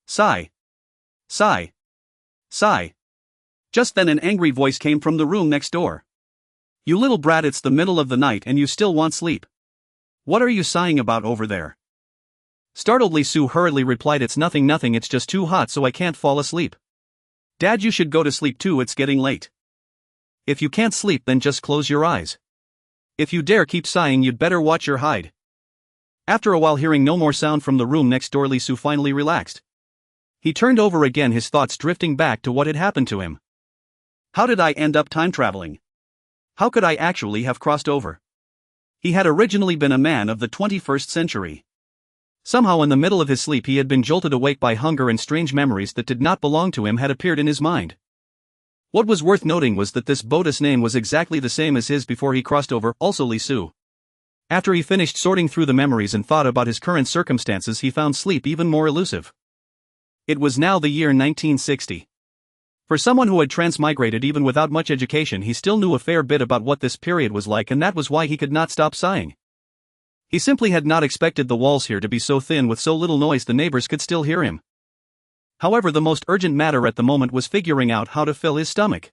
Sigh. Sigh. Sigh. Just then an angry voice came from the room next door. You little brat, it's the middle of the night and you still want sleep. What are you sighing about over there? Startled, Li Su hurriedly replied, it's nothing, it's just too hot so I can't fall asleep. Dad, you should go to sleep too, it's getting late. If you can't sleep then just close your eyes. If you dare keep sighing you'd better watch your hide. After a while, hearing no more sound from the room next door, Li Su finally relaxed. He turned over again, his thoughts drifting back to what had happened to him. How did I end up time traveling? How could I actually have crossed over? He had originally been a man of the 21st century. Somehow in the middle of his sleep he had been jolted awake by hunger, and strange memories that did not belong to him had appeared in his mind. What was worth noting was that this Buddhist name was exactly the same as his before he crossed over, also Li Su. After he finished sorting through the memories and thought about his current circumstances, he found sleep even more elusive. It was now the year 1960. For someone who had transmigrated even without much education, he still knew a fair bit about what this period was like, and that was why he could not stop sighing. He simply had not expected the walls here to be so thin with so little noise the neighbors could still hear him. However, the most urgent matter at the moment was figuring out how to fill his stomach.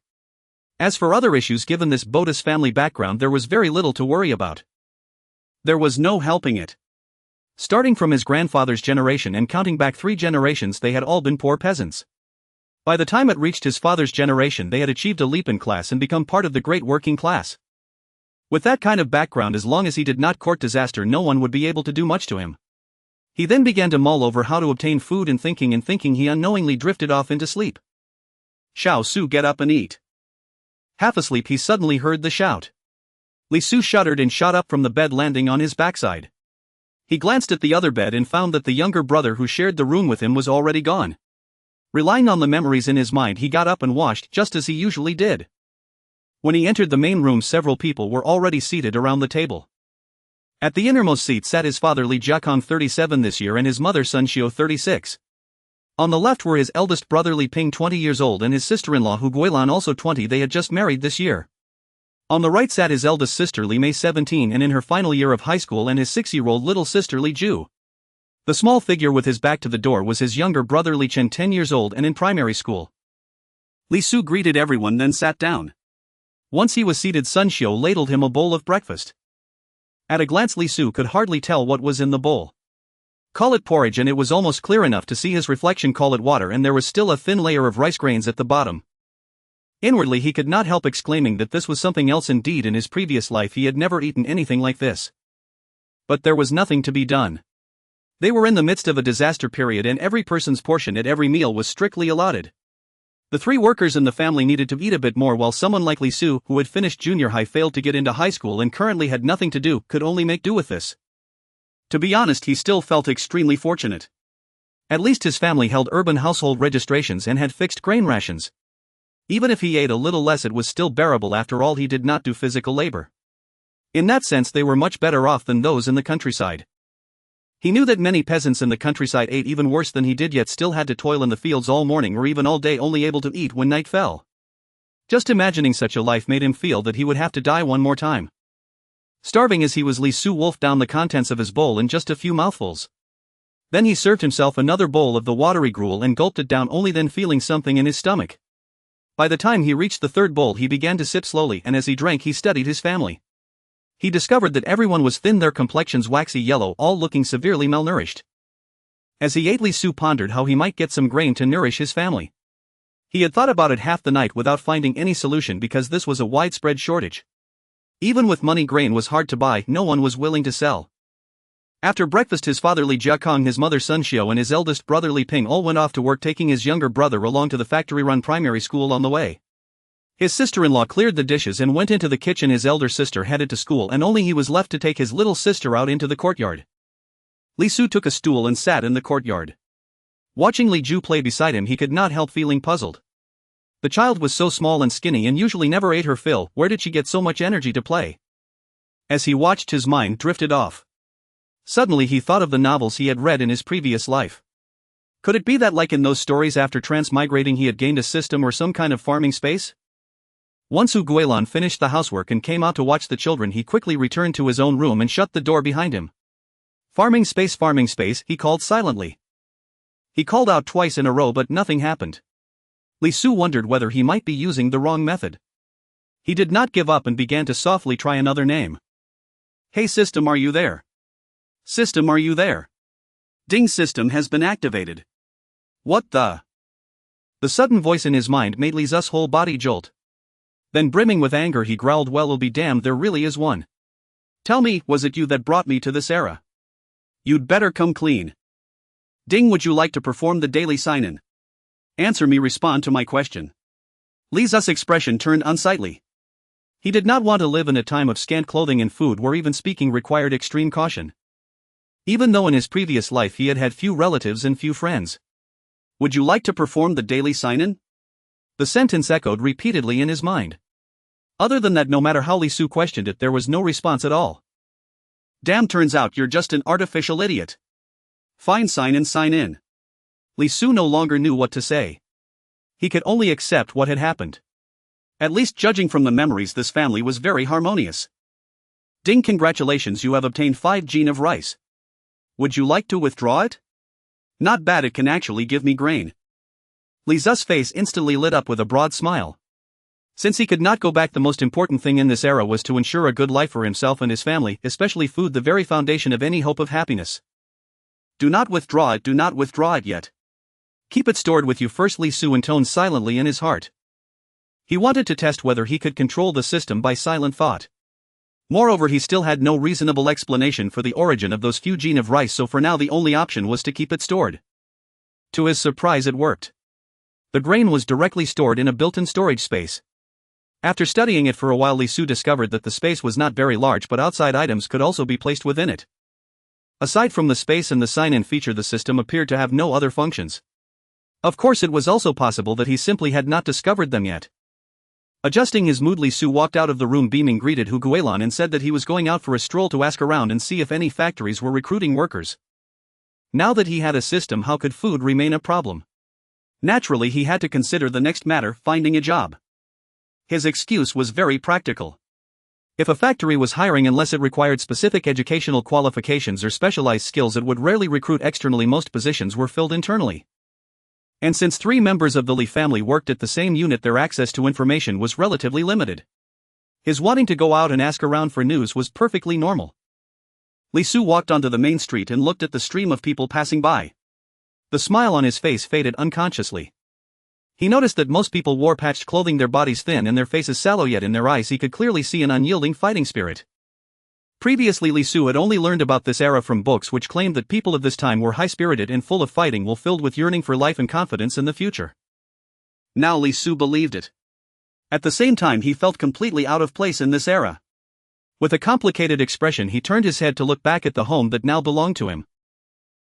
As for other issues, given this Buddhist family background, there was very little to worry about. There was no helping it. Starting from his grandfather's generation and counting back 3 generations, they had all been poor peasants. By the time it reached his father's generation, they had achieved a leap in class and become part of the great working class. With that kind of background, as long as he did not court disaster, no one would be able to do much to him. He then began to mull over how to obtain food, and thinking he unknowingly drifted off into sleep. Xiao Su, get up and eat. Half asleep, he suddenly heard the shout. Li Su shuddered and shot up from the bed, landing on his backside. He glanced at the other bed and found that the younger brother who shared the room with him was already gone. Relying on the memories in his mind, he got up and washed just as he usually did. When he entered the main room, several people were already seated around the table. At the innermost seat sat his father Li Jiakong, 37 this year, and his mother Sun Xiu, 36. On the left were his eldest brother Li Ping, 20 years old, and his sister-in-law Hu Guilan, also 20, they had just married this year. On the right sat his eldest sister Li Mei, 17 and in her final year of high school, and his 6-year-old little sister Li Ju. The small figure with his back to the door was his younger brother Li Chen, 10 years old and in primary school. Li Su greeted everyone, then sat down. Once he was seated, Sun Xiu ladled him a bowl of breakfast. At a glance, Li Su could hardly tell what was in the bowl. Call it porridge, and it was almost clear enough to see his reflection call it water, and there was still a thin layer of rice grains at the bottom. Inwardly he could not help exclaiming that this was something else indeed. In his previous life he had never eaten anything like this. But there was nothing to be done. They were in the midst of a disaster period, and every person's portion at every meal was strictly allotted. The 3 workers in the family needed to eat a bit more, while someone like Li Su, who had finished junior high, failed to get into high school and currently had nothing to do, could only make do with this. To be honest, he still felt extremely fortunate. At least his family held urban household registrations and had fixed grain rations. Even if he ate a little less, it was still bearable. After all, he did not do physical labor. In that sense, they were much better off than those in the countryside. He knew that many peasants in the countryside ate even worse than he did, yet still had to toil in the fields all morning or even all day, only able to eat when night fell. Just imagining such a life made him feel that he would have to die one more time. Starving as he was, Li Su wolfed down the contents of his bowl in just a few mouthfuls. Then he served himself another bowl of the watery gruel and gulped it down, only then feeling something in his stomach. By the time he reached the 3rd bowl, he began to sip slowly, and as he drank he studied his family. He discovered that everyone was thin, their complexions waxy yellow, all looking severely malnourished. As he ate, Li Su pondered how he might get some grain to nourish his family. He had thought about it half the night without finding any solution, because this was a widespread shortage. Even with money, grain was hard to buy, no one was willing to sell. After breakfast, his father Li Jiakong, his mother Sun Xiu and his eldest brother Li Ping all went off to work, taking his younger brother along to the factory-run primary school on the way. His sister-in-law cleared the dishes and went into the kitchen. His elder sister headed to school, and only he was left to take his little sister out into the courtyard. Li Su took a stool and sat in the courtyard. Watching Li Ju play beside him, he could not help feeling puzzled. The child was so small and skinny and usually never ate her fill. Where did she get so much energy to play? As he watched, his mind drifted off. Suddenly he thought of the novels he had read in his previous life. Could it be that, like in those stories, after transmigrating he had gained a system or some kind of farming space? Once Hu Guilan finished the housework and came out to watch the children, he quickly returned to his own room and shut the door behind him. Farming space, he called silently. He called out twice in a row but nothing happened. Li Su wondered whether he might be using the wrong method. He did not give up and began to softly try another name. Hey system, are you there? System, are you there? Ding, system has been activated. What the? The sudden voice in his mind made Li Su's whole body jolt. Then brimming with anger he growled, well, I'll be damned, there really is one. Tell me, was it you that brought me to this era? You'd better come clean. Ding, would you like to perform the daily sign-in? Answer me, respond to my question. Li Su's expression turned unsightly. He did not want to live in a time of scant clothing and food where even speaking required extreme caution. Even though in his previous life he had had few relatives and few friends. Would you like to perform the daily sign-in? The sentence echoed repeatedly in his mind. Other than that, no matter how Li Su questioned it, there was no response at all. Damn, turns out you're just an artificial idiot. Fine, sign in, sign in. Li Su no longer knew what to say. He could only accept what had happened. At least judging from the memories, this family was very harmonious. Ding, congratulations, you have obtained 5 gene of rice. Would you like to withdraw it? Not bad, it can actually give me grain. Li Su's face instantly lit up with a broad smile. Since he could not go back, the most important thing in this era was to ensure a good life for himself and his family, especially food, the very foundation of any hope of happiness. Do not withdraw it yet. Keep it stored with you first, Li Su intoned silently in his heart. He wanted to test whether he could control the system by silent thought. Moreover, he still had no reasonable explanation for the origin of those few gene of rice, so for now the only option was to keep it stored. To his surprise, it worked. The grain was directly stored in a built-in storage space. After studying it for a while, Li Su discovered that the space was not very large, but outside items could also be placed within it. Aside from the space and the sign-in feature, the system appeared to have no other functions. Of course, it was also possible that he simply had not discovered them yet. Adjusting his mood, Li Su walked out of the room beaming, greeted Hu Guilan and said that he was going out for a stroll to ask around and see if any factories were recruiting workers. Now that he had a system, how could food remain a problem? Naturally, he had to consider the next matter, finding a job. His excuse was very practical. If a factory was hiring, unless it required specific educational qualifications or specialized skills, it would rarely recruit externally. Most positions were filled internally. And since 3 members of the Li family worked at the same unit, their access to information was relatively limited. His wanting to go out and ask around for news was perfectly normal. Li Su walked onto the main street and looked at the stream of people passing by. The smile on his face faded unconsciously. He noticed that most people wore patched clothing, their bodies thin and their faces sallow, yet in their eyes he could clearly see an unyielding fighting spirit. Previously, Li Su had only learned about this era from books which claimed that people of this time were high-spirited and full of fighting, while filled with yearning for life and confidence in the future. Now Li Su believed it. At the same time, he felt completely out of place in this era. With a complicated expression, he turned his head to look back at the home that now belonged to him.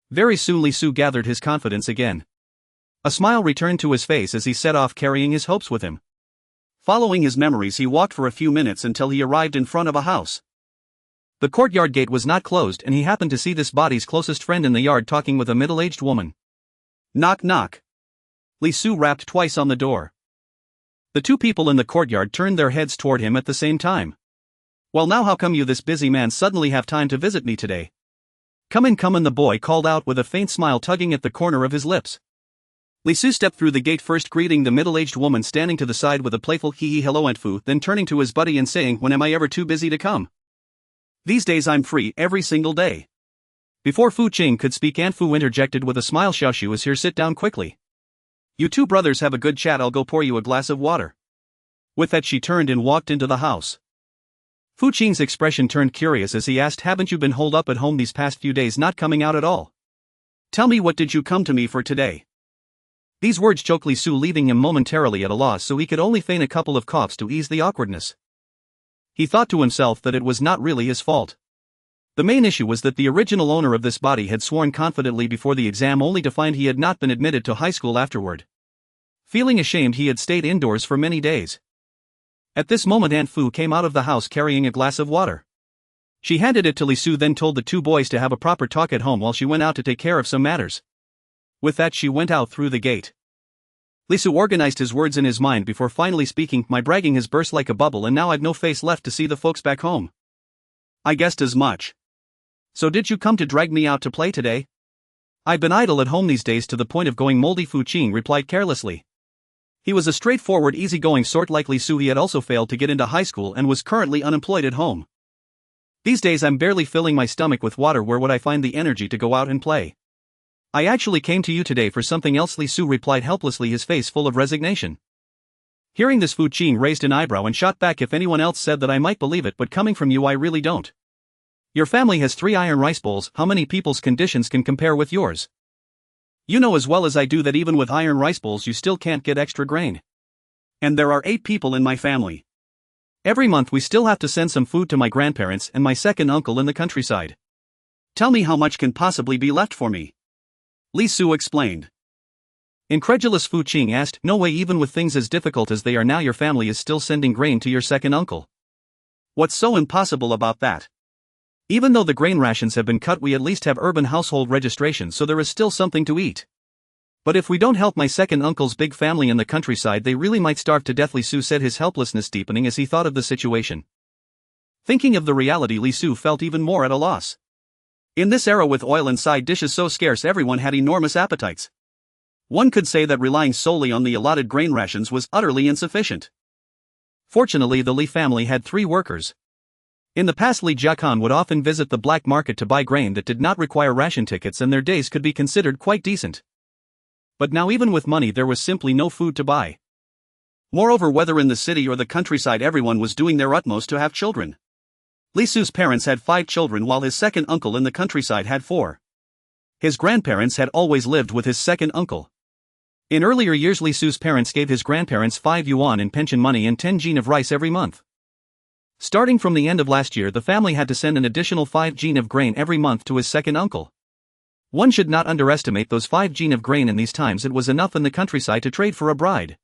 Very soon Li Su gathered his confidence again. A smile returned to his face as he set off, carrying his hopes with him. Following his memories, he walked for a few minutes until he arrived in front of a house. The courtyard gate was not closed, and he happened to see this body's closest friend in the yard talking with a middle-aged woman. Knock knock. Li Su rapped twice on the door. The 2 people in the courtyard turned their heads toward him at the same time. Well, now how come you, this busy man, suddenly have time to visit me today? Come in, the boy called out with a faint smile tugging at the corner of his lips. Li Su stepped through the gate, first greeting the middle-aged woman standing to the side with a playful hee hello and fu, then turning to his buddy and saying, when am I ever too busy to come? These days I'm free every single day. Before Fu Qing could speak, Aunt Fu interjected with a smile, Xiaoxu is here, sit down quickly. You 2 brothers have a good chat, I'll go pour you a glass of water. With that she turned and walked into the house. Fu Qing's expression turned curious as he asked, haven't you been holed up at home these past few days, not coming out at all? Tell me, what did you come to me for today? These words choked Li Su, leaving him momentarily at a loss, so he could only feign a couple of coughs to ease the awkwardness. He thought to himself that it was not really his fault. The main issue was that the original owner of this body had sworn confidently before the exam, only to find he had not been admitted to high school afterward. Feeling ashamed, he had stayed indoors for many days. At this moment, Aunt Fu came out of the house carrying a glass of water. She handed it to Li Su, then told the 2 boys to have a proper talk at home while she went out to take care of some matters. With that she went out through the gate. Li Su organized his words in his mind before finally speaking, my bragging has burst like a bubble and now I've no face left to see the folks back home. I guessed as much. So did you come to drag me out to play today? I've been idle at home these days to the point of going moldy, Fu Qing replied carelessly. He was a straightforward, easygoing sort like Li Su. He had also failed to get into high school and was currently unemployed at home. These days I'm barely filling my stomach with water. Where would I find the energy to go out and play? I actually came to you today for something else, Li Su replied helplessly, his face full of resignation. Hearing this, Fu Qing raised an eyebrow and shot back. If anyone else said that I might believe it, but coming from you I really don't. Your family has 3 iron rice bowls. How many people's conditions can compare with yours? You know as well as I do that even with iron rice bowls you still can't get extra grain. And there are 8 people in my family. Every month we still have to send some food to my grandparents and my second uncle in the countryside. Tell me how much can possibly be left for me? Li Su explained. Incredulous Fu Qing asked, no way, even with things as difficult as they are now your family is still sending grain to your second uncle. What's so impossible about that? Even though the grain rations have been cut, we at least have urban household registration, so there is still something to eat. But if we don't help my second uncle's big family in the countryside, they really might starve to death, Li Su said, his helplessness deepening as he thought of the situation. Thinking of the reality, Li Su felt even more at a loss. In this era with oil and side dishes so scarce, everyone had enormous appetites. One could say that relying solely on the allotted grain rations was utterly insufficient. Fortunately, the Li family had 3 workers. In the past, Li Jiakan would often visit the black market to buy grain that did not require ration tickets, and their days could be considered quite decent. But now, even with money, there was simply no food to buy. Moreover, whether in the city or the countryside, everyone was doing their utmost to have children. Li Su's parents had 5 children, while his second uncle in the countryside had 4. His grandparents had always lived with his second uncle. In earlier years, Li Su's parents gave his grandparents 5 yuan in pension money and 10 jin of rice every month. Starting from the end of last year, the family had to send an additional 5 jin of grain every month to his second uncle. One should not underestimate those 5 jin of grain in these times. It was enough in the countryside to trade for a bride.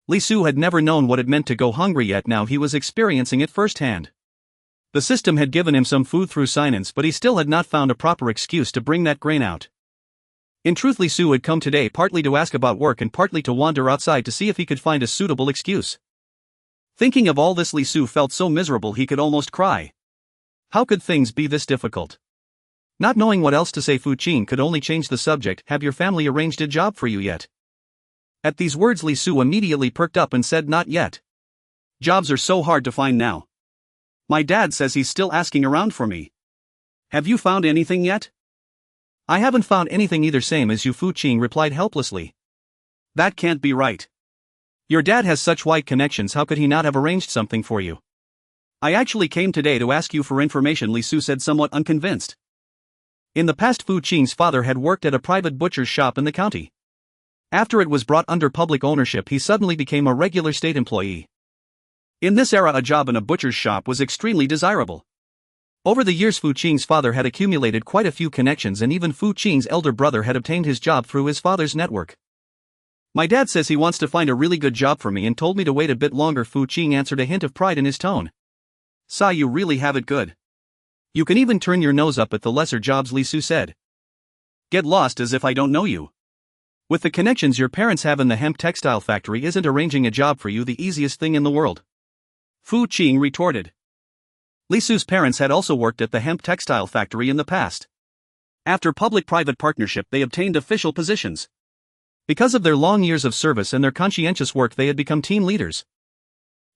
Li Su had never known what it meant to go hungry, yet now he was experiencing it firsthand. The system had given him some food through sinance, but he still had not found a proper excuse to bring that grain out. In truth, Li Su had come today partly to ask about work and partly to wander outside to see if he could find a suitable excuse. Thinking of all this, Li Su felt so miserable he could almost cry. How could things be this difficult? Not knowing what else to say, Fu Qing could only change the subject. Have your family arranged a job for you yet? At these words, Li Su immediately perked up and said, not yet. Jobs are so hard to find now. My dad says he's still asking around for me. Have you found anything yet? I haven't found anything either, same as you, Fu Qing replied helplessly. That can't be right. Your dad has such wide connections, how could he not have arranged something for you? I actually came today to ask you for information, Li Su said, somewhat unconvinced. In the past, Fu Qing's father had worked at a private butcher's shop in the county. After it was brought under public ownership, he suddenly became a regular state employee. In this era, a job in a butcher's shop was extremely desirable. Over the years, Fu Qing's father had accumulated quite a few connections, and even Fu Qing's elder brother had obtained his job through his father's network. My dad says he wants to find a really good job for me and told me to wait a bit longer, Fu Qing answered, a hint of pride in his tone. Sa, you really have it good. You can even turn your nose up at the lesser jobs, Li Su said. Get lost, as if I don't know you. With the connections your parents have in the hemp textile factory, isn't arranging a job for you the easiest thing in the world? Fu Qing retorted. Li Su's parents had also worked at the hemp textile factory in the past. After public-private partnership, they obtained official positions. Because of their long years of service and their conscientious work, they had become team leaders.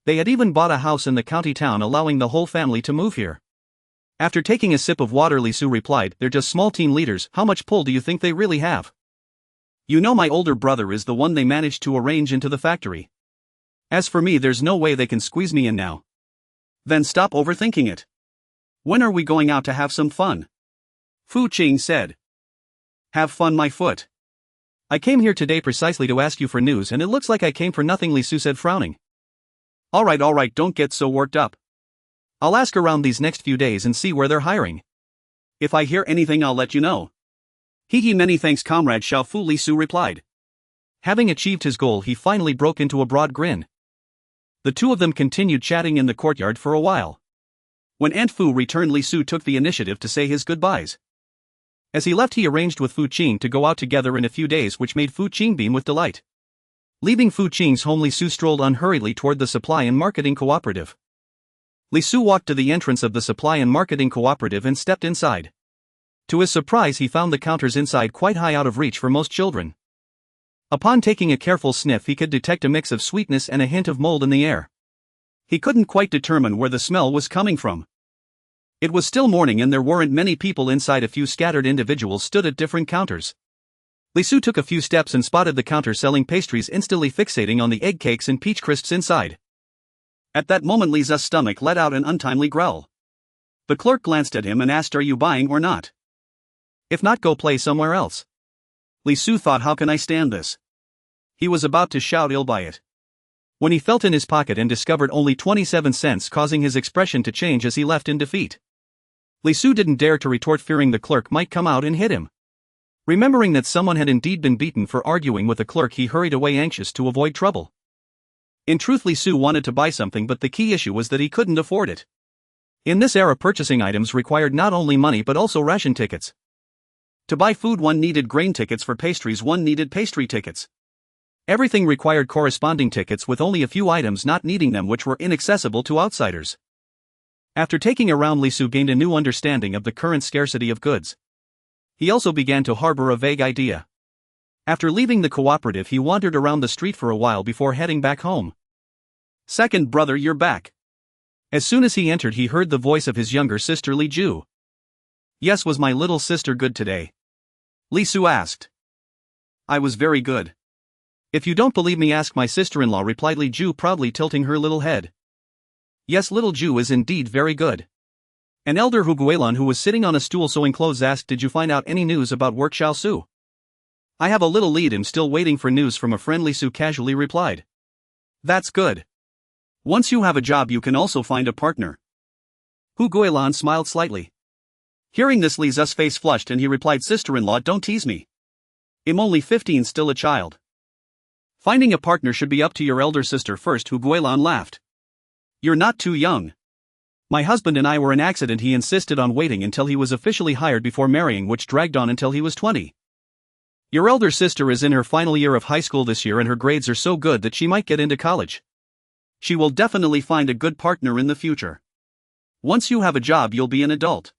They had even bought a house in the county town, allowing the whole family to move here. After taking a sip of water, Li Su replied, they're just small team leaders. How much pull do you think they really have? You know, my older brother is the one they managed to arrange into the factory. As for me, there's no way they can squeeze me in now. Then stop overthinking it. When are we going out to have some fun? Fu Qing said. Have fun, my foot. I came here today precisely to ask you for news, and it looks like I came for nothing, Li Su said, frowning. Alright, don't get so worked up. I'll ask around these next few days and see where they're hiring. If I hear anything, I'll let you know. Hee, many thanks, comrade Xiao Fu, Li Su replied. Having achieved his goal, he finally broke into a broad grin. The two of them continued chatting in the courtyard for a while. When Aunt Fu returned, Li Su took the initiative to say his goodbyes. As he left, he arranged with Fu Qing to go out together in a few days, which made Fu Qing beam with delight. Leaving Fu Qing's home, Li Su strolled unhurriedly toward the Supply and Marketing Cooperative. Li Su walked to the entrance of the Supply and Marketing Cooperative and stepped inside. To his surprise, he found the counters inside quite high out of reach for most children. Upon taking a careful sniff, he could detect a mix of sweetness and a hint of mold in the air. He couldn't quite determine where the smell was coming from. It was still morning and there weren't many people inside. A few scattered individuals stood at different counters. Lisu took a few steps and spotted the counter selling pastries, instantly fixating on the egg cakes and peach crisps inside. At that moment, Lisa's stomach let out an untimely growl. The clerk glanced at him and asked, "Are you buying or not? If not, go play somewhere else." Lisu thought, how can I stand this? He was about to shout ill by it, when he felt in his pocket and discovered only 27 cents, causing his expression to change as he left in defeat. Lisu didn't dare to retort, fearing the clerk might come out and hit him. Remembering that someone had indeed been beaten for arguing with the clerk, he hurried away, anxious to avoid trouble. In truth, Lisu wanted to buy something, but the key issue was that he couldn't afford it. In this era, purchasing items required not only money but also ration tickets. To buy food, one needed grain tickets. For pastries, one needed pastry tickets. Everything required corresponding tickets, with only a few items not needing them, which were inaccessible to outsiders. After taking a round, Lisu gained a new understanding of the current scarcity of goods. He also began to harbor a vague idea. After leaving the cooperative, he wandered around the street for a while before heading back home. "Second brother, you're back." As soon as he entered, he heard the voice of his younger sister Li Ju. "Yes, was my little sister good today?" Lisu asked. "I was very good. If you don't believe me, ask my sister-in-law," replied Li Ju, proudly tilting her little head. "Yes, little Ju is indeed very good." An elder xuanhuan who was sitting on a stool sewing clothes asked, "Did you find out any news about work, Xiaosu?" "I have a little lead. I'm still waiting for news from a friend," Lisu casually replied. "That's good. Once you have a job, you can also find a partner." Xuanhuan smiled slightly. Hearing this, Lisa's face flushed and he replied, "Sister-in-law, don't tease me. I'm only 15, still a child. Finding a partner should be up to your elder sister first." Xuanhuan laughed. "You're not too young. My husband and I were in an accident. He insisted on waiting until he was officially hired before marrying, which dragged on until he was 20. Your elder sister is in her final year of high school this year and her grades are so good that she might get into college. She will definitely find a good partner in the future. Once you have a job, you'll be an adult.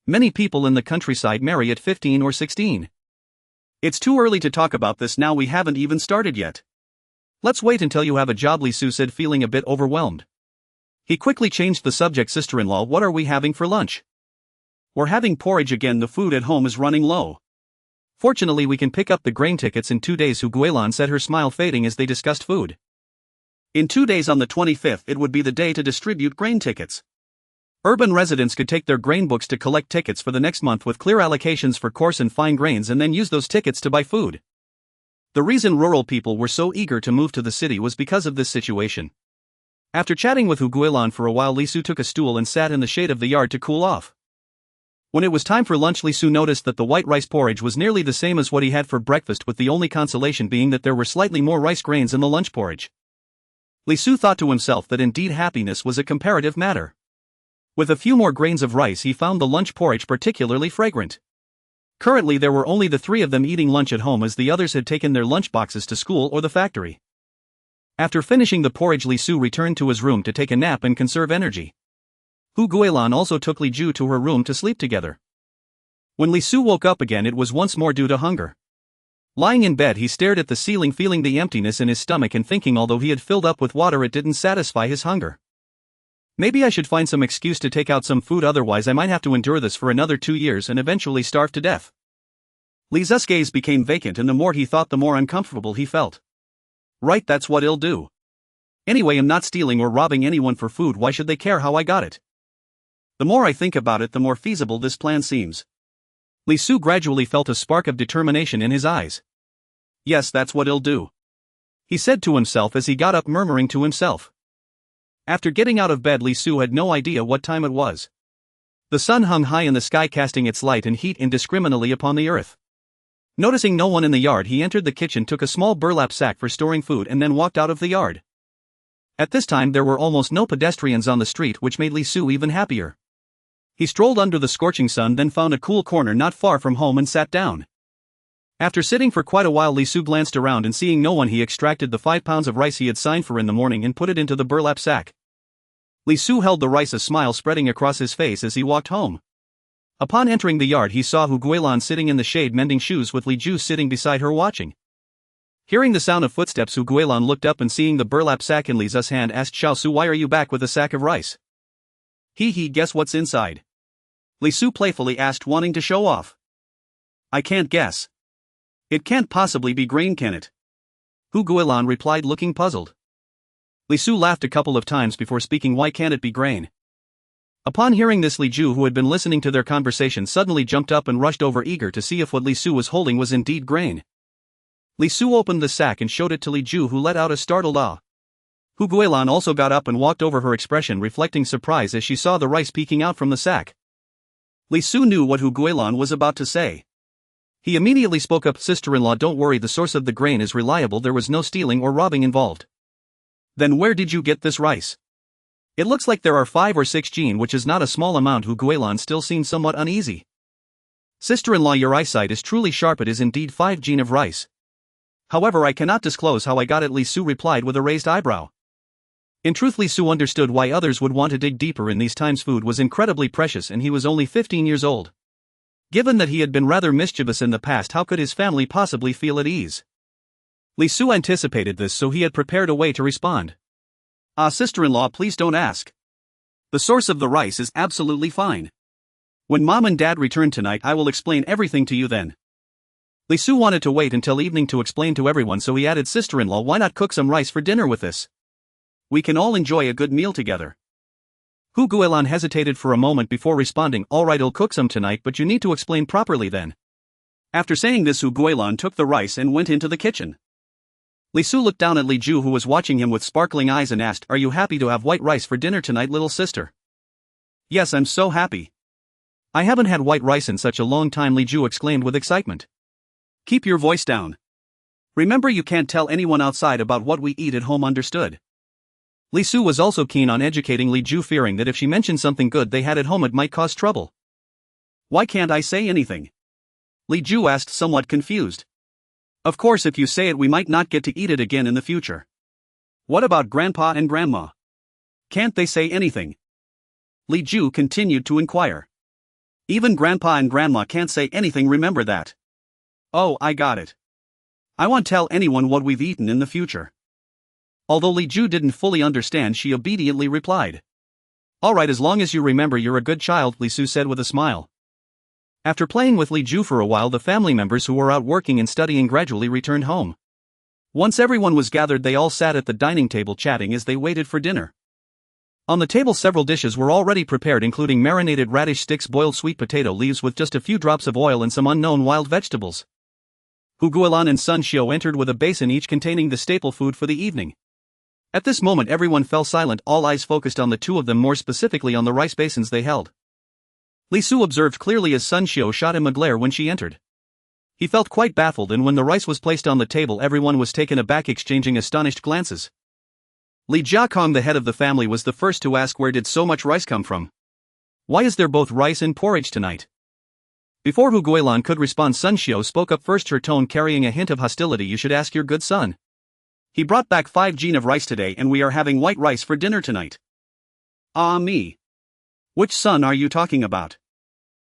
Many people in the countryside marry at 15 or 16. It's too early to talk about this now, we haven't even started yet. Let's wait until you have a job," Lisu said, feeling a bit overwhelmed. He quickly changed the subject. "Sister-in-law, what are we having for lunch?" "We're having porridge again. The food at home is running low. Fortunately, we can pick up the grain tickets in 2 days," Xuanhuan said, her smile fading as they discussed food. In 2 days, on the 25th, it would be the day to distribute grain tickets. Urban residents could take their grain books to collect tickets for the next month with clear allocations for coarse and fine grains, and then use those tickets to buy food. The reason rural people were so eager to move to the city was because of this situation. After chatting with Xuanhuan for a while, Lisu took a stool and sat in the shade of the yard to cool off. When it was time for lunch, Lisu noticed that the white rice porridge was nearly the same as what he had for breakfast, with the only consolation being that there were slightly more rice grains in the lunch porridge. Lisu thought to himself that indeed happiness was a comparative matter. With a few more grains of rice, he found the lunch porridge particularly fragrant. Currently, there were only the 3 of them eating lunch at home, as the others had taken their lunch boxes to school or the factory. After finishing the porridge, Lisu returned to his room to take a nap and conserve energy. Xuanhuan also took Li Ju to her room to sleep together. When Lisu woke up again, it was once more due to hunger. Lying in bed, he stared at the ceiling, feeling the emptiness in his stomach and thinking although he had filled up with water, it didn't satisfy his hunger. Maybe I should find some excuse to take out some food, otherwise I might have to endure this for another 2 years and eventually starve to death. Li's gaze became vacant, and the more he thought, the more uncomfortable he felt. Right, that's what I'll do. Anyway, I'm not stealing or robbing anyone for food. Why should they care how I got it? The more I think about it, the more feasible this plan seems. Lisu gradually felt a spark of determination in his eyes. Yes, that's what I'll do, he said to himself as he got up, murmuring to himself. After getting out of bed, Lisu had no idea what time it was. The sun hung high in the sky, casting its light and heat indiscriminately upon the earth. Noticing no one in the yard, he entered the kitchen, took a small burlap sack for storing food, and then walked out of the yard. At this time, there were almost no pedestrians on the street, which made Lisu even happier. He strolled under the scorching sun, then found a cool corner not far from home and sat down. After sitting for quite a while, Lisu glanced around, and seeing no one, he extracted the 5 pounds of rice he had signed for in the morning and put it into the burlap sack. Lisu held the rice, a smile spreading across his face as he walked home. Upon entering the yard he saw Hu Guilan sitting in the shade mending shoes with Li Ju sitting beside her watching. Hearing the sound of footsteps, Hu Guilan looked up and seeing the burlap sack in Li Zu's hand asked Xiao Su, why are you back with a sack of rice? He guess what's inside? Li Su playfully asked, wanting to show off. I can't guess. It can't possibly be grain, can it? Hu Guilan replied, looking puzzled. Li Su laughed a couple of times before speaking, why can't it be grain? Upon hearing this, Li Ju, who had been listening to their conversation, suddenly jumped up and rushed over, eager to see if what Li Su was holding was indeed grain. Li Su opened the sack and showed it to Li Ju, who let out a startled ah. Hu Guilan also got up and walked over, her expression reflecting surprise as she saw the rice peeking out from the sack. Li Su knew what Hu Guilan was about to say. He immediately spoke up, sister-in-law, don't worry, the source of the grain is reliable, there was no stealing or robbing involved. Then where did you get this rice? It looks like there are 5 or 6 jin, which is not a small amount. Hu Guilan still seemed somewhat uneasy. Sister-in-law, your eyesight is truly sharp, it is indeed 5 jin of rice. However, I cannot disclose how I got it, Li Su replied with a raised eyebrow. In truth, Li Su understood why others would want to dig deeper in these times. Food was incredibly precious and he was only 15 years old. Given that he had been rather mischievous in the past, how could his family possibly feel at ease? Li Su anticipated this, so he had prepared a way to respond. Sister-in-law, please don't ask. The source of the rice is absolutely fine. When mom and dad return tonight, I will explain everything to you then. Li Su wanted to wait until evening to explain to everyone, so he added, sister-in-law, why not cook some rice for dinner with us? We can all enjoy a good meal together. Hu Guilan hesitated for a moment before responding, alright, I'll cook some tonight, but you need to explain properly then. After saying this, Hu Guilan took the rice and went into the kitchen. Li Su looked down at Li Ju, who was watching him with sparkling eyes, and asked, are you happy to have white rice for dinner tonight, little sister? Yes, I'm so happy. I haven't had white rice in such a long time, Li Ju exclaimed with excitement. Keep your voice down. Remember, you can't tell anyone outside about what we eat at home, understood? Li Su was also keen on educating Li Ju, fearing that if she mentioned something good they had at home it might cause trouble. Why can't I say anything? Li Ju asked, somewhat confused. Of course, if you say it we might not get to eat it again in the future. What about grandpa and grandma? Can't they say anything? Li Ju continued to inquire. Even grandpa and grandma can't say anything, remember that. Oh, I got it. I won't tell anyone what we've eaten in the future. Although Li Ju didn't fully understand, she obediently replied. Alright, as long as you remember, you're a good child, Li Su said with a smile. After playing with Li Ju for a while, the family members who were out working and studying gradually returned home. Once everyone was gathered, they all sat at the dining table chatting as they waited for dinner. On the table several dishes were already prepared, including marinated radish sticks, boiled sweet potato leaves with just a few drops of oil, and some unknown wild vegetables. Hu Guilan and Sun Xiu entered with a basin each containing the staple food for the evening. At this moment everyone fell silent, all eyes focused on the two of them, more specifically on the rice basins they held. Li Su observed clearly as Sun Xiu shot him a glare when she entered. He felt quite baffled, and when the rice was placed on the table everyone was taken aback, exchanging astonished glances. Li Jiakong, the head of the family, was the first to ask, where did so much rice come from? Why is there both rice and porridge tonight? Before Hu Guilan could respond, Sun Xiu spoke up first, her tone carrying a hint of hostility. You should ask your good son. He brought back 5 jin of rice today and we are having white rice for dinner tonight. Ah me. Which son are you talking about?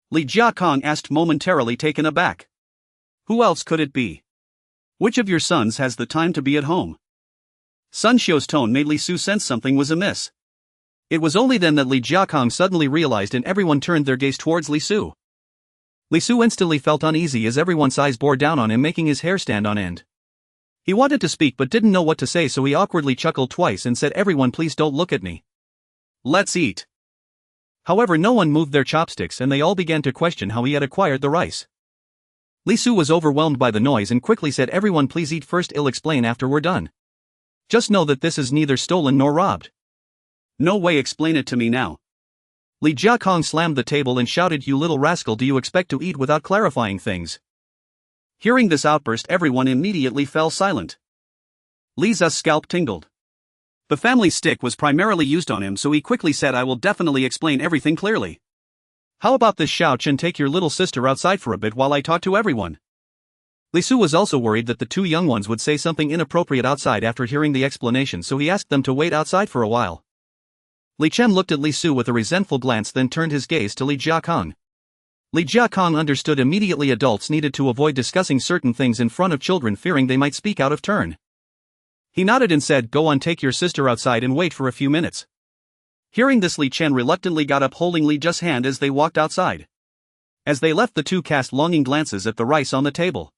Li Jiakong asked, momentarily taken aback. Who else could it be? Which of your sons has the time to be at home? Sun Xiu's tone made Li Su sense something was amiss. It was only then that Li Jiakong suddenly realized, and everyone turned their gaze towards Li Su. Li Su instantly felt uneasy as everyone's eyes bore down on him, making his hair stand on end. He wanted to speak but didn't know what to say, so he awkwardly chuckled twice and said, everyone please don't look at me. Let's eat. However, no one moved their chopsticks and they all began to question how he had acquired the rice. Li Su was overwhelmed by the noise and quickly said, everyone please eat first, I'll explain after we're done. Just know that this is neither stolen nor robbed. No way, explain it to me now. Li Jiakong slammed the table and shouted, you little rascal, do you expect to eat without clarifying things? Hearing this outburst, everyone immediately fell silent. Li Zu's scalp tingled. The family stick was primarily used on him, so he quickly said, I will definitely explain everything clearly. How about this, Xiao Chen, take your little sister outside for a bit while I talk to everyone. Li Su was also worried that the two young ones would say something inappropriate outside after hearing the explanation, so he asked them to wait outside for a while. Li Chen looked at Li Su with a resentful glance, then turned his gaze to Li Jiakong. Li Jiakong understood immediately adults needed to avoid discussing certain things in front of children, fearing they might speak out of turn. He nodded and said, "Go on, take your sister outside and wait for a few minutes." Hearing this, Li Chen reluctantly got up, holding Li Jia's hand as they walked outside. As they left, the two cast longing glances at the rice on the table.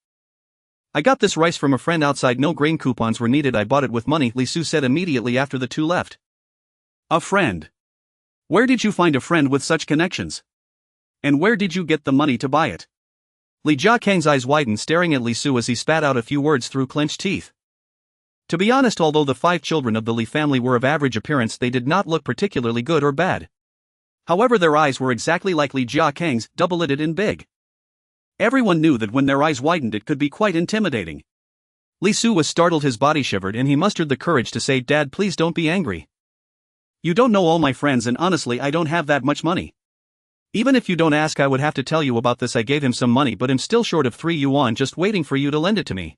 "I got this rice from a friend outside, no grain coupons were needed, I bought it with money," Li Su said immediately after the two left. "A friend? Where did you find a friend with such connections? And where did you get the money to buy it?" Li Jiakang's eyes widened, staring at Li Su as he spat out a few words through clenched teeth. To be honest, although the 5 children of the Li family were of average appearance, they did not look particularly good or bad. However, their eyes were exactly like Li Jiakang's, double-lidded and big. Everyone knew that when their eyes widened it could be quite intimidating. Li Su was startled, his body shivered, and he mustered the courage to say, "Dad, please don't be angry. You don't know all my friends, and honestly I don't have that much money. Even if you don't ask, I would have to tell you about this. I gave him some money, but I'm still short of 3 yuan, just waiting for you to lend it to me."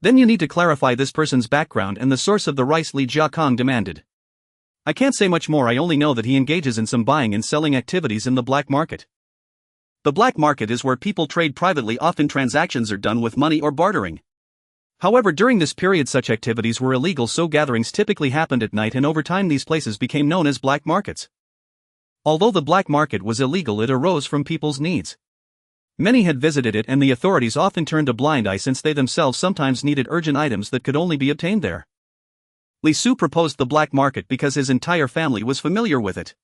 "Then you need to clarify this person's background and the source of the rice," Li Jiakong demanded. "I can't say much more, I only know that he engages in some buying and selling activities in the black market." The black market is where people trade privately, often transactions are done with money or bartering. However, during this period such activities were illegal, so gatherings typically happened at night, and over time these places became known as black markets. Although the black market was illegal, it arose from people's needs. Many had visited it, and the authorities often turned a blind eye since they themselves sometimes needed urgent items that could only be obtained there. Li Su proposed the black market because his entire family was familiar with it.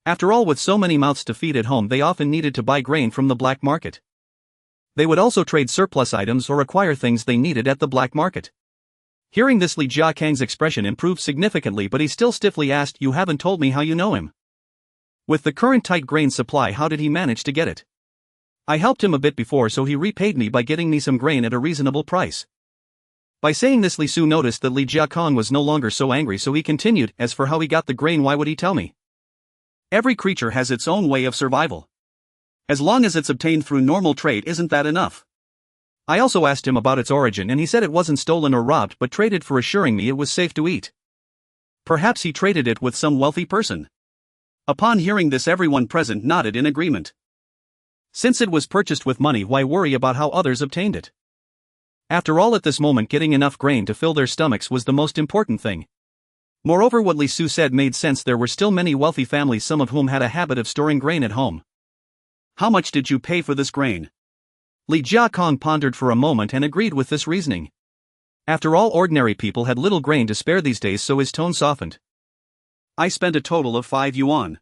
After all, with so many mouths to feed at home, they often needed to buy grain from the black market. They would also trade surplus items or acquire things they needed at the black market. Hearing this, Li Jiakang's expression improved significantly, but he still stiffly asked, "You haven't told me how you know him. With the current tight grain supply, how did he manage to get it? I helped him a bit before, so he repaid me by getting me some grain at a reasonable price." By saying this, Li Su noticed that Li Jiakong was no longer so angry, so he continued, "As for how he got the grain, why would he tell me? Every creature has its own way of survival. As long as it's obtained through normal trade, isn't that enough? I also asked him about its origin, and he said it wasn't stolen or robbed, but traded for, assuring me it was safe to eat. Perhaps he traded it with some wealthy person." Upon hearing this, everyone present nodded in agreement. Since it was purchased with money, why worry about how others obtained it? After all, at this moment, getting enough grain to fill their stomachs was the most important thing. Moreover, what Li Su said made sense. There were still many wealthy families, some of whom had a habit of storing grain at home. "How much did you pay for this grain?" Li Jiakong pondered for a moment and agreed with this reasoning. After all, ordinary people had little grain to spare these days, so his tone softened. "I spent a total of 5 yuan.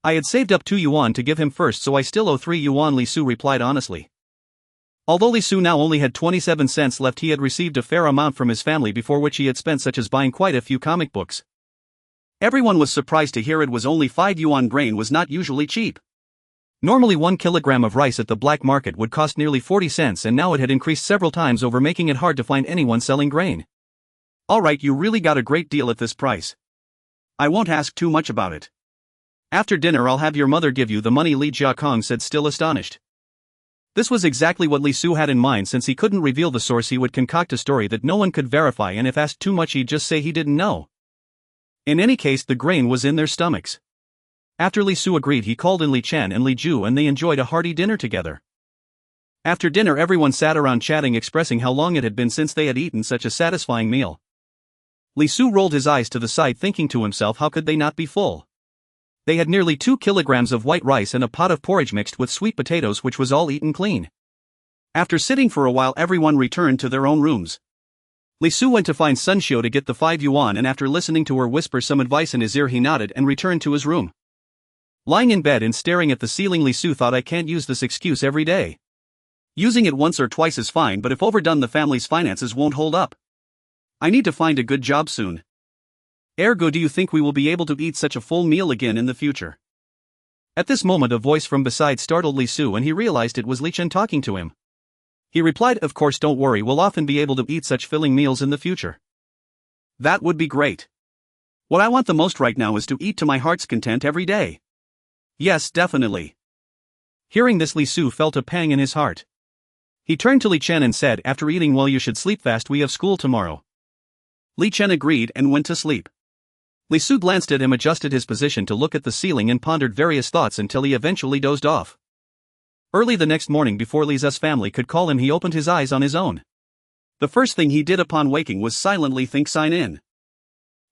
I had saved up 2 yuan to give him first, so I still owe 3 yuan, Li Su replied honestly. Although Li Su now only had 27 cents left, he had received a fair amount from his family before, which he had spent, such as buying quite a few comic books. Everyone was surprised to hear it was only 5 yuan. Grain was not usually cheap. Normally 1 kilogram of rice at the black market would cost nearly 40 cents, and now it had increased several times over, making it hard to find anyone selling grain. "Alright, you really got a great deal at this price. I won't ask too much about it. After dinner I'll have your mother give you the money," Li Jiakong said, still astonished. This was exactly what Li Su had in mind. Since he couldn't reveal the source, he would concoct a story that no one could verify, and if asked too much he'd just say he didn't know. In any case, the grain was in their stomachs. After Li Su agreed, he called in Li Chen and Li Ju, and they enjoyed a hearty dinner together. After dinner, everyone sat around chatting, expressing how long it had been since they had eaten such a satisfying meal. Li Su rolled his eyes to the side, thinking to himself, how could they not be full? They had nearly 2 kilograms of white rice and a pot of porridge mixed with sweet potatoes, which was all eaten clean. After sitting for a while, everyone returned to their own rooms. Li Su went to find Sun Xiu to get the 5 yuan, and after listening to her whisper some advice in his ear, he nodded and returned to his room. Lying in bed and staring at the ceiling, Li Su thought, I can't use this excuse every day. Using it once or twice is fine, but if overdone the family's finances won't hold up. I need to find a good job soon. Ergo, do you think we will be able to eat such a full meal again in the future? At this moment a voice from beside startled Li Su, and he realized it was Li Chen talking to him. He replied, of course, don't worry, we'll often be able to eat such filling meals in the future. That would be great. What I want the most right now is to eat to my heart's content every day. Yes, definitely. Hearing this, Li Su felt a pang in his heart. He turned to Li Chen and said, after eating well you should sleep fast, we have school tomorrow. Li Chen agreed and went to sleep. Li Su glanced at him, adjusted his position to look at the ceiling, and pondered various thoughts until he eventually dozed off. Early the next morning before Lisa's family could call him, he opened his eyes on his own. The first thing he did upon waking was silently think sign in.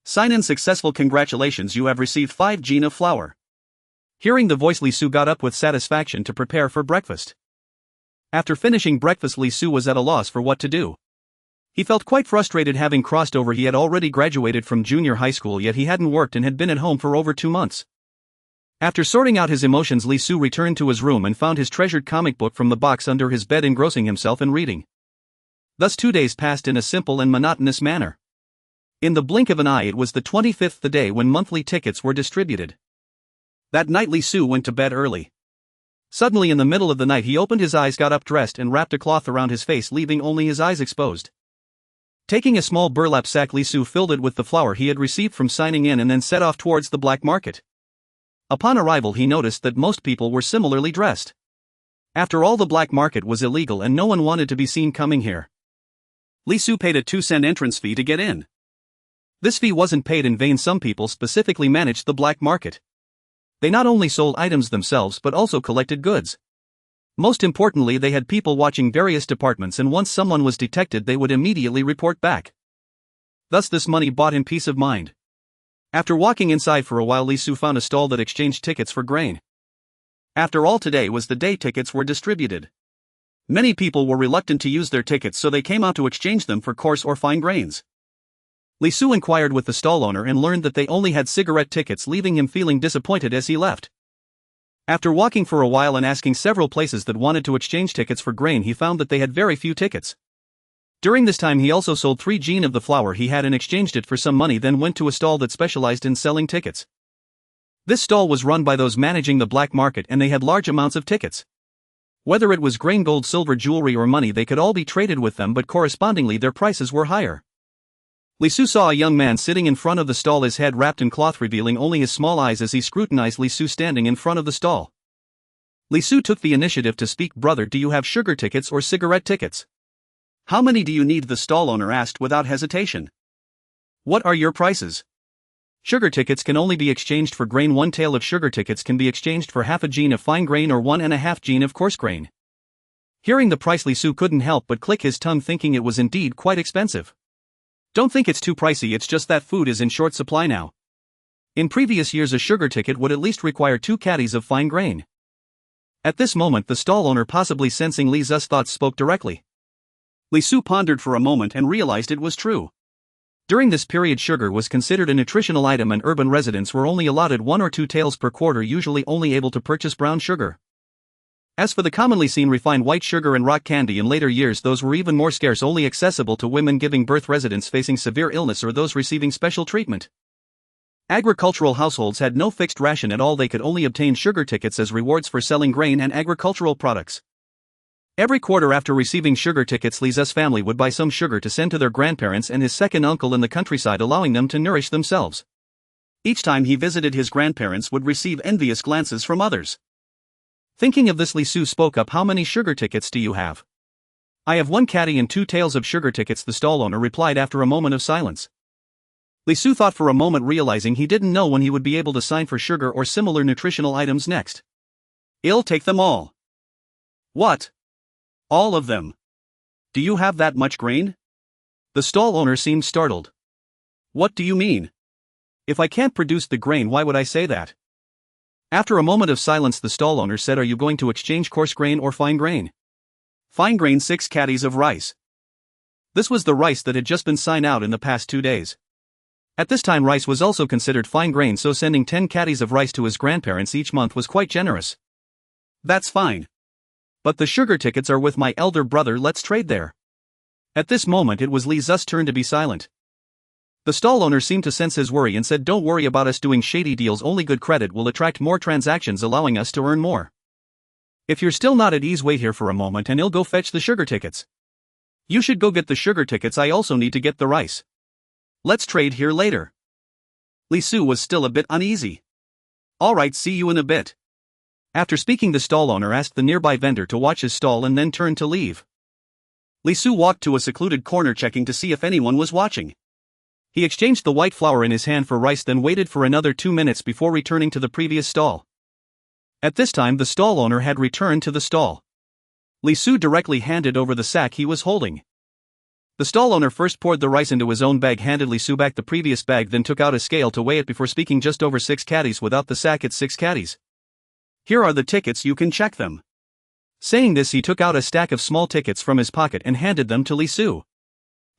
Sign in successful, congratulations, you have received 5 gene of flour. Hearing the voice, Lisu got up with satisfaction to prepare for breakfast. After finishing breakfast, Lisu was at a loss for what to do. He felt quite frustrated having crossed over. He had already graduated from junior high school, yet he hadn't worked and had been at home for over 2 months. After sorting out his emotions, Lisu returned to his room and found his treasured comic book from the box under his bed, engrossing himself in reading. Thus 2 days passed in a simple and monotonous manner. In the blink of an eye, it was the 25th, the day when monthly tickets were distributed. That night Lisu went to bed early. Suddenly, in the middle of the night, he opened his eyes, got up, dressed, and wrapped a cloth around his face, leaving only his eyes exposed. Taking a small burlap sack, Lisu filled it with the flour he had received from signing in and then set off towards the black market. Upon arrival, he noticed that most people were similarly dressed. After all, the black market was illegal and no one wanted to be seen coming here. Lisu paid a 2-cent entrance fee to get in. This fee wasn't paid in vain. Some people specifically managed the black market. They not only sold items themselves but also collected goods. Most importantly, they had people watching various departments, and once someone was detected, they would immediately report back. Thus this money bought him peace of mind. After walking inside for a while, Lisu found a stall that exchanged tickets for grain. After all, today was the day tickets were distributed. Many people were reluctant to use their tickets, so they came out to exchange them for coarse or fine grains. Lisu inquired with the stall owner and learned that they only had cigarette tickets, leaving him feeling disappointed as he left. After walking for a while and asking several places that wanted to exchange tickets for grain, he found that they had very few tickets. During this time, he also sold 3 gene of the flour he had and exchanged it for some money, then went to a stall that specialized in selling tickets. This stall was run by those managing the black market, and they had large amounts of tickets. Whether it was grain, gold, silver, jewelry, or money, they could all be traded with them, but correspondingly their prices were higher. Lisu saw a young man sitting in front of the stall, his head wrapped in cloth, revealing only his small eyes as he scrutinized Lisu standing in front of the stall. Lisu took the initiative to speak. Brother, do you have sugar tickets or cigarette tickets? How many do you need? The stall owner asked without hesitation. What are your prices? Sugar tickets can only be exchanged for grain. 1 tael of sugar tickets can be exchanged for half a gene of fine grain or 1.5 gene of coarse grain. Hearing the price, Lisu couldn't help but click his tongue, thinking it was indeed quite expensive. Don't think it's too pricey, it's just that food is in short supply now. In previous years, a sugar ticket would at least require 2 caddies of fine grain. At this moment, the stall owner, possibly sensing Lisa's thoughts, spoke directly. Lisu pondered for a moment and realized it was true. During this period, sugar was considered a nutritional item, and urban residents were only allotted 1 or 2 taels per quarter, usually only able to purchase brown sugar. As for the commonly seen refined white sugar and rock candy, in later years those were even more scarce, only accessible to women giving birth, residents facing severe illness, or those receiving special treatment. Agricultural households had no fixed ration at all. They could only obtain sugar tickets as rewards for selling grain and agricultural products. Every quarter after receiving sugar tickets, Lisa's family would buy some sugar to send to their grandparents and his second uncle in the countryside, allowing them to nourish themselves. Each time he visited, his grandparents would receive envious glances from others. Thinking of this, Lisu spoke up. How many sugar tickets do you have? I have 1 caddy and 2 taels of sugar tickets, the stall owner replied after a moment of silence. Lisu thought for a moment, realizing he didn't know when he would be able to sign for sugar or similar nutritional items next. I'll take them all. What? All of them? Do you have that much grain? The stall owner seemed startled. What do you mean? If I can't produce the grain, why would I say that? After a moment of silence, the stall owner said, are you going to exchange coarse grain or fine grain? Fine grain, 6 caddies of rice. This was the rice that had just been signed out in the past 2 days. At this time, rice was also considered fine grain, so sending 10 caddies of rice to his grandparents each month was quite generous. That's fine. But the sugar tickets are with my elder brother, let's trade there. At this moment, it was Lisa's turn to be silent. The stall owner seemed to sense his worry and said, don't worry about us doing shady deals, only good credit will attract more transactions, allowing us to earn more. If you're still not at ease, wait here for a moment and I'll go fetch the sugar tickets. You should go get the sugar tickets, I also need to get the rice. Let's trade here later. Lisu was still a bit uneasy. Alright, see you in a bit. After speaking, the stall owner asked the nearby vendor to watch his stall and then turned to leave. Lisu walked to a secluded corner, checking to see if anyone was watching. He exchanged the white flour in his hand for rice, then waited for another 2 minutes before returning to the previous stall. At this time the stall owner had returned to the stall. Li Su directly handed over the sack he was holding. The stall owner first poured the rice into his own bag, handed Li Su back the previous bag, then took out a scale to weigh it before speaking, just over 6 caddies. Without the sack it's 6 caddies. Here are the tickets, you can check them. Saying this, he took out a stack of small tickets from his pocket and handed them to Li Su.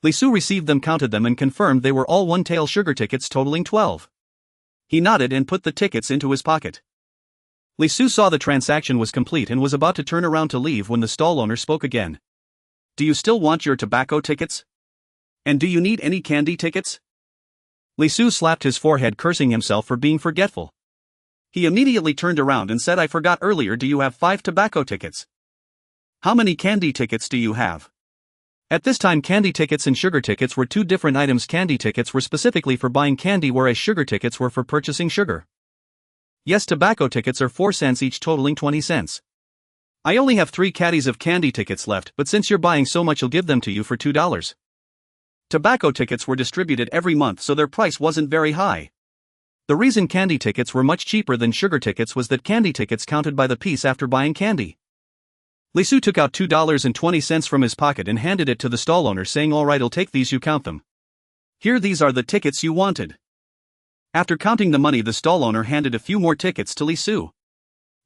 Li Su received them, counted them, and confirmed they were all one-tael sugar tickets totaling 12. He nodded and put the tickets into his pocket. Li Su saw the transaction was complete and was about to turn around to leave when the stall owner spoke again. Do you still want your tobacco tickets? And do you need any candy tickets? Li Su slapped his forehead, cursing himself for being forgetful. He immediately turned around and said, I forgot earlier, do you have 5 tobacco tickets? How many candy tickets do you have? At this time, candy tickets and sugar tickets were two different items. Candy tickets were specifically for buying candy, whereas sugar tickets were for purchasing sugar. Yes, tobacco tickets are 4 cents each, totaling 20 cents. I only have 3 caddies of candy tickets left, but since you're buying so much, I'll give them to you for $2. Tobacco tickets were distributed every month, so their price wasn't very high. The reason candy tickets were much cheaper than sugar tickets was that candy tickets counted by the piece after buying candy. Li Su took out $2.20 from his pocket and handed it to the stall owner, saying, Alright, I'll take these, you count them. Here, these are the tickets you wanted. After counting the money, the stall owner handed a few more tickets to Li Su.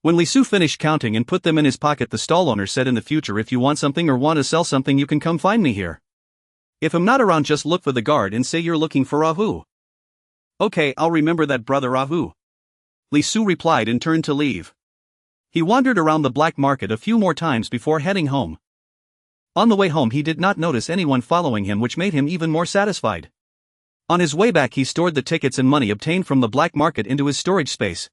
When Li Su finished counting and put them in his pocket, the stall owner said, in the future, if you want something or want to sell something, you can come find me here. If I'm not around, just look for the guard and say you're looking for Ahu. Okay, I'll remember that, brother Ahu. Li Su replied and turned to leave. He wandered around the black market a few more times before heading home. On the way home, he did not notice anyone following him, which made him even more satisfied. On his way back, he stored the tickets and money obtained from the black market into his storage space.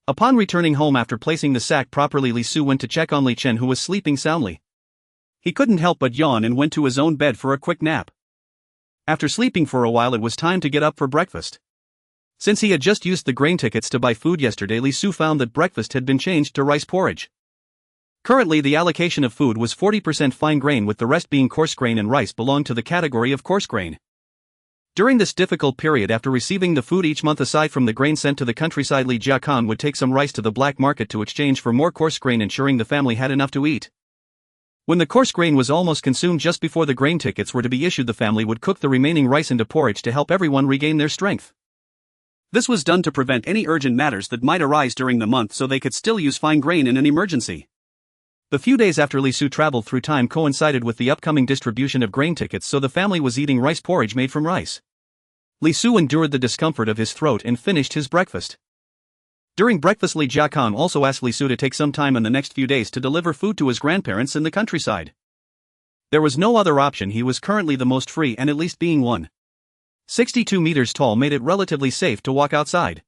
Upon returning home after placing the sack properly, Li Su went to check on Li Chen, who was sleeping soundly. He couldn't help but yawn and went to his own bed for a quick nap. After sleeping for a while, it was time to get up for breakfast. Since he had just used the grain tickets to buy food yesterday, Li Su found that breakfast had been changed to rice porridge. Currently, the allocation of food was 40% fine grain, with the rest being coarse grain, and rice belonged to the category of coarse grain. During this difficult period after receiving the food each month, aside from the grain sent to the countryside, Li Jiakang would take some rice to the black market to exchange for more coarse grain, ensuring the family had enough to eat. When the coarse grain was almost consumed just before the grain tickets were to be issued, the family would cook the remaining rice into porridge to help everyone regain their strength. This was done to prevent any urgent matters that might arise during the month, so they could still use fine grain in an emergency. The few days after Li Su traveled through time coincided with the upcoming distribution of grain tickets, so the family was eating rice porridge made from rice. Li Su endured the discomfort of his throat and finished his breakfast. During breakfast, Li Jiakang also asked Li Su to take some time in the next few days to deliver food to his grandparents in the countryside. There was no other option. He was currently the most free, and at least being 1.62 meters tall made it relatively safe to walk outside.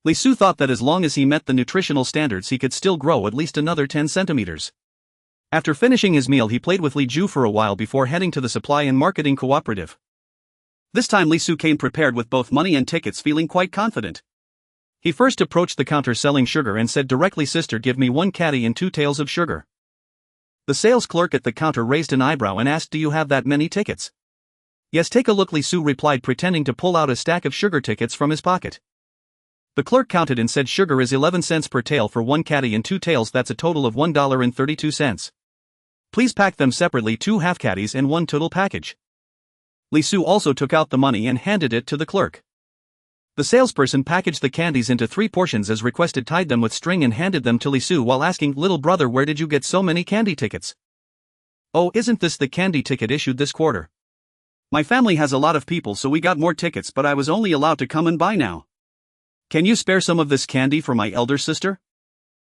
Li Su thought that as long as he met the nutritional standards, he could still grow at least another 10 centimeters. After finishing his meal, he played with Li Ju for a while before heading to the supply and marketing cooperative. This time Li Su came prepared with both money and tickets, feeling quite confident. He first approached the counter selling sugar and said directly, Sister, give me 1 caddy and 2 taels of sugar. The sales clerk at the counter raised an eyebrow and asked, do you have that many tickets? Yes, take a look, Li Su replied, pretending to pull out a stack of sugar tickets from his pocket. The clerk counted and said, sugar is 11 cents per tael for 1 caddy and 2 taels, that's a total of $1.32. Please pack them separately, 2 half caddies and 1 total package. Li Su also took out the money and handed it to the clerk. The salesperson packaged the candies into 3 portions as requested, tied them with string and handed them to Li Su while asking, little brother, where did you get so many candy tickets? Oh, isn't this the candy ticket issued this quarter? My family has a lot of people, so we got more tickets, but I was only allowed to come and buy now. Can you spare some of this candy for my elder sister?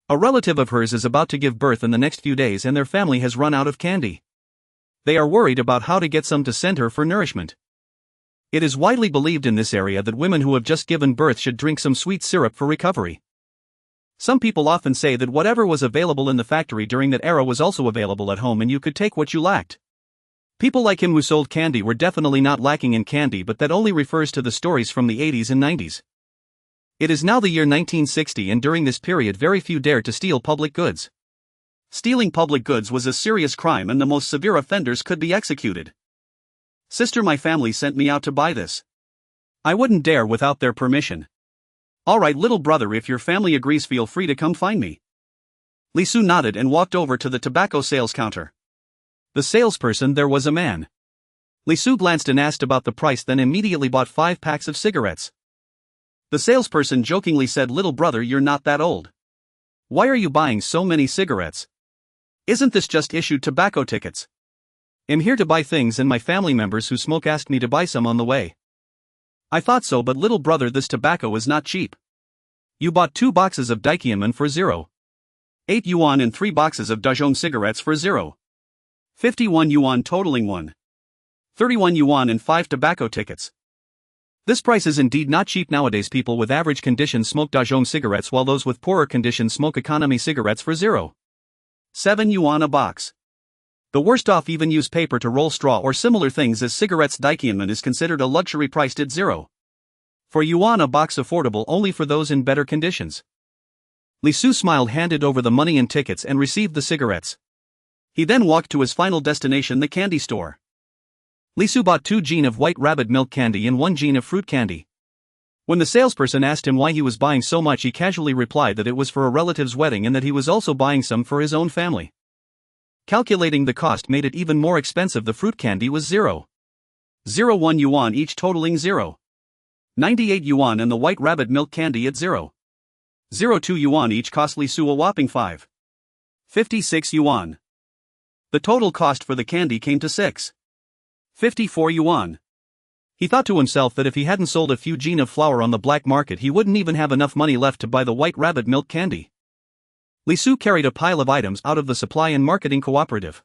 A relative of hers is about to give birth in the next few days and their family has run out of candy. They are worried about how to get some to send her for nourishment. It is widely believed in this area that women who have just given birth should drink some sweet syrup for recovery. Some people often say that whatever was available in the factory during that era was also available at home and you could take what you lacked. People like him who sold candy were definitely not lacking in candy, but that only refers to the stories from the 80s and 90s. It is now the year 1960, and during this period very few dared to steal public goods. Stealing public goods was a serious crime and the most severe offenders could be executed. Sister, my family sent me out to buy this. I wouldn't dare without their permission. Alright little brother, if your family agrees feel free to come find me. Li Su nodded and walked over to the tobacco sales counter. The salesperson there was a man. Li Su glanced and asked about the price, then immediately bought 5 packs of cigarettes. The salesperson jokingly said, little brother, you're not that old. Why are you buying so many cigarettes? Isn't this just issued tobacco tickets? I'm here to buy things and my family members who smoke asked me to buy some on the way. I thought so, but little brother, this tobacco is not cheap. You bought 2 boxes of Daikianmen for 0.8 yuan and 3 boxes of Dajong cigarettes for 0.51 yuan, totaling 1.31 yuan and 5 tobacco tickets. This price is indeed not cheap nowadays. People with average conditions smoke Dajong cigarettes while those with poorer conditions smoke economy cigarettes for 0.7 yuan a box. The worst off even use paper to roll straw or similar things as cigarettes. Daikianmen is considered a luxury priced at 0.4 yuan a box, affordable only for those in better conditions. Li Su smiled, handed over the money and tickets and received the cigarettes. He then walked to his final destination, the candy store. Li Su bought 2 jean of white rabbit milk candy and 1 jean of fruit candy. When the salesperson asked him why he was buying so much, he casually replied that it was for a relative's wedding and that he was also buying some for his own family. Calculating the cost made it even more expensive. The fruit candy was 0.01 yuan each, totaling 0.98 yuan, and the white rabbit milk candy at 0.02 yuan each cost Li Su a whopping 5.56 yuan. The total cost for the candy came to 6.54 yuan. He thought to himself that if he hadn't sold a few jean of flour on the black market, he wouldn't even have enough money left to buy the white rabbit milk candy. Li Su carried a pile of items out of the supply and marketing cooperative.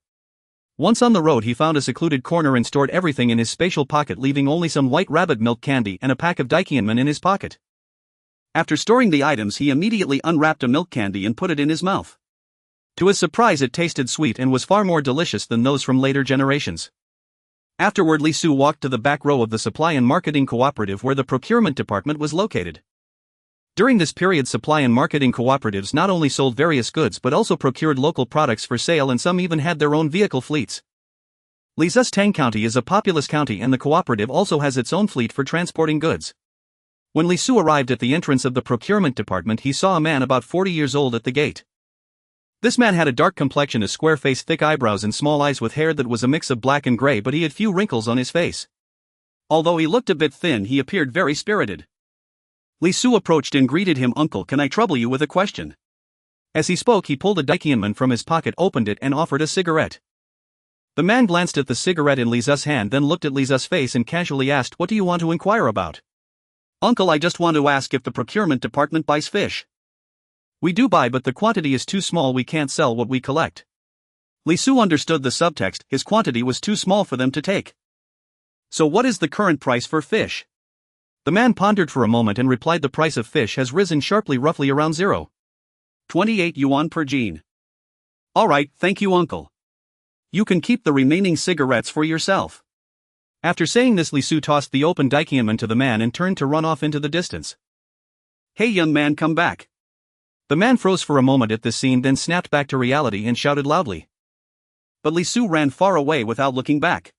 Once on the road, he found a secluded corner and stored everything in his spatial pocket, leaving only some white rabbit milk candy and a pack of Daikianmen in his pocket. After storing the items, he immediately unwrapped a milk candy and put it in his mouth. To his surprise, it tasted sweet and was far more delicious than those from later generations. Afterward, Li Su walked to the back row of the supply and marketing cooperative where the procurement department was located. During this period, supply and marketing cooperatives not only sold various goods but also procured local products for sale, and some even had their own vehicle fleets. Liuzhang County is a populous county and the cooperative also has its own fleet for transporting goods. When Li Su arrived at the entrance of the procurement department, he saw a man about 40 years old at the gate. This man had a dark complexion, a square face, thick eyebrows and small eyes with hair that was a mix of black and gray, but he had few wrinkles on his face. Although he looked a bit thin, he appeared very spirited. Li Su approached and greeted him. Uncle, can I trouble you with a question? As he spoke, he pulled a Daikianmen from his pocket, opened it and offered a cigarette. The man glanced at the cigarette in Li Zu's hand, then looked at Li Zu's face and casually asked, what do you want to inquire about? Uncle, I just want to ask if the procurement department buys fish. We do buy, but the quantity is too small, we can't sell what we collect. Li Su understood the subtext, his quantity was too small for them to take. So what is the current price for fish? The man pondered for a moment and replied, the price of fish has risen sharply, roughly around 0.28 yuan per jean. Alright, thank you uncle. You can keep the remaining cigarettes for yourself. After saying this, Li Su tossed the open Daikianmen to the man and turned to run off into the distance. Hey young man, come back. The man froze for a moment at this scene, then snapped back to reality and shouted loudly. But Li Su ran far away without looking back.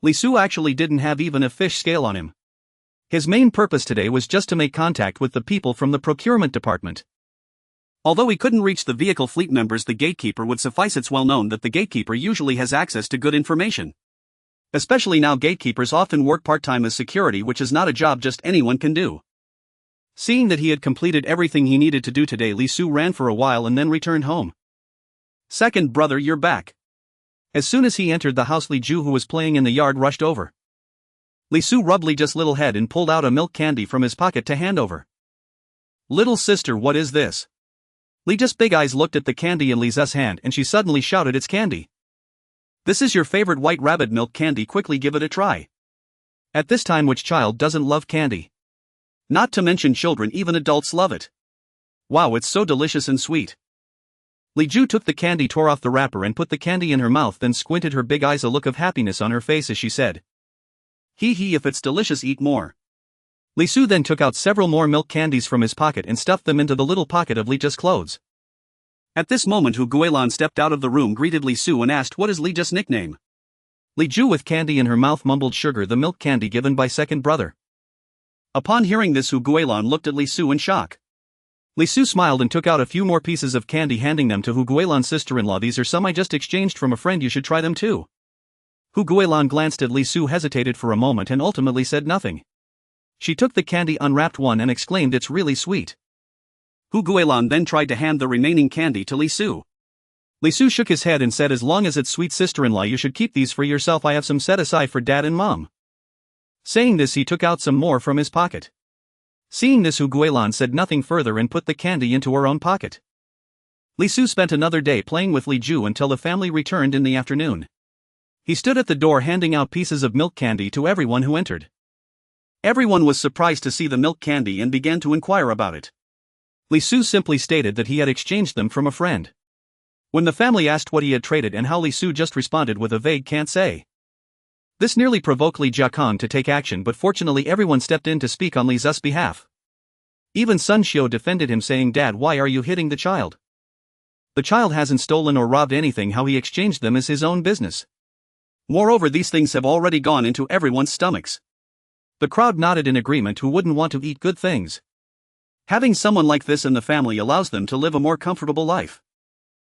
Li Su actually didn't have even a fish scale on him. His main purpose today was just to make contact with the people from the procurement department. Although he couldn't reach the vehicle fleet members, the gatekeeper would suffice. It's well known that the gatekeeper usually has access to good information. Especially now, gatekeepers often work part-time as security, which is not a job just anyone can do. Seeing that he had completed everything he needed to do today, Li Su ran for a while and then returned home. Second brother, you're back. As soon as he entered the house, Li Ju, who was playing in the yard, rushed over. Li Su rubbed Li Ju's little head and pulled out a milk candy from his pocket to hand over. Little sister, what is this? Li Ju's big eyes looked at the candy in Li Zu's hand and she suddenly shouted, it's candy. This is your favorite white rabbit milk candy, quickly give it a try. At this time, which child doesn't love candy? Not to mention children, even adults love it. Wow, it's so delicious and sweet. Li Ju took the candy, tore off the wrapper and put the candy in her mouth, then squinted her big eyes, a look of happiness on her face as she said, hee hee, if it's delicious, eat more. Li Su then took out several more milk candies from his pocket and stuffed them into the little pocket of Li Ju's clothes. At this moment, Hu Guilan stepped out of the room, greeted Li Su and asked, what is Li Ju's nickname? Li Ju, with candy in her mouth, mumbled, sugar, the milk candy given by second brother. Upon hearing this, Hu Guilan looked at Li Su in shock. Li Su smiled and took out a few more pieces of candy, handing them to Hu Guilan's sister-in-law. These are some I just exchanged from a friend, you should try them too. Hu Guilan glanced at Li Su, hesitated for a moment and ultimately said nothing. She took the candy, unwrapped one and exclaimed, "It's really sweet." Hu Guilan then tried to hand the remaining candy to Li Su. Li Su shook his head and said, "As long as it's sweet, sister-in-law, you should keep these for yourself. I have some set aside for dad and mom." Saying this, he took out some more from his pocket. Seeing this, Hu Guilan said nothing further and put the candy into her own pocket. Li Su spent another day playing with Li Ju until the family returned in the afternoon. He stood at the door handing out pieces of milk candy to everyone who entered. Everyone was surprised to see the milk candy and began to inquire about it. Li Su simply stated that he had exchanged them from a friend. When the family asked what he had traded and how, Li Su just responded with a vague "can't say." This nearly provoked Li Jiakong to take action, but fortunately everyone stepped in to speak on Li Zu's behalf. Even Sun Xiu defended him, saying, "Dad, why are you hitting the child? The child hasn't stolen or robbed anything. How he exchanged them is his own business. Moreover, these things have already gone into everyone's stomachs." The crowd nodded in agreement. Who wouldn't want to eat good things? Having someone like this in the family allows them to live a more comfortable life.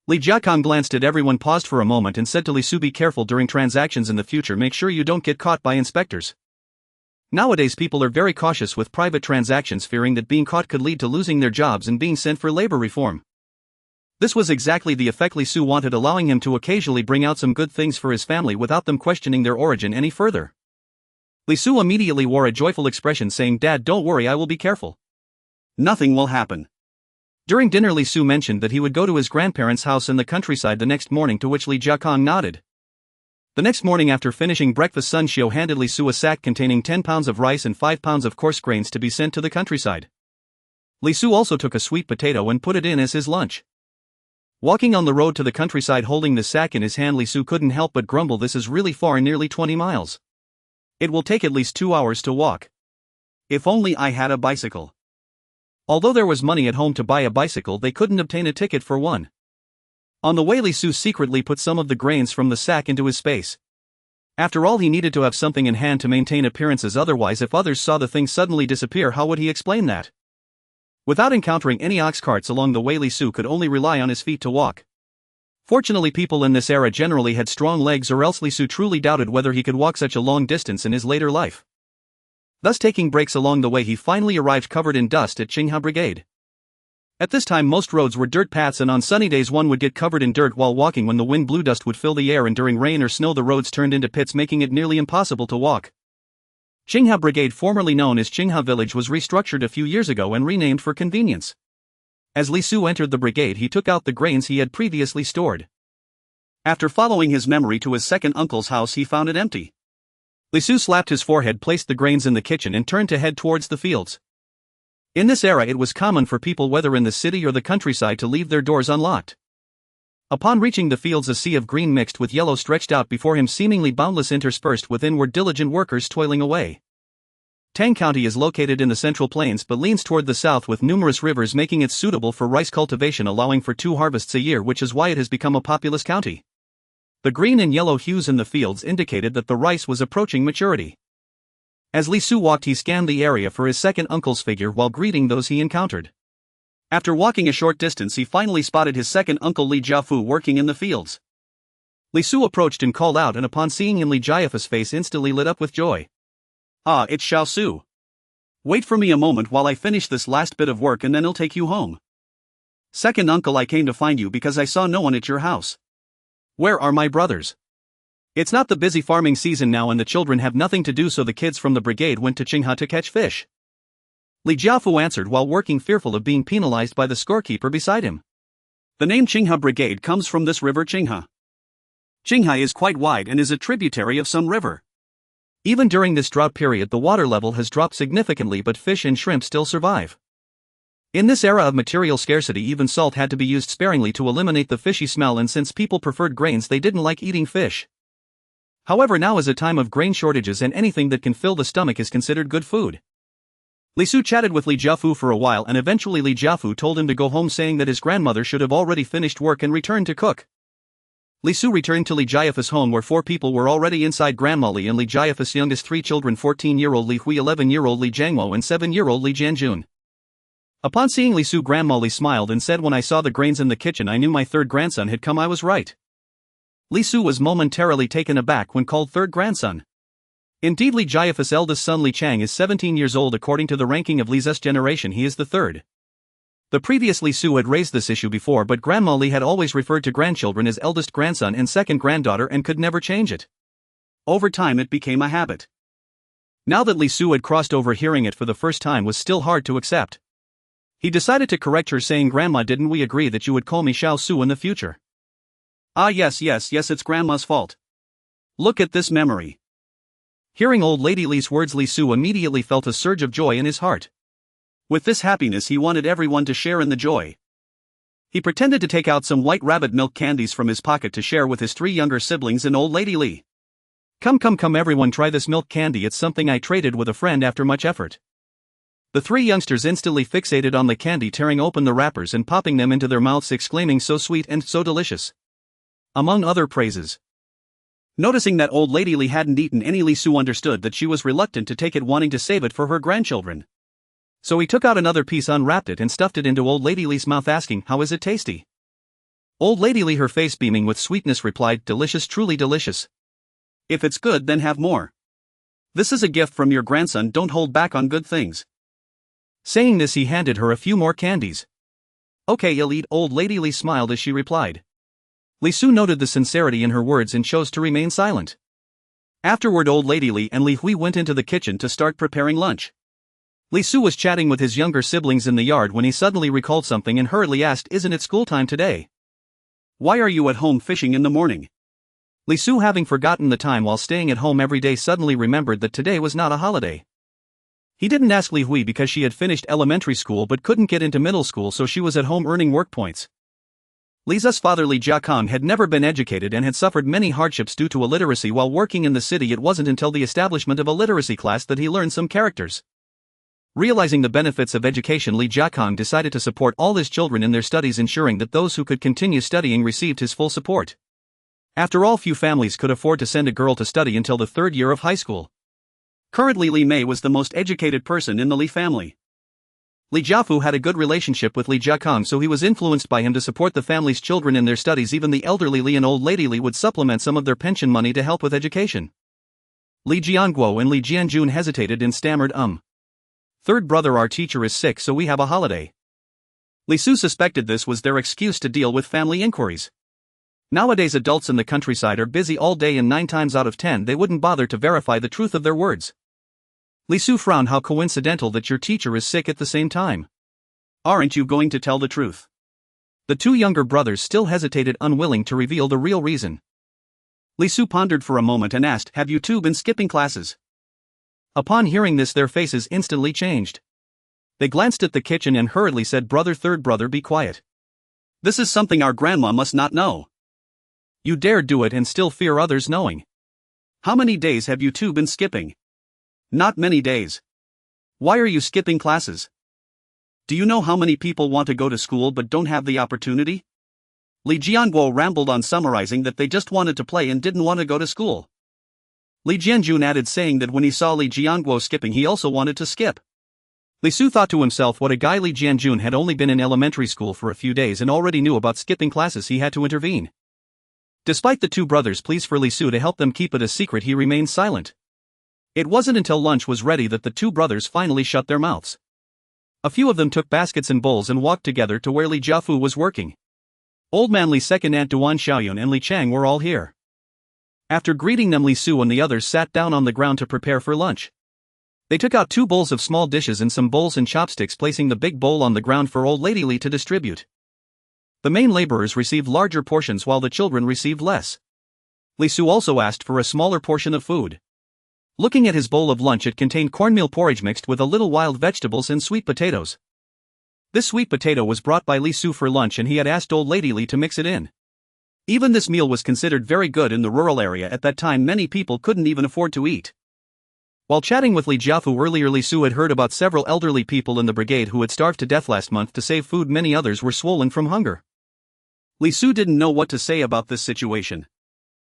Li Jiakong glanced at everyone, paused for a moment and said to Li Su, "Be careful during transactions in the future. Make sure you don't get caught by inspectors. Nowadays people are very cautious with private transactions, fearing that being caught could lead to losing their jobs and being sent for labor reform." This was exactly the effect Li Su wanted, allowing him to occasionally bring out some good things for his family without them questioning their origin any further. Li Su immediately wore a joyful expression, saying, "Dad, don't worry, I will be careful. Nothing will happen." During dinner, Li Su mentioned that he would go to his grandparents' house in the countryside the next morning, to which Li Jiakong nodded. The next morning, after finishing breakfast, Sun Xiu handed Li Su a sack containing 10 pounds of rice and 5 pounds of coarse grains to be sent to the countryside. Li Su also took a sweet potato and put it in as his lunch. Walking on the road to the countryside holding the sack in his hand, Li Su couldn't help but grumble, "This is really far, nearly 20 miles. It will take at least 2 hours to walk. If only I had a bicycle." Although there was money at home to buy a bicycle, they couldn't obtain a ticket for one. On the way, Li Su secretly put some of the grains from the sack into his space. After all, he needed to have something in hand to maintain appearances, otherwise if others saw the thing suddenly disappear, how would he explain that? Without encountering any ox carts along the way, Li Su could only rely on his feet to walk. Fortunately, people in this era generally had strong legs, or else Li Su truly doubted whether he could walk such a long distance in his later life. Thus, taking breaks along the way, he finally arrived covered in dust at Qingha Brigade. At this time most roads were dirt paths, and on sunny days one would get covered in dirt while walking. When the wind blew, dust would fill the air, and during rain or snow the roads turned into pits, making it nearly impossible to walk. Qingha Brigade, formerly known as Qingha Village, was restructured a few years ago and renamed for convenience. As Li Su entered the brigade, he took out the grains he had previously stored. After following his memory to his second uncle's house, he found it empty. Li Su slapped his forehead, placed the grains in the kitchen and turned to head towards the fields. In this era it was common for people, whether in the city or the countryside, to leave their doors unlocked. Upon reaching the fields, a sea of green mixed with yellow stretched out before him, seemingly boundless, interspersed within were diligent workers toiling away. Tang County is located in the Central Plains but leans toward the south, with numerous rivers making it suitable for rice cultivation, allowing for 2 harvests a year, which is why it has become a populous county. The green and yellow hues in the fields indicated that the rice was approaching maturity. As Li Su walked, he scanned the area for his second uncle's figure while greeting those he encountered. After walking a short distance, he finally spotted his second uncle Li Jiafu working in the fields. Li Su approached and called out, and upon seeing him, Li Jiafu's face instantly lit up with joy. "Ah, it's Xiao Su. Wait for me a moment while I finish this last bit of work and then I'll take you home. Second uncle, I came to find you because I saw no one at your house. Where are my brothers? It's not the busy farming season now and the children have nothing to do, so the kids from the brigade went to Qingha to catch fish." Li Jiafu answered while working, fearful of being penalized by the scorekeeper beside him. The name Qingha Brigade comes from this river Qingha. Qingha is quite wide and is a tributary of some river. Even during this drought period the water level has dropped significantly, but fish and shrimp still survive. In this era of material scarcity, even salt had to be used sparingly to eliminate the fishy smell, and since people preferred grains, they didn't like eating fish. However, now is a time of grain shortages and anything that can fill the stomach is considered good food. Li Su chatted with Li Jiafu for a while, and eventually Li Jiafu told him to go home, saying that his grandmother should have already finished work and returned to cook. Li Su returned to Li Jiafa's home where 4 people were already inside. Grandma Li and Li Jiafa's youngest 3 children, 14-year-old Li Hui, 11-year-old Li Jiangmo and 7-year-old Li Jianjun. Upon seeing Li Su, Grandma Li smiled and said, "When I saw the grains in the kitchen I knew my third grandson had come. I was right." Li Su was momentarily taken aback when called third grandson. Indeed, Li Jiafa's eldest son Li Chang is 17 years old. According to the ranking of Li's generation, he is the third. The previous Li Su had raised this issue before, but Grandma Li had always referred to grandchildren as eldest grandson and second granddaughter and could never change it. Over time it became a habit. Now that Li Su had crossed over, hearing it for the first time was still hard to accept. He decided to correct her, saying, "Grandma, didn't we agree that you would call me Xiao Su in the future?" "Ah yes, it's Grandma's fault. Look at this memory." Hearing old lady Li's words, Li Su immediately felt a surge of joy in his heart. With this happiness he wanted everyone to share in the joy. He pretended to take out some white rabbit milk candies from his pocket to share with his 3 younger siblings and old lady Li. Come everyone, try this milk candy, it's something I traded with a friend after much effort." The 3 youngsters instantly fixated on the candy, tearing open the wrappers and popping them into their mouths, exclaiming, "So sweet and so delicious," among other praises. Noticing that old lady Li hadn't eaten any, Li Su understood that she was reluctant to take it, wanting to save it for her grandchildren. So he took out another piece, unwrapped it and stuffed it into old lady Li's mouth, asking, "How is it tasty?" Old lady Li, her face beaming with sweetness, replied, "Delicious, truly delicious. If it's good, then have more. This is a gift from your grandson, don't hold back on good things." Saying this, he handed her a few more candies. "Okay, I'll eat," old lady Li smiled as she replied. Li Su noted the sincerity in her words and chose to remain silent. Afterward, old lady Li and Li Hui went into the kitchen to start preparing lunch. Li Su was chatting with his younger siblings in the yard when he suddenly recalled something and hurriedly asked, "Isn't it school time today? Why are you at home fishing in the morning?" Li Su, having forgotten the time while staying at home every day, suddenly remembered that today was not a holiday. He didn't ask Li Hui because she had finished elementary school but couldn't get into middle school, so she was at home earning work points. Li's father Li Jiakang had never been educated and had suffered many hardships due to illiteracy while working in the city. It wasn't until the establishment of a literacy class that he learned some characters. Realizing the benefits of education, Li Jiakang decided to support all his children in their studies, ensuring that those who could continue studying received his full support. After all, few families could afford to send a girl to study until the 3rd year of high school. Currently, Li Mei was the most educated person in the Li family. Li Jiafu had a good relationship with Li Jiakang, so he was influenced by him to support the family's children in their studies. Even the elderly Li and old lady Li would supplement some of their pension money to help with education. Li Jianguo and Li Jianjun hesitated and stammered, "Third brother, our teacher is sick, so we have a holiday." Li Su suspected this was their excuse to deal with family inquiries. Nowadays, adults in the countryside are busy all day, and 9 times out of 10 they wouldn't bother to verify the truth of their words. Li Su frowned. "How coincidental that your teacher is sick at the same time. Aren't you going to tell the truth?" The 2 younger brothers still hesitated, unwilling to reveal the real reason. Li Su pondered for a moment and asked, "Have you 2 been skipping classes?" Upon hearing this, their faces instantly changed. They glanced at the kitchen and hurriedly said, Third brother, be quiet. This is something our grandma must not know. You dare do it and still fear others knowing. How many days have you 2 been skipping?" "Not many days." "Why are you skipping classes? Do you know how many people want to go to school but don't have the opportunity?" Li Jianguo rambled on, summarizing that they just wanted to play and didn't want to go to school. Li Jianjun added, saying that when he saw Li Jianguo skipping, he also wanted to skip. Li Su thought to himself, what a guy. Li Jianjun had only been in elementary school for a few days and already knew about skipping classes. He had to intervene. Despite the 2 brothers' pleas for Li Su to help them keep it a secret, he remained silent. It wasn't until lunch was ready that the 2 brothers finally shut their mouths. A few of them took baskets and bowls and walked together to where Li Jiafu was working. Old man Li's second aunt Duan Xiaoyun and Li Chang were all here. After greeting them, Li Su and the others sat down on the ground to prepare for lunch. They took out 2 bowls of small dishes and some bowls and chopsticks, placing the big bowl on the ground for old lady Li to distribute. The main laborers received larger portions while the children received less. Li Su also asked for a smaller portion of food. Looking at his bowl of lunch, it contained cornmeal porridge mixed with a little wild vegetables and sweet potatoes. This sweet potato was brought by Li Su for lunch, and he had asked old lady Li to mix it in. Even this meal was considered very good in the rural area at that time. Many people couldn't even afford to eat. While chatting with Li Jiafu earlier, Li Su had heard about several elderly people in the brigade who had starved to death last month. To save food, many others were swollen from hunger. Li Su didn't know what to say about this situation.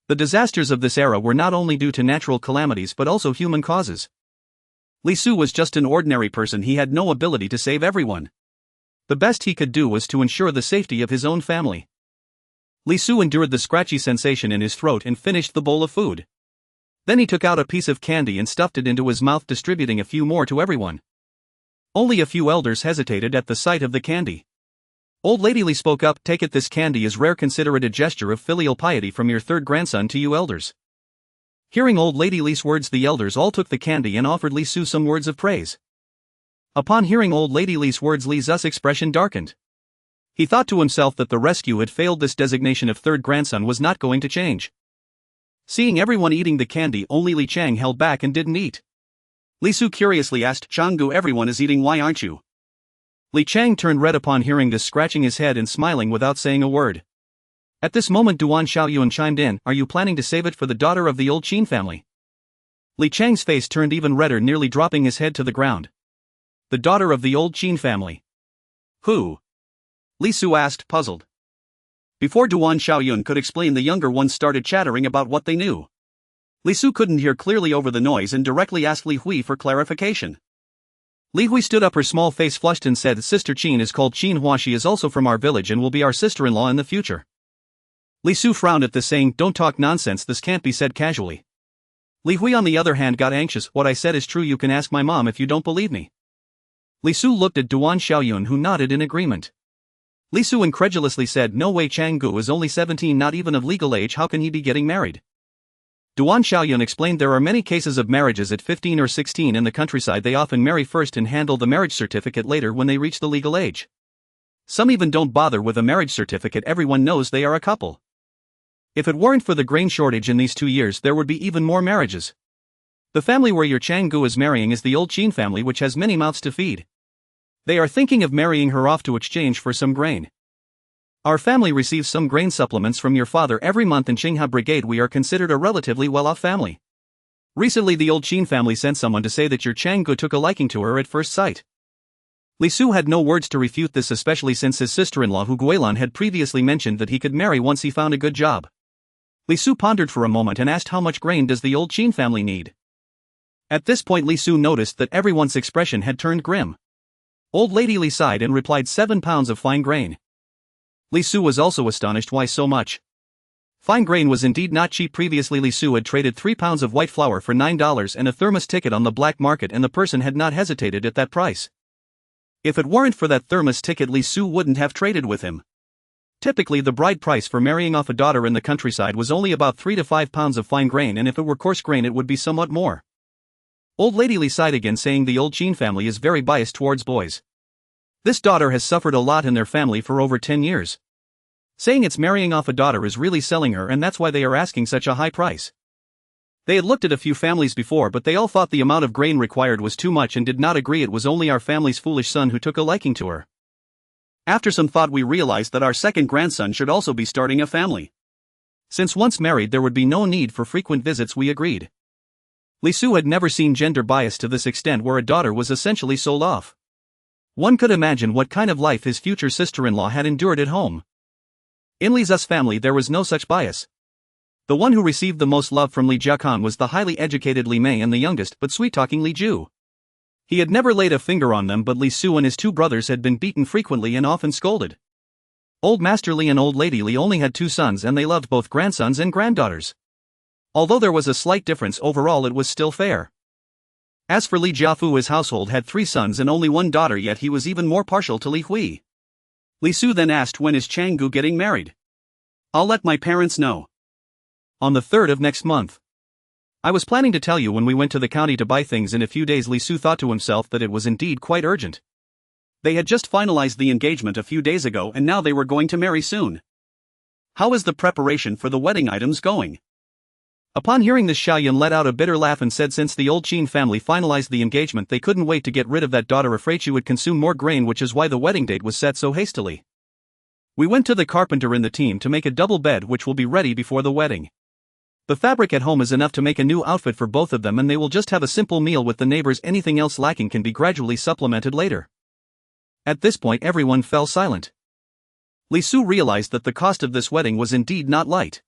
The disasters of this era were not only due to natural calamities but also human causes. Li Su was just an ordinary person, he had no ability to save everyone. The best he could do was to ensure the safety of his own family. Li Su endured the scratchy sensation in his throat and finished the bowl of food. Then he took out a piece of candy and stuffed it into his mouth, distributing a few more to everyone. Only a few elders hesitated at the sight of the candy. Old Lady Li spoke up, "Take it, this candy is rare, consider it a gesture of filial piety from your third grandson to you elders." Hearing Old Lady Li's words, the elders all took the candy and offered Li Su some words of praise. Upon hearing Old Lady Li's words, Li Zu's expression darkened. He thought to himself that the rescue had failed, this designation of third grandson was not going to change. Seeing everyone eating the candy, only Li Chang held back and didn't eat. Li Su curiously asked, "Changgu, everyone is eating, why aren't you?" Li Chang turned red upon hearing this, scratching his head and smiling without saying a word. At this moment Duan Xiaoyuan chimed in, "Are you planning to save it for the daughter of the old Qin family?" Li Chang's face turned even redder, nearly dropping his head to the ground. The daughter of the old Qin family? Who? Li Su asked, puzzled. Before Duan Xiaoyun could explain, the younger ones started chattering about what they knew. Li Su couldn't hear clearly over the noise and directly asked Li Hui for clarification. Li Hui stood up, her small face flushed, and said, "Sister Qin is called Xuanhuan. She is also from our village and will be our sister-in-law in the future." Li Su frowned at this, saying, "Don't talk nonsense, this can't be said casually." Li Hui on the other hand got anxious, "What I said is true, you can ask my mom if you don't believe me." Li Su looked at Duan Xiaoyun, who nodded in agreement. Li Su incredulously said, "No way, Changgu is only 17, not even of legal age, how can he be getting married?" Duan Xiaoyun explained, "There are many cases of marriages at 15 or 16 in the countryside. They often marry first and handle the marriage certificate later when they reach the legal age. Some even don't bother with a marriage certificate, everyone knows they are a couple. If it weren't for the grain shortage in these 2 years, there would be even more marriages. The family where your Changgu is marrying is the old Qin family, which has many mouths to feed. They are thinking of marrying her off to exchange for some grain. Our family receives some grain supplements from your father every month. In Qingha Brigade we are considered a relatively well-off family. Recently the old Qin family sent someone to say that your Changgu took a liking to her at first sight." Li Su had no words to refute this, especially since his sister-in-law Hu Guilan had previously mentioned that he could marry once he found a good job. Li Su pondered for a moment and asked, "How much grain does the old Qin family need?" At this point Li Su noticed that everyone's expression had turned grim. Old Lady Li sighed and replied, 7 pounds of fine grain. Li Su was also astonished, why so much? Fine grain was indeed not cheap. Previously Li Su had traded 3 pounds of white flour for $9 and a thermos ticket on the black market, and the person had not hesitated at that price. If it weren't for that thermos ticket, Li Su wouldn't have traded with him. Typically the bride price for marrying off a daughter in the countryside was only about 3 to 5 pounds of fine grain, and if it were coarse grain it would be somewhat more. Old Lady Li sighed again, saying, "The old Qin family is very biased towards boys. This daughter has suffered a lot in their family for over 10 years. Saying it's marrying off a daughter is really selling her, and that's why they are asking such a high price." They had looked at a few families before, but they all thought the amount of grain required was too much and did not agree it was only our family's foolish son who took a liking to her. After some thought we realized that our second grandson should also be starting a family. Since once married there would be no need for frequent visits, we agreed. Li Su had never seen gender bias to this extent, where a daughter was essentially sold off. One could imagine what kind of life his future sister-in-law had endured at home. In Li Zu's family there was no such bias. The one who received the most love from Li Jiakhan was the highly educated Li Mei and the youngest but sweet-talking Li Ju. He had never laid a finger on them, but Li Su and his 2 brothers had been beaten frequently and often scolded. Old Master Li and Old Lady Li only had 2 sons, and they loved both grandsons and granddaughters. Although there was a slight difference, overall it was still fair. As for Li Jiafu, his household had 3 sons and only 1 daughter, yet he was even more partial to Li Hui. Li Su then asked, "When is Changgu getting married?" "I'll let my parents know. On the 3rd of next month. I was planning to tell you when we went to the county to buy things in a few days." Li Su thought to himself that it was indeed quite urgent. They had just finalized the engagement a few days ago and now they were going to marry soon. How is the preparation for the wedding items going? Upon hearing this, Xiaoyan let out a bitter laugh and said, since the old Qin family finalized the engagement they couldn't wait to get rid of that daughter, afraid she would consume more grain, which is why the wedding date was set so hastily. We went to the carpenter in the team to make a double bed which will be ready before the wedding. The fabric at home is enough to make a new outfit for both of them, and they will just have a simple meal with the neighbors. Anything else lacking can be gradually supplemented later. At this point everyone fell silent. Li Su realized that the cost of this wedding was indeed not light.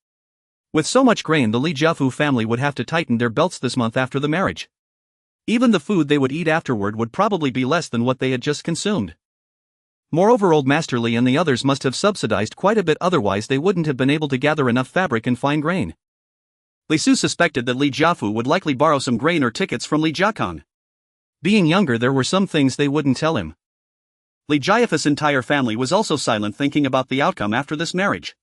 With so much grain, the Li Jiafu family would have to tighten their belts this month after the marriage. Even the food they would eat afterward would probably be less than what they had just consumed. Moreover, old Master Li and the others must have subsidized quite a bit, otherwise they wouldn't have been able to gather enough fabric and fine grain. Li Su suspected that Li Jiafu would likely borrow some grain or tickets from Li Jiakang. Being younger, there were some things they wouldn't tell him. Li Jiafu's entire family was also silent, thinking about the outcome after this marriage.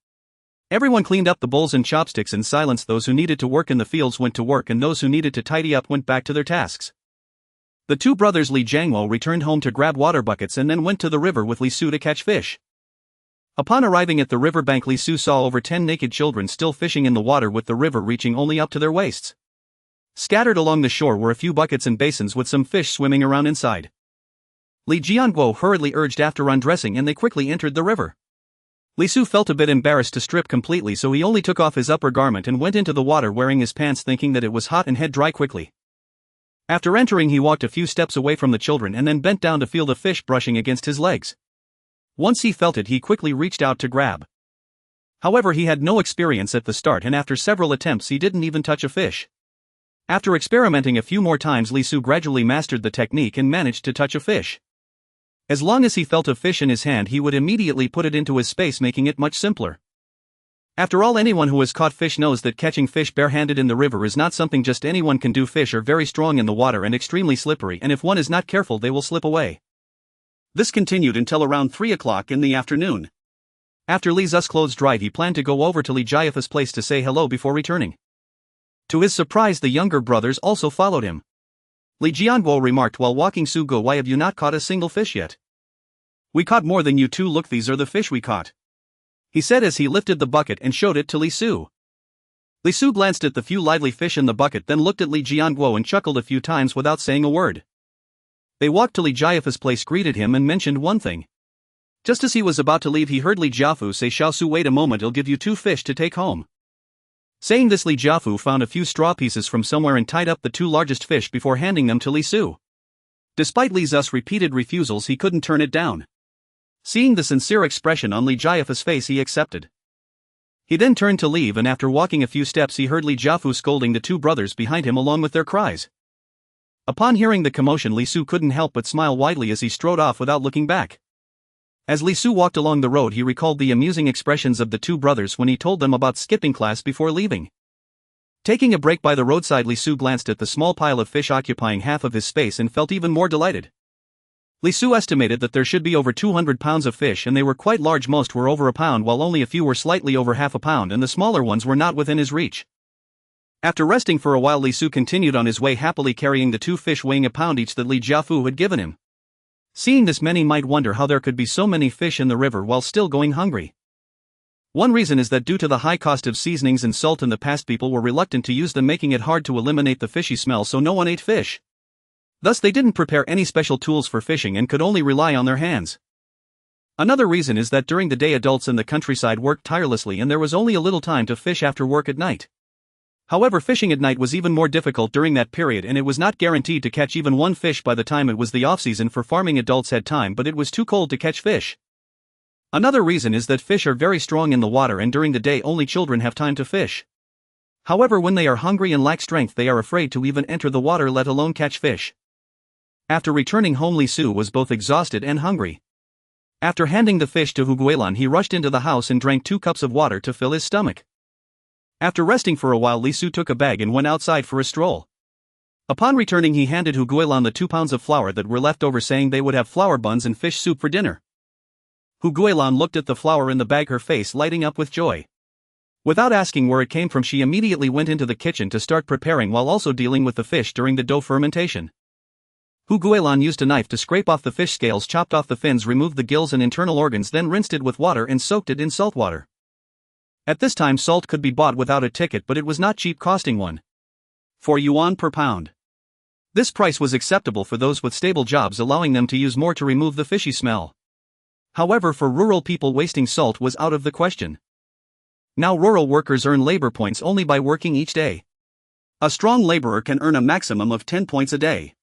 Everyone cleaned up the bowls and chopsticks in silence. Those who needed to work in the fields went to work, and those who needed to tidy up went back to their tasks. The two brothers Li Jiangwo returned home to grab water buckets and then went to the river with Li Su to catch fish. Upon arriving at the river bank, Li Su saw over 10 naked children still fishing in the water, with the river reaching only up to their waists. Scattered along the shore were a few buckets and basins with some fish swimming around inside. Li Jianguo hurriedly urged after undressing, and they quickly entered the river. Li Su felt a bit embarrassed to strip completely, so he only took off his upper garment and went into the water wearing his pants, thinking that it was hot and had dry quickly. After entering, he walked a few steps away from the children and then bent down to feel the fish brushing against his legs. Once he felt it, he quickly reached out to grab. However, he had no experience at the start, and after several attempts he didn't even touch a fish. After experimenting a few more times, Li Su gradually mastered the technique and managed to touch a fish. As long as he felt a fish in his hand, he would immediately put it into his space, making it much simpler. After all, anyone who has caught fish knows that catching fish barehanded in the river is not something just anyone can do. Fish are very strong in the water and extremely slippery, and if one is not careful they will slip away. This continued until around 3 o'clock in the afternoon. After Li Zu's clothes dried, he planned to go over to Li Jiafu's place to say hello before returning. To his surprise, the younger brothers also followed him. Li Jianguo remarked while walking, "Su Go, why have you not caught a single fish yet?" "We caught more than you two. Look, these are the fish we caught," he said as he lifted the bucket and showed it to Li Su. Li Su glanced at the few lively fish in the bucket, then looked at Li Jianguo and chuckled a few times without saying a word. They walked to Li Jiafu's place, greeted him, and mentioned one thing. Just as he was about to leave, he heard Li Jiafu say, "Xiao Su, wait a moment, I'll give you 2 fish to take home." Saying this, Li Jiafu found a few straw pieces from somewhere and tied up the 2 largest fish before handing them to Li Su. Despite Li Zu's repeated refusals, he couldn't turn it down. Seeing the sincere expression on Li Jiafu's face, he accepted. He then turned to leave, and after walking a few steps he heard Li Jiafu scolding the 2 brothers behind him along with their cries. Upon hearing the commotion, Li Su couldn't help but smile widely as he strode off without looking back. As Li Su walked along the road, he recalled the amusing expressions of the 2 brothers when he told them about skipping class before leaving. Taking a break by the roadside, Li Su glanced at the small pile of fish occupying half of his space and felt even more delighted. Li Su estimated that there should be over 200 pounds of fish, and they were quite large. Most were over a pound, while only a few were slightly over half a pound, and the smaller ones were not within his reach. After resting for a while, Li Su continued on his way, happily carrying the 2 fish weighing a pound each that Li Jiafu had given him. Seeing this, many might wonder how there could be so many fish in the river while still going hungry. One reason is that due to the high cost of seasonings and salt in the past, people were reluctant to use them, making it hard to eliminate the fishy smell, so no one ate fish. Thus they didn't prepare any special tools for fishing and could only rely on their hands. Another reason is that during the day adults in the countryside worked tirelessly, and there was only a little time to fish after work at night. However, fishing at night was even more difficult during that period, and it was not guaranteed to catch even 1 fish by the time it was the off-season for farming. Adults had time, but it was too cold to catch fish. Another reason is that fish are very strong in the water, and during the day only children have time to fish. However, when they are hungry and lack strength, they are afraid to even enter the water, let alone catch fish. After returning home, Li Su was both exhausted and hungry. After handing the fish to Hu Guilan, he rushed into the house and drank 2 cups of water to fill his stomach. After resting for a while, Li Su took a bag and went outside for a stroll. Upon returning, he handed Hu Guilan the 2 pounds of flour that were left over, saying they would have flour buns and fish soup for dinner. Hu Guilan looked at the flour in the bag, her face lighting up with joy. Without asking where it came from, she immediately went into the kitchen to start preparing, while also dealing with the fish during the dough fermentation. Hu Guilan used a knife to scrape off the fish scales, chopped off the fins, removed the gills and internal organs, then rinsed it with water and soaked it in salt water. At this time, salt could be bought without a ticket, but it was not cheap, costing 4 yuan per pound. This price was acceptable for those with stable jobs, allowing them to use more to remove the fishy smell. However, for rural people, wasting salt was out of the question. Now rural workers earn labor points only by working each day. A strong laborer can earn a maximum of 10 points a day.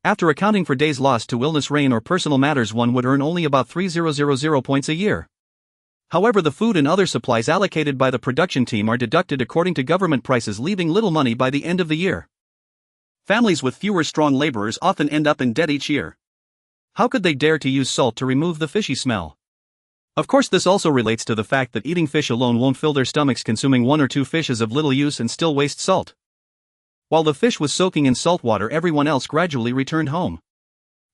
After accounting for days lost to illness, rain, or personal matters, one would earn only about 3,000 points a year. However, the food and other supplies allocated by the production team are deducted according to government prices, leaving little money by the end of the year. Families with fewer strong laborers often end up in debt each year. How could they dare to use salt to remove the fishy smell? Of course, this also relates to the fact that eating fish alone won't fill their stomachs. Consuming 1 or 2 fish is of little use and still wastes salt. While the fish was soaking in salt water, everyone else gradually returned home.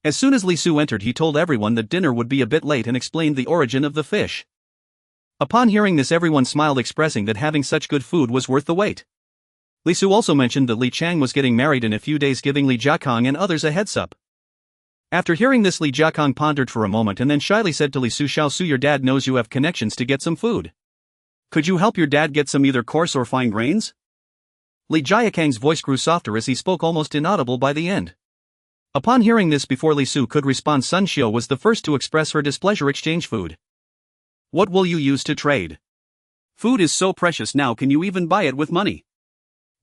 As soon as Li Su entered, he told everyone that dinner would be a bit late and explained the origin of the fish. Upon hearing this, everyone smiled, expressing that having such good food was worth the wait. Li Su also mentioned that Li Chang was getting married in a few days, giving Li Jiakong and others a heads up. After hearing this, Li Jiakong pondered for a moment and then shyly said to Li Su, "Xiao Su, your dad knows you have connections to get some food. Could you help your dad get some either coarse or fine grains?" Li Jiakong's voice grew softer as he spoke, almost inaudible by the end. Upon hearing this, before Li Su could respond, Sun Xiao was the first to express her displeasure. "Exchange food. What will you use to trade? Food is so precious now, can you even buy it with money?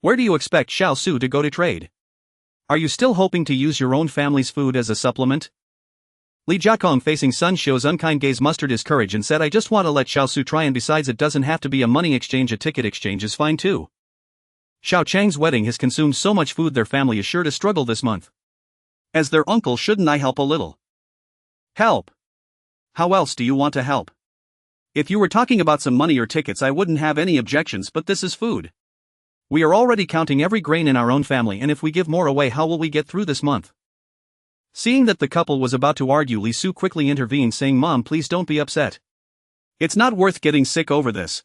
Where do you expect Xiao Su to go to trade? Are you still hoping to use your own family's food as a supplement?" Li Jiakong, facing Sun Xiao's unkind gaze, mustered his courage and said, "I just want to let Xiao Su try, and besides, it doesn't have to be a money exchange, a ticket exchange is fine too. Xiao Chang's wedding has consumed so much food, their family is sure to struggle this month. As their uncle, shouldn't I help a little?" "Help? How else do you want to help? If you were talking about some money or tickets, I wouldn't have any objections, but this is food. We are already counting every grain in our own family, and if we give more away, how will we get through this month?" Seeing that the couple was about to argue, Li Su quickly intervened, saying, "Mom, please don't be upset. It's not worth getting sick over this.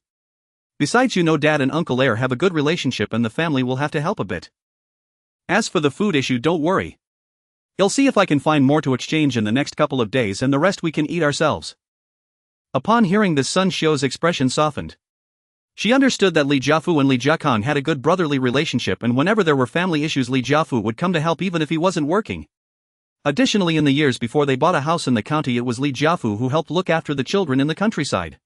Besides, you know, Dad and Uncle Air have a good relationship and the family will have to help a bit. As for the food issue, don't worry. I'll see if I can find more to exchange in the next couple of days, and the rest we can eat ourselves." Upon hearing this, Sun Xiao's expression softened. She understood that Li Jiafu and Li Jiakong had a good brotherly relationship, and whenever there were family issues, Li Jiafu would come to help even if he wasn't working. Additionally, in the years before they bought a house in the county, it was Li Jiafu who helped look after the children in the countryside.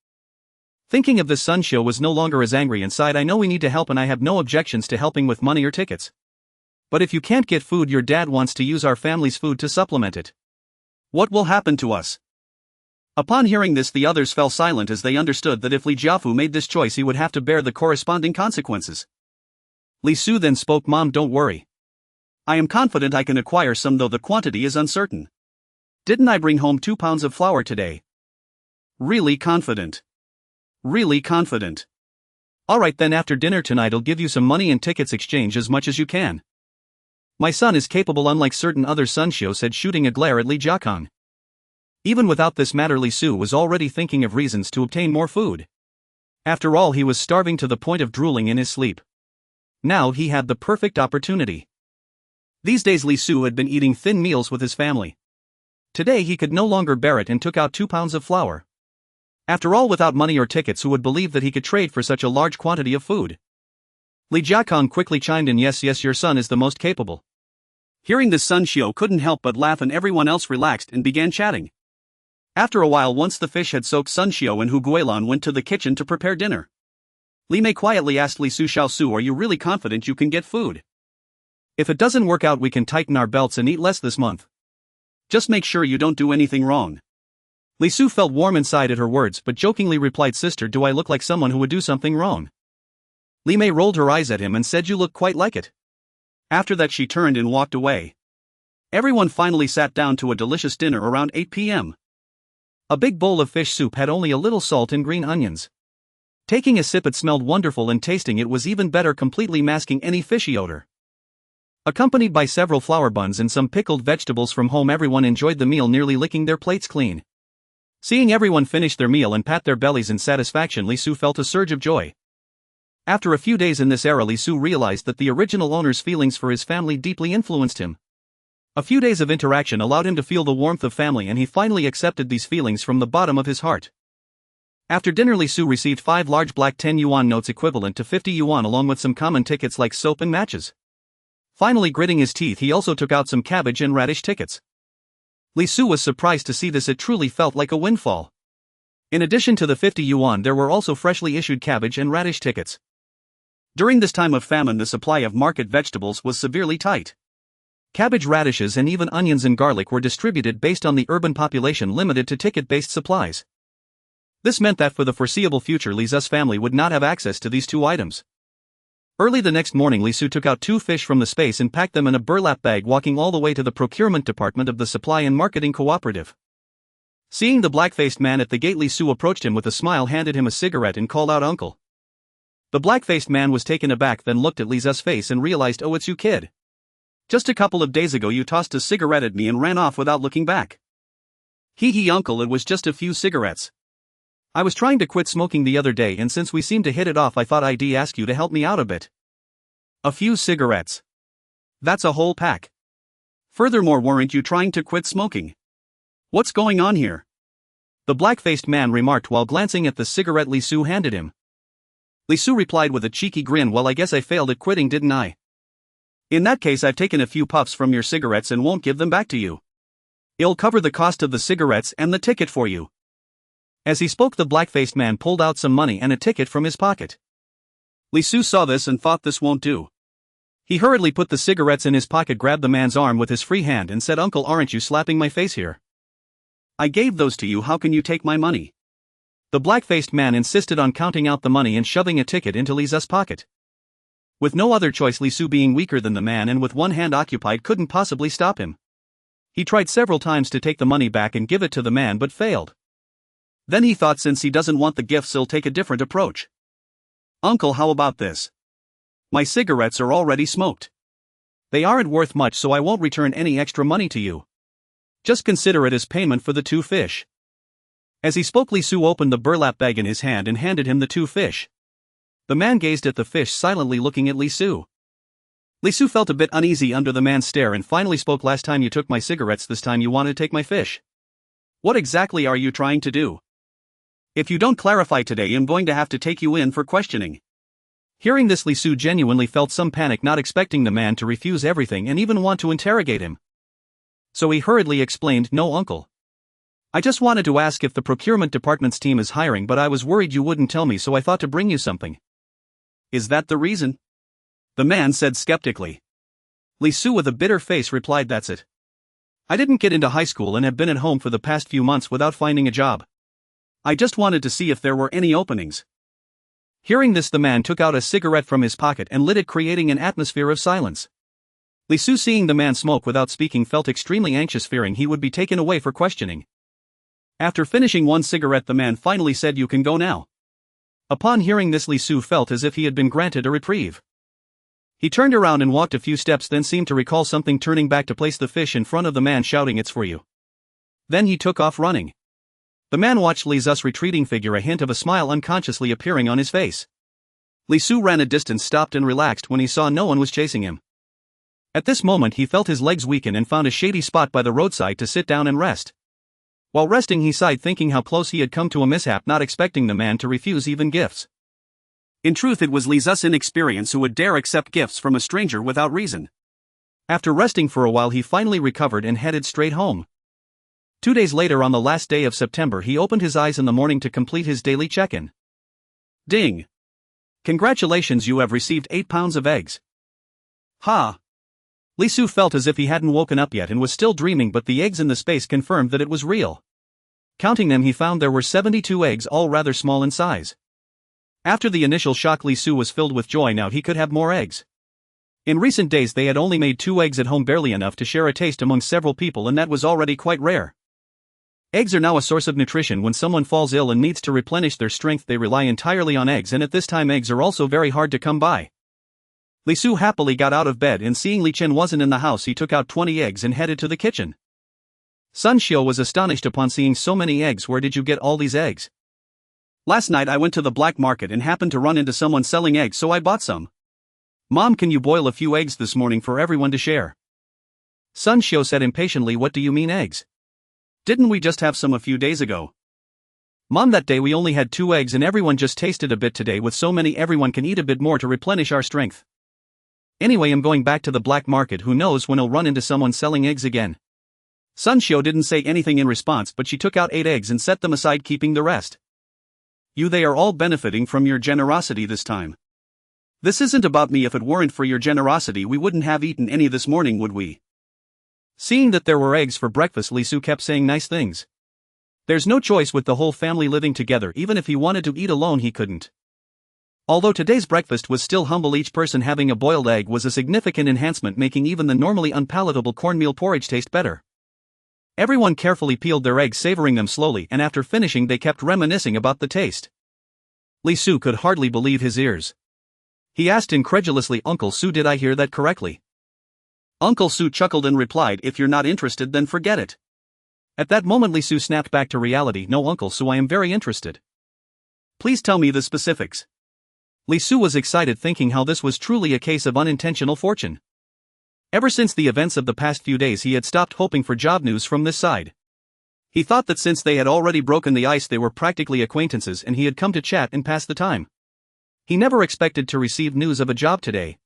Thinking of this, Sun Xiao was no longer as angry and sighed, "I know we need to help and I have no objections to helping with money or tickets. But if you can't get food, your dad wants to use our family's food to supplement it. What will happen to us?" Upon hearing this, the others fell silent, as they understood that if Li Jiafu made this choice, he would have to bear the corresponding consequences. Li Su then spoke, "Mom, don't worry. I am confident I can acquire some, though the quantity is uncertain. Didn't I bring home 2 pounds of flour today? Really confident. Really confident. Alright then, after dinner tonight I'll give you some money and tickets, exchange as much as you can. My son is capable, unlike certain others," Sun Xiao said, shooting a glare at Li Jiakong. Even without this matter, Li Su was already thinking of reasons to obtain more food. After all, he was starving to the point of drooling in his sleep. Now he had the perfect opportunity. These days Li Su had been eating thin meals with his family. Today he could no longer bear it and took out 2 pounds of flour. After all, without money or tickets, who would believe that he could trade for such a large quantity of food? Li Jiakong quickly chimed in, yes, your son is the most capable." Hearing this, Sun Xiao couldn't help but laugh, and everyone else relaxed and began chatting. After a while, once the fish had soaked, Sun Xiao and Hu Guilan went to the kitchen to prepare dinner. Li Mei quietly asked Li Su, "Xiao Su, are you really confident you can get food? If it doesn't work out, we can tighten our belts and eat less this month. Just make sure you don't do anything wrong." Li Su felt warm inside at her words, but jokingly replied, "Sister, do I look like someone who would do something wrong?" Li Mei rolled her eyes at him and said, "You look quite like it." After that, she turned and walked away. Everyone finally sat down to a delicious dinner around 8 p.m. A big bowl of fish soup had only a little salt and green onions. Taking a sip, it smelled wonderful, and tasting it was even better, completely masking any fishy odor. Accompanied by several flour buns and some pickled vegetables from home, everyone enjoyed the meal, nearly licking their plates clean. Seeing everyone finish their meal and pat their bellies in satisfaction, Li Su felt a surge of joy. After a few days in this era, Li Su realized that the original owner's feelings for his family deeply influenced him. A few days of interaction allowed him to feel the warmth of family, and he finally accepted these feelings from the bottom of his heart. After dinner, Li Su received 5 large black 10 yuan notes equivalent to 50 yuan, along with some common tickets like soap and matches. Finally, gritting his teeth, he also took out some cabbage and radish tickets. Li Su was surprised to see this, it truly felt like a windfall. In addition to the 50 yuan, there were also freshly issued cabbage and radish tickets. During this time of famine, the supply of market vegetables was severely tight. Cabbage, radishes, and even onions and garlic were distributed based on the urban population, limited to ticket-based supplies. This meant that for the foreseeable future Li Zu's family would not have access to these two items. Early the next morning Li Su took out 2 fish from the space and packed them in a burlap bag, walking all the way to the procurement department of the Supply and Marketing Cooperative. Seeing the black-faced man at the gate, Li Su approached him with a smile, handed him a cigarette and called out, "Uncle." The black-faced man was taken aback, then looked at Li Zu's face and realized, "Oh, it's you, kid. Just a couple of days ago you tossed a cigarette at me and ran off without looking back." "Hee, uncle, it was just a few cigarettes. I was trying to quit smoking the other day, and since we seemed to hit it off I thought I'd ask you to help me out a bit." "A few cigarettes? That's a whole pack. Furthermore, weren't you trying to quit smoking? What's going on here?" the black-faced man remarked while glancing at the cigarette Li Su handed him. Li Su replied with a cheeky grin, "Well, I guess I failed at quitting, didn't I? In that case, I've taken a few puffs from your cigarettes and won't give them back to you. It'll cover the cost of the cigarettes and the ticket for you." As he spoke, the black-faced man pulled out some money and a ticket from his pocket. Li Su saw this and thought this won't do. He hurriedly put the cigarettes in his pocket, grabbed the man's arm with his free hand and said, "Uncle, aren't you slapping my face here? I gave those to you, how can you take my money?" The black-faced man insisted on counting out the money and shoving a ticket into Li Zu's pocket. With no other choice, Li Su, being weaker than the man and with one hand occupied, couldn't possibly stop him. He tried several times to take the money back and give it to the man but failed. Then he thought, since he doesn't want the gifts, he'll take a different approach. "Uncle, how about this? My cigarettes are already smoked. They aren't worth much, so I won't return any extra money to you. Just consider it as payment for the 2 fish. As he spoke, Li Su opened the burlap bag in his hand and handed him the 2 fish. The man gazed at the fish, silently looking at Li Su. Li Su felt a bit uneasy under the man's stare and finally spoke, "Last time you took my cigarettes, this time you want to take my fish. What exactly are you trying to do? If you don't clarify today, I'm going to have to take you in for questioning." Hearing this, Li Su genuinely felt some panic, not expecting the man to refuse everything and even want to interrogate him. So he hurriedly explained, "No, uncle. I just wanted to ask if the procurement department's team is hiring, but I was worried you wouldn't tell me, so I thought to bring you something." "Is that the reason?" the man said skeptically. Li Su, with a bitter face, replied, "That's it. I didn't get into high school and have been at home for the past few months without finding a job. I just wanted to see if there were any openings." Hearing this, the man took out a cigarette from his pocket and lit it, creating an atmosphere of silence. Li Su, seeing the man smoke without speaking, felt extremely anxious, fearing he would be taken away for questioning. After finishing one cigarette, the man finally said, "You can go now." Upon hearing this, Li Su felt as if he had been granted a reprieve. He turned around and walked a few steps, then seemed to recall something, turning back to place the fish in front of the man, shouting, "It's for you." Then he took off running. The man watched Li Zu's retreating figure, a hint of a smile unconsciously appearing on his face. Li Su ran a distance, stopped and relaxed when he saw no one was chasing him. At this moment he felt his legs weaken and found a shady spot by the roadside to sit down and rest. While resting, he sighed, thinking how close he had come to a mishap, not expecting the man to refuse even gifts. In truth, it was Li Zu's inexperience who would dare accept gifts from a stranger without reason. After resting for a while, he finally recovered and headed straight home. 2 days later, on the last day of September, he opened his eyes in the morning to complete his daily check-in. Ding! Congratulations, you have received 8 pounds of eggs. Ha! Li Su felt as if he hadn't woken up yet and was still dreaming, but the eggs in the space confirmed that it was real. Counting them, he found there were 72 eggs, all rather small in size. After the initial shock, Li Su was filled with joy. Now he could have more eggs. In recent days they had only made 2 eggs at home, barely enough to share a taste among several people, and that was already quite rare. Eggs are now a source of nutrition. When someone falls ill and needs to replenish their strength, they rely entirely on eggs, and at this time eggs are also very hard to come by. Li Su happily got out of bed, and seeing Li Chen wasn't in the house, he took out 20 eggs and headed to the kitchen. Sun Xiu was astonished upon seeing so many eggs. "Where did you get all these eggs?" "Last night I went to the black market and happened to run into someone selling eggs, so I bought some. Mom, can you boil a few eggs this morning for everyone to share?" Sun Xiu said impatiently, "What do you mean eggs? Didn't we just have some a few days ago?" "Mom, that day we only had 2 eggs and everyone just tasted a bit. Today with so many, everyone can eat a bit more to replenish our strength. Anyway, I'm going back to the black market. Who knows when I'll run into someone selling eggs again." Sun Xiu didn't say anything in response, but she took out 8 eggs and set them aside, keeping the rest. They are all benefiting from your generosity this time. This isn't about me. If it weren't for your generosity, we wouldn't have eaten any this morning, would we?" Seeing that there were eggs for breakfast, Li Su kept saying nice things. There's no choice with the whole family living together. Even if he wanted to eat alone he couldn't. Although today's breakfast was still humble, each person having a boiled egg was a significant enhancement, making even the normally unpalatable cornmeal porridge taste better. Everyone carefully peeled their eggs, savoring them slowly, and after finishing they kept reminiscing about the taste. Li Su could hardly believe his ears. He asked incredulously, "Uncle Su, did I hear that correctly?" Uncle Su chuckled and replied, "If you're not interested then forget it." At that moment Li Su snapped back to reality. "No, Uncle Su, I am very interested. Please tell me the specifics." Li Su was excited, thinking how this was truly a case of unintentional fortune. Ever since the events of the past few days he had stopped hoping for job news from this side. He thought that since they had already broken the ice they were practically acquaintances and he had come to chat and pass the time. He never expected to receive news of a job today.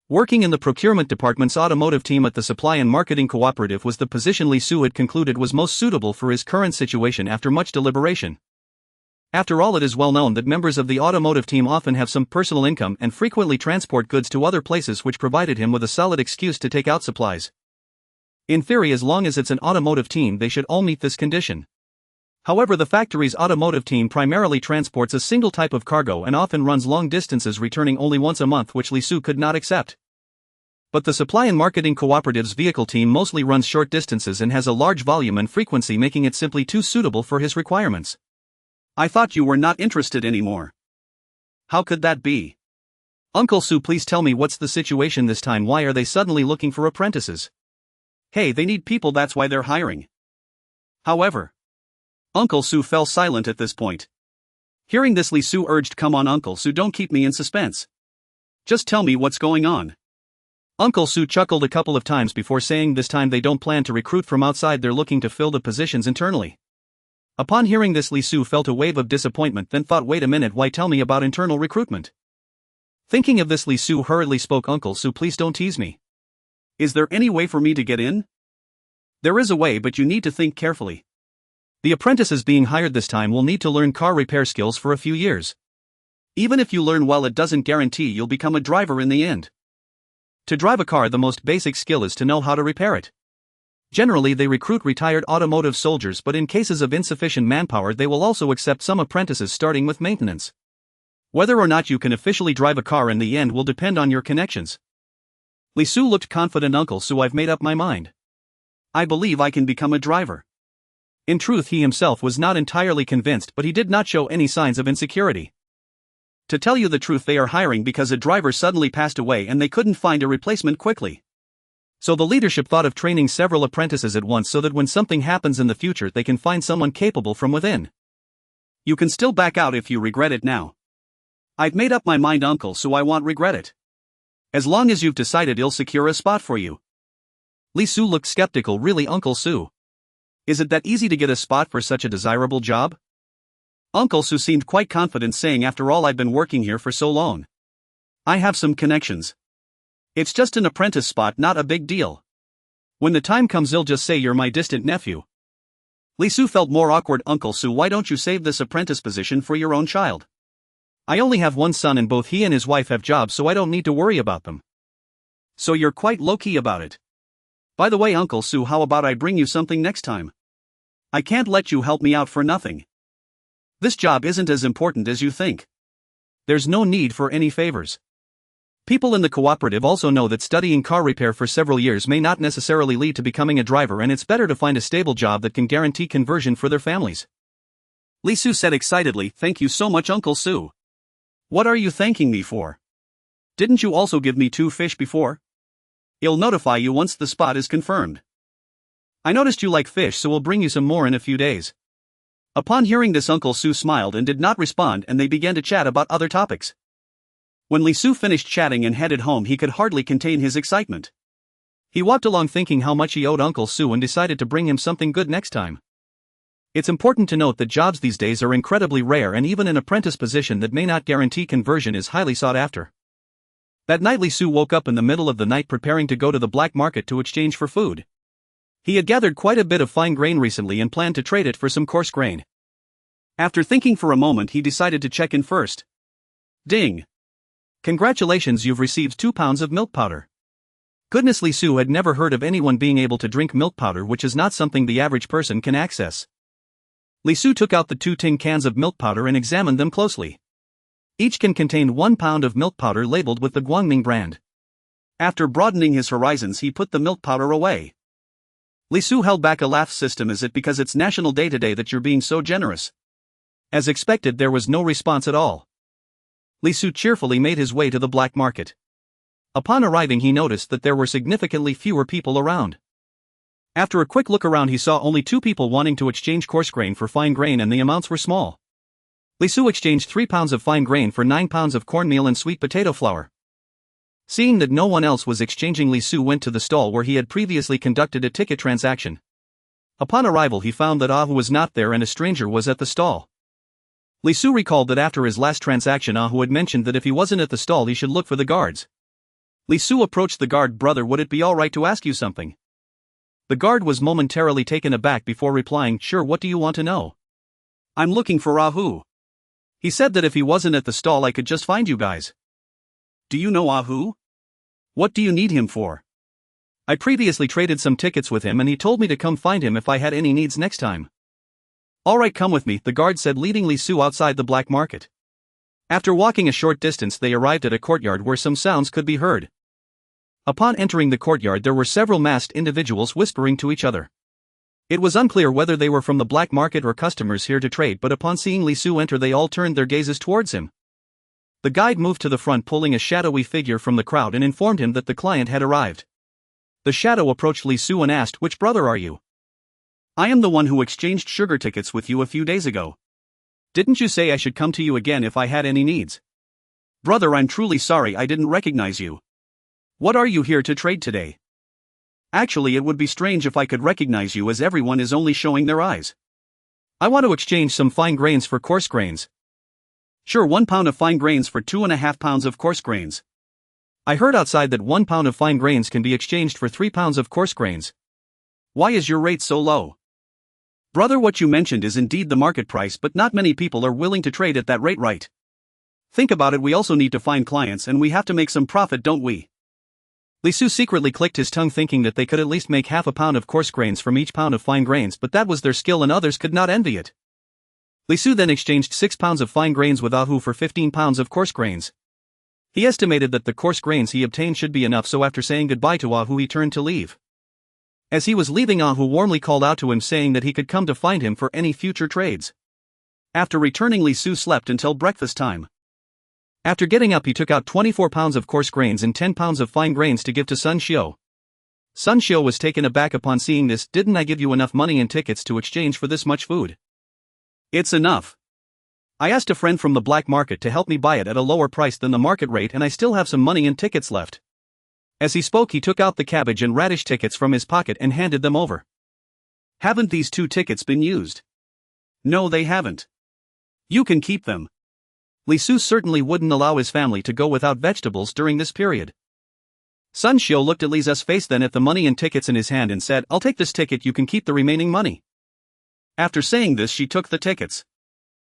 Working in the procurement department's automotive team at the supply and marketing cooperative was the position Li Su had concluded was most suitable for his current situation after much deliberation. After all, it is well known that members of the automotive team often have some personal income and frequently transport goods to other places, which provided him with a solid excuse to take out supplies. In theory, as long as it's an automotive team, they should all meet this condition. However, the factory's automotive team primarily transports a single type of cargo and often runs long distances, returning only once a month, which Li Su could not accept. But the supply and marketing cooperative's vehicle team mostly runs short distances and has a large volume and frequency, making it simply too suitable for his requirements. "I thought you were not interested anymore. How could that be?" "Uncle Su, please tell me what's the situation this time. Why are they suddenly looking for apprentices?" "Hey, they need people, that's why they're hiring." However, Uncle Su fell silent at this point. Hearing this, Li Su urged, "Come on, Uncle Su, don't keep me in suspense. Just tell me what's going on." Uncle Su chuckled a couple of times before saying, "This time they don't plan to recruit from outside, they're looking to fill the positions internally." Upon hearing this, Li Su felt a wave of disappointment, then thought, "Wait a minute, why tell me about internal recruitment?" Thinking of this, Li Su hurriedly spoke, "Uncle Su, please don't tease me. Is there any way for me to get in?" "There is a way, but you need to think carefully. The apprentices being hired this time will need to learn car repair skills for a few years. Even if you learn well, it doesn't guarantee you'll become a driver in the end. To drive a car, the most basic skill is to know how to repair it. Generally, they recruit retired automotive soldiers, but in cases of insufficient manpower, they will also accept some apprentices starting with maintenance. Whether or not you can officially drive a car in the end will depend on your connections." Li Su looked confident. "Uncle Su, I've made up my mind. I believe I can become a driver." In truth, he himself was not entirely convinced, but he did not show any signs of insecurity. To tell you the truth, they are hiring because a driver suddenly passed away and they couldn't find a replacement quickly. So the leadership thought of training several apprentices at once so that when something happens in the future they can find someone capable from within. "You can still back out if you regret it now." "I've made up my mind, Uncle, so I won't regret it. As long as you've decided, I'll secure a spot for you." Li Su looked skeptical. "Really, Uncle Su? Is it that easy to get a spot for such a desirable job?" Uncle Su seemed quite confident, saying, "After all, I've been working here for so long. I have some connections. It's just an apprentice spot, not a big deal. When the time comes, I'll just say you're my distant nephew." Li Su felt more awkward. "Uncle Su, why don't you save this apprentice position for your own child? I only have one son and both he and his wife have jobs, so I don't need to worry about them." "So you're quite low-key about it. By the way, Uncle Su, how about I bring you something next time? I can't let you help me out for nothing. This job isn't as important as you think. There's no need for any favors. People in the cooperative also know that studying car repair for several years may not necessarily lead to becoming a driver, and it's better to find a stable job that can guarantee conversion for their families." Li Su said excitedly, "Thank you so much, Uncle Su. What are you thanking me for? Didn't you also give me 2 fish before? I'll notify you once the spot is confirmed. I noticed you like fish, so we'll bring you some more in a few days." Upon hearing this, Uncle Su smiled and did not respond, and they began to chat about other topics. When Li Su finished chatting and headed home, he could hardly contain his excitement. He walked along thinking how much he owed Uncle Su and decided to bring him something good next time. It's important to note that jobs these days are incredibly rare, and even an apprentice position that may not guarantee conversion is highly sought after. That night, Li Su woke up in the middle of the night preparing to go to the black market to exchange for food. He had gathered quite a bit of fine grain recently and planned to trade it for some coarse grain. After thinking for a moment, he decided to check in first. Ding! Congratulations, you've received 2 pounds of milk powder. Goodness, Li Su had never heard of anyone being able to drink milk powder, which is not something the average person can access. Li Su took out the 2 tin cans of milk powder and examined them closely. Each can contained 1 pound of milk powder labeled with the Guangming brand. After broadening his horizons, he put the milk powder away. Li Su held back a laugh. System, is it because it's National Day today that you're being so generous? As expected, there was no response at all. Li Su cheerfully made his way to the black market. Upon arriving, he noticed that there were significantly fewer people around. After a quick look around, he saw only 2 people wanting to exchange coarse grain for fine grain, and the amounts were small. Li Su exchanged 3 pounds of fine grain for 9 pounds of cornmeal and sweet potato flour. Seeing that no one else was exchanging, Li Su went to the stall where he had previously conducted a ticket transaction. Upon arrival, he found that Ahu was not there and a stranger was at the stall. Li Su recalled that after his last transaction, Ahu had mentioned that if he wasn't at the stall, he should look for the guards. Li Su approached the guard. "Brother, would it be alright to ask you something?" The guard was momentarily taken aback before replying, "Sure, what do you want to know?" "I'm looking for Ahu. He said that if he wasn't at the stall, I could just find you guys." "Do you know Ahu? What do you need him for?" "I previously traded some tickets with him and he told me to come find him if I had any needs next time." "Alright, come with me," the guard said, leading Li Su outside the black market. After walking a short distance, they arrived at a courtyard where some sounds could be heard. Upon entering the courtyard, there were several masked individuals whispering to each other. It was unclear whether they were from the black market or customers here to trade, but upon seeing Li Su enter, they all turned their gazes towards him. The guide moved to the front, pulling a shadowy figure from the crowd, and informed him that the client had arrived. The shadow approached Li Su and asked, "Which brother are you?" "I am the one who exchanged sugar tickets with you a few days ago. Didn't you say I should come to you again if I had any needs?" "Brother, I'm truly sorry, I didn't recognize you. What are you here to trade today?" "Actually, it would be strange if I could recognize you, as everyone is only showing their eyes. I want to exchange some fine grains for coarse grains." "Sure, 1 pound of fine grains for 2.5 pounds of coarse grains." "I heard outside that 1 pound of fine grains can be exchanged for 3 pounds of coarse grains. Why is your rate so low?" "Brother, what you mentioned is indeed the market price, but not many people are willing to trade at that rate, right? Think about it, we also need to find clients and we have to make some profit, don't we?" Li Su secretly clicked his tongue, thinking that they could at least make half a pound of coarse grains from each pound of fine grains, but that was their skill and others could not envy it. Li Su then exchanged 6 pounds of fine grains with Ahu for 15 pounds of coarse grains. He estimated that the coarse grains he obtained should be enough, so after saying goodbye to Ahu, he turned to leave. As he was leaving, Ahu warmly called out to him, saying that he could come to find him for any future trades. After returning, Li Su slept until breakfast time. After getting up, he took out 24 pounds of coarse grains and 10 pounds of fine grains to give to Sun Xiu. Sun Xiu was taken aback upon seeing this. "Didn't I give you enough money and tickets to exchange for this much food?" "It's enough. I asked a friend from the black market to help me buy it at a lower price than the market rate, and I still have some money and tickets left." As he spoke, he took out the cabbage and radish tickets from his pocket and handed them over. "Haven't these 2 tickets been used?" "No, they haven't. You can keep them." Li Su certainly wouldn't allow his family to go without vegetables during this period. Sun Xiu looked at Li Su's face, then at the money and tickets in his hand, and said, "I'll take this ticket, you can keep the remaining money." After saying this, she took the tickets.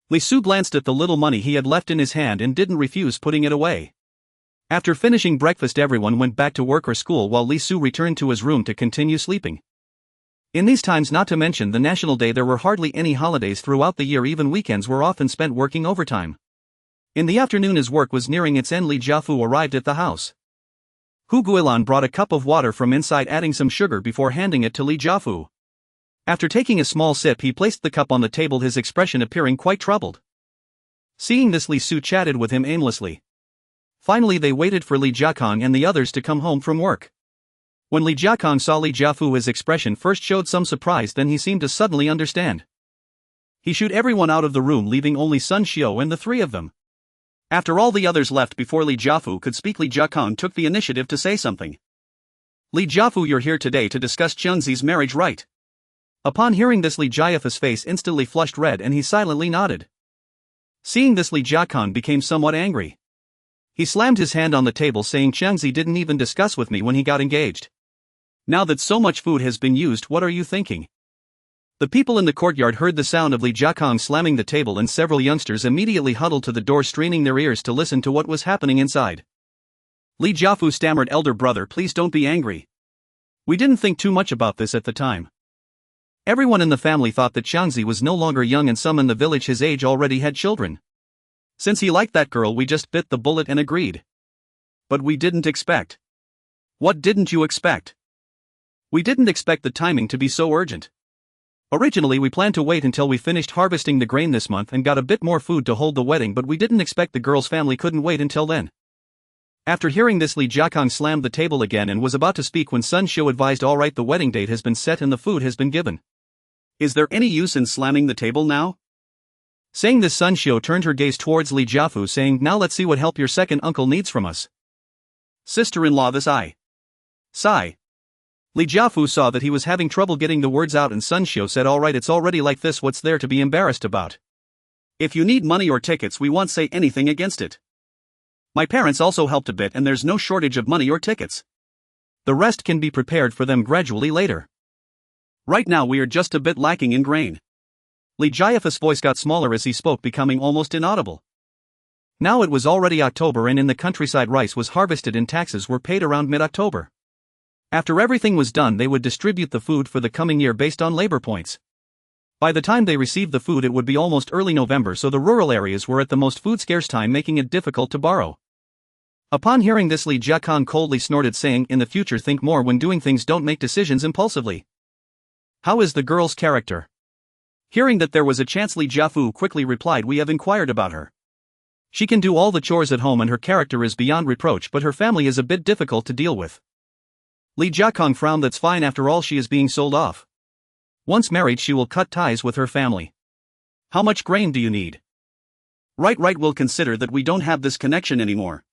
Li Su glanced at the little money he had left in his hand and didn't refuse putting it away. After finishing breakfast, everyone went back to work or school, while Li Su returned to his room to continue sleeping. In these times, not to mention the National Day, there were hardly any holidays throughout the year. Even weekends were often spent working overtime. In the afternoon, as work was nearing its end, Li Jiafu arrived at the house. Hu Guilan brought a cup of water from inside, adding some sugar before handing it to Li Jiafu. After taking a small sip, he placed the cup on the table, his expression appearing quite troubled. Seeing this, Li Su chatted with him aimlessly. Finally, they waited for Li Jiakong and the others to come home from work. When Li Jiakong saw Li Jiafu, his expression first showed some surprise, then he seemed to suddenly understand. He shooed everyone out of the room, leaving only Sun Xiu and the 3 of them. After all the others left before Li Jiafu could speak, Li Jiakong took the initiative to say something. "Li Jiafu, you're here today to discuss Chunzi's marriage, right?" Upon hearing this, Li Jiafu's face instantly flushed red and he silently nodded. Seeing this, Li Jiakong became somewhat angry. He slammed his hand on the table, saying, "Chunzi didn't even discuss with me when he got engaged. Now that so much food has been used, what are you thinking?" The people in the courtyard heard the sound of Li Jiakong slamming the table, and several youngsters immediately huddled to the door, straining their ears to listen to what was happening inside. Li Jiafu stammered, "Elder brother, please don't be angry. We didn't think too much about this at the time." Everyone in the family thought that Xiangzi was no longer young and some in the village his age already had children. Since he liked that girl, we just bit the bullet and agreed. But we didn't expect. What didn't you expect? We didn't expect the timing to be so urgent. Originally we planned to wait until we finished harvesting the grain this month and got a bit more food to hold the wedding, but we didn't expect the girl's family couldn't wait until then. After hearing this, Li Jiakong slammed the table again and was about to speak when Sun Xiu advised, alright, the wedding date has been set and the food has been given. Is there any use in slamming the table now? Saying this, Sun Xiu turned her gaze towards Li Jiafu, saying, now let's see what help your second uncle needs from us. Sister-in-law, this I. Sigh. Li Jiafu saw that he was having trouble getting the words out and Sun Xiu said, alright, it's already like this, what's there to be embarrassed about? If you need money or tickets, we won't say anything against it. My parents also helped a bit and there's no shortage of money or tickets. The rest can be prepared for them gradually later. Right now we are just a bit lacking in grain. Li Jiafu's voice got smaller as he spoke, becoming almost inaudible. Now it was already October and in the countryside rice was harvested and taxes were paid around mid-October. After everything was done, they would distribute the food for the coming year based on labor points. By the time they received the food it would be almost early November, so the rural areas were at the most food-scarce time, making it difficult to borrow. Upon hearing this, Li Jiakong coldly snorted, saying, in the future think more when doing things, don't make decisions impulsively. How is the girl's character? Hearing that there was a chance, Li Jiafu quickly replied, we have inquired about her. She can do all the chores at home and her character is beyond reproach, but her family is a bit difficult to deal with. Li Jiakong frowned. That's fine, after all she is being sold off. Once married she will cut ties with her family. How much grain do you need? Right, we'll consider that we don't have this connection anymore.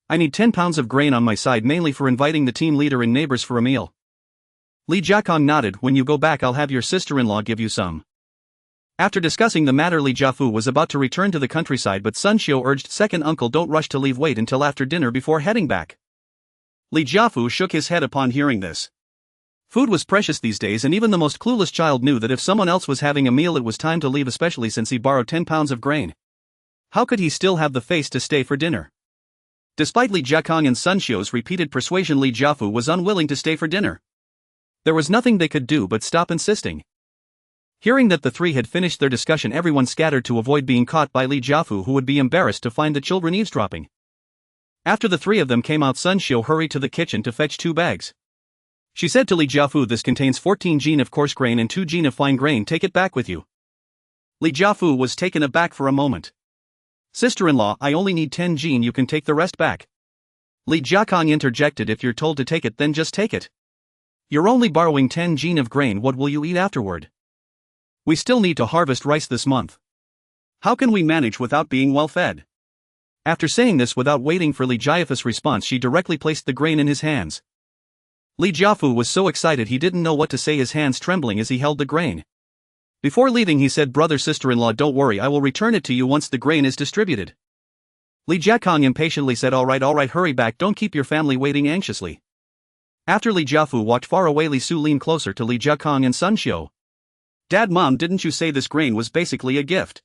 I need 10 pounds of grain on my side, mainly for inviting the team leader and neighbors for a meal. Li Jiakong nodded. When you go back I'll have your sister-in-law give you some. After discussing the matter, Li Jiafu was about to return to the countryside, but Sun Xiu urged, second uncle, don't rush to leave, wait until after dinner before heading back. Li Jiafu shook his head upon hearing this. Food was precious these days and even the most clueless child knew that if someone else was having a meal it was time to leave, especially since he borrowed 10 pounds of grain. How could he still have the face to stay for dinner? Despite Li Jiakong and Sun Xiu's repeated persuasion, Li Jiafu was unwilling to stay for dinner. There was nothing they could do but stop insisting. Hearing that the three had finished their discussion, everyone scattered to avoid being caught by Li Jiafu, who would be embarrassed to find the children eavesdropping. After the three of them came out, Sun Xiu hurried to the kitchen to fetch 2 bags. She said to Li Jiafu, this contains 14 jin of coarse grain and 2 jin of fine grain, take it back with you. Li Jiafu was taken aback for a moment. Sister-in-law, I only need 10 jin, you can take the rest back. Li Jiakong interjected, if you're told to take it then just take it. You're only borrowing 10 jin of grain, what will you eat afterward? We still need to harvest rice this month. How can we manage without being well fed? After saying this, without waiting for Li Jiafu's response, she directly placed the grain in his hands. Li Jiafu was so excited he didn't know what to say, his hands trembling as he held the grain. Before leaving he said, brother, sister-in-law, don't worry, I will return it to you once the grain is distributed. Li Jiakong impatiently said, alright, hurry back, don't keep your family waiting anxiously. After Li Jiafu walked far away, Li Su leaned closer to Li Jiakong and Sun Xiu. Dad, Mom, didn't you say this grain was basically a gift?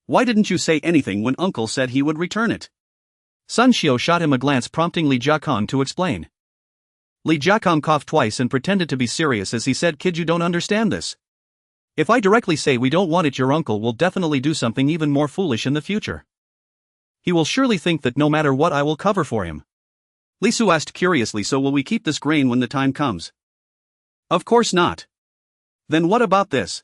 Why didn't you say anything when Uncle said he would return it? Sun Xiu shot him a glance, prompting Li Jiakong to explain. Li Jiakong coughed twice and pretended to be serious as he said, kid, you don't understand this. If I directly say we don't want it, your uncle will definitely do something even more foolish in the future. He will surely think that no matter what I will cover for him. Li Su asked curiously, so will we keep this grain when the time comes? Of course not. Then what about this?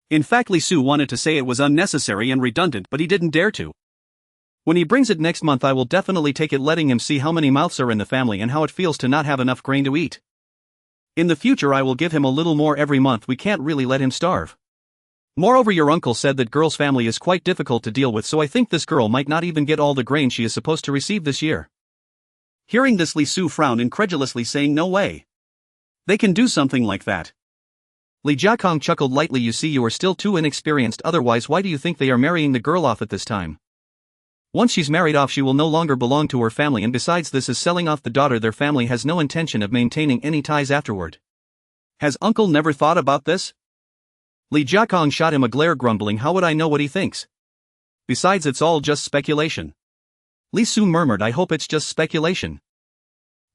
In fact, Li Su wanted to say it was unnecessary and redundant, but he didn't dare to. When he brings it next month I will definitely take it, letting him see how many mouths are in the family and how it feels to not have enough grain to eat. In the future I will give him a little more every month, we can't really let him starve. Moreover, your uncle said that girl's family is quite difficult to deal with, so I think this girl might not even get all the grain she is supposed to receive this year. Hearing this, Li Su frowned incredulously, saying, no way. They can do something like that. Li Jiakong chuckled lightly, you see, you are still too inexperienced, otherwise why do you think they are marrying the girl off at this time? Once she's married off she will no longer belong to her family, and besides, this is selling off the daughter, their family has no intention of maintaining any ties afterward. Has uncle never thought about this? Li Jiakong shot him a glare, grumbling, how would I know what he thinks? Besides, it's all just speculation. Li Su murmured, I hope it's just speculation.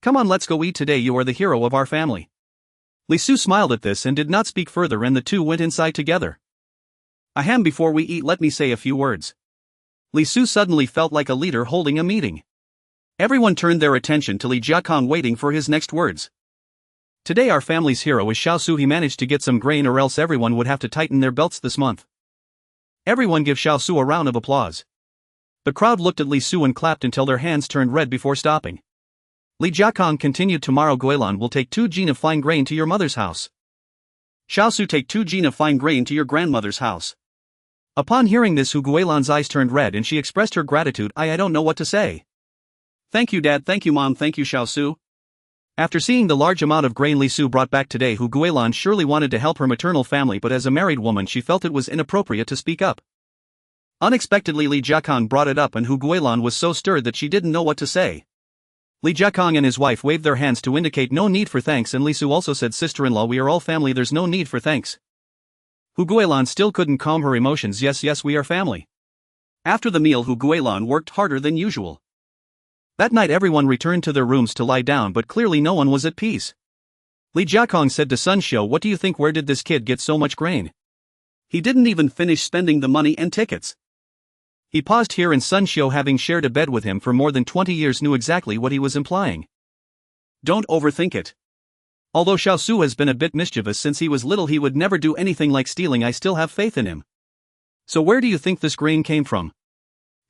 Come on, let's go eat today, you are the hero of our family. Li Su smiled at this and did not speak further, and the two went inside together. Ahem, before we eat let me say a few words. Li Su suddenly felt like a leader holding a meeting. Everyone turned their attention to Li Jiakong, waiting for his next words. Today our family's hero is Xiaosu. He managed to get some grain, or else everyone would have to tighten their belts this month. Everyone give Xiaosu a round of applause. The crowd looked at Li Su and clapped until their hands turned red before stopping. Li Jiakong continued, tomorrow Guilan will take 2 jin of fine grain to your mother's house. Xiaosu, take 2 jin of fine grain to your grandmother's house. Upon hearing this, Hu Guilan's eyes turned red and she expressed her gratitude. I don't know what to say. Thank you Dad, thank you Mom, thank you Xiaosu. After seeing the large amount of grain Li Su brought back today, Hu Guilan surely wanted to help her maternal family, but as a married woman she felt it was inappropriate to speak up. Unexpectedly Li Jiakong brought it up and Hu Guilan was so stirred that she didn't know what to say. Li Jiakong and his wife waved their hands to indicate no need for thanks, and Li Su also said, sister-in-law, we are all family, there's no need for thanks. Hu Guilan still couldn't calm her emotions. Yes, we are family. After the meal, Hu Guilan worked harder than usual. That night everyone returned to their rooms to lie down, but clearly no one was at peace. Li Jiakong said to Sun Xiu, what do you think, where did this kid get so much grain? He didn't even finish spending the money and tickets. He paused here, and Sun Xiu, having shared a bed with him for more than 20 years, knew exactly what he was implying. Don't overthink it. Although Xiaosu has been a bit mischievous since he was little, he would never do anything like stealing. I still have faith in him. So where do you think this grain came from?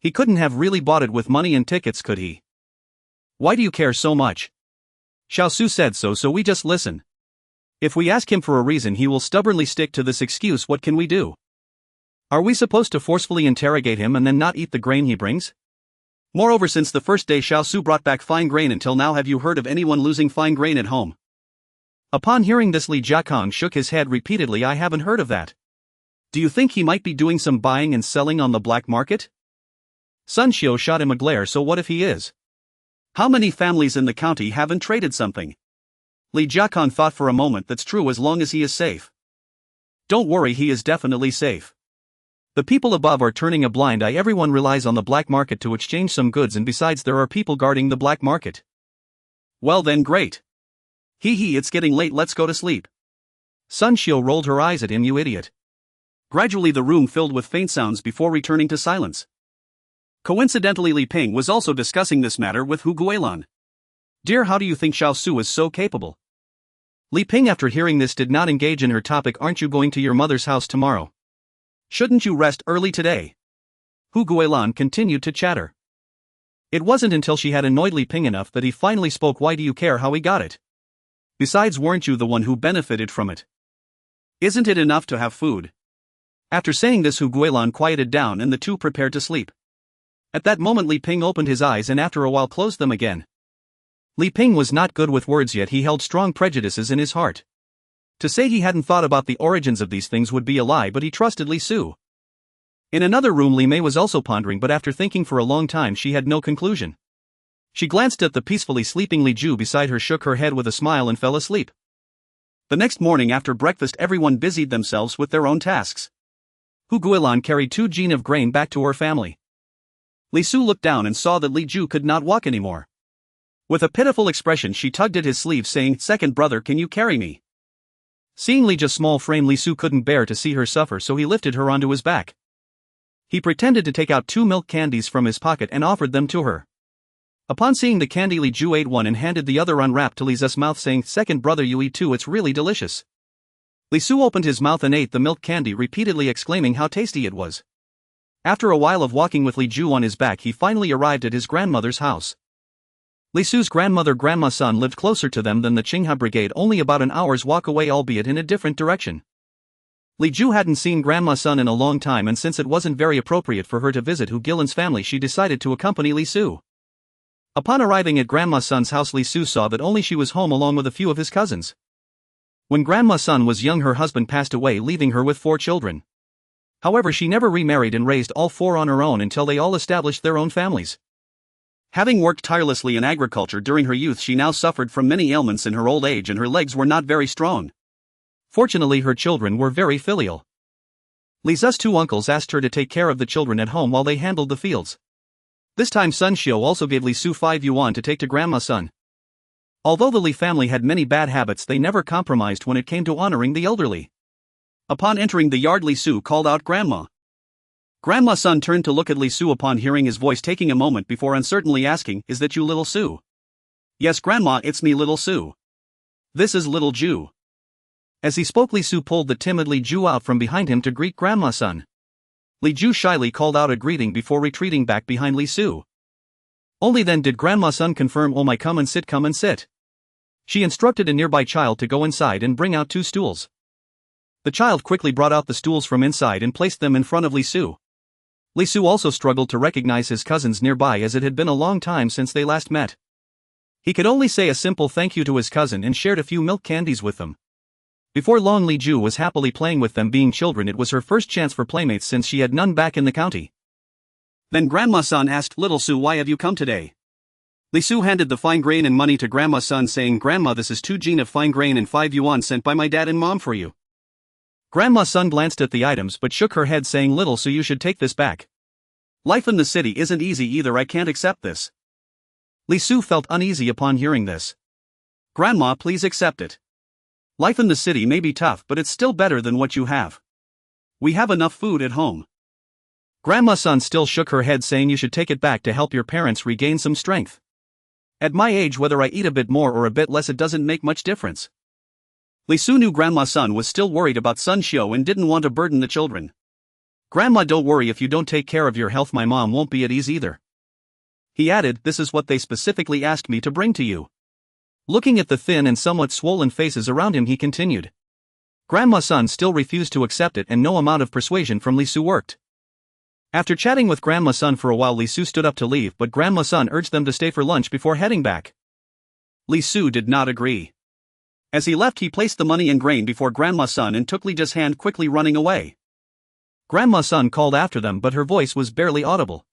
He couldn't have really bought it with money and tickets, could he? Why do you care so much? Xiaosu said so we just listen. If we ask him for a reason, he will stubbornly stick to this excuse. What can we do? Are we supposed to forcefully interrogate him and then not eat the grain he brings? Moreover, since the first day Xiaosu brought back fine grain until now, have you heard of anyone losing fine grain at home? Upon hearing this, Li Jiakong shook his head repeatedly. I haven't heard of that. Do you think he might be doing some buying and selling on the black market? Sun Xiu shot him a glare. So what if he is? How many families in the county haven't traded something? Li Jiakong thought for a moment. That's true, as long as he is safe. Don't worry, he is definitely safe. The people above are turning a blind eye. Everyone relies on the black market to exchange some goods, and besides there are people guarding the black market. Well then, great. It's getting late, let's go to sleep. Sun Xiu rolled her eyes at him. You idiot. Gradually the room filled with faint sounds before returning to silence. Coincidentally, Li Ping was also discussing this matter with Hu Guilan. Dear, how do you think Xiaosu is so capable? Li Ping, after hearing this, did not engage in her topic. Aren't you going to your mother's house tomorrow? Shouldn't you rest early today? Hu Guilan continued to chatter. It wasn't until she had annoyed Li Ping enough that he finally spoke. Why do you care how he got it? Besides, weren't you the one who benefited from it? Isn't it enough to have food? After saying this, Hu Guilan quieted down and the two prepared to sleep. At that moment Li Ping opened his eyes and after a while closed them again. Li Ping was not good with words, yet he held strong prejudices in his heart. To say he hadn't thought about the origins of these things would be a lie, but he trusted Li Su. In another room Li Mei was also pondering, but after thinking for a long time she had no conclusion. She glanced at the peacefully sleeping Li Ju beside her, shook her head with a smile and fell asleep. The next morning after breakfast everyone busied themselves with their own tasks. Hu Guilan carried 2 jin of grain back to her family. Li Su looked down and saw that Li Ju could not walk anymore. With a pitiful expression she tugged at his sleeve, saying, "Second brother, can you carry me?" Seeing Li Ju's small frame, Li Su couldn't bear to see her suffer, so he lifted her onto his back. He pretended to take out 2 milk candies from his pocket and offered them to her. Upon seeing the candy, Li Ju ate one and handed the other unwrapped to Li Zu's mouth, saying, "Second brother, you eat too, it's really delicious." Li Su opened his mouth and ate the milk candy, repeatedly exclaiming how tasty it was. After a while of walking with Li Ju on his back, he finally arrived at his grandmother's house. Li Su's grandmother, Grandma Sun, lived closer to them than the Qinghe Brigade, only about an hour's walk away, albeit in a different direction. Li Ju hadn't seen Grandma Sun in a long time, and since it wasn't very appropriate for her to visit Hu Guilan's family, she decided to accompany Li Su. Upon arriving at Grandma Sun's house, Li Su saw that only she was home along with a few of his cousins. When Grandma Sun was young, her husband passed away, leaving her with 4 children. However, she never remarried and raised all 4 on her own until they all established their own families. Having worked tirelessly in agriculture during her youth, she now suffered from many ailments in her old age and her legs were not very strong. Fortunately, her children were very filial. Li Zu's 2 uncles asked her to take care of the children at home while they handled the fields. This time Sun Xiu also gave Li Su 5 yuan to take to Grandma Sun. Although the Li family had many bad habits, they never compromised when it came to honoring the elderly. Upon entering the yard, Li Su called out Grandma. Grandma's son turned to look at Li Su upon hearing his voice, taking a moment before uncertainly asking, "Is that you, little Su?" "Yes, Grandma, it's me, little Su. This is little Ju." As he spoke, Li Su pulled the timid Li Ju out from behind him to greet Grandma's son. Li Ju shyly called out a greeting before retreating back behind Li Su. Only then did Grandma's son confirm, "Oh my, come and sit, come and sit." She instructed a nearby child to go inside and bring out 2 stools. The child quickly brought out the stools from inside and placed them in front of Li Su. Li Su also struggled to recognize his cousins nearby, as it had been a long time since they last met. He could only say a simple thank you to his cousin and shared a few milk candies with them. Before long, Li Ju was happily playing with them. Being children, it was her first chance for playmates since she had none back in the county. Then Grandma's son asked, "Little Su, why have you come today?" Li Su handed the fine grain and money to Grandma's son, saying, "Grandma, this is 2 jin of fine grain and 5 yuan sent by my dad and mom for you." Grandma's son glanced at the items but shook her head, saying, "Little Su, you should take this back. Life in the city isn't easy either, I can't accept this." Li Su felt uneasy upon hearing this. "Grandma, please accept it. Life in the city may be tough, but it's still better than what you have. We have enough food at home." Grandma's son still shook her head, saying, "You should take it back to help your parents regain some strength. At my age, whether I eat a bit more or a bit less, it doesn't make much difference." Li Su knew Grandma's son was still worried about Sun Xiu and didn't want to burden the children. "Grandma, don't worry, if you don't take care of your health, my mom won't be at ease either." He added, "This is what they specifically asked me to bring to you." Looking at the thin and somewhat swollen faces around him, he continued. Grandma's son still refused to accept it, and no amount of persuasion from Li Su worked. After chatting with Grandma's son for a while, Li Su stood up to leave, but Grandma's son urged them to stay for lunch before heading back. Li Su did not agree. As he left, he placed the money and grain before Grandma's son and took Li Ju's hand, quickly running away. Grandma's son called after them, but her voice was barely audible.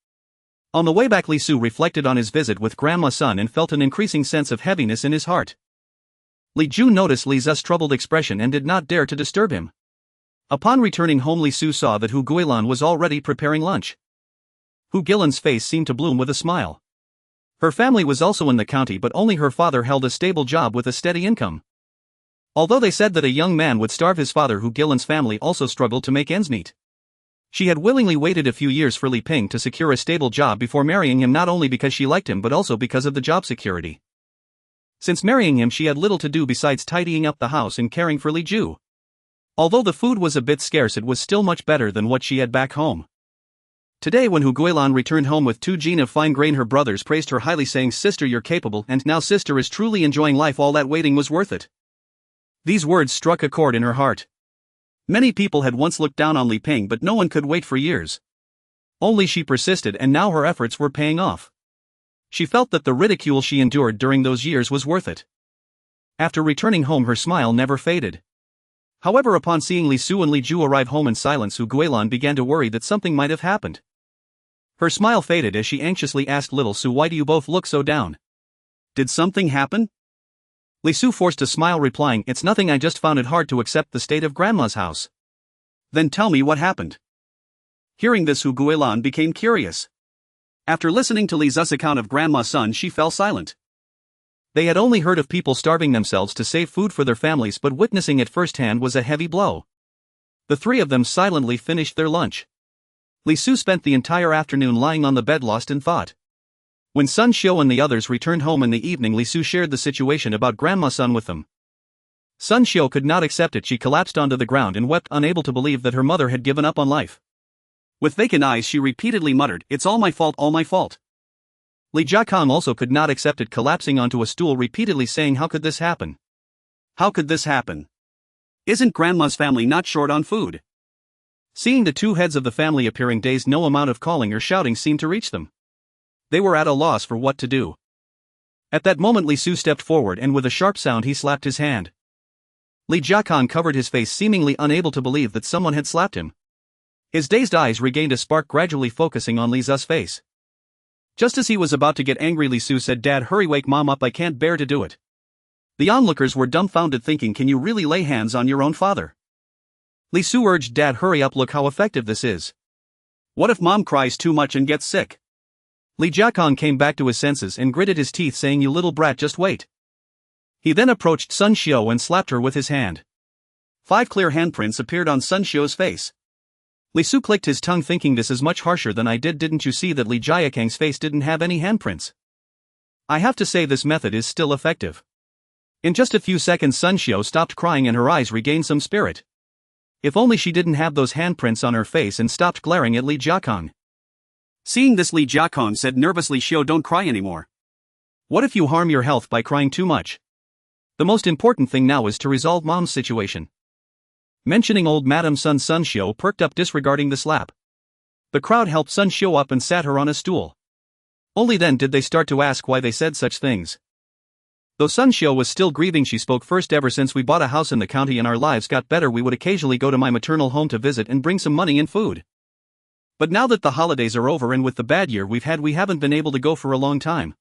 On the way back, Li Su reflected on his visit with Grandma's son and felt an increasing sense of heaviness in his heart. Li Ju noticed Li Zu's troubled expression and did not dare to disturb him. Upon returning home, Li Su saw that Hu Guilan was already preparing lunch. Hu Guilan's face seemed to bloom with a smile. Her family was also in the county, but only her father held a stable job with a steady income. Although they said that a young man would starve his father, Hu Guilan's family also struggled to make ends meet. She had willingly waited a few years for Li Ping to secure a stable job before marrying him, not only because she liked him but also because of the job security. Since marrying him, she had little to do besides tidying up the house and caring for Li Ju. Although the food was a bit scarce, it was still much better than what she had back home. Today, when Hu Guilan returned home with 2 jin of fine grain, her brothers praised her highly, saying, "Sister, you're capable, and now sister is truly enjoying life. All that waiting was worth it." These words struck a chord in her heart. Many people had once looked down on Li Ping, but no one could wait for years. Only she persisted, and now her efforts were paying off. She felt that the ridicule she endured during those years was worth it. After returning home, her smile never faded. However, upon seeing Li Su and Li Ju arrive home in silence, Hu Guilan began to worry that something might have happened. Her smile faded as she anxiously asked, "Little Su, why do you both look so down? Did something happen?" Li Su forced a smile, replying, "It's nothing, I just found it hard to accept the state of Grandma's house." "Then tell me what happened." Hearing this, Hu Guilan became curious. After listening to Li Zu's account of Grandma's son, she fell silent. They had only heard of people starving themselves to save food for their families, but witnessing it firsthand was a heavy blow. The 3 of them silently finished their lunch. Li Su spent the entire afternoon lying on the bed, lost in thought. When Sun Xiu and the others returned home in the evening, Li Su shared the situation about Grandma's son with them. Sun Xiu could not accept it. She collapsed onto the ground and wept, unable to believe that her mother had given up on life. With vacant eyes, she repeatedly muttered, "It's all my fault, all my fault." Li Jiakang also could not accept it, collapsing onto a stool, repeatedly saying, "How could this happen? How could this happen? Isn't Grandma's family not short on food?" Seeing the 2 heads of the family appearing dazed, no amount of calling or shouting seemed to reach them. They were at a loss for what to do. At that moment, Li Su stepped forward and with a sharp sound he slapped his hand. Li Jiakang covered his face, seemingly unable to believe that someone had slapped him. His dazed eyes regained a spark, gradually focusing on Li Zu's face. Just as he was about to get angry, Li Su said, "Dad, hurry, wake Mom up, I can't bear to do it." The onlookers were dumbfounded, thinking, "Can you really lay hands on your own father?" Li Su urged, "Dad, hurry up, look how effective this is. What if Mom cries too much and gets sick?" Li Jiakang came back to his senses and gritted his teeth, saying, "You little brat, just wait. He then approached Sun Xiu and slapped her with his hand. 5 clear handprints appeared on Sun Xiu's face. Li Su clicked his tongue, thinking, this is much harsher than I did. Didn't you see that Li Jiakang's face didn't have any handprints? I have to say this method is still effective. In just a few seconds Sun Xiu stopped crying and her eyes regained some spirit. If only she didn't have those handprints on her face and stopped glaring at Li Jiakang. Seeing this, Li Jiakang said nervously, Xiu, don't cry anymore. What if you harm your health by crying too much? The most important thing now is to resolve Mom's situation. Mentioning old Madam Sun Xiu perked up, disregarding the slap. The crowd helped Sun Xiu up and sat her on a stool. Only then did they start to ask why they said such things. Though Sun Xiu was still grieving, she spoke first. Ever since we bought a house in the county and our lives got better, we would occasionally go to my maternal home to visit and bring some money and food. But now that the holidays are over and with the bad year we've had, we haven't been able to go for a long time.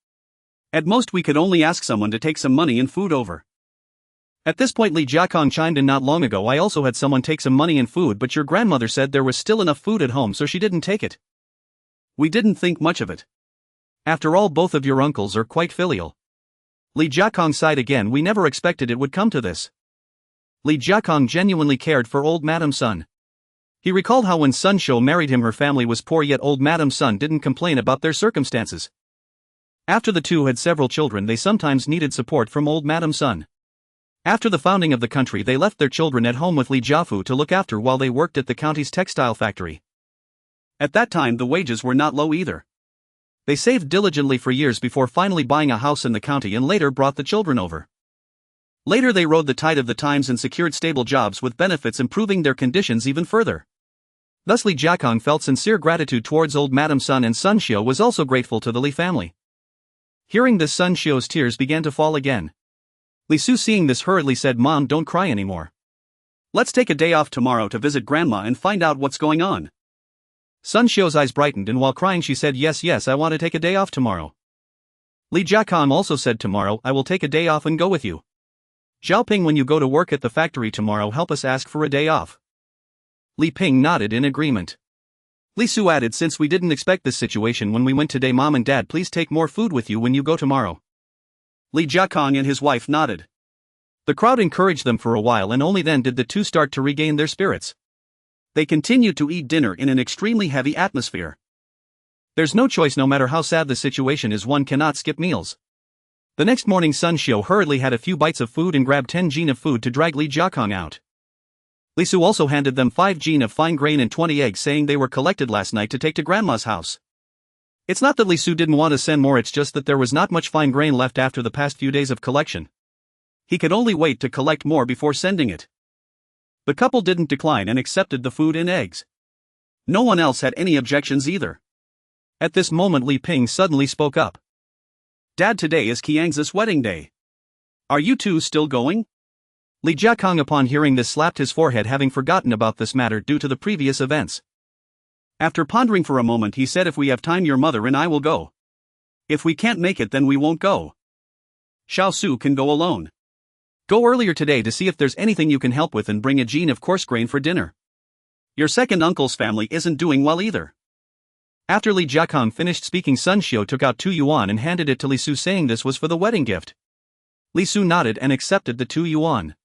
At most we could only ask someone to take some money and food over. At this point Li Jiakang chimed in, not long ago I also had someone take some money and food, but your grandmother said there was still enough food at home, so she didn't take it. We didn't think much of it. After all, both of your uncles are quite filial. Li Jiakang sighed again. We never expected it would come to this. Li Jiakang genuinely cared for old Madam Sun. He recalled how when Sun Xiu married him her family was poor, yet old Madam Sun didn't complain about their circumstances. After the two had several children, they sometimes needed support from old Madam Sun. After the founding of the country, they left their children at home with Li Jiafu to look after while they worked at the county's textile factory. At that time the wages were not low either. They saved diligently for years before finally buying a house in the county and later brought the children over. Later they rode the tide of the times and secured stable jobs with benefits, improving their conditions even further. Thus Li Jiakang felt sincere gratitude towards old Madam Sun, and Sun Xiu was also grateful to the Li family. Hearing this, Sun Xiu's tears began to fall again. Li Su, seeing this, hurriedly said, Mom, don't cry anymore. Let's take a day off tomorrow to visit Grandma and find out what's going on. Sun Xiu's eyes brightened, and while crying she said, Yes, I want to take a day off tomorrow. Li Jiakang also said, Tomorrow I will take a day off and go with you. Xiaoping, when you go to work at the factory tomorrow, help us ask for a day off. Li Ping nodded in agreement. Li Su added, Since we didn't expect this situation when we went today, Mom and Dad, please take more food with you when you go tomorrow. Li Jiakang and his wife nodded. The crowd encouraged them for a while, and only then did the two start to regain their spirits. They continued to eat dinner in an extremely heavy atmosphere. There's no choice, no matter how sad the situation is, one cannot skip meals. The next morning Sun Xiu hurriedly had a few bites of food and grabbed 10 jin of food to drag Li Jiakang out. Li Su also handed them 5 jin of fine grain and 20 eggs, saying they were collected last night to take to Grandma's house. It's not that Li Su didn't want to send more, it's just that there was not much fine grain left after the past few days of collection. He could only wait to collect more before sending it. The couple didn't decline and accepted the food and eggs. No one else had any objections either. At this moment Li Ping suddenly spoke up. Dad, today is Qiang's wedding day. Are you two still going? Li Jiakang, upon hearing this, slapped his forehead, having forgotten about this matter due to the previous events. After pondering for a moment he said, If we have time, your mother and I will go. If we can't make it, then we won't go. Xiao Su can go alone. Go earlier today to see if there's anything you can help with and bring a jin of coarse grain for dinner. Your second uncle's family isn't doing well either. After Li Jiakang finished speaking, Sun Xiu took out 2 yuan and handed it to Li Su, saying this was for the wedding gift. Li Su nodded and accepted the 2 yuan.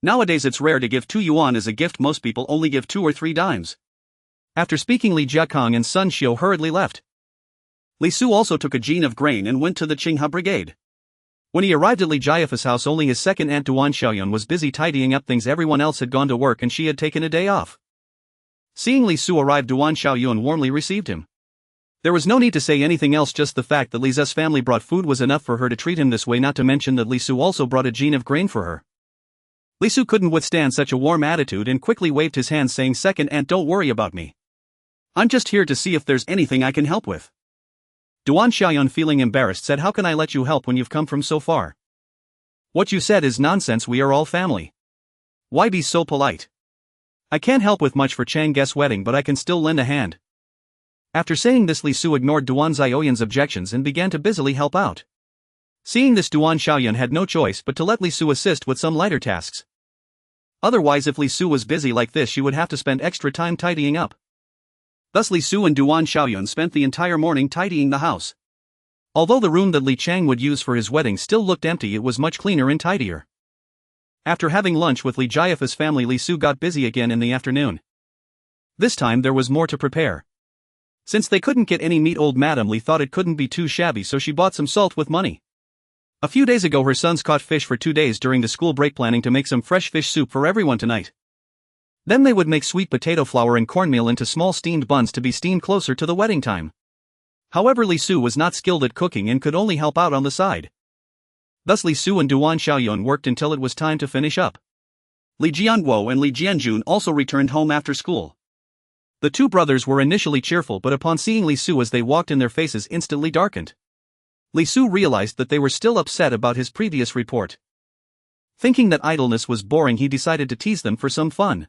Nowadays it's rare to give 2 yuan as a gift, most people only give 2 or 3 dimes. After speaking, Li Jiakang and Sun Xiu hurriedly left. Li Su also took a jin of grain and went to the Qinghe brigade. When he arrived at Li Jiafu's house, only his second aunt Duan Xiaoyun was busy tidying up things. Everyone else had gone to work and she had taken a day off. Seeing Li Su arrive, Duan Xiaoyun warmly received him. There was no need to say anything else, just the fact that Li Zu's family brought food was enough for her to treat him this way, not to mention that Li Su also brought a jin of grain for her. Li Su couldn't withstand such a warm attitude and quickly waved his hand, saying, Second aunt, don't worry about me. I'm just here to see if there's anything I can help with. Duan Xiaoyun, feeling embarrassed, said, How can I let you help when you've come from so far? What you said is nonsense, we are all family. Why be so polite? I can't help with much for Chang's wedding, but I can still lend a hand. After saying this, Li Su ignored Duan Xiaoyun's objections and began to busily help out. Seeing this, Duan Xiaoyun had no choice but to let Li Su assist with some lighter tasks. Otherwise, if Li Su was busy like this, she would have to spend extra time tidying up. Thus Li Su and Duan Xiaoyun spent the entire morning tidying the house. Although the room that Li Chang would use for his wedding still looked empty, it was much cleaner and tidier. After having lunch with Li Jiafa's family, Li Su got busy again in the afternoon. This time there was more to prepare. Since they couldn't get any meat, old Madame Li thought it couldn't be too shabby, so she bought some salt with money. A few days ago her sons caught fish for 2 days during the school break, planning to make some fresh fish soup for everyone tonight. Then they would make sweet potato flour and cornmeal into small steamed buns to be steamed closer to the wedding time. However, Li Su was not skilled at cooking and could only help out on the side. Thus Li Su and Duan Xiaoyun worked until it was time to finish up. Li Jianguo and Li Jianjun also returned home after school. The two brothers were initially cheerful, but upon seeing Li Su as they walked in, their faces instantly darkened. Li Su realized that they were still upset about his previous report. Thinking that idleness was boring, he decided to tease them for some fun.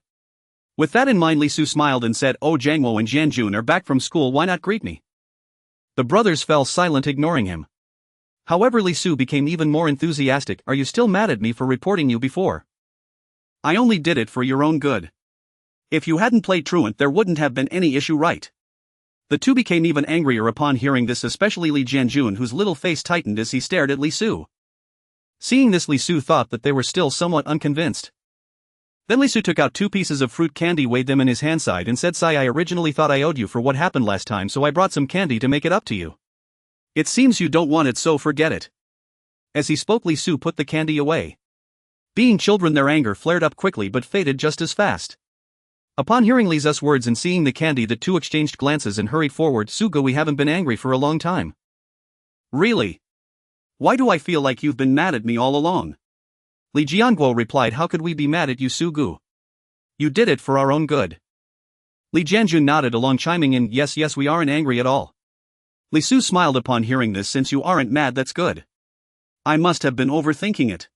With that in mind, Li Su smiled and said, "Oh, Jianguo and Jianjun are back from school, why not greet me?" The brothers fell silent, ignoring him. However, Li Su became even more enthusiastic. "Are you still mad at me for reporting you before? I only did it for your own good. If you hadn't played truant, there wouldn't have been any issue, right?" The two became even angrier upon hearing this, especially Li Jianjun, whose little face tightened as he stared at Li Su. Seeing this, Li Su thought that they were still somewhat unconvinced. Then Li Su took out 2 pieces of fruit candy, weighed them in his hand side, and said, "Sai, I originally thought I owed you for what happened last time, so I brought some candy to make it up to you. It seems you don't want it, so forget it." As he spoke, Li Su put the candy away. Being children, their anger flared up quickly but faded just as fast. Upon hearing Li Zu's words and seeing the candy, the two exchanged glances and hurried forward. "Sugo, we haven't been angry for a long time." "Really? Why do I feel like you've been mad at me all along?" Li Jianguo replied, "How could we be mad at you, Sugu? You did it for our own good." Li Jianjun nodded along, chiming in, yes, we aren't angry at all." Li Su smiled upon hearing this. "Since you aren't mad, that's good. I must have been overthinking it."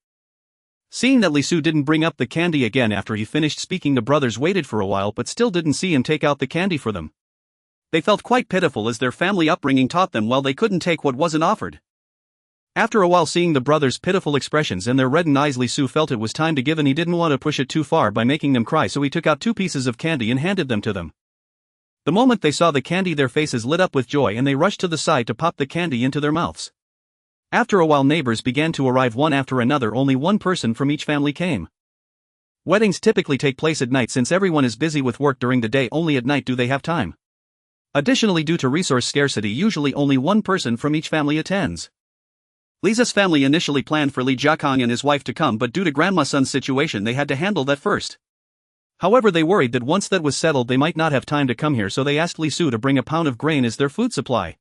Seeing that Li Su didn't bring up the candy again after he finished speaking, the brothers waited for a while but still didn't see him take out the candy for them. They felt quite pitiful, as their family upbringing taught them well they couldn't take what wasn't offered. After a while, seeing the brothers' pitiful expressions and their reddened eyes, Li Su felt it was time to give, and he didn't want to push it too far by making them cry, so he took out 2 pieces of candy and handed them to them. The moment they saw the candy, their faces lit up with joy and they rushed to the side to pop the candy into their mouths. After a while, neighbors began to arrive one after another. Only one person from each family came. Weddings typically take place at night, since everyone is busy with work during the day. Only at night do they have time. Additionally, due to resource scarcity, usually only one person from each family attends. Lisa's family initially planned for Li Jiakang and his wife to come, but due to Grandma Sun's situation they had to handle that first. However, they worried that once that was settled they might not have time to come here, so they asked Li Su to bring a pound of grain as their food supply.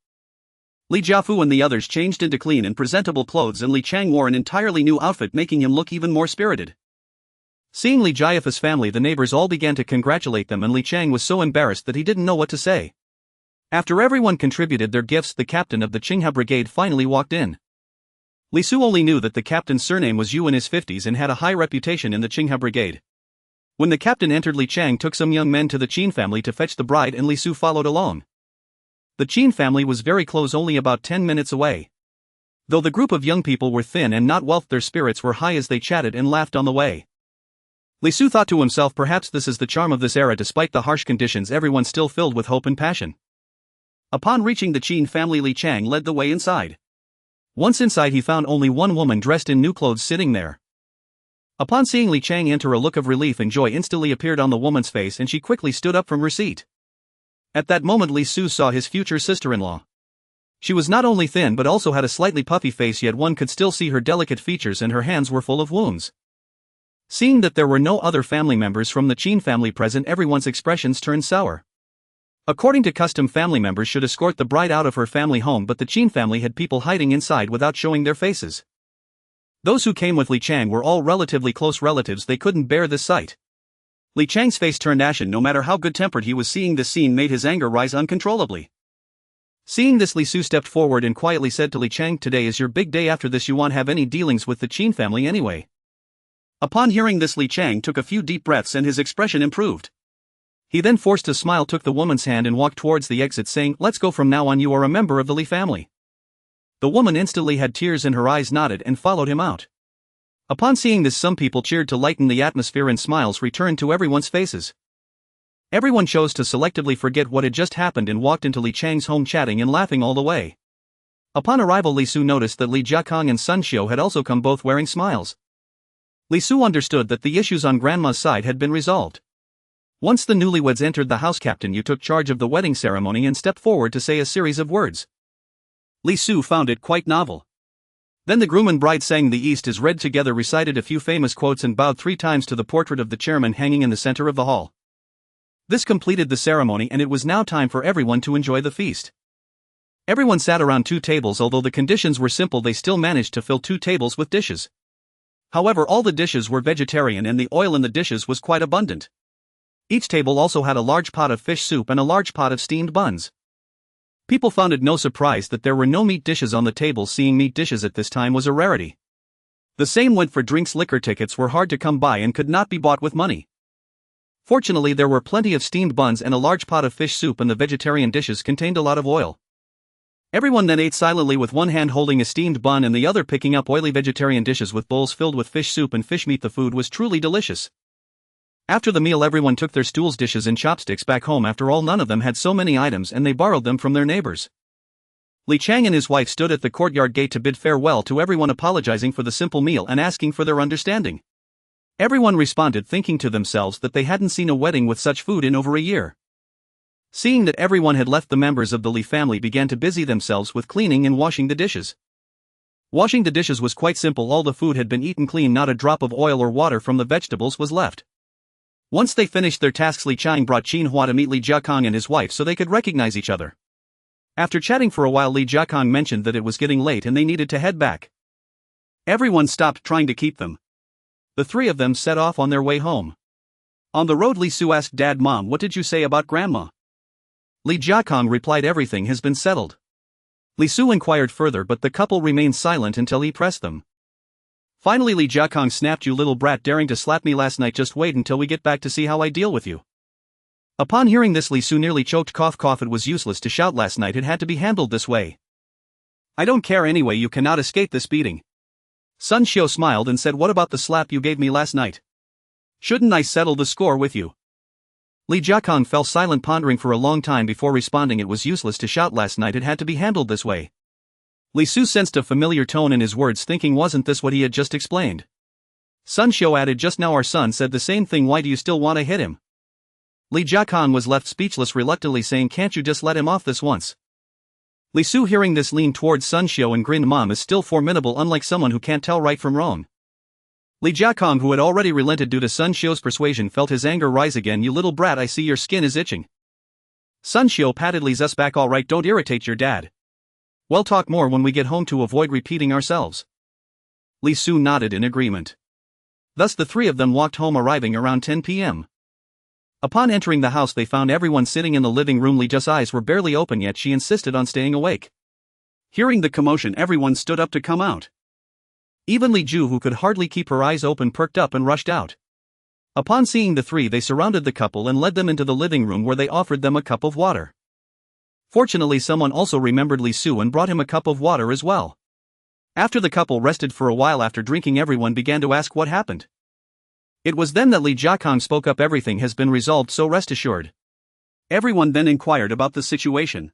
Li Jiafu and the others changed into clean and presentable clothes, and Li Chang wore an entirely new outfit, making him look even more spirited. Seeing Li Jiafa's family, the neighbors all began to congratulate them, and Li Chang was so embarrassed that he didn't know what to say. After everyone contributed their gifts, the captain of the Qinghe Brigade finally walked in. Li Su only knew that the captain's surname was Yu, in his 50s, and had a high reputation in the Qinghe Brigade. When the captain entered, Li Chang took some young men to the Qin family to fetch the bride, and Li Su followed along. The Qin family was very close, only about 10 minutes away. Though the group of young people were thin and not wealthy, their spirits were high as they chatted and laughed on the way. Li Su thought to himself, perhaps this is the charm of this era. Despite the harsh conditions, everyone still filled with hope and passion. Upon reaching the Qin family, Li Chang led the way inside. Once inside, he found only one woman dressed in new clothes sitting there. Upon seeing Li Chang enter, a look of relief and joy instantly appeared on the woman's face, and she quickly stood up from her seat. At that moment, Li Su saw his future sister-in-law. She was not only thin but also had a slightly puffy face, yet one could still see her delicate features, and her hands were full of wounds. Seeing that there were no other family members from the Qin family present, everyone's expressions turned sour. According to custom, family members should escort the bride out of her family home, but the Qin family had people hiding inside without showing their faces. Those who came with Li Chang were all relatively close relatives. They couldn't bear this sight. Li Chang's face turned ashen. No matter how good-tempered he was, seeing this scene made his anger rise uncontrollably. Seeing this, Li Su stepped forward and quietly said to Li Chang, "Today is your big day. After this you won't have any dealings with the Qin family anyway." Upon hearing this, Li Chang took a few deep breaths and his expression improved. He then forced a smile, took the woman's hand and walked towards the exit, saying, "Let's go. From now on you are a member of the Li family." The woman instantly had tears in her eyes, nodded and followed him out. Upon seeing this, some people cheered to lighten the atmosphere and smiles returned to everyone's faces. Everyone chose to selectively forget what had just happened and walked into Li Chang's home, chatting and laughing all the way. Upon arrival, Li Su noticed that Li Jiakong and Sun Xiu had also come, both wearing smiles. Li Su understood that the issues on Grandma's side had been resolved. Once the newlyweds entered the house, Captain Yu took charge of the wedding ceremony and stepped forward to say a series of words. Li Su found it quite novel. Then the groom and bride sang "The East is Red" together, recited a few famous quotes, and bowed 3 times to the portrait of the chairman hanging in the center of the hall. This completed the ceremony, and it was now time for everyone to enjoy the feast. Everyone sat around 2 tables. Although the conditions were simple, they still managed to fill 2 tables with dishes. However, all the dishes were vegetarian and the oil in the dishes was quite abundant. Each table also had a large pot of fish soup and a large pot of steamed buns. People found it no surprise that there were no meat dishes on the table. Seeing meat dishes at this time was a rarity. The same went for drinks. Liquor tickets were hard to come by and could not be bought with money. Fortunately, there were plenty of steamed buns and a large pot of fish soup, and the vegetarian dishes contained a lot of oil. Everyone then ate silently, with one hand holding a steamed bun and the other picking up oily vegetarian dishes with bowls filled with fish soup and fish meat. The food was truly delicious. After the meal, everyone took their stools, dishes and chopsticks back home. After all, none of them had so many items and they borrowed them from their neighbors. Li Chang and his wife stood at the courtyard gate to bid farewell to everyone, apologizing for the simple meal and asking for their understanding. Everyone responded, thinking to themselves that they hadn't seen a wedding with such food in over a year. Seeing that everyone had left, the members of the Li family began to busy themselves with cleaning and washing the dishes. Washing the dishes was quite simple. All the food had been eaten clean, not a drop of oil or water from the vegetables was left. Once they finished their tasks, Li Chang brought xuanhuan to meet Li Jiakong and his wife so they could recognize each other. After chatting for a while, Li Jiakong mentioned that it was getting late and they needed to head back. Everyone stopped trying to keep them. The 3 of them set off on their way home. On the road, Li Su asked Dad, "Mom, what did you say about Grandma?" Li Jiakong replied, "Everything has been settled." Li Su inquired further, but the couple remained silent until he pressed them. Finally, Li Jiakong snapped, "You little brat, daring to slap me last night. Just wait until we get back to see how I deal with you." Upon hearing this, Li Su nearly choked. Cough. It was useless to shout last night. It had to be handled this way. "I don't care anyway. You cannot escape this beating." Sun Xiu smiled and said, "What about the slap you gave me last night? Shouldn't I settle the score with you?" Li Jiakong fell silent, pondering for a long time before responding. It was useless to shout last night. It had to be handled this way. Li Su sensed a familiar tone in his words, thinking, wasn't this what he had just explained? Sun Xiu added, "Just now our son said the same thing. Why do you still want to hit him?" Li Jiakong was left speechless, reluctantly saying, "Can't you just let him off this once?" Li Su, hearing this, leaned towards Sun Xiu and grinned. "Mom is still formidable, unlike someone who can't tell right from wrong." Li Jiakong, who had already relented due to Sun Xiu's persuasion, felt his anger rise again. "You little brat, I see your skin is itching." Sun Xiu patted Li's back. "All right, don't irritate your dad. We'll talk more when we get home to avoid repeating ourselves." Li Su nodded in agreement. Thus the 3 of them walked home, arriving around 10 p.m. Upon entering the house, they found everyone sitting in the living room. Li Jia's eyes were barely open, yet she insisted on staying awake. Hearing the commotion, everyone stood up to come out. Even Li Ju, who could hardly keep her eyes open, perked up and rushed out. Upon seeing the 3, they surrounded the couple and led them into the living room, where they offered them a cup of water. Fortunately, someone also remembered Li Su and brought him a cup of water as well. After the couple rested for a while after drinking, everyone began to ask what happened. It was then that Li Jiakong spoke up. "Everything has been resolved, so rest assured." Everyone then inquired about the situation.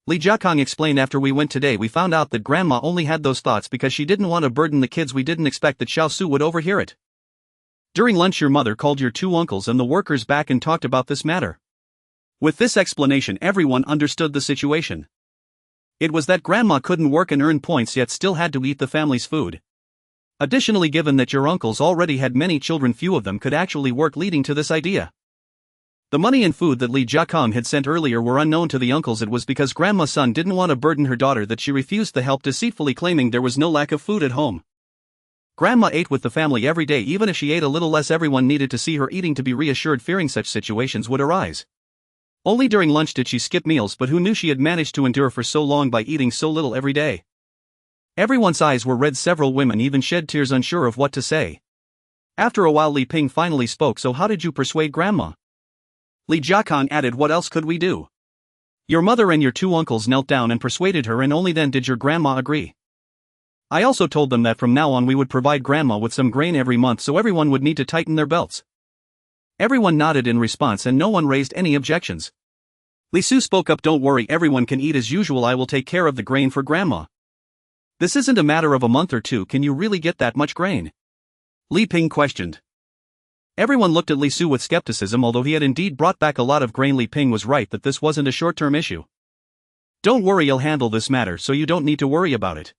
Li Jiakong explained, "After we went today, we found out that Grandma only had those thoughts because she didn't want to burden the kids. We didn't expect that Xiao Su would overhear it. During lunch, your mother called your 2 uncles and the workers back and talked about this matter." With this explanation, everyone understood the situation. It was that Grandma couldn't work and earn points, yet still had to eat the family's food. Additionally, given that your uncles already had many children, few of them could actually work, leading to this idea. The money and food that Li Jiakong had sent earlier were unknown to the uncles. It was because Grandma's son didn't want to burden her daughter that she refused the help, deceitfully claiming there was no lack of food at home. Grandma ate with the family every day. Even if she ate a little less, everyone needed to see her eating to be reassured, fearing such situations would arise. Only during lunch did she skip meals, but who knew she had managed to endure for so long by eating so little every day? Everyone's eyes were red. Several women even shed tears, unsure of what to say. After a while, Li Ping finally spoke. "So how did you persuade Grandma?" Li Jiakong added, "What else could we do? Your mother and your 2 uncles knelt down and persuaded her, and only then did your Grandma agree. I also told them that from now on we would provide Grandma with some grain every month, so everyone would need to tighten their belts." Everyone nodded in response and no one raised any objections. Li Su spoke up. Don't worry, everyone can eat as usual. I will take care of the grain for grandma. This isn't a matter of a month or two. Can you really get that much grain? Li Ping questioned. Everyone looked at Li Su with skepticism. Although he had indeed brought back a lot of grain, Li Ping was right that this wasn't a short-term issue. Don't worry, I'll handle this matter, so you don't need to worry about it.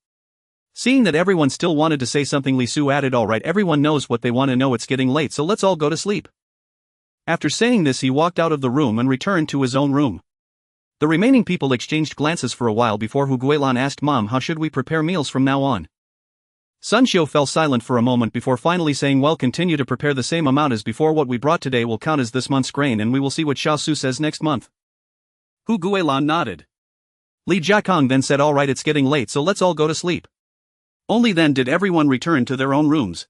Seeing that everyone still wanted to say something, Li Su added, alright, everyone knows what they want to know. It's getting late, so let's all go to sleep. After saying this, he walked out of the room and returned to his own room. The remaining people exchanged glances for a while before Hu Guilan asked, Mom, how should we prepare meals from now on? Sun Xiu fell silent for a moment before finally saying, well, continue to prepare the same amount as before. What we brought today will count as this month's grain, and we will see what Xiao Su says next month. Hu Guilan nodded. Li Jiakong then said, alright, it's getting late, so let's all go to sleep. Only then did everyone return to their own rooms.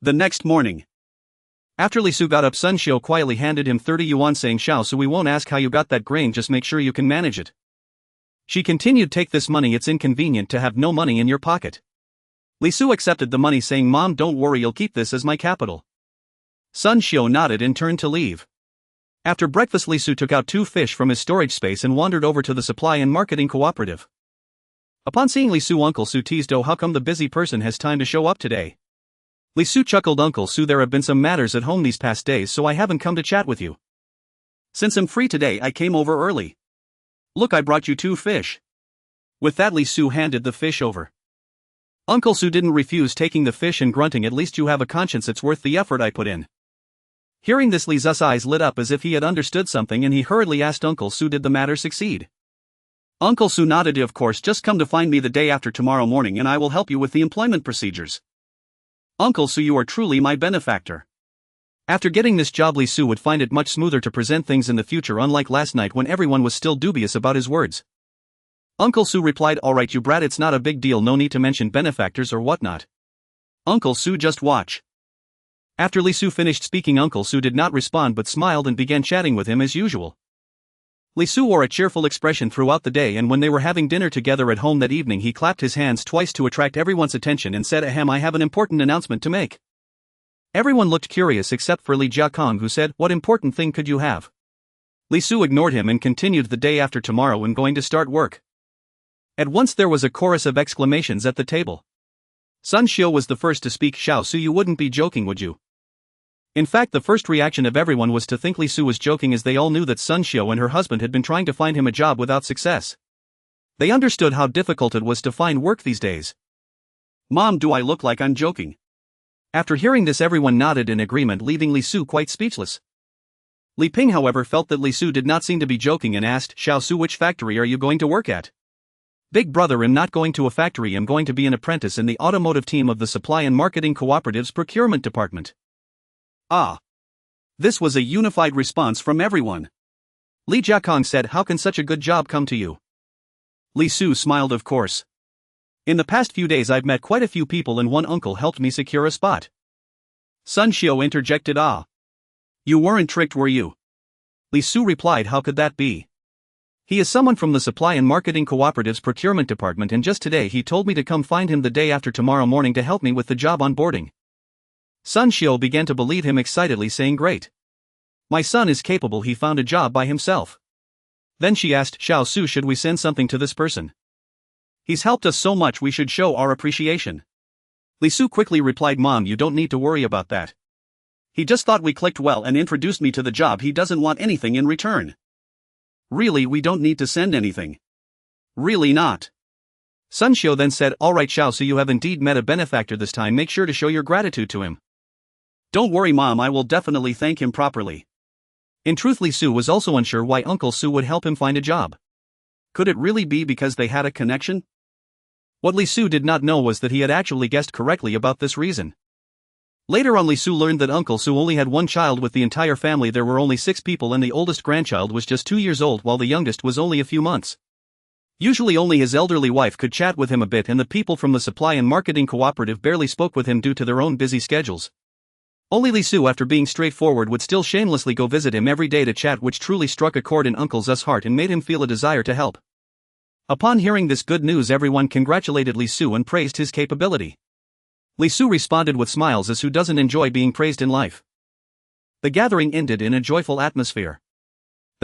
The next morning, after Li Su got up, Sun Xiu quietly handed him 30 yuan, saying, Xiao Su, we won't ask how you got that grain, just make sure you can manage it. She continued, take this money, it's inconvenient to have no money in your pocket. Li Su accepted the money, saying, Mom, don't worry, you'll keep this as my capital. Sun Xiu nodded and turned to leave. After breakfast, Li Su took out 2 fish from his storage space and wandered over to the supply and marketing cooperative. Upon seeing Li Su, Uncle Su teased, oh, how come the busy person has time to show up today? Li Su chuckled, Uncle Su, there have been some matters at home these past days, so I haven't come to chat with you. Since I'm free today, I came over early. Look, I brought you 2 fish. With that, Li Su handed the fish over. Uncle Su didn't refuse taking the fish and grunting, at least you have a conscience, it's worth the effort I put in. Hearing this, Li Zu's eyes lit up as if he had understood something, and he hurriedly asked Uncle Su, did the matter succeed? Uncle Su nodded, of course, just come to find me the day after tomorrow morning and I will help you with the employment procedures. Uncle Su, you are truly my benefactor. After getting this job, Li Su would find it much smoother to present things in the future, unlike last night when everyone was still dubious about his words. Uncle Su replied, alright you brat, it's not a big deal, no need to mention benefactors or whatnot. Uncle Su, just watch. After Li Su finished speaking, Uncle Su did not respond but smiled and began chatting with him as usual. Li Su wore a cheerful expression throughout the day, and when they were having dinner together at home that evening, he clapped his hands twice to attract everyone's attention and said, ahem, I have an important announcement to make. Everyone looked curious except for Li Jiakong, who said, what important thing could you have? Li Su ignored him and continued, the day after tomorrow and going to start work. At once there was a chorus of exclamations at the table. Sun Xiu was the first to speak. Xiao Su, you wouldn't be joking, would you? In fact, the first reaction of everyone was to think Li Su was joking, as they all knew that Sun Xiu and her husband had been trying to find him a job without success. They understood how difficult it was to find work these days. Mom, do I look like I'm joking? After hearing this, everyone nodded in agreement, leaving Li Su quite speechless. Li Ping, however, felt that Li Su did not seem to be joking and asked, Xiao Su, which factory are you going to work at? Big brother, I'm not going to a factory, I'm going to be an apprentice in the automotive team of the Supply and Marketing Cooperative's procurement department. Ah. This was a unified response from everyone. Li Jiakong said, how can such a good job come to you? Li Su smiled, of course. In the past few days I've met quite a few people and one uncle helped me secure a spot. Sun Xiu interjected, ah. You weren't tricked, were you? Li Su replied, how could that be? He is someone from the Supply and Marketing Cooperative's procurement department, and just today he told me to come find him the day after tomorrow morning to help me with the job onboarding. Sun Xiu began to believe him excitedly, saying, great. My son is capable, he found a job by himself. Then she asked, Xiao Su, should we send something to this person? He's helped us so much, we should show our appreciation. Li Su quickly replied, Mom, you don't need to worry about that. He just thought we clicked well and introduced me to the job, he doesn't want anything in return. Really, we don't need to send anything. Really not. Sun Xiu then said, alright Xiao Su, you have indeed met a benefactor this time, make sure to show your gratitude to him. Don't worry Mom, I will definitely thank him properly. In truth, Li Su was also unsure why Uncle Su would help him find a job. Could it really be because they had a connection? What Li Su did not know was that he had actually guessed correctly about this reason. Later on, Li Su learned that Uncle Su only had one child with the entire family. There were only 6 people and the oldest grandchild was just 2 years old while the youngest was only a few months. Usually only his elderly wife could chat with him a bit, and the people from the Supply and Marketing Cooperative barely spoke with him due to their own busy schedules. Only Li Su, after being straightforward, would still shamelessly go visit him every day to chat, which truly struck a chord in Uncle Zu's heart and made him feel a desire to help. Upon hearing this good news, everyone congratulated Li Su and praised his capability. Li Su responded with smiles, as who doesn't enjoy being praised in life. The gathering ended in a joyful atmosphere.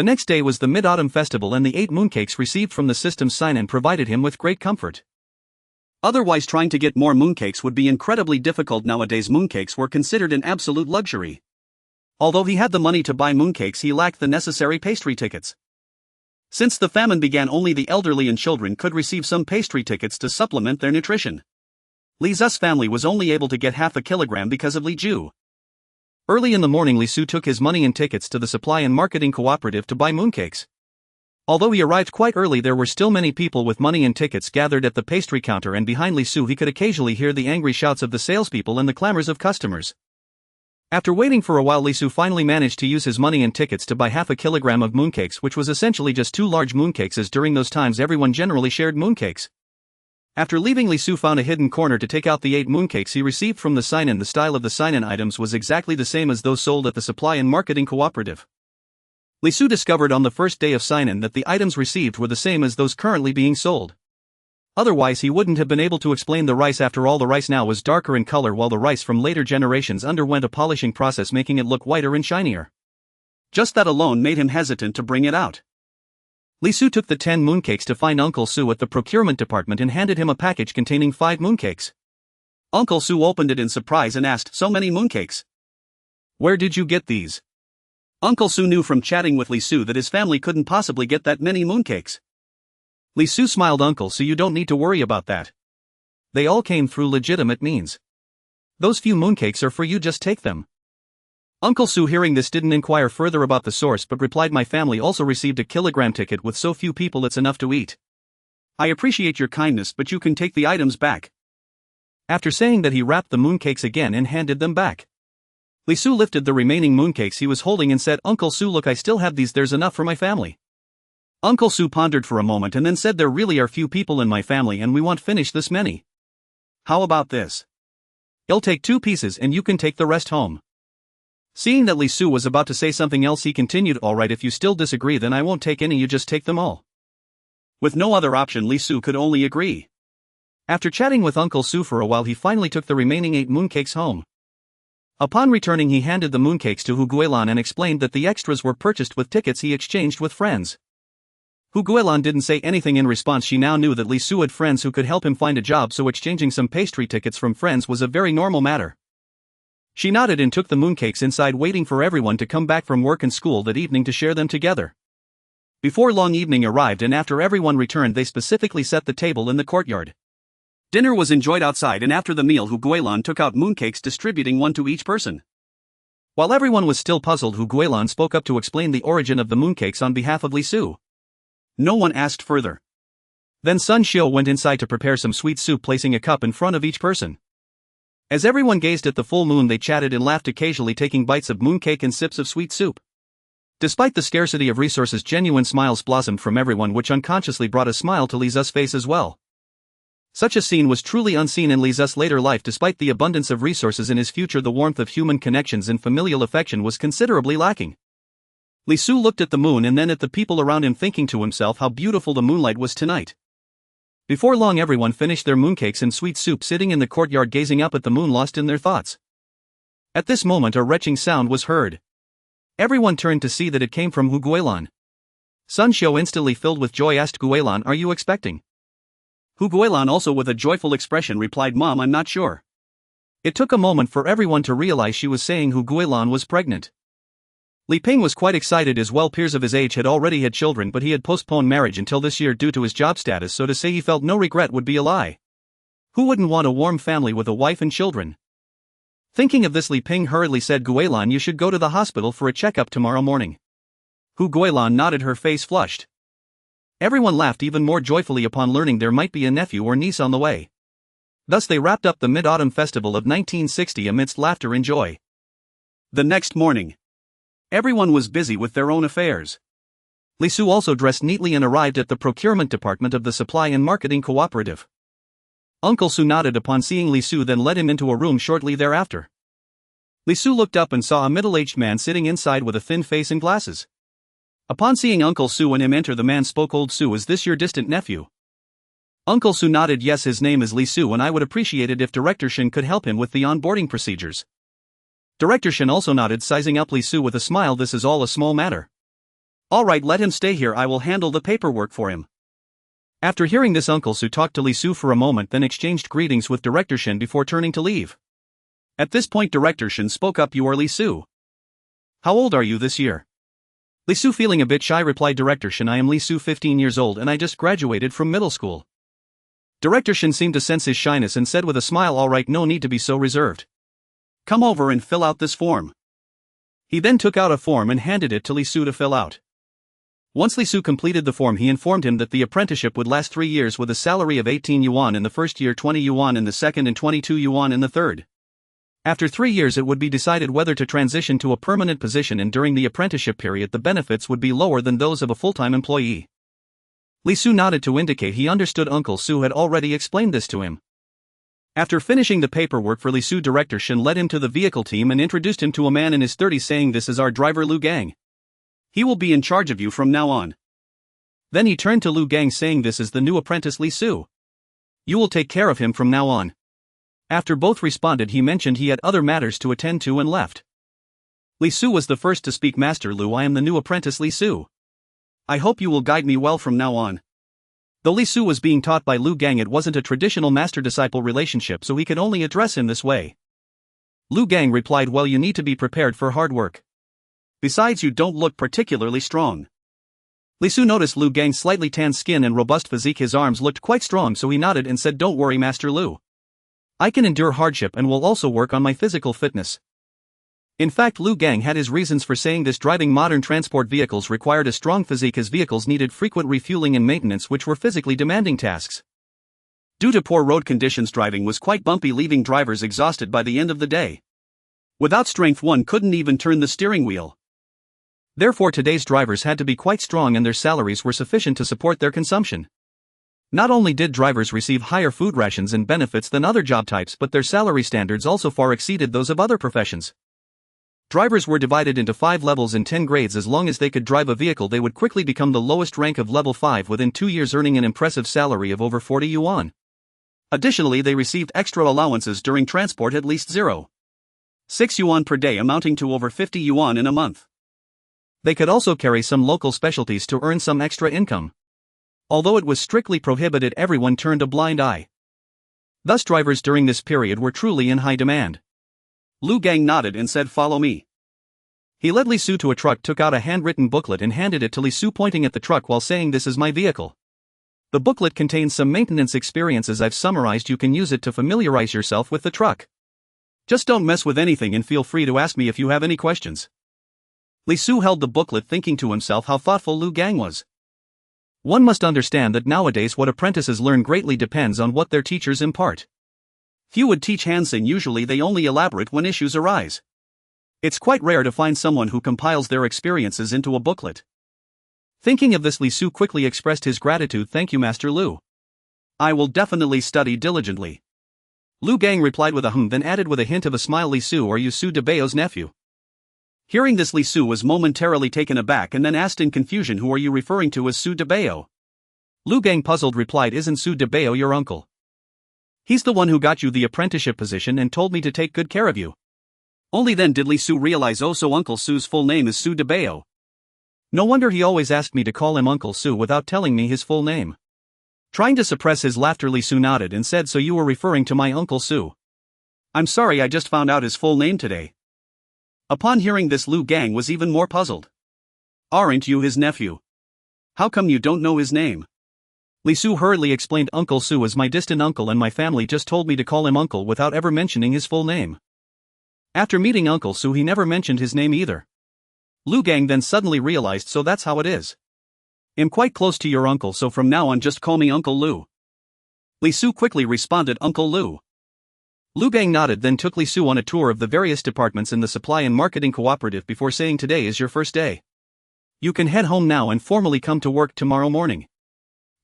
The next day was the Mid-Autumn Festival and the 8 mooncakes received from the system's sign-in provided him with great comfort. Otherwise, trying to get more mooncakes would be incredibly difficult. Nowadays, mooncakes were considered an absolute luxury. Although he had the money to buy mooncakes, he lacked the necessary pastry tickets. Since the famine began, only the elderly and children could receive some pastry tickets to supplement their nutrition. Li Zu's family was only able to get half a kilogram because of Li Ju. Early in the morning, Li Su took his money and tickets to the supply and marketing cooperative to buy mooncakes. Although he arrived quite early, there were still many people with money and tickets gathered at the pastry counter, and behind Li Su he could occasionally hear the angry shouts of the salespeople and the clamors of customers. After waiting for a while, Li Su finally managed to use his money and tickets to buy half a kilogram of mooncakes, which was essentially just 2 large mooncakes, as during those times everyone generally shared mooncakes. After leaving, Li Su found a hidden corner to take out the 8 mooncakes he received from the sign-in. The style of the sign-in items was exactly the same as those sold at the supply and marketing cooperative. Li Su discovered on the first day of sign-in that the items received were the same as those currently being sold. Otherwise, he wouldn't have been able to explain the rice. After all, the rice now was darker in color, while the rice from later generations underwent a polishing process, making it look whiter and shinier. Just that alone made him hesitant to bring it out. Li Su took the 10 mooncakes to find Uncle Su at the procurement department and handed him a package containing 5 mooncakes. Uncle Su opened it in surprise and asked, "So many mooncakes? Where did you get these?" Uncle Su knew from chatting with Li Su that his family couldn't possibly get that many mooncakes. Li Su smiled. "Uncle Su, you don't need to worry about that. They all came through legitimate means. Those few mooncakes are for you, just take them." Uncle Su, hearing this, didn't inquire further about the source but replied, "My family also received a kilogram ticket. With so few people, it's enough to eat. I appreciate your kindness, but you can take the items back." After saying that, he wrapped the mooncakes again and handed them back. Li Su lifted the remaining mooncakes he was holding and said, "Uncle Su, look, I still have these. There's enough for my family." Uncle Su pondered for a moment and then said, "There really are few people in my family and we won't finish this many. How about this? I'll take 2 pieces and you can take the rest home." Seeing that Li Su was about to say something else, he continued, "All right, if you still disagree, then I won't take any, you just take them all." With no other option, Li Su could only agree. After chatting with Uncle Su for a while, he finally took the remaining 8 mooncakes home. Upon returning, he handed the mooncakes to Hu Guilan and explained that the extras were purchased with tickets he exchanged with friends. Hu Guilan didn't say anything in response. She now knew that Li Su had friends who could help him find a job, so exchanging some pastry tickets from friends was a very normal matter. She nodded and took the mooncakes inside, waiting for everyone to come back from work and school that evening to share them together. Before long, evening arrived, and after everyone returned, they specifically set the table in the courtyard. Dinner was enjoyed outside, and after the meal, Hu Guilan took out mooncakes, distributing 1 to each person. While everyone was still puzzled, Hu Guilan spoke up to explain the origin of the mooncakes on behalf of Li Su. No one asked further. Then Sun Xiu went inside to prepare some sweet soup, placing a cup in front of each person. As everyone gazed at the full moon, they chatted and laughed, occasionally taking bites of mooncake and sips of sweet soup. Despite the scarcity of resources, genuine smiles blossomed from everyone, which unconsciously brought a smile to Li Zu's face as well. Such a scene was truly unseen in Li Zu's later life. Despite the abundance of resources in his future, the warmth of human connections and familial affection was considerably lacking. Li Su looked at the moon and then at the people around him, thinking to himself how beautiful the moonlight was tonight. Before long, everyone finished their mooncakes and sweet soup, sitting in the courtyard gazing up at the moon, lost in their thoughts. At this moment, a retching sound was heard. Everyone turned to see that it came from Hu Guilan. Sun Xiu, instantly filled with joy, asked Guilan, "Are you expecting?" Hu Guilan, also with a joyful expression, replied, "Mom, I'm not sure." It took a moment for everyone to realize she was saying Hu Guilan was pregnant. Li Ping was quite excited as well. Peers of his age had already had children, but he had postponed marriage until this year due to his job status, so to say he felt no regret would be a lie. Who wouldn't want a warm family with a wife and children? Thinking of this, Li Ping hurriedly said, "Guilan, you should go to the hospital for a checkup tomorrow morning." Hu Guilan nodded, her face flushed. Everyone laughed even more joyfully upon learning there might be a nephew or niece on the way. Thus they wrapped up the Mid-Autumn Festival of 1960 amidst laughter and joy. The next morning, everyone was busy with their own affairs. Li Su also dressed neatly and arrived at the procurement department of the supply and marketing cooperative. Uncle Su nodded upon seeing Li Su, then led him into a room shortly thereafter. Li Su looked up and saw a middle-aged man sitting inside with a thin face and glasses. Upon seeing Uncle Su and him enter, the man spoke, "Old Su, is this your distant nephew?" Uncle Su nodded, "Yes, his name is Li Su, and I would appreciate it if Director Shin could help him with the onboarding procedures." Director Shin also nodded, sizing up Li Su with a smile. "This is all a small matter. Alright, let him stay here, I will handle the paperwork for him. After hearing this, Uncle Su talked to Li Su for a moment, then exchanged greetings with Director Shin before turning to leave. At this point Director Shin spoke up, you are Li Su. How old are you this year? Li Su, feeling a bit shy, replied Director Shin, I am Li Su, 15 years old, and I just graduated from middle school. Director Shin seemed to sense his shyness and said with a smile, alright, no need to be so reserved. Come over and fill out this form. He then took out a form and handed it to Li Su to fill out. Once Li Su completed the form, he informed him that the apprenticeship would last 3 years with a salary of 18 yuan in the first year, 20 yuan in the second, and 22 yuan in the third. After 3 years it would be decided whether to transition to a permanent position, and during the apprenticeship period the benefits would be lower than those of a full-time employee. Li Su nodded to indicate he understood. Uncle Su had already explained this to him. After finishing the paperwork for Li Su, Director Shin led him to the vehicle team and introduced him to a man in his 30s, saying, this is our driver Lu Gang. He will be in charge of you from now on. Then he turned to Lu Gang, saying, this is the new apprentice Li Su. You will take care of him from now on. After both responded, he mentioned he had other matters to attend to and left. Li Su was the first to speak. Master Lu, I am the new apprentice Li Su. I hope you will guide me well from now on. Though Li Su was being taught by Lu Gang, it wasn't a traditional master-disciple relationship, so he could only address him this way. Lu Gang replied, well, you need to be prepared for hard work. Besides, you don't look particularly strong. Li Su noticed Lu Gang's slightly tanned skin and robust physique. His arms looked quite strong, so he nodded and said, don't worry, Master Lu. I can endure hardship and will also work on my physical fitness. In fact, Lu Gang had his reasons for saying this. Driving modern transport vehicles required a strong physique, as vehicles needed frequent refueling and maintenance, which were physically demanding tasks. Due to poor road conditions, driving was quite bumpy, leaving drivers exhausted by the end of the day. Without strength, one couldn't even turn the steering wheel. Therefore, today's drivers had to be quite strong, and their salaries were sufficient to support their consumption. Not only did drivers receive higher food rations and benefits than other job types, but their salary standards also far exceeded those of other professions. Drivers were divided into 5 levels and 10 grades. As long as they could drive a vehicle, they would quickly become the lowest rank of level 5 within 2 years, earning an impressive salary of over 40 yuan. Additionally, they received extra allowances during transport, at least 0.6 yuan per day, amounting to over 50 yuan in a month. They could also carry some local specialties to earn some extra income. Although it was strictly prohibited, everyone turned a blind eye. Thus, drivers during this period were truly in high demand. Lu Gang nodded and said, follow me. He led Li Su to a truck, took out a handwritten booklet and handed it to Li Su, pointing at the truck while saying, this is my vehicle. The booklet contains some maintenance experiences I've summarized. You can use it to familiarize yourself with the truck. Just don't mess with anything and feel free to ask me if you have any questions. Li Su held the booklet, thinking to himself how thoughtful Lu Gang was. One must understand that nowadays what apprentices learn greatly depends on what their teachers impart. Few would teach handsign, usually they only elaborate when issues arise. It's quite rare to find someone who compiles their experiences into a booklet. Thinking of this, Li Su quickly expressed his gratitude. Thank you, Master Lu. I will definitely study diligently. Lu Gang replied with a then added with a hint of a smile, Li Su, are you Su Debao's nephew? Hearing this, Li Su was momentarily taken aback and then asked in confusion, who are you referring to as Su Debao? Lu Gang, puzzled, replied, isn't Su Debao your uncle? He's the one who got you the apprenticeship position and told me to take good care of you. Only then did Li Su realize, oh, so Uncle Su's full name is Su Debao. No wonder he always asked me to call him Uncle Su without telling me his full name. Trying to suppress his laughter, Li Su nodded and said, so you were referring to my Uncle Su. I'm sorry, I just found out his full name today. Upon hearing this, Lu Gang was even more puzzled. Aren't you his nephew? How come you don't know his name? Li Su hurriedly explained, Uncle Su is my distant uncle and my family just told me to call him uncle without ever mentioning his full name. After meeting Uncle Su, he never mentioned his name either. Lu Gang then suddenly realized, so that's how it is. I'm quite close to your uncle, so from now on just call me Uncle Lu. Li Su quickly responded, Uncle Lu. Lu Gang nodded, then took Li Su on a tour of the various departments in the supply and marketing cooperative before saying, today is your first day. You can head home now and formally come to work tomorrow morning.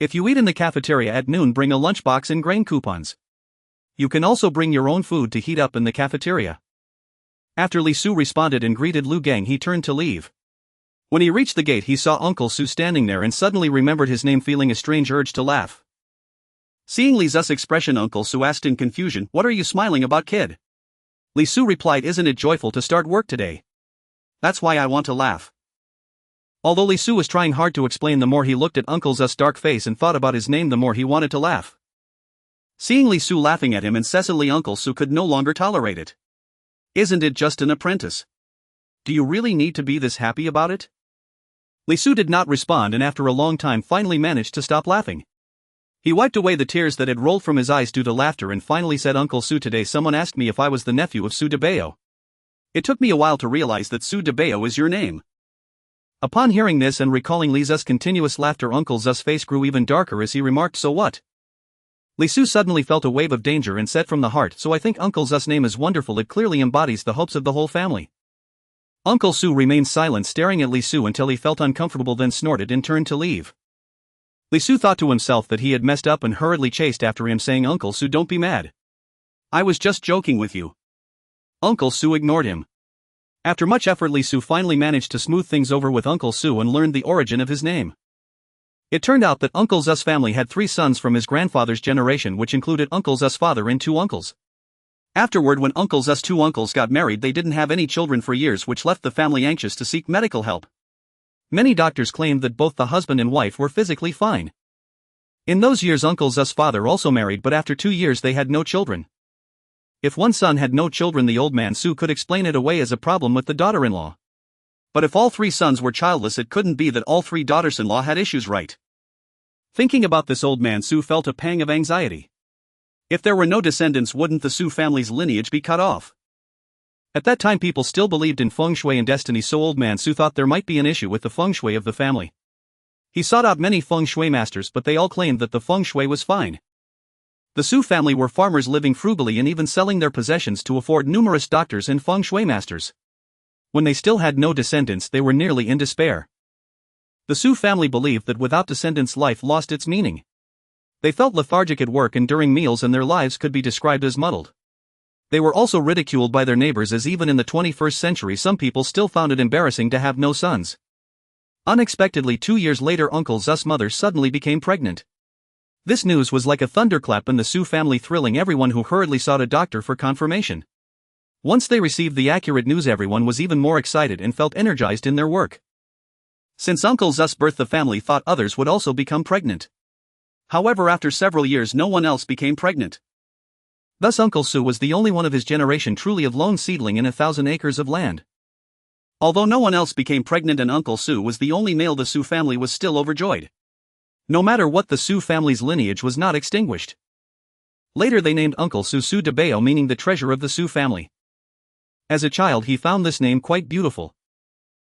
If you eat in the cafeteria at noon, bring a lunchbox and grain coupons. You can also bring your own food to heat up in the cafeteria. After Li Su responded and greeted Lu Gang, he turned to leave. When he reached the gate, he saw Uncle Su standing there and suddenly remembered his name, feeling a strange urge to laugh. Seeing Li Su's expression, Uncle Su asked in confusion, what are you smiling about, kid? Li Su replied, isn't it joyful to start work today? That's why I want to laugh. Although Li Su was trying hard to explain, the more he looked at Uncle Zu's dark face and thought about his name, the more he wanted to laugh. Seeing Li Su laughing at him incessantly, Uncle Su could no longer tolerate it. Isn't it just an apprentice? Do you really need to be this happy about it? Li Su did not respond, and after a long time finally managed to stop laughing. He wiped away the tears that had rolled from his eyes due to laughter and finally said, Uncle Su, today someone asked me if I was the nephew of Su Debao. It took me a while to realize that Su Debao is your name. Upon hearing this and recalling Li Zu's continuous laughter, Uncle Zu's face grew even darker as he remarked, so what? Li Su suddenly felt a wave of danger and said from the heart, so I think Uncle Zu's name is wonderful, it clearly embodies the hopes of the whole family. Uncle Su remained silent, staring at Li Su until he felt uncomfortable, then snorted and turned to leave. Li Su thought to himself that he had messed up and hurriedly chased after him, saying, Uncle Su, don't be mad. I was just joking with you. Uncle Su ignored him. After much effort, Li Su finally managed to smooth things over with Uncle Su and learned the origin of his name. It turned out that Uncle Zu's family had 3 sons from his grandfather's generation, which included Uncle Zu's father and 2 uncles. Afterward, when Uncle Zu's 2 uncles got married, they didn't have any children for years, which left the family anxious to seek medical help. Many doctors claimed that both the husband and wife were physically fine. In those years, Uncle Zu's father also married, but after 2 years they had no children. If one son had no children, the old man Su could explain it away as a problem with the daughter-in-law. But if all 3 sons were childless, it couldn't be that all 3 daughters-in-law had issues, right? Thinking about this, old man Su felt a pang of anxiety. If there were no descendants, wouldn't the Su family's lineage be cut off? At that time, people still believed in feng shui and destiny, so old man Su thought there might be an issue with the feng shui of the family. He sought out many feng shui masters, but they all claimed that the feng shui was fine. The Su family were farmers living frugally and even selling their possessions to afford numerous doctors and feng shui masters. When they still had no descendants, they were nearly in despair. The Su family believed that without descendants, life lost its meaning. They felt lethargic at work and during meals, and their lives could be described as muddled. They were also ridiculed by their neighbors, as even in the 21st century some people still found it embarrassing to have no sons. Unexpectedly, 2 years later, Uncle Zu's mother suddenly became pregnant. This news was like a thunderclap in the Su family, thrilling everyone, who hurriedly sought a doctor for confirmation. Once they received the accurate news, everyone was even more excited and felt energized in their work. Since Uncle Zu's birth, the family thought others would also become pregnant. However, after several years, no one else became pregnant. Thus, Uncle Su was the only one of his generation truly a lone seedling in 1,000 acres of land. Although no one else became pregnant and Uncle Su was the only male, the Su family was still overjoyed. No matter what, the Su family's lineage was not extinguished. Later, they named Uncle Su Su Debao, meaning the treasure of the Su family. As a child, he found this name quite beautiful.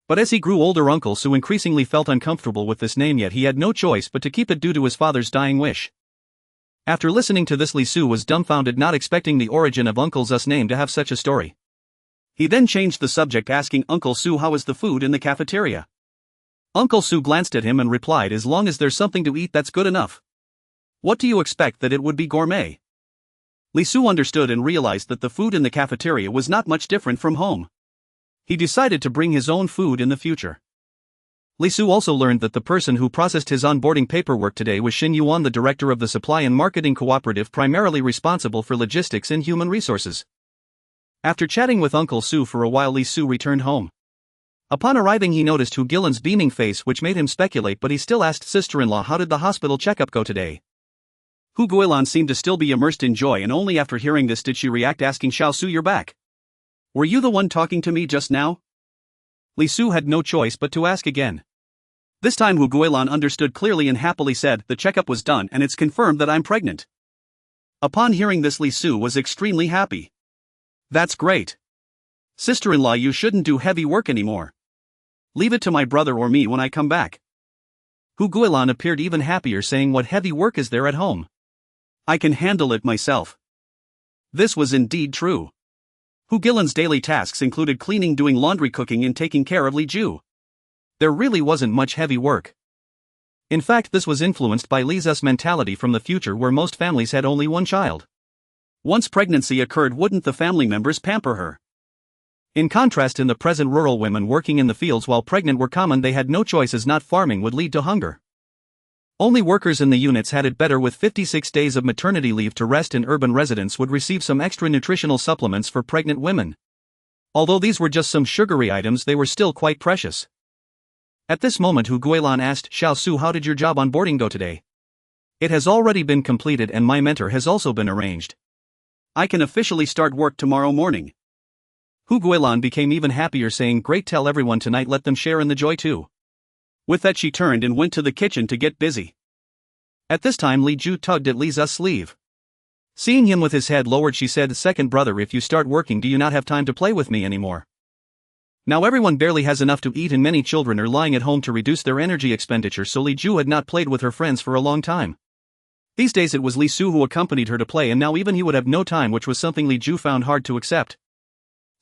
But as he grew older, Uncle Su increasingly felt uncomfortable with this name, yet he had no choice but to keep it due to his father's dying wish. After listening to this, Li Su was dumbfounded, not expecting the origin of Uncle Zu's name to have such a story. He then changed the subject, asking Uncle Su how is the food in the cafeteria. Uncle Su glanced at him and replied, as long as there's something to eat, that's good enough. What do you expect, that it would be gourmet? Li Su understood and realized that the food in the cafeteria was not much different from home. He decided to bring his own food in the future. Li Su also learned that the person who processed his onboarding paperwork today was Xuanhuan, the director of the Supply and Marketing Cooperative, primarily responsible for logistics and human resources. After chatting with Uncle Su for a while, Li Su returned home. Upon arriving, he noticed Hu Gilan's beaming face, which made him speculate, but he still asked sister-in-law, how did the hospital checkup go today? Hu Guilan seemed to still be immersed in joy, and only after hearing this did she react, asking, Xiao Su, you're back. Were you the one talking to me just now? Li Su had no choice but to ask again. This time Hu Guilan understood clearly and happily said, the checkup was done and it's confirmed that I'm pregnant. Upon hearing this, Li Su was extremely happy. That's great. Sister-in-law, you shouldn't do heavy work anymore. Leave it to my brother or me when I come back. Hu Guilan appeared even happier, saying, what heavy work is there at home? I can handle it myself. This was indeed true. Hu Gilan's daily tasks included cleaning, doing laundry, cooking, and taking care of Li Ju. There really wasn't much heavy work. In fact, this was influenced by Li Zu's mentality from the future, where most families had only one child. Once pregnancy occurred, wouldn't the family members pamper her? In contrast, in the present, rural women working in the fields while pregnant were common. They had no choice, as not farming would lead to hunger. Only workers in the units had it better, with 56 days of maternity leave to rest, and urban residents would receive some extra nutritional supplements for pregnant women. Although these were just some sugary items, they were still quite precious. At this moment Hu Guilan asked Xiao Su, how did your job onboarding go today? It has already been completed and my mentor has also been arranged. I can officially start work tomorrow morning. Hu Guilan became even happier, saying, great, tell everyone tonight, let them share in the joy too. With that she turned and went to the kitchen to get busy. At this time Li Ju tugged at Li Zu's sleeve. Seeing him with his head lowered, she said, second brother, if you start working, do you not have time to play with me anymore? Now everyone barely has enough to eat and many children are lying at home to reduce their energy expenditure, so Li Ju had not played with her friends for a long time. These days it was Li Su who accompanied her to play, and now even he would have no time, which was something Li Ju found hard to accept.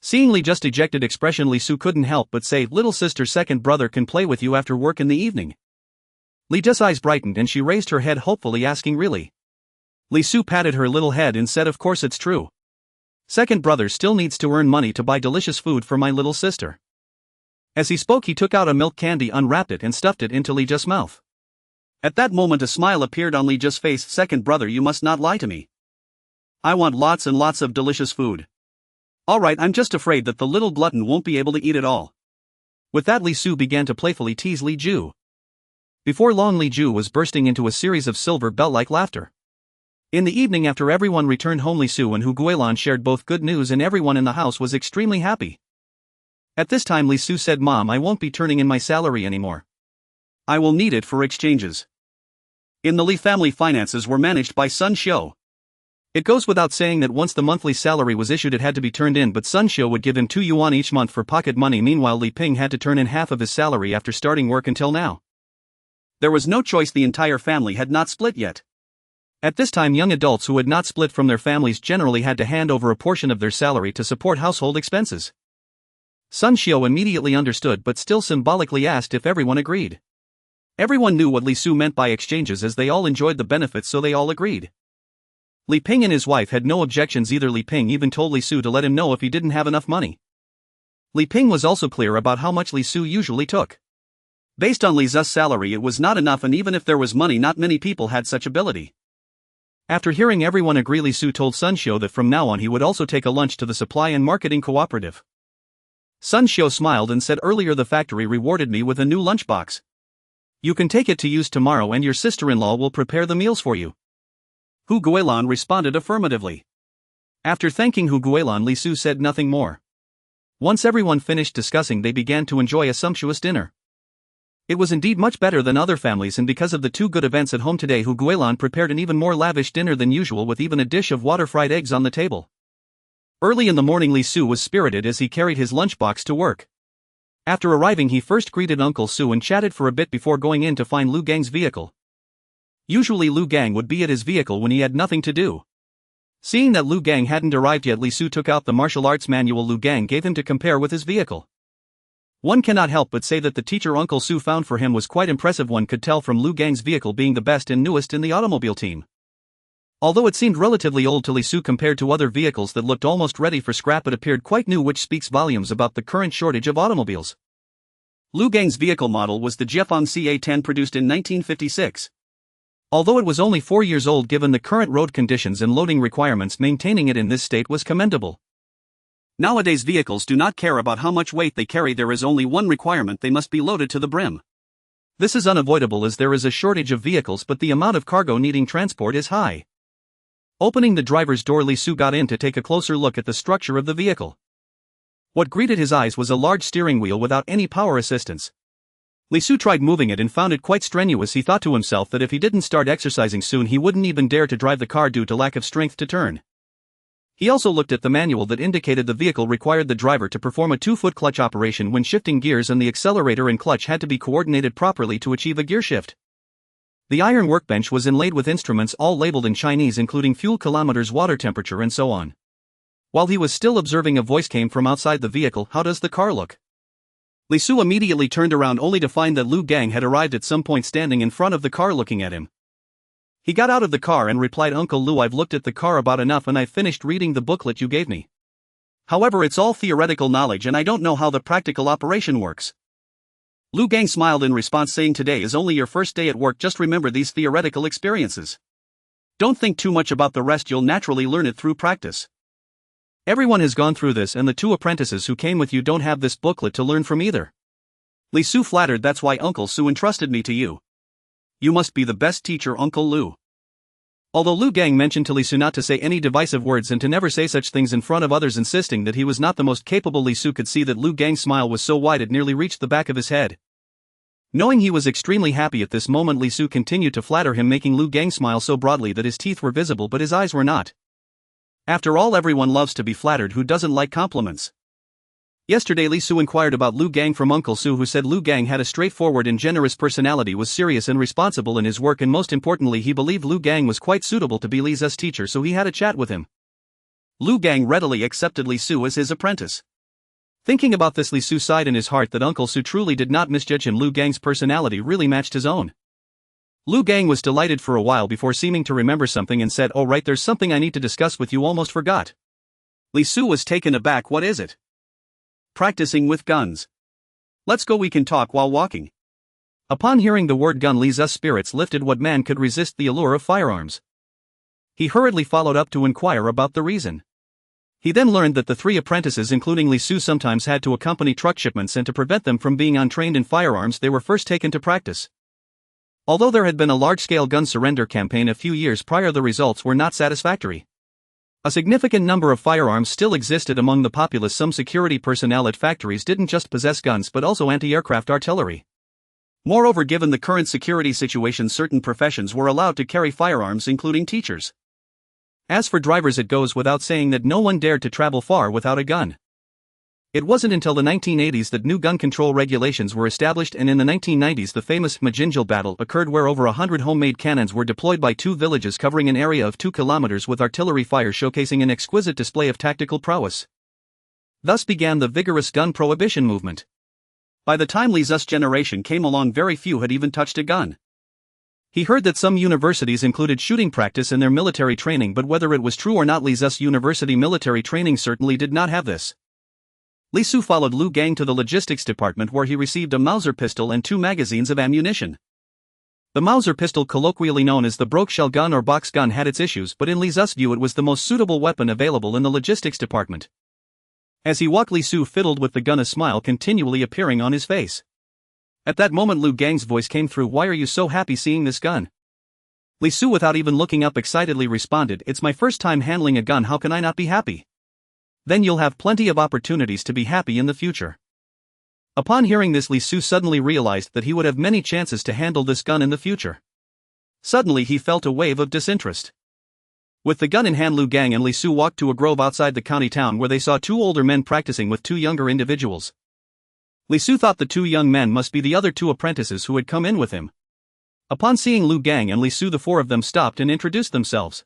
Seeing Li Ju's dejected expression, Li Su couldn't help but say, little sister, second brother can play with you after work in the evening. Li Ju's eyes brightened and she raised her head hopefully, asking, really? Li Su patted her little head and said, of course it's true. Second brother still needs to earn money to buy delicious food for my little sister. As he spoke he took out a milk candy, unwrapped it and stuffed it into Li Ju's mouth. At that moment a smile appeared on Li Ju's face. Second brother, you must not lie to me. I want lots and lots of delicious food. Alright, I'm just afraid that the little glutton won't be able to eat it all. With that Li Su began to playfully tease Li Ju. Before long Li Ju was bursting into a series of silver bell-like laughter. In the evening, after everyone returned home, Li Su and Hu Guilan shared both good news and everyone in the house was extremely happy. At this time Li Su said, Mom, I won't be turning in my salary anymore. I will need it for exchanges. In the Li family, finances were managed by Sun Xiu. It goes without saying that once the monthly salary was issued it had to be turned in, but Sun Xiu would give him 2 yuan each month for pocket money. Meanwhile Li Ping had to turn in half of his salary after starting work until now. There was no choice, the entire family had not split yet. At this time young adults who had not split from their families generally had to hand over a portion of their salary to support household expenses. Sun Xiu immediately understood but still symbolically asked if everyone agreed. Everyone knew what Li Su meant by exchanges, as they all enjoyed the benefits, so they all agreed. Li Ping and his wife had no objections either. Li Ping even told Li Su to let him know if he didn't have enough money. Li Ping was also clear about how much Li Su usually took. Based on Li Zu's salary it was not enough, and even if there was money not many people had such ability. After hearing everyone agree, Li Su told Sun Xiu that from now on he would also take a lunch to the supply and marketing cooperative. Sun Xiu smiled and said, earlier the factory rewarded me with a new lunchbox. You can take it to use tomorrow and your sister-in-law will prepare the meals for you. Hu Guilan responded affirmatively. After thanking Hu Guilan, Li Su said nothing more. Once everyone finished discussing they began to enjoy a sumptuous dinner. It was indeed much better than other families, and because of the 2 good events at home today Hu Guilan prepared an even more lavish dinner than usual, with even a dish of water-fried eggs on the table. Early in the morning Li Su was spirited as he carried his lunchbox to work. After arriving he first greeted Uncle Su and chatted for a bit before going in to find Lu Gang's vehicle. Usually Lu Gang would be at his vehicle when he had nothing to do. Seeing that Lu Gang hadn't arrived yet, Li Su took out the martial arts manual Lu Gang gave him to compare with his vehicle. One cannot help but say that the teacher Uncle Su found for him was quite impressive. One could tell from Lu Gang's vehicle being the best and newest in the automobile team. Although it seemed relatively old to Li Su compared to other vehicles that looked almost ready for scrap, it appeared quite new, which speaks volumes about the current shortage of automobiles. Lu Gang's vehicle model was the Jiefeng CA-10, produced in 1956. Although it was only 4 years old, given the current road conditions and loading requirements, maintaining it in this state was commendable. Nowadays vehicles do not care about how much weight they carry, there is only one requirement: they must be loaded to the brim. This is unavoidable as there is a shortage of vehicles, but the amount of cargo needing transport is high. Opening the driver's door, Li Su got in to take a closer look at the structure of the vehicle. What greeted his eyes was a large steering wheel without any power assistance. Li Su tried moving it and found it quite strenuous. He thought to himself that if he didn't start exercising soon he wouldn't even dare to drive the car due to lack of strength to turn. He also looked at the manual that indicated the vehicle required the driver to perform a 2-foot clutch operation when shifting gears, and the accelerator and clutch had to be coordinated properly to achieve a gear shift. The iron workbench was inlaid with instruments all labeled in Chinese, including fuel kilometers, water temperature, and so on. While he was still observing, a voice came from outside the vehicle: how does the car look? Li Su immediately turned around only to find that Lu Gang had arrived at some point, standing in front of the car looking at him. He got out of the car and replied, Uncle Lu, I've looked at the car about enough and I've finished reading the booklet you gave me. However, it's all theoretical knowledge and I don't know how the practical operation works. Lu Gang smiled in response, saying, today is only your first day at work, just remember these theoretical experiences. Don't think too much about the rest, you'll naturally learn it through practice. Everyone has gone through this, and the 2 apprentices who came with you don't have this booklet to learn from either. Li Su flattered, that's why Uncle Su entrusted me to you. You must be the best teacher, Uncle Lu. Although Lu Gang mentioned to Li Su not to say any divisive words and to never say such things in front of others, insisting that he was not the most capable, Li Su could see that Lu Gang's smile was so wide it nearly reached the back of his head. Knowing he was extremely happy at this moment, Li Su continued to flatter him, making Lu Gang smile so broadly that his teeth were visible but his eyes were not. After all, everyone loves to be flattered, who doesn't like compliments? Yesterday Li Su inquired about Lu Gang from Uncle Su, who said Lu Gang had a straightforward and generous personality, was serious and responsible in his work, and most importantly he believed Lu Gang was quite suitable to be Li Su's teacher, so he had a chat with him. Lu Gang readily accepted Li Su as his apprentice. Thinking about this, Li Su sighed in his heart that Uncle Su truly did not misjudge him. Lu Gang's personality really matched his own. Lu Gang was delighted for a while before seeming to remember something and said, "Oh right, there's something I need to discuss with you, almost forgot." Li Su was taken aback. "What is it?" "Practicing with guns. Let's go, we can talk while walking." Upon hearing the word gun, Li Su's spirits lifted. What man could resist the allure of firearms? He hurriedly followed up to inquire about the reason. He then learned that the three apprentices, including Li Su, sometimes had to accompany truck shipments, and to prevent them from being untrained in firearms they were first taken to practice. Although there had been a large-scale gun surrender campaign a few years prior, the results were not satisfactory. A significant number of firearms still existed among the populace. Some security personnel at factories didn't just possess guns but also anti-aircraft artillery. Moreover, given the current security situation, certain professions were allowed to carry firearms, including teachers. As for drivers, it goes without saying that no one dared to travel far without a gun. It wasn't until the 1980s that new gun control regulations were established, and in the 1990s the famous Majinjal battle occurred, where over 100 homemade cannons were deployed by two villages covering an area of 2 kilometers with artillery fire, showcasing an exquisite display of tactical prowess. Thus began the vigorous gun prohibition movement. By the time Li Su's generation came along, very few had even touched a gun. He heard that some universities included shooting practice in their military training, but whether it was true or not, Li Su's university military training certainly did not have this. Li Su followed Lu Gang to the logistics department, where he received a Mauser pistol and 2 magazines of ammunition. The Mauser pistol, colloquially known as the broke shell gun or box gun, had its issues, but in Li Su's view it was the most suitable weapon available in the logistics department. As he walked, Li Su fiddled with the gun, a smile continually appearing on his face. At that moment Lu Gang's voice came through. "Why are you so happy seeing this gun?" Li Su, without even looking up, excitedly responded, "It's my first time handling a gun, how can I not be happy?" "Then you'll have plenty of opportunities to be happy in the future." Upon hearing this, Li Su suddenly realized that he would have many chances to handle this gun in the future. Suddenly he felt a wave of disinterest. With the gun in hand, Lu Gang and Li Su walked to a grove outside the county town, where they saw 2 older men practicing with 2 younger individuals. Li Su thought the 2 young men must be the other 2 apprentices who had come in with him. Upon seeing Lu Gang and Li Su, the 4 of them stopped and introduced themselves.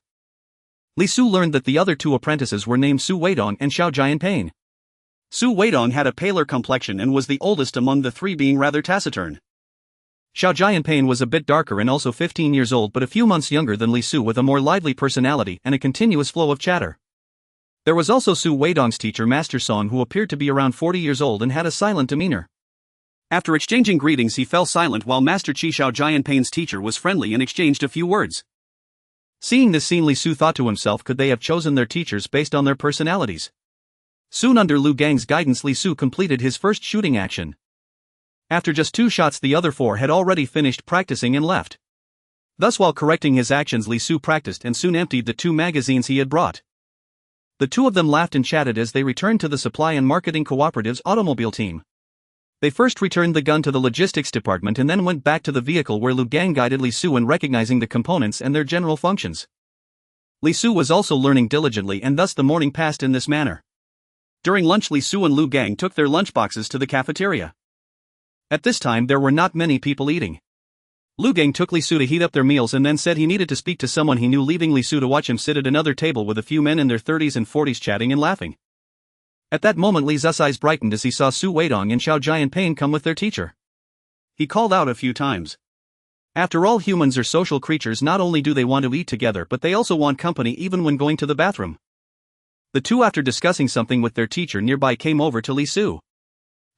Li Su learned that the other 2 apprentices were named xuanhuan and xuanhuan. Xuanhuan had a paler complexion and was the oldest among the 3, being rather taciturn. Xuanhuan was a bit darker and also 15 years old, but a few months younger than Li Su, with a more lively personality and a continuous flow of chatter. There was also xuanhuan's teacher, Master Song, who appeared to be around 40 years old and had a silent demeanor. After exchanging greetings, he fell silent, while Master Chi, Xuanhuan's teacher, was friendly and exchanged a few words. Seeing this scene, Li Su thought to himself, could they have chosen their teachers based on their personalities? Soon, under Lu Gang's guidance, Li Su completed his first shooting action. After just 2 shots, the other 4 had already finished practicing and left. Thus, while correcting his actions, Li Su practiced and soon emptied the 2 magazines he had brought. The 2 of them laughed and chatted as they returned to the Supply and Marketing Cooperative's automobile team. They first returned the gun to the logistics department and then went back to the vehicle, where Lu Gang guided Li Su in recognizing the components and their general functions. Li Su was also learning diligently, and thus the morning passed in this manner. During lunch, Li Su and Lu Gang took their lunchboxes to the cafeteria. At this time there were not many people eating. Lu Gang took Li Su to heat up their meals and then said he needed to speak to someone he knew, leaving Li Su to watch him sit at another table with a few men in their 30s and 40s chatting and laughing. At that moment Li Su's eyes brightened as he saw xuanhuan and xuanhuan come with their teacher. He called out a few times. After all, humans are social creatures. Not only do they want to eat together, but they also want company even when going to the bathroom. The 2, after discussing something with their teacher nearby, came over to Li Su.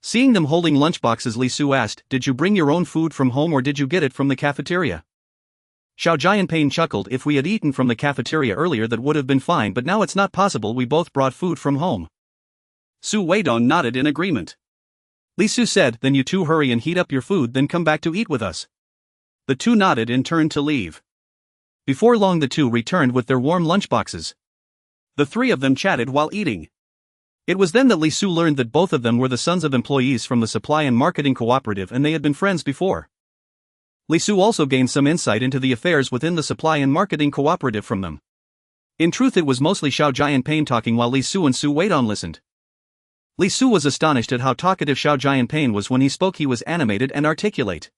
Seeing them holding lunchboxes, Li Su asked, "Did you bring your own food from home or did you get it from the cafeteria?" Xuanhuan chuckled, "If we had eaten from the cafeteria earlier that would have been fine, but now it's not possible, we both brought food from home." Xuanhuan nodded in agreement. Li Su said, then you two hurry and heat up your food, then come back to eat with us. The two nodded and turned to leave. Before long the two returned with their warm lunchboxes. The three of them chatted while eating. It was then that Li Su learned that both of them were the sons of employees from the supply and marketing cooperative and they had been friends before. Li Su also gained some insight into the affairs within the supply and marketing cooperative from them. In truth it was mostly Xiao Jianpain talking while Li Su and Su Weidong listened. Li Su was astonished at how talkative Xiao Jianpain was when he spoke. He was animated and articulate.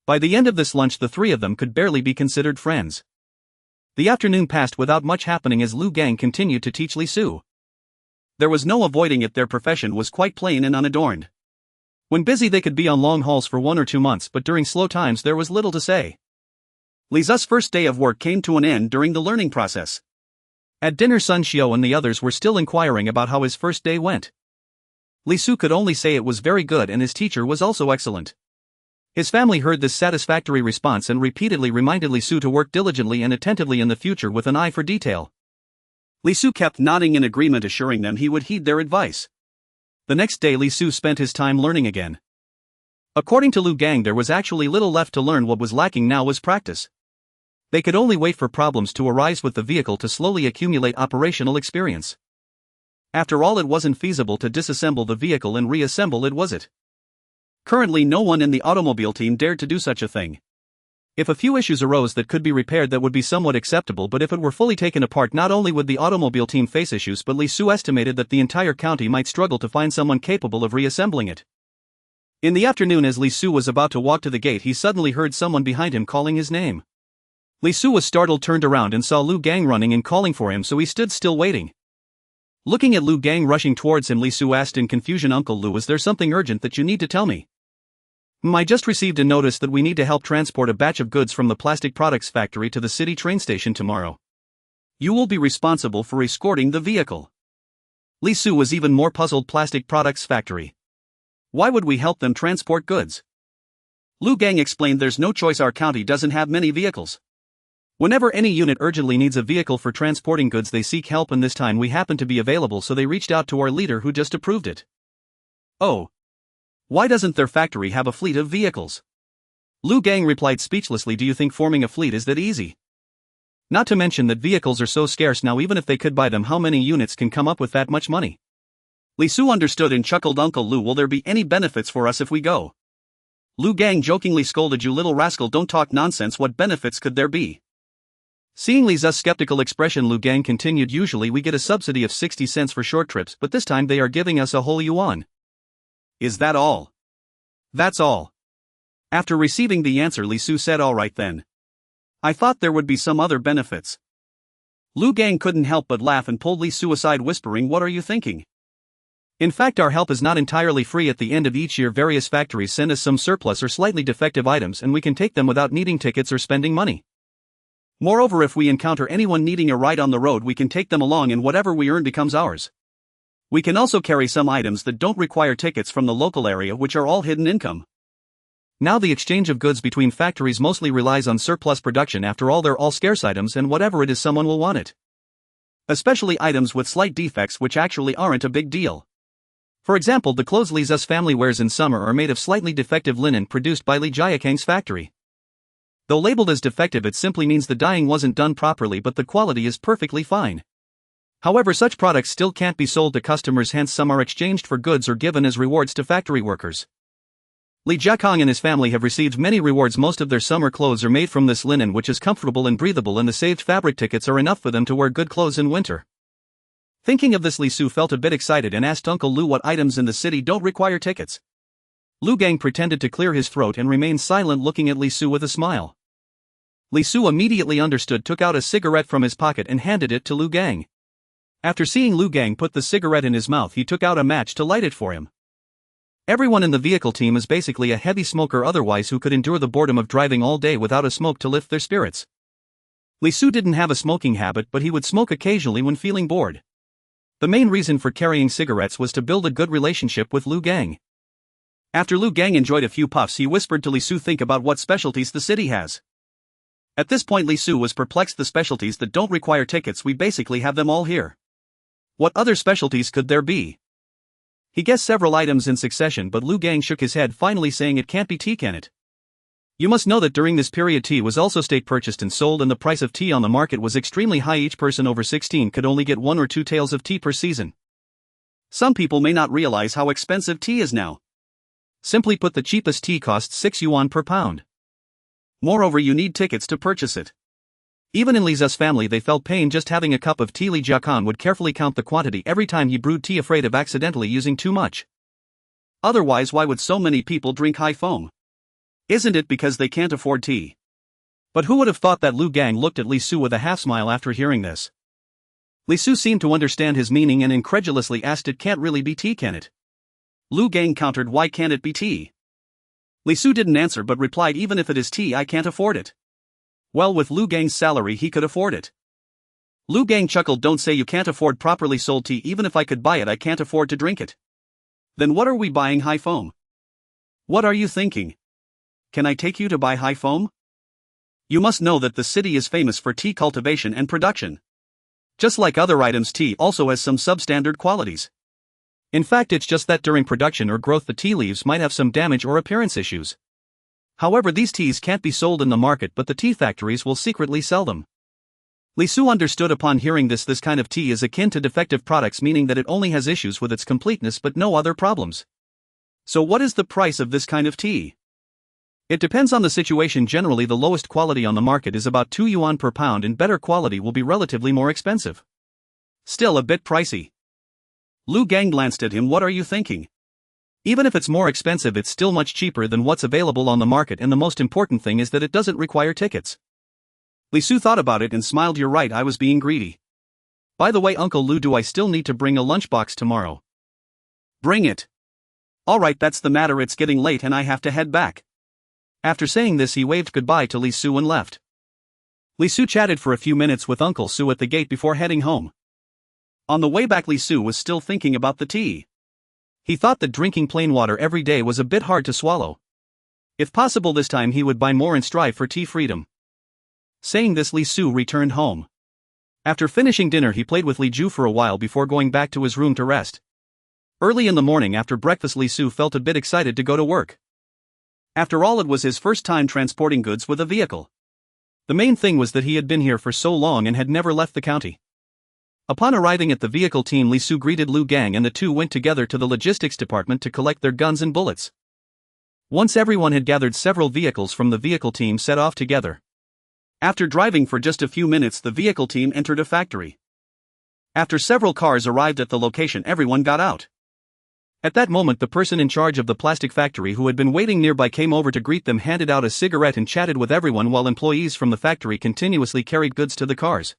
By the end of this lunch the three of them could barely be considered friends. The afternoon passed without much happening as Lu Gang continued to teach Li Su. There was no avoiding it, their profession was quite plain and unadorned. When busy they could be on long hauls for 1 or 2 months, but during slow times there was little to say. Li Zu's first day of work came to an end during the learning process. At dinner Sun Xiao and the others were still inquiring about how his first day went. Li Su could only say it was very good and his teacher was also excellent. His family heard this satisfactory response and repeatedly reminded Li Su to work diligently and attentively in the future with an eye for detail. Li Su kept nodding in agreement, assuring them he would heed their advice. The next day Li Su spent his time learning again. According to Lu Gang there was actually little left to learn. What was lacking now was practice. They could only wait for problems to arise with the vehicle to slowly accumulate operational experience. After all, it wasn't feasible to disassemble the vehicle and reassemble it, was it? Currently no one in the automobile team dared to do such a thing. If a few issues arose that could be repaired, that would be somewhat acceptable, but if it were fully taken apart, not only would the automobile team face issues, but Li Su estimated that the entire county might struggle to find someone capable of reassembling it. In the afternoon, as Li Su was about to walk to the gate, he suddenly heard someone behind him calling his name. Li Su was startled, turned around and saw Lu Gang running and calling for him, so he stood still waiting. Looking at Lu Gang rushing towards him, Li Su asked in confusion, "Uncle Lu, is there something urgent that you need to tell me?" "I just received a notice that we need to help transport a batch of goods from the plastic products factory to the city train station tomorrow. You will be responsible for escorting the vehicle." Li Su was even more puzzled. Plastic products factory? Why would we help them transport goods? Lu Gang explained, "There's no choice, our county doesn't have many vehicles. Whenever any unit urgently needs a vehicle for transporting goods, they seek help, and this time we happen to be available, so they reached out to our leader who just approved it." "Oh. Why doesn't their factory have a fleet of vehicles?" Lu Gang replied speechlessly. "Do you think forming a fleet is that easy? Not to mention that vehicles are so scarce now, even if they could buy them, how many units can come up with that much money?" Li Su understood and chuckled. "Uncle Lu, will there be any benefits for us if we go?" Lu Gang jokingly scolded, "You little rascal, don't talk nonsense, what benefits could there be?" Seeing Li Zu's skeptical expression, Lu Gang continued, "Usually we get a subsidy of 60 cents for short trips, but this time they are giving us a whole yuan." "Is that all?" "That's all." After receiving the answer, Li Su said, "All right then. I thought there would be some other benefits." Lu Gang couldn't help but laugh and pulled Li Su aside, whispering, "What are you thinking? In fact, our help is not entirely free. At the end of each year, various factories send us some surplus or slightly defective items, and we can take them without needing tickets or spending money. Moreover, if we encounter anyone needing a ride on the road, we can take them along and whatever we earn becomes ours. We can also carry some items that don't require tickets from the local area, which are all hidden income." Now the exchange of goods between factories mostly relies on surplus production. After all, they're all scarce items, and whatever it is, someone will want it. Especially items with slight defects which actually aren't a big deal. For example, the clothes Li Zu's family wears in summer are made of slightly defective linen produced by Li Jiakang's factory. Though labeled as defective, it simply means the dyeing wasn't done properly, but the quality is perfectly fine. However, such products still can't be sold to customers, hence some are exchanged for goods or given as rewards to factory workers. Li Jiakang and his family have received many rewards. Most of their summer clothes are made from this linen, which is comfortable and breathable, and the saved fabric tickets are enough for them to wear good clothes in winter. Thinking of this, Li Su felt a bit excited and asked Uncle Lu what items in the city don't require tickets. Lu Gang pretended to clear his throat and remained silent, looking at Li Su with a smile. Li Su immediately understood, took out a cigarette from his pocket and handed it to Lu Gang. After seeing Lu Gang put the cigarette in his mouth, he took out a match to light it for him. Everyone in the vehicle team is basically a heavy smoker, otherwise who could endure the boredom of driving all day without a smoke to lift their spirits? Li Su didn't have a smoking habit, but he would smoke occasionally when feeling bored. The main reason for carrying cigarettes was to build a good relationship with Lu Gang. After Lu Gang enjoyed a few puffs, he whispered to Li Su, "Think about what specialties the city has." At this point Li Su was perplexed. "The specialties that don't require tickets, we basically have them all here. What other specialties could there be?" He guessed several items in succession, but Lu Gang shook his head, finally saying it can't be tea, can it? You must know that during this period tea was also state purchased and sold, and the price of tea on the market was extremely high. Each person over 16 could only get 1 or 2 taels of tea per season. Some people may not realize how expensive tea is now. Simply put, the cheapest tea costs 6 yuan per pound. Moreover, you need tickets to purchase it. Even in Li Zu's family, they felt pain just having a cup of tea. Li Jiakhan would carefully count the quantity every time he brewed tea, afraid of accidentally using too much. Otherwise, why would so many people drink high foam? Isn't it because they can't afford tea? But who would have thought that? Lu Gang looked at Li Su with a half-smile after hearing this. Li Su seemed to understand his meaning and incredulously asked, "It can't really be tea, can it?" Lu Gang countered, "Why can't it be tea?" Li Su didn't answer but replied, "Even if it is tea, I can't afford it." Well, with Lu Gang's salary he could afford it. Lu Gang chuckled, "Don't say you can't afford properly sold tea. Even if I could buy it, I can't afford to drink it. Then what are we buying high foam? What are you thinking? Can I take you to buy high foam? You must know that the city is famous for tea cultivation and production. Just like other items, tea also has some substandard qualities. In fact, it's just that during production or growth the tea leaves might have some damage or appearance issues. However, these teas can't be sold in the market, but the tea factories will secretly sell them." Li Su understood upon hearing this kind of tea is akin to defective products, meaning that it only has issues with its completeness but no other problems. So what is the price of this kind of tea? It depends on the situation. Generally, the lowest quality on the market is about 2 yuan per pound, and better quality will be relatively more expensive. Still a bit pricey. Lu Gang glanced at him. "What are you thinking? Even if it's more expensive, it's still much cheaper than what's available on the market, and the most important thing is that it doesn't require tickets." Li Su thought about it and smiled. "You're right, I was being greedy. By the way, Uncle Lu, do I still need to bring a lunchbox tomorrow?" "Bring it." "Alright, that's the matter. It's getting late and I have to head back." After saying this, he waved goodbye to Li Su and left. Li Su chatted for a few minutes with Uncle Su at the gate before heading home. On the way back, Li Su was still thinking about the tea. He thought that drinking plain water every day was a bit hard to swallow. If possible, this time he would buy more and strive for tea freedom. Saying this, Li Su returned home. After finishing dinner, he played with Li Ju for a while before going back to his room to rest. Early in the morning after breakfast, Li Su felt a bit excited to go to work. After all, it was his first time transporting goods with a vehicle. The main thing was that he had been here for so long and had never left the county. Upon arriving at the vehicle team, Li Su greeted Lu Gang and the two went together to the logistics department to collect their guns and bullets. Once everyone had gathered, several vehicles from the vehicle team set off together. After driving for just a few minutes, the vehicle team entered a factory. After several cars arrived at the location, everyone got out. At that moment, the person in charge of the plastic factory who had been waiting nearby came over to greet them, handed out a cigarette and chatted with everyone while employees from the factory continuously carried goods to the cars.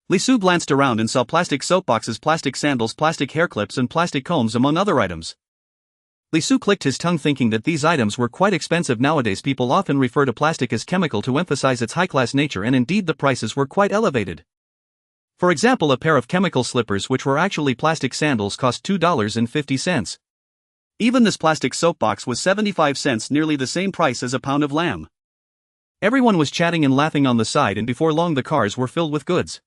Li Su glanced around and saw plastic soapboxes, plastic sandals, plastic hair clips and plastic combs among other items. Li Su clicked his tongue, thinking that these items were quite expensive. Nowadays people often refer to plastic as chemical to emphasize its high-class nature, and indeed the prices were quite elevated. For example, a pair of chemical slippers which were actually plastic sandals cost $2.50. Even this plastic soapbox was 75 cents, nearly the same price as a pound of lamb. Everyone was chatting and laughing on the side, and before long the cars were filled with goods.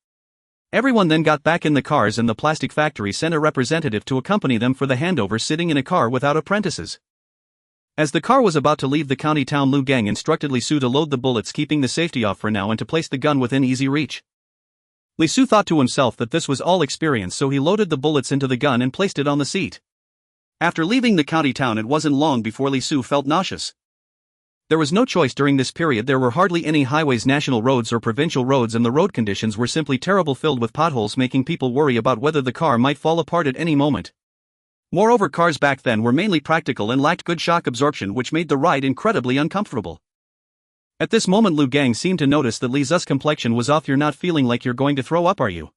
Everyone then got back in the cars and the plastic factory sent a representative to accompany them for the handover, sitting in a car without apprentices. As the car was about to leave the county town, Lu Gang instructed Li Su to load the bullets, keeping the safety off for now, and to place the gun within easy reach. Li Su thought to himself that this was all experience, so he loaded the bullets into the gun and placed it on the seat. After leaving the county town, it wasn't long before Li Su felt nauseous. There was no choice. During this period there were hardly any highways, national roads or provincial roads, and the road conditions were simply terrible, filled with potholes, making people worry about whether the car might fall apart at any moment. Moreover, cars back then were mainly practical and lacked good shock absorption, which made the ride incredibly uncomfortable. At this moment Lu Gang seemed to notice that Li Zu's complexion was off. "You're not feeling like you're going to throw up, are you?"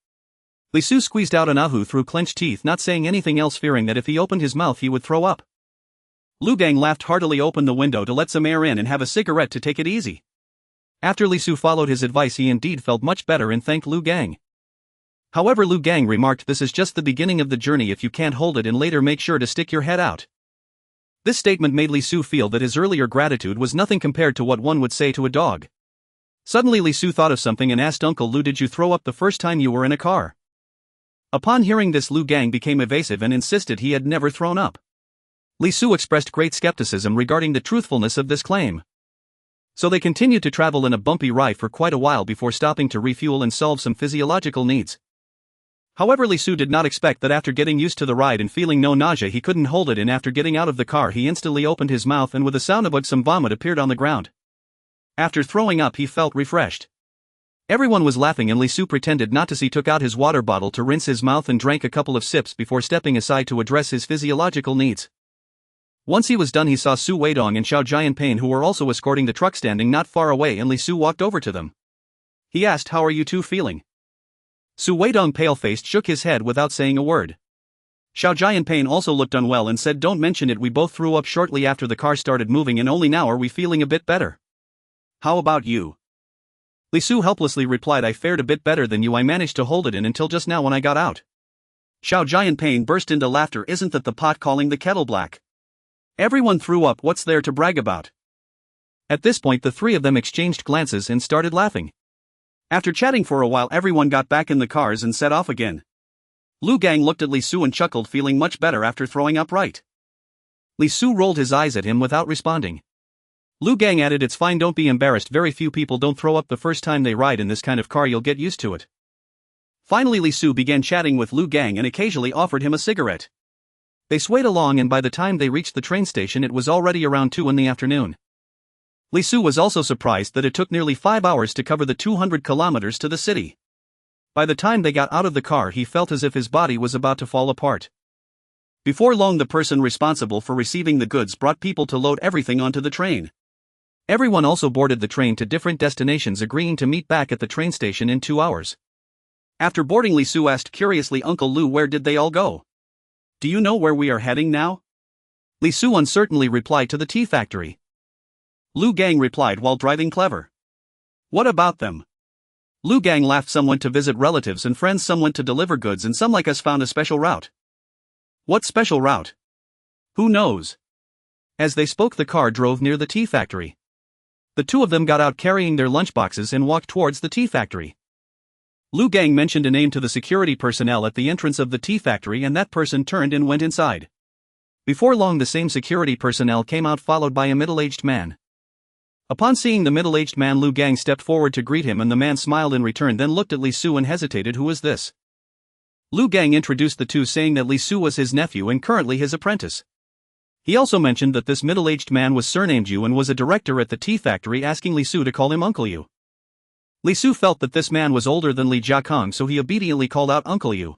Li Su squeezed out an ahu through clenched teeth, not saying anything else, fearing that if he opened his mouth he would throw up. Lu Gang laughed heartily, opened the window to let some air in and have a cigarette to take it easy. After Li Su followed his advice, he indeed felt much better and thanked Lu Gang. However, Lu Gang remarked, "This is just the beginning of the journey. If you can't hold it in later, make sure to stick your head out." This statement made Li Su feel that his earlier gratitude was nothing compared to what one would say to a dog. Suddenly Li Su thought of something and asked, "Uncle Lu, did you throw up the first time you were in a car?" Upon hearing this, Lu Gang became evasive and insisted he had never thrown up. Li Su expressed great skepticism regarding the truthfulness of this claim. So they continued to travel in a bumpy ride for quite a while before stopping to refuel and solve some physiological needs. However, Li Su did not expect that after getting used to the ride and feeling no nausea he couldn't hold it in. After getting out of the car he instantly opened his mouth and with a sound about some vomit appeared on the ground. After throwing up he felt refreshed. Everyone was laughing and Li Su pretended not to see, took out his water bottle to rinse his mouth and drank a couple of sips before stepping aside to address his physiological needs. Once he was done he saw Su Weidong and Xuanhuan who were also escorting the truck standing not far away, and Li Su walked over to them. He asked, "How are you two feeling?" Su Weidong, pale-faced, shook his head without saying a word. Xuanhuan also looked unwell and said, "Don't mention it, we both threw up shortly after the car started moving and only now are we feeling a bit better." "How about you?" Li Su helplessly replied, "I fared a bit better than you, I managed to hold it in until just now when I got out." Xuanhuan burst into laughter. "Isn't that the pot calling the kettle black? Everyone threw up, what's there to brag about?" At this point the three of them exchanged glances and started laughing. After chatting for a while everyone got back in the cars and set off again. Lu Gang looked at Li Su and chuckled, feeling much better after throwing up, right? Li Su rolled his eyes at him without responding. Lu Gang added, "It's fine, don't be embarrassed, very few people don't throw up the first time they ride in this kind of car, you'll get used to it." Finally Li Su began chatting with Lu Gang and occasionally offered him a cigarette. They swayed along and by the time they reached the train station it was already around 2 in the afternoon. Li Su was also surprised that it took nearly 5 hours to cover the 200 kilometers to the city. By the time they got out of the car he felt as if his body was about to fall apart. Before long the person responsible for receiving the goods brought people to load everything onto the train. Everyone also boarded the train to different destinations, agreeing to meet back at the train station in 2 hours. After boarding, Li Su asked curiously, "Uncle Lu, where did they all go? Do you know where we are heading now?" Li Su uncertainly replied, "To the tea factory." Lu Gang replied, "While driving, clever. What about them?" Lu Gang laughed, "Some went to visit relatives and friends, some went to deliver goods, and some like us found a special route." "What special route?" "Who knows?" As they spoke the car drove near the tea factory. The two of them got out carrying their lunchboxes and walked towards the tea factory. Lu Gang mentioned a name to the security personnel at the entrance of the tea factory and that person turned and went inside. Before long the same security personnel came out followed by a middle-aged man. Upon seeing the middle-aged man, Lu Gang stepped forward to greet him and the man smiled in return, then looked at Li Su and hesitated. "Who is this?" Lu Gang introduced the two, saying that Li Su was his nephew and currently his apprentice. He also mentioned that this middle-aged man was surnamed Yu and was a director at the tea factory, asking Li Su to call him Uncle Yu. Li Su felt that this man was older than Li Jiakong, so he obediently called out, "Uncle Yu."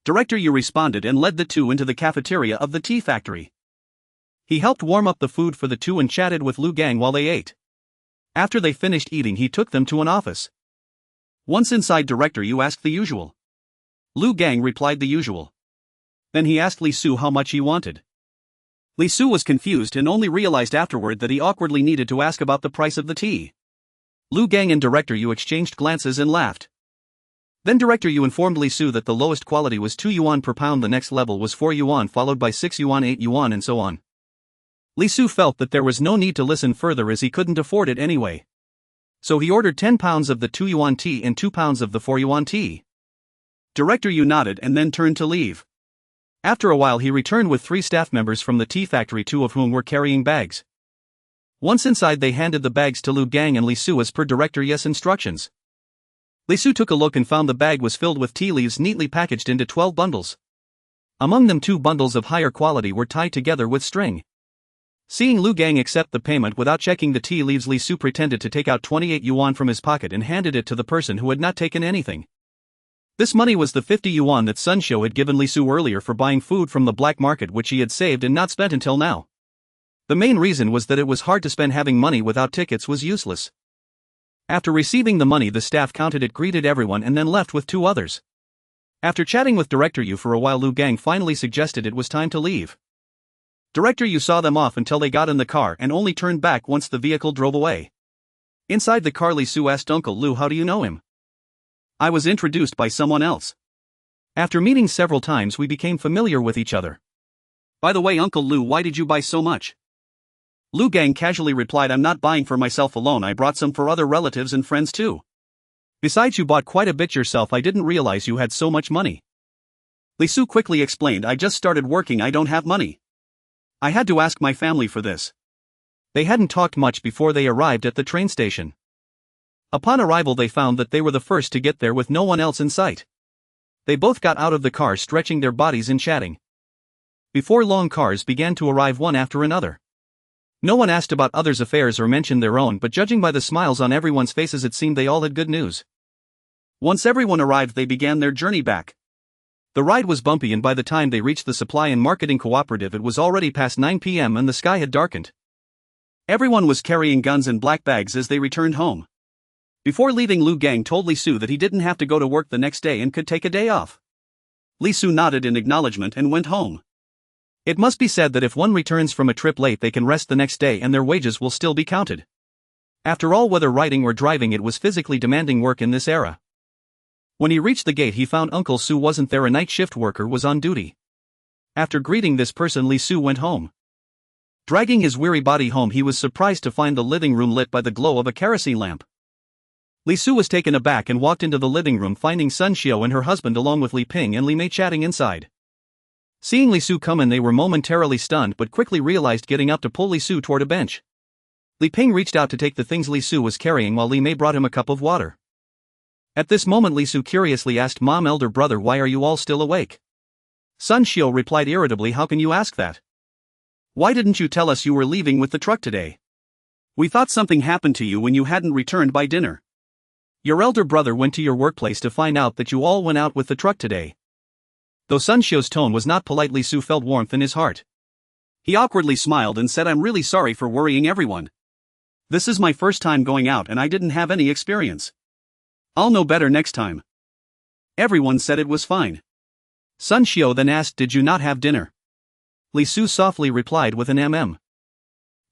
Director Yu responded and led the two into the cafeteria of the tea factory. He helped warm up the food for the two and chatted with Lu Gang while they ate. After they finished eating he took them to an office. Once inside, Director Yu asked the usual. Lu Gang replied the usual. Then he asked Li Su how much he wanted. Li Su was confused and only realized afterward that he awkwardly needed to ask about the price of the tea. Lu Gang and Director Yu exchanged glances and laughed. Then Director Yu informed Li Su that the lowest quality was 2 yuan per pound, the next level was 4 yuan, followed by 6 yuan, 8 yuan, and so on. Li Su felt that there was no need to listen further as he couldn't afford it anyway. So he ordered 10 pounds of the 2 yuan tea and 2 pounds of the 4 yuan tea. Director Yu nodded and then turned to leave. After a while he returned with 3 staff members from the tea factory, 2 of whom were carrying bags. Once inside they handed the bags to Lu Gang and Li Su as per Director Yu's instructions. Li Su took a look and found the bag was filled with tea leaves neatly packaged into 12 bundles. Among them 2 bundles of higher quality were tied together with string. Seeing Lu Gang accept the payment without checking the tea leaves, Li Su pretended to take out 28 yuan from his pocket and handed it to the person who had not taken anything. This money was the 50 yuan that Sun Shou had given Li Su earlier for buying food from the black market, which he had saved and not spent until now. The main reason was that it was hard to spend, having money without tickets was useless. After receiving the money the staff counted it, greeted everyone and then left with 2 others. After chatting with Director Yu for a while, Lu Gang finally suggested it was time to leave. Director Yu saw them off until they got in the car and only turned back once the vehicle drove away. Inside the car Li Su asked, "Uncle Lu, how do you know him?" "I was introduced by someone else. After meeting several times we became familiar with each other." "By the way, Uncle Lu, why did you buy so much?" Lu Gang casually replied, "I'm not buying for myself alone, I brought some for other relatives and friends too. Besides, you bought quite a bit yourself, I didn't realize you had so much money." Li Su quickly explained, I just started working, I don't have money. I had to ask my family for this. They hadn't talked much before they arrived at the train station. Upon arrival they found that they were the first to get there with no one else in sight. They both got out of the car stretching their bodies and chatting. Before long cars began to arrive one after another. No one asked about others' affairs or mentioned their own, but judging by the smiles on everyone's faces it seemed they all had good news. Once everyone arrived they began their journey back. The ride was bumpy and by the time they reached the supply and marketing cooperative it was already past 9 p.m. and the sky had darkened. Everyone was carrying guns and black bags as they returned home. Before leaving, Lu Gang told Li Su that he didn't have to go to work the next day and could take a day off. Li Su nodded in acknowledgement and went home. It must be said that if one returns from a trip late they can rest the next day and their wages will still be counted. After all, whether riding or driving, it was physically demanding work in this era. When he reached the gate he found Uncle Su wasn't there, a night shift worker was on duty. After greeting this person Li Su went home. Dragging his weary body home he was surprised to find the living room lit by the glow of a kerosene lamp. Li Su was taken aback and walked into the living room finding Sun Xiao and her husband along with Li Ping and Li Mei chatting inside. Seeing Li Su come in they were momentarily stunned but quickly realized, getting up to pull Li Su toward a bench. Li Ping reached out to take the things Li Su was carrying while Li Mei brought him a cup of water. At this moment Li Su curiously asked, Mom, elder brother, why are you all still awake? Sun Xiao replied irritably, how can you ask that? Why didn't you tell us you were leaving with the truck today? We thought something happened to you when you hadn't returned by dinner. Your elder brother went to your workplace to find out that you all went out with the truck today. Though Sun Xiao's tone was not polite, Li Su felt warmth in his heart. He awkwardly smiled and said, I'm really sorry for worrying everyone. This is my first time going out and I didn't have any experience. I'll know better next time. Everyone said it was fine. Sun Xiao then asked, did you not have dinner? Li Su softly replied with an mm.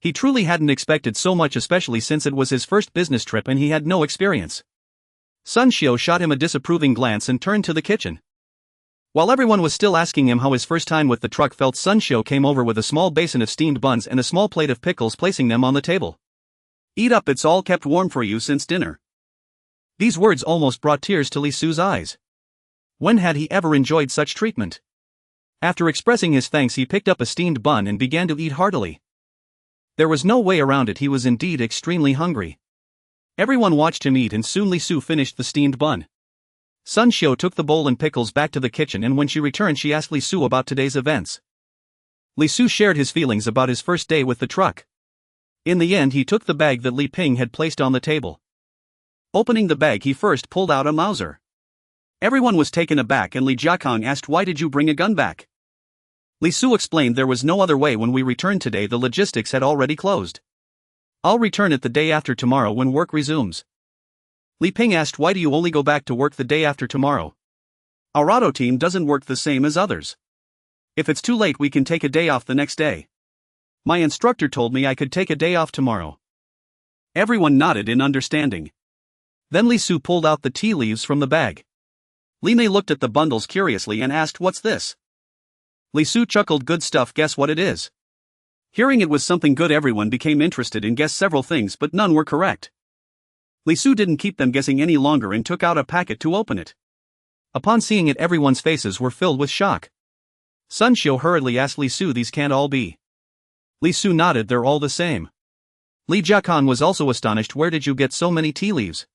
He truly hadn't expected so much, especially since it was his first business trip and he had no experience. Sun Xiao shot him a disapproving glance and turned to the kitchen. While everyone was still asking him how his first time with the truck felt, Sun Xiao came over with a small basin of steamed buns and a small plate of pickles, placing them on the table. Eat up, it's all kept warm for you since dinner. These words almost brought tears to Li Su's eyes. When had he ever enjoyed such treatment? After expressing his thanks he picked up a steamed bun and began to eat heartily. There was no way around it, he was indeed extremely hungry. Everyone watched him eat and soon Li Su finished the steamed bun. Sun Xiao took the bowl and pickles back to the kitchen and when she returned she asked Li Su about today's events. Li Su shared his feelings about his first day with the truck. In the end he took the bag that Li Ping had placed on the table. Opening the bag he first pulled out a Mauser. Everyone was taken aback and Li Jiakong asked, why did you bring a gun back? Li Su explained there was no other way, when we returned today the logistics had already closed. I'll return it the day after tomorrow when work resumes. Li Ping asked, why do you only go back to work the day after tomorrow? Our auto team doesn't work the same as others. If it's too late we can take a day off the next day. My instructor told me I could take a day off tomorrow. Everyone nodded in understanding. Then Li Su pulled out the tea leaves from the bag. Li Mei looked at the bundles curiously and asked, what's this? Li Su chuckled, good stuff, guess what it is? Hearing it was something good everyone became interested and guessed several things but none were correct. Li Su didn't keep them guessing any longer and took out a packet to open it. Upon seeing it everyone's faces were filled with shock. Sun Xiao hurriedly asked Li Su, these can't all be. Li Su nodded, they're all the same. Li Jiakong was also astonished, where did you get so many tea leaves?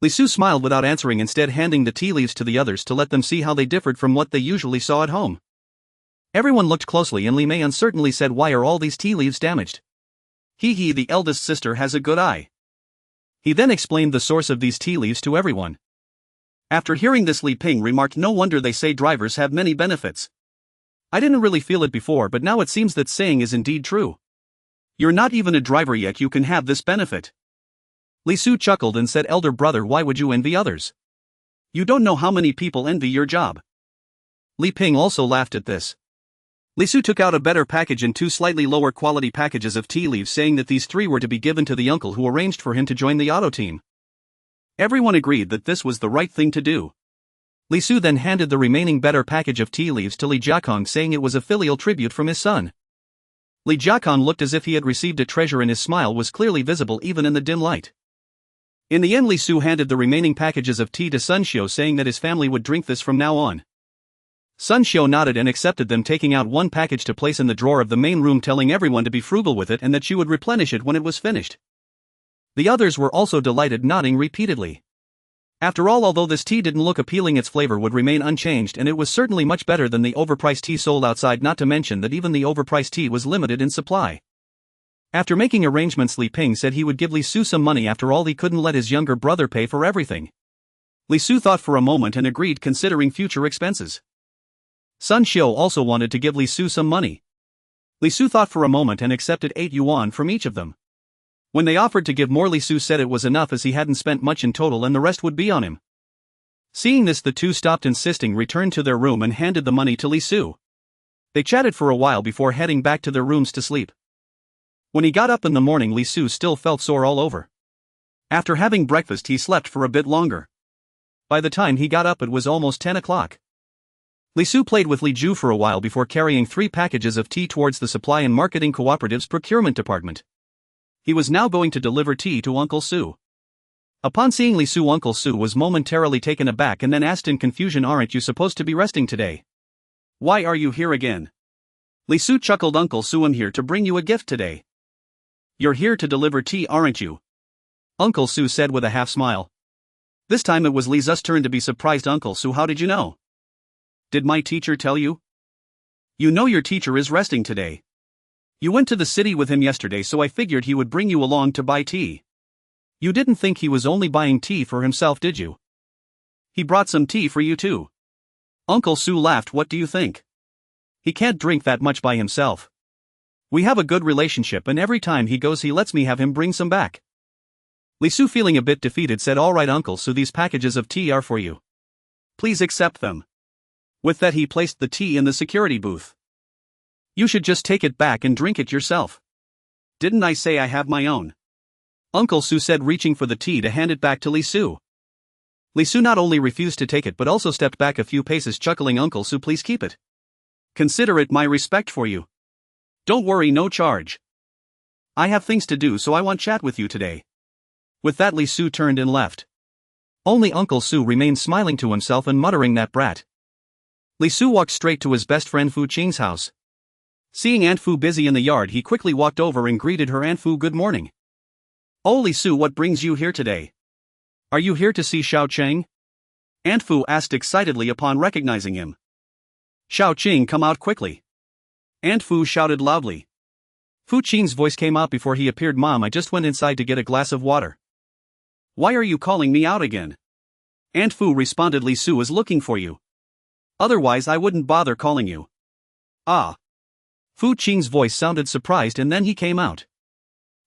Li Su smiled without answering, instead handing the tea leaves to the others to let them see how they differed from what they usually saw at home. Everyone looked closely and Li Mei uncertainly said, why are all these tea leaves damaged? He, the eldest sister, has a good eye. He then explained the source of these tea leaves to everyone. After hearing this, Li Ping remarked, no wonder they say drivers have many benefits. I didn't really feel it before but now it seems that saying is indeed true. You're not even a driver yet, you can have this benefit. Li Su chuckled and said, elder brother, why would you envy others? You don't know how many people envy your job. Li Ping also laughed at this. Li Su took out a better package and 2 slightly lower quality packages of tea leaves, saying that these 3 were to be given to the uncle who arranged for him to join the auto team. Everyone agreed that this was the right thing to do. Li Su then handed the remaining better package of tea leaves to Li Jiakong, saying it was a filial tribute from his son. Li Jiakong looked as if he had received a treasure and his smile was clearly visible even in the dim light. In the end, Li Su handed the remaining packages of tea to Sun Xiao, saying that his family would drink this from now on. Sun Xiu nodded and accepted them, taking out one package to place in the drawer of the main room, telling everyone to be frugal with it and that she would replenish it when it was finished. The others were also delighted, nodding repeatedly. After all, although this tea didn't look appealing, its flavor would remain unchanged, and it was certainly much better than the overpriced tea sold outside, not to mention that even the overpriced tea was limited in supply. After making arrangements, Li Ping said he would give Li Su some money. After all, he couldn't let his younger brother pay for everything. Li Su thought for a moment and agreed, considering future expenses. Sun Xiu also wanted to give Li Su some money. Li Su thought for a moment and accepted 8 yuan from each of them. When they offered to give more, Li Su said it was enough, as he hadn't spent much in total and the rest would be on him. Seeing this, the two stopped insisting, returned to their room and handed the money to Li Su. They chatted for a while before heading back to their rooms to sleep. When he got up in the morning, Li Su still felt sore all over. After having breakfast, he slept for a bit longer. By the time he got up, it was almost 10 o'clock. Li Su played with Li Ju for a while before carrying 3 packages of tea towards the Supply and Marketing Cooperative's procurement department. He was now going to deliver tea to Uncle Su. Upon seeing Li Su, Uncle Su was momentarily taken aback and then asked in confusion, "Aren't you supposed to be resting today? Why are you here again?" Li Su chuckled. "Uncle Su, I'm here to bring you a gift today." "You're here to deliver tea, aren't you?" Uncle Su said with a half smile. This time it was Li Zu's turn to be surprised. "Uncle Su, how did you know? Did my teacher tell you? You know your teacher is resting today. You went to the city with him yesterday, so I figured he would bring you along to buy tea. You didn't think he was only buying tea for himself, did you? He brought some tea for you too." Uncle Su laughed. "What do you think? He can't drink that much by himself. We have a good relationship, and every time he goes he lets me have him bring some back." Li Su, feeling a bit defeated, said, "All right, Uncle Su, these packages of tea are for you. Please accept them." With that, he placed the tea in the security booth. "You should just take it back and drink it yourself. Didn't I say I have my own?" Uncle Su said, reaching for the tea to hand it back to Li Su. Li Su not only refused to take it but also stepped back a few paces, chuckling, "Uncle Su, please keep it. Consider it my respect for you. Don't worry, no charge. I have things to do, so I won't chat with you today." With that, Li Su turned and left. Only Uncle Su remained smiling to himself and muttering, "That brat." Li Su walked straight to his best friend Fu Qing's house. Seeing Aunt Fu busy in the yard, he quickly walked over and greeted her. "Aunt Fu, good morning." "Oh, Li Su, what brings you here today? Are you here to see Xiao Cheng?" Aunt Fu asked excitedly upon recognizing him. "Xiao Cheng, come out quickly." Aunt Fu shouted loudly. Fu Qing's voice came out before he appeared. "Mom, I just went inside to get a glass of water." "Why are you calling me out again?" Aunt Fu responded. "Li Su is looking for you. Otherwise I wouldn't bother calling you." "Ah." Fu Qing's voice sounded surprised, and then he came out.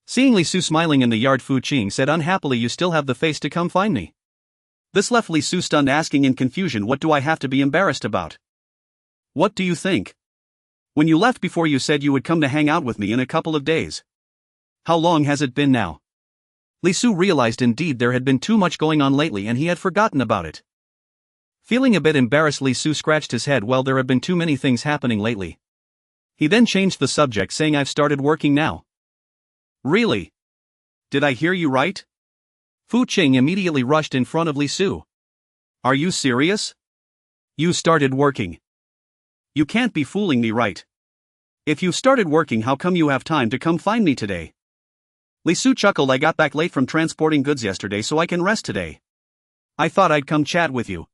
Seeing Li Su smiling in the yard, Fu Qing said unhappily, "You still have the face to come find me." This left Li Su stunned, asking in confusion, "What do I have to be embarrassed about? What do you think? When you left before, you said you would come to hang out with me in a couple of days. How long has it been now?" Li Su realized indeed there had been too much going on lately and he had forgotten about it. Feeling a bit embarrassed, Li Su scratched his head. "Well, there have been too many things happening lately." He then changed the subject, saying, "I've started working now." "Really? Did I hear you right?" Fu Qing immediately rushed in front of Li Su. "Are you serious? You started working? You can't be fooling me, right? If you've started working, how come you have time to come find me today?" Li Su chuckled. "I got back late from transporting goods yesterday, so I can rest today. I thought I'd come chat with you."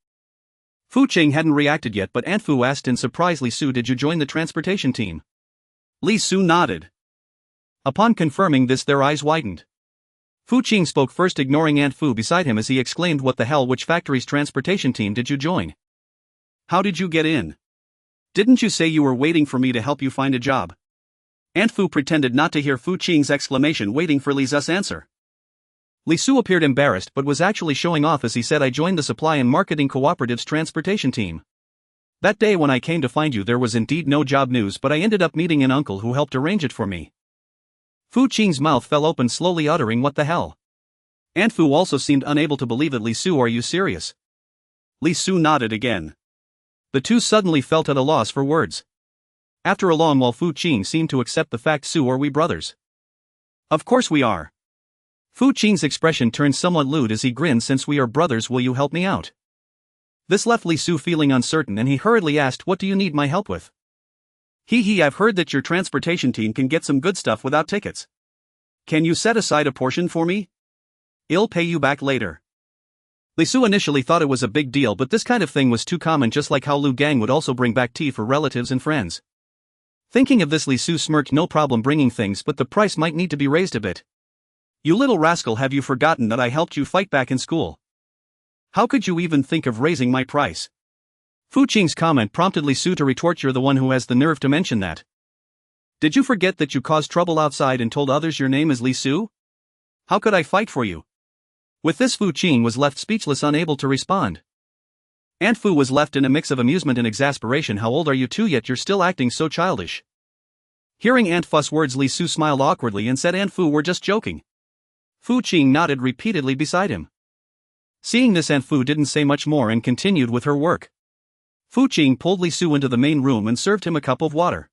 Fu Qing hadn't reacted yet, but Aunt Fu asked in surprise, "Li Su, did you join the transportation team?" Li Su nodded. Upon confirming this, their eyes widened. Fu Qing spoke first, ignoring Aunt Fu beside him as he exclaimed, "What the hell, which factory's transportation team did you join? How did you get in? Didn't you say you were waiting for me to help you find a job?" Aunt Fu pretended not to hear Fu Qing's exclamation, waiting for Li Zu's answer. Li Su appeared embarrassed but was actually showing off as he said, "I joined the Supply and Marketing Cooperative's transportation team. That day when I came to find you, there was indeed no job news, but I ended up meeting an uncle who helped arrange it for me." Fu Qing's mouth fell open, slowly uttering, "What the hell?" Aunt Fu also seemed unable to believe it. "Li Su, are you serious?" Li Su nodded again. The two suddenly felt at a loss for words. After a long while, Fu Qing seemed to accept the fact. "Su, are we brothers?" "Of course we are." Fu Qing's expression turned somewhat lewd as he grinned. "Since we are brothers, will you help me out?" This left Li Su feeling uncertain and he hurriedly asked, "What do you need my help with?" I've heard that your transportation team can get some good stuff without tickets. Can you set aside a portion for me? I'll pay you back later." Li Su initially thought it was a big deal, but this kind of thing was too common, just like how Lu Gang would also bring back tea for relatives and friends. Thinking of this, Li Su smirked. "No problem bringing things, but the price might need to be raised a bit." "You little rascal, have you forgotten that I helped you fight back in school? How could you even think of raising my price?" Fu Qing's comment prompted Li Su to retort, "You're the one who has the nerve to mention that. Did you forget that you caused trouble outside and told others your name is Li Su? How could I fight for you?" With this, Fu Qing was left speechless, unable to respond. Aunt Fu was left in a mix of amusement and exasperation. "How old are you two, yet you're still acting so childish?" Hearing Aunt Fu's words, Li Su smiled awkwardly and said, "Aunt Fu, we're just joking." Fu Qing nodded repeatedly beside him. Seeing this, Aunt Fu didn't say much more and continued with her work. Fu Qing pulled Li Su into the main room and served him a cup of water.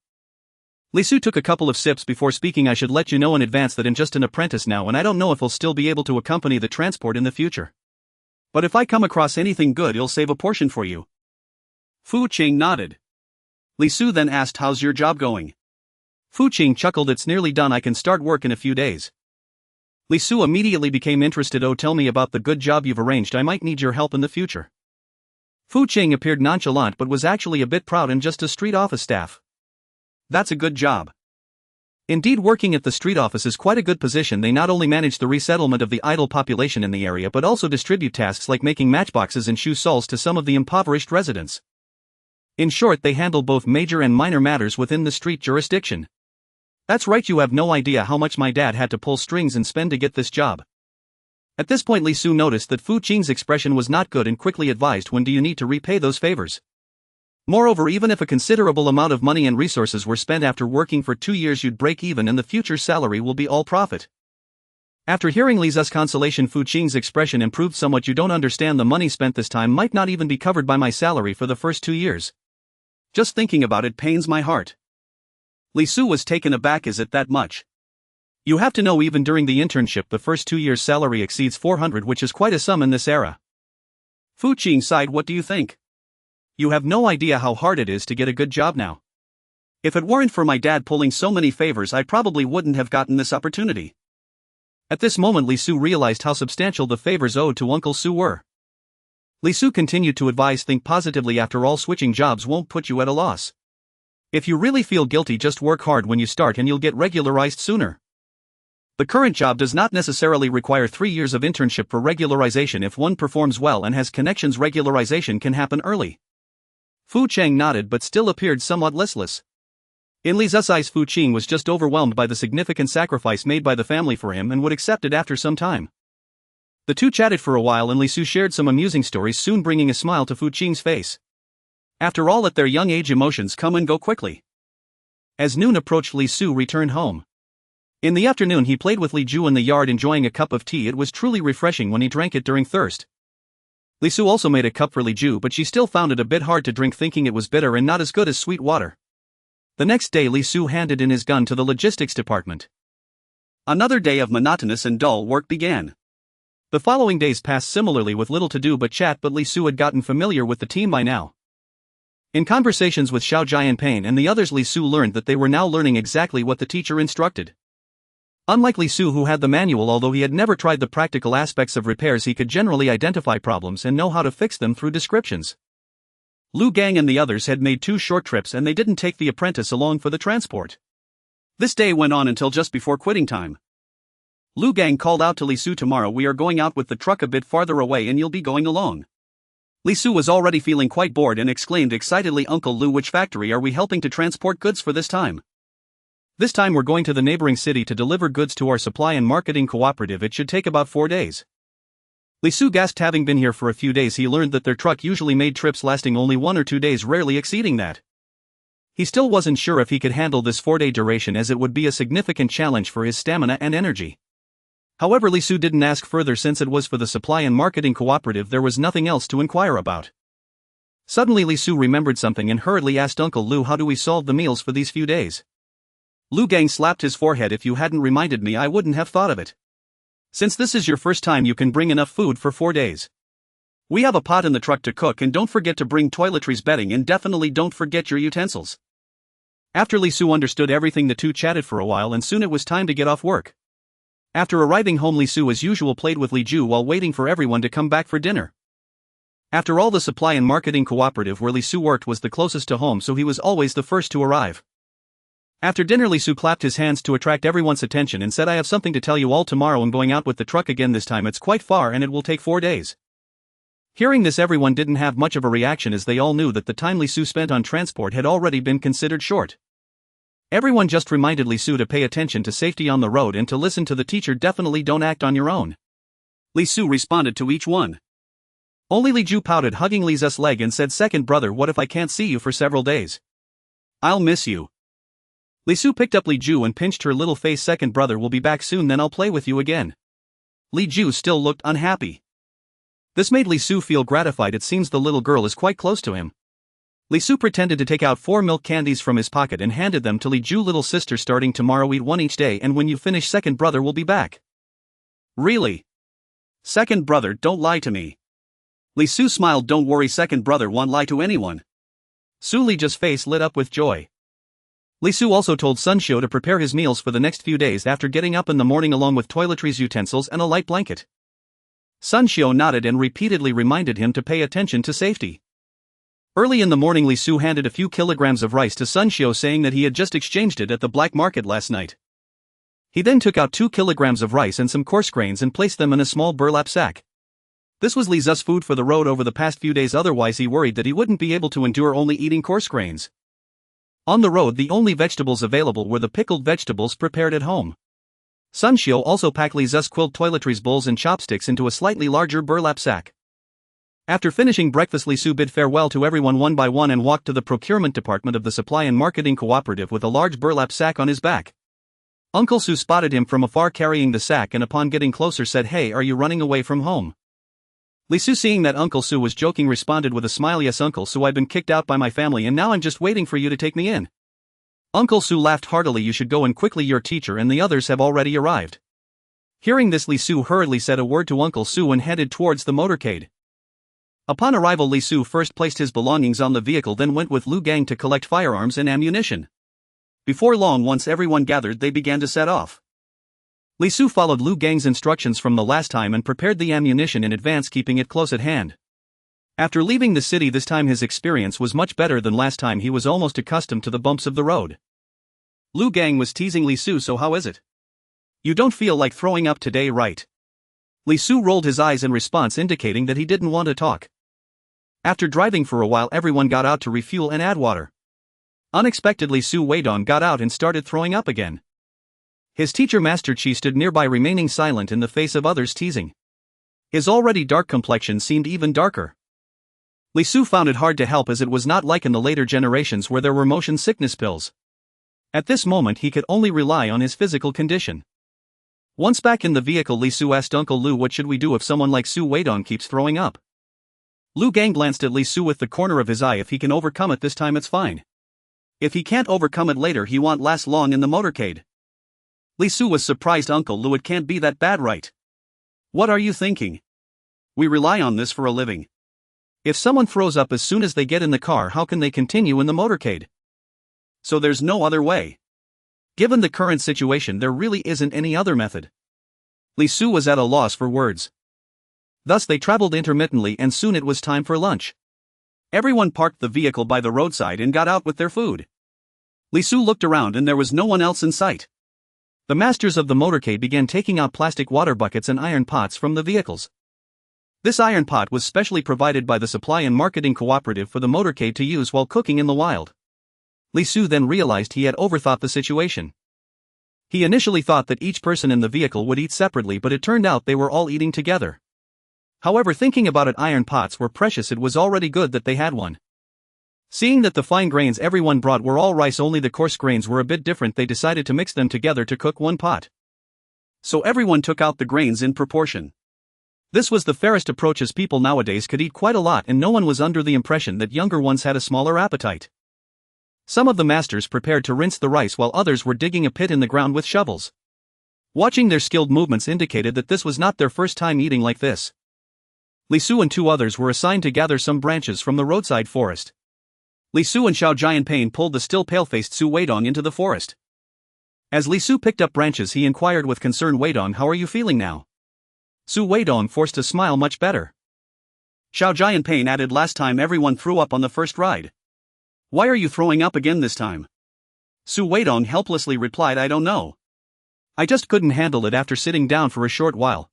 Li Su took a couple of sips before speaking. "I should let you know in advance that I'm just an apprentice now, and I don't know if I'll still be able to accompany the transport in the future. But if I come across anything good, I'll save a portion for you." Fu Qing nodded. Li Su then asked, "How's your job going?" Fu Qing chuckled, "It's nearly done. I can start work in a few days." Li Su immediately became interested. "Oh, tell me about the good job you've arranged. I might need your help in the future." Fu Qing appeared nonchalant but was actually a bit proud and just a street office staff. "That's a good job." Indeed, working at the street office is quite a good position. They not only manage the resettlement of the idle population in the area but also distribute tasks like making matchboxes and shoe soles to some of the impoverished residents. In short, they handle both major and minor matters within the street jurisdiction. "That's right, you have no idea how much my dad had to pull strings and spend to get this job." At this point, Li Su noticed that Fu Qing's expression was not good and quickly advised, "When do you need to repay those favors? Moreover, even if a considerable amount of money and resources were spent after working for 2 years, you'd break even and the future salary will be all profit." After hearing Li Su's consolation, Fu Qing's expression improved somewhat. "You don't understand, the money spent this time might not even be covered by my salary for the first 2 years. Just thinking about it pains my heart." Li Su was taken aback. "Is it that much? You have to know, even during the internship, the first 2 years' salary exceeds 400, which is quite a sum in this era." Fu Qing sighed. "What do you think? You have no idea how hard it is to get a good job now. If it weren't for my dad pulling so many favors, I probably wouldn't have gotten this opportunity." At this moment, Li Su realized how substantial the favors owed to Uncle Su were. Li Su continued to advise, "Think positively. After all, switching jobs won't put you at a loss. If you really feel guilty, just work hard when you start and you'll get regularized sooner. The current job does not necessarily require 3 years of internship for regularization. If one performs well and has connections, regularization can happen early." Fu Qing nodded but still appeared somewhat listless. In Li Su's eyes, Fu Qing was just overwhelmed by the significant sacrifice made by the family for him and would accept it after some time. The two chatted for a while and Li Su shared some amusing stories, soon bringing a smile to Fu Qing's face. After all, at their young age, emotions come and go quickly. As noon approached, Li Su returned home. In the afternoon, he played with Li Ju in the yard, enjoying a cup of tea. It was truly refreshing when he drank it during thirst. Li Su also made a cup for Li Ju, but she still found it a bit hard to drink, thinking it was bitter and not as good as sweet water. The next day, Li Su handed in his gun to the logistics department. Another day of monotonous and dull work began. The following days passed similarly with little to do but chat, but Li Su had gotten familiar with the team by now. In conversations with Xiao Jianping and the others, Li Su learned that they were now learning exactly what the teacher instructed. Unlike Li Su, who had the manual, although he had never tried the practical aspects of repairs, he could generally identify problems and know how to fix them through descriptions. Lu Gang and the others had made 2 short trips and they didn't take the apprentice along for the transport. This day went on until just before quitting time. Lu Gang called out to Li Su, "Tomorrow we are going out with the truck a bit farther away and you'll be going along." Li Su was already feeling quite bored and exclaimed excitedly, "Uncle Lu, which factory are we helping to transport goods for this time?" "This time we're going to the neighboring city to deliver goods to our supply and marketing cooperative. It should take about 4 days." Li Su gasped. Having been here for a few days, he learned that their truck usually made trips lasting only 1 or 2 days, rarely exceeding that. He still wasn't sure if he could handle this 4-day duration, as it would be a significant challenge for his stamina and energy. However, Li Su didn't ask further. Since it was for the supply and marketing cooperative, there was nothing else to inquire about. Suddenly, Li Su remembered something and hurriedly asked, "Uncle Lu, how do we solve the meals for these few days?" Lu Gang slapped his forehead. "If you hadn't reminded me, I wouldn't have thought of it. Since this is your first time, you can bring enough food for 4 days. We have a pot in the truck to cook, and don't forget to bring toiletries, bedding, and definitely don't forget your utensils. After Li Su understood everything, the two chatted for a while and soon it was time to get off work. After arriving home, Li Su as usual played with Li Ju while waiting for everyone to come back for dinner. After all, the supply and marketing cooperative where Li Su worked was the closest to home, so he was always the first to arrive. After dinner, Li Su clapped his hands to attract everyone's attention and said, "I have something to tell you all. Tomorrow I'm going out with the truck again. This time it's quite far and it will take 4 days." Hearing this, everyone didn't have much of a reaction, as they all knew that the time Li Su spent on transport had already been considered short. Everyone just reminded Li Su to pay attention to safety on the road and to listen to the teacher. Definitely don't act on your own. Li Su responded to each one. Only Li Ju pouted, hugging Li Zu's leg, and said, "Second brother, what if I can't see you for several days? I'll miss you." Li Su picked up Li Ju and pinched her little face. "Second brother will be back soon, then I'll play with you again." Li Ju still looked unhappy. This made Li Su feel gratified. It seems the little girl is quite close to him. Li Su pretended to take out 4 milk candies from his pocket and handed them to Li Ju. "Little sister, starting tomorrow eat 1 each day, and when you finish, second brother will be back." "Really? Second brother, don't lie to me." Li Su smiled. "Don't worry, second brother won't lie to anyone." Su Li's face lit up with joy. Li Su also told Sun Xiu to prepare his meals for the next few days after getting up in the morning, along with toiletries, utensils, and a light blanket. Sun Xiu nodded and repeatedly reminded him to pay attention to safety. Early in the morning, Li Su handed a few kilograms of rice to Sun Xiu, saying that he had just exchanged it at the black market last night. He then took out 2 kilograms of rice and some coarse grains and placed them in a small burlap sack. This was Li Zu's food for the road over the past few days, otherwise he worried that he wouldn't be able to endure only eating coarse grains. On the road, the only vegetables available were the pickled vegetables prepared at home. Sun Xiu also packed Li Zu's quilled toiletries, bowls, and chopsticks into a slightly larger burlap sack. After finishing breakfast, Li Su bid farewell to everyone one by one and walked to the procurement department of the supply and marketing cooperative with a large burlap sack on his back. Uncle Su spotted him from afar carrying the sack, and upon getting closer said, "Hey, are you running away from home?" Li Su, seeing that Uncle Su was joking, responded with a smile, "Yes, Uncle Su, I've been kicked out by my family and now I'm just waiting for you to take me in." Uncle Su laughed heartily. "You should go and quickly, your teacher and the others have already arrived." Hearing this, Li Su hurriedly said a word to Uncle Su and headed towards the motorcade. Upon arrival, Li Su first placed his belongings on the vehicle, then went with Lu Gang to collect firearms and ammunition. Before long, once everyone gathered, they began to set off. Li Su followed Lu Gang's instructions from the last time and prepared the ammunition in advance, keeping it close at hand. After leaving the city this time, his experience was much better than last time. He was almost accustomed to the bumps of the road. Lu Gang was teasing Li Su, "So how is it? You don't feel like throwing up today, right?" Li Su rolled his eyes in response, indicating that he didn't want to talk. After driving for a while, everyone got out to refuel and add water. Unexpectedly, Su Weidong got out and started throwing up again. His teacher Master Chi stood nearby, remaining silent in the face of others' teasing. His already dark complexion seemed even darker. Li Su found it hard to help, as it was not like in the later generations where there were motion sickness pills. At this moment, he could only rely on his physical condition. Once back in the vehicle, Li Su asked Uncle Lu, "What should we do if someone like Su Weidong keeps throwing up?" Lu Gang glanced at Li Su with the corner of his eye. "If he can overcome it this time, it's fine. If he can't overcome it later, he won't last long in the motorcade." Li Su was surprised. "Uncle Lu, it can't be that bad, right? What are you thinking? We rely on this for a living. If someone throws up as soon as they get in the car, how can they continue in the motorcade? So there's no other way. Given the current situation, there really isn't any other method." Li Su was at a loss for words. Thus they traveled intermittently, and soon it was time for lunch. Everyone parked the vehicle by the roadside and got out with their food. Li Su looked around and there was no one else in sight. The masters of the motorcade began taking out plastic water buckets and iron pots from the vehicles. This iron pot was specially provided by the supply and marketing cooperative for the motorcade to use while cooking in the wild. Li Su then realized he had overthought the situation. He initially thought that each person in the vehicle would eat separately, but it turned out they were all eating together. However, thinking about it, iron pots were precious. It was already good that they had one. Seeing that the fine grains everyone brought were all rice, only the coarse grains were a bit different, they decided to mix them together to cook one pot. So everyone took out the grains in proportion. This was the fairest approach, as people nowadays could eat quite a lot and no one was under the impression that younger ones had a smaller appetite. Some of the masters prepared to rinse the rice while others were digging a pit in the ground with shovels. Watching their skilled movements indicated that this was not their first time eating like this. Li Su and 2 others were assigned to gather some branches from the roadside forest. Li Su and Xiao Jianping pulled the still pale-faced Su Weidong into the forest. As Li Su picked up branches, he inquired with concern, "Weidong, how are you feeling now?" Su Weidong forced a smile. "Much better." Xiao Jianping added, "Last time everyone threw up on the first ride. Why are you throwing up again this time?" Su Weidong helplessly replied, "I don't know. I just couldn't handle it after sitting down for a short while."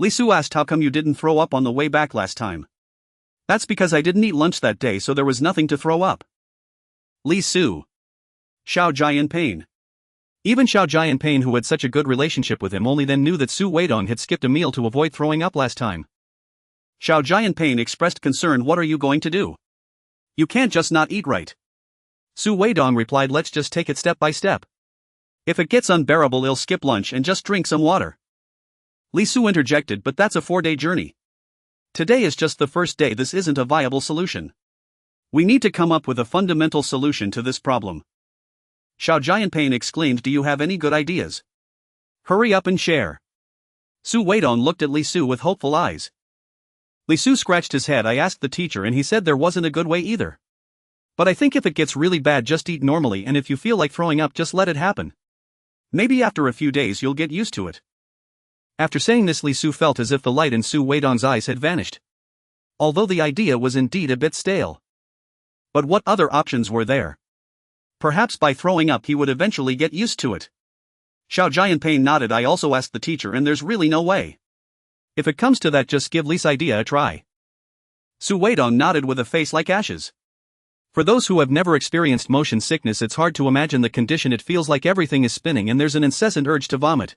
Li Su asked, "How come you didn't throw up on the way back last time?" "That's because I didn't eat lunch that day, so there was nothing to throw up." Li Su. Xiao Jianping. Even Xiao Jianping, who had such a good relationship with him, only then knew that Su Weidong had skipped a meal to avoid throwing up last time. Xiao Jianping expressed concern. "What are you going to do? You can't just not eat, right?" Su Weidong replied, "Let's just take it step by step. If it gets unbearable, I'll skip lunch and just drink some water." Li Su interjected, "But that's a 4-day journey. Today is just the first day. This isn't a viable solution. We need to come up with a fundamental solution to this problem." Xiao Jianping exclaimed, "Do you have any good ideas? Hurry up and share." Su Weidong looked at Li Su with hopeful eyes. Li Su scratched his head. "I asked the teacher and he said there wasn't a good way either. But I think if it gets really bad, just eat normally, and if you feel like throwing up, just let it happen. Maybe after a few days you'll get used to it." After saying this, Li Su felt as if the light in Su Weidong's eyes had vanished. Although the idea was indeed a bit stale. But what other options were there? Perhaps by throwing up he would eventually get used to it. Xiao Jianping nodded. "I also asked the teacher and there's really no way. If it comes to that, just give Li's idea a try." Su Weidong nodded with a face like ashes. For those who have never experienced motion sickness, it's hard to imagine the condition. It feels like everything is spinning and there's an incessant urge to vomit.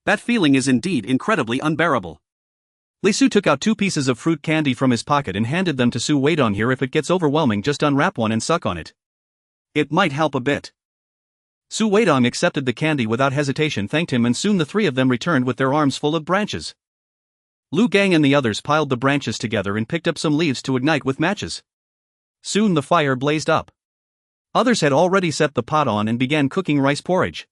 That feeling is indeed incredibly unbearable. Li Su took out 2 pieces of fruit candy from his pocket and handed them to Su Weidong. "Here, if it gets overwhelming, just unwrap one and suck on it. It might help a bit." Su Weidong accepted the candy without hesitation, thanked him, and soon the 3 of them returned with their arms full of branches. Lu Gang and the others piled the branches together and picked up some leaves to ignite with matches. Soon the fire blazed up. Others had already set the pot on and began cooking rice porridge.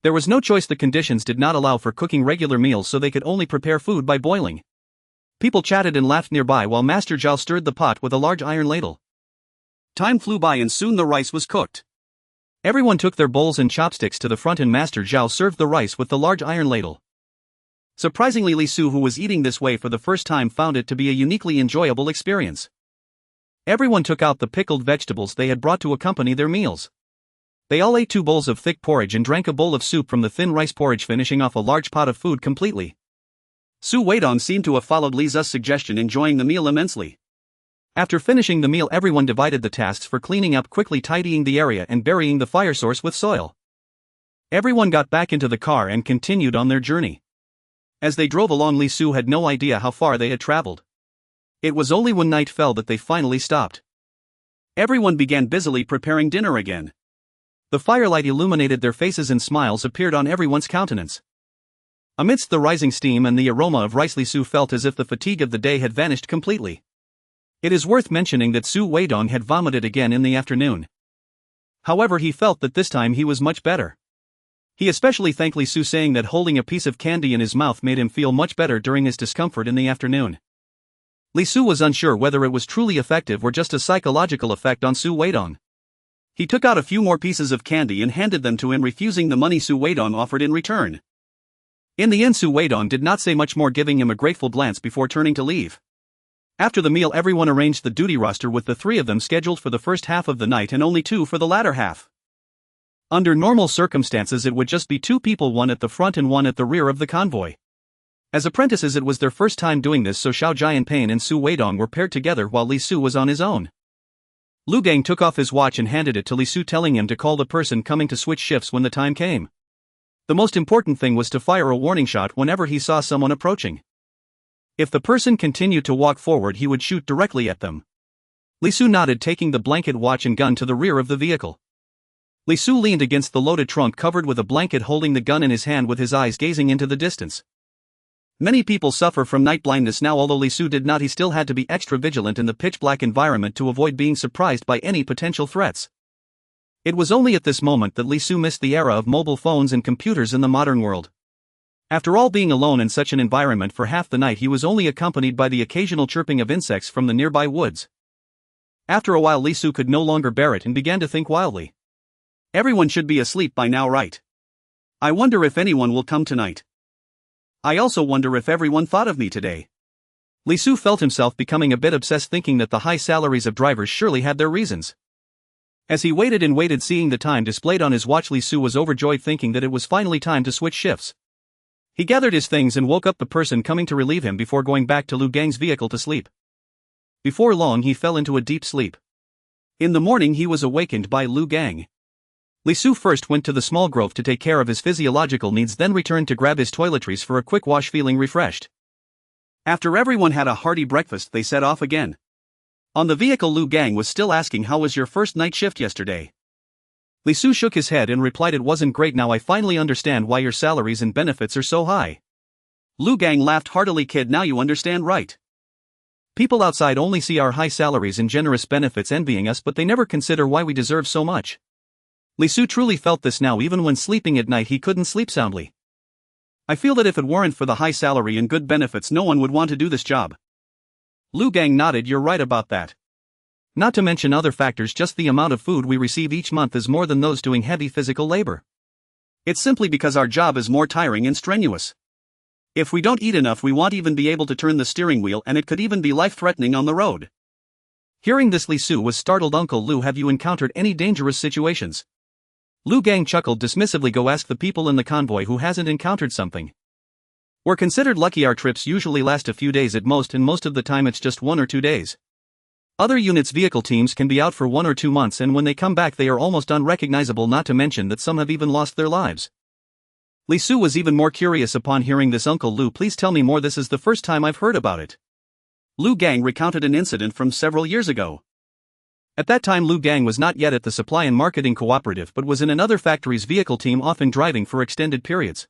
There was no choice. The conditions did not allow for cooking regular meals, so they could only prepare food by boiling. People chatted and laughed nearby while Master Zhao stirred the pot with a large iron ladle. Time flew by and soon the rice was cooked. Everyone took their bowls and chopsticks to the front and Master Zhao served the rice with the large iron ladle. Surprisingly, Li Su, who was eating this way for the first time, found it to be a uniquely enjoyable experience. Everyone took out the pickled vegetables they had brought to accompany their meals. They all ate 2 bowls of thick porridge and drank a bowl of soup from the thin rice porridge, finishing off a large pot of food completely. Su Weidong seemed to have followed Li's suggestion, enjoying the meal immensely. After finishing the meal, everyone divided the tasks for cleaning up, quickly tidying the area and burying the fire source with soil. Everyone got back into the car and continued on their journey. As they drove along, Li Su had no idea how far they had traveled. It was only when night fell that they finally stopped. Everyone began busily preparing dinner again. The firelight illuminated their faces and smiles appeared on everyone's countenance. Amidst the rising steam and the aroma of rice, Li Su felt as if the fatigue of the day had vanished completely. It is worth mentioning that Su Weidong had vomited again in the afternoon. However, he felt that this time he was much better. He especially thanked Li Su, saying that holding a piece of candy in his mouth made him feel much better during his discomfort in the afternoon. Li Su was unsure whether it was truly effective or just a psychological effect on Su Weidong. He took out a few more pieces of candy and handed them to him, refusing the money Su Weidong offered in return. In the end, Su Weidong did not say much more, giving him a grateful glance before turning to leave. After the meal, everyone arranged the duty roster, with the 3 of them scheduled for the first half of the night and only 2 for the latter half. Under normal circumstances, it would just be 2 people, 1 at the front and 1 at the rear of the convoy. As apprentices, it was their first time doing this, so Xiao Jianping and Su Weidong were paired together while Li Su was on his own. Lu Gang took off his watch and handed it to Li Su, telling him to call the person coming to switch shifts when the time came. The most important thing was to fire a warning shot whenever he saw someone approaching. If the person continued to walk forward, he would shoot directly at them. Li Su nodded, taking the blanket, watch and gun to the rear of the vehicle. Li Su leaned against the loaded trunk covered with a blanket, holding the gun in his hand with his eyes gazing into the distance. Many people suffer from night blindness now. Although Li Su did not, he still had to be extra vigilant in the pitch-black environment to avoid being surprised by any potential threats. It was only at this moment that Li Su missed the era of mobile phones and computers in the modern world. After all, being alone in such an environment for half the night, he was only accompanied by the occasional chirping of insects from the nearby woods. After a while, Li Su could no longer bear it and began to think wildly. Everyone should be asleep by now, right? I wonder if anyone will come tonight. I also wonder if everyone thought of me today. Li Su felt himself becoming a bit obsessed, thinking that the high salaries of drivers surely had their reasons. As he waited and waited, seeing the time displayed on his watch, Li Su was overjoyed, thinking that it was finally time to switch shifts. He gathered his things and woke up the person coming to relieve him before going back to Lu Gang's vehicle to sleep. Before long, he fell into a deep sleep. In the morning, he was awakened by Lu Gang. Li Su first went to the small grove to take care of his physiological needs, then returned to grab his toiletries for a quick wash, feeling refreshed. After everyone had a hearty breakfast, they set off again. On the vehicle, Lu Gang was still asking, "How was your first night shift yesterday?" Li Su shook his head and replied, "It wasn't great. Now I finally understand why your salaries and benefits are so high." Lu Gang laughed heartily. "Kid, now you understand, right? People outside only see our high salaries and generous benefits, envying us, but they never consider why we deserve so much." Li Su truly felt this now. Even when sleeping at night, he couldn't sleep soundly. "I feel that if it weren't for the high salary and good benefits, no one would want to do this job." Lu Gang nodded. "You're right about that. Not to mention other factors, just the amount of food we receive each month is more than those doing heavy physical labor. It's simply because our job is more tiring and strenuous. If we don't eat enough, we won't even be able to turn the steering wheel, and it could even be life-threatening on the road." Hearing this, Li Su was startled. "Uncle Lu, have you encountered any dangerous situations?" Lu Gang chuckled dismissively. "Go ask the people in the convoy who hasn't encountered something. We're considered lucky. Our trips usually last a few days at most, and most of the time it's just 1 or 2 days. Other units' vehicle teams can be out for 1 or 2 months, and when they come back they are almost unrecognizable, not to mention that some have even lost their lives." Li Su was even more curious upon hearing this. "Uncle Lu, please tell me more. This is the first time I've heard about it." Lu Gang recounted an incident from several years ago. At that time, Lu Gang was not yet at the Supply and Marketing Cooperative, but was in another factory's vehicle team, often driving for extended periods.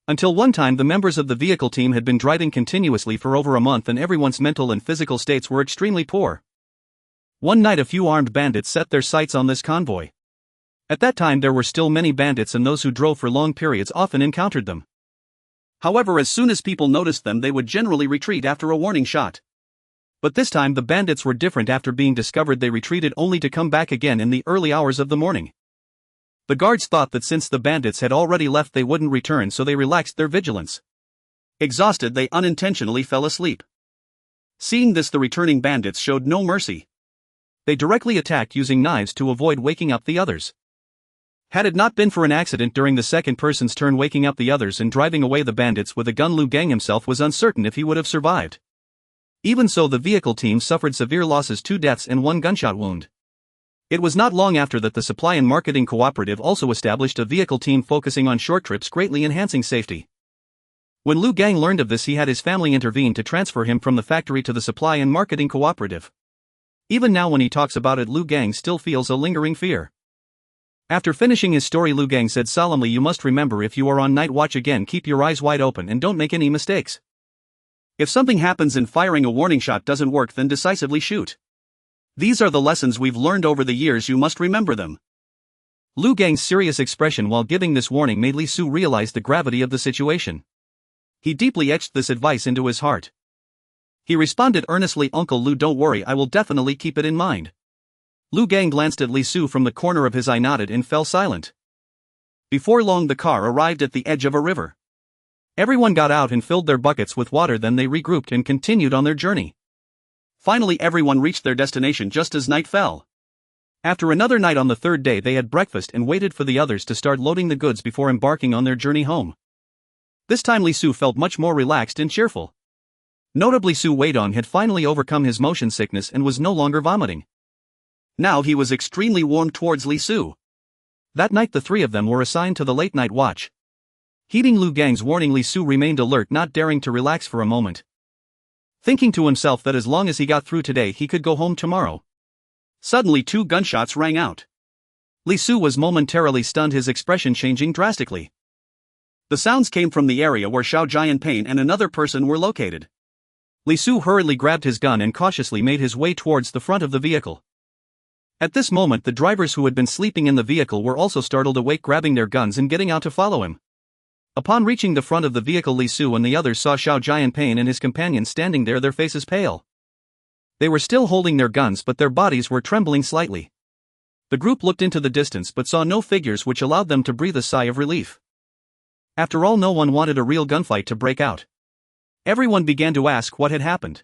Until one time, the members of the vehicle team had been driving continuously for over a month, and everyone's mental and physical states were extremely poor. One night, a few armed bandits set their sights on this convoy. At that time, there were still many bandits, and those who drove for long periods often encountered them. However, as soon as people noticed them, they would generally retreat after a warning shot. But this time, the bandits were different. After being discovered, they retreated only to come back again in the early hours of the morning. The guards thought that since the bandits had already left, they wouldn't return, so they relaxed their vigilance. Exhausted, they unintentionally fell asleep. Seeing this, the returning bandits showed no mercy. They directly attacked, using knives to avoid waking up the others. Had it not been for an accident during the second person's turn waking up the others and driving away the bandits with a gun, Lu Gang himself was uncertain if he would have survived. Even so, the vehicle team suffered severe losses: 2 deaths and 1 gunshot wound. It was not long after that the Supply and Marketing Cooperative also established a vehicle team focusing on short trips, greatly enhancing safety. When Lu Gang learned of this, he had his family intervene to transfer him from the factory to the Supply and Marketing Cooperative. Even now, when he talks about it, Lu Gang still feels a lingering fear. After finishing his story, Lu Gang said solemnly, "You must remember, if you are on night watch again, keep your eyes wide open and don't make any mistakes. If something happens and firing a warning shot doesn't work, then decisively shoot. These are the lessons we've learned over the years. You must remember them." Lu Gang's serious expression while giving this warning made Li Su realize the gravity of the situation. He deeply etched this advice into his heart. He responded earnestly, "Uncle Lu, don't worry, I will definitely keep it in mind." Lu Gang glanced at Li Su from the corner of his eye, nodded, and fell silent. Before long, the car arrived at the edge of a river. Everyone got out and filled their buckets with water, then they regrouped and continued on their journey. Finally, everyone reached their destination just as night fell. After another night, on the third day, they had breakfast and waited for the others to start loading the goods before embarking on their journey home. This time, Li Su felt much more relaxed and cheerful. Notably, Su Weidong had finally overcome his motion sickness and was no longer vomiting. Now he was extremely warm towards Li Su. That night, the 3 of them were assigned to the late-night watch. Heeding Lu Gang's warning, Li Su remained alert, not daring to relax for a moment. Thinking to himself that as long as he got through today, he could go home tomorrow. Suddenly, 2 gunshots rang out. Li Su was momentarily stunned, his expression changing drastically. The sounds came from the area where Xiao Jianping and another person were located. Li Su hurriedly grabbed his gun and cautiously made his way towards the front of the vehicle. At this moment, the drivers who had been sleeping in the vehicle were also startled awake, grabbing their guns and getting out to follow him. Upon reaching the front of the vehicle, Li Su and the others saw Xiao Jianping and his companion standing there, their faces pale. They were still holding their guns, but their bodies were trembling slightly. The group looked into the distance but saw no figures, which allowed them to breathe a sigh of relief. After all, no one wanted a real gunfight to break out. Everyone began to ask what had happened.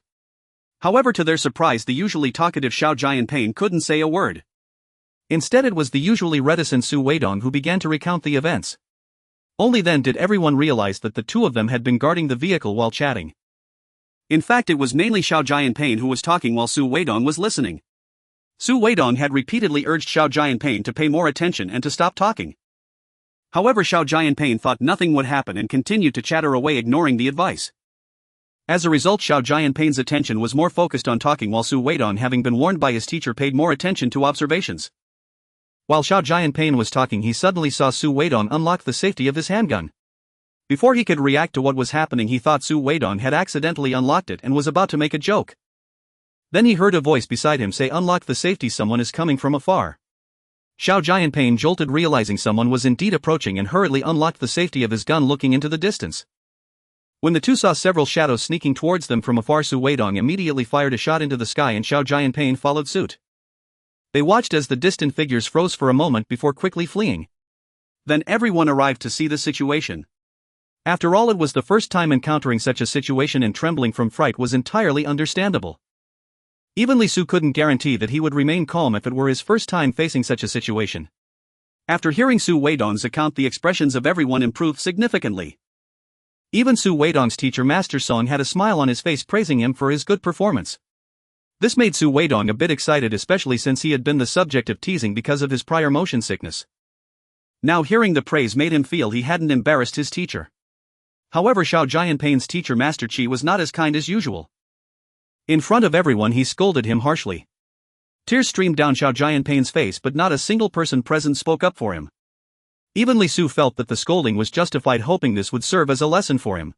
However, to their surprise, the usually talkative Xiao Jianping couldn't say a word. Instead, it was the usually reticent Su Weidong who began to recount the events. Only then did everyone realize that the two of them had been guarding the vehicle while chatting. In fact, it was mainly Xiao Jianping who was talking while Su Weidong was listening. Su Weidong had repeatedly urged Xiao Jianping to pay more attention and to stop talking. However, Xiao Jianping thought nothing would happen and continued to chatter away, ignoring the advice. As a result, Xiao Jianping's attention was more focused on talking, while Su Weidong, having been warned by his teacher, paid more attention to observations. While Xiao Jianping was talking, he suddenly saw Su Weidong unlock the safety of his handgun. Before he could react to what was happening, he thought Su Weidong had accidentally unlocked it and was about to make a joke. Then he heard a voice beside him say, "Unlock the safety, someone is coming from afar." Xiao Jianping jolted, realizing someone was indeed approaching, and hurriedly unlocked the safety of his gun, looking into the distance. When the two saw several shadows sneaking towards them from afar, Su Weidong immediately fired a shot into the sky and Xiao Jianping followed suit. They watched as the distant figures froze for a moment before quickly fleeing. Then everyone arrived to see the situation. After all, it was the first time encountering such a situation, and trembling from fright was entirely understandable. Even Li Su couldn't guarantee that he would remain calm if it were his first time facing such a situation. After hearing Su Weidong's account, the expressions of everyone improved significantly. Even Su Weidong's teacher, Master Song, had a smile on his face, praising him for his good performance. This made Su Weidong a bit excited, especially since he had been the subject of teasing because of his prior motion sickness. Now hearing the praise made him feel he hadn't embarrassed his teacher. However, Xiao Jianping's teacher, Master Qi, was not as kind as usual. In front of everyone, he scolded him harshly. Tears streamed down Xiao Jianping's face, but not a single person present spoke up for him. Even Li Su felt that the scolding was justified, hoping this would serve as a lesson for him.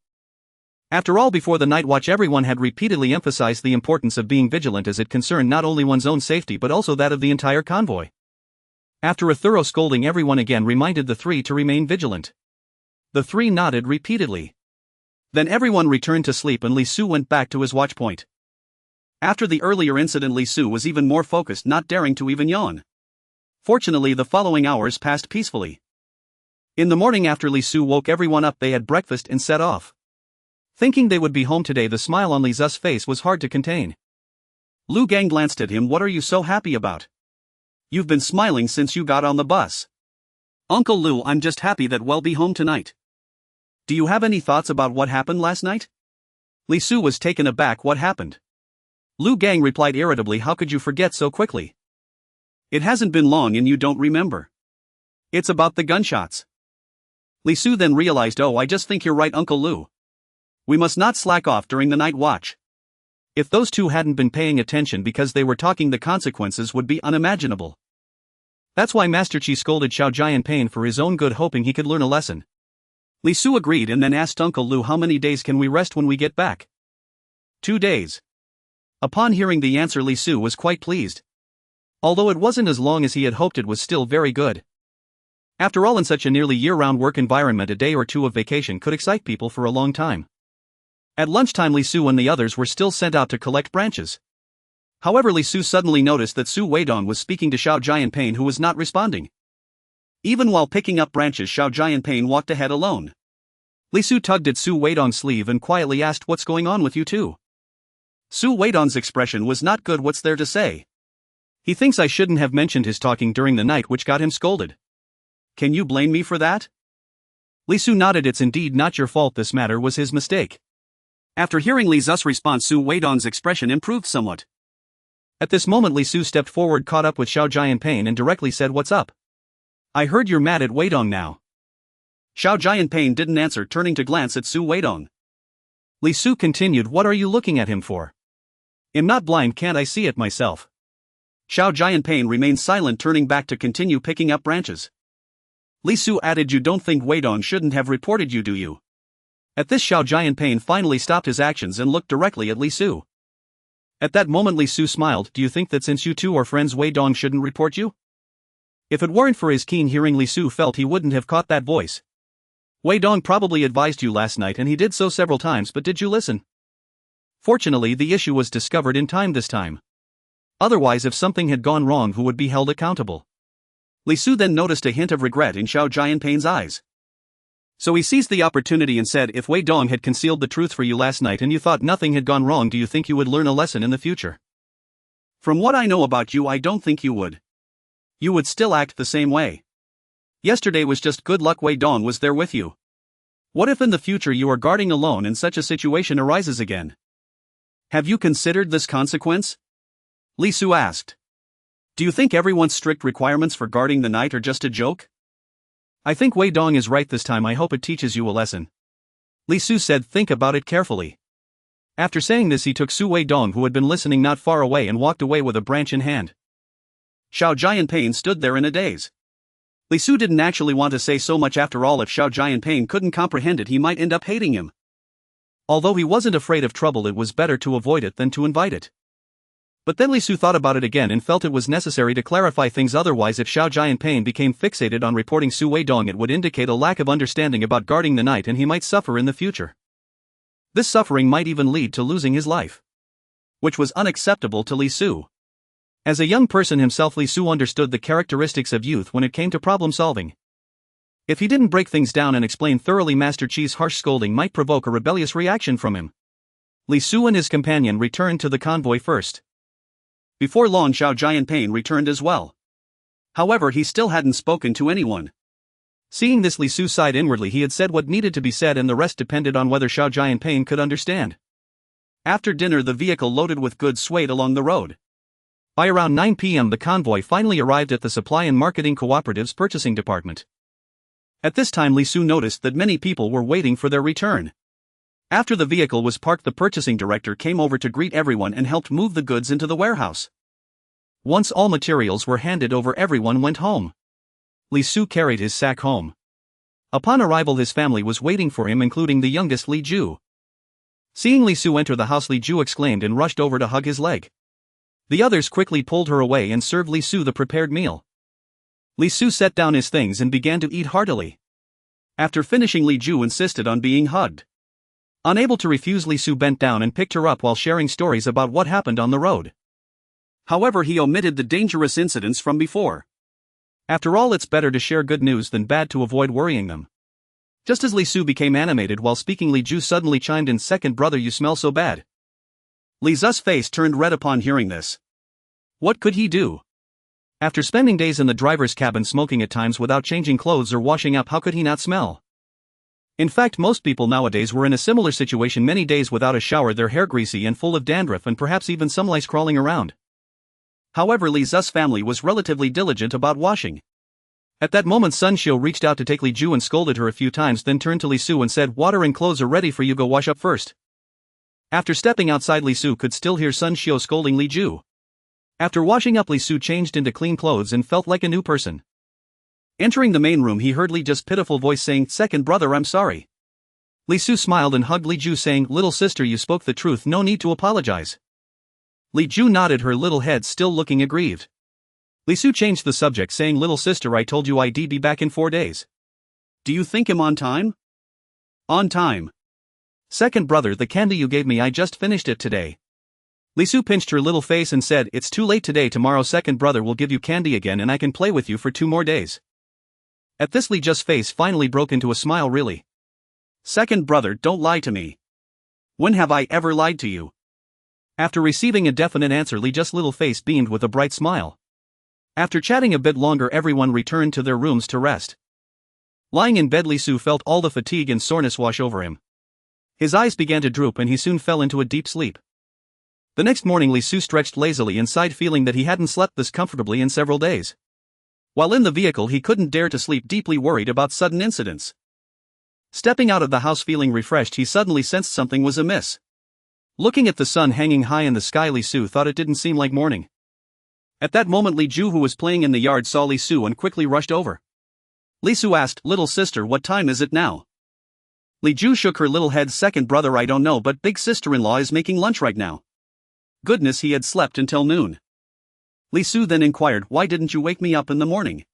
After all, before the night watch, everyone had repeatedly emphasized the importance of being vigilant, as it concerned not only one's own safety but also that of the entire convoy. After a thorough scolding, everyone again reminded the three to remain vigilant. The three nodded repeatedly. Then everyone returned to sleep and Li Su went back to his watch point. After the earlier incident, Li Su was even more focused, not daring to even yawn. Fortunately, the following hours passed peacefully. In the morning, after Li Su woke everyone up, they had breakfast and set off. Thinking they would be home today, the smile on Li Zu's face was hard to contain. Lu Gang glanced at him. "What are you so happy about? You've been smiling since you got on the bus." "Uncle Lu, I'm just happy that we'll be home tonight." "Do you have any thoughts about what happened last night?" Li Su was taken aback. "What happened?" Lu Gang replied irritably, "How could you forget so quickly? It hasn't been long and you don't remember. It's about the gunshots." Li Su then realized, "Oh, I just think you're right, Uncle Lu. We must not slack off during the night watch." If those two hadn't been paying attention because they were talking, the consequences would be unimaginable. That's why Master Qi scolded Xiao Jianping for his own good, hoping he could learn a lesson. Li Su agreed and then asked Uncle Lu, "How many days can we rest when we get back?" 2 days. Upon hearing the answer, Li Su was quite pleased. Although it wasn't as long as he had hoped, it was still very good. After all, in such a nearly year-round work environment, a day or two of vacation could excite people for a long time. At lunchtime, Li Su and the others were still sent out to collect branches. However, Li Su suddenly noticed that Su Weidong was speaking to Xiao Jianping, who was not responding. Even while picking up branches, Xiao Jianping walked ahead alone. Li Su tugged at Su Weidong's sleeve and quietly asked, "What's going on with you two?" Su Weidong's expression was not good. "What's there to say? He thinks I shouldn't have mentioned his talking during the night, which got him scolded. Can you blame me for that?" Li Su nodded. "It's indeed not your fault. This matter was his mistake." After hearing Li Zu's response, Su Weidong's expression improved somewhat. At this moment, Li Su stepped forward, caught up with Xiao Jianping and directly said, "What's up? I heard you're mad at Weidong now." Xiao Jianping didn't answer, turning to glance at Su Weidong. Li Su continued, "What are you looking at him for? I'm not blind, can't I see it myself?" Xiao Jianping remained silent, turning back to continue picking up branches. Li Su added, "You don't think Weidong shouldn't have reported you, do you?" At this, Xiao Jianping finally stopped his actions and looked directly at Li Su. At that moment, Li Su smiled. "Do you think that since you two are friends, Weidong shouldn't report you?" If it weren't for his keen hearing, Li Su felt he wouldn't have caught that voice. Wei Dong probably advised you last night and he did so several times, but did you listen? Fortunately, the issue was discovered in time this time. Otherwise, if something had gone wrong, who would be held accountable? Li Su then noticed a hint of regret in Xiao Jianping's eyes. So he seized the opportunity and said, if Wei Dong had concealed the truth for you last night and you thought nothing had gone wrong, do you think you would learn a lesson in the future? From what I know about you, I don't think you would. You would still act the same way. Yesterday was just good luck Wei Dong was there with you. What if in the future you are guarding alone and such a situation arises again? Have you considered this consequence? Li Su asked. Do you think everyone's strict requirements for guarding the night are just a joke? I think Wei Dong is right this time. I hope it teaches you a lesson. Li Su said, think about it carefully. After saying this, he took Su Wei Dong, who had been listening not far away, and walked away with a branch in hand. Xiao Jianping stood there in a daze. Li Su didn't actually want to say so much. After all, if Xiao Jianping couldn't comprehend it, he might end up hating him. Although he wasn't afraid of trouble, it was better to avoid it than to invite it. But then Li Su thought about it again and felt it was necessary to clarify things, otherwise if Xiao Jianping became fixated on reporting Su Wei Dong, it would indicate a lack of understanding about guarding the night and he might suffer in the future. This suffering might even lead to losing his life. Which was unacceptable to Li Su. As a young person himself, Li Su understood the characteristics of youth when it came to problem solving. If he didn't break things down and explain thoroughly, Master Chi's harsh scolding might provoke a rebellious reaction from him. Li Su and his companion returned to the convoy first. Before long, Xiao Jianping returned as well. However, he still hadn't spoken to anyone. Seeing this, Li Su sighed inwardly. He had said what needed to be said and the rest depended on whether Xiao Jianping could understand. After dinner, the vehicle loaded with goods swayed along the road. By around 9 p.m. the convoy finally arrived at the Supply and Marketing Cooperative's purchasing department. At this time, Li Su noticed that many people were waiting for their return. After the vehicle was parked, the purchasing director came over to greet everyone and helped move the goods into the warehouse. Once all materials were handed over, everyone went home. Li Su carried his sack home. Upon arrival, his family was waiting for him, including the youngest Li Ju. Seeing Li Su enter the house, Li Ju exclaimed and rushed over to hug his leg. The others quickly pulled her away and served Li Su the prepared meal. Li Su set down his things and began to eat heartily. After finishing, Li Ju insisted on being hugged. Unable to refuse, Li Su bent down and picked her up while sharing stories about what happened on the road. However, he omitted the dangerous incidents from before. After all, it's better to share good news than bad to avoid worrying them. Just as Li Su became animated while speaking, Li Ju suddenly chimed in, "Second brother, you smell so bad." Li Zu's face turned red upon hearing this. What could he do? After spending days in the driver's cabin smoking at times without changing clothes or washing up, how could he not smell? In fact, most people nowadays were in a similar situation, many days without a shower, their hair greasy and full of dandruff, and perhaps even some lice crawling around. However, Li Zu's family was relatively diligent about washing. At that moment, Sun Xiu reached out to take Li Ju and scolded her a few times, then turned to Li Su and said, "Water and clothes are ready for you, go wash up first." After stepping outside, Li Su could still hear Sun Xiu scolding Li Ju. After washing up, Li Su changed into clean clothes and felt like a new person. Entering the main room, he heard Li Ju's pitiful voice saying, "Second brother, I'm sorry." Li Su smiled and hugged Li Ju, saying, "Little sister, you spoke the truth, no need to apologize." Li Ju nodded her little head, still looking aggrieved. Li Su changed the subject, saying, "Little sister, I told you I'd be back in 4 days. Do you think I'm on time?" "On time. Second brother, the candy you gave me, I just finished it today." Li Su pinched her little face and said, "It's too late today, tomorrow second brother will give you candy again and I can play with you for 2 more days. At this, Li Ju's face finally broke into a smile. "Really? Second brother, don't lie to me. When have I ever lied to you?" After receiving a definite answer, Li Ju's little face beamed with a bright smile. After chatting a bit longer, everyone returned to their rooms to rest. Lying in bed, Li Su felt all the fatigue and soreness wash over him. His eyes began to droop and he soon fell into a deep sleep. The next morning, Li Su stretched lazily and sighed, feeling that he hadn't slept this comfortably in several days. While in the vehicle, he couldn't dare to sleep, deeply worried about sudden incidents. Stepping out of the house feeling refreshed, he suddenly sensed something was amiss. Looking at the sun hanging high in the sky, Li Su thought it didn't seem like morning. At that moment, Li Ju, who was playing in the yard, saw Li Su and quickly rushed over. Li Su asked, "Little sister, what time is it now?" Li Ju shook her little head. "Second brother, I don't know, but big sister-in-law is making lunch right now." Goodness, he had slept until noon. Li Su then inquired, "Why didn't you wake me up in the morning?"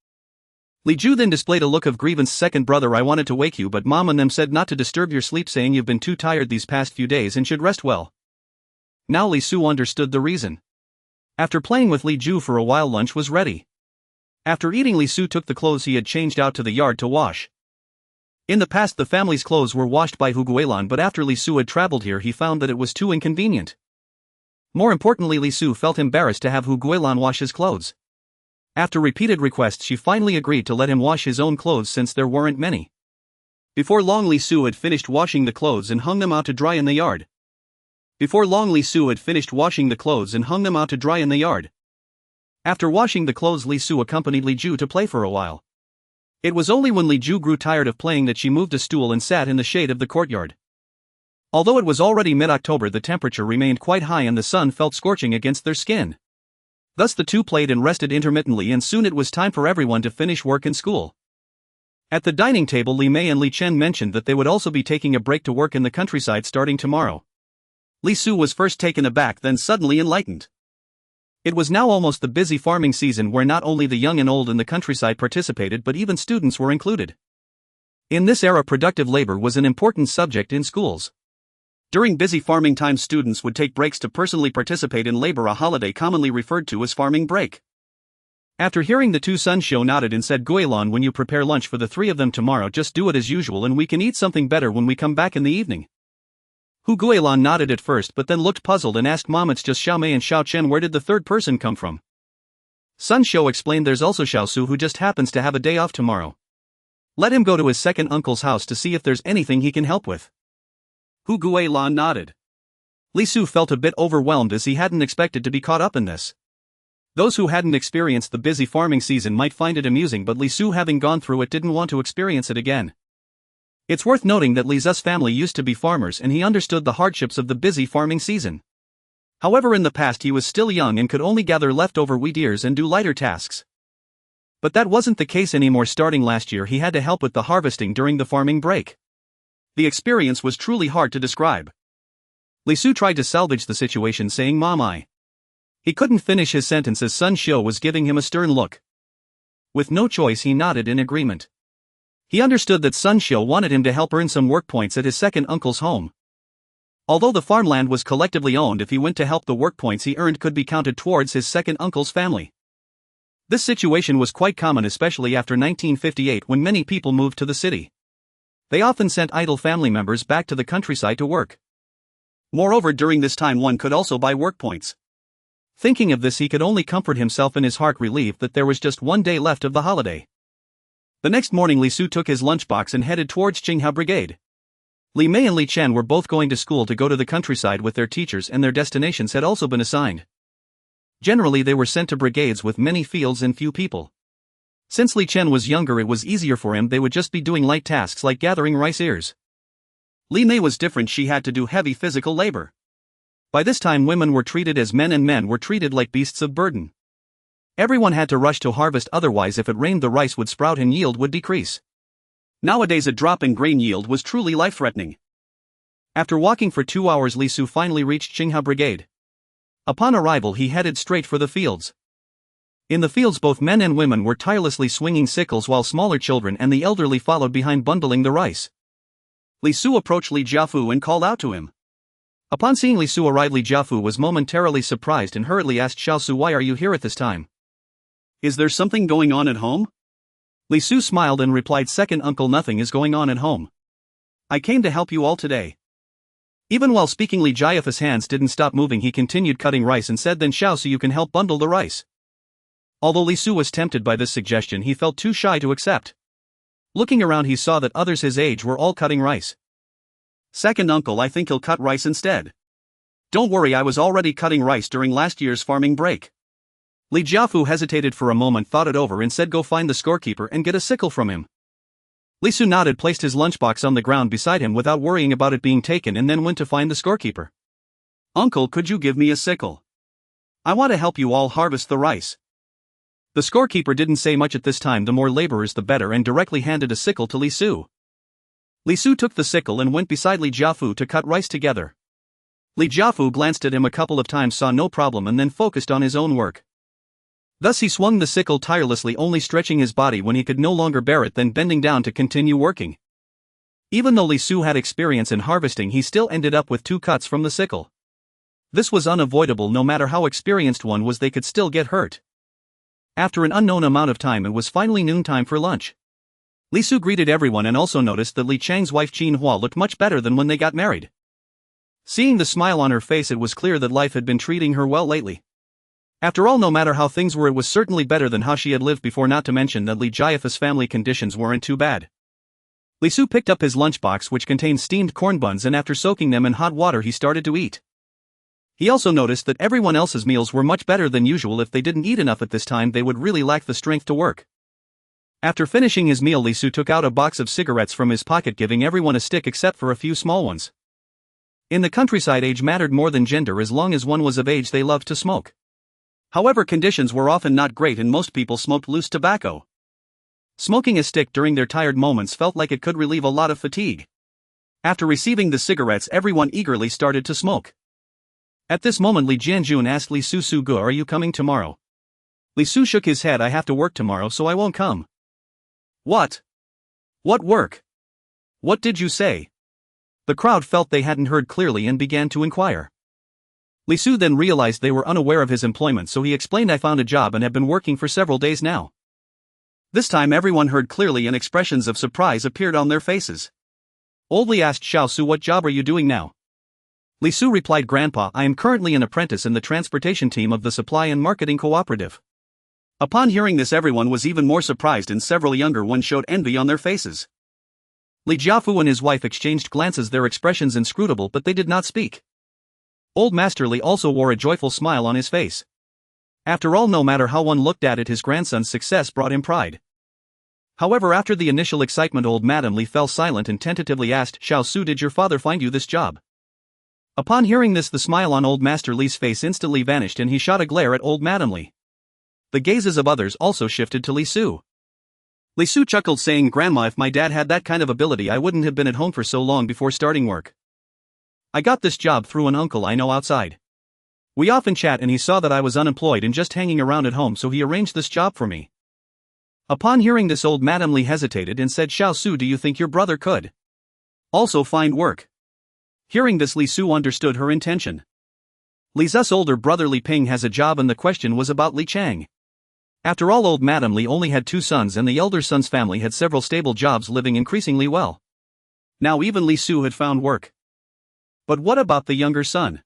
Li Ju then displayed a look of grievance. Second brother, I wanted to wake you but mom and them said not to disturb your sleep, saying you've been too tired these past few days and should rest well. Now Li Su understood the reason. After playing with Li Ju for a while, lunch was ready. After eating, Li Su took the clothes he had changed out to the yard to wash. In the past the family's clothes were washed by Huguelan, but after Li Su had traveled here he found that it was too inconvenient. More importantly, Li Su felt embarrassed to have Huguelan wash his clothes. After repeated requests she finally agreed to let him wash his own clothes since there weren't many. Before long Li Su had finished washing the clothes and hung them out to dry in the yard. After washing the clothes, Li Su accompanied Li Ju to play for a while. It was only when Li Ju grew tired of playing that she moved a stool and sat in the shade of the courtyard. Although it was already mid-October, the temperature remained quite high and the sun felt scorching against their skin. Thus the two played and rested intermittently, and soon it was time for everyone to finish work and school. At the dining table, Li Mei and Li Chen mentioned that they would also be taking a break to work in the countryside starting tomorrow. Li Su was first taken aback, then suddenly enlightened. It was now almost the busy farming season where not only the young and old in the countryside participated but even students were included. In this era, productive labor was an important subject in schools. During busy farming time, students would take breaks to personally participate in labor, a holiday commonly referred to as farming break. After hearing the two, Sun Xiu nodded and said, Guilin, when you prepare lunch for the three of them tomorrow, just do it as usual and we can eat something better when we come back in the evening. Hu Guilin nodded at first but then looked puzzled and asked, Mom, it's just Xiao Mei and Xiao Chen, where did the third person come from? Sun Xiu explained, there's also Xiao Su who just happens to have a day off tomorrow. Let him go to his second uncle's house to see if there's anything he can help with. Hu Guilin nodded. Li Su felt a bit overwhelmed as he hadn't expected to be caught up in this. Those who hadn't experienced the busy farming season might find it amusing, but Li Su, having gone through it, didn't want to experience it again. It's worth noting that Li Zu's family used to be farmers and he understood the hardships of the busy farming season. However, in the past he was still young and could only gather leftover wheat ears and do lighter tasks. But that wasn't the case anymore. Starting last year he had to help with the harvesting during the farming break. The experience was truly hard to describe. Li Su tried to salvage the situation, saying, Mom, He couldn't finish his sentence as Sun Xiu was giving him a stern look. With no choice he nodded in agreement. He understood that Sun Xiu wanted him to help earn some work points at his second uncle's home. Although the farmland was collectively owned, if he went to help, the work points he earned could be counted towards his second uncle's family. This situation was quite common, especially after 1958, when many people moved to the city. They often sent idle family members back to the countryside to work. Moreover, during this time one could also buy work points. Thinking of this, he could only comfort himself in his heart, relieved that there was just one day left of the holiday. The next morning Li Su took his lunchbox and headed towards Qinghao Brigade. Li Mei and Li Chen were both going to school to go to the countryside with their teachers, and their destinations had also been assigned. Generally they were sent to brigades with many fields and few people. Since Li Chen was younger, it was easier for him. They would just be doing light tasks like gathering rice ears. Li Mei was different. She had to do heavy physical labor. By this time women were treated as men and men were treated like beasts of burden. Everyone had to rush to harvest, otherwise if it rained the rice would sprout and yield would decrease. Nowadays a drop in grain yield was truly life-threatening. After walking for 2 hours Li Su finally reached Qinghao Brigade. Upon arrival he headed straight for the fields. In the fields both men and women were tirelessly swinging sickles, while smaller children and the elderly followed behind bundling the rice. Li Su approached Li Jiafu and called out to him. Upon seeing Li Su arrive, Li Jiafu was momentarily surprised and hurriedly asked, Xiao Su, why are you here at this time? Is there something going on at home? Li Su smiled and replied, Second uncle, nothing is going on at home. I came to help you all today. Even while speaking, Li Jiafu's hands didn't stop moving. He continued cutting rice and said, Then Xiao Su, you can help bundle the rice. Although Li Su was tempted by this suggestion, he felt too shy to accept. Looking around he saw that others his age were all cutting rice. Second uncle, I think he'll cut rice instead. Don't worry, I was already cutting rice during last year's farming break. Li Jiafu hesitated for a moment, thought it over and said, Go find the scorekeeper and get a sickle from him. Li Su nodded, placed his lunchbox on the ground beside him without worrying about it being taken, and then went to find the scorekeeper. Uncle, could you give me a sickle? I want to help you all harvest the rice. The scorekeeper didn't say much at this time. The more laborers the better, and directly handed a sickle to Li Su. Li Su took the sickle and went beside Li Jiafu to cut rice together. Li Jiafu glanced at him a couple of times, saw no problem, and then focused on his own work. Thus he swung the sickle tirelessly, only stretching his body when he could no longer bear it, then bending down to continue working. Even though Li Su had experience in harvesting, he still ended up with 2 cuts from the sickle. This was unavoidable. No matter how experienced one was, they could still get hurt. After an unknown amount of time, it was finally noontime for lunch. Li Su greeted everyone and also noticed that Li Chang's wife Xuanhuan looked much better than when they got married. Seeing the smile on her face, it was clear that life had been treating her well lately. After all, no matter how things were, it was certainly better than how she had lived before, not to mention that Li Jiafa's family conditions weren't too bad. Li Su picked up his lunchbox, which contained steamed corn buns, and after soaking them in hot water he started to eat. He also noticed that everyone else's meals were much better than usual. If they didn't eat enough at this time, they would really lack the strength to work. After finishing his meal, Li Su took out a box of cigarettes from his pocket, giving everyone a stick except for a few small ones. In the countryside, age mattered more than gender. As long as one was of age, they loved to smoke. However, conditions were often not great and most people smoked loose tobacco. Smoking a stick during their tired moments felt like it could relieve a lot of fatigue. After receiving the cigarettes, everyone eagerly started to smoke. At this moment, Li Jianjun asked Li Su, "Su Gu, are you coming tomorrow?" Li Su shook his head. "I have to work tomorrow, so I won't come." "What? What work? What did you say?" The crowd felt they hadn't heard clearly and began to inquire. Li Su then realized they were unaware of his employment, so he explained, "I found a job and have been working for several days now." This time everyone heard clearly and expressions of surprise appeared on their faces. Old Li asked Xiao Su, "What job are you doing now?" Li Su replied, "Grandpa, I am currently an apprentice in the transportation team of the supply and marketing cooperative." Upon hearing this, everyone was even more surprised and several younger ones showed envy on their faces. Li Jiafu and his wife exchanged glances, their expressions inscrutable, but they did not speak. Old Master Li also wore a joyful smile on his face. After all, no matter how one looked at it, his grandson's success brought him pride. However, after the initial excitement, old Madame Li fell silent and tentatively asked, "Xiao Su, did your father find you this job?" Upon hearing this, the smile on old Master Li's face instantly vanished and he shot a glare at old Madame Li. The gazes of others also shifted to Li Su. Li Su chuckled, saying, "Grandma, if my dad had that kind of ability, I wouldn't have been at home for so long before starting work. I got this job through an uncle I know outside. We often chat and he saw that I was unemployed and just hanging around at home, so he arranged this job for me." Upon hearing this, old Madame Li hesitated and said, "Xiao Su, do you think your brother could also find work?" Hearing this, Li Su understood her intention. Li's older brother Li Ping has a job and the question was about Li Chang. After all, old Madame Li only had 2 sons and the elder son's family had several stable jobs, living increasingly well. Now even Li Su had found work. But what about the younger son?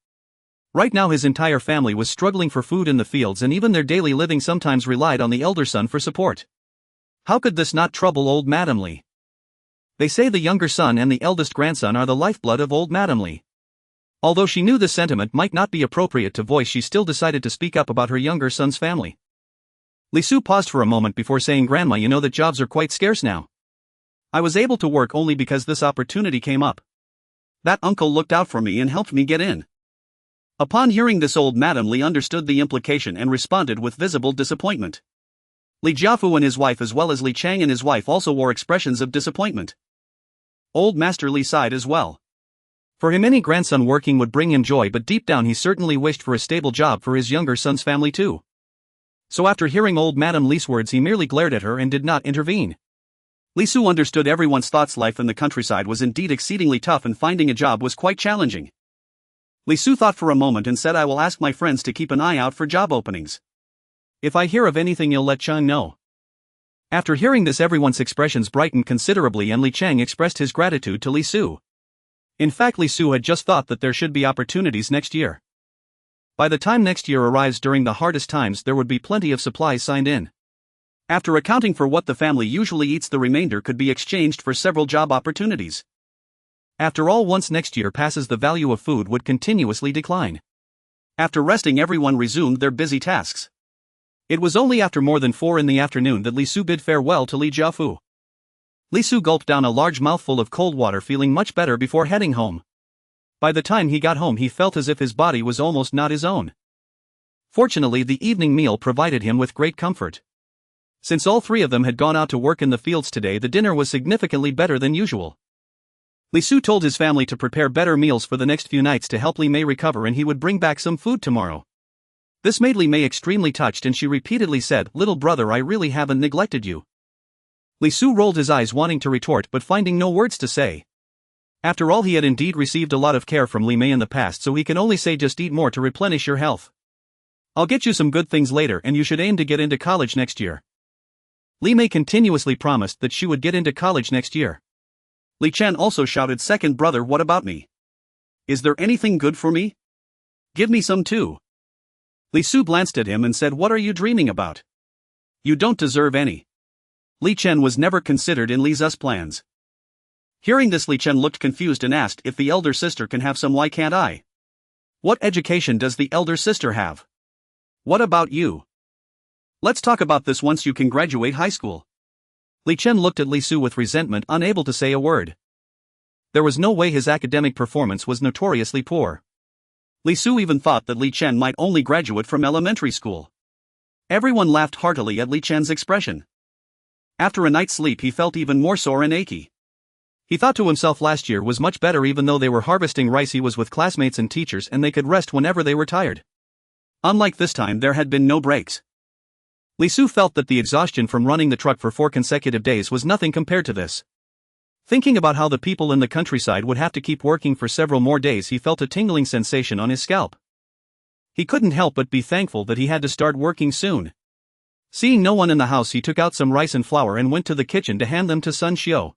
Right now his entire family was struggling for food in the fields and even their daily living sometimes relied on the elder son for support. How could this not trouble old Madame Li? They say the younger son and the eldest grandson are the lifeblood of old Madame Li. Although she knew this sentiment might not be appropriate to voice, she still decided to speak up about her younger son's family. Li Su paused for a moment before saying, "Grandma, you know that jobs are quite scarce now. I was able to work only because this opportunity came up. That uncle looked out for me and helped me get in." Upon hearing this, old Madame Li understood the implication and responded with visible disappointment. Li Jiafu and his wife, as well as Li Chang and his wife, also wore expressions of disappointment. Old Master Li sighed as well. For him, any grandson working would bring him joy, but deep down he certainly wished for a stable job for his younger son's family too. So after hearing old Madame Li's words, he merely glared at her and did not intervene. Li Su understood everyone's thoughts. Life in the countryside was indeed exceedingly tough and finding a job was quite challenging. Li Su thought for a moment and said, "I will ask my friends to keep an eye out for job openings. If I hear of anything, you'll let Chang know." After hearing this, everyone's expressions brightened considerably and Li Chang expressed his gratitude to Li Su. In fact, Li Su had just thought that there should be opportunities next year. By the time next year arrives, during the hardest times, there would be plenty of supplies signed in. After accounting for what the family usually eats, the remainder could be exchanged for several job opportunities. After all, once next year passes, the value of food would continuously decline. After resting, everyone resumed their busy tasks. It was only after more than 4 in the afternoon that Li Su bid farewell to Li Jiafu. Li Su gulped down a large mouthful of cold water, feeling much better before heading home. By the time he got home, he felt as if his body was almost not his own. Fortunately, the evening meal provided him with great comfort. Since all 3 of them had gone out to work in the fields today, the dinner was significantly better than usual. Li Su told his family to prepare better meals for the next few nights to help Li Mei recover, and he would bring back some food tomorrow. This made Li Mei extremely touched and she repeatedly said, "Little brother, I really haven't neglected you." Li Su rolled his eyes wanting to retort but finding no words to say. After all, he had indeed received a lot of care from Li Mei in the past, so he can only say just eat more to replenish your health. I'll get you some good things later and you should aim to get into college next year. Li Mei continuously promised that she would get into college next year. Li Chen also shouted, "Second brother, what about me? Is there anything good for me? Give me some too." Li Su glanced at him and said, "What are you dreaming about? You don't deserve any." Li Chen was never considered in Li Zu's plans. Hearing this, Li Chen looked confused and asked, "If the elder sister can have some, why can't I? What education does the elder sister have? What about you? Let's talk about this once you can graduate high school." Li Chen looked at Li Su with resentment, unable to say a word. There was no way his academic performance was notoriously poor. Li Su even thought that Li Chen might only graduate from elementary school. Everyone laughed heartily at Li Chen's expression. After a night's sleep, he felt even more sore and achy. He thought to himself last year was much better. Even though they were harvesting rice, he was with classmates and teachers and they could rest whenever they were tired. Unlike this time, there had been no breaks. Li Su felt that the exhaustion from running the truck for 4 consecutive days was nothing compared to this. Thinking about how the people in the countryside would have to keep working for several more days, he felt a tingling sensation on his scalp. He couldn't help but be thankful that he had to start working soon. Seeing no one in the house, he took out some rice and flour and went to the kitchen to hand them to Sun Xiu.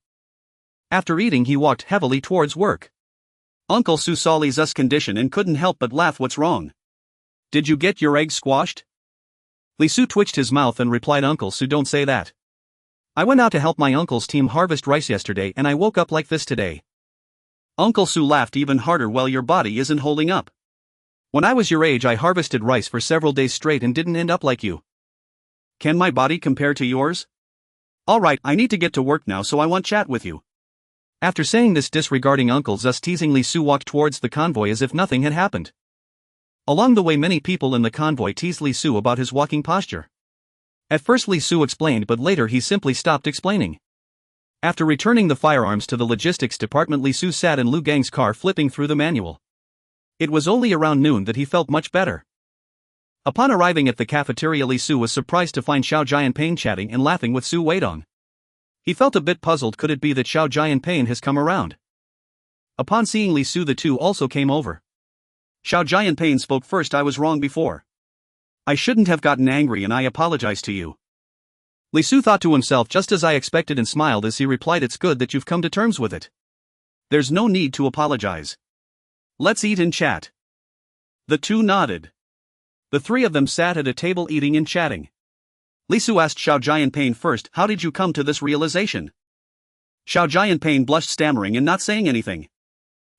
After eating, he walked heavily towards work. Uncle Su saw Li Zu's condition and couldn't help but laugh. "What's wrong? Did you get your egg squashed?" Li Su twitched his mouth and replied, "Uncle Su, don't say that. I went out to help my uncle's team harvest rice yesterday and I woke up like this today." Uncle Su laughed even harder. "Well, your body isn't holding up. When I was your age, I harvested rice for several days straight and didn't end up like you. Can my body compare to yours? Alright, I need to get to work now, so I won't chat with you." After saying this, disregarding Uncle Zu's teasing, Li Su walked towards the convoy as if nothing had happened. Along the way, many people in the convoy teased Li Su about his walking posture. At first Li Su explained, but later he simply stopped explaining. After returning the firearms to the logistics department, Li Su sat in Lu Gang's car flipping through the manual. It was only around noon that he felt much better. Upon arriving at the cafeteria, Li Su was surprised to find Xiao Jianping chatting and laughing with Su Weidong. He felt a bit puzzled. Could it be that Xiao Jianping has come around? Upon seeing Li Su, the two also came over. Xiao Jianping spoke first. "I was wrong before. I shouldn't have gotten angry and I apologize to you." Li Su thought to himself, "Just as I expected," and smiled as he replied, "It's good that you've come to terms with it. There's no need to apologize. Let's eat and chat." The two nodded. The three of them sat at a table eating and chatting. Li Su asked Xiao Jianping first, "How did you come to this realization?" Xiao Jianping blushed, stammering and not saying anything.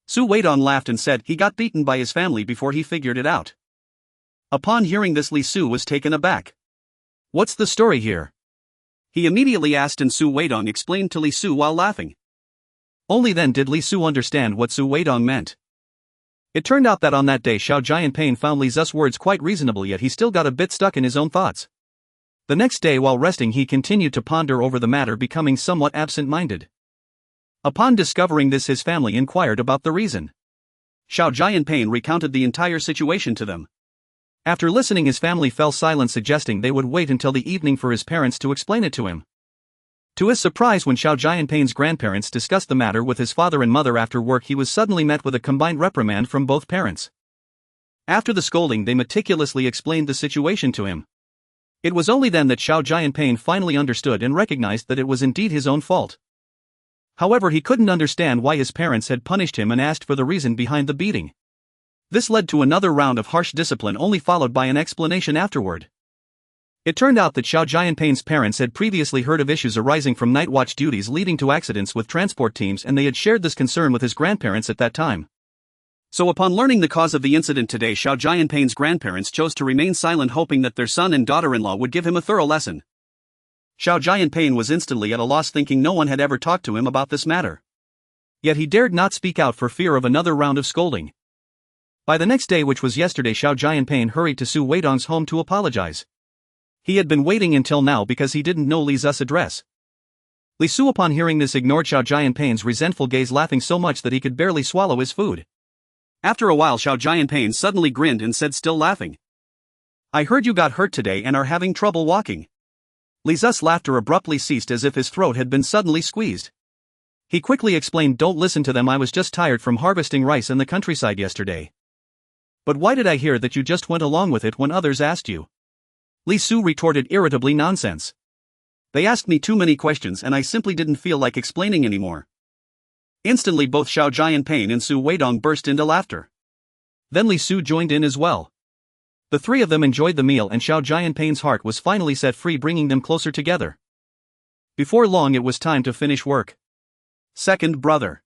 Su Weidong laughed and said he got beaten by his family before he figured it out. Upon hearing this, Li Su was taken aback. "What's the story here?" he immediately asked, and Su Weidong explained to Li Su while laughing. Only then did Li Su understand what Su Weidong meant. It turned out that on that day Xiao Jianping found Li Zu's words quite reasonable, yet he still got a bit stuck in his own thoughts. The next day, while resting, he continued to ponder over the matter, becoming somewhat absent-minded. Upon discovering this, his family inquired about the reason. Xiao Jianping recounted the entire situation to them. After listening, his family fell silent, suggesting they would wait until the evening for his parents to explain it to him. To his surprise, when Xiao Jianping's grandparents discussed the matter with his father and mother after work, he was suddenly met with a combined reprimand from both parents. After the scolding, they meticulously explained the situation to him. It was only then that Xiao Jianping finally understood and recognized that it was indeed his own fault. However, he couldn't understand why his parents had punished him and asked for the reason behind the beating. This led to another round of harsh discipline, only followed by an explanation afterward. It turned out that Xiao Jianping's parents had previously heard of issues arising from night watch duties leading to accidents with transport teams, and they had shared this concern with his grandparents at that time. So upon learning the cause of the incident today, Xiao Jianping's grandparents chose to remain silent, hoping that their son and daughter-in-law would give him a thorough lesson. Xiao Jianping was instantly at a loss, thinking no one had ever talked to him about this matter. Yet he dared not speak out for fear of another round of scolding. By the next day, which was yesterday, Xiao Jianping hurried to Su Weidong's home to apologize. He had been waiting until now because he didn't know Li Zu's address. Li Su, upon hearing this, ignored Xiao Jianping's resentful gaze, laughing so much that he could barely swallow his food. After a while, Xiao Jianping suddenly grinned and said, still laughing, I heard you got hurt today and are having trouble walking. Li Zu's laughter abruptly ceased as if his throat had been suddenly squeezed. He quickly explained, don't listen to them, I was just tired from harvesting rice in the countryside yesterday. But why did I hear that you just went along with it when others asked you? Li Su retorted irritably, nonsense. They asked me too many questions and I simply didn't feel like explaining anymore. Instantly both Xiao Jianping and Su Weidong burst into laughter. Then Li Su joined in as well. The three of them enjoyed the meal and Xiao Jianping's heart was finally set free, bringing them closer together. Before long it was time to finish work. Second brother.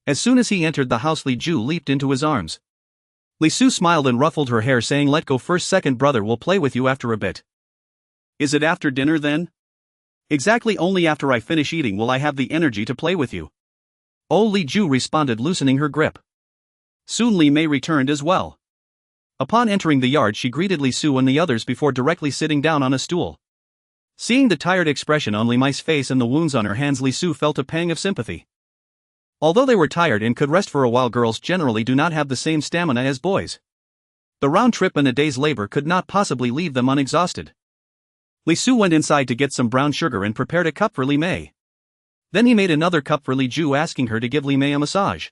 As soon as he entered the house, Li Ju leaped into his arms. Li Su smiled and ruffled her hair, saying, let go first, second brother will play with you after a bit. Is it after dinner then? Exactly, only after I finish eating will I have the energy to play with you. Oh, Li Ju responded, loosening her grip. Soon Li Mei returned as well. Upon entering the yard she greeted Li Su and the others before directly sitting down on a stool. Seeing the tired expression on Li Mei's face and the wounds on her hands, Li Su felt a pang of sympathy. Although they were tired and could rest for a while, girls generally do not have the same stamina as boys. The round trip and a day's labor could not possibly leave them unexhausted. Li Su went inside to get some brown sugar and prepared a cup for Li Mei. Then he made another cup for Li Ju, asking her to give Li Mei a massage.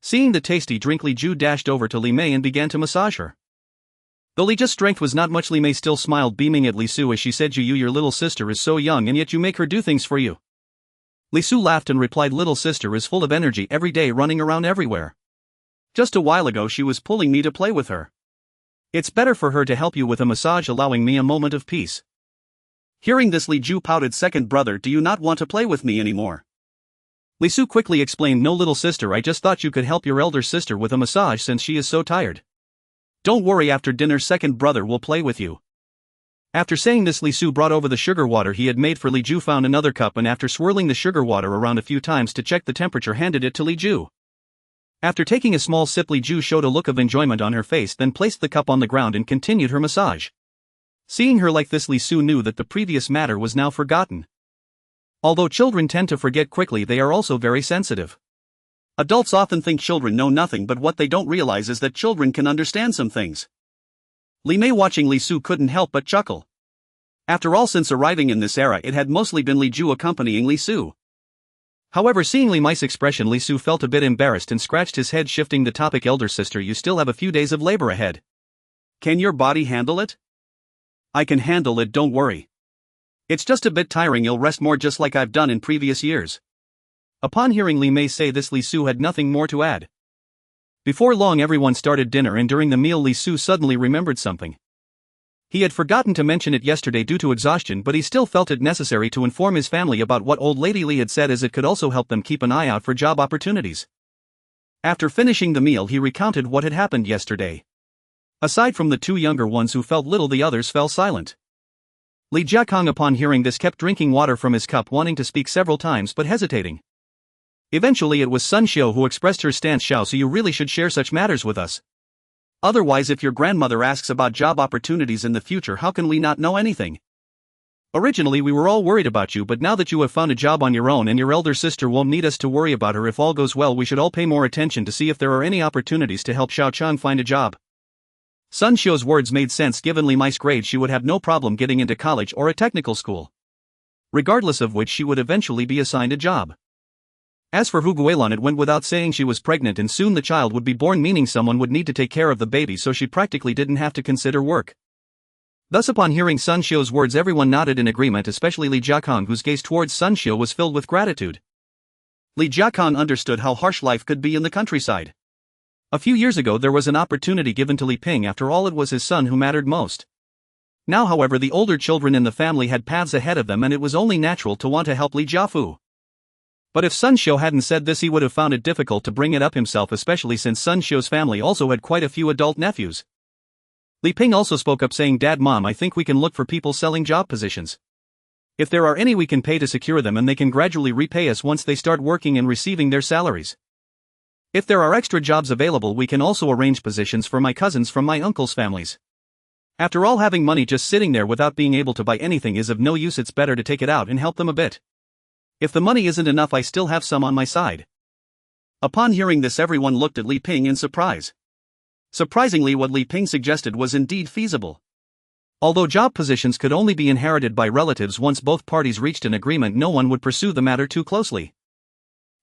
Seeing the tasty drink, Li Ju dashed over to Li Mei and began to massage her. Though Li Ju's strength was not much, Li Mei still smiled, beaming at Li Su as she said, your little sister is so young and yet you make her do things for you. Li Su laughed and replied, little sister is full of energy every day, running around everywhere. Just a while ago she was pulling me to play with her. It's better for her to help you with a massage, allowing me a moment of peace. Hearing this, Li Ju pouted, second brother, do you not want to play with me anymore? Li Su quickly explained, no little sister, I just thought you could help your elder sister with a massage since she is so tired. Don't worry, after dinner second brother will play with you. After saying this, Li Su brought over the sugar water he had made for Li Ju, found another cup, and after swirling the sugar water around a few times to check the temperature, handed it to Li Ju. After taking a small sip, Li Ju showed a look of enjoyment on her face, then placed the cup on the ground and continued her massage. Seeing her like this, Li Su knew that the previous matter was now forgotten. Although children tend to forget quickly, they are also very sensitive. Adults often think children know nothing, but what they don't realize is that children can understand some things. Li Mei, watching Li Su, couldn't help but chuckle. After all, since arriving in this era, it had mostly been Li Ju accompanying Li Su. However, seeing Li Mei's expression, Li Su felt a bit embarrassed and scratched his head, shifting the topic. Elder sister, you still have a few days of labor ahead. Can your body handle it? I can handle it, don't worry. It's just a bit tiring, you'll rest more just like I've done in previous years. Upon hearing Li Mei say this, Li Su had nothing more to add. Before long everyone started dinner, and during the meal Li Su suddenly remembered something. He had forgotten to mention it yesterday due to exhaustion, but he still felt it necessary to inform his family about what old lady Li had said, as it could also help them keep an eye out for job opportunities. After finishing the meal he recounted what had happened yesterday. Aside from the two younger ones who felt little, the others fell silent. Li Jiakong, upon hearing this, kept drinking water from his cup, wanting to speak several times but hesitating. Eventually it was Sun Xiu who expressed her stance. Xiao, so you really should share such matters with us. Otherwise, if your grandmother asks about job opportunities in the future, how can we not know anything? Originally we were all worried about you, but now that you have found a job on your own and your elder sister won't need us to worry about her, if all goes well we should all pay more attention to see if there are any opportunities to help Xiao Chang find a job. Sun Xiu's words made sense. Given Li Mei's grade, she would have no problem getting into college or a technical school, regardless of which she would eventually be assigned a job. As for Hu Guilin, it went without saying she was pregnant and soon the child would be born, meaning someone would need to take care of the baby, so she practically didn't have to consider work. Thus, upon hearing Sun Xiu's words, everyone nodded in agreement, especially Li Jiakong, whose gaze towards Sun Xiu was filled with gratitude. Li Jiakong understood how harsh life could be in the countryside. A few years ago there was an opportunity given to Li Ping. After all, it was his son who mattered most. Now, however, the older children in the family had paths ahead of them, and it was only natural to want to help Li Jiafu. But if Sun Xiu hadn't said this, he would have found it difficult to bring it up himself, especially since Sun Xiu's family also had quite a few adult nephews. Li Ping also spoke up, saying, Dad, Mom, I think we can look for people selling job positions. If there are any, we can pay to secure them, and they can gradually repay us once they start working and receiving their salaries. If there are extra jobs available, we can also arrange positions for my cousins from my uncle's families. After all, having money just sitting there without being able to buy anything is of no use. It's better to take it out and help them a bit. If the money isn't enough, I still have some on my side. Upon hearing this, everyone looked at Li Ping in surprise. Surprisingly, what Li Ping suggested was indeed feasible. Although job positions could only be inherited by relatives once both parties reached an agreement, no one would pursue the matter too closely.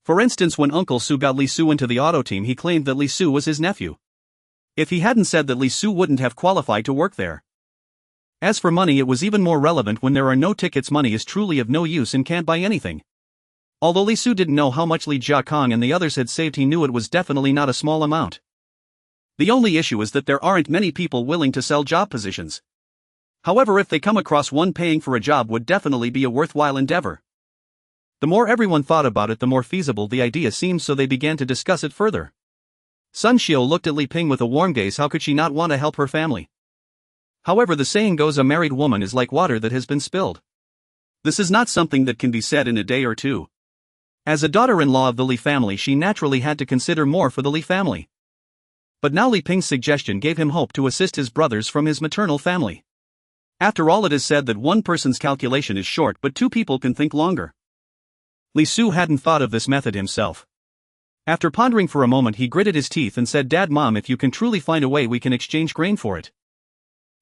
For instance, when Uncle Su got Li Su into the auto team, he claimed that Li Su was his nephew. If he hadn't said that, Li Su wouldn't have qualified to work there. As for money, it was even more relevant when there are no tickets. Money is truly of no use and can't buy anything. Although Li Su didn't know how much Li Jiakong and the others had saved, he knew it was definitely not a small amount. The only issue is that there aren't many people willing to sell job positions. However, if they come across one, paying for a job would definitely be a worthwhile endeavor. The more everyone thought about it, the more feasible the idea seemed, so they began to discuss it further. Sun Xiao looked at Li Ping with a warm gaze. How could she not want to help her family? However, the saying goes, a married woman is like water that has been spilled. This is not something that can be said in a day or two. As a daughter-in-law of the Li family, she naturally had to consider more for the Li family. But now Li Ping's suggestion gave him hope to assist his brothers from his maternal family. After all, it is said that one person's calculation is short, but two people can think longer. Li Su hadn't thought of this method himself. After pondering for a moment, he gritted his teeth and said, Dad, Mom, if you can truly find a way, we can exchange grain for it.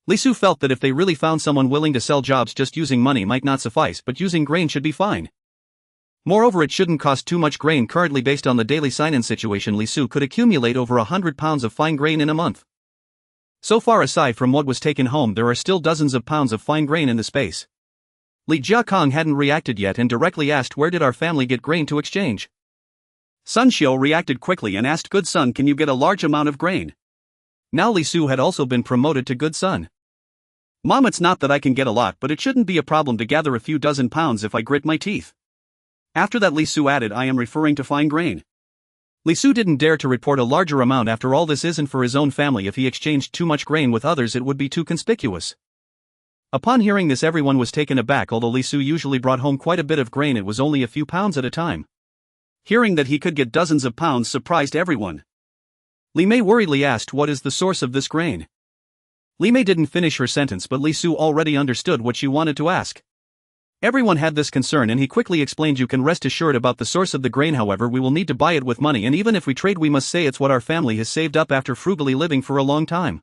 Li Su felt that if they really found someone willing to sell jobs, just using money might not suffice, but using grain should be fine. Moreover, it shouldn't cost too much. Grain currently, based on the daily sign-in situation, Li Su could accumulate over 100 pounds of fine grain in a month. So far, aside from what was taken home, there are still dozens of pounds of fine grain in the space. Li Jiakong hadn't reacted yet and directly asked, where did our family get grain to exchange? Sun Xiao reacted quickly and asked, Good son, can you get a large amount of grain? Now Li Su had also been promoted to Good son. Mom, it's not that I can get a lot, but it shouldn't be a problem to gather a few dozen pounds if I grit my teeth. After that, Li Su added, I am referring to fine grain. Li Su didn't dare to report a larger amount. After all, this isn't for his own family. If he exchanged too much grain with others, it would be too conspicuous. Upon hearing this, everyone was taken aback. Although Li Su usually brought home quite a bit of grain, it was only a few pounds at a time. Hearing that he could get dozens of pounds surprised everyone. Li Mei worriedly asked, what is the source of this grain? Li Mei didn't finish her sentence, but Li Su already understood what she wanted to ask. Everyone had this concern, and he quickly explained, you can rest assured about the source of the grain. However, we will need to buy it with money, and even if we trade, we must say it's what our family has saved up after frugally living for a long time.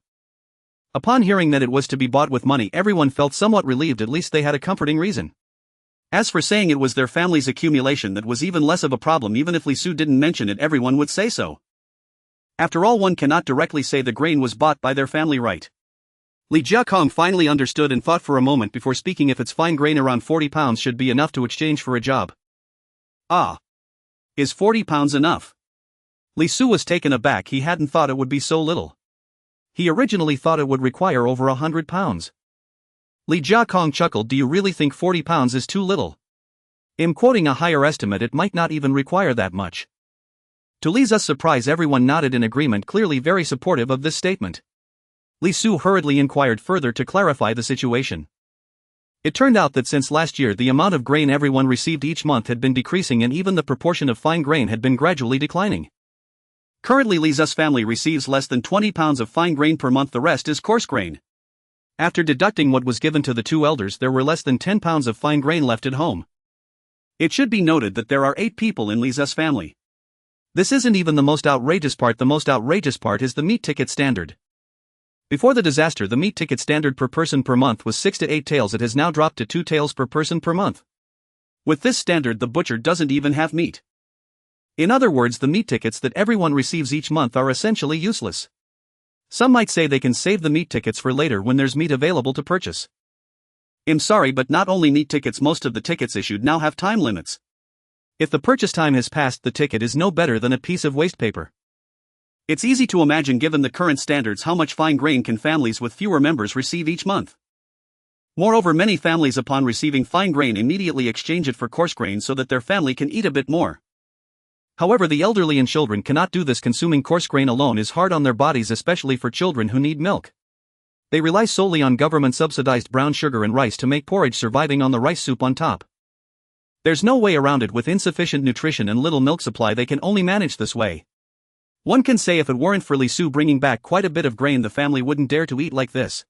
Upon hearing that it was to be bought with money, everyone felt somewhat relieved. At least they had a comforting reason. As for saying it was their family's accumulation, that was even less of a problem. Even if Li Su didn't mention it, everyone would say so. After all, one cannot directly say the grain was bought by their family, right? Li Jiakong finally understood and thought for a moment before speaking. If it's fine grain, around 40 pounds should be enough to exchange for a job. Ah. Is 40 pounds enough? Li Su was taken aback. He hadn't thought it would be so little. He originally thought it would require over 100 pounds. Li Jiakong chuckled, do you really think 40 pounds is too little? I'm quoting a higher estimate, it might not even require that much. To Li's surprise, everyone nodded in agreement, clearly very supportive of this statement. Li Su hurriedly inquired further to clarify the situation. It turned out that since last year, the amount of grain everyone received each month had been decreasing, and even the proportion of fine grain had been gradually declining. Currently, Li's family receives less than 20 pounds of fine grain per month, the rest is coarse grain. After deducting what was given to the two elders, there were less than 10 pounds of fine grain left at home. It should be noted that there are 8 people in Li's family. This isn't even the most outrageous part. The most outrageous part is the meat ticket standard. Before the disaster, the meat ticket standard per person per month was 6 to 8 taels. It has now dropped to 2 taels per person per month. With this standard, the butcher doesn't even have meat. In other words, the meat tickets that everyone receives each month are essentially useless. Some might say they can save the meat tickets for later when there's meat available to purchase. I'm sorry, but not only meat tickets, most of the tickets issued now have time limits. If the purchase time has passed, the ticket is no better than a piece of waste paper. It's easy to imagine, given the current standards, how much fine grain can families with fewer members receive each month. Moreover, many families upon receiving fine grain immediately exchange it for coarse grain so that their family can eat a bit more. However, the elderly and children cannot do this. Consuming coarse grain alone is hard on their bodies, especially for children who need milk. They rely solely on government-subsidized brown sugar and rice to make porridge, surviving on the rice soup on top. There's no way around it. With insufficient nutrition and little milk supply, they can only manage this way. One can say if it weren't for Li Su bringing back quite a bit of grain, the family wouldn't dare to eat like this.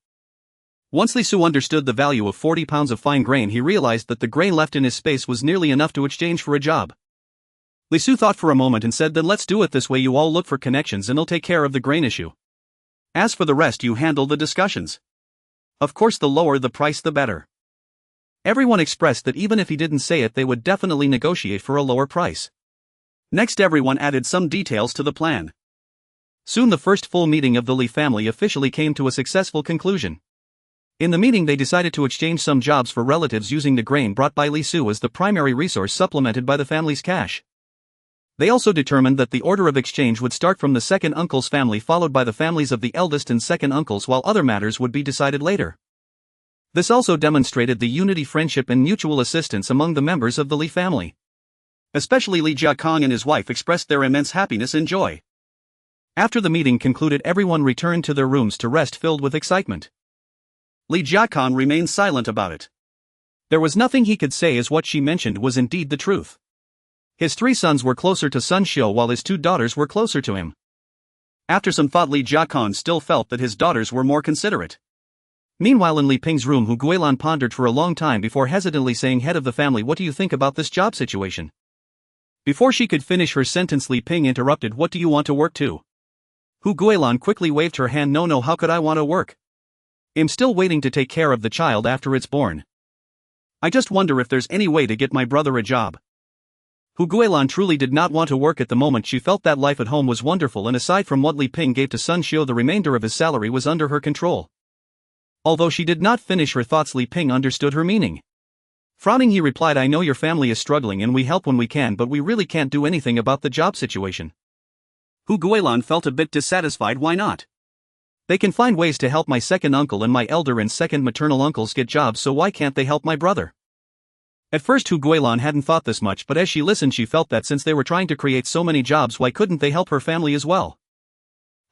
Once Li Su understood the value of 40 pounds of fine grain, he realized that the grain left in his space was nearly enough to exchange for a job. Li Su thought for a moment and said, then let's do it this way. You all look for connections and they'll take care of the grain issue. As for the rest, you handle the discussions. Of course, the lower the price the better. Everyone expressed that even if he didn't say it, they would definitely negotiate for a lower price. Next, everyone added some details to the plan. Soon the first full meeting of the Li family officially came to a successful conclusion. In the meeting, they decided to exchange some jobs for relatives using the grain brought by Li Su as the primary resource, supplemented by the family's cash. They also determined that the order of exchange would start from the second uncle's family, followed by the families of the eldest and second uncles, while other matters would be decided later. This also demonstrated the unity, friendship, and mutual assistance among the members of the Li family. Especially Li Jiakong and his wife expressed their immense happiness and joy. After the meeting concluded, everyone returned to their rooms to rest, filled with excitement. Li Jiakong remained silent about it. There was nothing he could say, as what she mentioned was indeed the truth. His 3 sons were closer to Sun Xiu, while his 2 daughters were closer to him. After some thought, Li Jiakong still felt that his daughters were more considerate. Meanwhile, in Li Ping's room, Hu Guilan pondered for a long time before hesitantly saying, "Head of the family, what do you think about this job situation?" Before she could finish her sentence, Li Ping interrupted, "What do you want to work to?" Hu Guilan quickly waved her hand. No, how could I want to work? I'm still waiting to take care of the child after it's born. I just wonder if there's any way to get my brother a job. Hu Guilan truly did not want to work at the moment. She felt that life at home was wonderful, and aside from what Li Ping gave to Sun Xiu, the remainder of his salary was under her control. Although she did not finish her thoughts, Li Ping understood her meaning. Frowning, he replied, "I know your family is struggling and we help when we can, but we really can't do anything about the job situation." Hu Guilan felt a bit dissatisfied. Why not? They can find ways to help my second uncle and my elder and second maternal uncles get jobs, so why can't they help my brother? At first, Hu Guilan hadn't thought this much, but as she listened, she felt that since they were trying to create so many jobs, why couldn't they help her family as well?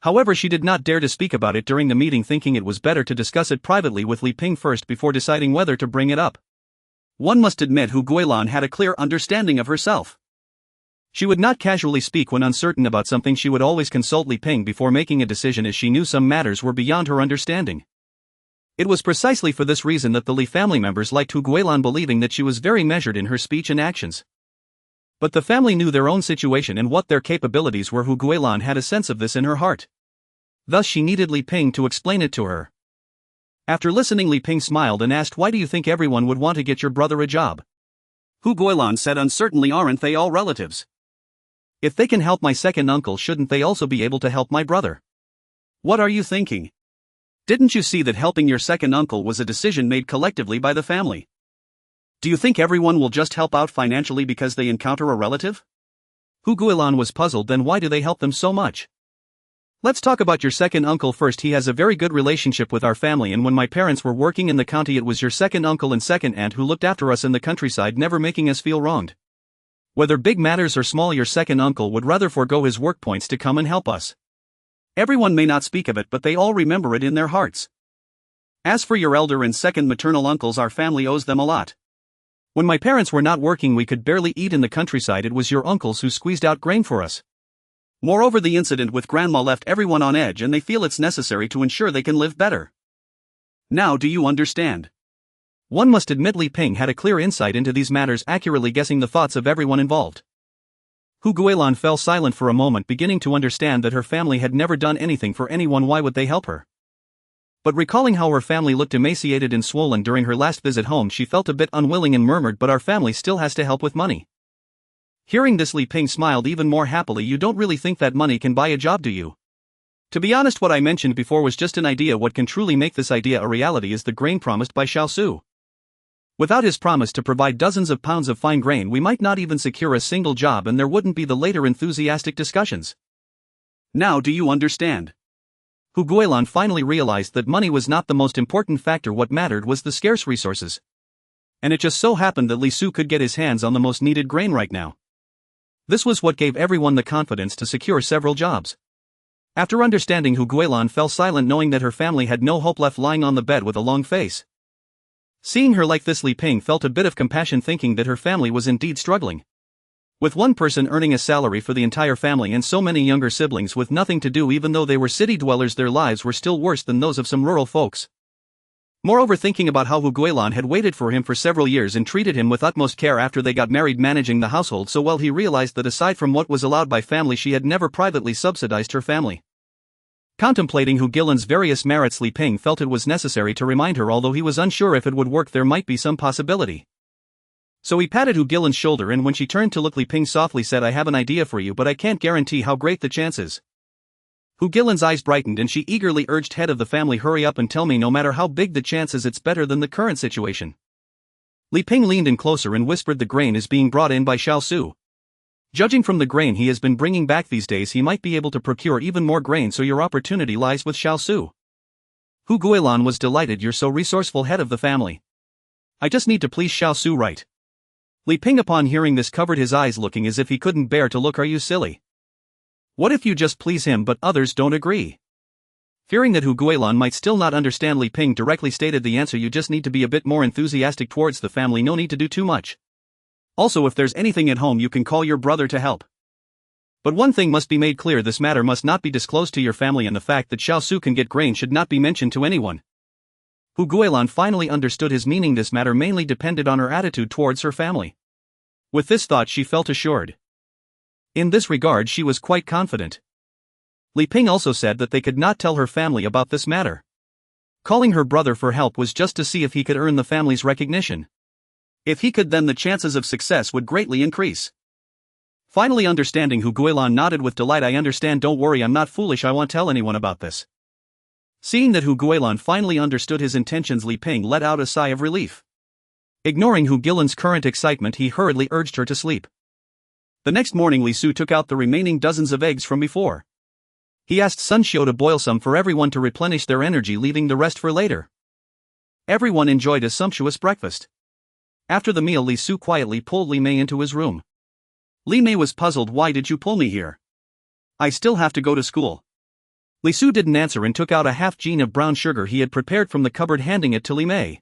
However, she did not dare to speak about it during the meeting, thinking it was better to discuss it privately with Li Ping first before deciding whether to bring it up. One must admit, Hu Guilan had a clear understanding of herself. She would not casually speak when uncertain about something. She would always consult Li Ping before making a decision, as she knew some matters were beyond her understanding. It was precisely for this reason that the Li family members liked Hu Guilan, believing that she was very measured in her speech and actions. But the family knew their own situation and what their capabilities were. Hu Guilan had a sense of this in her heart. Thus she needed Li Ping to explain it to her. After listening, Li Ping smiled and asked, "Why do you think everyone would want to get your brother a job?" Hu Guilan said uncertainly, "Aren't they all relatives? If they can help my second uncle, shouldn't they also be able to help my brother?" "What are you thinking? Didn't you see that helping your second uncle was a decision made collectively by the family? Do you think everyone will just help out financially because they encounter a relative?" Hu Guilan was puzzled. "Then why do they help them so much?" "Let's talk about your second uncle first. He has a very good relationship with our family, and when my parents were working in the county, it was your second uncle and second aunt who looked after us in the countryside, never making us feel wronged. Whether big matters or small, your second uncle would rather forego his work points to come and help us. Everyone may not speak of it, but they all remember it in their hearts. As for your elder and second maternal uncles, our family owes them a lot. When my parents were not working, we could barely eat in the countryside. It was your uncles who squeezed out grain for us. Moreover, the incident with grandma left everyone on edge, and they feel it's necessary to ensure they can live better. Now do you understand?" One must admit Li Ping had a clear insight into these matters, accurately guessing the thoughts of everyone involved. Hu Guilan fell silent for a moment, beginning to understand that her family had never done anything for anyone. Why would they help her? But recalling how her family looked emaciated and swollen during her last visit home, she felt a bit unwilling and murmured, "But our family still has to help with money." Hearing this, Li Ping smiled even more happily. "You don't really think that money can buy a job, do you? To be honest, what I mentioned before was just an idea. What can truly make this idea a reality is the grain promised by Xiao Su. Without his promise to provide dozens of pounds of fine grain, we might not even secure a single job, and there wouldn't be the later enthusiastic discussions. Now do you understand?" Hu Guilan finally realized that money was not the most important factor. What mattered was the scarce resources. And it just so happened that Li Su could get his hands on the most needed grain right now. This was what gave everyone the confidence to secure several jobs. After understanding, Hu Guilan fell silent, knowing that her family had no hope left, lying on the bed with a long face. Seeing her like this, Li Ping felt a bit of compassion, thinking that her family was indeed struggling. With one person earning a salary for the entire family and so many younger siblings with nothing to do, even though they were city dwellers, their lives were still worse than those of some rural folks. Moreover, thinking about how Hu Guilan had waited for him for several years and treated him with utmost care after they got married, managing the household so well, he realized that aside from what was allowed by family, she had never privately subsidized her family. Contemplating Hu Gilan's various merits, Li Ping felt it was necessary to remind her, although he was unsure if it would work, there might be some possibility. So he patted Hu Gilan's shoulder, and when she turned to look, Li Ping softly said, "I have an idea for you, but I can't guarantee how great the chance is." Hu Gilan's eyes brightened and she eagerly urged, "Head of the family, hurry up and tell me. No matter how big the chance is, it's better than the current situation." Li Ping leaned in closer and whispered, "The grain is being brought in by Xiao Su. Judging from the grain he has been bringing back these days, he might be able to procure even more grain, so your opportunity lies with Xiao Su." Hu Guilan was delighted. "You're so resourceful, head of the family. I just need to please Xiao Su, right?" Li Ping, upon hearing this, covered his eyes, looking as if he couldn't bear to look. "Are you silly? What if you just please him but others don't agree?" Fearing that Hu Guilan might still not understand, Li Ping directly stated the answer: "You just need to be a bit more enthusiastic towards the family, no need to do too much. Also, if there's anything at home, you can call your brother to help. But one thing must be made clear: this matter must not be disclosed to your family, and the fact that Xiao Su can get grain should not be mentioned to anyone." Hu Guilan finally understood his meaning. This matter mainly depended on her attitude towards her family. With this thought, she felt assured. In this regard, she was quite confident. Li Ping also said that they could not tell her family about this matter. Calling her brother for help was just to see if he could earn the family's recognition. If he could, then the chances of success would greatly increase. Finally understanding, Hu Guilan nodded with delight. "I understand, don't worry, I'm not foolish, I won't tell anyone about this." Seeing that Hu Guilan finally understood his intentions, Li Ping let out a sigh of relief. Ignoring Hu Gilan's current excitement, he hurriedly urged her to sleep. The next morning, Li Su took out the remaining dozens of eggs from before. He asked Sun Xiu to boil some for everyone to replenish their energy, leaving the rest for later. Everyone enjoyed a sumptuous breakfast. After the meal, Li Su quietly pulled Li Mei into his room. Li Mei was puzzled. "Why did you pull me here? I still have to go to school." Li Su didn't answer and took out a half-gene of brown sugar he had prepared from the cupboard, handing it to Li Mei.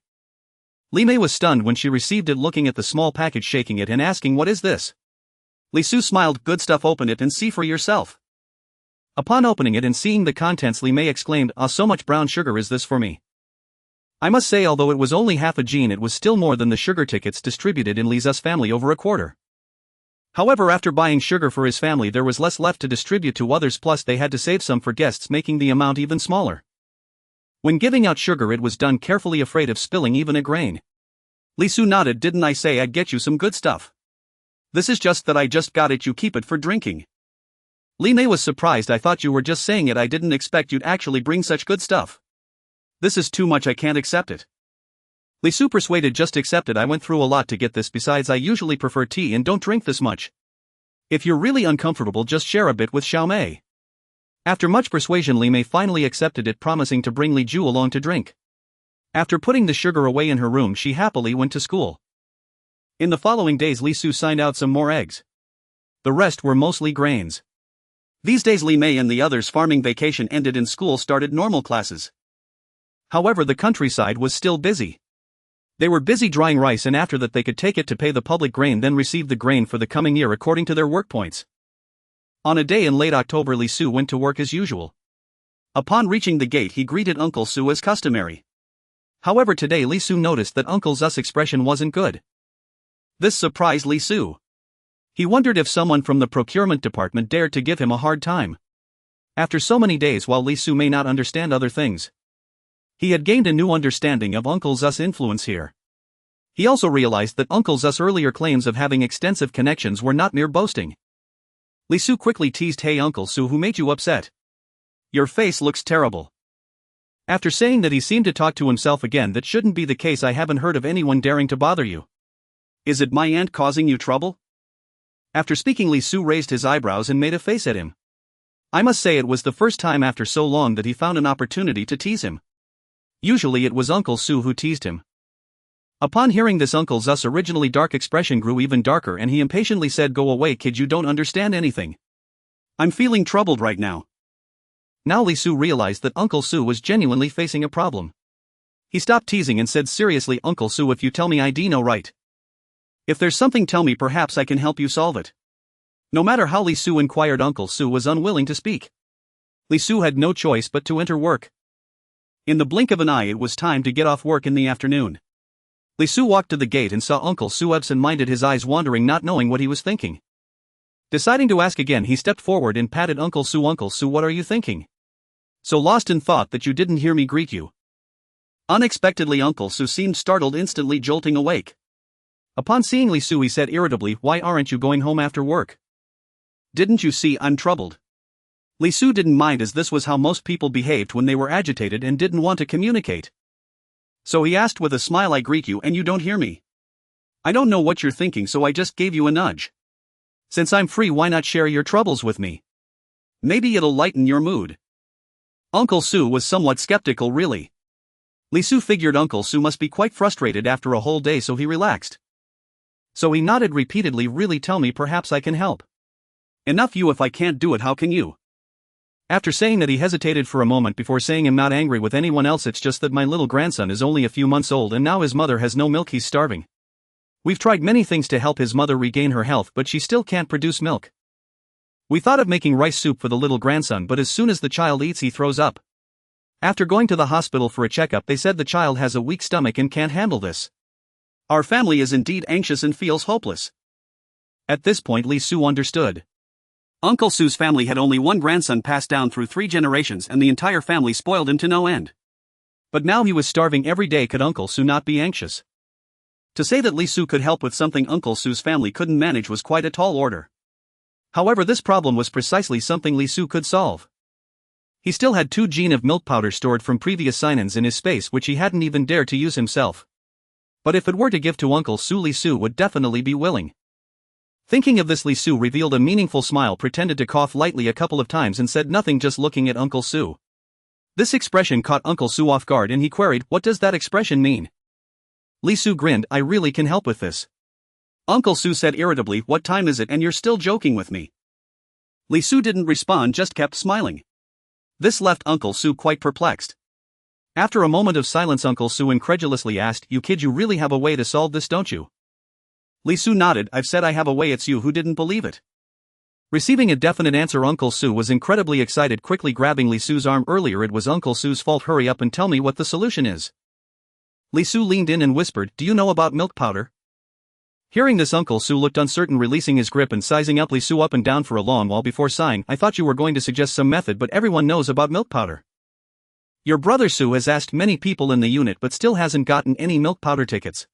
Li Mei was stunned when she received it, looking at the small package, shaking it and asking, "What is this?" Li Su smiled. "Good stuff, open it and see for yourself." Upon opening it and seeing the contents, Li Mei exclaimed, "Ah, so much brown sugar is this for me?" I must say, although it was only half a gene, it was still more than the sugar tickets distributed in Li's family, over a quarter. However, after buying sugar for his family, there was less left to distribute to others, plus they had to save some for guests, making the amount even smaller. When giving out sugar, it was done carefully, afraid of spilling even a grain. Li Su nodded. "Didn't I say I'd get you some good stuff? This is just that I just got it, you keep it for drinking." Li Mei was surprised. "I thought you were just saying it, I didn't expect you'd actually bring such good stuff. This is too much, I can't accept it." Li Su persuaded, "Just accept it, I went through a lot to get this, besides I usually prefer tea and don't drink this much. If you're really uncomfortable, just share a bit with Xiao Mei." After much persuasion, Li Mei finally accepted it, promising to bring Li Ju along to drink. After putting the sugar away in her room, she happily went to school. In the following days, Li Su signed out some more eggs. The rest were mostly grains. These days, Li Mei and the others' farming vacation ended and school started normal classes. However, the countryside was still busy. They were busy drying rice, and after that they could take it to pay the public grain, then receive the grain for the coming year according to their work points. On a day in late October, Li Su went to work as usual. Upon reaching the gate, he greeted Uncle Su as customary. However, today Li Su noticed that Uncle Zu's expression wasn't good. This surprised Li Su. He wondered if someone from the procurement department dared to give him a hard time. After so many days, while Li Su may not understand other things, he had gained a new understanding of Uncle Zu's influence here. He also realized that Uncle Zu's earlier claims of having extensive connections were not mere boasting. Li Su quickly teased, "Hey Uncle Su, who made you upset? Your face looks terrible." After saying that, he seemed to talk to himself again. "That shouldn't be the case, I haven't heard of anyone daring to bother you. Is it my aunt causing you trouble?" After speaking, Li Su raised his eyebrows and made a face at him. I must say it was the first time after so long that he found an opportunity to tease him. Usually it was Uncle Su who teased him. Upon hearing this, Uncle Zu's originally dark expression grew even darker and he impatiently said, "Go away, kid, you don't understand anything. I'm feeling troubled right now." Now Li Su realized that Uncle Su was genuinely facing a problem. He stopped teasing and said seriously, "Uncle Su, if you tell me I know right. If there's something, tell me, perhaps I can help you solve it." No matter how Li Su inquired, Uncle Su was unwilling to speak. Li Su had no choice but to enter work. In the blink of an eye, it was time to get off work in the afternoon. Li Su walked to the gate and saw Uncle Su absent-minded, his eyes wandering, not knowing what he was thinking. Deciding to ask again, he stepped forward and patted Uncle Su. "Uncle Su, what are you thinking? So lost in thought that you didn't hear me greet you. Unexpectedly Uncle Su seemed startled, instantly jolting awake. Upon seeing Li Su he said irritably, "Why aren't you going home after work? Didn't you see I'm troubled?" Li Su didn't mind, as this was how most people behaved when they were agitated and didn't want to communicate. So he asked with a smile, "I greet you and you don't hear me. I don't know what you're thinking, so I just gave you a nudge. Since I'm free, why not share your troubles with me? Maybe it'll lighten your mood." Uncle Su was somewhat skeptical, really. Li Su figured Uncle Su must be quite frustrated after a whole day, so he relaxed. So he nodded repeatedly. "Really, tell me, perhaps I can help." "Enough you, if I can't do it, how can you?" After saying that, he hesitated for a moment before saying, "I'm not angry with anyone else, it's just that my little grandson is only a few months old and now his mother has no milk, he's starving. We've tried many things to help his mother regain her health, but she still can't produce milk. We thought of making rice soup for the little grandson, but as soon as the child eats he throws up. After going to the hospital for a checkup, they said the child has a weak stomach and can't handle this. Our family is indeed anxious and feels hopeless." At this point Li Su understood. Uncle Su's family had only one grandson passed down through 3 generations, and the entire family spoiled him to no end. But now he was starving every day. Could Uncle Su not be anxious? To say that Li Su could help with something Uncle Su's family couldn't manage was quite a tall order. However, this problem was precisely something Li Su could solve. He still had 2 gene of milk powder stored from previous sign-ins in his space, which he hadn't even dared to use himself. But if it were to give to Uncle Su, Li Su would definitely be willing. Thinking of this, Li Su revealed a meaningful smile, pretended to cough lightly a couple of times and said nothing, just looking at Uncle Su. This expression caught Uncle Su off guard and he queried, "What does that expression mean?" Li Su grinned, "I really can help with this." Uncle Su said irritably, "What time is it and you're still joking with me?" Li Su didn't respond, just kept smiling. This left Uncle Su quite perplexed. After a moment of silence, Uncle Su incredulously asked, "You kid, you really have a way to solve this, don't you?" Li Su nodded. "I've said I have a way, it's you who didn't believe it." Receiving a definite answer, Uncle Su was incredibly excited, quickly grabbing Li Su's arm. "Earlier it was Uncle Su's fault, hurry up and tell me what the solution is." Li Su leaned in and whispered, "Do you know about milk powder?" Hearing this, Uncle Su looked uncertain, releasing his grip and sizing up Li Su up and down for a long while before sighing, "I thought you were going to suggest some method, but everyone knows about milk powder. Your brother Su has asked many people in the unit but still hasn't gotten any milk powder tickets.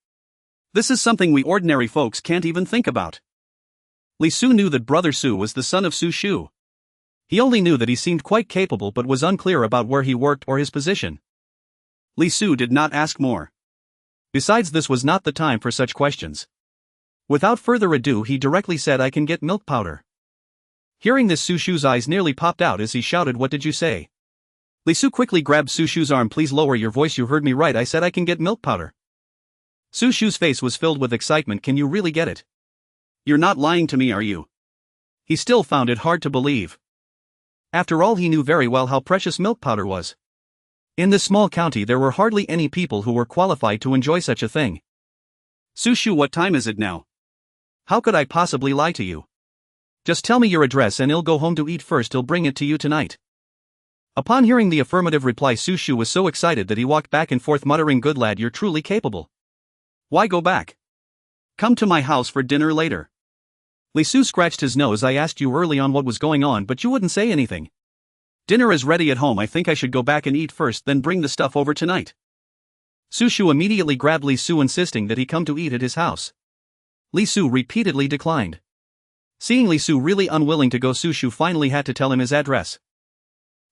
This is something we ordinary folks can't even think about." Li Su knew that brother Su was the son of Su Shu. He only knew that he seemed quite capable but was unclear about where he worked or his position. Li Su did not ask more. Besides, this was not the time for such questions. Without further ado, he directly said, "I can get milk powder." Hearing this, Su Shu's eyes nearly popped out as he shouted, "What did you say?" Li Su quickly grabbed Su Shu's arm. "Please lower your voice, you heard me right, I said I can get milk powder." Su Shu's face was filled with excitement. "Can you really get it? You're not lying to me, are you?" He still found it hard to believe. After all, he knew very well how precious milk powder was. In this small county there were hardly any people who were qualified to enjoy such a thing. "Su Shu, what time is it now? How could I possibly lie to you? Just tell me your address and I'll go home to eat first, I'll bring it to you tonight." Upon hearing the affirmative reply, Su Shu was so excited that he walked back and forth muttering, "Good lad, you're truly capable. Why go back? Come to my house for dinner later." Li Su scratched his nose. "I asked you early on what was going on, but you wouldn't say anything. Dinner is ready at home, I think I should go back and eat first, then bring the stuff over tonight." Su Shu immediately grabbed Li Su, insisting that he come to eat at his house. Li Su repeatedly declined. Seeing Li Su really unwilling to go, Su Shu finally had to tell him his address.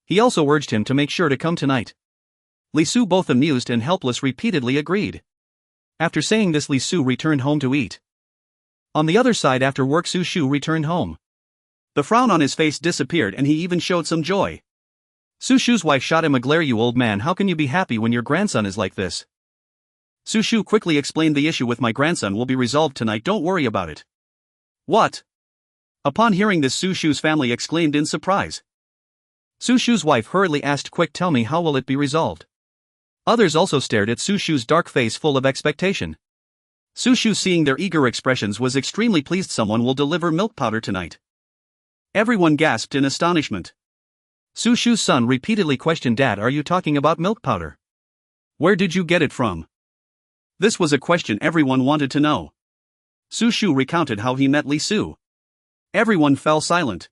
He also urged him to make sure to come tonight. Li Su, both amused and helpless, repeatedly agreed. After saying this, Li Su returned home to eat. On the other side, after work, Su Shu returned home. The frown on his face disappeared and he even showed some joy. Su Shu's wife shot him a glare. "You old man, how can you be happy when your grandson is like this?" Su Shu quickly explained, "The issue with my grandson will be resolved tonight, don't worry about it." "What?" Upon hearing this, Su Shu's family exclaimed in surprise. Su Shu's wife hurriedly asked, "Quick, tell me, how will it be resolved?" Others also stared at Su Shu's dark face full of expectation. Su Shu, seeing their eager expressions, was extremely pleased. "Someone will deliver milk powder tonight." Everyone gasped in astonishment. Su Shu's son repeatedly questioned, "Dad, are you talking about milk powder? Where did you get it from?" This was a question everyone wanted to know. Su Shu recounted how he met Li Su. Everyone fell silent.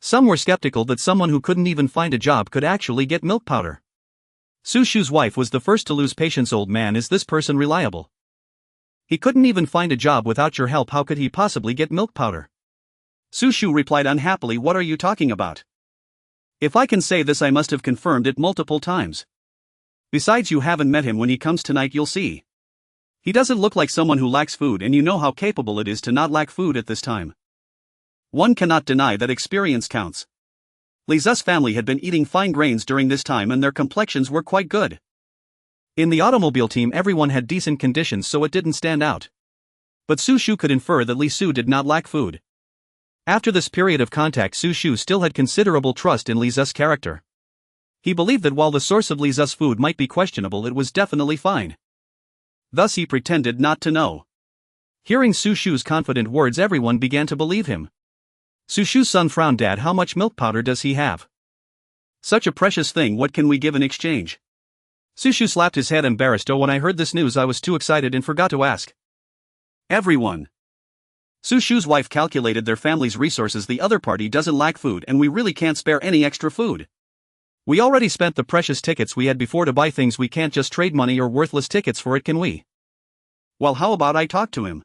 Some were skeptical that someone who couldn't even find a job could actually get milk powder. Su Shu's wife was the first to lose patience. Old man, is this person reliable? He couldn't even find a job without your help. How could he possibly get milk powder? Su Shu replied unhappily, what are you talking about? If I can say this, I must have confirmed it multiple times. Besides, you haven't met him. When he comes tonight you'll see. He doesn't look like someone who lacks food, and you know how capable it is to not lack food at this time. One cannot deny that experience counts. Lisa's family had been eating fine grains during this time and their complexions were quite good. In the automobile team everyone had decent conditions, so it didn't stand out. But Su Shu could infer that Li Su did not lack food. After this period of contact, Su Shu still had considerable trust in Lisa's character. He believed that while the source of Lisa's food might be questionable, it was definitely fine. Thus he pretended not to know. Hearing Su Shu's confident words, everyone began to believe him. Su Shu's son frowned. Dad, how much milk powder does he have? Such a precious thing, what can we give in exchange? Su Shu slapped his head embarrassed. Oh, when I heard this news I was too excited and forgot to ask everyone. Su Shu's wife calculated their family's resources. The other party doesn't lack food and we really can't spare any extra food. We already spent the precious tickets we had before to buy things. We can't just trade money or worthless tickets for it, can we? Well, how about I talk to him?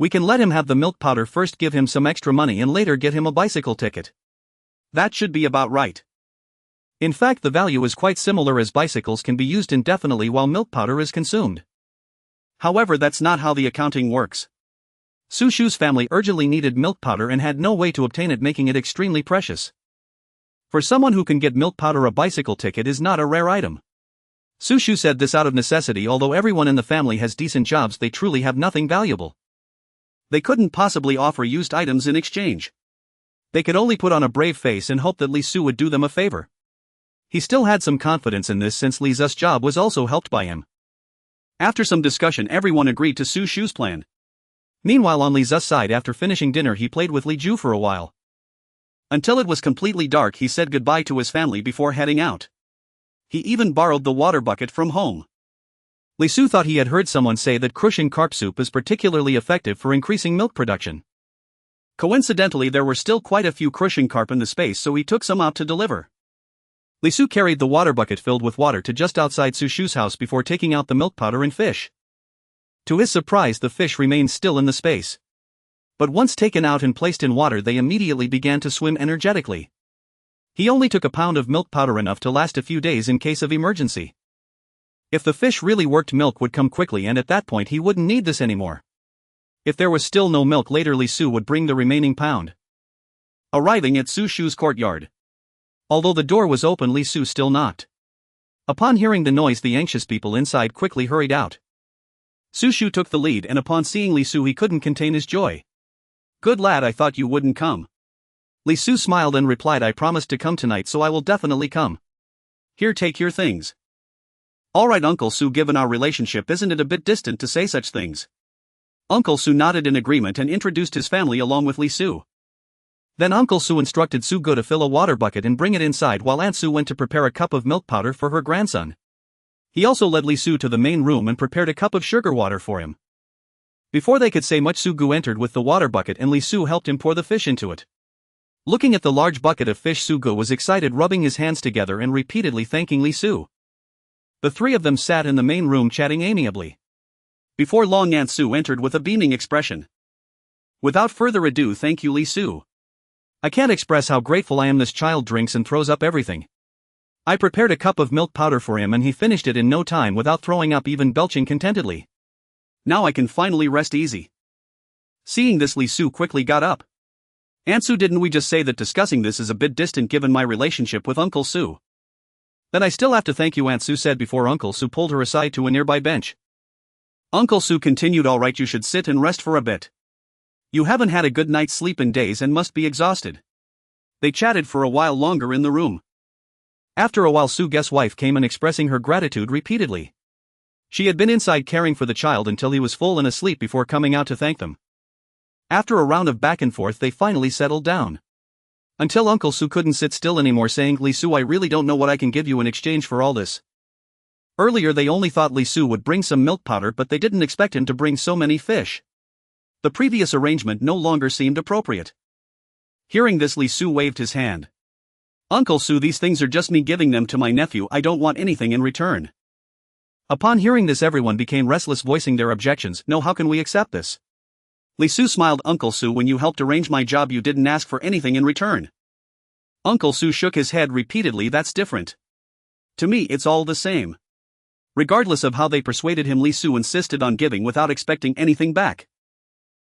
We can let him have the milk powder first, give him some extra money and later get him a bicycle ticket. That should be about right. In fact, the value is quite similar, as bicycles can be used indefinitely while milk powder is consumed. However, that's not how the accounting works. Su Shu's family urgently needed milk powder and had no way to obtain it, making it extremely precious. For someone who can get milk powder, a bicycle ticket is not a rare item. Su Shu said this out of necessity. Although everyone in the family has decent jobs, they truly have nothing valuable. They couldn't possibly offer used items in exchange. They could only put on a brave face and hope that Li Su would do them a favor. He still had some confidence in this, since Lisa's job was also helped by him. After some discussion, everyone agreed to Su Shu's plan. Meanwhile, on Lisa's side, after finishing dinner, he played with Li Ju for a while. Until it was completely dark, he said goodbye to his family before heading out. He even borrowed the water bucket from home. Li Su thought he had heard someone say that crushing carp soup is particularly effective for increasing milk production. Coincidentally, there were still quite a few crushing carp in the space, so he took some out to deliver. Li Su carried the water bucket filled with water to just outside Su Shu's house before taking out the milk powder and fish. To his surprise, the fish remained still in the space. But once taken out and placed in water, they immediately began to swim energetically. He only took a pound of milk powder, enough to last a few days in case of emergency. If the fish really worked, milk would come quickly, and at that point he wouldn't need this anymore. If there was still no milk later, Li Su would bring the remaining pound. Arriving at Su Shu's courtyard. Although the door was open, Li Su still knocked. Upon hearing the noise, the anxious people inside quickly hurried out. Su Shu took the lead, and upon seeing Li Su he couldn't contain his joy. Good lad, I thought you wouldn't come. Li Su smiled and replied, I promised to come tonight, so I will definitely come. Here, take your things. Alright Uncle Su, given our relationship, isn't it a bit distant to say such things? Uncle Su nodded in agreement and introduced his family along with Li Su. Then Uncle Su instructed Su Go to fill a water bucket and bring it inside, while Aunt Su went to prepare a cup of milk powder for her grandson. He also led Li Su to the main room and prepared a cup of sugar water for him. Before they could say much, Su Gu entered with the water bucket and Li Su helped him pour the fish into it. Looking at the large bucket of fish, Su Gu was excited, rubbing his hands together and repeatedly thanking Li Su. The three of them sat in the main room chatting amiably. Before long, Aunt Su entered with a beaming expression. Without further ado, thank you, Li Su. I can't express how grateful I am. This child drinks and throws up everything. I prepared a cup of milk powder for him and he finished it in no time without throwing up, even belching contentedly. Now I can finally rest easy. Seeing this, Li Su quickly got up. Aunt Su, didn't we just say that discussing this is a bit distant given my relationship with Uncle Su? Then I still have to thank you, Aunt Su said before Uncle Su pulled her aside to a nearby bench. Uncle Su continued, alright, you should sit and rest for a bit. You haven't had a good night's sleep in days and must be exhausted. They chatted for a while longer in the room. After a while, Su Ge's wife came in, expressing her gratitude repeatedly. She had been inside caring for the child until he was full and asleep before coming out to thank them. After a round of back and forth, they finally settled down. Until Uncle Su couldn't sit still anymore, saying, Li Su, I really don't know what I can give you in exchange for all this. Earlier they only thought Li Su would bring some milk powder, but they didn't expect him to bring so many fish. The previous arrangement no longer seemed appropriate. Hearing this, Li Su waved his hand. Uncle Su, these things are just me giving them to my nephew, I don't want anything in return. Upon hearing this, everyone became restless, voicing their objections. No, how can we accept this? Li Su smiled. Uncle Su, when you helped arrange my job you didn't ask for anything in return. Uncle Su shook his head repeatedly. That's different. To me it's all the same. Regardless of how they persuaded him, Li Su insisted on giving without expecting anything back.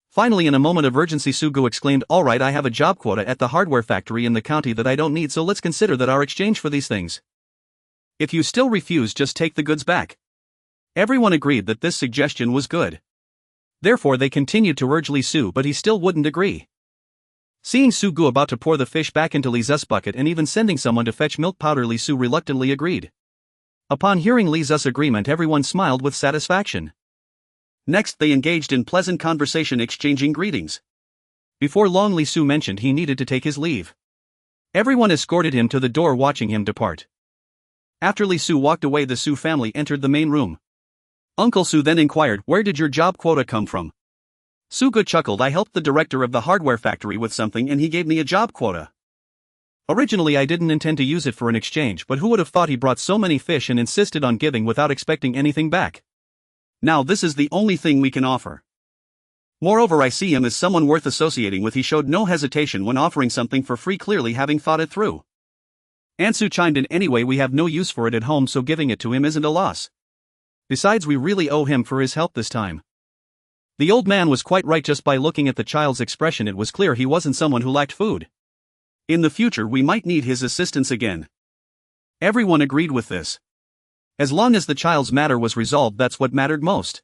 Finally, in a moment of urgency, Sugu exclaimed, alright, I have a job quota at the hardware factory in the county that I don't need, so let's consider that our exchange for these things. If you still refuse, just take the goods back. Everyone agreed that this suggestion was good. Therefore they continued to urge Li Su, but he still wouldn't agree. Seeing Sugu about to pour the fish back into Li Zu's bucket and even sending someone to fetch milk powder, Li Su reluctantly agreed. Upon hearing Li Zu's agreement, everyone smiled with satisfaction. Next, they engaged in pleasant conversation, exchanging greetings. Before long, Li Su mentioned he needed to take his leave. Everyone escorted him to the door, watching him depart. After Li Su walked away, the Su family entered the main room. Uncle Su then inquired, where did your job quota come from? Sugu chuckled, I helped the director of the hardware factory with something and he gave me a job quota. Originally I didn't intend to use it for an exchange, but who would have thought he brought so many fish and insisted on giving without expecting anything back. Now this is the only thing we can offer. Moreover, I see him as someone worth associating with. He showed no hesitation when offering something for free, clearly having thought it through. Ansu chimed in, anyway we have no use for it at home, so giving it to him isn't a loss. Besides, we really owe him for his help this time. The old man was quite right. Just by looking at the child's expression it was clear he wasn't someone who lacked food. In the future we might need his assistance again. Everyone agreed with this. As long as the child's matter was resolved, that's what mattered most.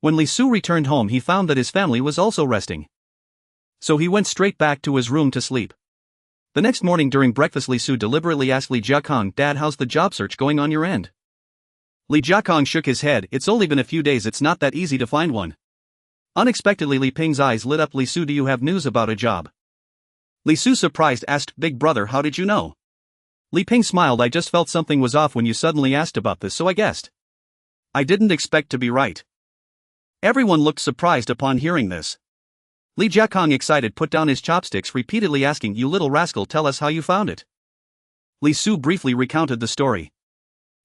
When Li Su returned home, he found that his family was also resting. So he went straight back to his room to sleep. The next morning during breakfast, Li Su deliberately asked Li Jiakong, Dad, how's the job search going on your end? Li Jiakong shook his head, it's only been a few days, it's not that easy to find one. Unexpectedly, Li Ping's eyes lit up. Li Su, do you have news about a job? Li Su, surprised, asked, Big brother, how did you know? Li Ping smiled, I just felt something was off when you suddenly asked about this, so I guessed. I didn't expect to be right. Everyone looked surprised upon hearing this. Li Jiakong, excited, put down his chopsticks, repeatedly asking, you little rascal, tell us how you found it. Li Su briefly recounted the story.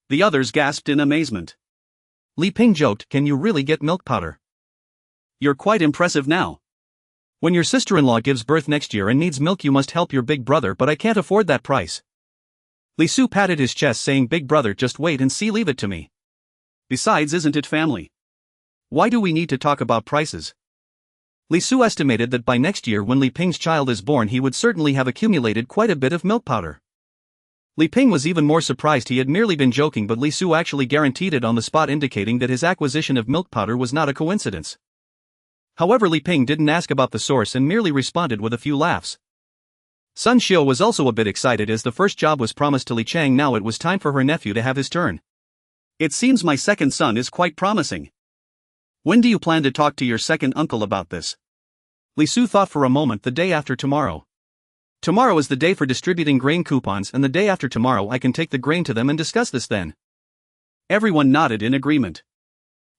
The others gasped in amazement. Li Ping joked, can you really get milk powder? You're quite impressive now. When your sister-in-law gives birth next year and needs milk, you must help your big brother, but I can't afford that price. Li Su patted his chest, saying, Big brother, just wait and see, leave it to me. Besides, isn't it family? Why do we need to talk about prices? Li Su estimated that by next year, when Li Ping's child is born, he would certainly have accumulated quite a bit of milk powder. Li Ping was even more surprised. He had merely been joking, but Li Su actually guaranteed it on the spot, indicating that his acquisition of milk powder was not a coincidence. However, Li Ping didn't ask about the source and merely responded with a few laughs. Sun Xiu was also a bit excited, as the first job was promised to Li Chang. Now it was time for her nephew to have his turn. It seems my second son is quite promising. When do you plan to talk to your second uncle about this? Li Su thought for a moment. The day after tomorrow. Tomorrow is the day for distributing grain coupons, and the day after tomorrow I can take the grain to them and discuss this then. Everyone nodded in agreement.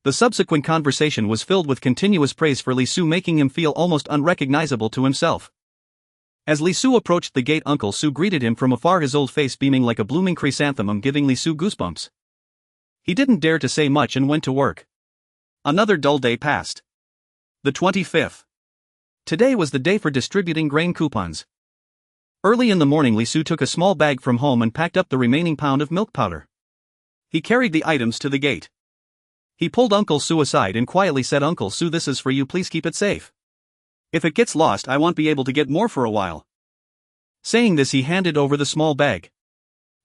The subsequent conversation was filled with continuous praise for Li Su, making him feel almost unrecognizable to himself. As Li Su approached the gate, Uncle Su greeted him from afar, his old face beaming like a blooming chrysanthemum, giving Li Su goosebumps. He didn't dare to say much and went to work. Another dull day passed. The 25th. Today was the day for distributing grain coupons. Early in the morning, Li Su took a small bag from home and packed up the remaining pound of milk powder. He carried the items to the gate. He pulled Uncle Su aside and quietly said, Uncle Su, this is for you, please keep it safe. If it gets lost, I won't be able to get more for a while. Saying this, he handed over the small bag.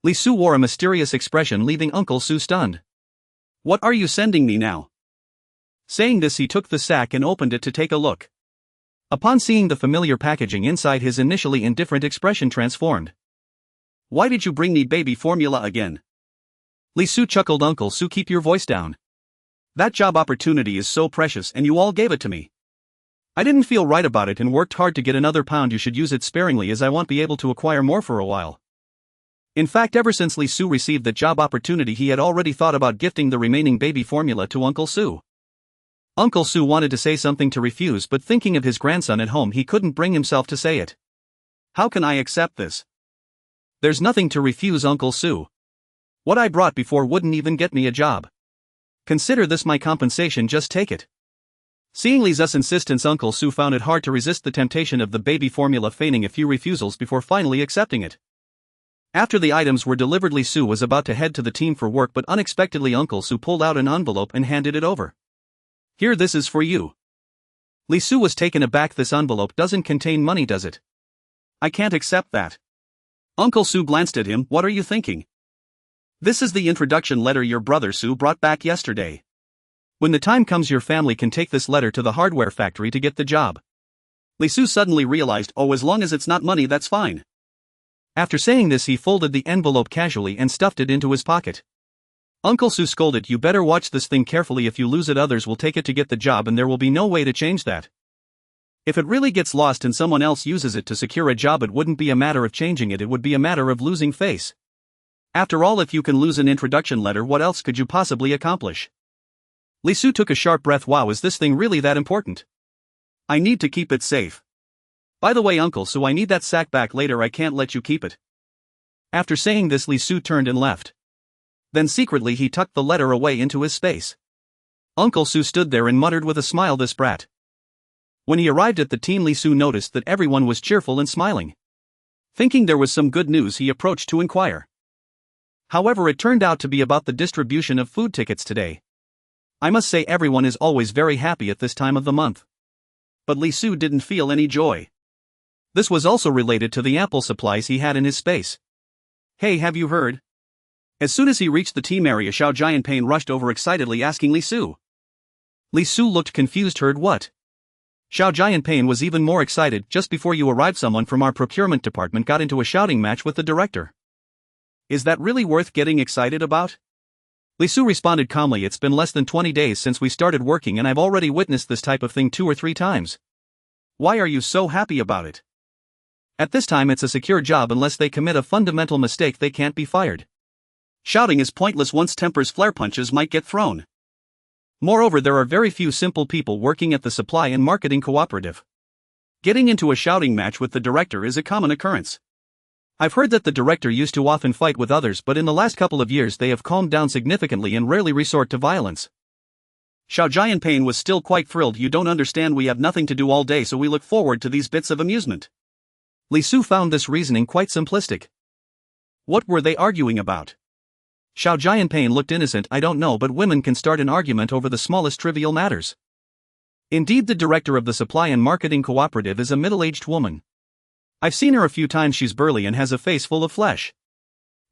Li Su wore a mysterious expression, leaving Uncle Su stunned. What are you sending me now? Saying this, he took the sack and opened it to take a look. Upon seeing the familiar packaging inside, his initially indifferent expression transformed. Why did you bring me baby formula again? Li Su chuckled. Uncle Su, keep your voice down. That job opportunity is so precious and you all gave it to me. I didn't feel right about it and worked hard to get another pound. You should use it sparingly, as I won't be able to acquire more for a while. In fact, ever since Li Su received that job opportunity, he had already thought about gifting the remaining baby formula to Uncle Su. Uncle Su wanted to say something to refuse, but thinking of his grandson at home, he couldn't bring himself to say it. How can I accept this? There's nothing to refuse, Uncle Su. What I brought before wouldn't even get me a job. Consider this my compensation, just take it. Seeing Li's insistence, Uncle Su found it hard to resist the temptation of the baby formula, feigning a few refusals before finally accepting it. After the items were delivered, Li Su was about to head to the team for work, but unexpectedly Uncle Su pulled out an envelope and handed it over. Here, this is for you. Li Su was taken aback. This envelope doesn't contain money, does it? I can't accept that. Uncle Su glanced at him. What are you thinking? This is the introduction letter your brother Su brought back yesterday. When the time comes, your family can take this letter to the hardware factory to get the job. Li Su suddenly realized, oh, as long as it's not money, that's fine. After saying this, he folded the envelope casually and stuffed it into his pocket. Uncle Su scolded, you better watch this thing carefully. If you lose it, others will take it to get the job, and there will be no way to change that. If it really gets lost and someone else uses it to secure a job, it wouldn't be a matter of changing it, it would be a matter of losing face. After all, if you can lose an introduction letter, what else could you possibly accomplish? Li Su took a sharp breath. Wow, is this thing really that important? I need to keep it safe. By the way, Uncle Su, I need that sack back later. I can't let you keep it. After saying this, Li Su turned and left. Then secretly he tucked the letter away into his space. Uncle Su stood there and muttered with a smile, this brat. When he arrived at the team, Li Su noticed that everyone was cheerful and smiling. Thinking there was some good news, he approached to inquire. However, it turned out to be about the distribution of food tickets today. I must say, everyone is always very happy at this time of the month. But Li Su didn't feel any joy. This was also related to the ample supplies he had in his space. Hey, have you heard? As soon as he reached the team area, Xuanhuan rushed over excitedly, asking Li Su. Li Su looked confused. Heard what? Xuanhuan was even more excited. Just before you arrived, someone from our procurement department got into a shouting match with the director. Is that really worth getting excited about? Li Su responded calmly, it's been less than 20 days since we started working and I've already witnessed this type of thing 2 or 3 times. Why are you so happy about it? At this time it's a secure job. Unless they commit a fundamental mistake, they can't be fired. Shouting is pointless once tempers flare, punches might get thrown. Moreover, there are very few simple people working at the supply and marketing cooperative. Getting into a shouting match with the director is a common occurrence. I've heard that the director used to often fight with others, but in the last couple of years they have calmed down significantly and rarely resort to violence. Xuanhuan was still quite thrilled. You don't understand, we have nothing to do all day, so we look forward to these bits of amusement. Li Su found this reasoning quite simplistic. What were they arguing about? Xuanhuan looked innocent. I don't know, but women can start an argument over the smallest trivial matters. Indeed, the director of the supply and marketing cooperative is a middle-aged woman. I've seen her a few times. She's burly and has a face full of flesh.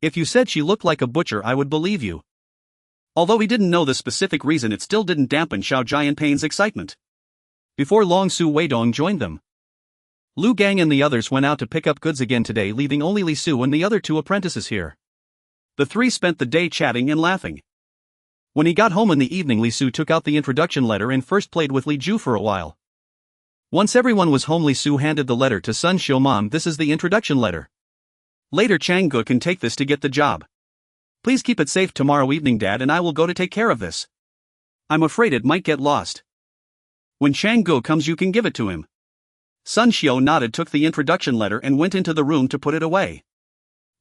If you said she looked like a butcher, I would believe you. Although he didn't know the specific reason, it still didn't dampen Xuanhuan's excitement. Before long, Su Weidong joined them. Lu Gang and the others went out to pick up goods again today, leaving only Li Su and the other 2 apprentices here. The 3 spent the day chatting and laughing. When he got home in the evening, Li Su took out the introduction letter and first played with Li Ju for a while. Once everyone was home, Li Su handed the letter to Sun Xiu. Mom, this is the introduction letter. Later Chang Gu can take this to get the job. Please keep it safe tomorrow evening, Dad, and I will go to take care of this. I'm afraid it might get lost. When Chang Gu comes, you can give it to him. Sun Xiu nodded, took the introduction letter and went into the room to put it away.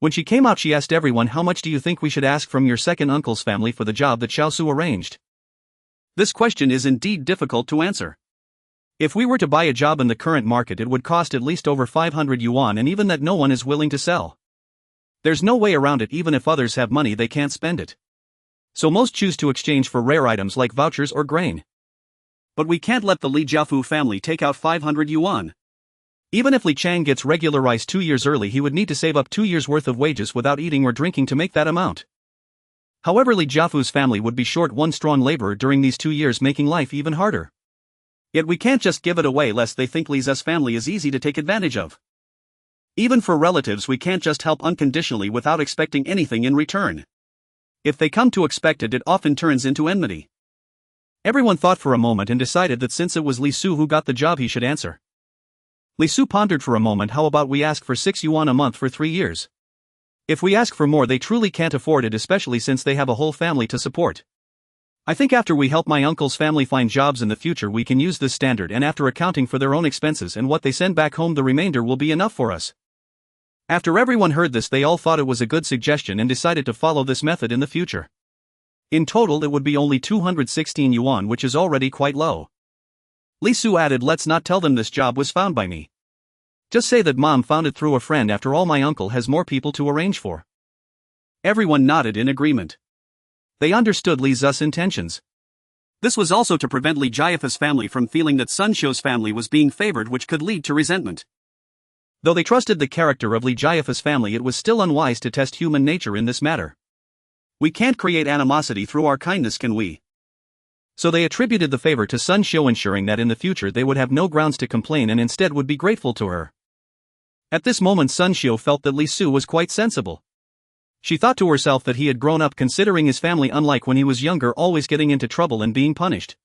When she came out, she asked everyone, how much do you think we should ask from your second uncle's family for the job that Xiao Su arranged? This question is indeed difficult to answer. If we were to buy a job in the current market, it would cost at least over 500 yuan, and even that no one is willing to sell. There's no way around it. Even if others have money, they can't spend it. So most choose to exchange for rare items like vouchers or grain. But we can't let the Li Jiafu family take out 500 yuan. Even if Li Chang gets regular rice 2 years early, he would need to save up 2 years' worth of wages without eating or drinking to make that amount. However, Li Jiafu's family would be short 1 strong laborer during these 2 years, making life even harder. Yet we can't just give it away lest they think Li's family is easy to take advantage of. Even for relatives, we can't just help unconditionally without expecting anything in return. If they come to expect it, it often turns into enmity. Everyone thought for a moment and decided that since it was Li Su who got the job, he should answer. Li Su pondered for a moment. How about we ask for 6 yuan a month for 3 years? If we ask for more, they truly can't afford it, especially since they have a whole family to support. I think after we help my uncle's family find jobs in the future, we can use this standard, and after accounting for their own expenses and what they send back home, the remainder will be enough for us. After everyone heard this, they all thought it was a good suggestion and decided to follow this method in the future. In total, it would be only 216 yuan, which is already quite low. Li Su added, let's not tell them this job was found by me. Just say that mom found it through a friend. After all, my uncle has more people to arrange for. Everyone nodded in agreement. They understood Li Zu's intentions. This was also to prevent Li Jiafa's family from feeling that Sun Xiu's family was being favored, which could lead to resentment. Though they trusted the character of Li Jiafa's family, it was still unwise to test human nature in this matter. We can't create animosity through our kindness, can we? So they attributed the favor to Sun Xiu, ensuring that in the future they would have no grounds to complain and instead would be grateful to her. At this moment, Sun Xiu felt that Li Su was quite sensible. She thought to herself that he had grown up, considering his family, unlike when he was younger, always getting into trouble and being punished.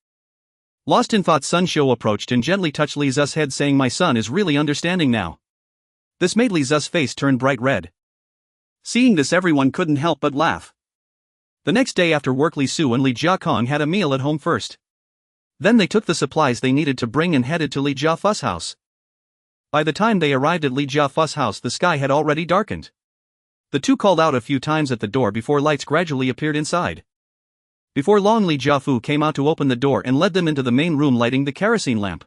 Lost in thought, Sun Xiu approached and gently touched Li Zu's head, saying, my son is really understanding now. This made Li Zu's face turn bright red. Seeing this, everyone couldn't help but laugh. The next day after work, Li Su and Li Jiakong had a meal at home first. Then they took the supplies they needed to bring and headed to Li Jiafa's house. By the time they arrived at Li Jiafa's house, the sky had already darkened. The two called out a few times at the door before lights gradually appeared inside. Before long, Li Jiafu came out to open the door and led them into the main room, lighting the kerosene lamp.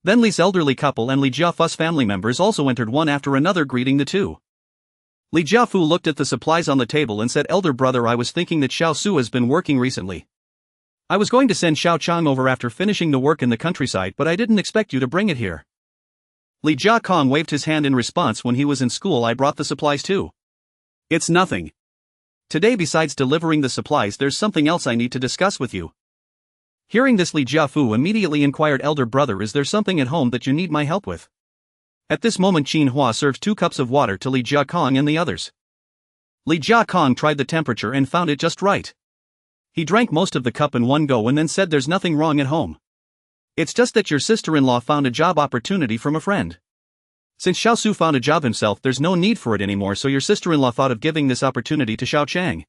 Then Li's elderly couple and Li Jiafa's family members also entered, one after another, greeting the two. Li Jiafu looked at the supplies on the table and said, elder brother, I was thinking that Xiao Su has been working recently. I was going to send Xiao Chang over after finishing the work in the countryside, but I didn't expect you to bring it here. Li Jiakong waved his hand in response. When he was in school, I brought the supplies too. It's nothing. Today, besides delivering the supplies, there's something else I need to discuss with you. Hearing this, Li Jiafu immediately inquired, elder brother, is there something at home that you need my help with? At this moment, Xuanhuan served 2 cups of water to Li Jiakong and the others. Li Jiakong tried the temperature and found it just right. He drank most of the cup in one go and then said, there's nothing wrong at home. It's just that your sister-in-law found a job opportunity from a friend. Since Xiao Su found a job himself, there's no need for it anymore, so your sister-in-law thought of giving this opportunity to Xiao Chang.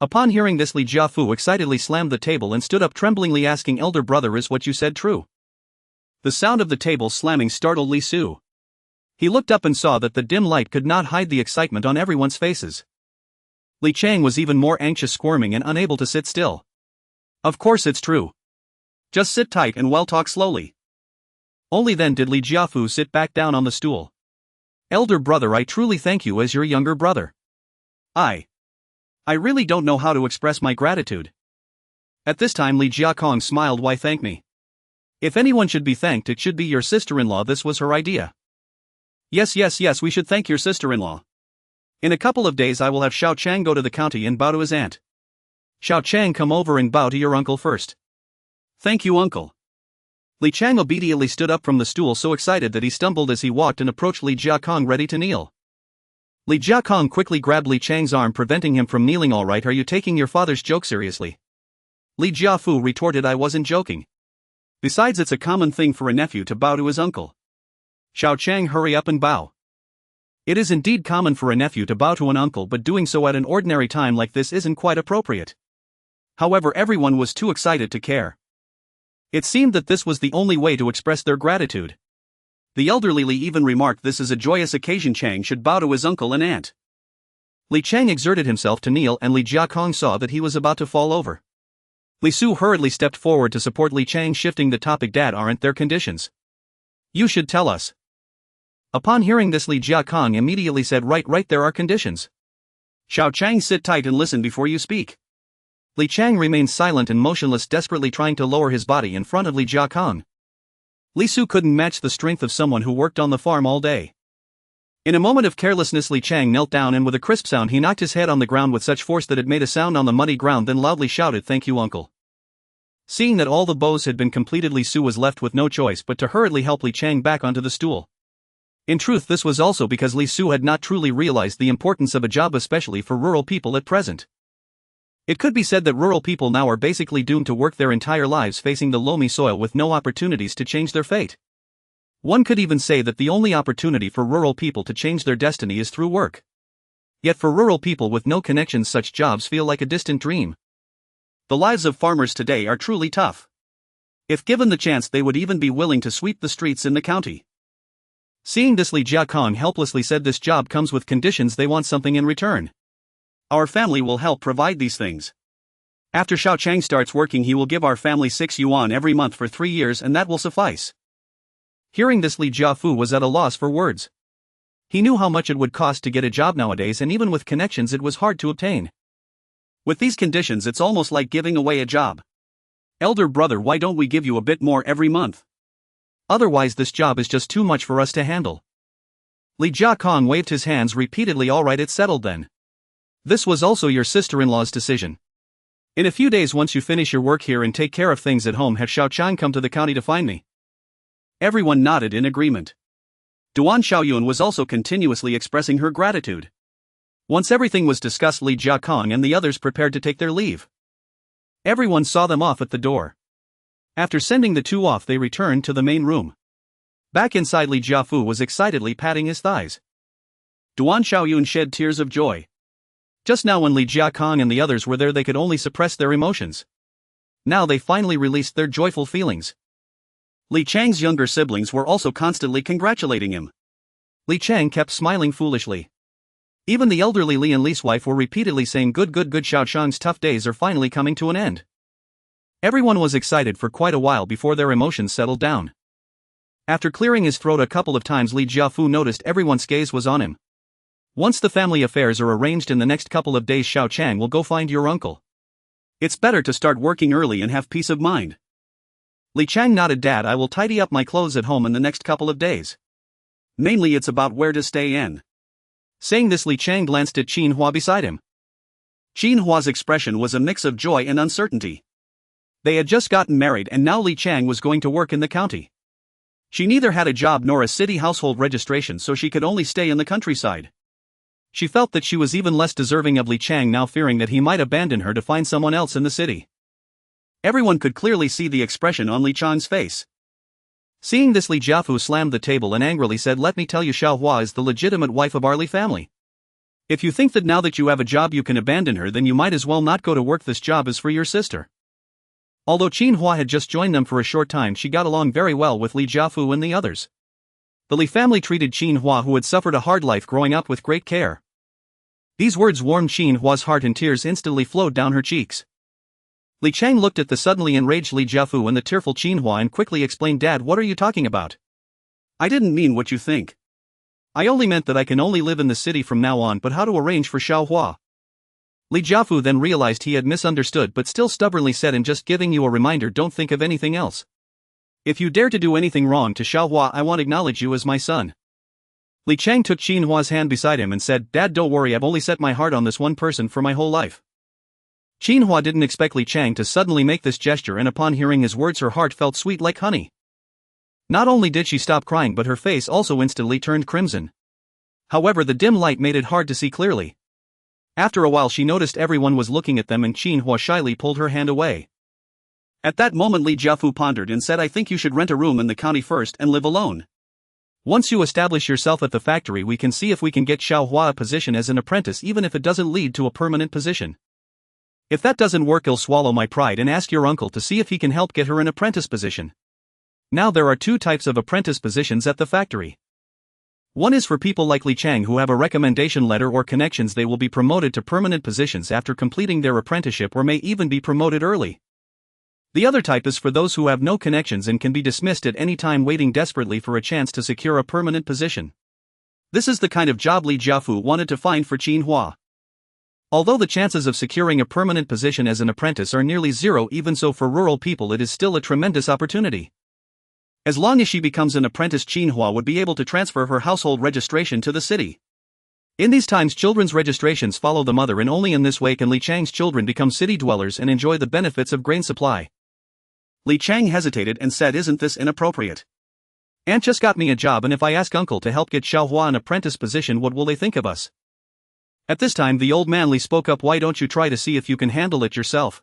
Upon hearing this, Li Jiafu excitedly slammed the table and stood up, tremblingly asking, elder brother, is what you said true? The sound of the table slamming startled Li Su. He looked up and saw that the dim light could not hide the excitement on everyone's faces. Li Chang was even more anxious, squirming and unable to sit still. Of course it's true. Just sit tight and we'll talk slowly. Only then did Li Jiafu sit back down on the stool. Elder brother, I truly thank you as your younger brother. I really don't know how to express my gratitude. At this time, Li Jiakong smiled. Why thank me? If anyone should be thanked, it should be your sister-in-law. This was her idea. Yes, we should thank your sister-in-law. In a couple of days I will have Xiao Chang go to the county and bow to his aunt. Xiao Chang, come over and bow to your uncle first. Thank you, uncle. Li Chang obediently stood up from the stool, so excited that he stumbled as he walked and approached Li Jiakong, ready to kneel. Li Jiakong quickly grabbed Li Chang's arm, preventing him from kneeling. All right, are you taking your father's joke seriously? Li Jiafu retorted, I wasn't joking. Besides, it's a common thing for a nephew to bow to his uncle. Xiao Chang, hurry up and bow. It is indeed common for a nephew to bow to an uncle, but doing so at an ordinary time like this isn't quite appropriate. However, everyone was too excited to care. It seemed that this was the only way to express their gratitude. The elderly Li even remarked, this is a joyous occasion, Chang should bow to his uncle and aunt. Li Chang exerted himself to kneel, and Li Jiakong saw that he was about to fall over. Li Su hurriedly stepped forward to support Li Chang, shifting the topic, Dad, aren't there conditions? You should tell us. Upon hearing this, Li Jiakong immediately said, right, there are conditions. Xiao Chang, sit tight and listen before you speak. Li Chang remained silent and motionless, desperately trying to lower his body in front of Li Jiakong. Li Su couldn't match the strength of someone who worked on the farm all day. In a moment of carelessness, Li Chang knelt down and with a crisp sound he knocked his head on the ground with such force that it made a sound on the muddy ground, then loudly shouted, thank you, uncle. Seeing that all the bows had been completed, Li Su was left with no choice but to hurriedly help Li Chang back onto the stool. In truth, this was also because Li Su had not truly realized the importance of a job, especially for rural people at present. It could be said that rural people now are basically doomed to work their entire lives facing the loamy soil with no opportunities to change their fate. One could even say that the only opportunity for rural people to change their destiny is through work. Yet for rural people with no connections, such jobs feel like a distant dream. The lives of farmers today are truly tough. If given the chance, they would even be willing to sweep the streets in the county. Seeing this, Li Jiakong helplessly said this job comes with conditions, they want something in return. Our family will help provide these things. After Xiao Chang starts working, he will give our family 6 yuan every month for 3 years, and that will suffice. Hearing this, Li Jiafu was at a loss for words. He knew how much it would cost to get a job nowadays, and even with connections it was hard to obtain. With these conditions it's almost like giving away a job. Elder brother, why don't we give you a bit more every month? Otherwise this job is just too much for us to handle. Li Jiakong waved his hands repeatedly. Alright, it's settled then. This was also your sister-in-law's decision. In a few days, once you finish your work here and take care of things at home, have Xiao Chang come to the county to find me. Everyone nodded in agreement. Duan Xiaoyun was also continuously expressing her gratitude. Once everything was discussed, Li Jiakong and the others prepared to take their leave. Everyone saw them off at the door. After sending the two off, they returned to the main room. Back inside, Li Jiafu was excitedly patting his thighs. Duan Xiaoyun shed tears of joy. Just now when Li Jiakong and the others were there, they could only suppress their emotions. Now they finally released their joyful feelings. Li Chang's younger siblings were also constantly congratulating him. Li Chang kept smiling foolishly. Even the elderly Li and Li's wife were repeatedly saying, good, Xiao Chang's tough days are finally coming to an end. Everyone was excited for quite a while before their emotions settled down. After clearing his throat a couple of times, Li Jiafu noticed everyone's gaze was on him. Once the family affairs are arranged in the next couple of days, Xiao Chang will go find your uncle. It's better to start working early and have peace of mind. Li Chang nodded. Dad, I will tidy up my clothes at home in the next couple of days. Mainly it's about where to stay in. Saying this, Li Chang glanced at Xuanhuan beside him. Xuanhuan's expression was a mix of joy and uncertainty. They had just gotten married and now Li Chang was going to work in the county. She neither had a job nor a city household registration, so she could only stay in the countryside. She felt that she was even less deserving of Li Chang now, fearing that he might abandon her to find someone else in the city. Everyone could clearly see the expression on Li Chang's face. Seeing this, Li Jiafu slammed the table and angrily said, let me tell you, Xiaohua is the legitimate wife of our Li family. If you think that now that you have a job you can abandon her, then you might as well not go to work. This job is for your sister. Although Xuanhuan had just joined them for a short time, she got along very well with Li Jiafu and the others. The Li family treated Xuanhuan, who had suffered a hard life growing up, with great care. These words warmed Xuanhua's heart and tears instantly flowed down her cheeks. Li Chang looked at the suddenly enraged Li Jiafu and the tearful Xuanhuan and quickly explained, Dad, what are you talking about? I didn't mean what you think. I only meant that I can only live in the city from now on, but how to arrange for Xiaohua? Li Jiafu then realized he had misunderstood, but still stubbornly said, and just giving you a reminder, don't think of anything else. If you dare to do anything wrong to Xiaohua, I won't acknowledge you as my son. Li Chang took Xuanhua's hand beside him and said, Dad, don't worry, I've only set my heart on this one person for my whole life. Xuanhuan didn't expect Li Chang to suddenly make this gesture, and upon hearing his words her heart felt sweet like honey. Not only did she stop crying, but her face also instantly turned crimson. However, the dim light made it hard to see clearly. After a while she noticed everyone was looking at them, and Xuanhuan shyly pulled her hand away. At that moment Li Jiafu pondered and said, I think you should rent a room in the county first and live alone. Once you establish yourself at the factory, we can see if we can get Xiaohua a position as an apprentice, even if it doesn't lead to a permanent position. If that doesn't work, I'll swallow my pride and ask your uncle to see if he can help get her an apprentice position. Now there are two types of apprentice positions at the factory. One is for people like Li Chang who have a recommendation letter or connections. They will be promoted to permanent positions after completing their apprenticeship, or may even be promoted early. The other type is for those who have no connections and can be dismissed at any time, waiting desperately for a chance to secure a permanent position. This is the kind of job Li Jiafu wanted to find for Xuanhuan. Although the chances of securing a permanent position as an apprentice are nearly zero, even so for rural people it is still a tremendous opportunity. As long as she becomes an apprentice, Xuanhuan would be able to transfer her household registration to the city. In these times children's registrations follow the mother, and only in this way can Li Chang's children become city dwellers and enjoy the benefits of grain supply. Li Chang hesitated and said, isn't this inappropriate? Aunt just got me a job, and if I ask uncle to help get Xiaohua an apprentice position, what will they think of us? At this time the old man Li spoke up, why don't you try to see if you can handle it yourself?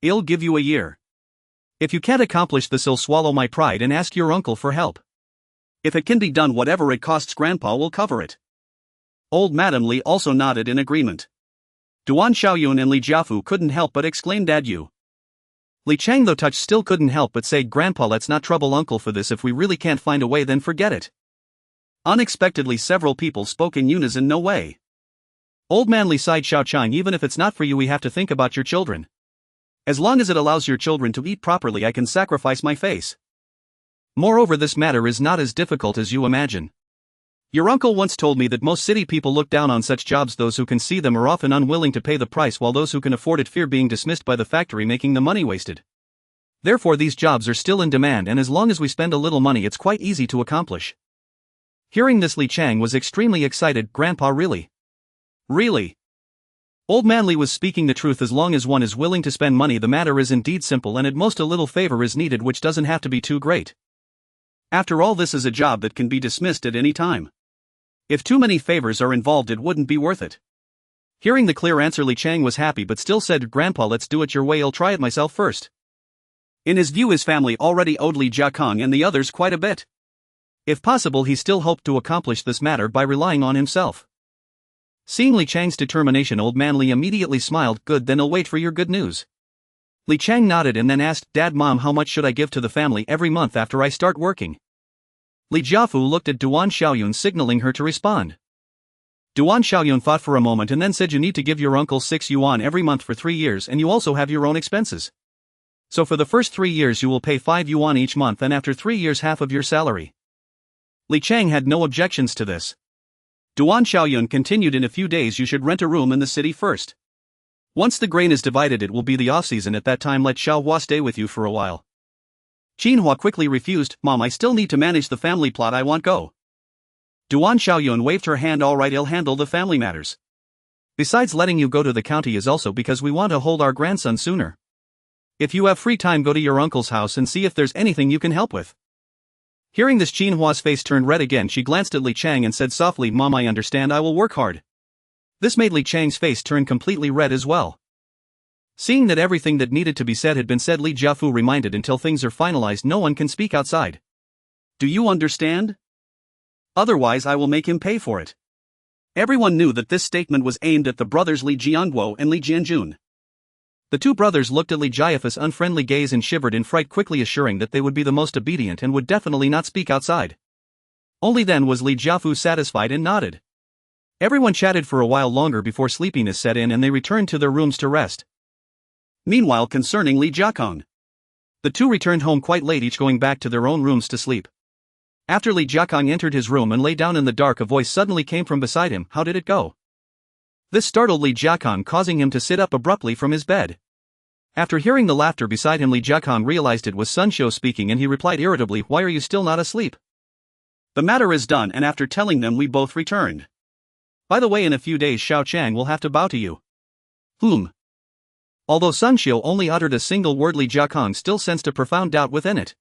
I'll give you a year. If you can't accomplish this, I'll swallow my pride and ask your uncle for help. If it can be done, whatever it costs, Grandpa will cover it. Old Madam Li also nodded in agreement. Duan Xiaoyun and Li Jiafu couldn't help but exclaim, Dad, you. Li Chang, though touched, still couldn't help but say, Grandpa, let's not trouble uncle for this. If we really can't find a way, then forget it. Unexpectedly several people spoke in unison. No way. Old man Li sighed. Xiaochang, even if it's not for you we have to think about your children. As long as it allows your children to eat properly I can sacrifice my face. Moreover this matter is not as difficult as you imagine. Your uncle once told me that most city people look down on such jobs. Those who can see them are often unwilling to pay the price, while those who can afford it fear being dismissed by the factory, making the money wasted. Therefore these jobs are still in demand, and as long as we spend a little money it's quite easy to accomplish. Hearing this, Li Chang was extremely excited. Grandpa, really? Really? Old man Li was speaking the truth. As long as one is willing to spend money the matter is indeed simple, and at most a little favor is needed, which doesn't have to be too great. After all, this is a job that can be dismissed at any time. If too many favors are involved it wouldn't be worth it. Hearing the clear answer, Li Chang was happy but still said, Grandpa, let's do it your way. I'll try it myself first. In his view his family already owed Li Jiakong and the others quite a bit. If possible he still hoped to accomplish this matter by relying on himself. Seeing Li Chang's determination, old man Li immediately smiled. Good, then I'll wait for your good news. Li Chang nodded and then asked, Dad, Mom, how much should I give to the family every month after I start working? Li Jiafu looked at Duan Xiaoyun, signaling her to respond. Duan Xiaoyun thought for a moment and then said, you need to give your uncle 6 yuan every month for 3 years, and you also have your own expenses. So for the first 3 years you will pay 5 yuan each month, and after 3 years half of your salary. Li Chang had no objections to this. Duan Xiaoyun continued, in a few days you should rent a room in the city first. Once the grain is divided it will be the off-season. At that time let Xiaohua stay with you for a while. Xuanhuan quickly refused. Mom, I still need to manage the family plot. I won't go. Duan Xiaoyun waved her hand. All right, I'll handle the family matters. Besides, letting you go to the county is also because we want to hold our grandson sooner. If you have free time, go to your uncle's house and see if there's anything you can help with. Hearing this, Xuanhua's face turned red again. She glanced at Li Chang and said softly, Mom, I understand, I will work hard. This made Li Chang's face turn completely red as well. Seeing that everything that needed to be said had been said, Li Jiafu reminded, until things are finalized no one can speak outside. Do you understand? Otherwise I will make him pay for it. Everyone knew that this statement was aimed at the brothers Li Jianguo and Li Jianjun. The two brothers looked at Li Jiafu's unfriendly gaze and shivered in fright, quickly assuring that they would be the most obedient and would definitely not speak outside. Only then was Li Jiafu satisfied and nodded. Everyone chatted for a while longer before sleepiness set in and they returned to their rooms to rest. Meanwhile, concerning Li Jiakong, the two returned home quite late, each going back to their own rooms to sleep. After Li Jiakong entered his room and lay down in the dark, a voice suddenly came from beside him. How did it go? This startled Li Jiakong, causing him to sit up abruptly from his bed. After hearing the laughter beside him, Li Jiakong realized it was Sun Xiu speaking, and he replied irritably, Why are you still not asleep? The matter is done, and after telling them we both returned. By the way, in a few days Xiao Chang will have to bow to you. Although Sun Xiu only uttered a single word, Li Jiakong still sensed a profound doubt within it.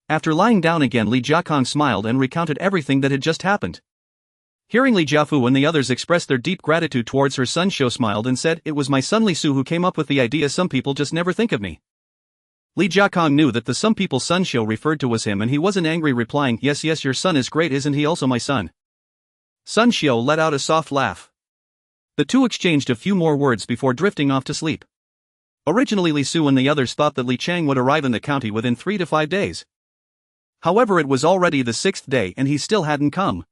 After lying down again, Li Jiakong smiled and recounted everything that had just happened. Hearing Li Jiafu and the others express their deep gratitude towards her, Sun Xiu smiled and said, It was my son Li Su who came up with the idea. Some people just never think of me. Li Jiakong knew that the some people Sun Xiu referred to was him, and he wasn't angry, replying, Yes, your son is great, isn't he also my son? Sun Xiu let out a soft laugh. The two exchanged a few more words before drifting off to sleep. Originally Li Su and the others thought that Li Chang would arrive in the county within 3 to 5 days. However, it was already the 6th day and he still hadn't come.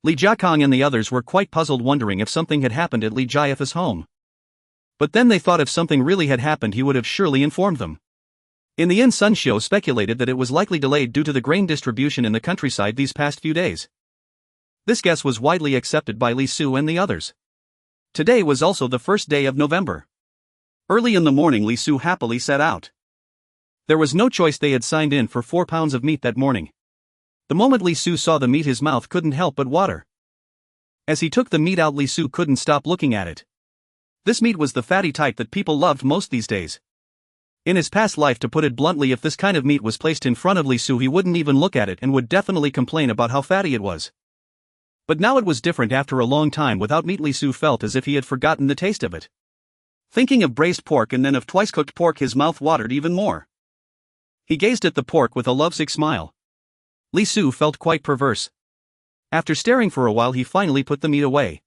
Li Jiakong and the others were quite puzzled, wondering if something had happened at Li Jiafu's home. But then they thought if something really had happened he would have surely informed them. In the end, Sun Xiu speculated that it was likely delayed due to the grain distribution in the countryside these past few days. This guess was widely accepted by Li Su and the others. Today was also the first day of November. Early in the morning Li Su happily set out. There was no choice, they had signed in for 4 pounds of meat that morning. The moment Li Su saw the meat his mouth couldn't help but water. As he took the meat out, Li Su couldn't stop looking at it. This meat was the fatty type that people loved most these days. In his past life, to put it bluntly, if this kind of meat was placed in front of Li Su he wouldn't even look at it and would definitely complain about how fatty it was. But now it was different. After a long time without meat, Li Su felt as if he had forgotten the taste of it. Thinking of braised pork and then of twice-cooked pork, his mouth watered even more. He gazed at the pork with a lovesick smile. Li Su felt quite perverse. After staring for a while he finally put the meat away.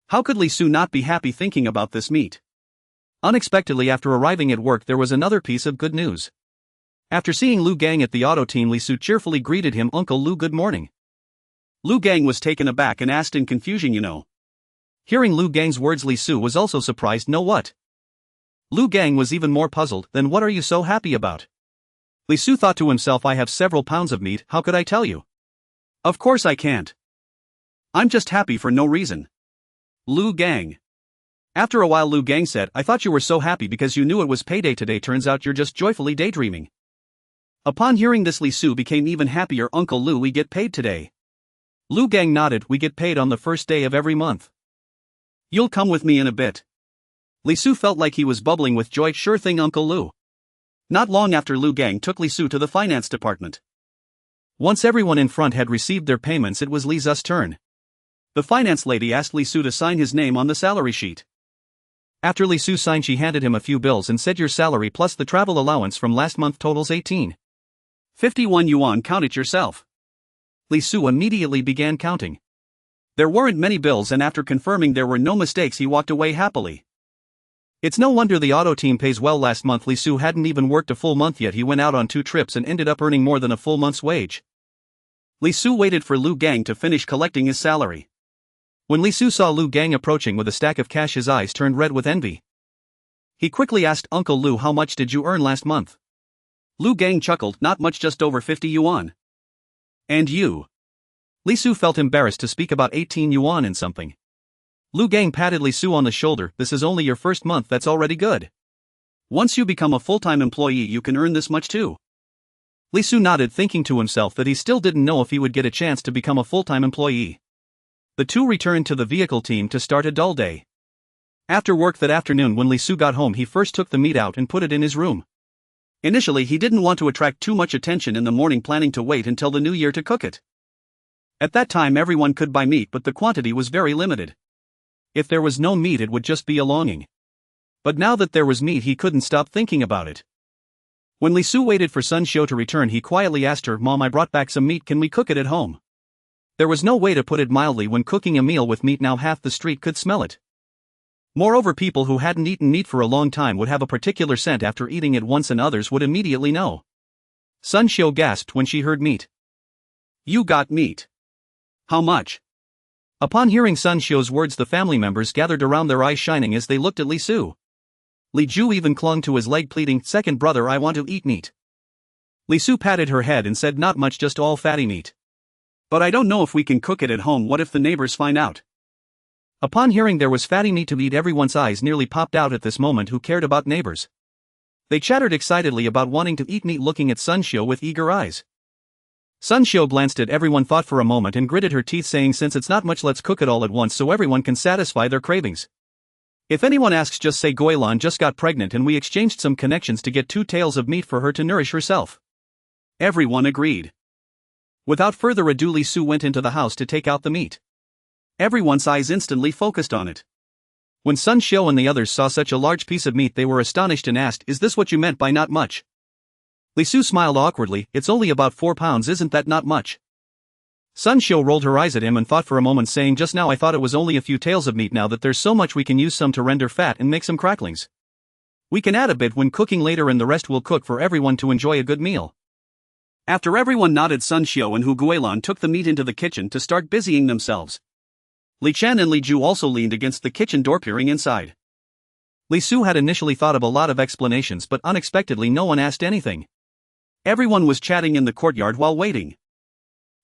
How could Li Su not be happy thinking about this meat? Unexpectedly, after arriving at work, there was another piece of good news. After seeing Lu Gang at the auto team, Li Su cheerfully greeted him. Uncle Lu, good morning. Lu Gang was taken aback and asked in confusion, Hearing Lu Gang's words, Li Su was also surprised. No, what? Lu Gang was even more puzzled. Then what are you so happy about? Li Su thought to himself, I have several pounds of meat, how could I tell you? Of course I can't. I'm just happy for no reason. Lu Gang. After a while Lu Gang said, I thought you were so happy because you knew it was payday today, turns out you're just joyfully daydreaming. Upon hearing this, Li Su became even happier. Uncle Lu, we get paid today. Lu Gang nodded, we get paid on the first day of every month. You'll come with me in a bit. Li Su felt like he was bubbling with joy. Sure thing, Uncle Lu. Not long after, Lu Gang took Li Su to the finance department. Once everyone in front had received their payments, it was Li Su's turn. The finance lady asked Li Su to sign his name on the salary sheet. After Li Su signed, she handed him a few bills and said, your salary plus the travel allowance from last month totals 18.51 yuan, count it yourself. Li Su immediately began counting. There weren't many bills, and after confirming there were no mistakes, he walked away happily. It's no wonder the auto team pays well. Last month Li Su hadn't even worked a full month yet. He went out on 2 trips and ended up earning more than a full month's wage. Li Su waited for Lu Gang to finish collecting his salary. When Li Su saw Lu Gang approaching with a stack of cash, his eyes turned red with envy. He quickly asked, Uncle Lu, how much did you earn last month? Lu Gang chuckled, not much, just over 50 yuan. And you? Li Su felt embarrassed to speak about 18 yuan and something. Lu Gang patted Li Su on the shoulder, this is only your first month, that's already good. Once you become a full-time employee you can earn this much too. Li Su nodded, thinking to himself that he still didn't know if he would get a chance to become a full-time employee. The two returned to the vehicle team to start a dull day. After work that afternoon, when Li Su got home, he first took the meat out and put it in his room. Initially he didn't want to attract too much attention in the morning, planning to wait until the new year to cook it. At that time everyone could buy meat, but the quantity was very limited. If there was no meat it would just be a longing. But now that there was meat he couldn't stop thinking about it. When Li Su waited for Sun Xiu to return, he quietly asked her, Mom, I brought back some meat, can we cook it at home? There was no way to put it mildly when cooking a meal with meat. Now half the street could smell it. Moreover, people who hadn't eaten meat for a long time would have a particular scent after eating it once, and others would immediately know. Sun Xiu gasped when she heard meat. You got meat? How much? Upon hearing Sun Xiu's words, the family members gathered around, their eyes shining as they looked at Li Su. Li Ju even clung to his leg, pleading, Second brother, I want to eat meat. Li Su patted her head and said, Not much, just all fatty meat. But I don't know if we can cook it at home, what if the neighbors find out? Upon hearing there was fatty meat to eat, everyone's eyes nearly popped out at this moment. Who cared about neighbors? They chattered excitedly about wanting to eat meat, looking at Sun Xiu with eager eyes. Sun Xiu glanced at everyone, thought for a moment and gritted her teeth, saying, Since it's not much, let's cook it all at once so everyone can satisfy their cravings. If anyone asks, just say Guilan just got pregnant and we exchanged some connections to get 2 tails of meat for her to nourish herself. Everyone agreed. Without further ado, Li Su went into the house to take out the meat. Everyone's eyes instantly focused on it. When Sun Xiu and the others saw such a large piece of meat, they were astonished and asked, Is this what you meant by not much? Li Su smiled awkwardly, It's only about 4 pounds, isn't that not much? Sun Xiu rolled her eyes at him and thought for a moment, saying, Just now I thought it was only a few tails of meat. Now that there's so much, we can use some to render fat and make some cracklings. We can add a bit when cooking later, and the rest will cook for everyone to enjoy a good meal. After everyone nodded, Sun Xiu and Hu Guilan took the meat into the kitchen to start busying themselves. Li Chen and Li Ju also leaned against the kitchen door, peering inside. Li Su had initially thought of a lot of explanations, but unexpectedly no one asked anything. Everyone was chatting in the courtyard while waiting.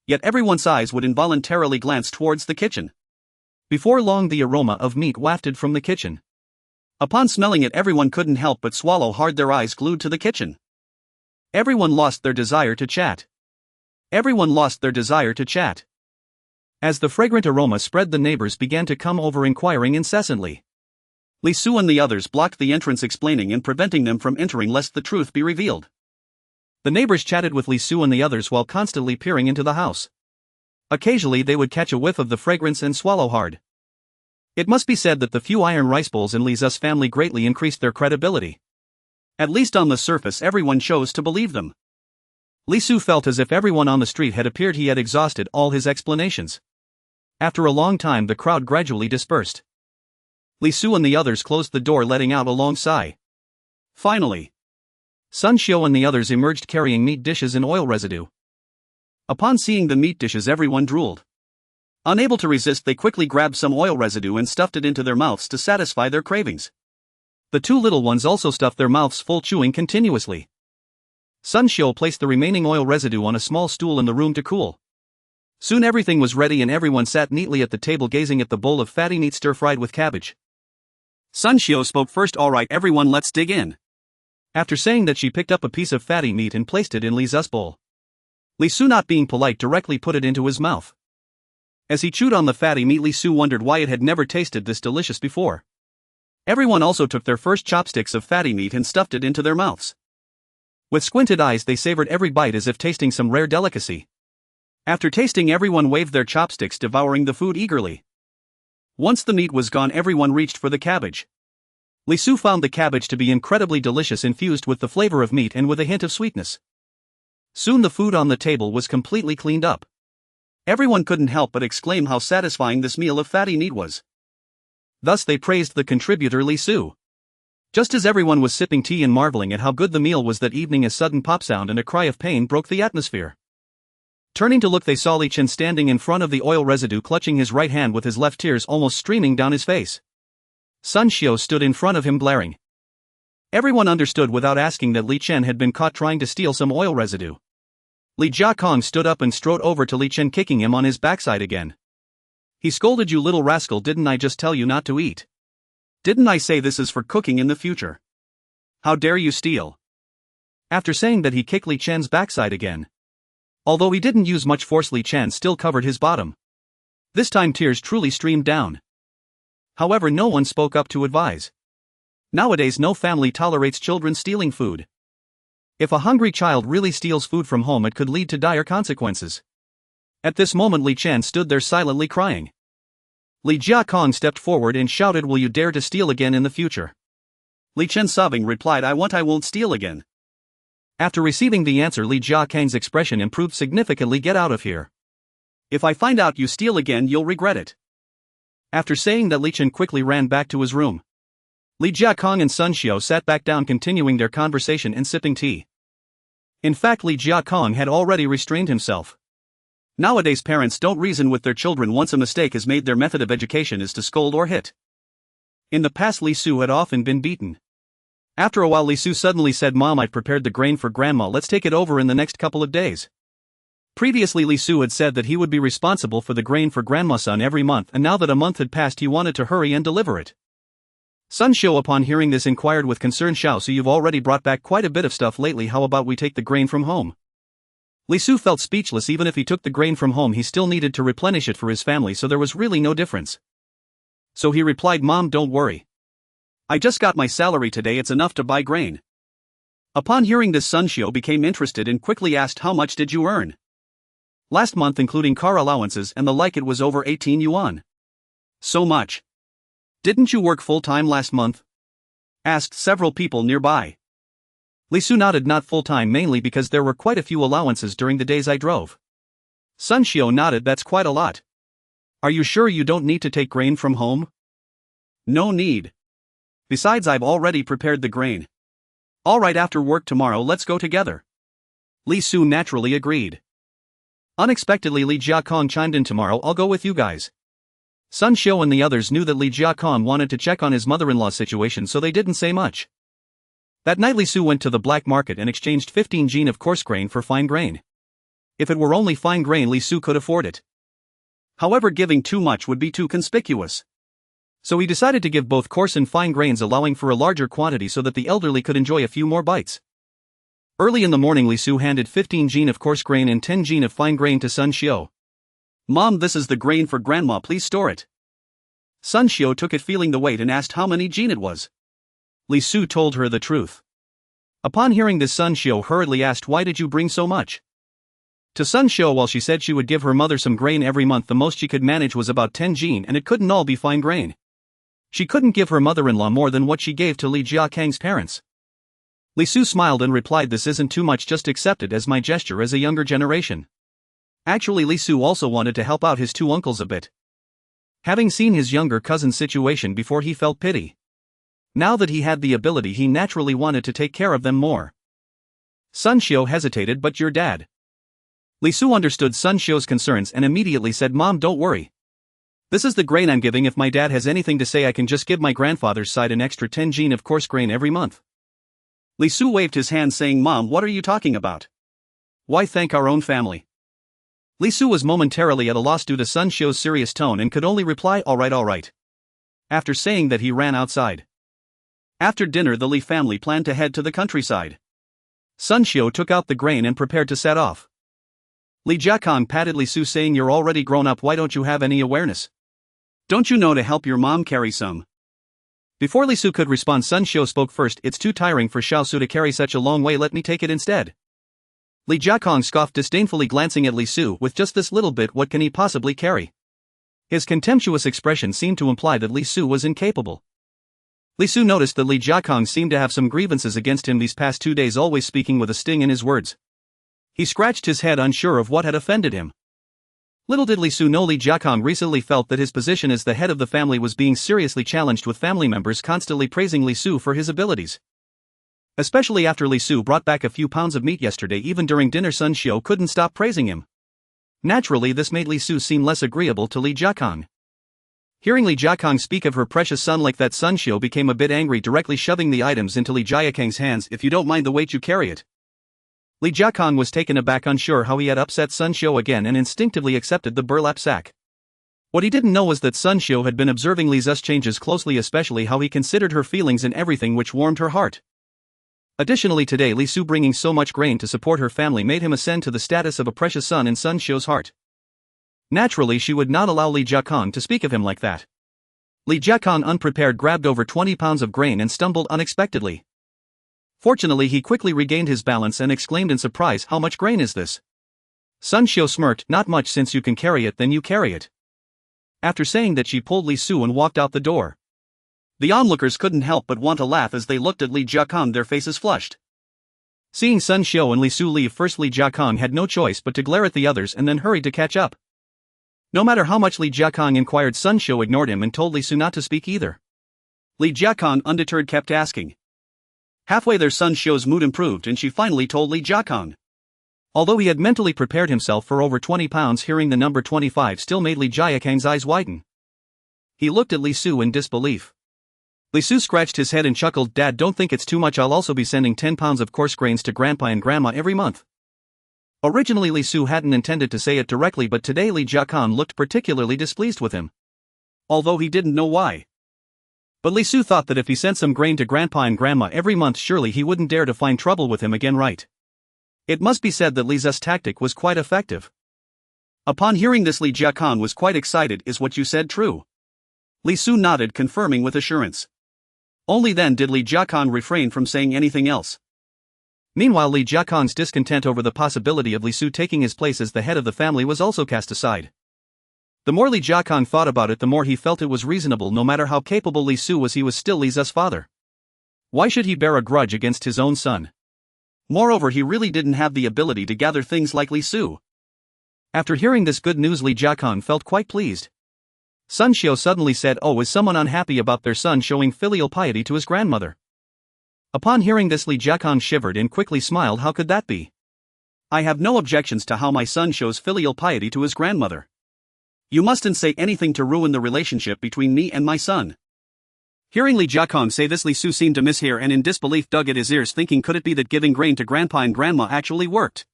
Yet everyone's eyes would involuntarily glance towards the kitchen. Before long the aroma of meat wafted from the kitchen. Upon smelling it, everyone couldn't help but swallow hard, their eyes glued to the kitchen. Everyone lost their desire to chat. Everyone lost their desire to chat. As the fragrant aroma spread, the neighbors began to come over, inquiring incessantly. Li Su and the others blocked the entrance, explaining and preventing them from entering lest the truth be revealed. The neighbors chatted with Li Su and the others while constantly peering into the house. Occasionally they would catch a whiff of the fragrance and swallow hard. It must be said that the few iron rice bowls in Li Su's family greatly increased their credibility. At least on the surface everyone chose to believe them. Li Su felt as if everyone on the street had appeared. He had exhausted all his explanations. After a long time the crowd gradually dispersed. Li Su and the others closed the door, letting out a long sigh. Finally, Sun Xiu and the others emerged carrying meat dishes and oil residue. Upon seeing the meat dishes, everyone drooled. Unable to resist, they quickly grabbed some oil residue and stuffed it into their mouths to satisfy their cravings. The two little ones also stuffed their mouths full, chewing continuously. Sun Xiu placed the remaining oil residue on a small stool in the room to cool. Soon everything was ready and everyone sat neatly at the table gazing at the bowl of fatty meat stir-fried with cabbage. Sun Xiu spoke first. "Alright everyone, let's dig in." After saying that, she picked up a piece of fatty meat and placed it in Li Zu's bowl. Li Su, not being polite, directly put it into his mouth. As he chewed on the fatty meat, Li Su wondered why it had never tasted this delicious before. Everyone also took their first chopsticks of fatty meat and stuffed it into their mouths. With squinted eyes, they savored every bite as if tasting some rare delicacy. After tasting, everyone waved their chopsticks, devouring the food eagerly. Once the meat was gone, everyone reached for the cabbage. Li Su found the cabbage to be incredibly delicious, infused with the flavor of meat and with a hint of sweetness. Soon the food on the table was completely cleaned up. Everyone couldn't help but exclaim how satisfying this meal of fatty meat was. Thus they praised the contributor Li Su. Just as everyone was sipping tea and marveling at how good the meal was that evening, a sudden pop sound and a cry of pain broke the atmosphere. Turning to look, they saw Li Chen standing in front of the oil residue, clutching his right hand with his left, tears almost streaming down his face. Sun Xiu stood in front of him glaring. Everyone understood without asking that Li Chen had been caught trying to steal some oil residue. Li Jiakong stood up and strode over to Li Chen, kicking him on his backside again. He scolded, "You little rascal, didn't I just tell you not to eat? Didn't I say this is for cooking in the future? How dare you steal?" After saying that, he kicked Li Chen's backside again. Although he didn't use much force, Li Chen still covered his bottom. This time tears truly streamed down. However, no one spoke up to advise. Nowadays no family tolerates children stealing food. If a hungry child really steals food from home, it could lead to dire consequences. At this moment, Li Chen stood there silently crying. Li Jiakong stepped forward and shouted, "Will you dare to steal again in the future?" Li Chen, sobbing, replied, I won't steal again." After receiving the answer, Li Jiakong's expression improved significantly. "Get out of here. If I find out you steal again, you'll regret it." After saying that, Li Chen quickly ran back to his room. Li Jiakong and Sun Xiu sat back down, continuing their conversation and sipping tea. In fact, Li Jiakong had already restrained himself. Nowadays parents don't reason with their children. Once a mistake is made, their method of education is to scold or hit. In the past, Li Su had often been beaten. After a while, Li Su suddenly said, "Mom, I've prepared the grain for Grandma, let's take it over in the next couple of days." Previously, Li Su had said that he would be responsible for the grain for Grandma's son every month, and now that a month had passed, he wanted to hurry and deliver it. Sun Xiu, upon hearing this, inquired with concern, "Xiao, so you've already brought back quite a bit of stuff lately. How about we take the grain from home?" Li Su felt speechless. Even if he took the grain from home, he still needed to replenish it for his family, so there was really no difference. So he replied, "Mom, don't worry. I just got my salary today, it's enough to buy grain." Upon hearing this, Sun Xiu became interested and quickly asked, "How much did you earn?" "Last month, including car allowances and the like, it was over 18 yuan. "So much? Didn't you work full-time last month?" asked several people nearby. Li Su nodded. "Not full-time, mainly because there were quite a few allowances during the days I drove." Sun Xiu nodded. "That's quite a lot. Are you sure you don't need to take grain from home?" "No need. Besides, I've already prepared the grain." "Alright, after work tomorrow, let's go together." Li Su naturally agreed. Unexpectedly, Li Jiakong chimed in, "Tomorrow I'll go with you guys." Sun Xiu and the others knew that Li Jiakong wanted to check on his mother-in-law's situation, so they didn't say much. That night, Li Su went to the black market and exchanged 15 jin of coarse grain for fine grain. If it were only fine grain, Li Su could afford it. However, giving too much would be too conspicuous. So he decided to give both coarse and fine grains, allowing for a larger quantity so that the elderly could enjoy a few more bites. Early in the morning, Li Su handed 15 jin of coarse grain and 10 jin of fine grain to Sun Xiu. "Mom, this is the grain for Grandma, please store it." Sun Xiu took it, feeling the weight, and asked how many jin it was. Li Su told her the truth. Upon hearing this, Sun Xiu hurriedly asked, "Why did you bring so much?" To Sun Xiu, while she said she would give her mother some grain every month, the most she could manage was about 10 jin, and it couldn't all be fine grain. She couldn't give her mother-in-law more than what she gave to Li Jiakong's parents. Li Su smiled and replied, "This isn't too much, just accept it as my gesture as a younger generation." Actually, Li Su also wanted to help out his two uncles a bit. Having seen his younger cousin's situation before, he felt pity. Now that he had the ability, he naturally wanted to take care of them more. Sun Xiu hesitated, "But your dad?" Li Su understood Sun Xiu's concerns and immediately said, "Mom, don't worry. This is the grain I'm giving. If my dad has anything to say, I can just give my grandfather's side an extra 10 jin of coarse grain every month. Li Su waved his hand saying, Mom, what are you talking about? Why thank our own family? Li Su was momentarily at a loss due to Sun Xiu's serious tone and could only reply, alright. After saying that, he ran outside. After dinner, the Li family planned to head to the countryside. Sun Xiu took out the grain and prepared to set off. Li Jiakong patted Li Su saying, you're already grown up, why don't you have any awareness? Don't you know to help your mom carry some? Before Li Su could respond, Sun Xiu spoke first, it's too tiring for Xiao Su to carry such a long way, let me take it instead. Li Jiakong scoffed disdainfully, glancing at Li Su, with just this little bit, what can he possibly carry? His contemptuous expression seemed to imply that Li Su was incapable. Li Su noticed that Li Jiakong seemed to have some grievances against him these past 2 days, always speaking with a sting in his words. He scratched his head, unsure of what had offended him. Little did Li Su know Li Jiakong recently felt that his position as the head of the family was being seriously challenged, with family members constantly praising Li Su for his abilities. Especially after Li Su brought back a few pounds of meat yesterday, even during dinner Sun Xiu couldn't stop praising him. Naturally, this made Li Su seem less agreeable to Li Jiakong. Hearing Li Jiakong speak of her precious son like that, Sun Xiu became a bit angry, directly shoving the items into Li Jiakong's hands. If you don't mind the weight, you carry it. Li Jiakong was taken aback, unsure how he had upset Sun Xiu again, and instinctively accepted the burlap sack. What he didn't know was that Sun Xiu had been observing Li Zu's changes closely, especially how he considered her feelings and everything, which warmed her heart. Additionally, today Li Su bringing so much grain to support her family made him ascend to the status of a precious son in Sun Xiu's heart. Naturally, she would not allow Li Jiakong to speak of him like that. Li Jiakong, unprepared, grabbed over 20 pounds of grain and stumbled unexpectedly. Fortunately, he quickly regained his balance and exclaimed in surprise, how much grain is this? Sun Xiu smirked, not much, since you can carry it, then you carry it. After saying that, she pulled Li Su and walked out the door. The onlookers couldn't help but want to laugh as they looked at Li Jiakong, their faces flushed. Seeing Sun Xiu and Li Su leave first, Li Jiakong had no choice but to glare at the others and then hurried to catch up. No matter how much Li Jiakong inquired, Sun Xiu ignored him and told Li Su not to speak either. Li Jiakong, undeterred, kept asking. Halfway there, Sun Xiu's mood improved and she finally told Li Jiakong. Although he had mentally prepared himself for over 20 pounds, hearing the number 25 still made Li Jiakong's eyes widen. He looked at Li Su in disbelief. Li Su scratched his head and chuckled, Dad, don't think it's too much, I'll also be sending 10 pounds of coarse grains to Grandpa and Grandma every month. Originally Li Su hadn't intended to say it directly, but today Li Jiakong looked particularly displeased with him. Although he didn't know why. But Li Su thought that if he sent some grain to Grandpa and Grandma every month, surely he wouldn't dare to find trouble with him again, right? It must be said that Li Zu's tactic was quite effective. Upon hearing this, Li Jiakong was quite excited. Is what you said true? Li Su nodded, confirming with assurance. Only then did Li Jiakong refrain from saying anything else. Meanwhile, Li Jiakong's discontent over the possibility of Li Su taking his place as the head of the family was also cast aside. The more Li Jiakong thought about it, the more he felt it was reasonable. No matter how capable Li Su was, he was still Li Zu's father. Why should he bear a grudge against his own son? Moreover, he really didn't have the ability to gather things like Li Su. After hearing this good news, Li Jiakong felt quite pleased. Sun Xiu suddenly said, oh, is someone unhappy about their son showing filial piety to his grandmother? Upon hearing this, Li Jiakong shivered and quickly smiled. How could that be? I have no objections to how my son shows filial piety to his grandmother. You mustn't say anything to ruin the relationship between me and my son. Hearing Li Jiakong say this, Li Su seemed to mishear and in disbelief dug at his ears, thinking, could it be that giving grain to Grandpa and Grandma actually worked?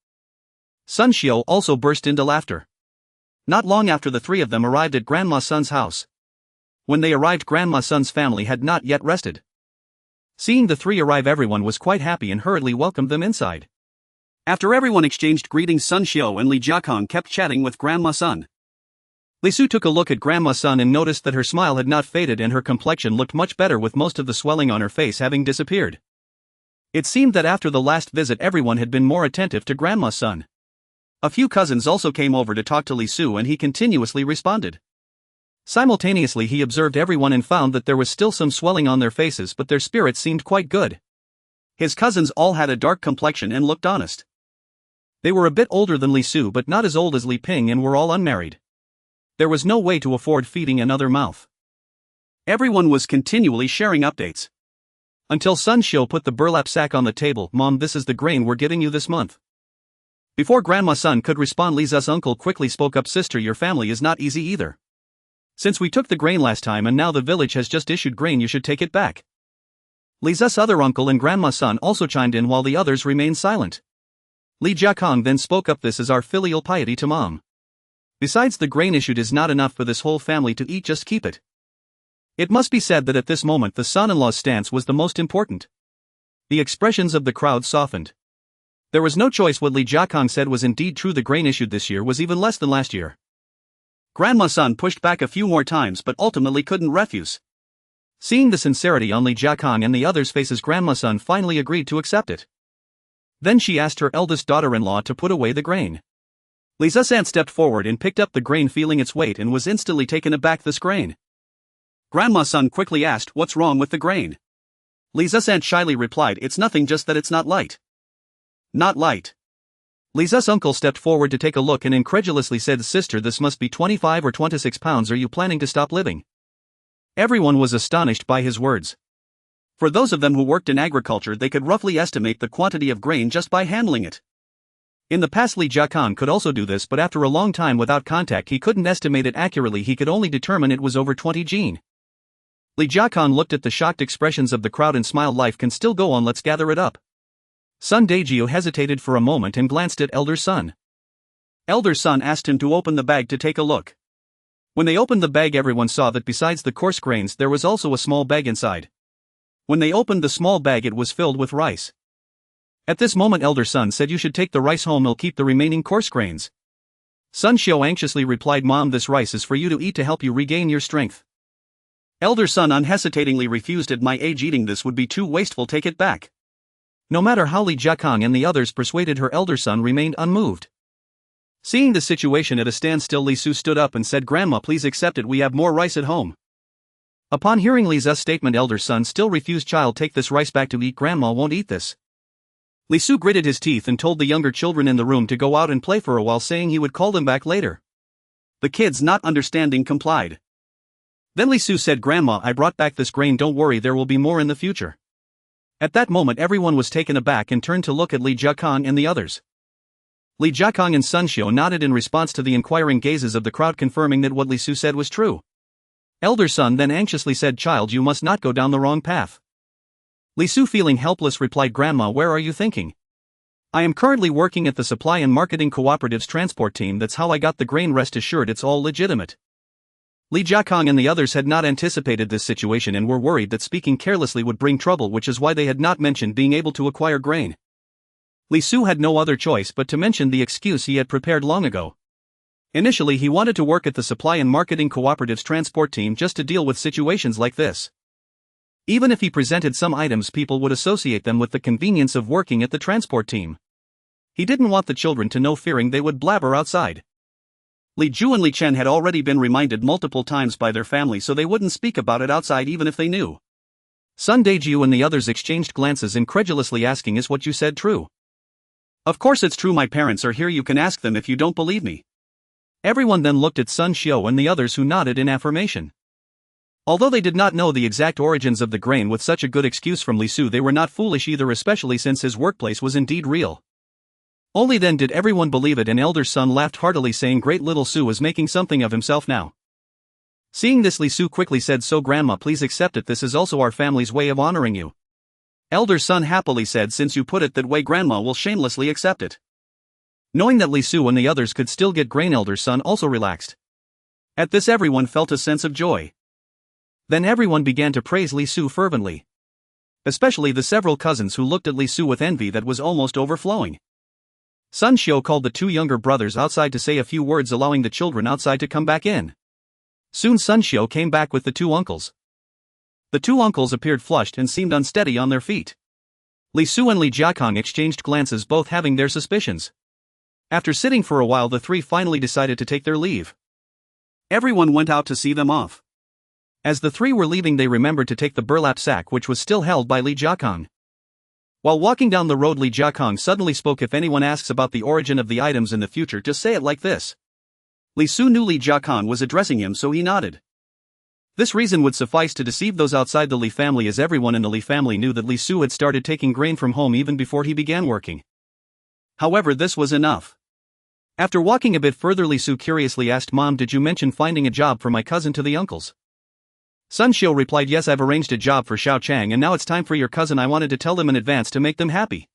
Sun Xiu also burst into laughter. Not long after, the three of them arrived at Grandma Sun's house. When they arrived, Grandma Sun's family had not yet rested. Seeing the three arrive, everyone was quite happy and hurriedly welcomed them inside. After everyone exchanged greetings, Sun Xiu and Li Jiakong kept chatting with Grandma Sun. Li Su took a look at Grandma Sun and noticed that her smile had not faded and her complexion looked much better, with most of the swelling on her face having disappeared. It seemed that after the last visit, everyone had been more attentive to Grandma Sun. A few cousins also came over to talk to Li Su and he continuously responded. Simultaneously, he observed everyone and found that there was still some swelling on their faces, but their spirits seemed quite good. His cousins all had a dark complexion and looked honest. They were a bit older than Li Su, but not as old as Li Ping, and were all unmarried. There was no way to afford feeding another mouth. Everyone was continually sharing updates. Until Sun Xiu put the burlap sack on the table. Mom, this is the grain we're giving you this month. Before Grandma Sun could respond, Li Zu's uncle quickly spoke up. Sister, your family is not easy either. Since we took the grain last time and now the village has just issued grain, you should take it back. Li Zi's other uncle and grandma's son also chimed in while the others remained silent. Li Jiakong then spoke up, this is our filial piety to mom. Besides, the grain issued is not enough for this whole family to eat, just keep it. It must be said that at this moment the son-in-law's stance was the most important. The expressions of the crowd softened. There was no choice, what Li Jiakong said was indeed true, the grain issued this year was even less than last year. Grandma's son pushed back a few more times but ultimately couldn't refuse. Seeing the sincerity on Li Jiakong and the others' faces, grandma's son finally agreed to accept it. Then she asked her eldest daughter-in-law to put away the grain. Li Zi's aunt stepped forward and picked up the grain, feeling its weight, and was instantly taken aback. This grain? Grandma's son quickly asked, what's wrong with the grain? Li Zi's aunt shyly replied, it's nothing, just that it's not light. Not light. Li Zi's uncle stepped forward to take a look and incredulously said, sister, this must be 25 or 26 pounds. Are you planning to stop living? Everyone was astonished by his words. For those of them who worked in agriculture, they could roughly estimate the quantity of grain just by handling it. In the past, Li Jiakong could also do this, but after a long time without contact he couldn't estimate it accurately, he could only determine it was over 20 jin. Li Jiakong looked at the shocked expressions of the crowd and smiled, life can still go on, let's gather it up. Son Daejiu hesitated for a moment and glanced at elder son. Elder son asked him to open the bag to take a look. When they opened the bag, everyone saw that besides the coarse grains there was also a small bag inside. When they opened the small bag, it was filled with rice. At this moment elder son said, you should take the rice home, I'll keep the remaining coarse grains. Sun Xiu anxiously replied, mom, this rice is for you to eat to help you regain your strength. Elder son unhesitatingly refused, at my age eating this would be too wasteful, take it back. No matter how Li Jiakong and the others persuaded her, elder son remained unmoved. Seeing the situation at a standstill, Li Su stood up and said, grandma, please accept it, we have more rice at home. Upon hearing Li Zi's statement, elder son still refused, child, take this rice back to eat, grandma won't eat this. Li Su gritted his teeth and told the younger children in the room to go out and play for a while, saying he would call them back later. The kids, not understanding, complied. Then Li Su said, grandma, I brought back this grain, don't worry, there will be more in the future. At that moment everyone was taken aback and turned to look at Li Jiakong and the others. Li Jiakong and Sun Xiu nodded in response to the inquiring gazes of the crowd, confirming that what Li Su said was true. Elder son then anxiously said, child, you must not go down the wrong path. Li Su, feeling helpless, replied, grandma, where are you thinking? I am currently working at the Supply and Marketing Cooperative's transport team, that's how I got the grain, rest assured it's all legitimate. Li Jiakong and the others had not anticipated this situation and were worried that speaking carelessly would bring trouble, which is why they had not mentioned being able to acquire grain. Li Su had no other choice but to mention the excuse he had prepared long ago. Initially he wanted to work at the Supply and Marketing Cooperative's transport team just to deal with situations like this. Even if he presented some items, people would associate them with the convenience of working at the transport team. He didn't want the children to know, fearing they would blabber outside. Li Ju and Li Chen had already been reminded multiple times by their family, so they wouldn't speak about it outside even if they knew. Sun Daejiu and the others exchanged glances, incredulously asking, is what you said true? Of course it's true, my parents are here, you can ask them if you don't believe me. Everyone then looked at Sun Xiu and the others, who nodded in affirmation. Although they did not know the exact origins of the grain, with such a good excuse from Li Su they were not foolish either, especially since his workplace was indeed real. Only then did everyone believe it, and elder son laughed heartily, saying, great, little Su is making something of himself now. Seeing this, Li Su quickly said, so grandma, please accept it, this is also our family's way of honoring you. Elder son happily said, since you put it that way, grandma will shamelessly accept it. Knowing that Li Su and the others could still get grain, elder son also relaxed. At this everyone felt a sense of joy. Then everyone began to praise Li Su fervently. Especially the several cousins, who looked at Li Su with envy that was almost overflowing. Sun Xiu called the two younger brothers outside to say a few words, allowing the children outside to come back in. Soon Sun Xiu came back with the two uncles. The two uncles appeared flushed and seemed unsteady on their feet. Li Su and Li Jiakong exchanged glances, both having their suspicions. After sitting for a while, the three finally decided to take their leave. Everyone went out to see them off. As the three were leaving, they remembered to take the burlap sack, which was still held by Li Jiakong. While walking down the road, Li Jiakong suddenly spoke, if anyone asks about the origin of the items in the future, just say it like this. Li Su knew Li Jiakong was addressing him, so he nodded. This reason would suffice to deceive those outside the Li family, as everyone in the Li family knew that Li Su had started taking grain from home even before he began working. However, this was enough. After walking a bit further, Li Su curiously asked, "Mom, did you mention finding a job for my cousin to the uncles?" Sun Xiu replied, "Yes, I've arranged a job for Xiao Chang and now it's time for your cousin. I wanted to tell them in advance to make them happy."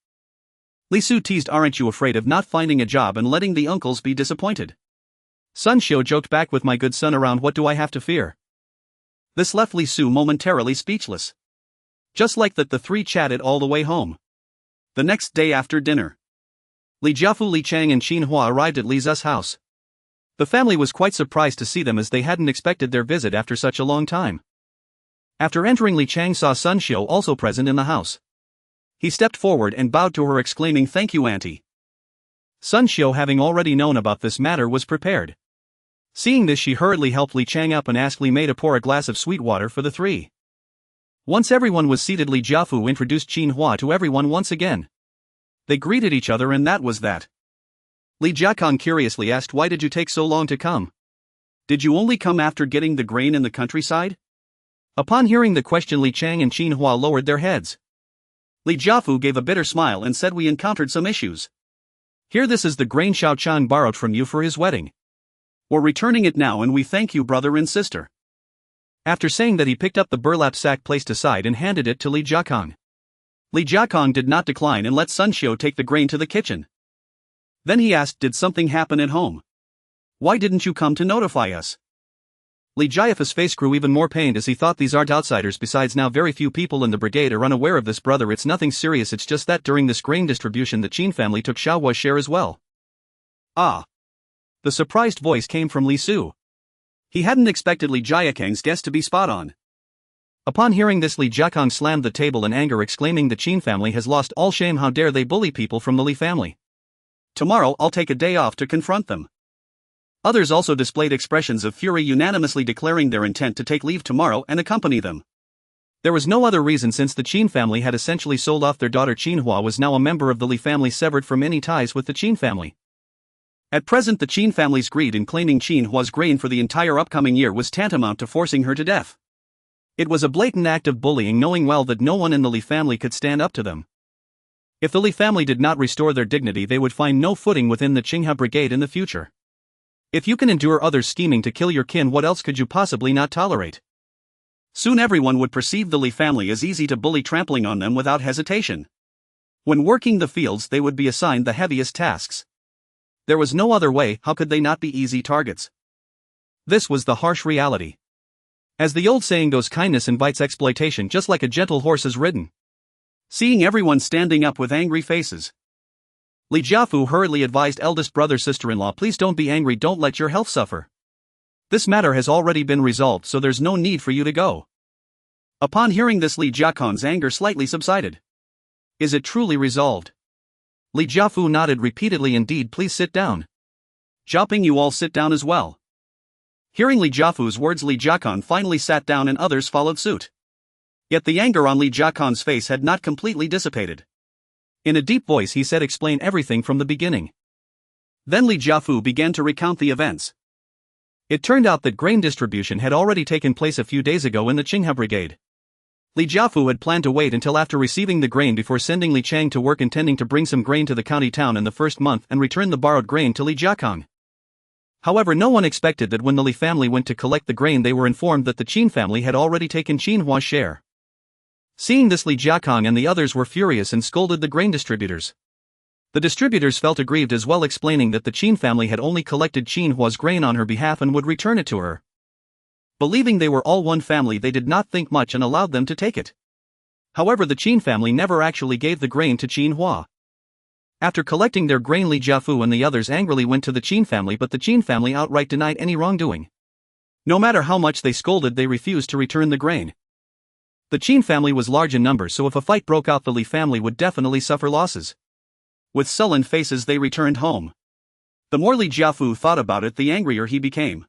Li Su teased, "Aren't you afraid of not finding a job and letting the uncles be disappointed?" Sun Xiu joked back, "With my good son around, what do I have to fear?" This left Li Su momentarily speechless. Just like that, the three chatted all the way home. The next day after dinner, Li Jiafu, Li Chang and Xuanhuan arrived at Li Zu's house. The family was quite surprised to see them as they hadn't expected their visit after such a long time. After entering, Li Chang saw Sun Xiu also present in the house. He stepped forward and bowed to her, exclaiming, "Thank you, auntie." Sun Xiu, having already known about this matter, was prepared. Seeing this, she hurriedly helped Li Chang up and asked Li Mei to pour a glass of sweet water for the three. Once everyone was seated, Li Jiafu introduced Xuanhuan to everyone once again. They greeted each other and that was that. Li Jiakong curiously asked, "Why did you take so long to come? Did you only come after getting the grain in the countryside?" Upon hearing the question, Li Chang and Xuanhuan lowered their heads. Li Jiafu gave a bitter smile and said, "We encountered some issues. Here, this is the grain Xiao Chan borrowed from you for his wedding. We're returning it now and we thank you, brother and sister." After saying that, he picked up the burlap sack placed aside and handed it to Li Jiakong. Li Jiakong did not decline and let Sun Xiu take the grain to the kitchen. Then he asked, "Did something happen at home? Why didn't you come to notify us?" Li Jiafu's face grew even more pained as he thought, "These aren't outsiders. Besides, now very few people in the brigade are unaware of this, brother. It's nothing serious. It's just that during this grain distribution the Qin family took Xiaohua's share as well." "Ah." The surprised voice came from Li Su. He hadn't expected Li Jiakong's guess to be spot on. Upon hearing this, Li Jiakong slammed the table in anger, exclaiming, "The Qin family has lost all shame. How dare they bully people from the Li family? Tomorrow I'll take a day off to confront them." Others also displayed expressions of fury, unanimously declaring their intent to take leave tomorrow and accompany them. There was no other reason, since the Qin family had essentially sold off their daughter. Xuanhuan was now a member of the Li family, severed from any ties with the Qin family. At present, the Qin family's greed in claiming Xuanhua's grain for the entire upcoming year was tantamount to forcing her to death. It was a blatant act of bullying, knowing well that no one in the Li family could stand up to them. If the Li family did not restore their dignity, they would find no footing within the Qinghe brigade in the future. If you can endure others scheming to kill your kin, what else could you possibly not tolerate? Soon everyone would perceive the Li family as easy to bully, trampling on them without hesitation. When working the fields, they would be assigned the heaviest tasks. There was no other way. How could they not be easy targets? This was the harsh reality. As the old saying goes, kindness invites exploitation, just like a gentle horse is ridden. Seeing everyone standing up with angry faces, Li Jiafu hurriedly advised eldest brother, sister-in-law, "Please don't be angry, don't let your health suffer. This matter has already been resolved, so there's no need for you to go." Upon hearing this, Li Jiakong's anger slightly subsided. "Is it truly resolved?" Li Jiafu nodded repeatedly. "Indeed, please sit down." "Jiaping, you all sit down as well." Hearing Li Jiafu's words, Li Jiakong finally sat down and others followed suit. Yet the anger on Li Jiakong's face had not completely dissipated. In a deep voice he said, "Explain everything from the beginning." Then Li Jiafu began to recount the events. It turned out that grain distribution had already taken place a few days ago in the Qinghe brigade. Li Jiafu had planned to wait until after receiving the grain before sending Li Chang to work, intending to bring some grain to the county town in the first month and return the borrowed grain to Li Jiakong. However, no one expected that when the Li family went to collect the grain, they were informed that the Qin family had already taken Xuanhua's share. Seeing this, Li Jiakong and the others were furious and scolded the grain distributors. The distributors felt aggrieved as well, explaining that the Qin family had only collected Xuanhua's grain on her behalf and would return it to her. Believing they were all one family, they did not think much and allowed them to take it. However, the Qin family never actually gave the grain to Xuanhua. After collecting their grain, Li Jiafu and the others angrily went to the Qin family, but the Qin family outright denied any wrongdoing. No matter how much they scolded, they refused to return the grain. The Qin family was large in numbers, so if a fight broke out, the Li family would definitely suffer losses. With sullen faces, they returned home. The more Li Jiafu thought about it, the angrier he became.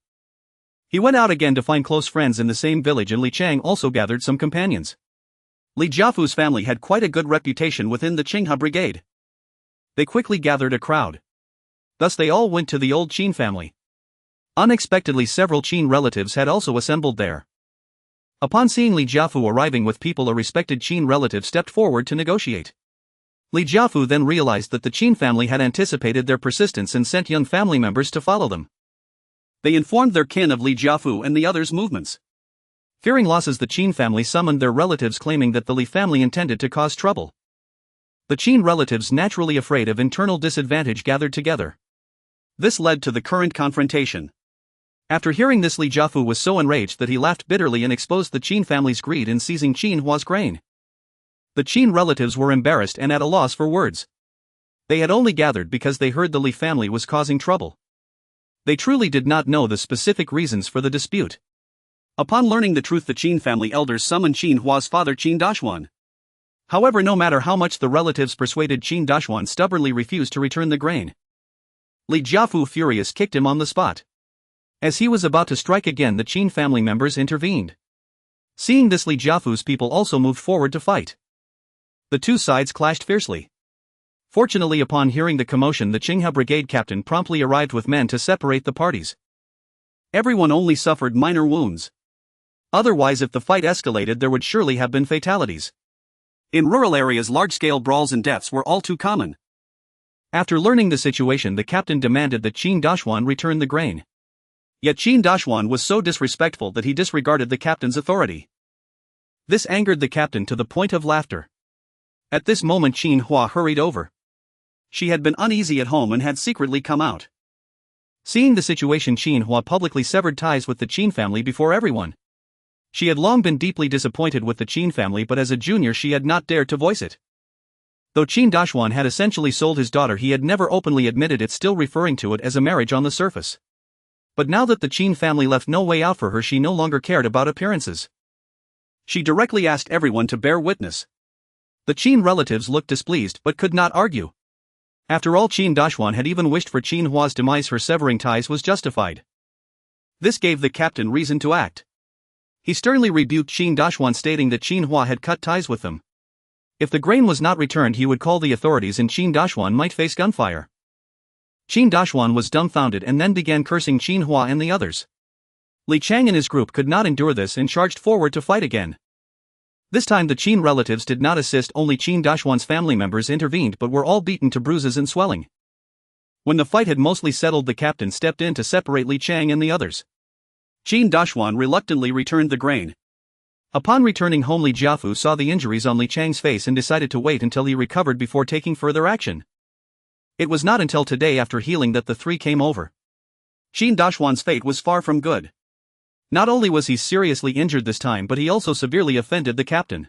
He went out again to find close friends in the same village, and Li Chang also gathered some companions. Li Jiafu's family had quite a good reputation within the Qinghe brigade. They quickly gathered a crowd. Thus they all went to the old Qin family. Unexpectedly, several Qin relatives had also assembled there. Upon seeing Li Jiafu arriving with people, a respected Qin relative stepped forward to negotiate. Li Jiafu then realized that the Qin family had anticipated their persistence and sent young family members to follow them. They informed their kin of Li Jiafu and the others' movements. Fearing losses, the Qin family summoned their relatives, claiming that the Li family intended to cause trouble. The Qin relatives, naturally afraid of internal disadvantage, gathered together. This led to the current confrontation. After hearing this, Li Jiafu was so enraged that he laughed bitterly and exposed the Qin family's greed in seizing Xuanhuan's grain. The Qin relatives were embarrassed and at a loss for words. They had only gathered because they heard the Li family was causing trouble. They truly did not know the specific reasons for the dispute. Upon learning the truth, the Qin family elders summoned Xuanhuan's father, Qin Dashuan. However, no matter how much the relatives persuaded, Qin Dashuan stubbornly refused to return the grain. Li Jiafu, furious, kicked him on the spot. As he was about to strike again, the Qin family members intervened. Seeing this, Li Jiafu's people also moved forward to fight. The two sides clashed fiercely. Fortunately, upon hearing the commotion, the Qinghe brigade captain promptly arrived with men to separate the parties. Everyone only suffered minor wounds. Otherwise, if the fight escalated, there would surely have been fatalities. In rural areas, large-scale brawls and deaths were all too common. After learning the situation, the captain demanded that Qin Dashuan return the grain. Yet Qin Dashuan was so disrespectful that he disregarded the captain's authority. This angered the captain to the point of laughter. At this moment, Xuanhuan hurried over. She had been uneasy at home and had secretly come out. Seeing the situation, Xuanhuan publicly severed ties with the Qin family before everyone. She had long been deeply disappointed with the Qin family, but as a junior she had not dared to voice it. Though Qin Dashuan had essentially sold his daughter, he had never openly admitted it, still referring to it as a marriage on the surface. But now that the Qin family left no way out for her, she no longer cared about appearances. She directly asked everyone to bear witness. The Qin relatives looked displeased but could not argue. After all, Qin Dashuan had even wished for Xuanhuan's demise. Her severing ties was justified. This gave the captain reason to act. He sternly rebuked Qin Dashuan, stating that Xuanhuan had cut ties with them. If the grain was not returned, he would call the authorities and Qin Dashuan might face gunfire. Qin Dashuan was dumbfounded and then began cursing Xuanhuan and the others. Li Chang and his group could not endure this and charged forward to fight again. This time the Qin relatives did not assist, only Qin Dashuan's family members intervened, but were all beaten to bruises and swelling. When the fight had mostly settled, the captain stepped in to separate Li Chang and the others. Qin Dashuan reluctantly returned the grain. Upon returning home, Li Jiafu saw the injuries on Li Chang's face and decided to wait until he recovered before taking further action. It was not until today, after healing, that the three came over. Qin Dashuan's fate was far from good. Not only was he seriously injured this time, but he also severely offended the captain.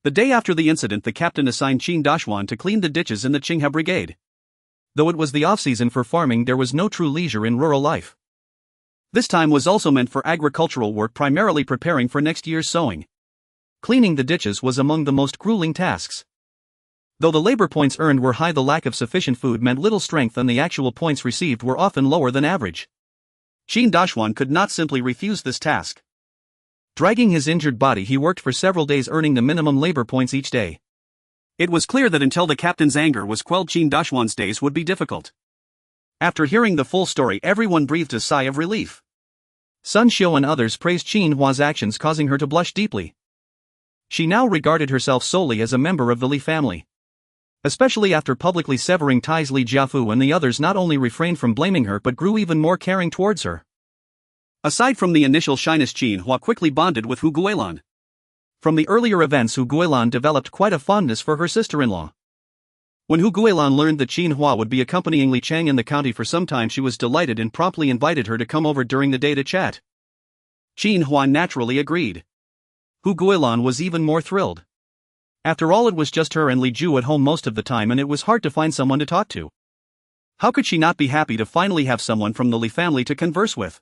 The day after the incident, the captain assigned Qin Dashuan to clean the ditches in the Qinghe brigade. Though it was the off-season for farming, there was no true leisure in rural life. This time was also meant for agricultural work, primarily preparing for next year's sowing. Cleaning the ditches was among the most grueling tasks. Though the labor points earned were high, the lack of sufficient food meant little strength, and the actual points received were often lower than average. Qin Dashuan could not simply refuse this task. Dragging his injured body, he worked for several days, earning the minimum labor points each day. It was clear that until the captain's anger was quelled, Qin Dashuan's days would be difficult. After hearing the full story, everyone breathed a sigh of relief. Sun Xiu and others praised Xuanhuan's actions, causing her to blush deeply. She now regarded herself solely as a member of the Li family. Especially after publicly severing ties, Li Jiafu and the others not only refrained from blaming her but grew even more caring towards her. Aside from the initial shyness, Xuanhuan quickly bonded with Hu Guilan. From the earlier events, Hu Guilan developed quite a fondness for her sister-in-law. When Hu Guilan learned that Xuanhuan would be accompanying Li Chang in the county for some time, she was delighted and promptly invited her to come over during the day to chat. Xuanhuan naturally agreed. Hu Guilan was even more thrilled. After all, it was just her and Li Ju at home most of the time, and it was hard to find someone to talk to. How could she not be happy to finally have someone from the Li family to converse with?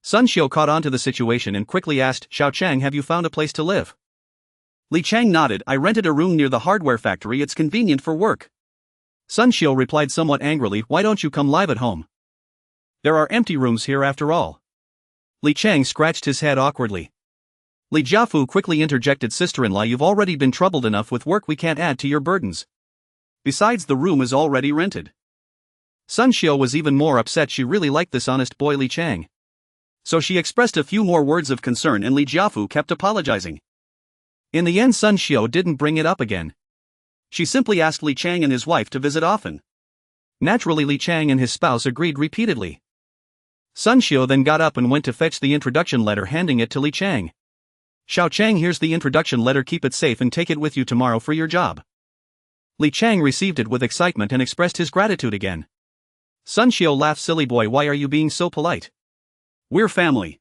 Sun Xiu caught on to the situation and quickly asked, "Xiao Chang, have you found a place to live?" Li Chang nodded. "I rented a room near the hardware factory, it's convenient for work." Sun Xiu replied somewhat angrily, "Why don't you come live at home? There are empty rooms here after all." Li Chang scratched his head awkwardly. Li Jiafu quickly interjected, "Sister-in-law, you've already been troubled enough with work, we can't add to your burdens. Besides, the room is already rented." Sun Xiu was even more upset. She really liked this honest boy Li Chang. So she expressed a few more words of concern, and Li Jiafu kept apologizing. In the end, Sun Xiu didn't bring it up again. She simply asked Li Chang and his wife to visit often. Naturally, Li Chang and his spouse agreed repeatedly. Sun Xiu then got up and went to fetch the introduction letter, handing it to Li Chang. Xiao Chang, here's the introduction letter, keep it safe and take it with you tomorrow for your job. Li Chang received it with excitement and expressed his gratitude again. Sun Xiu laughed, silly boy, why are you being so polite? We're family.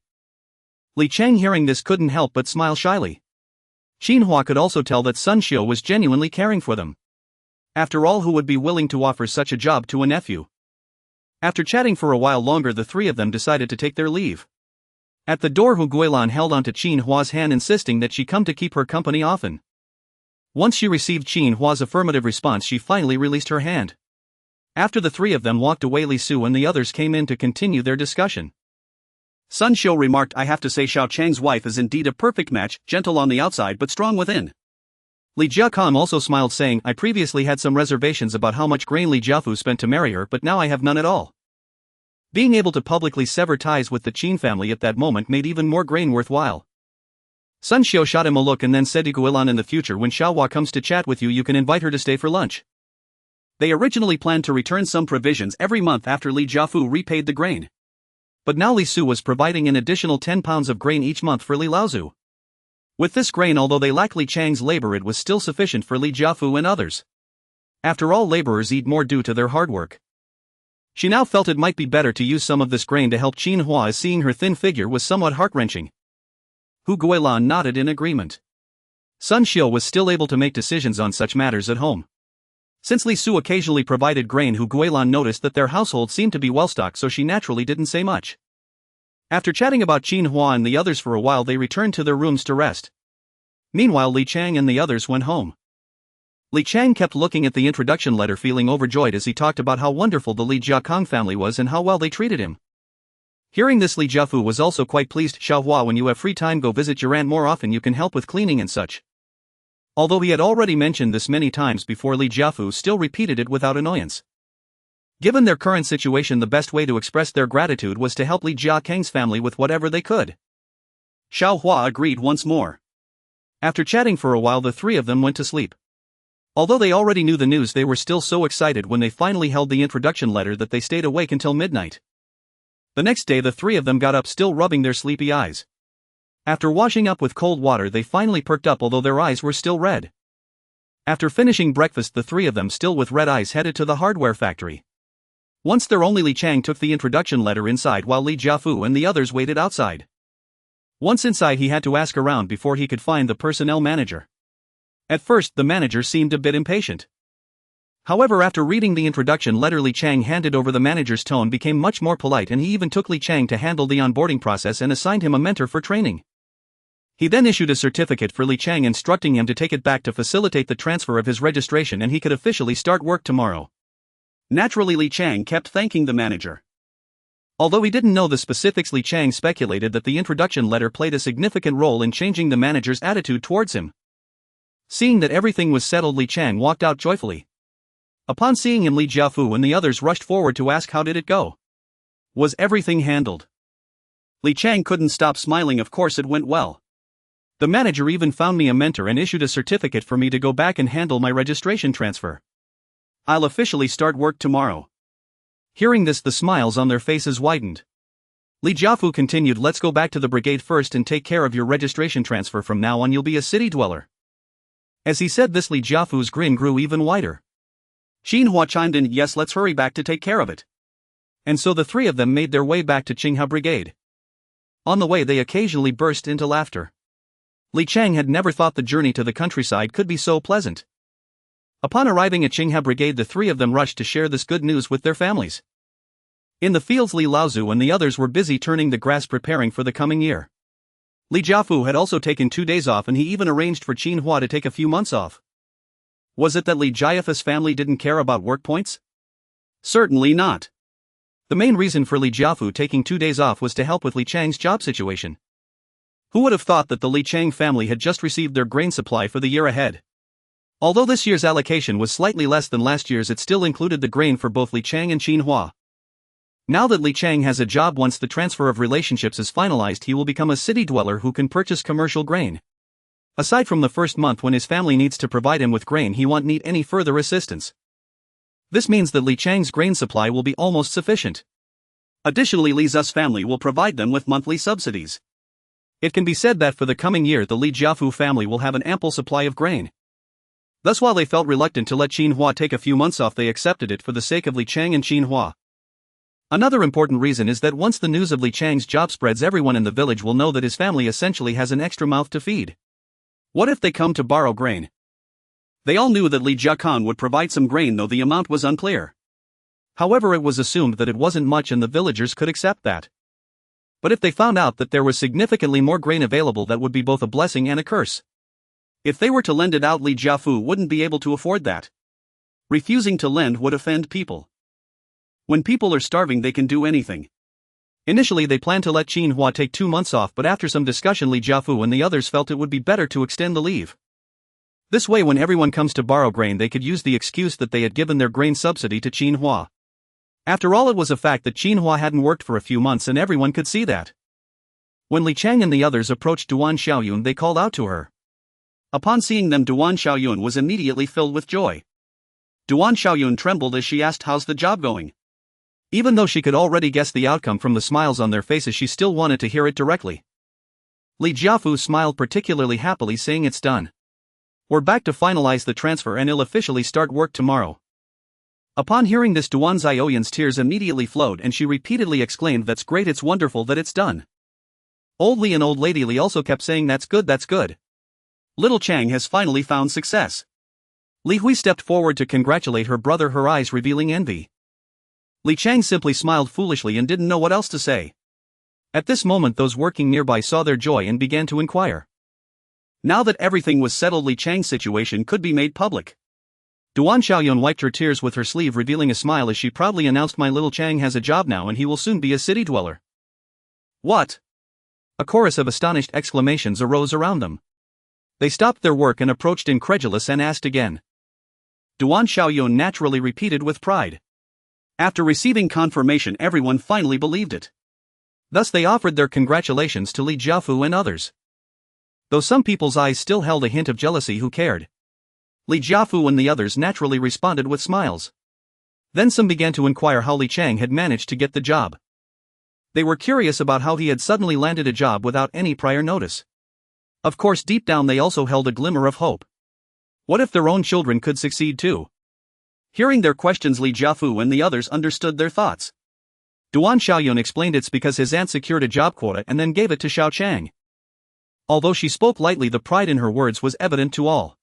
Li Chang, hearing this, couldn't help but smile shyly. Xuanhuan could also tell that Sun Xiu was genuinely caring for them. After all, who would be willing to offer such a job to a nephew? After chatting for a while longer, the three of them decided to take their leave. At the door, Hu Guilan held onto Xuanhua's hand, insisting that she come to keep her company often. Once she received Xuanhua's affirmative response, she finally released her hand. After the three of them walked away, Li Su and the others came in to continue their discussion. Sun Xiu remarked, I have to say Xiao Chang's wife is indeed a perfect match, gentle on the outside but strong within. Li Jiakang also smiled, saying, I previously had some reservations about how much grain Li Jiafu spent to marry her, but now I have none at all. Being able to publicly sever ties with the Qin family at that moment made even more grain worthwhile. Sun Xiu shot him a look and then said to Guilan, in the future when Xiaohua comes to chat with you, you can invite her to stay for lunch. They originally planned to return some provisions every month after Li Jiafu repaid the grain. But now Li Su was providing an additional 10 pounds of grain each month for Li Laozu. With this grain, although they lacked Li Chang's labor, it was still sufficient for Li Jiafu and others. After all, laborers eat more due to their hard work. She now felt it might be better to use some of this grain to help Xuanhuan, as seeing her thin figure was somewhat heart-wrenching. Hu Guilan nodded in agreement. Sun Xiu was still able to make decisions on such matters at home. Since Li Su occasionally provided grain, Hu Guilan noticed that their household seemed to be well-stocked, so she naturally didn't say much. After chatting about Xuanhuan and the others for a while, they returned to their rooms to rest. Meanwhile, Li Chang and the others went home. Li Chang kept looking at the introduction letter, feeling overjoyed as he talked about how wonderful the Li Jiakang family was and how well they treated him. Hearing this, Li Jiafu was also quite pleased. Xiaohua, when you have free time, go visit your aunt more often, you can help with cleaning and such. Although he had already mentioned this many times before, Li Jiafu still repeated it without annoyance. Given their current situation, the best way to express their gratitude was to help Li Jiakang's family with whatever they could. Xiaohua agreed once more. After chatting for a while, the three of them went to sleep. Although they already knew the news, they were still so excited when they finally held the introduction letter that they stayed awake until midnight. The next day, the three of them got up, still rubbing their sleepy eyes. After washing up with cold water, they finally perked up, although their eyes were still red. After finishing breakfast, the three of them, still with red eyes, headed to the hardware factory. Once there, only Li Chang took the introduction letter inside while Li Jiafu and the others waited outside. Once inside, he had to ask around before he could find the personnel manager. At first, the manager seemed a bit impatient. However, after reading the introduction letter Li Chang handed over, the manager's tone became much more polite, and he even took Li Chang to handle the onboarding process and assigned him a mentor for training. He then issued a certificate for Li Chang, instructing him to take it back to facilitate the transfer of his registration, and he could officially start work tomorrow. Naturally, Li Chang kept thanking the manager. Although he didn't know the specifics, Li Chang speculated that the introduction letter played a significant role in changing the manager's attitude towards him. Seeing that everything was settled, Li Chang walked out joyfully. Upon seeing him, Li Jiafu and the others rushed forward to ask, how did it go? Was everything handled? Li Chang couldn't stop smiling. Of course it went well. The manager even found me a mentor and issued a certificate for me to go back and handle my registration transfer. I'll officially start work tomorrow. Hearing this, the smiles on their faces widened. Li Jiafu continued, let's go back to the brigade first and take care of your registration transfer. From now on you'll be a city dweller. As he said this, Li Jiafu's grin grew even wider. Xuanhuan chimed in, yes, let's hurry back to take care of it. And so the three of them made their way back to Qinghe Brigade. On the way, they occasionally burst into laughter. Li Chang had never thought the journey to the countryside could be so pleasant. Upon arriving at Qinghe Brigade, the three of them rushed to share this good news with their families. In the fields, Li Laozu and the others were busy turning the grass, preparing for the coming year. Li Jiafu had also taken 2 days off, and he even arranged for Xuanhuan to take a few months off. Was it that Li Jiafu's family didn't care about work points? Certainly not. The main reason for Li Jiafu taking 2 days off was to help with Li Chang's job situation. Who would have thought that the Li Chang family had just received their grain supply for the year ahead? Although this year's allocation was slightly less than last year's, it still included the grain for both Li Chang and Xuanhuan. Now that Li Chang has a job, once the transfer of relationships is finalized, he will become a city dweller who can purchase commercial grain. Aside from the first month when his family needs to provide him with grain, he won't need any further assistance. This means that Li Chang's grain supply will be almost sufficient. Additionally, Li Zhu's family will provide them with monthly subsidies. It can be said that for the coming year the Li Jiafu family will have an ample supply of grain. Thus, while they felt reluctant to let Xuanhuan take a few months off, they accepted it for the sake of Li Chang and Xuanhuan. Another important reason is that once the news of Li Chang's job spreads, everyone in the village will know that his family essentially has an extra mouth to feed. What if they come to borrow grain? They all knew that Li Jiakan would provide some grain, though the amount was unclear. However, it was assumed that it wasn't much and the villagers could accept that. But if they found out that there was significantly more grain available, that would be both a blessing and a curse. If they were to lend it out, Li Jiafu wouldn't be able to afford that. Refusing to lend would offend people. When people are starving, they can do anything. Initially, they planned to let Xuanhuan take 2 months off, but after some discussion, Li Jiafu and the others felt it would be better to extend the leave. This way, when everyone comes to borrow grain, they could use the excuse that they had given their grain subsidy to Xuanhuan. After all, it was a fact that Xuanhuan hadn't worked for a few months and everyone could see that. When Li Chang and the others approached Duan Xiaoyun, they called out to her. Upon seeing them, Duan Xiaoyun was immediately filled with joy. Duan Xiaoyun trembled as she asked, "How's the job going?" Even though she could already guess the outcome from the smiles on their faces, she still wanted to hear it directly. Li Jiafu smiled particularly happily, saying, "It's done. We're back to finalize the transfer and he'll officially start work tomorrow." Upon hearing this, Duan Xiaoyun's tears immediately flowed and she repeatedly exclaimed, "That's great, it's wonderful that it's done." Old Li and Old Lady Li also kept saying, "That's good, that's good. Little Chang has finally found success." Li Hui stepped forward to congratulate her brother, her eyes revealing envy. Li Chang simply smiled foolishly and didn't know what else to say. At this moment, those working nearby saw their joy and began to inquire. Now that everything was settled, Li Chang's situation could be made public. Duan Xiaoyun wiped her tears with her sleeve, revealing a smile as she proudly announced, "My little Chang has a job now and he will soon be a city dweller." What? A chorus of astonished exclamations arose around them. They stopped their work and approached incredulous and asked again. Duan Xiaoyun naturally repeated with pride. After receiving confirmation, everyone finally believed it. Thus they offered their congratulations to Li Jiafu and others. Though some people's eyes still held a hint of jealousy, who cared? Li Jiafu and the others naturally responded with smiles. Then some began to inquire how Li Chang had managed to get the job. They were curious about how he had suddenly landed a job without any prior notice. Of course, deep down they also held a glimmer of hope. What if their own children could succeed too? Hearing their questions, Li Jiafu and the others understood their thoughts. Duan Xiaoyun explained it's because his aunt secured a job quota and then gave it to Xiao Chang. Although she spoke lightly, the pride in her words was evident to all.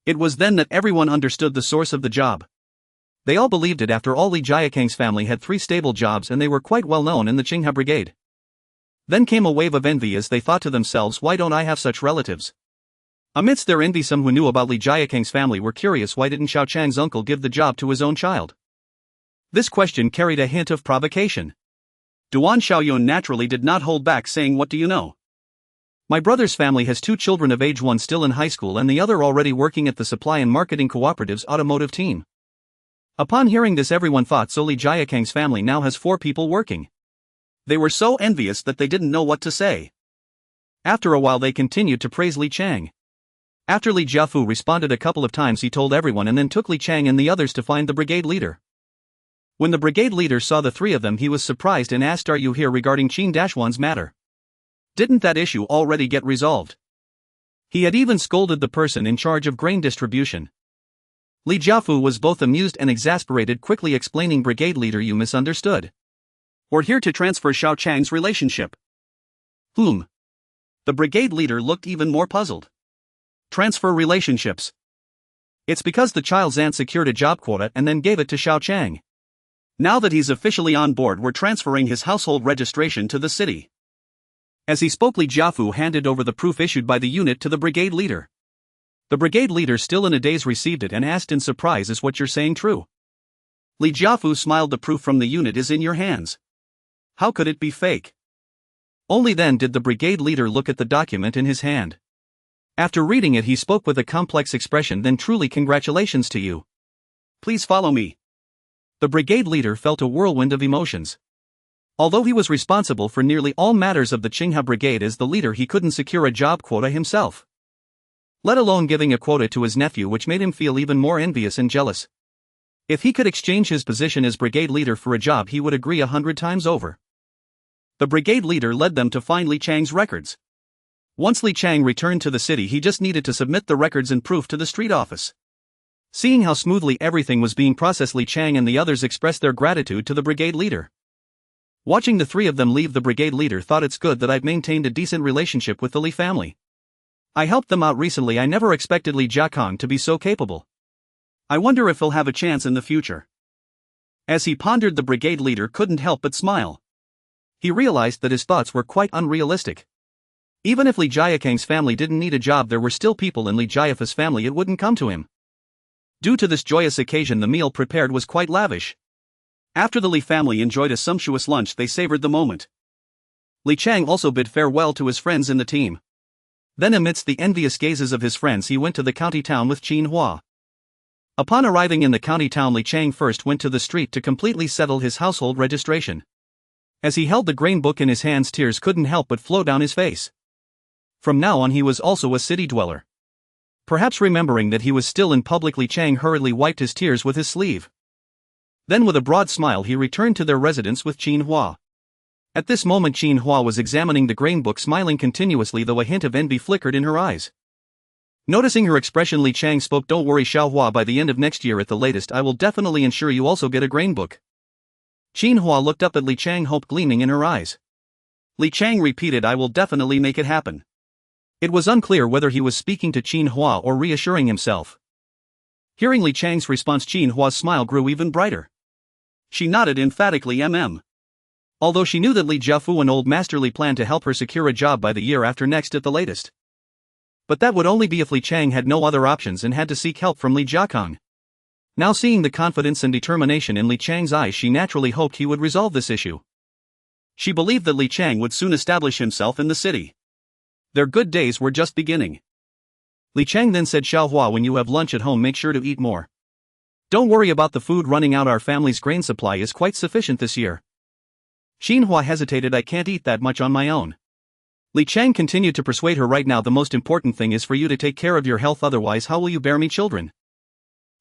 It was then that everyone understood the source of the job. They all believed it. After all, Li Jiakang's family had 3 stable jobs and they were quite well known in the Qinghe Brigade. Then came a wave of envy as they thought to themselves, "Why don't I have such relatives?" Amidst their envy, some who knew about Li Jiakang's family were curious, why didn't Xiao Chang's uncle give the job to his own child? This question carried a hint of provocation. Duan Xiaoyun naturally did not hold back, saying, "What do you know? My brother's family has 2 children of age, one still in high school and the other already working at the Supply and Marketing Cooperative's automotive team." Upon hearing this, everyone thought, so Li Jiakang's family now has 4 people working. They were so envious that they didn't know what to say. After a while they continued to praise Li Chang. After Li Jiafu responded a couple of times, he told everyone and then took Li Chang and the others to find the brigade leader. When the brigade leader saw the 3 of them, he was surprised and asked, "Are you here regarding Qin-Huan's matter? Didn't that issue already get resolved?" He had even scolded the person in charge of grain distribution. Li Jiafu was both amused and exasperated, quickly explaining, "Brigade leader, you misunderstood. We're here to transfer Xiao Chang's relationship." Whom? The brigade leader looked even more puzzled. Transfer relationships. It's because the child's aunt secured a job quota and then gave it to Xiao Chang. Now that he's officially on board, we're transferring his household registration to the city. As he spoke, Li Jiafu handed over the proof issued by the unit to the brigade leader. The brigade leader, still in a daze, received it and asked in surprise, "Is what you're saying true?" Li Jiafu smiled. "The proof from the unit is in your hands. How could it be fake?" Only then did the brigade leader look at the document in his hand. After reading it, he spoke with a complex expression, "Then truly congratulations to you. Please follow me." The brigade leader felt a whirlwind of emotions. Although he was responsible for nearly all matters of the Qinghe Brigade as the leader, he couldn't secure a job quota himself. let alone giving a quota to his nephew, which made him feel even more envious and jealous. If he could exchange his position as brigade leader for a job, he would agree 100 times over. The brigade leader led them to find Li Chang's records. Once Li Chang returned to the city, he just needed to submit the records and proof to the street office. Seeing how smoothly everything was being processed, Li Chang and the others expressed their gratitude to the brigade leader. Watching the three of them leave, the brigade leader thought, it's good that I've maintained a decent relationship with the Li family. I helped them out recently. I never expected Li Jiakong to be so capable. I wonder if he'll have a chance in the future. As he pondered, the brigade leader couldn't help but smile. He realized that his thoughts were quite unrealistic. Even if Li Jiakong's family didn't need a job, there were still people in Li Jiafa's family it wouldn't come to him. Due to this joyous occasion, the meal prepared was quite lavish. After the Li family enjoyed a sumptuous lunch, they savored the moment. Li Chang also bid farewell to his friends in the team. Then, amidst the envious gazes of his friends, he went to the county town with Xuanhuan. Upon arriving in the county town, Li Chang first went to the street to completely settle his household registration. As he held the grain book in his hands, tears couldn't help but flow down his face. From now on, he was also a city dweller. Perhaps remembering that he was still in public, Li Chang hurriedly wiped his tears with his sleeve. Then, with a broad smile, he returned to their residence with Xuanhuan. At this moment, Xuanhuan was examining the grain book, smiling continuously, though a hint of envy flickered in her eyes. Noticing her expression, Li Chang spoke, "Don't worry, Xuanhuan, by the end of next year at the latest, I will definitely ensure you also get a grain book." Xuanhuan looked up at Li Chang, hope gleaming in her eyes. Li Chang repeated, "I will definitely make it happen." It was unclear whether he was speaking to Xuanhuan or reassuring himself. Hearing Li Chang's response, Xuanhua's smile grew even brighter. She nodded emphatically. Although she knew that Li Jiafu and Old Master Li planned to help her secure a job by the year after next at the latest. But that would only be if Li Chang had no other options and had to seek help from Li Jiakong. Now, seeing the confidence and determination in Li Chang's eyes, she naturally hoped he would resolve this issue. She believed that Li Chang would soon establish himself in the city. Their good days were just beginning. Li Chang then said, "Xuanhuan, when you have lunch at home, make sure to eat more. Don't worry about the food running out. Our family's grain supply is quite sufficient this year." Xuanhuan hesitated. "I can't eat that much on my own." Li Chang continued to persuade her, "Right now the most important thing is for you to take care of your health, otherwise how will you bear me children?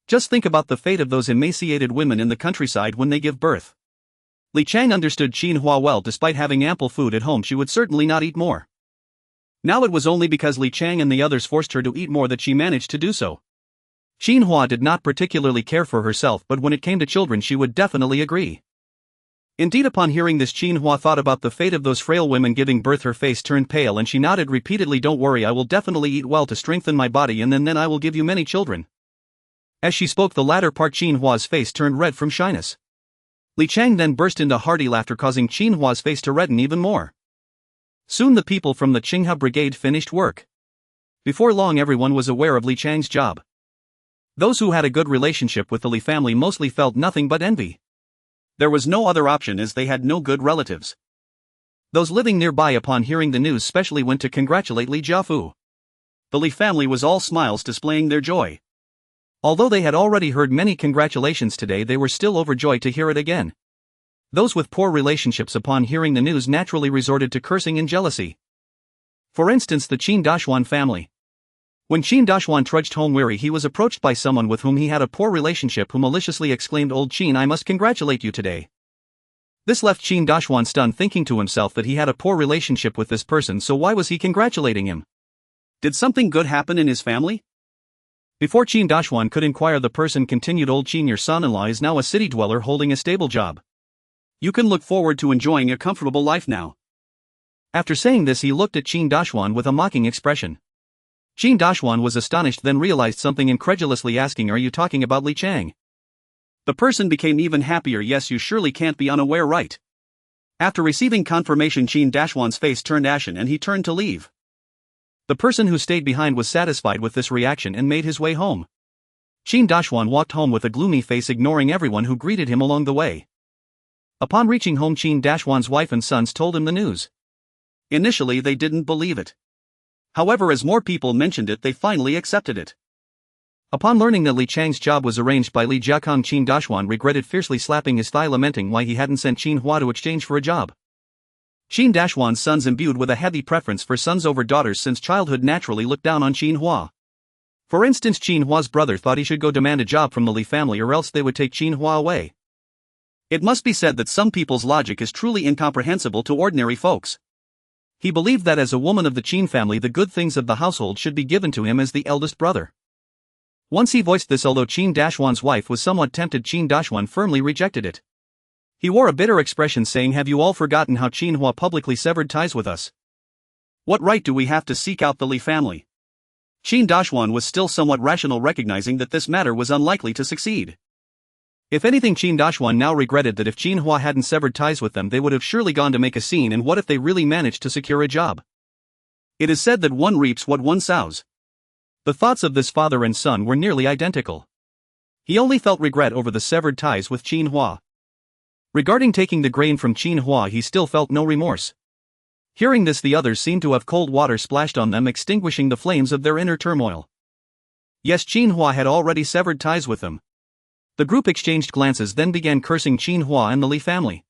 Just think about the fate of those emaciated women in the countryside when they give birth." Li Chang understood Xuanhuan well. Despite having ample food at home, she would certainly not eat more. Now it was only because Li Chang and the others forced her to eat more that she managed to do so. Xuanhuan did not particularly care for herself, but when it came to children she would definitely agree. Indeed, upon hearing this, Xuanhuan thought about the fate of those frail women giving birth. Her face turned pale and she nodded repeatedly. "Don't worry, I will definitely eat well to strengthen my body, and then I will give you many children." As she spoke, the latter part, Xuanhua's face turned red from shyness. Li Chang then burst into hearty laughter, causing Xuanhua's face to redden even more. Soon the people from the Qinghe Brigade finished work. Before long, everyone was aware of Li Chang's job. Those who had a good relationship with the Li family mostly felt nothing but envy. There was no other option, as they had no good relatives. Those living nearby, upon hearing the news, specially went to congratulate Li Jiafu. The Li family was all smiles, displaying their joy. Although they had already heard many congratulations today, they were still overjoyed to hear it again. Those with poor relationships, upon hearing the news, naturally resorted to cursing and jealousy. For instance, the Qin Dashuan family. When Qin Dashuan trudged home weary, he was approached by someone with whom he had a poor relationship, who maliciously exclaimed, "Old Qin, I must congratulate you today." This left Qin Dashuan stunned, thinking to himself that he had a poor relationship with this person, so why was he congratulating him? Did something good happen in his family? Before Qin Dashuan could inquire, the person continued, "Old Qin, your son-in-law is now a city dweller holding a stable job. You can look forward to enjoying a comfortable life now." After saying this, he looked at Qin Dashuan with a mocking expression. Qin Dashuan was astonished, then realized something, incredulously asking, "Are you talking about Li Chang?" The person became even happier. "Yes, you surely can't be unaware, right?" After receiving confirmation, Qin Dashuan's face turned ashen and he turned to leave. The person who stayed behind was satisfied with this reaction and made his way home. Qin Dashuan walked home with a gloomy face, ignoring everyone who greeted him along the way. Upon reaching home, Qin Dashuan's wife and sons told him the news. Initially, they didn't believe it. However, as more people mentioned it, they finally accepted it. Upon learning that Li Chang's job was arranged by Li Jiakong, Qin Dashuan regretted fiercely, slapping his thigh, lamenting why he hadn't sent Xuanhuan to exchange for a job. Qin Dashuan's sons, imbued with a heavy preference for sons over daughters since childhood, naturally looked down on Xuanhuan. For instance, Xuanhua's brother thought he should go demand a job from the Li family or else they would take Xuanhua away. It must be said that some people's logic is truly incomprehensible to ordinary folks. He believed that as a woman of the Qin family the good things of the household should be given to him as the eldest brother. Once he voiced this, although Xuanhuan's wife was somewhat tempted, Xuanhuan firmly rejected it. He wore a bitter expression saying, "Have you all forgotten how Xuanhua publicly severed ties with us? What right do we have to seek out the Li family?" Xuanhuan was still somewhat rational, recognizing that this matter was unlikely to succeed. If anything, Xuanhuan now regretted that if Xuanhua hadn't severed ties with them they would have surely gone to make a scene, and what if they really managed to secure a job? It is said that one reaps what one sows. The thoughts of this father and son were nearly identical. He only felt regret over the severed ties with Xuanhua. Regarding taking the grain from Xuanhua, he still felt no remorse. Hearing this, the others seemed to have cold water splashed on them, extinguishing the flames of their inner turmoil. Yes, Xuanhua had already severed ties with them. The group exchanged glances, then began cursing Xuanhua and the Li family.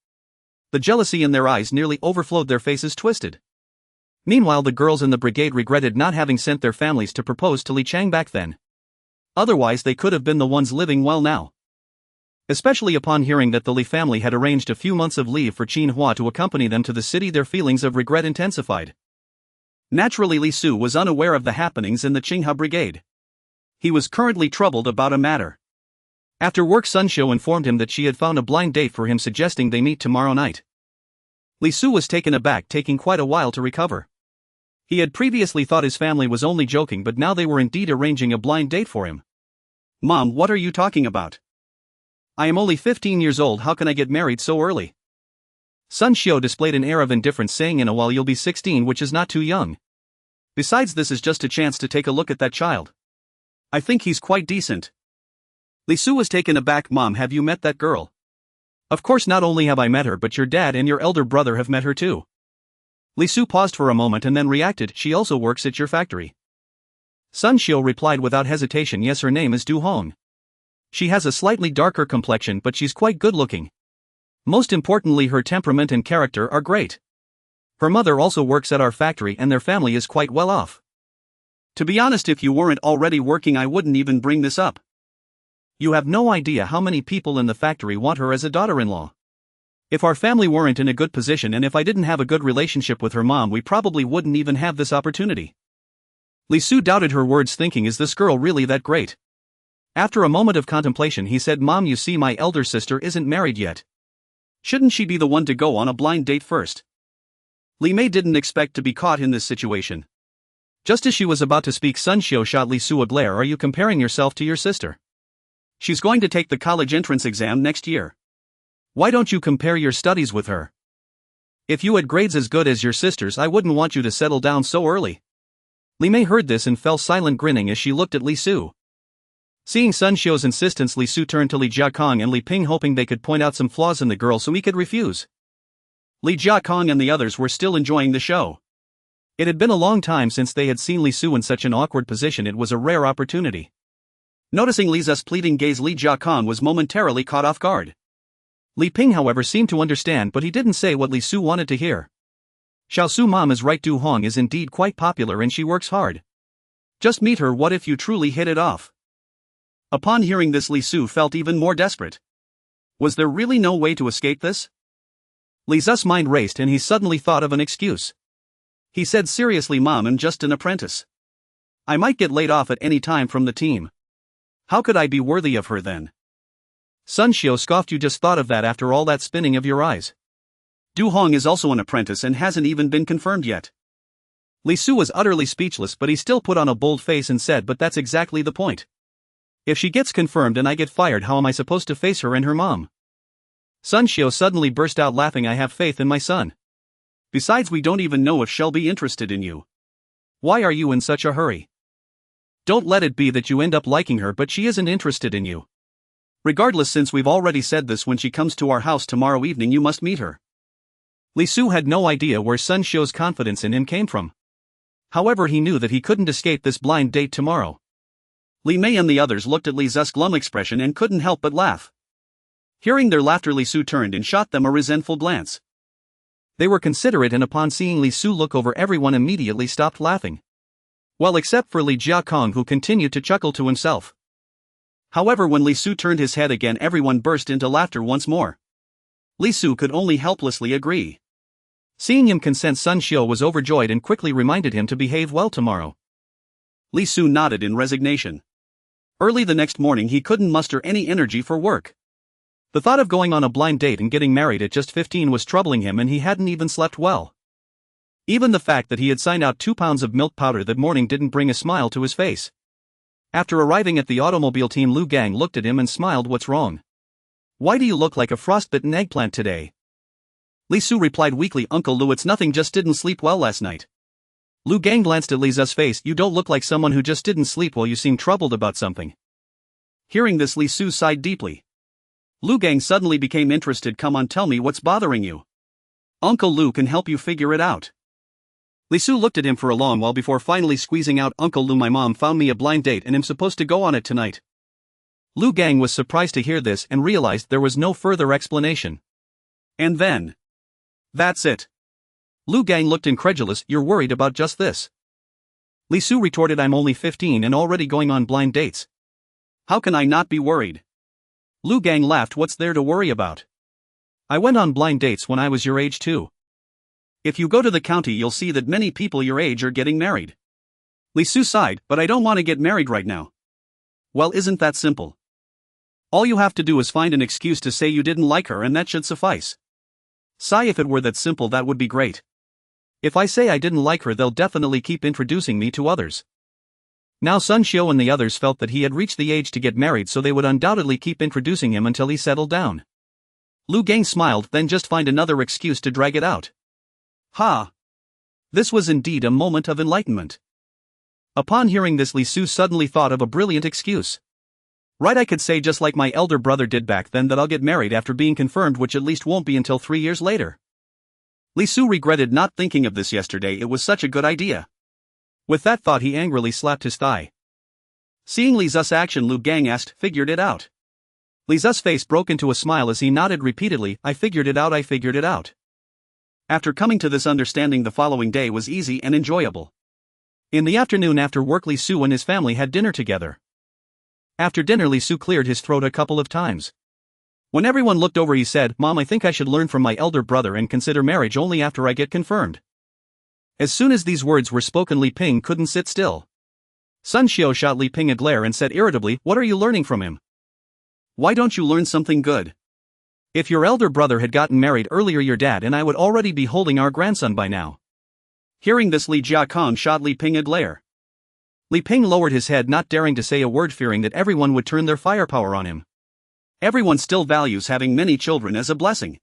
The jealousy in their eyes nearly overflowed, their faces twisted. Meanwhile, the girls in the brigade regretted not having sent their families to propose to Li Chang back then. Otherwise they could have been the ones living well now. Especially upon hearing that the Li family had arranged a few months of leave for Xuanhua to accompany them to the city, their feelings of regret intensified. Naturally, Li Su was unaware of the happenings in the Qinghe brigade. He was currently troubled about a matter. After work, Sun Xiu informed him that she had found a blind date for him, suggesting they meet tomorrow night. Li Su was taken aback, taking quite a while to recover. He had previously thought his family was only joking, but now they were indeed arranging a blind date for him. "Mom, what are you talking about? I am only 15 years old, how can I get married so early?" Sun Xiu displayed an air of indifference, saying, "In a while you'll be 16, which is not too young. Besides, this is just a chance to take a look at that child. I think he's quite decent." Li Su was taken aback. "Mom, have you met that girl?" "Of course, not only have I met her, but your dad and your elder brother have met her too." Li Su paused for a moment and then reacted, "She also works at your factory." Sun Xiu replied without hesitation, "Yes, her name is Du Hong. She has a slightly darker complexion, but she's quite good looking. Most importantly, her temperament and character are great. Her mother also works at our factory and their family is quite well off. To be honest, if you weren't already working I wouldn't even bring this up. You have no idea how many people in the factory want her as a daughter-in-law. If our family weren't in a good position and if I didn't have a good relationship with her mom, we probably wouldn't even have this opportunity." Li Su doubted her words, thinking, is this girl really that great? After a moment of contemplation he said, "Mom, you see, my elder sister isn't married yet. Shouldn't she be the one to go on a blind date first?" Li Mei didn't expect to be caught in this situation. Just as she was about to speak, Sun Xiu shot Li Su a glare. "Are you comparing yourself to your sister? She's going to take the college entrance exam next year. Why don't you compare your studies with her? If you had grades as good as your sister's, I wouldn't want you to settle down so early." Li Mei heard this and fell silent, grinning as she looked at Li Su. Seeing Sun Xiu's insistence, Li Su turned to Li Jiakong and Li Ping, hoping they could point out some flaws in the girl so he could refuse. Li Jiakong and the others were still enjoying the show. It had been a long time since they had seen Li Su in such an awkward position. It was a rare opportunity. Noticing Li Zu's pleading gaze, Li Jiakong was momentarily caught off guard. Li Ping, however, seemed to understand, but he didn't say what Li Su wanted to hear. "Xiaosu, Mom is right. Du Hong is indeed quite popular and she works hard. Just meet her. What if you truly hit it off?" Upon hearing this, Li Su felt even more desperate. Was there really no way to escape this? Li Zu's mind raced and he suddenly thought of an excuse. He said seriously, "Mom, I'm just an apprentice. I might get laid off at any time from the team. How could I be worthy of her then?" Sun Xiu scoffed, "You just thought of that after all that spinning of your eyes. Du Hong is also an apprentice and hasn't even been confirmed yet." Li Su was utterly speechless, but he still put on a bold face and said, "But that's exactly the point. If she gets confirmed and I get fired, how am I supposed to face her and her mom?" Sun Xiu suddenly burst out laughing, "I have faith in my son. Besides, we don't even know if she'll be interested in you. Why are you in such a hurry? Don't let it be that you end up liking her but she isn't interested in you. Regardless, since we've already said this, when she comes to our house tomorrow evening you must meet her." Li Su had no idea where Sun Xiu's confidence in him came from. However, he knew that he couldn't escape this blind date tomorrow. Li Mei and the others looked at Li Zu's glum expression and couldn't help but laugh. Hearing their laughter, Li Su turned and shot them a resentful glance. They were considerate, and upon seeing Li Su look over, everyone immediately stopped laughing. Well, except for Li Jiakong, who continued to chuckle to himself. However, when Li Su turned his head again, everyone burst into laughter once more. Li Su could only helplessly agree. Seeing him consent, Sun Xiu was overjoyed and quickly reminded him to behave well tomorrow. Li Su nodded in resignation. Early the next morning he couldn't muster any energy for work. The thought of going on a blind date and getting married at just 15 was troubling him, and he hadn't even slept well. Even the fact that he had signed out 2 pounds of milk powder that morning didn't bring a smile to his face. After arriving at the automobile team, Lu Gang looked at him and smiled. "What's wrong? Why do you look like a frostbitten eggplant today?" Li Su replied weakly, "Uncle Lu, it's nothing, just didn't sleep well last night." Lu Gang glanced at Li Zu's face. "You don't look like someone who just didn't sleep well, you seem troubled about something." Hearing this, Li Su sighed deeply. Lu Gang suddenly became interested. "Come on, tell me what's bothering you. Uncle Lu can help you figure it out." Li Su looked at him for a long while before finally squeezing out, "Uncle Lu, my mom found me a blind date and I'm supposed to go on it tonight." Lu Gang was surprised to hear this and realized there was no further explanation. "And then? That's it?" Lu Gang looked incredulous. "You're worried about just this?" Li Su retorted, "I'm only 15 and already going on blind dates. How can I not be worried?" Lu Gang laughed. "What's there to worry about? I went on blind dates when I was your age too. If you go to the county, you'll see that many people your age are getting married." Li Su sighed, "But I don't want to get married right now." "Well, isn't that simple? All you have to do is find an excuse to say you didn't like her and that should suffice." "Sigh, if it were that simple that would be great. If I say I didn't like her, they'll definitely keep introducing me to others." Now Sun Xiu and the others felt that he had reached the age to get married, so they would undoubtedly keep introducing him until he settled down. Lu Gang smiled, "Then just find another excuse to drag it out." Ha! This was indeed a moment of enlightenment. Upon hearing this, Li Su suddenly thought of a brilliant excuse. "Right, I could say just like my elder brother did back then that I'll get married after being confirmed, which at least won't be until 3 years later." Li Su regretted not thinking of this yesterday, it was such a good idea. With that thought, he angrily slapped his thigh. Seeing Li Zu's action, Lu Gang asked, "Figured it out?" Li Zu's face broke into a smile as he nodded repeatedly, "I figured it out, I figured it out." After coming to this understanding, the following day was easy and enjoyable. In the afternoon after work, Li Su and his family had dinner together. After dinner, Li Su cleared his throat a couple of times. When everyone looked over, he said, "Mom, I think I should learn from my elder brother and consider marriage only after I get confirmed." As soon as these words were spoken, Li Ping couldn't sit still. Sun Xiu shot Li Ping a glare and said irritably, "What are you learning from him? Why don't you learn something good? If your elder brother had gotten married earlier, your dad and I would already be holding our grandson by now." Hearing this, Li Jiakong shot Li Ping a glare. Li Ping lowered his head, not daring to say a word, fearing that everyone would turn their firepower on him. Everyone still values having many children as a blessing.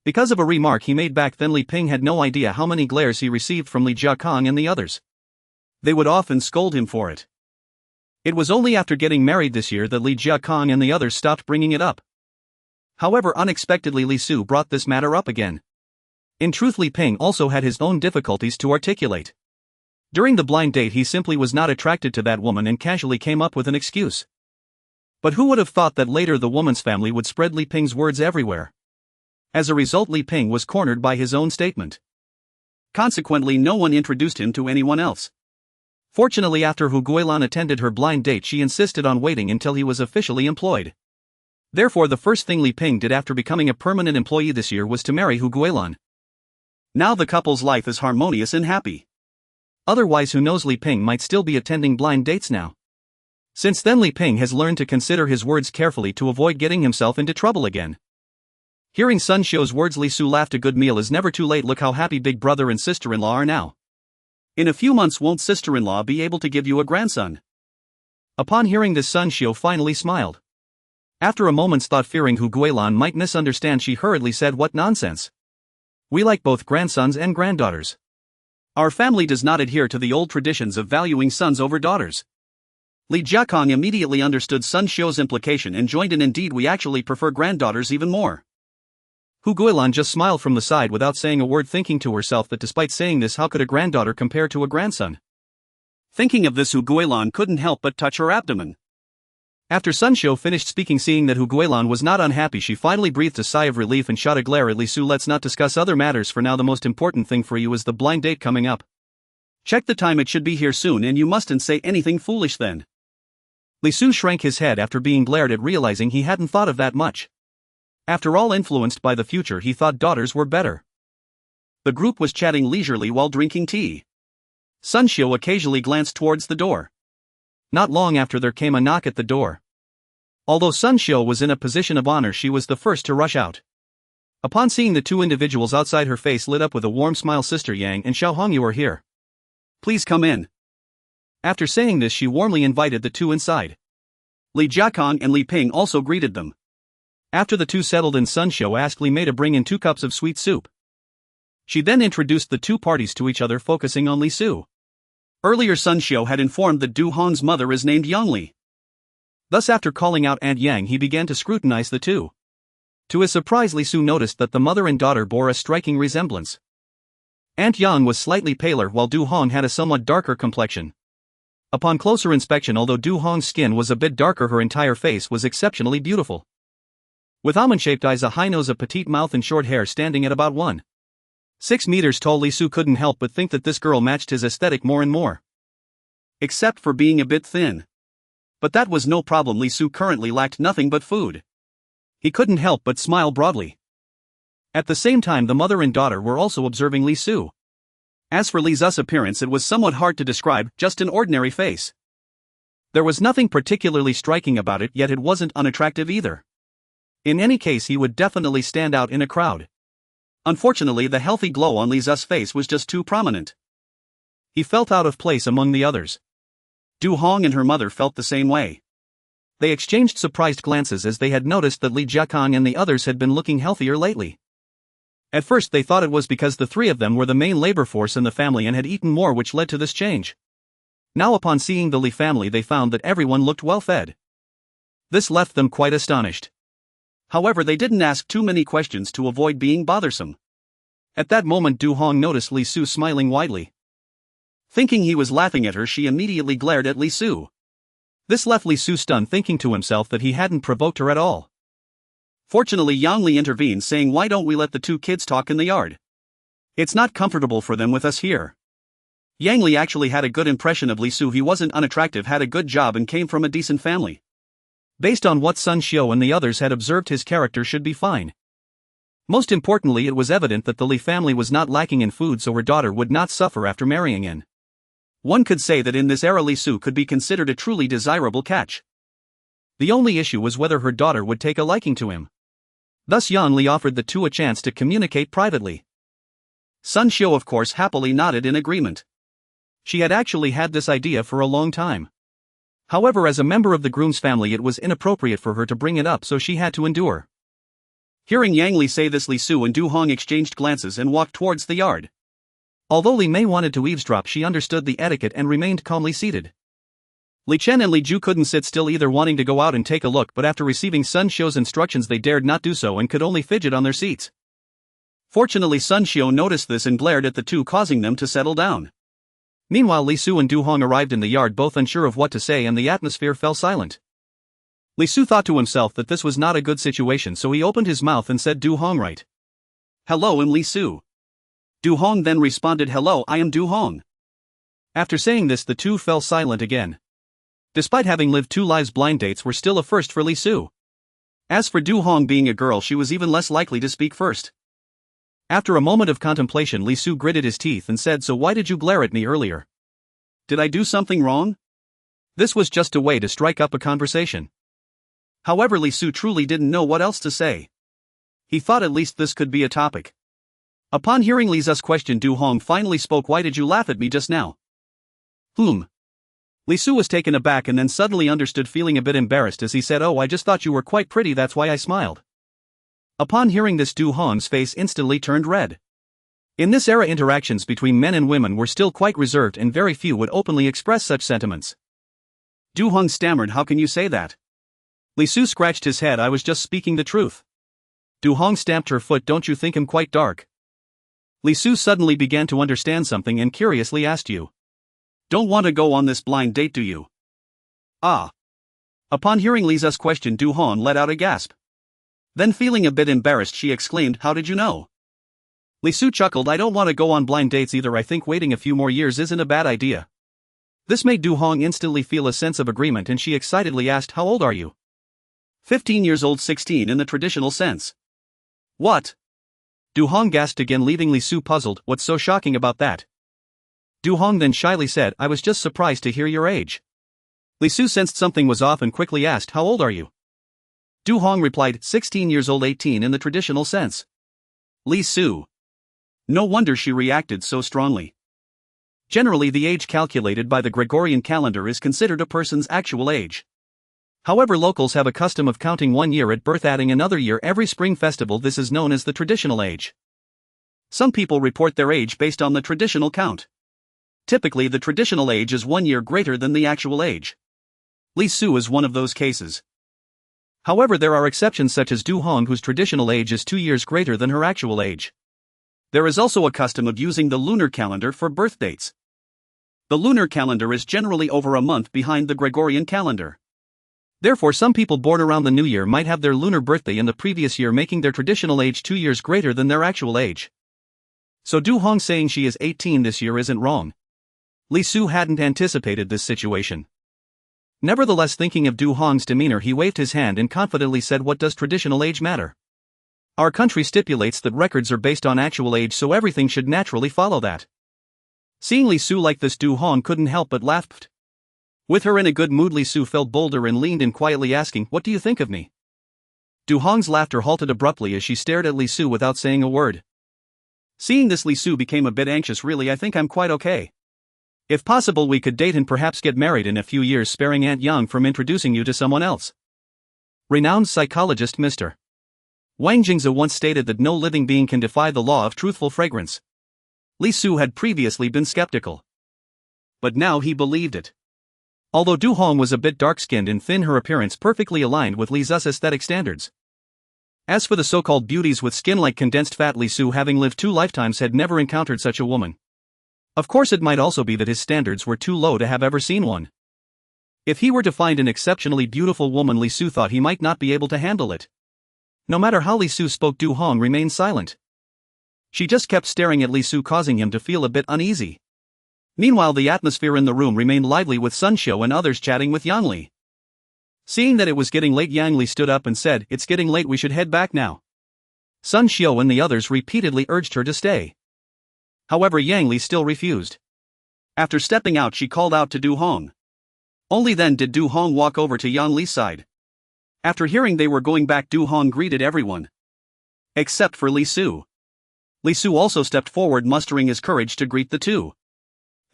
Because of a remark he made back then, Li Ping had no idea how many glares he received from Li Jiakong and the others. They would often scold him for it. It was only after getting married this year that Li Jiakong and the others stopped bringing it up. However, unexpectedly, Li Su brought this matter up again. In truth, Li Ping also had his own difficulties to articulate. During the blind date, he simply was not attracted to that woman and casually came up with an excuse. But who would have thought that later the woman's family would spread Li Ping's words everywhere? As a result, Li Ping was cornered by his own statement. Consequently, no one introduced him to anyone else. Fortunately, after Hu Guilan attended her blind date, she insisted on waiting until he was officially employed. Therefore, the first thing Li Ping did after becoming a permanent employee this year was to marry Hu Guilan. Now the couple's life is harmonious and happy. Otherwise, who knows, Li Ping might still be attending blind dates now. Since then, Li Ping has learned to consider his words carefully to avoid getting himself into trouble again. Hearing Sun Xiu's words, Li Su laughed. "A good meal is never too late. Look how happy big brother and sister-in-law are now. In a few months, won't sister-in-law be able to give you a grandson?" Upon hearing this, Sun Xiu finally smiled. After a moment's thought, fearing Hu Guilan might misunderstand, she hurriedly said, "What nonsense. We like both grandsons and granddaughters. Our family does not adhere to the old traditions of valuing sons over daughters." Li Jiakong immediately understood Sun Xiu's implication and joined in, "Indeed, we actually prefer granddaughters even more." Hu Guilan just smiled from the side without saying a word, thinking to herself that despite saying this, how could a granddaughter compare to a grandson? Thinking of this, Hu Guilan couldn't help but touch her abdomen. After Sun Xiu finished speaking, seeing that Hu Guilan was not unhappy, she finally breathed a sigh of relief and shot a glare at Li Su. "Let's not discuss other matters for now. The most important thing for you is the blind date coming up. Check the time, it should be here soon and you mustn't say anything foolish then. Li Su shrank his head after being glared at, realizing he hadn't thought of that much. After all, influenced by the future, he thought daughters were better. The group was chatting leisurely while drinking tea. Sun Xiu occasionally glanced towards the door. Not long after, there came a knock at the door. Although Sun Xiu was in a position of honor, she was the first to rush out. Upon seeing the two individuals outside, her face lit up with a warm smile. Sister Yang and Xiaohong, you are here. Please come in. After saying this, she warmly invited the two inside. Li Jiakong and Li Ping also greeted them. After the two settled in, Sun Xiu asked Li Mei to bring in 2 cups of sweet soup. She then introduced the two parties to each other, focusing on Li Su. Earlier, Sun Xiu had informed that Du Hong's mother is named Yang Li. Thus, after calling out Aunt Yang, he began to scrutinize the two. To his surprise, Li Su noticed that the mother and daughter bore a striking resemblance. Aunt Yang was slightly paler while Du Hong had a somewhat darker complexion. Upon closer inspection, although Du Hong's skin was a bit darker, her entire face was exceptionally beautiful. With almond-shaped eyes, a high nose, a petite mouth and short hair standing at about 1.6 meters tall, Li Su couldn't help but think that this girl matched his aesthetic more and more. Except for being a bit thin. But that was no problem, Li Su currently lacked nothing but food. He couldn't help but smile broadly. At the same time, the mother and daughter were also observing Li Su. As for Li Zu's appearance, it was somewhat hard to describe, just an ordinary face. There was nothing particularly striking about it, yet it wasn't unattractive either. In any case, he would definitely stand out in a crowd. Unfortunately, the healthy glow on Li Zu's face was just too prominent. He felt out of place among the others. Du Hong and her mother felt the same way. They exchanged surprised glances as they had noticed that Li Jiakong and the others had been looking healthier lately. At first, they thought it was because the three of them were the main labor force in the family and had eaten more, which led to this change. Now, upon seeing the Li family, they found that everyone looked well fed. This left them quite astonished. However, they didn't ask too many questions to avoid being bothersome. At that moment, Du Hong noticed Li Su smiling widely. Thinking he was laughing at her, she immediately glared at Li Su. This left Li Su stunned, thinking to himself that he hadn't provoked her at all. Fortunately, Yang Li intervened, saying, "Why don't we let the two kids talk in the yard? It's not comfortable for them with us here." Yang Li actually had a good impression of Li Su. He wasn't unattractive, had a good job and came from a decent family. Based on what Sun Xiu and the others had observed, his character should be fine. Most importantly, it was evident that the Li family was not lacking in food, so her daughter would not suffer after marrying in. One could say that in this era Li Su could be considered a truly desirable catch. The only issue was whether her daughter would take a liking to him. Thus Yan Li offered the two a chance to communicate privately. Sun Xiu of course happily nodded in agreement. She had actually had this idea for a long time. However, as a member of the groom's family, it was inappropriate for her to bring it up, so she had to endure. Hearing Yang Li say this, Li Su and Du Hong exchanged glances and walked towards the yard. Although Li Mei wanted to eavesdrop, she understood the etiquette and remained calmly seated. Li Chen and Li Ju couldn't sit still either, wanting to go out and take a look, but after receiving Sun Xiu's instructions they dared not do so and could only fidget on their seats. Fortunately, Sun Xiu noticed this and glared at the two, causing them to settle down. Meanwhile, Li Su and Du Hong arrived in the yard, both unsure of what to say, and the atmosphere fell silent. Li Su thought to himself that this was not a good situation, so he opened his mouth and said, "Du Hong, right? Hello, I'm Li Su." Du Hong then responded, "Hello, I am Du Hong." After saying this, the two fell silent again. Despite having lived 2 lives, blind dates were still a first for Li Su. As for Du Hong being a girl, she was even less likely to speak first. After a moment of contemplation, Li Su gritted his teeth and said, "So why did you glare at me earlier? Did I do something wrong?" This was just a way to strike up a conversation. However, Li Su truly didn't know what else to say. He thought at least this could be a topic. Upon hearing Li Zu's question, Du Hong finally spoke, "Why did you laugh at me just now?" Li Su was taken aback and then suddenly understood, feeling a bit embarrassed as he said, "Oh, I just thought you were quite pretty, that's why I smiled." Upon hearing this, Du Hong's face instantly turned red. In this era, interactions between men and women were still quite reserved and very few would openly express such sentiments. Du Hong stammered, "How can you say that?" Li Su scratched his head, "I was just speaking the truth." Du Hong stamped her foot, "Don't you think him quite dark?" Li Su suddenly began to understand something and curiously asked, "You don't want to go on this blind date, do you?" "Ah." Upon hearing Li Zu's question, Du Hong let out a gasp. Then, feeling a bit embarrassed, she exclaimed, "How did you know?" Li Su chuckled. I don't want to go on blind dates either. I think waiting a few more years isn't a bad idea. This made Du Hong instantly feel a sense of agreement and she excitedly asked, how old are you? 15 years old. 16 in the traditional sense. What? Du Hong gasped again, leaving Li Su puzzled. What's so shocking about that? Du Hong then shyly said, I was just surprised to hear your age. Li Su sensed something was off and quickly asked, how old are you? Du Hong replied, 16 years old. 18 in the traditional sense. Li Su. No wonder she reacted so strongly. Generally, the age calculated by the Gregorian calendar is considered a person's actual age. However, locals have a custom of counting 1 year at birth, adding another year every spring festival. This is known as the traditional age. Some people report their age based on the traditional count. Typically, the traditional age is 1 year greater than the actual age. Li Su is one of those cases. However, there are exceptions such as Du Hong, whose traditional age is 2 years greater than her actual age. There is also a custom of using the lunar calendar for birth dates. The lunar calendar is generally over a month behind the Gregorian calendar. Therefore, some people born around the new year might have their lunar birthday in the previous year, making their traditional age 2 years greater than their actual age. So Du Hong saying she is 18 this year isn't wrong. Li Su hadn't anticipated this situation. Nevertheless, thinking of Du Hong's demeanor, he waved his hand and confidently said, what does traditional age matter? Our country stipulates that records are based on actual age, so everything should naturally follow that. Seeing Li Su like this, Du Hong couldn't help but laugh. With her in a good mood, Li Su felt bolder and leaned in quietly, asking, what do you think of me? Du Hong's laughter halted abruptly as she stared at Li Su without saying a word. Seeing this, Li Su became a bit anxious. Really, I think I'm quite okay. If possible, we could date and perhaps get married in a few years, sparing Aunt Yang from introducing you to someone else. Renowned psychologist Mr. Wang Jingzi once stated that no living being can defy the law of truthful fragrance. Li Su had previously been skeptical, but now he believed it. Although Du Hong was a bit dark-skinned and thin, her appearance perfectly aligned with Li Su's aesthetic standards. As for the so-called beauties with skin like condensed fat, Li Su, having lived 2 lifetimes, had never encountered such a woman. Of course, it might also be that his standards were too low to have ever seen one. If he were to find an exceptionally beautiful woman, Li Su thought he might not be able to handle it. No matter how Li Su spoke, Du Hong remained silent. She just kept staring at Li Su, causing him to feel a bit uneasy. Meanwhile, the atmosphere in the room remained lively, with Sun Xiu and others chatting with Yang Li. Seeing that it was getting late, Yang Li stood up and said, it's getting late, we should head back now. Sun Xiu and the others repeatedly urged her to stay. However, Yang Li still refused. After stepping out, she called out to Du Hong. Only then did Du Hong walk over to Yang Li's side. After hearing they were going back, Du Hong greeted everyone, except for Li Su. Li Su also stepped forward, mustering his courage to greet the two.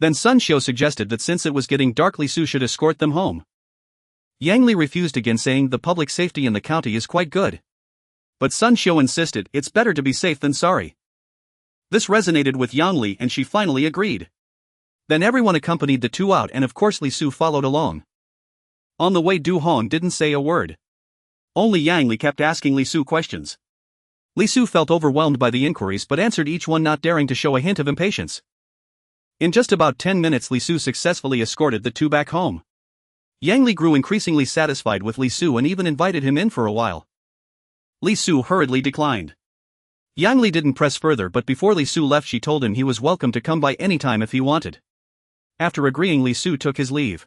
Then Sun Xiu suggested that since it was getting dark, Li Su should escort them home. Yang Li refused again, saying the public safety in the county is quite good. But Sun Xiu insisted, it's better to be safe than sorry. This resonated with Yang Li and she finally agreed. Then everyone accompanied the two out, and of course Li Su followed along. On the way, Du Hong didn't say a word. Only Yang Li kept asking Li Su questions. Li Su felt overwhelmed by the inquiries but answered each one, not daring to show a hint of impatience. In just about 10 minutes, Li Su successfully escorted the two back home. Yang Li grew increasingly satisfied with Li Su and even invited him in for a while. Li Su hurriedly declined. Yang Li didn't press further, but before Li Su left, she told him he was welcome to come by any time if he wanted. After agreeing, Li Su took his leave.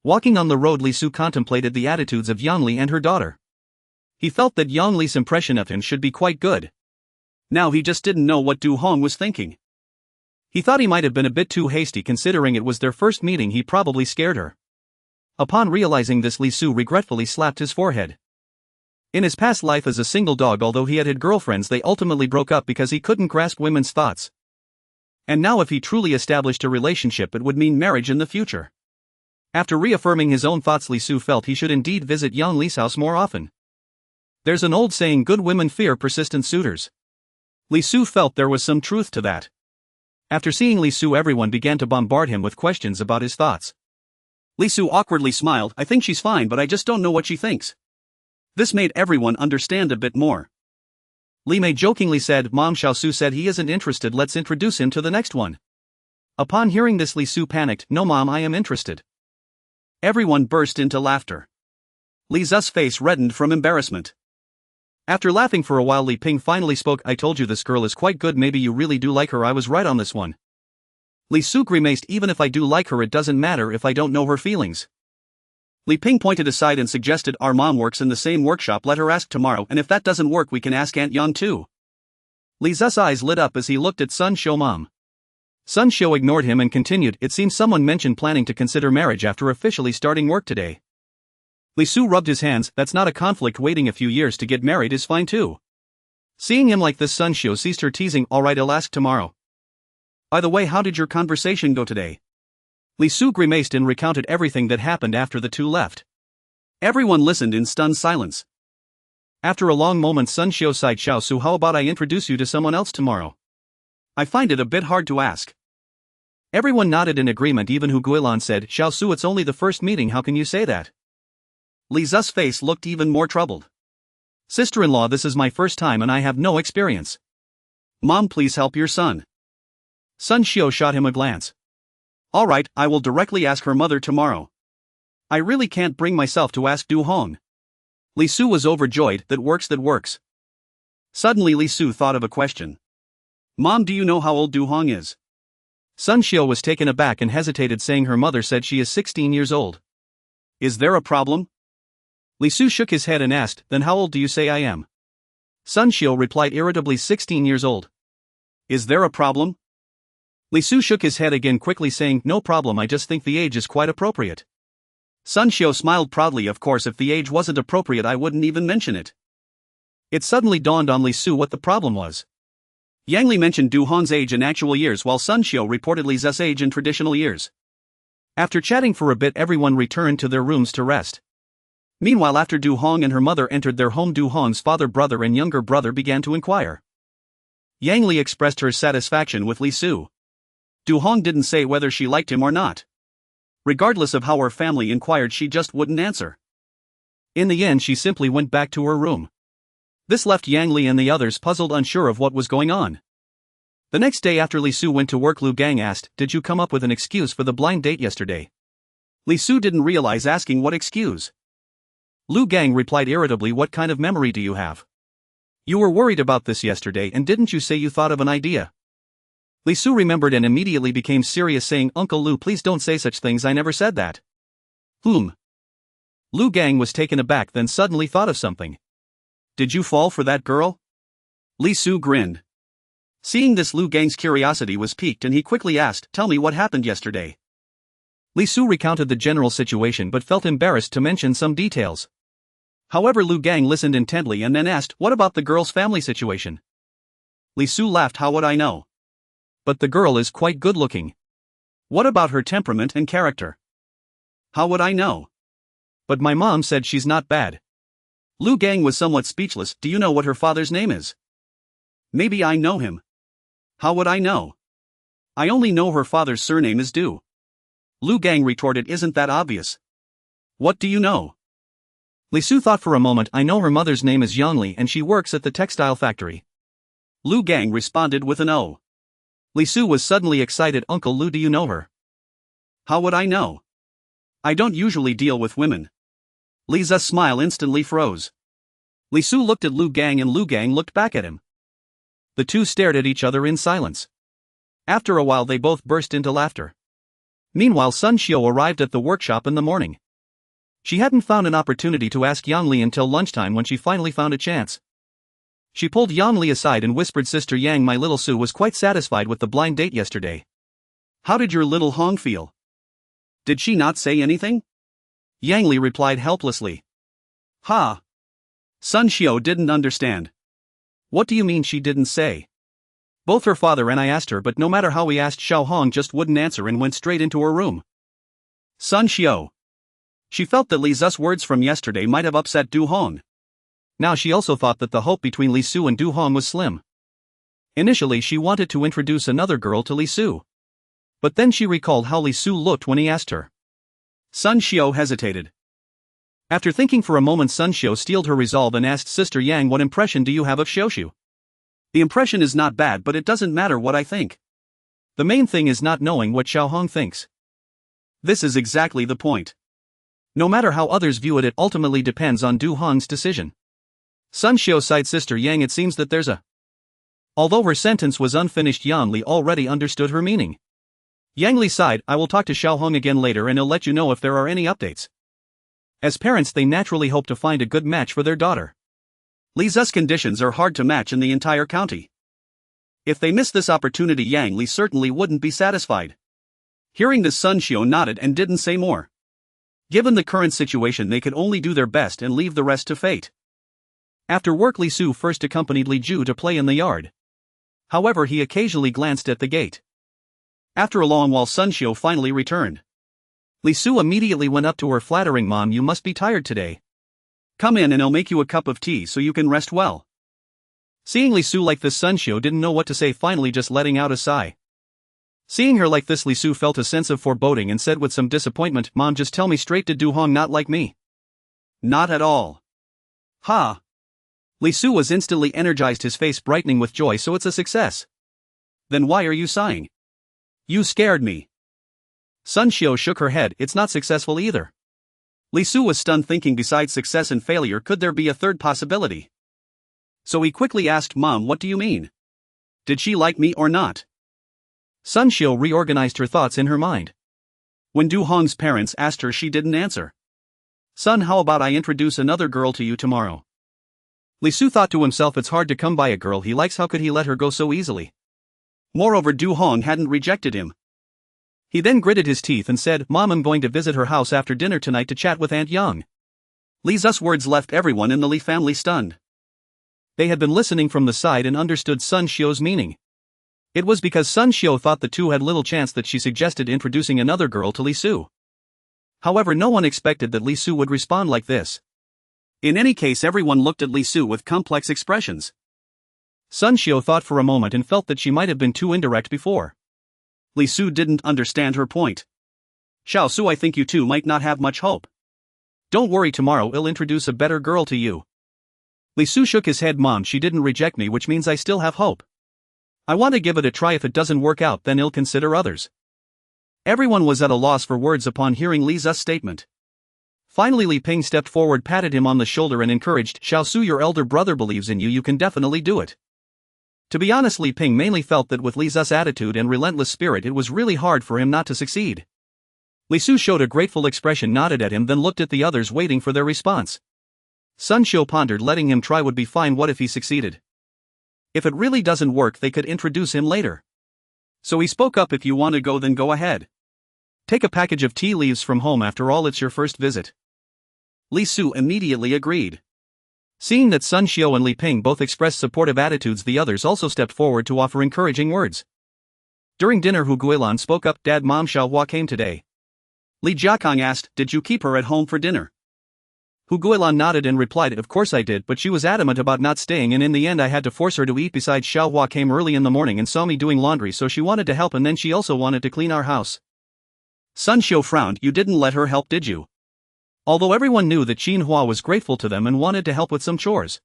Walking on the road, Li Su contemplated the attitudes of Yang Li and her daughter. He felt that Yang Li's impression of him should be quite good. Now he just didn't know what Du Hong was thinking. He thought he might have been a bit too hasty, considering it was their first meeting. He probably scared her. Upon realizing this, Li Su regretfully slapped his forehead. In his past life as a single dog, although he had girlfriends, they ultimately broke up because he couldn't grasp women's thoughts. And now if he truly established a relationship, it would mean marriage in the future. After reaffirming his own thoughts, Li Su felt he should indeed visit Yang Li's house more often. There's an old saying, good women fear persistent suitors. Li Su felt there was some truth to that. After seeing Li Su, everyone began to bombard him with questions about his thoughts. Li Su awkwardly smiled, I think she's fine, but I just don't know what she thinks. This made everyone understand a bit more. Li Mei jokingly said, Mom, Xiao Su said he isn't interested, let's introduce him to the next one. Upon hearing this, Li Su panicked, no mom, I am interested. Everyone burst into laughter. Li Zu's face reddened from embarrassment. After laughing for a while, Li Ping finally spoke. I told you this girl is quite good, maybe you really do like her. I was right on this one. Li Su grimaced. Even if I do like her, it doesn't matter if I don't know her feelings. Li Ping pointed aside and suggested, our mom works in the same workshop, let her ask tomorrow, and if that doesn't work we can ask Aunt Yang too. Li Zu's eyes lit up as he looked at Sun Xiu mom. Sun Xiu ignored him and continued, it seems someone mentioned planning to consider marriage after officially starting work today. Li Su rubbed his hands. That's not a conflict, waiting a few years to get married is fine too. Seeing him like this, Sun Xiu ceased her teasing. Alright, I'll ask tomorrow. By the way, how did your conversation go today? Li Su grimaced and recounted everything that happened after the two left. Everyone listened in stunned silence. After a long moment, Sun Xiu sighed. Xiao Su, how about I introduce you to someone else tomorrow? I find it a bit hard to ask. Everyone nodded in agreement, even Hu Guilan said, Xiao Su, it's only the first meeting, how can you say that? Li Zu's face looked even more troubled. Sister-in-law, this is my first time and I have no experience. Mom, please help your son. Sun Xiu shot him a glance. Alright, I will directly ask her mother tomorrow. I really can't bring myself to ask Du Hong. Li Su was overjoyed. That works. Suddenly Li Su thought of a question. Mom, do you know how old Du Hong is? Sun Xiu was taken aback and hesitated, saying her mother said she is 16 years old. Is there a problem? Li Su shook his head and asked, then how old do you say I am? Sun Xiu replied irritably, 16 years old. Is there a problem? Li Su shook his head again quickly, saying, no problem, I just think the age is quite appropriate. Sun Xiu smiled proudly. Of course, if the age wasn't appropriate I wouldn't even mention it. It suddenly dawned on Li Su what the problem was. Yang Li mentioned Du Hong's age in actual years while Sun Xiu reported Li Zu's age in traditional years. After chatting for a bit, everyone returned to their rooms to rest. Meanwhile, after Du Hong and her mother entered their home, Du Hong's father, brother and younger brother began to inquire. Yang Li expressed her satisfaction with Li Su. Du Hong didn't say whether she liked him or not. Regardless of how her family inquired, she just wouldn't answer. In the end, she simply went back to her room. This left Yang Li and the others puzzled, unsure of what was going on. The next day after Li Su went to work, Lu Gang asked, did you come up with an excuse for the blind date yesterday? Li Su didn't realize asking what excuse. Lu Gang replied irritably, what kind of memory do you have? You were worried about this yesterday, and didn't you say you thought of an idea? Li Su remembered and immediately became serious, saying, Uncle Lu, please don't say such things, I never said that. Lu Gang was taken aback, then suddenly thought of something. Did you fall for that girl? Li Su grinned. Seeing this, Lu Gang's curiosity was piqued and he quickly asked, tell me what happened yesterday. Li Su recounted the general situation but felt embarrassed to mention some details. However, Lu Gang listened intently and then asked, what about the girl's family situation? Li Su laughed, how would I know? But the girl is quite good looking. What about her temperament and character? How would I know? But my mom said she's not bad. Lu Gang was somewhat speechless. Do you know what her father's name is? Maybe I know him. How would I know? I only know her father's surname is Du. Lu Gang retorted, isn't that obvious? What do you know? Li Su thought for a moment. I know her mother's name is Yang Li and she works at the textile factory. Lu Gang responded with an O. Li Su was suddenly excited. Uncle Lu, do you know her? How would I know? I don't usually deal with women. Li Zu's smile instantly froze. Li Su looked at Lu Gang and Lu Gang looked back at him. The two stared at each other in silence. After a while they both burst into laughter. Meanwhile, Sun Xiu arrived at the workshop in the morning. She hadn't found an opportunity to ask Yang Li until lunchtime when she finally found a chance. She pulled Yang Li aside and whispered, Sister Yang, my little Su was quite satisfied with the blind date yesterday. How did your little Hong feel? Did she not say anything? Yang Li replied helplessly. Ha! Sun Xiu didn't understand. What do you mean she didn't say? Both her father and I asked her, but no matter how we asked, Xiao Hong just wouldn't answer and went straight into her room. Sun Xiu. She felt that Li Zu's words from yesterday might have upset Du Hong. Now she also thought that the hope between Li Su and Du Hong was slim. Initially she wanted to introduce another girl to Li Su. But then she recalled how Li Su looked when he asked her. Sun Xiu hesitated. After thinking for a moment, Sun Xiu steeled her resolve and asked, Sister Yang, what impression do you have of Xiaoshu? The impression is not bad, but it doesn't matter what I think. The main thing is not knowing what Xiao Hong thinks. This is exactly the point. No matter how others view it, it ultimately depends on Du Hong's decision. Sun Xiu's side sister Yang, it seems that there's a... Although her sentence was unfinished, Yan Li already understood her meaning. Yang Li sighed, I will talk to Xiaohong again later and I'll let you know if there are any updates. As parents they naturally hope to find a good match for their daughter. Li Zu's conditions are hard to match in the entire county. If they miss this opportunity, Yang Li certainly wouldn't be satisfied. Hearing this, Sun Xiu nodded and didn't say more. Given the current situation, they could only do their best and leave the rest to fate. After work, Li Su first accompanied Li Ju to play in the yard. However, he occasionally glanced at the gate. After a long while, Sun Xiu finally returned. Li Su immediately went up to her, flattering, Mom, you must be tired today. Come in and I'll make you a cup of tea so you can rest well. Seeing Li Su like this, Sun Xiu didn't know what to say, finally just letting out a sigh. Seeing her like this, Li Su felt a sense of foreboding and said with some disappointment, Mom, just tell me straight, did Du Hong not like me? Not at all. Ha! Li Su was instantly energized, his face brightening with joy, so it's a success. Then why are you sighing? You scared me. Sun Xiu shook her head, it's not successful either. Li Su was stunned, thinking besides success and failure could there be a third possibility? So he quickly asked, Mom, what do you mean? Did she like me or not? Sun Xiu reorganized her thoughts in her mind. When Du Hong's parents asked her, she didn't answer. Son, how about I introduce another girl to you tomorrow? Li Su thought to himself, it's hard to come by a girl he likes, how could he let her go so easily? Moreover, Du Hong hadn't rejected him. He then gritted his teeth and said, Mom, I'm going to visit her house after dinner tonight to chat with Aunt Yang. Li Zu's words left everyone in the Li family stunned. They had been listening from the side and understood Sun Xiu's meaning. It was because Sun Xiu thought the two had little chance that she suggested introducing another girl to Li Su. However, no one expected that Li Su would respond like this. In any case, everyone looked at Li Su with complex expressions. Sun Xiu thought for a moment and felt that she might have been too indirect before. Li Su didn't understand her point. Xiao Su, I think you two might not have much hope. Don't worry, tomorrow I'll introduce a better girl to you. Li Su shook his head, Mom, she didn't reject me, which means I still have hope. I want to give it a try. If it doesn't work out, then I'll consider others. Everyone was at a loss for words upon hearing Li Zu's statement. Finally, Li Ping stepped forward, patted him on the shoulder and encouraged, Xiao Su, your elder brother believes in you, you can definitely do it. To be honest, Li Ping mainly felt that with Li Zu's attitude and relentless spirit it was really hard for him not to succeed. Li Su showed a grateful expression, nodded at him, then looked at the others waiting for their response. Sun Xiu pondered, letting him try would be fine, what if he succeeded? If it really doesn't work, they could introduce him later. So he spoke up, if you want to go, then go ahead. Take a package of tea leaves from home, after all it's your first visit. Li Su immediately agreed. Seeing that Sun Xiu and Li Ping both expressed supportive attitudes, the others also stepped forward to offer encouraging words. During dinner, Hu Guilan spoke up, Dad, Mom Xiaohua came today. Li Jiakong asked, did you keep her at home for dinner? Hu Guilan nodded and replied, of course I did, but she was adamant about not staying and in the end I had to force her to eat. Besides, Xiaohua came early in the morning and saw me doing laundry, so she wanted to help, and then she also wanted to clean our house. Sun Xiu frowned, you didn't let her help, did you? Although everyone knew that Xuanhuan was grateful to them and wanted to help with some chores.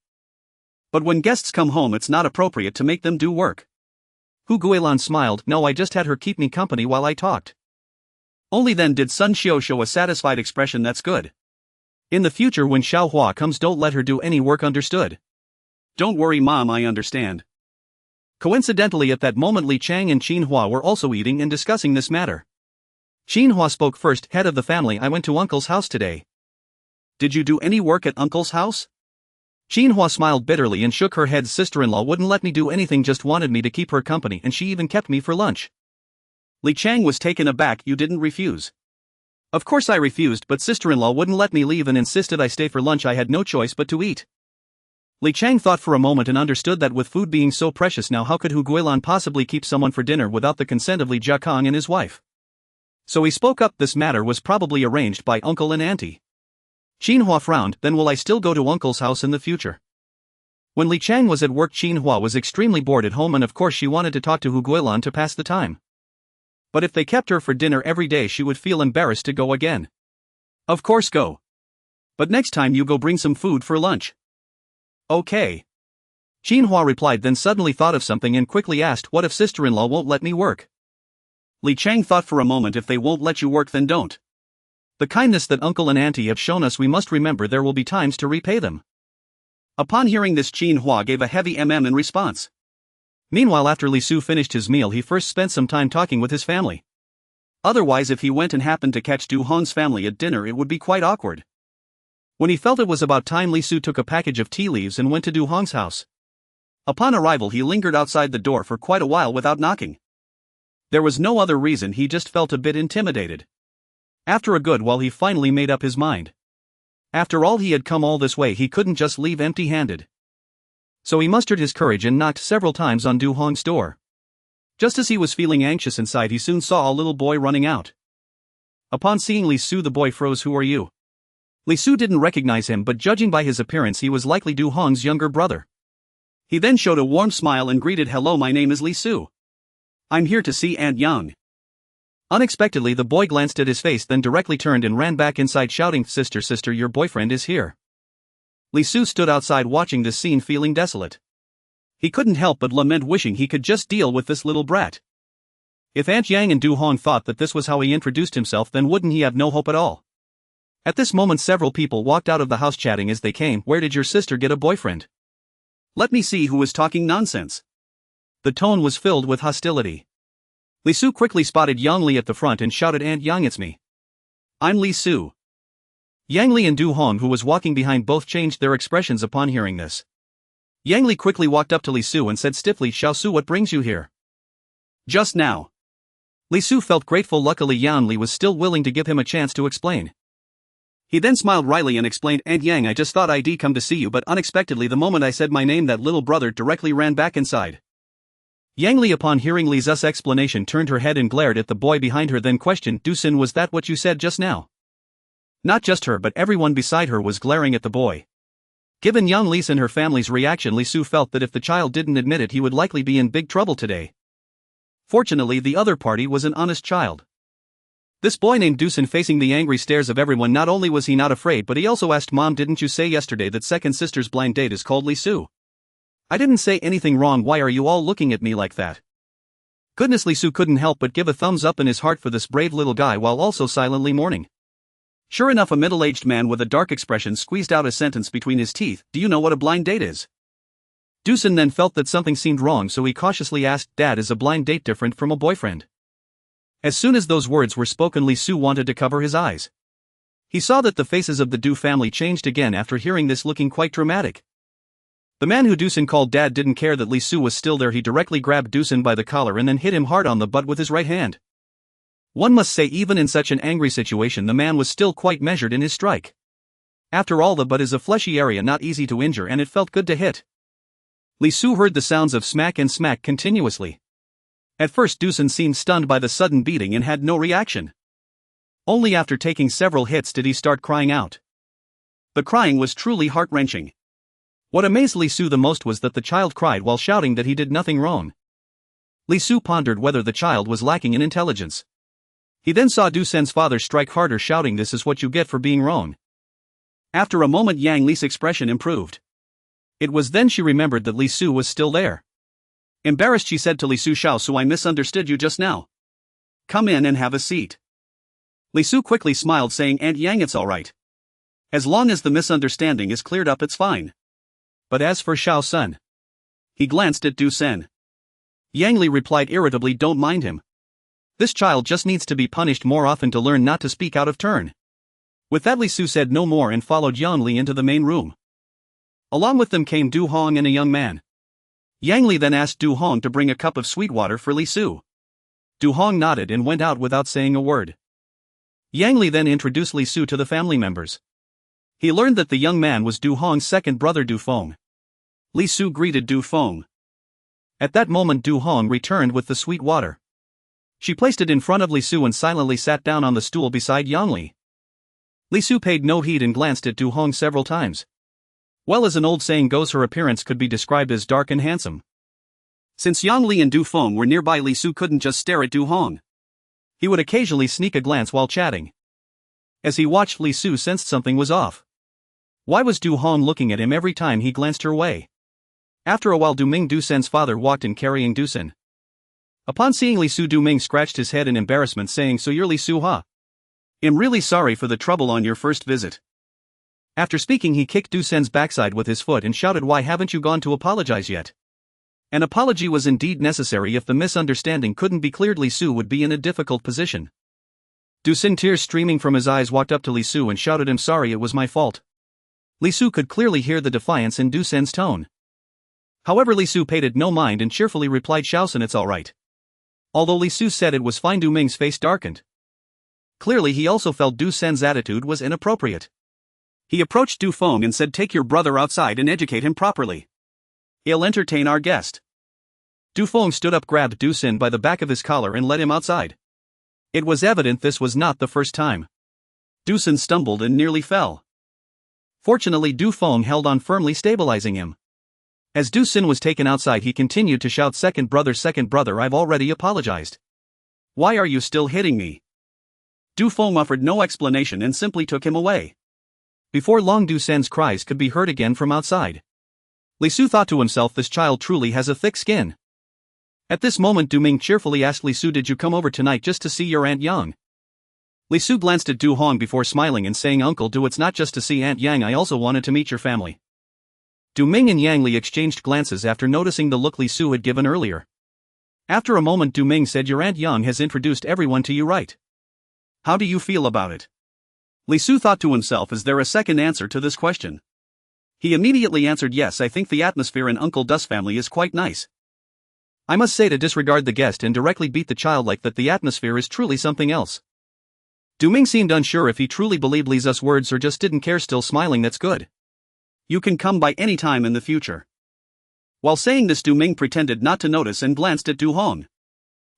But when guests come home, it's not appropriate to make them do work. Hu Guilan smiled, no, I just had her keep me company while I talked. Only then did Sun Xiu show a satisfied expression, that's good. In the future when Xiaohua comes, don't let her do any work, understood? Don't worry, Mom, I understand. Coincidentally, at that moment Li Chang and Xuanhuan were also eating and discussing this matter. Xuanhuan spoke first, head of the family, I went to Uncle's house today. Did you do any work at Uncle's house? Xuanhuan smiled bitterly and shook her head, sister-in-law wouldn't let me do anything, just wanted me to keep her company, and she even kept me for lunch. Li Chang was taken aback, you didn't refuse. Of course I refused, but sister-in-law wouldn't let me leave and insisted I stay for lunch. I had no choice but to eat. Li Chang thought for a moment and understood that with food being so precious now, how could Hu Guilan possibly keep someone for dinner without the consent of Li Jiakong and his wife? So he spoke up, this matter was probably arranged by Uncle and Auntie. Xuanhuan frowned, then will I still go to Uncle's house in the future? When Li Chang was at work, Xuanhuan was extremely bored at home and of course she wanted to talk to Hu Guilan to pass the time. But if they kept her for dinner every day, she would feel embarrassed to go again. Of course go. But next time you go bring some food for lunch. Okay. Xuanhuan replied, then suddenly thought of something and quickly asked, what if sister-in-law won't let me work? Li Chang thought for a moment, if they won't let you work, then don't. The kindness that Uncle and Auntie have shown us, we must remember there will be times to repay them. Upon hearing this, Xuanhuan gave a heavy in response. Meanwhile, after Li Su finished his meal, he first spent some time talking with his family. Otherwise, if he went and happened to catch Du Hong's family at dinner, it would be quite awkward. When he felt it was about time, Li Su took a package of tea leaves and went to Du Hong's house. Upon arrival, he lingered outside the door for quite a while without knocking. There was no other reason, he just felt a bit intimidated. After a good while, he finally made up his mind. After all, he had come all this way, he couldn't just leave empty-handed. So he mustered his courage and knocked several times on Du Hong's door. Just as he was feeling anxious inside, he soon saw a little boy running out. Upon seeing Li Su, the boy froze. "Who are you?" Li Su didn't recognize him, but judging by his appearance, he was likely Du Hong's younger brother. He then showed a warm smile and greeted, "Hello, my name is Li Su. I'm here to see Aunt Yang." Unexpectedly, the boy glanced at his face, then directly turned and ran back inside, shouting, Sister, your boyfriend is here." Li Su stood outside watching this scene, feeling desolate. He couldn't help but lament, wishing he could just deal with this little brat. If Aunt Yang and Du Hong thought that this was how he introduced himself, then wouldn't he have no hope at all? At this moment, several people walked out of the house, chatting as they came. "Where did your sister get a boyfriend? Let me see who is talking nonsense." The tone was filled with hostility. Li Su quickly spotted Yang Li at the front and shouted, "Aunt Yang, it's me. I'm Li Su." Yang Li and Du Hong, who was walking behind, both changed their expressions upon hearing this. Yang Li quickly walked up to Li Su and said stiffly, "Xiao Su, what brings you here?" "Just now." Li Su felt grateful. Luckily, Yang Li was still willing to give him a chance to explain. He then smiled wryly and explained, "Aunt Yang, I just thought I'd come to see you, but unexpectedly, the moment I said my name, that little brother directly ran back inside." Yang Li, upon hearing Li's explanation, turned her head and glared at the boy behind her, then questioned, "Dusun, was that what you said just now?" Not just her, but everyone beside her was glaring at the boy. Given Yang Li's and her family's reaction, Li Su felt that if the child didn't admit it, he would likely be in big trouble today. Fortunately, the other party was an honest child. This boy named Dusun, facing the angry stares of everyone, not only was he not afraid, but he also asked, "Mom, didn't you say yesterday that second sister's blind date is called Li Su?" "I didn't say anything wrong. Why are you all looking at me like that?" Goodness, Li Su couldn't help but give a thumbs up in his heart for this brave little guy while also silently mourning. Sure enough, a middle-aged man with a dark expression squeezed out a sentence between his teeth, "Do you know what a blind date is?" Dusun then felt that something seemed wrong, so he cautiously asked, "Dad, is a blind date different from a boyfriend?" As soon as those words were spoken, Li Su wanted to cover his eyes. He saw that the faces of the Du family changed again after hearing this, looking quite dramatic. The man who Dusun called Dad didn't care that Li Su was still there. He directly grabbed Dusun by the collar and then hit him hard on the butt with his right hand. One must say, even in such an angry situation, the man was still quite measured in his strike. After all, the butt is a fleshy area not easy to injure, and it felt good to hit. Li Su heard the sounds of smack and smack continuously. At first, Dusun seemed stunned by the sudden beating and had no reaction. Only after taking several hits did he start crying out. The crying was truly heart-wrenching. What amazed Li Su the most was that the child cried while shouting that he did nothing wrong. Li Su pondered whether the child was lacking in intelligence. He then saw Dusun's father strike harder, shouting, "This is what you get for being wrong." After a moment, Yang Li's expression improved. It was then she remembered that Li Su was still there. Embarrassed, she said to Li Su, "Xiao Su, I misunderstood you just now. Come in and have a seat." Li Su quickly smiled, saying, "Aunt Yang, it's alright. As long as the misunderstanding is cleared up, it's fine. But as for Xiao Sun..." He glanced at Dusun. Yang Li replied irritably, "Don't mind him. This child just needs to be punished more often to learn not to speak out of turn." With that, Li Su said no more and followed Yang Li into the main room. Along with them came Du Hong and a young man. Yang Li then asked Du Hong to bring a cup of sweet water for Li Su. Du Hong nodded and went out without saying a word. Yang Li then introduced Li Su to the family members. He learned that the young man was Du Hong's second brother, Du Feng. Li Su greeted Du Feng. At that moment, Du Hong returned with the sweet water. She placed it in front of Li Su and silently sat down on the stool beside Yang Li. Li Su paid no heed and glanced at Du Hong several times. Well, as an old saying goes, her appearance could be described as dark and handsome. Since Yang Li and Du Feng were nearby, Li Su couldn't just stare at Du Hong. He would occasionally sneak a glance while chatting. As he watched, Li Su sensed something was off. Why was Du Hong looking at him every time he glanced her way? After a while, Du Ming, Dusun's father, walked in carrying Dusun. Upon seeing Li Su, Du Ming scratched his head in embarrassment, saying, "So you're Li Su, huh? I'm really sorry for the trouble on your first visit." After speaking, he kicked Du Sen's backside with his foot and shouted, "Why haven't you gone to apologize yet?" An apology was indeed necessary. If the misunderstanding couldn't be cleared, Li Su would be in a difficult position. Du Sen, tears streaming from his eyes, walked up to Li Su and shouted, "I'm sorry, it was my fault." Li Su could clearly hear the defiance in Du Sen's tone. However, Li Su paid it no mind and cheerfully replied, "Xiaosun, it's alright." Although Li Su said it was fine, Du Ming's face darkened. Clearly he also felt Du Sen's attitude was inappropriate. He approached Du Feng and said, "Take your brother outside and educate him properly. He'll entertain our guest." Du Feng stood up, grabbed Du Sen by the back of his collar and led him outside. It was evident this was not the first time. Du Sen stumbled and nearly fell. Fortunately, Du Feng held on firmly, stabilizing him. As Du Sen was taken outside, he continued to shout, second brother, I've already apologized. Why are you still hitting me?" Du Feng offered no explanation and simply took him away. Before long, Du Sen's cries could be heard again from outside. Li Su thought to himself, this child truly has a thick skin. At this moment, Du Ming cheerfully asked Li Su, "Did you come over tonight just to see your Aunt Yang?" Li Su glanced at Du Hong before smiling and saying, "Uncle Du, it's not just to see Aunt Yang, I also wanted to meet your family." Du Ming and Yang Li exchanged glances after noticing the look Li Su had given earlier. After a moment, Du Ming said, "Your Aunt Yang has introduced everyone to you, right? How do you feel about it?" Li Su thought to himself, is there a second answer to this question? He immediately answered, "Yes, I think the atmosphere in Uncle Du's family is quite nice. I must say, to disregard the guest and directly beat the child like that, the atmosphere is truly something else." Du Ming seemed unsure if he truly believed Li Zu's words or just didn't care, still smiling, "That's good. You can come by any time in the future." While saying this, Du Ming pretended not to notice and glanced at Du Hong.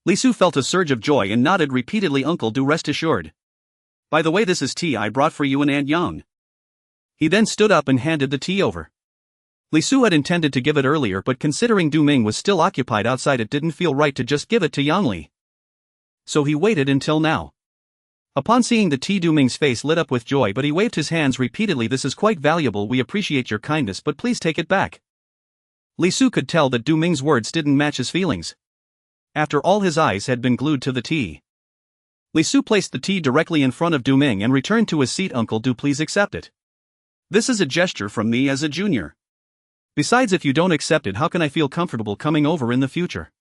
Li Su felt a surge of joy and nodded repeatedly, "Uncle Du, rest assured. By the way, this is tea I brought for you and Aunt Yang." He then stood up and handed the tea over. Li Su had intended to give it earlier, but considering Du Ming was still occupied outside, it didn't feel right to just give it to Yang Li. So he waited until now. Upon seeing the tea, Du Ming's face lit up with joy, but he waved his hands repeatedly, "This is quite valuable, we appreciate your kindness, but please take it back." Li Su could tell that Du Ming's words didn't match his feelings. After all, his eyes had been glued to the tea. Li Su placed the tea directly in front of Du Ming and returned to his seat. "Uncle Du, please accept it. This is a gesture from me as a junior. Besides, if you don't accept it, how can I feel comfortable coming over in the future?"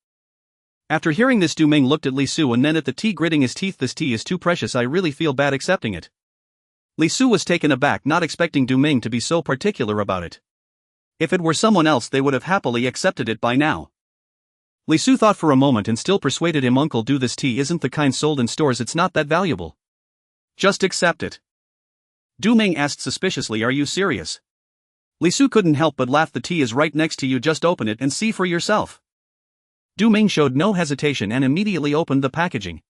After hearing this, Du Ming looked at Li Su and then at the tea, gritting his teeth. "This tea is too precious, I really feel bad accepting it." Li Su was taken aback, not expecting Du Ming to be so particular about it. If it were someone else, they would have happily accepted it by now. Li Su thought for a moment and still persuaded him, "Uncle Du, this tea isn't the kind sold in stores, it's not that valuable. Just accept it." Du Ming asked suspiciously, "Are you serious?" Li Su couldn't help but laugh. "The tea is right next to you, just open it and see for yourself." Du Ming showed no hesitation and immediately opened the packaging.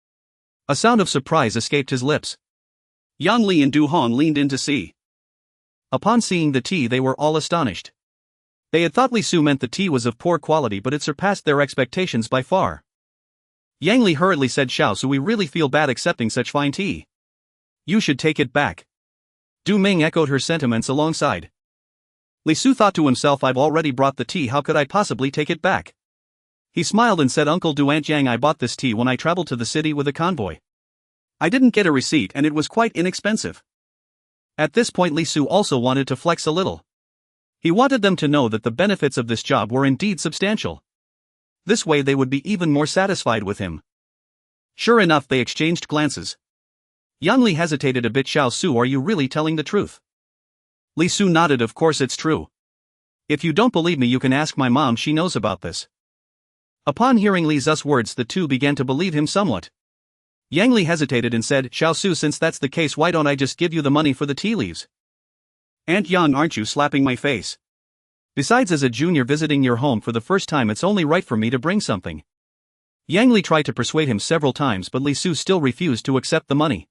A sound of surprise escaped his lips. Yang Li and Du Hong leaned in to see. Upon seeing the tea, they were all astonished. They had thought Li Su meant the tea was of poor quality, but it surpassed their expectations by far. Yang Li hurriedly said, "Xiao Su, we really feel bad accepting such fine tea. You should take it back." Du Ming echoed her sentiments alongside. Li Su thought to himself, "I've already brought the tea, how could I possibly take it back?" He smiled and said, "Uncle Du, Aunt Yang, I bought this tea when I traveled to the city with a convoy. I didn't get a receipt and it was quite inexpensive." At this point, Li Su also wanted to flex a little. He wanted them to know that the benefits of this job were indeed substantial. This way they would be even more satisfied with him. Sure enough, they exchanged glances. Yang Li hesitated a bit. "Xiao Su, are you really telling the truth?" Li Su nodded. "Of course it's true. If you don't believe me, you can ask my mom, she knows about this." Upon hearing Li Zu's words, the two began to believe him somewhat. Yang Li hesitated and said, "Xiao Su, since that's the case, why don't I just give you the money for the tea leaves?" "Aunt Yang, aren't you slapping my face? Besides, as a junior visiting your home for the first time, it's only right for me to bring something." Yang Li tried to persuade him several times, but Li Su still refused to accept the money.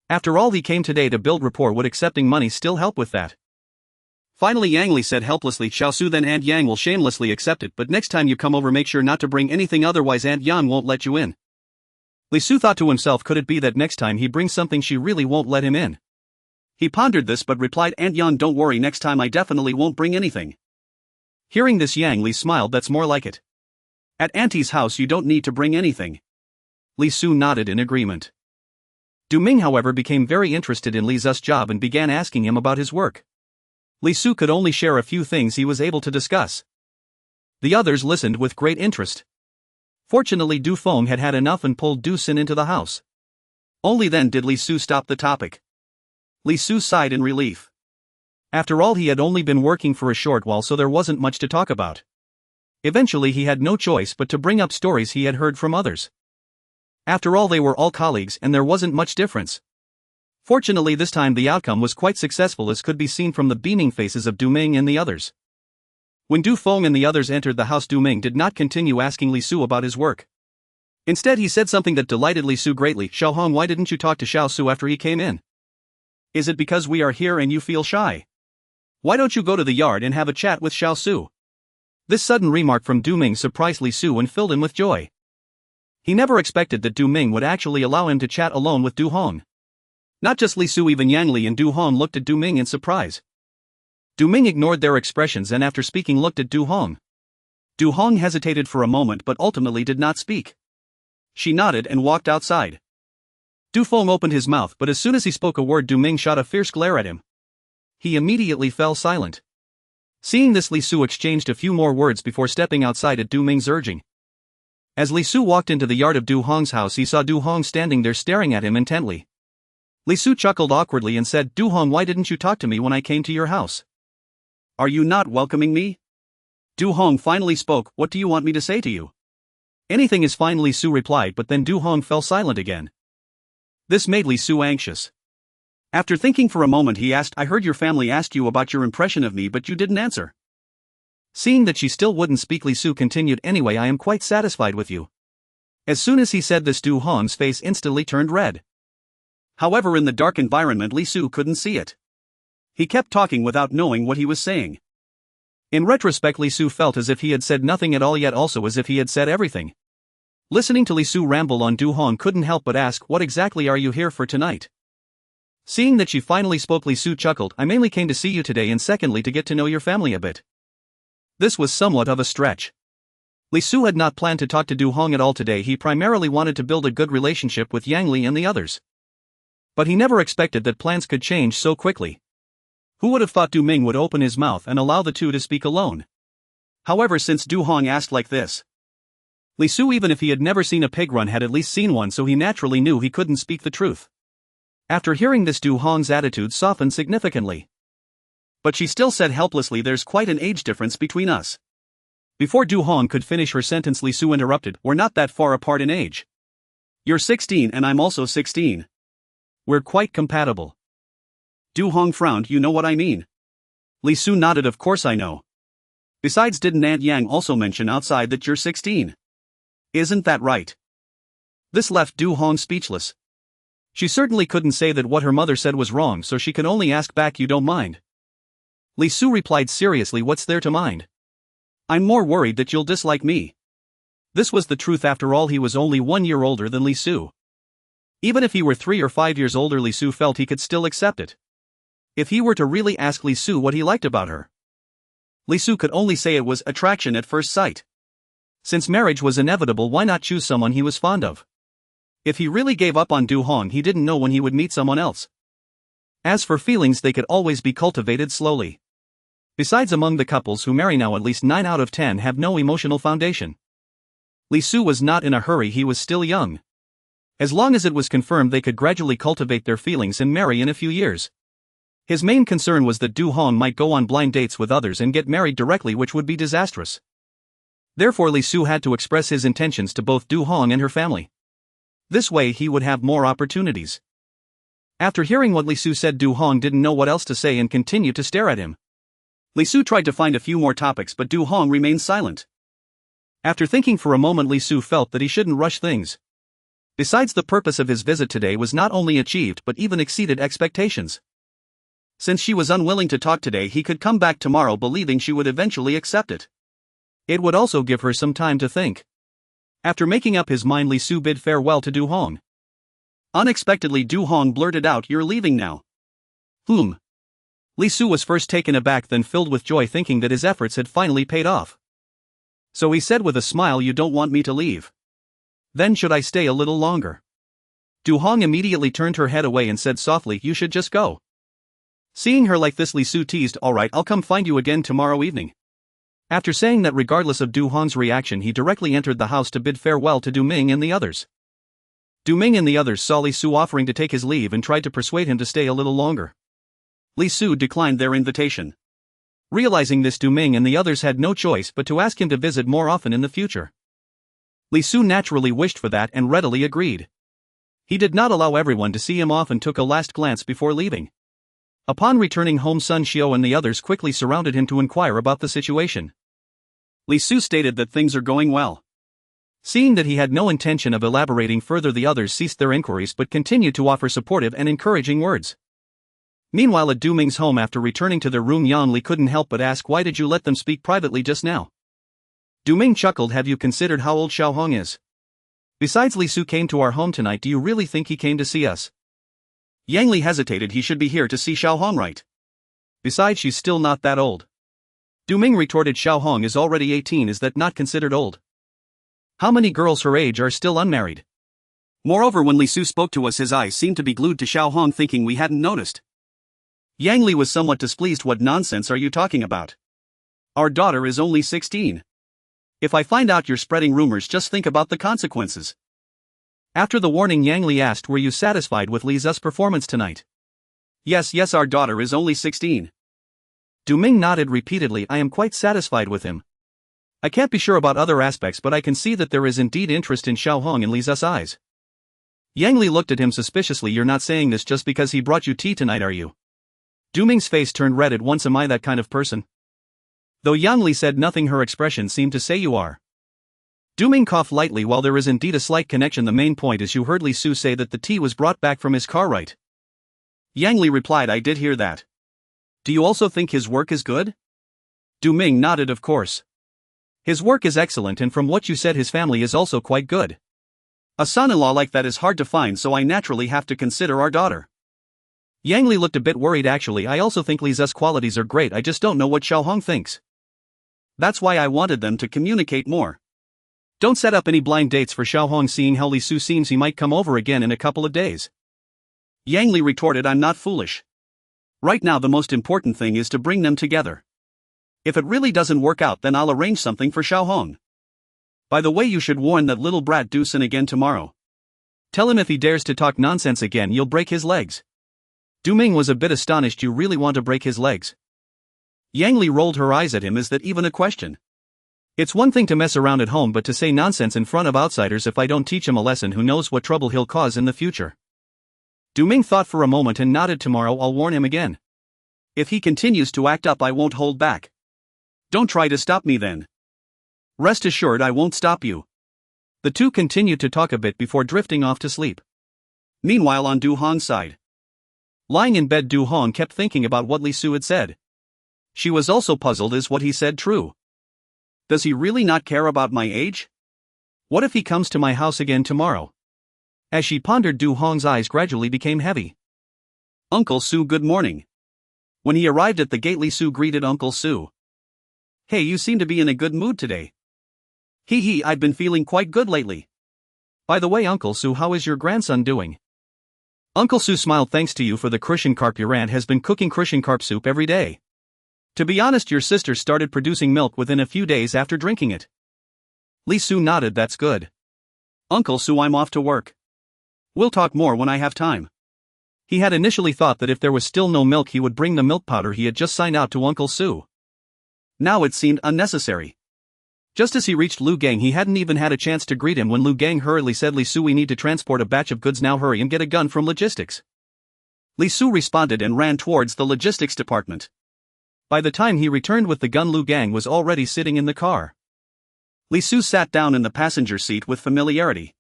After all, he came today to build rapport. Would accepting money still help with that? Finally, Yang Li said helplessly, "Xiao Su, then Aunt Yang will shamelessly accept it, but next time you come over, make sure not to bring anything, otherwise Aunt Yang won't let you in." Li Su thought to himself, could it be that next time he brings something she really won't let him in? He pondered this but replied, "Aunt Yang, don't worry, next time I definitely won't bring anything." Hearing this, Yang Li smiled. "That's more like it. At Auntie's house you don't need to bring anything." Li Su nodded in agreement. Du Ming however became very interested in Li Zu's job and began asking him about his work. Li Su could only share a few things he was able to discuss. The others listened with great interest. Fortunately Du Feng had had enough and pulled Du Xin into the house. Only then did Li Su stop the topic. Li Su sighed in relief. After all, he had only been working for a short while, so there wasn't much to talk about. Eventually he had no choice but to bring up stories he had heard from others. After all, they were all colleagues and there wasn't much difference. Fortunately this time the outcome was quite successful, as could be seen from the beaming faces of Du Ming and the others. When Du Feng and the others entered the house, Du Ming did not continue asking Li Su about his work. Instead he said something that delighted Li Su greatly. "Xuanhuan, why didn't you talk to Xiao Su after he came in? Is it because we are here and you feel shy? Why don't you go to the yard and have a chat with Xiao Su?" This sudden remark from Du Ming surprised Li Su and filled him with joy. He never expected that Du Ming would actually allow him to chat alone with Du Hong. Not just Li Su, even Yang Li and Du Hong looked at Du Ming in surprise. Du Ming ignored their expressions and after speaking looked at Du Hong. Du Hong hesitated for a moment but ultimately did not speak. She nodded and walked outside. Du Feng opened his mouth, but as soon as he spoke a word, Du Ming shot a fierce glare at him. He immediately fell silent. Seeing this, Li Su exchanged a few more words before stepping outside at Du Ming's urging. As Li Su walked into the yard of Du Hong's house, he saw Du Hong standing there staring at him intently. Li Su chuckled awkwardly and said, "Du Hong, why didn't you talk to me when I came to your house? Are you not welcoming me?" Du Hong finally spoke. "What do you want me to say to you?" "Anything is fine," Li Su replied, but then Du Hong fell silent again. This made Li Su anxious. After thinking for a moment he asked, "I heard your family asked you about your impression of me but you didn't answer." Seeing that she still wouldn't speak, Li Su continued, "Anyway, I am quite satisfied with you." As soon as he said this, Du Hong's face instantly turned red. However, in the dark environment Li Su couldn't see it. He kept talking without knowing what he was saying. In retrospect, Li Su felt as if he had said nothing at all, yet also as if he had said everything. Listening to Li Su ramble on, Du Hong couldn't help but ask, "What exactly are you here for tonight?" Seeing that she finally spoke, Li Su chuckled, "I mainly came to see you today and secondly to get to know your family a bit." This was somewhat of a stretch. Li Su had not planned to talk to Du Hong at all today. He primarily wanted to build a good relationship with Yang Li and the others. But he never expected that plans could change so quickly. Who would have thought Du Ming would open his mouth and allow the two to speak alone? However, since Du Hong asked like this, Li Su, even if he had never seen a pig run, had at least seen one, so he naturally knew he couldn't speak the truth. After hearing this, Du Hong's attitude softened significantly. But she still said helplessly, "There's quite an age difference between us." Before Du Hong could finish her sentence, Li Su interrupted, "We're not that far apart in age. You're 16 and I'm also 16. We're quite compatible." Du Hong frowned. "You know what I mean?" Li Su nodded. "Of course I know. Besides, didn't Aunt Yang also mention outside that you're 16? Isn't that right?" This left Du Hong speechless. She certainly couldn't say that what her mother said was wrong, so she could only ask back, "You don't mind?" Li Su replied seriously, "What's there to mind? I'm more worried that you'll dislike me." This was the truth. After all, he was only 1 year older than Li Su. Even if he were 3 or 5 years older, Li Su felt he could still accept it. If he were to really ask Li Su what he liked about her, Li Su could only say it was attraction at first sight. Since marriage was inevitable, why not choose someone he was fond of? If he really gave up on Du Hong, he didn't know when he would meet someone else. As for feelings, they could always be cultivated slowly. Besides, among the couples who marry now, at least 9 out of 10 have no emotional foundation. Li Su was not in a hurry, he was still young. As long as it was confirmed they could gradually cultivate their feelings and marry in a few years. His main concern was that Du Hong might go on blind dates with others and get married directly, which would be disastrous. Therefore, Li Su had to express his intentions to both Du Hong and her family. This way he would have more opportunities. After hearing what Li Su said, Du Hong didn't know what else to say and continued to stare at him. Li Su tried to find a few more topics, but Du Hong remained silent. After thinking for a moment, Li Su felt that he shouldn't rush things. Besides, the purpose of his visit today was not only achieved but even exceeded expectations. Since she was unwilling to talk today, he could come back tomorrow, believing she would eventually accept it. It would also give her some time to think. After making up his mind, Li Su bid farewell to Du Hong. Unexpectedly, Du Hong blurted out, "You're leaving now?" Li Su was first taken aback, then filled with joy, thinking that his efforts had finally paid off. So he said with a smile, "You don't want me to leave? Then should I stay a little longer?" Du Hong immediately turned her head away and said softly, "You should just go." Seeing her like this, Li Su teased, "Alright, I'll come find you again tomorrow evening." After saying that, regardless of Du Hong's reaction, he directly entered the house to bid farewell to Du Ming and the others. Du Ming and the others saw Li Su offering to take his leave and tried to persuade him to stay a little longer. Li Su declined their invitation. Realizing this, Du Ming and the others had no choice but to ask him to visit more often in the future. Li Su naturally wished for that and readily agreed. He did not allow everyone to see him off and took a last glance before leaving. Upon returning home, Sun Xiao and the others quickly surrounded him to inquire about the situation. Li Su stated that things are going well. Seeing that he had no intention of elaborating further, the others ceased their inquiries but continued to offer supportive and encouraging words. Meanwhile, at Du Ming's home, after returning to their room, Yan Li couldn't help but ask, "Why did you let them speak privately just now?" Du Ming chuckled, "Have you considered how old Xuanhuan is? Besides, Li Su came to our home tonight. Do you really think he came to see us?" Yang Li hesitated. "He should be here to see Xuanhuan, right? Besides, she's still not that old." Du Ming retorted, "Xuanhuan is already 18. Is that not considered old? How many girls her age are still unmarried?" Moreover, when Li Su spoke to us, his eyes seemed to be glued to Xuanhuan, thinking we hadn't noticed. Yang Li was somewhat displeased. "What nonsense are you talking about? Our daughter is only 16. If I find out you're spreading rumors, just think about the consequences." After the warning, Yang Li asked, "Were you satisfied with Li Zu's performance tonight?" Yes, our daughter is only 16. Du Ming nodded repeatedly. "I am quite satisfied with him. I can't be sure about other aspects, but I can see that there is indeed interest in Xuanhuan in Li Zu's eyes." Yang Li looked at him suspiciously. "You're not saying this just because he brought you tea tonight, are you?" Du Ming's face turned red at once. "Am I that kind of person?" Though Yang Li said nothing, her expression seemed to say, "You are." Du Ming coughed lightly. "While there is indeed a slight connection, the main point is you heard Li Su say that the tea was brought back from his car, right?" Yang Li replied, "I did hear that. Do you also think his work is good?" Du Ming nodded. "Of course. His work is excellent, and from what you said, his family is also quite good. A son-in-law like that is hard to find, so I naturally have to consider our daughter." Yang Li looked a bit worried. "Actually, I also think Li Zu's qualities are great. I just don't know what Xuanhuan thinks. That's why I wanted them to communicate more. Don't set up any blind dates for Xuanhuan, seeing how Li Su seems he might come over again in a couple of days." Yang Li retorted, "I'm not foolish. Right now the most important thing is to bring them together. If it really doesn't work out, then I'll arrange something for Xuanhuan. By the way, you should warn that little brat Du Sin again tomorrow. Tell him if he dares to talk nonsense again, you'll break his legs." Du Ming was a bit astonished. "You really want to break his legs?" Yang Li rolled her eyes at him. "Is that even a question? It's one thing to mess around at home, but to say nonsense in front of outsiders, if I don't teach him a lesson, who knows what trouble he'll cause in the future." Du Ming thought for a moment and nodded. "Tomorrow I'll warn him again. If he continues to act up, I won't hold back. Don't try to stop me then. Rest assured I won't stop you." The two continued to talk a bit before drifting off to sleep. Meanwhile, on Du Hong's side. Lying in bed, Du Hong kept thinking about what Li Su had said. She was also puzzled. Is what he said true? Does he really not care about my age? What if he comes to my house again tomorrow? As she pondered, Du Hong's eyes gradually became heavy. "Uncle Su, good morning." When he arrived at the gate, Li Su greeted Uncle Su. "Hey, you seem to be in a good mood today." Hee, I've been feeling quite good lately. By the way, Uncle Su, how is your grandson doing?" Uncle Su smiled. "Thanks to you for the Christian carp. Your aunt has been cooking Christian carp soup every day. To be honest, your sister started producing milk within a few days after drinking it." Li Su nodded. "That's good. Uncle Su, I'm off to work. We'll talk more when I have time." He had initially thought that if there was still no milk, he would bring the milk powder he had just signed out to Uncle Su. Now it seemed unnecessary. Just as he reached Lu Gang, he hadn't even had a chance to greet him when Lu Gang hurriedly said, "Li Su, we need to transport a batch of goods now. Hurry and get a gun from logistics." Li Su responded and ran towards the logistics department. By the time he returned with the gun, Lu Gang was already sitting in the car. Li Su sat down in the passenger seat with familiarity.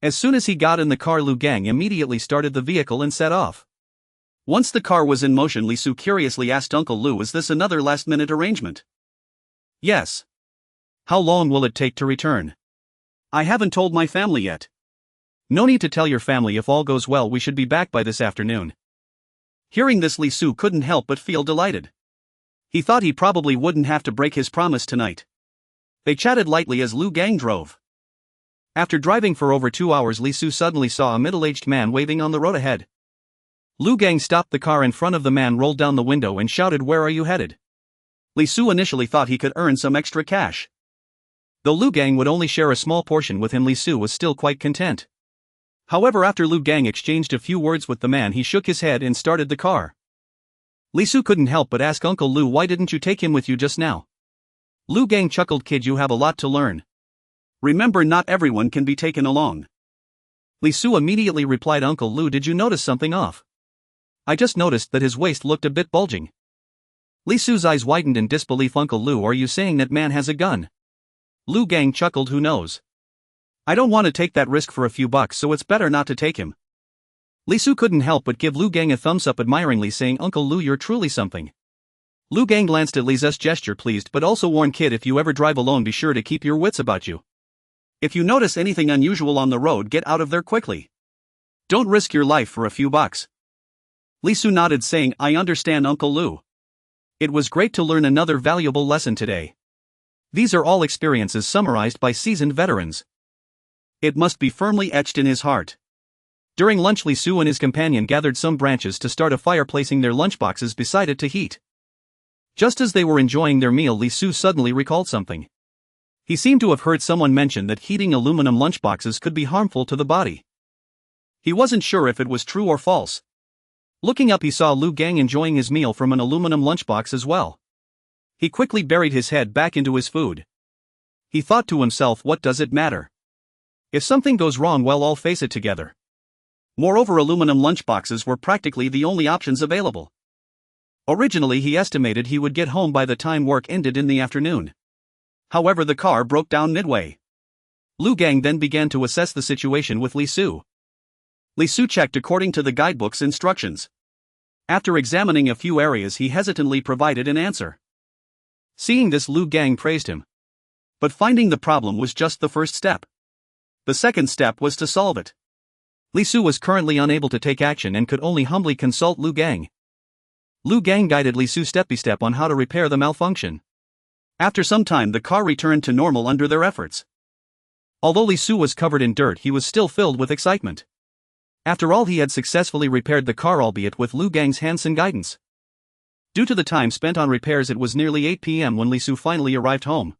As soon as he got in the car, Lu Gang immediately started the vehicle and set off. Once the car was in motion, Li Su curiously asked Uncle Lu, "Is this another last-minute arrangement?" "Yes." "How long will it take to return?" "I haven't told my family yet." "No need to tell your family. If all goes well, we should be back by this afternoon." Hearing this, Li Su couldn't help but feel delighted. He thought he probably wouldn't have to break his promise tonight. They chatted lightly as Lu Gang drove. After driving for over 2 hours, Li Su suddenly saw a middle-aged man waving on the road ahead. Lu Gang stopped the car in front of the man, rolled down the window and shouted, "Where are you headed?" Li Su initially thought he could earn some extra cash. Though Lu Gang would only share a small portion with him, Li Su was still quite content. However, after Lu Gang exchanged a few words with the man, he shook his head and started the car. Li Su couldn't help but ask Uncle Lu, "Why didn't you take him with you just now?" Lu Gang chuckled, "Kid, you have a lot to learn. Remember, not everyone can be taken along." Li Su immediately replied, "Uncle Lu, did you notice something off? I just noticed that his waist looked a bit bulging." Li Su's eyes widened in disbelief. "Uncle Lu, are you saying that man has a gun?" Lu Gang chuckled, "Who knows? I don't want to take that risk for a few bucks, so it's better not to take him." Li Su couldn't help but give Lu Gang a thumbs up admiringly, saying, "Uncle Lu, you're truly something." Lu Gang glanced at Li's gesture, pleased, but also warned, "Kid, if you ever drive alone, be sure to keep your wits about you. If you notice anything unusual on the road, get out of there quickly. Don't risk your life for a few bucks." Li Su nodded, saying, "I understand, Uncle Lu. It was great to learn another valuable lesson today. These are all experiences summarized by seasoned veterans. It must be firmly etched in his heart." During lunch, Li Su and his companion gathered some branches to start a fire, placing their lunchboxes beside it to heat. Just as they were enjoying their meal, Li Su suddenly recalled something. He seemed to have heard someone mention that heating aluminum lunchboxes could be harmful to the body. He wasn't sure if it was true or false. Looking up, he saw Lu Gang enjoying his meal from an aluminum lunchbox as well. He quickly buried his head back into his food. He thought to himself, what does it matter? If something goes wrong, well, I'll face it together. Moreover, aluminum lunchboxes were practically the only options available. Originally, he estimated he would get home by the time work ended in the afternoon. However, the car broke down midway. Lu Gang then began to assess the situation with Li Su. Li Su checked according to the guidebook's instructions. After examining a few areas, he hesitantly provided an answer. Seeing this, Lu Gang praised him. But finding the problem was just the first step. The second step was to solve it. Li Su was currently unable to take action and could only humbly consult Lu Gang. Lu Gang guided Li Su step by step on how to repair the malfunction. After some time, the car returned to normal under their efforts. Although Li Su was covered in dirt, he was still filled with excitement. After all, he had successfully repaired the car, albeit with Lu Gang's hands and guidance. Due to the time spent on repairs, it was nearly 8 p.m. when Li Su finally arrived home.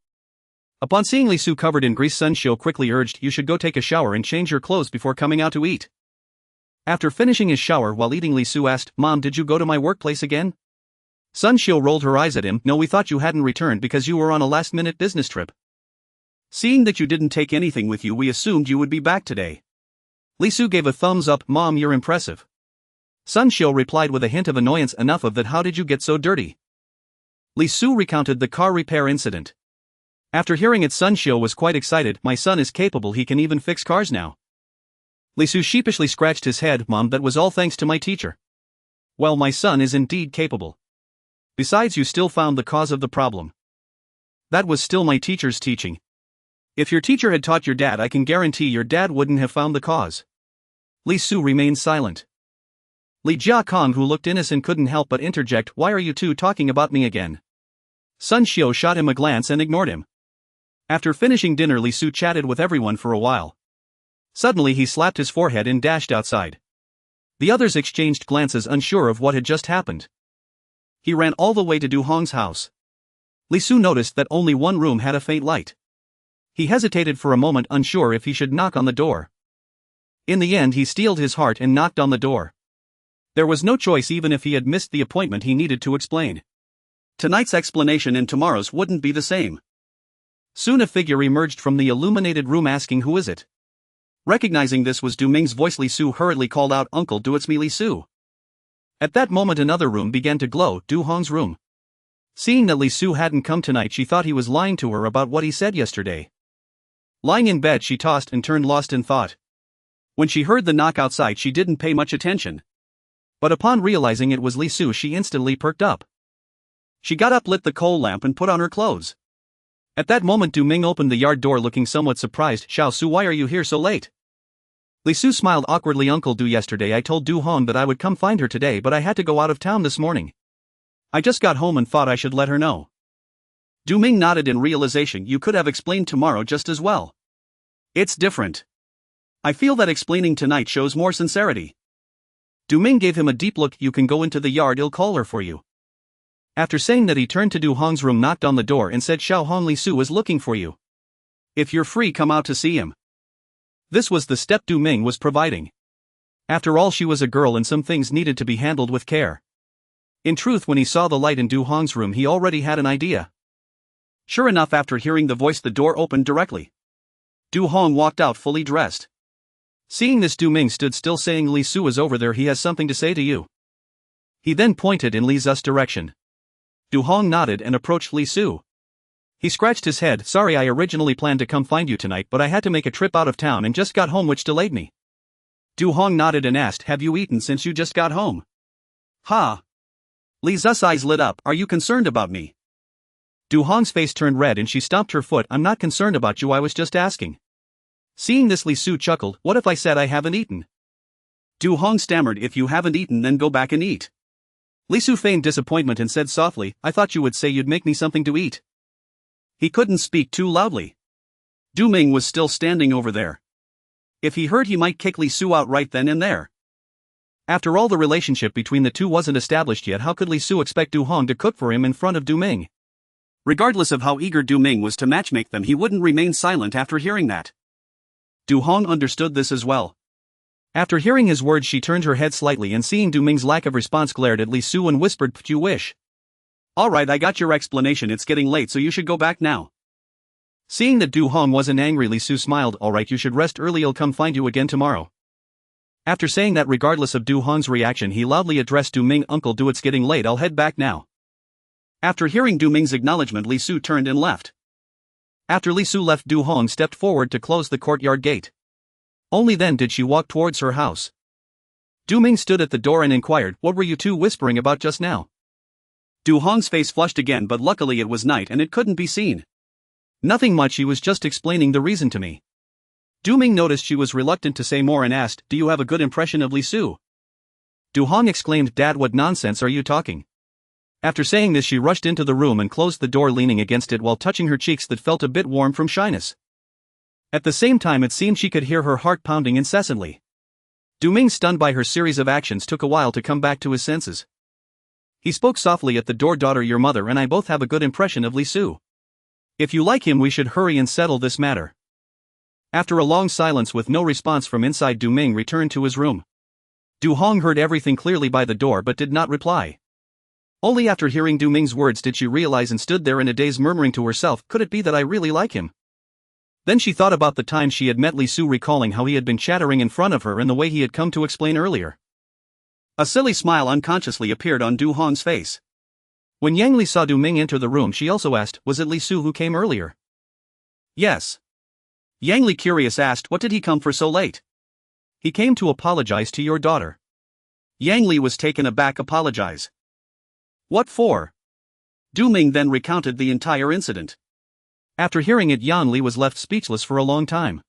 Upon seeing Li Su covered in grease, Sun Xiu quickly urged, "You should go take a shower and change your clothes before coming out to eat." After finishing his shower while eating, Li Su asked, "Mom, did you go to my workplace again?" Sun Xiu rolled her eyes at him. "No, we thought you hadn't returned because you were on a last-minute business trip. Seeing that you didn't take anything with you, we assumed you would be back today." Li Su gave a thumbs up. "Mom, you're impressive." Sun Xiu replied with a hint of annoyance, "Enough of that, how did you get so dirty?" Li Su recounted the car repair incident. After hearing it, Sun Xiu was quite excited. "My son is capable, he can even fix cars now." Li Su sheepishly scratched his head. "Mom, that was all thanks to my teacher." "Well, my son is indeed capable. Besides, you still found the cause of the problem." "That was still my teacher's teaching. If your teacher had taught your dad, I can guarantee your dad wouldn't have found the cause." Li Su remained silent. Li Jiakong, who looked innocent, couldn't help but interject, "Why are you two talking about me again?" Sun Xiu shot him a glance and ignored him. After finishing dinner, Li Su chatted with everyone for a while. Suddenly, he slapped his forehead and dashed outside. The others exchanged glances, unsure of what had just happened. He ran all the way to Du Hong's house. Li Su noticed that only one room had a faint light. He hesitated for a moment, unsure if he should knock on the door. In the end, he steeled his heart and knocked on the door. There was no choice. Even if he had missed the appointment, he needed to explain. Tonight's explanation and tomorrow's wouldn't be the same. Soon a figure emerged from the illuminated room, asking, "Who is it?" Recognizing this was Du Ming's voice, Li Su hurriedly called out, "Uncle Du, it's me, Li Su." At that moment, another room began to glow, Du Hong's room. Seeing that Li Su hadn't come tonight, she thought he was lying to her about what he said yesterday. Lying in bed, she tossed and turned, lost in thought. When she heard the knock outside, she didn't pay much attention. But upon realizing it was Li Su, she instantly perked up. She got up, lit the coal lamp, and put on her clothes. At that moment, Du Ming opened the yard door, looking somewhat surprised. "Xiao Su, why are you here so late?" Li Su smiled awkwardly. "Uncle Du, yesterday I told Du Hong that I would come find her today, but I had to go out of town this morning. I just got home and thought I should let her know." Du Ming nodded in realization. "You could have explained tomorrow just as well. It's different. I feel that explaining tonight shows more sincerity. Du Ming gave him a deep look. You can go into the yard, I'll call her for you. After saying that, he turned to Du Hong's room, knocked on the door and said, Xuanhuan, Li Su is looking for you. If you're free, come out to see him. This was the step Du Ming was providing. After all, she was a girl and some things needed to be handled with care. In truth, when he saw the light in Du Hong's room, he already had an idea. Sure enough, after hearing the voice, the door opened directly. Du Hong walked out fully dressed. Seeing this, Du Ming stood still, saying, Li Su is over there, he has something to say to you. He then pointed in Li Su's direction. Du Hong nodded and approached Li Su. He scratched his head. Sorry, I originally planned to come find you tonight, but I had to make a trip out of town and just got home, which delayed me. Du Hong nodded and asked, have you eaten since you just got home? Ha! Li Su's eyes lit up. Are you concerned about me? Du Hong's face turned red and she stomped her foot. I'm not concerned about you, I was just asking. Seeing this, Li Su chuckled. What if I said I haven't eaten? Du Hong stammered. If you haven't eaten, then go back and eat. Li Su feigned disappointment and said softly, I thought you would say you'd make me something to eat. He couldn't speak too loudly. Du Ming was still standing over there. If he heard, he might kick Li Su out right then and there. After all, the relationship between the two wasn't established yet. How could Li Su expect Du Hong to cook for him in front of Du Ming? Regardless of how eager Du Ming was to matchmake them, he wouldn't remain silent after hearing that. Du Hong understood this as well. After hearing his words, she turned her head slightly and seeing Du Ming's lack of response, glared at Li Su and whispered, "What you wish?" Alright, I got your explanation, it's getting late so you should go back now. Seeing that Du Hong wasn't angry, Li Su smiled. Alright, you should rest early, I'll come find you again tomorrow. After saying that, regardless of Du Hong's reaction, he loudly addressed Du Ming, Uncle Du, it's getting late, I'll head back now. After hearing Du Ming's acknowledgement, Li Su turned and left. After Li Su left, Du Hong stepped forward to close the courtyard gate. Only then did she walk towards her house. Du Ming stood at the door and inquired, what were you two whispering about just now? Du Hong's face flushed again, but luckily it was night and it couldn't be seen. Nothing much, he was just explaining the reason to me. Du Ming noticed she was reluctant to say more and asked, do you have a good impression of Li Su? Du Hong exclaimed, Dad, what nonsense are you talking? After saying this, she rushed into the room and closed the door, leaning against it while touching her cheeks that felt a bit warm from shyness. At the same time, it seemed she could hear her heart pounding incessantly. Du Ming, stunned by her series of actions, took a while to come back to his senses. He spoke softly at the door, daughter, your mother and I both have a good impression of Li Su. If you like him, we should hurry and settle this matter. After a long silence with no response from inside, Du Ming returned to his room. Du Hong heard everything clearly by the door but did not reply. Only after hearing Du Ming's words did she realize and stood there in a daze, murmuring to herself, could it be that I really like him? Then she thought about the time she had met Li Su, recalling how he had been chattering in front of her and the way he had come to explain earlier. A silly smile unconsciously appeared on Du Hong's face. When Yang Li saw Du Ming enter the room, she also asked, was it Li Su who came earlier? Yes. Yang Li, curious, asked, what did he come for so late? He came to apologize to your daughter. Yang Li was taken aback. Apologize? What for? Du Ming then recounted the entire incident. After hearing it, Yan Li was left speechless for a long time.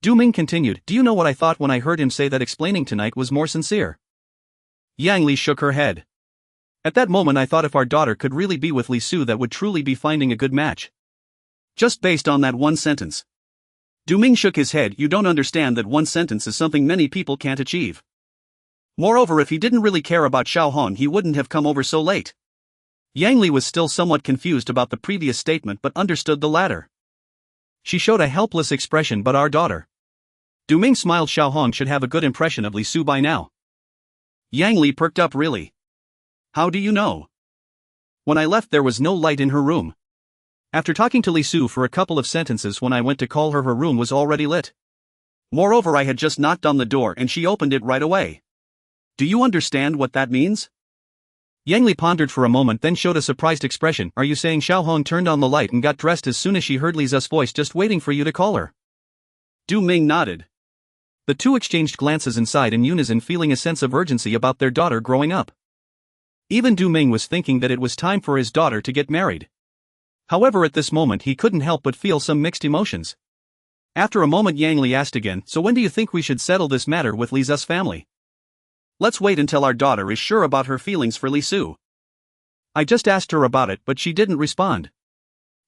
Du Ming continued, do you know what I thought when I heard him say that explaining tonight was more sincere? Yang Li shook her head. At that moment I thought if our daughter could really be with Li Su, that would truly be finding a good match. Just based on that one sentence. Du Ming shook his head. You don't understand that one sentence is something many people can't achieve. Moreover, if he didn't really care about Xuanhuan, he wouldn't have come over so late. Yang Li was still somewhat confused about the previous statement but understood the latter. She showed a helpless expression. But our daughter? Du Ming smiled. Xuanhuan should have a good impression of Li Su by now. Yang Li perked up. Really? How do you know? When I left, there was no light in her room. After talking to Li Su for a couple of sentences, when I went to call her, her room was already lit. Moreover, I had just knocked on the door and she opened it right away. Do you understand what that means? Yang Li pondered for a moment, then showed a surprised expression. Are you saying Xuanhuan turned on the light and got dressed as soon as she heard Li Su's voice, just waiting for you to call her? Du Ming nodded. The two exchanged glances inside in unison, feeling a sense of urgency about their daughter growing up. Even Du Ming was thinking that it was time for his daughter to get married. However, at this moment he couldn't help but feel some mixed emotions. After a moment, Yang Li asked again, so when do you think we should settle this matter with Li Su's family? Let's wait until our daughter is sure about her feelings for Li Su. I just asked her about it, but she didn't respond.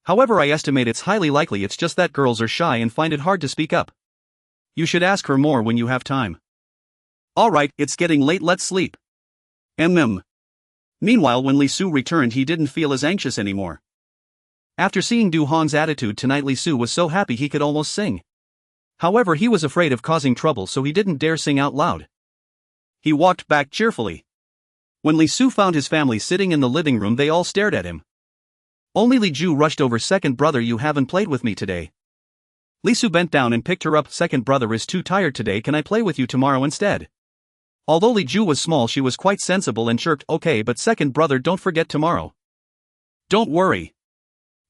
However, I estimate it's highly likely it's just that girls are shy and find it hard to speak up. You should ask her more when you have time. Alright, it's getting late, let's sleep. Meanwhile, when Li Su returned, he didn't feel as anxious anymore. After seeing Du Hong's attitude tonight, Li Su was so happy he could almost sing. However, he was afraid of causing trouble, so he didn't dare sing out loud. He walked back cheerfully. When Li Su found his family sitting in the living room, they all stared at him. Only Li Ju rushed over. Second brother, you haven't played with me today. Li Su bent down and picked her up. Second brother is too tired today, can I play with you tomorrow instead? Although Li Ju was small, she was quite sensible and chirped, okay, but second brother, don't forget tomorrow. Don't worry.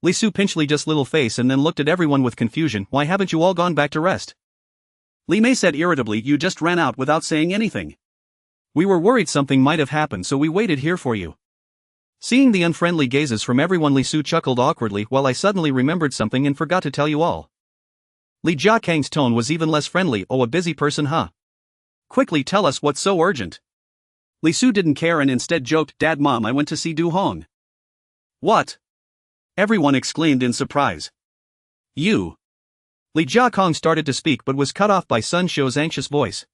Li Su pinched Li Ju's little face and then looked at everyone with confusion. Why haven't you all gone back to rest? Li Mei said irritably, you just ran out without saying anything. We were worried something might have happened, so we waited here for you. Seeing the unfriendly gazes from everyone, Li Su chuckled awkwardly. Well, I suddenly remembered something and forgot to tell you all. Li Jiakang's tone was even less friendly. Oh, a busy person, huh? Quickly tell us what's so urgent. Li Su didn't care and instead joked, Dad, Mom, I went to see Du Hong. What? Everyone exclaimed in surprise. You. Li Jiakang started to speak but was cut off by Sun Xiu's anxious voice.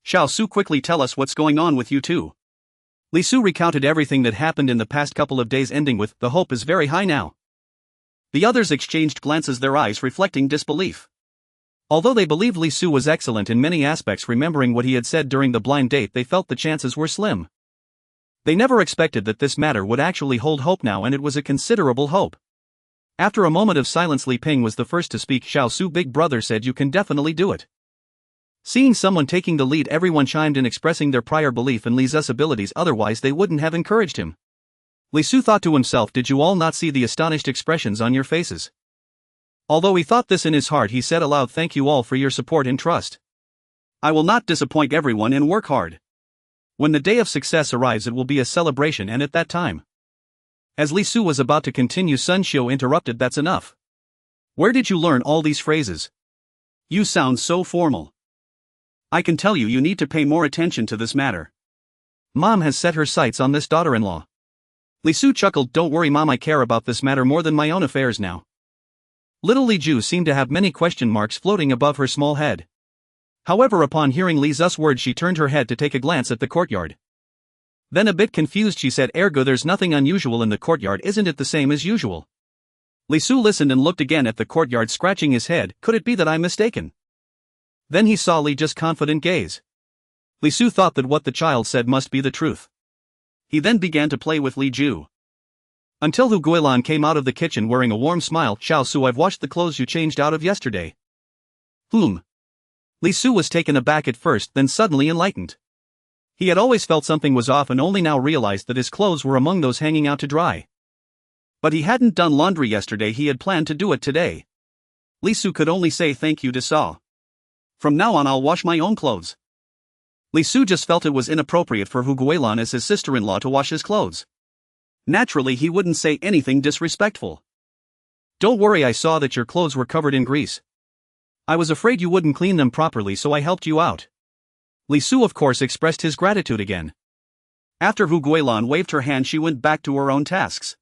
Xiao Su, quickly tell us what's going on with you two. Li Su recounted everything that happened in the past couple of days, ending with, the hope is very high now. The others exchanged glances, their eyes reflecting disbelief. Although they believed Li Su was excellent in many aspects, remembering what he had said during the blind date, they felt the chances were slim. They never expected that this matter would actually hold hope now, and it was a considerable hope. After a moment of silence, Li Ping was the first to speak. Xiao Su, big brother said you can definitely do it. Seeing someone taking the lead, everyone chimed in, expressing their prior belief in Li Zu's abilities, otherwise they wouldn't have encouraged him. Li Su thought to himself, did you all not see the astonished expressions on your faces? Although he thought this in his heart, he said aloud, thank you all for your support and trust. I will not disappoint everyone and work hard. When the day of success arrives, it will be a celebration, and at that time. As Li Su was about to continue, Sun Xiu interrupted, that's enough. Where did you learn all these phrases? You sound so formal. I can tell you need to pay more attention to this matter. Mom has set her sights on this daughter-in-law. Li Su chuckled, don't worry Mom, I care about this matter more than my own affairs now. Little Li Ju seemed to have many question marks floating above her small head. However, upon hearing Li Zu's words, she turned her head to take a glance at the courtyard. Then, a bit confused, she said, ergo there's nothing unusual in the courtyard, isn't it the same as usual? Li Su listened and looked again at the courtyard, scratching his head, could it be that I'm mistaken? Then he saw Li Ju's confident gaze. Li Su thought that what the child said must be the truth. He then began to play with Li Ju. Until Hu Guilan came out of the kitchen wearing a warm smile. Xiao Su, I've washed the clothes you changed out of yesterday. Li Su was taken aback at first, then suddenly enlightened. He had always felt something was off and only now realized that his clothes were among those hanging out to dry. But he hadn't done laundry yesterday, he had planned to do it today. Li Su could only say thank you to Saw. From now on I'll wash my own clothes. Li Su just felt it was inappropriate for Hu Guilan as his sister-in-law to wash his clothes. Naturally he wouldn't say anything disrespectful. Don't worry, I saw that your clothes were covered in grease. I was afraid you wouldn't clean them properly, so I helped you out. Li Su of course expressed his gratitude again. After Hu Guilan waved her hand, she went back to her own tasks.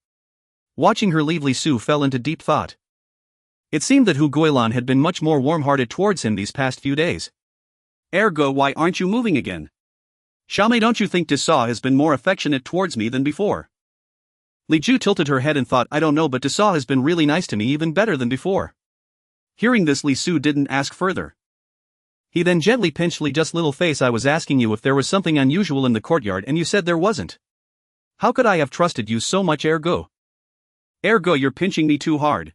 Watching her leave, Li Su fell into deep thought. It seemed that Hu Guilan had been much more warm-hearted towards him these past few days. Ergo, why aren't you moving again? Xiaomei, don't you think Desa has been more affectionate towards me than before? Li Ju tilted her head and thought, I don't know, but Desa has been really nice to me, even better than before. Hearing this, Li Su didn't ask further. He then gently pinched Li Ju's little face. I was asking you if there was something unusual in the courtyard and you said there wasn't. How could I have trusted you so much, ergo? Ergo, you're pinching me too hard.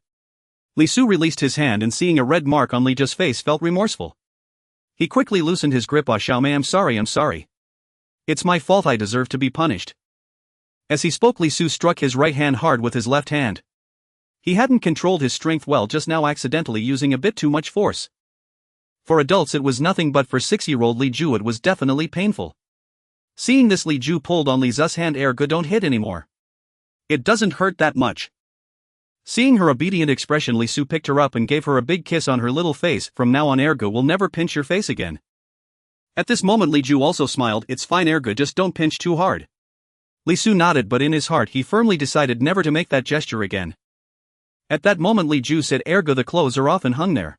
Li Su released his hand and seeing a red mark on Li Ju's face felt remorseful. He quickly loosened his grip. Xiaomei, I'm sorry. It's my fault, I deserve to be punished. As he spoke, Li Su struck his right hand hard with his left hand. He hadn't controlled his strength well just now, accidentally using a bit too much force. For adults it was nothing, but for 6-year-old Li Ju it was definitely painful. Seeing this, Li Ju pulled on Li Zu's hand. Ergo, don't hit anymore. It doesn't hurt that much. Seeing her obedient expression, Li Su picked her up and gave her a big kiss on her little face. From now on, ergo, we'll never pinch your face again. At this moment, Li Ju also smiled. It's fine, ergo, just don't pinch too hard. Li Su nodded, but in his heart he firmly decided never to make that gesture again. At that moment Li Ju said, "Ergo the clothes are often hung there."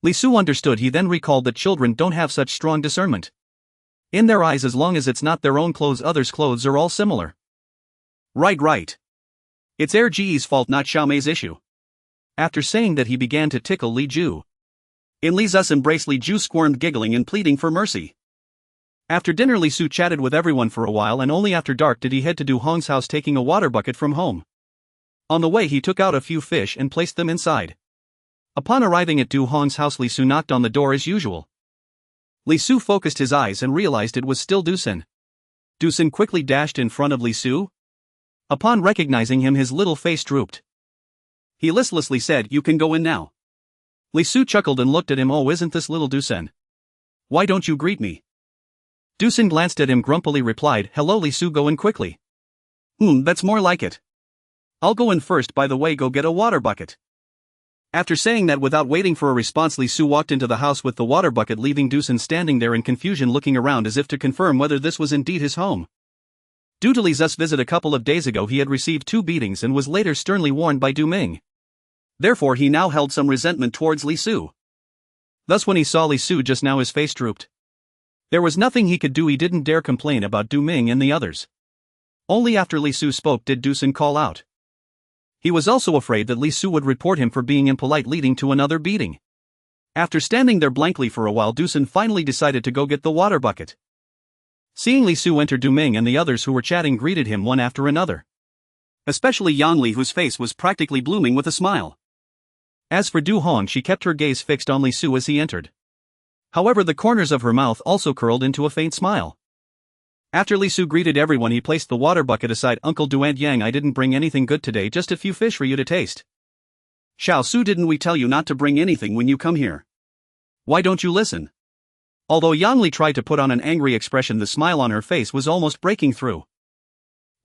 Li Su understood. He then recalled that children don't have such strong discernment. In their eyes, as long as it's not their own clothes, others' clothes are all similar. Right. It's RGE's fault, not Xiaomei's issue. After saying that, he began to tickle Li Ju. In Li Zu's embrace, Li Ju squirmed, giggling and pleading for mercy. After dinner, Li Su chatted with everyone for a while, and only after dark did he head to Du Hong's house, taking a water bucket from home. On the way, he took out a few fish and placed them inside. Upon arriving at Du Hong's house, Li Su knocked on the door as usual. Li Su focused his eyes and realized it was still Dusun. Dusun quickly dashed in front of Li Su. Upon recognizing him, his little face drooped. He listlessly said, "You can go in now." Li Su chuckled and looked at him. "Oh, isn't this little Dusun? Why don't you greet me?" Dusun glanced at him grumpily, replied, "Hello Li Su, go in quickly." That's more like it. I'll go in first. By the way, go get a water bucket." After saying that, without waiting for a response, Li Su walked into the house with the water bucket, leaving Dusun standing there in confusion, looking around as if to confirm whether this was indeed his home. Due to Li Zu's visit a couple of days ago, he had received 2 beatings and was later sternly warned by Du Ming. Therefore, he now held some resentment towards Li Su. Thus, when he saw Li Su just now, his face drooped. There was nothing he could do. He didn't dare complain about Du Ming and the others. Only after Li Su spoke did Dusun call out. He was also afraid that Li Su would report him for being impolite, leading to another beating. After standing there blankly for a while, Dusun finally decided to go get the water bucket. Seeing Li Su enter, Du Ming and the others who were chatting greeted him one after another. Especially Yang Li, whose face was practically blooming with a smile. As for Du Hong, she kept her gaze fixed on Li Su as he entered. However, the corners of her mouth also curled into a faint smile. After Li Su greeted everyone, he placed the water bucket aside. "Uncle Du and Yang, I didn't bring anything good today, just a few fish for you to taste." "Xiao Su, didn't we tell you not to bring anything when you come here? Why don't you listen?" Although Yang Li tried to put on an angry expression, the smile on her face was almost breaking through.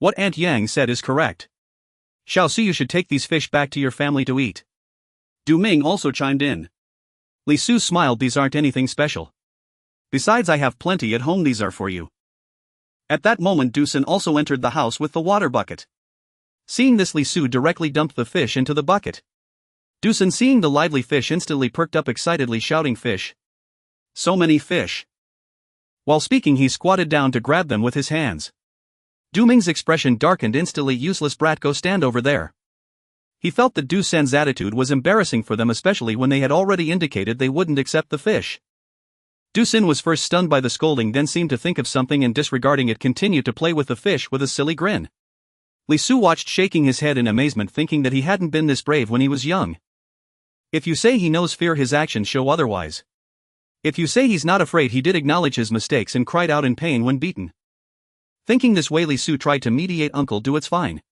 "What Aunt Yang said is correct. Xiao Su, you should take these fish back to your family to eat." Du Ming also chimed in. Li Su smiled. "These aren't anything special. Besides, I have plenty at home. These are for you." At that moment, Dusun also entered the house with the water bucket. Seeing this, Li Su directly dumped the fish into the bucket. Dusun, seeing the lively fish, instantly perked up excitedly, shouting, "Fish! So many fish!" While speaking, he squatted down to grab them with his hands. Du Ming's expression darkened instantly. "Useless brat, go stand over there." He felt that Dusun's attitude was embarrassing for them, especially when they had already indicated they wouldn't accept the fish. Dusun was first stunned by the scolding, then seemed to think of something and, disregarding it, continued to play with the fish with a silly grin. Li Su watched, shaking his head in amazement, thinking that he hadn't been this brave when he was young. If you say he knows fear, his actions show otherwise. If you say he's not afraid, he did acknowledge his mistakes and cried out in pain when beaten. Thinking this way, Li Su tried to mediate. "Uncle Du, it's fine.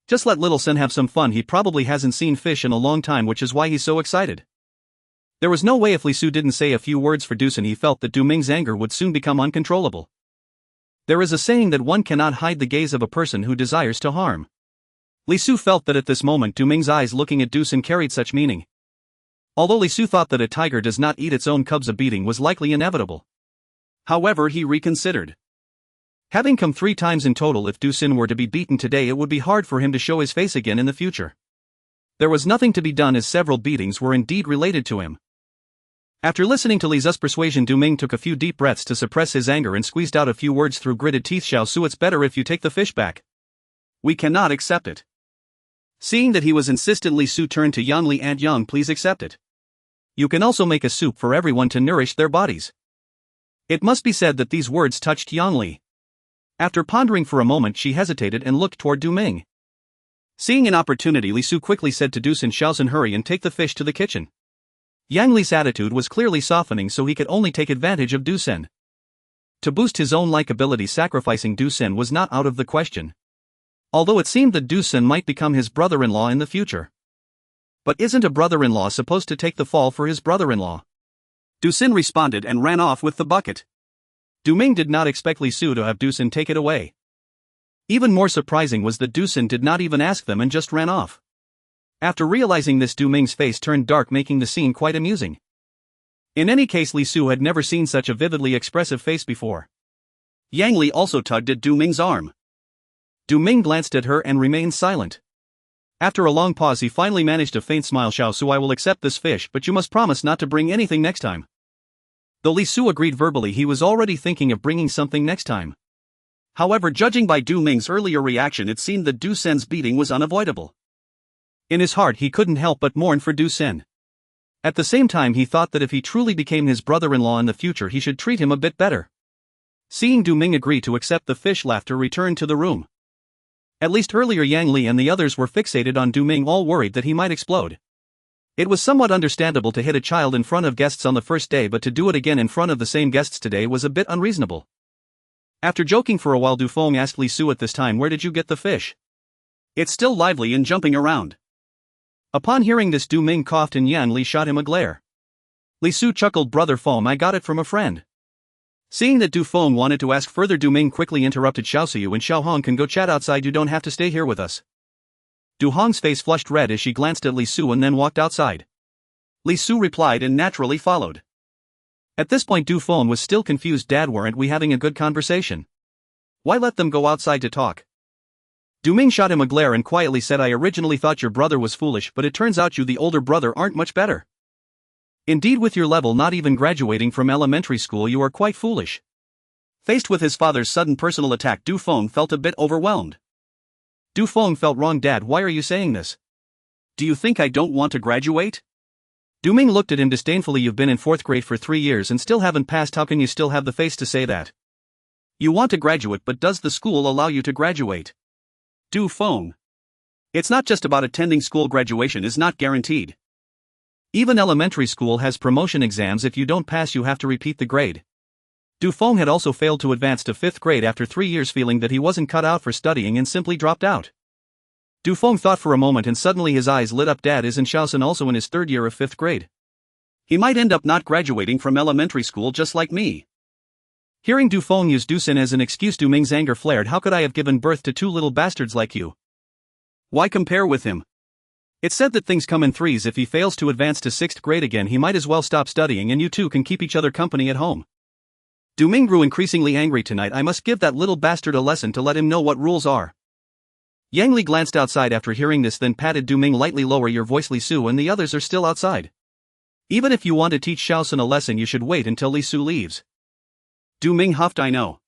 Just let little Sen have some fun. He probably hasn't seen fish in a long time, which is why he's so excited." There was no way if Li Su didn't say a few words for Dusun, he felt that Du Ming's anger would soon become uncontrollable. There is a saying that one cannot hide the gaze of a person who desires to harm. Li Su felt that at this moment Du Ming's eyes looking at Dusun carried such meaning. Although Li Su thought that a tiger does not eat its own cubs, a beating was likely inevitable. However, he reconsidered. Having come 3 times in total, if Dusun were to be beaten today, it would be hard for him to show his face again in the future. There was nothing to be done, as several beatings were indeed related to him. After listening to Li Zu's persuasion, Du Ming took a few deep breaths to suppress his anger and squeezed out a few words through gritted teeth. "Xiao Su, it's better if you take the fish back. We cannot accept it." Seeing that he was insistent, Li Su turned to Yang Li. "Aunt Yang, please accept it. You can also make a soup for everyone to nourish their bodies." It must be said that these words touched Yang Li. After pondering for a moment, she hesitated and looked toward Du Ming. Seeing an opportunity, Li Su quickly said to Dusun, "Xiaosun, hurry and take the fish to the kitchen." Yang Li's attitude was clearly softening, so he could only take advantage of Dusun. To boost his own likability, sacrificing Dusun was not out of the question. Although it seemed that Dusun might become his brother-in-law in the future. But isn't a brother-in-law supposed to take the fall for his brother-in-law? Dusun responded and ran off with the bucket. Du Ming did not expect Li Su to have Dusun take it away. Even more surprising was that Dusun did not even ask them and just ran off. After realizing this, Du Ming's face turned dark, making the scene quite amusing. In any case, Li Su had never seen such a vividly expressive face before. Yang Li also tugged at Du Ming's arm. Du Ming glanced at her and remained silent. After a long pause he finally managed a faint smile. Xiao Su, I will accept this fish, but you must promise not to bring anything next time. Though Li Su agreed verbally, he was already thinking of bringing something next time. However, judging by Du Ming's earlier reaction, it seemed that Du Sen's beating was unavoidable. In his heart he couldn't help but mourn for Du Sen. At the same time he thought that if he truly became his brother-in-law in the future he should treat him a bit better. Seeing Du Ming agree to accept the fish, laughter returned to the room. At least earlier Yang Li and the others were fixated on Du Ming, all worried that he might explode. It was somewhat understandable to hit a child in front of guests on the first day, but to do it again in front of the same guests today was a bit unreasonable. After joking for a while, Du Feng asked Li Su at this time, where did you get the fish? It's still lively and jumping around. Upon hearing this, Du Ming coughed and Yan Li shot him a glare. Li Su chuckled, brother Feng, I got it from a friend. Seeing that Du Feng wanted to ask further, Du Ming quickly interrupted. Xiao Su, you and Xiao Hong can go chat outside, you don't have to stay here with us. Du Hong's face flushed red as she glanced at Li Su and then walked outside. Li Su replied and naturally followed. At this point Du Feng was still confused. Dad, weren't we having a good conversation? Why let them go outside to talk? Du Ming shot him a glare and quietly said, I originally thought your brother was foolish, but it turns out you, the older brother, aren't much better. Indeed, with your level, not even graduating from elementary school, you are quite foolish. Faced with his father's sudden personal attack, Du Feng felt a bit overwhelmed. Du Feng felt wrong. Dad, why are you saying this? Do you think I don't want to graduate? Du Ming looked at him disdainfully. You've been in 4th grade for 3 years and still haven't passed. How can you still have the face to say that? You want to graduate, but does the school allow you to graduate? Du Feng. It's not just about attending school. Graduation is not guaranteed. Even elementary school has promotion exams. If you don't pass, you have to repeat the grade. Du Feng had also failed to advance to 5th grade after 3 years, feeling that he wasn't cut out for studying and simply dropped out. Du Feng thought for a moment and suddenly his eyes lit up. Dad, isn't Xiaosun also in his 3rd year of 5th grade? He might end up not graduating from elementary school just like me. Hearing Du Feng use Du Sen as an excuse, Du Ming's anger flared. How could I have given birth to 2 little bastards like you? Why compare with him? It's said that things come in threes. If he fails to advance to 6th grade again, he might as well stop studying and you two can keep each other company at home. Du Ming grew increasingly angry. Tonight I must give that little bastard a lesson to let him know what rules are. Yang Li glanced outside after hearing this, then patted Du Ming lightly. Lower your voice, Li Su and the others are still outside. Even if you want to teach Xiaosun a lesson, you should wait until Li Su leaves. Du Ming huffed. I know.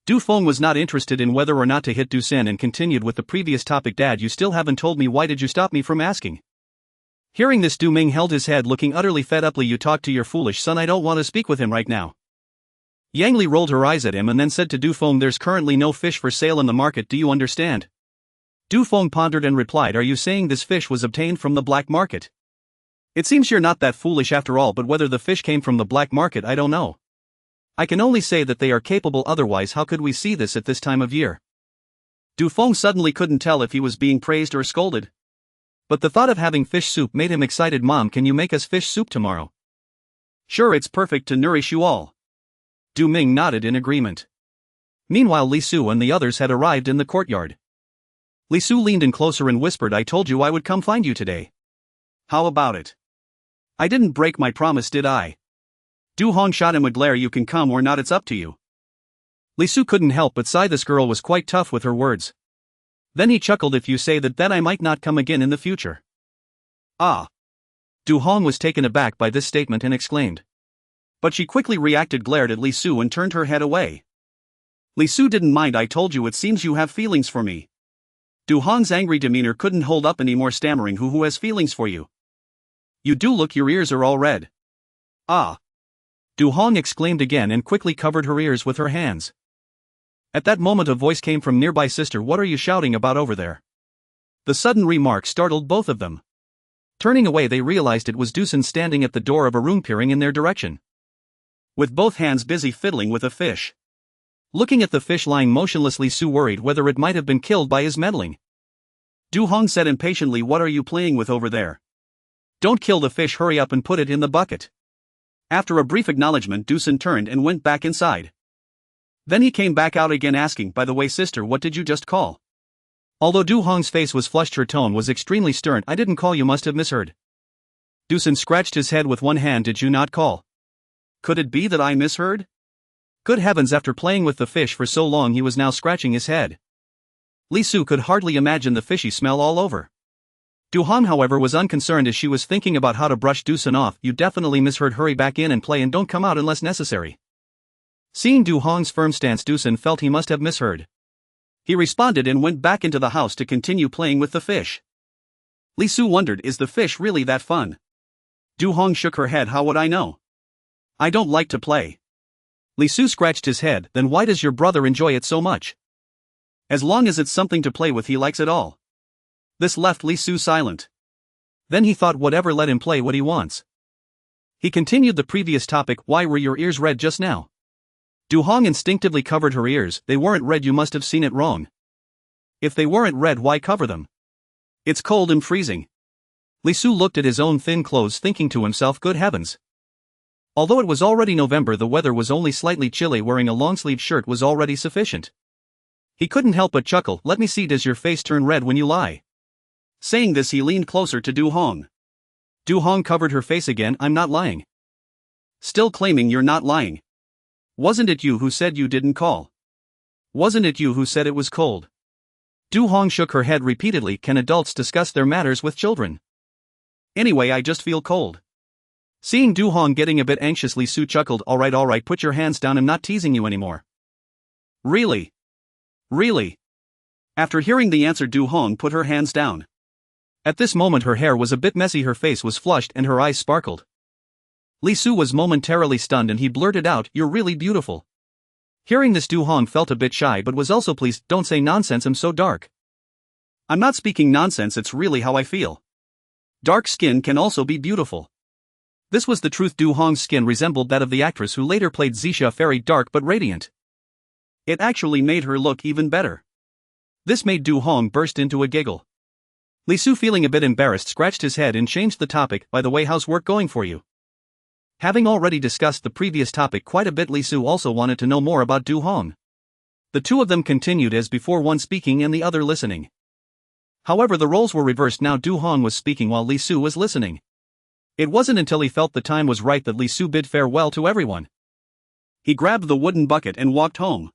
Du Feng was not interested in whether or not to hit Du Sen and continued with the previous topic. Dad, you still haven't told me, why did you stop me from asking? Hearing this, Du Ming held his head, looking utterly fed up. Li, you talk to your foolish son. I don't want to speak with him right now. Yang Li rolled her eyes at him and then said to Du Feng, there's currently no fish for sale in the market, do you understand? Du Feng pondered and replied, are you saying this fish was obtained from the black market? It seems you're not that foolish after all, but whether the fish came from the black market I don't know. I can only say that they are capable, otherwise how could we see this at this time of year? Du Feng suddenly couldn't tell if he was being praised or scolded. But the thought of having fish soup made him excited. Mom, can you make us fish soup tomorrow? Sure, it's perfect to nourish you all. Du Ming nodded in agreement. Meanwhile, Li Su and the others had arrived in the courtyard. Li Su leaned in closer and whispered, I told you I would come find you today. How about it? I didn't break my promise, did I? Du Hong shot him a glare. You can come or not, it's up to you. Li Su couldn't help but sigh. This girl was quite tough with her words. Then he chuckled, if you say that, then I might not come again in the future. Ah. Du Hong was taken aback by this statement and exclaimed. But she quickly reacted, glared at Li Su and turned her head away. Li Su didn't mind. I told you, it seems you have feelings for me. Du Hong's angry demeanor couldn't hold up anymore, stammering, who has feelings for you? You do look, your ears are all red. Ah. Du Hong exclaimed again and quickly covered her ears with her hands. At that moment a voice came from nearby. Sister, what are you shouting about over there? The sudden remark startled both of them. Turning away they realized it was Du Sen standing at the door of a room peering in their direction. With both hands busy fiddling with a fish. Looking at the fish lying motionless, Li Su worried whether it might have been killed by his meddling. Du Hong said impatiently, what are you playing with over there? Don't kill the fish, hurry up and put it in the bucket. After a brief acknowledgement, Du Sen turned and went back inside. Then he came back out again asking, by the way sister, what did you just call? Although Du Hong's face was flushed, her tone was extremely stern. I didn't call, you must have misheard. Du Sen scratched his head with one hand. Did you not call? Could it be that I misheard? Good heavens, after playing with the fish for so long he was now scratching his head. Li Su could hardly imagine the fishy smell all over. Du Hong however was unconcerned as she was thinking about how to brush Du Sin off. You definitely misheard, hurry back in and play and don't come out unless necessary. Seeing Du Hong's firm stance, Du Sin felt he must have misheard. He responded and went back into the house to continue playing with the fish. Li Su wondered, is the fish really that fun? Du Hong shook her head, how would I know? I don't like to play. Li Su scratched his head, then why does your brother enjoy it so much? As long as it's something to play with, he likes it all. This left Li Su silent. Then he thought, whatever, let him play what he wants. He continued the previous topic, why were your ears red just now? Du Hong instinctively covered her ears, they weren't red, you must have seen it wrong. If they weren't red, why cover them? It's cold and freezing. Li Su looked at his own thin clothes, thinking to himself, good heavens. Although it was already November, the weather was only slightly chilly, wearing a long-sleeved shirt was already sufficient. He couldn't help but chuckle, let me see, does your face turn red when you lie? Saying this, he leaned closer to Du Hong. Du Hong covered her face again, I'm not lying. Still claiming you're not lying. Wasn't it you who said you didn't call? Wasn't it you who said it was cold? Du Hong shook her head repeatedly, can adults discuss their matters with children? Anyway, I just feel cold. Seeing Du Hong getting a bit anxious, Li Su chuckled, alright, put your hands down, I'm not teasing you anymore. Really? Really? After hearing the answer, Du Hong put her hands down. At this moment her hair was a bit messy, her face was flushed and her eyes sparkled. Li Su was momentarily stunned and he blurted out, you're really beautiful. Hearing this, Du Hong felt a bit shy but was also pleased, don't say nonsense, I'm so dark. I'm not speaking nonsense, it's really how I feel. Dark skin can also be beautiful. This was the truth. Du Hong's skin resembled that of the actress who later played Xixia, very dark but radiant. It actually made her look even better. This made Du Hong burst into a giggle. Li Su, feeling a bit embarrassed, scratched his head and changed the topic, by the way, how's work going for you? Having already discussed the previous topic quite a bit, Li Su also wanted to know more about Du Hong. The two of them continued as before, one speaking and the other listening. However, the roles were reversed now. Du Hong was speaking while Li Su was listening. It wasn't until he felt the time was right that Li Su bid farewell to everyone. He grabbed the wooden bucket and walked home.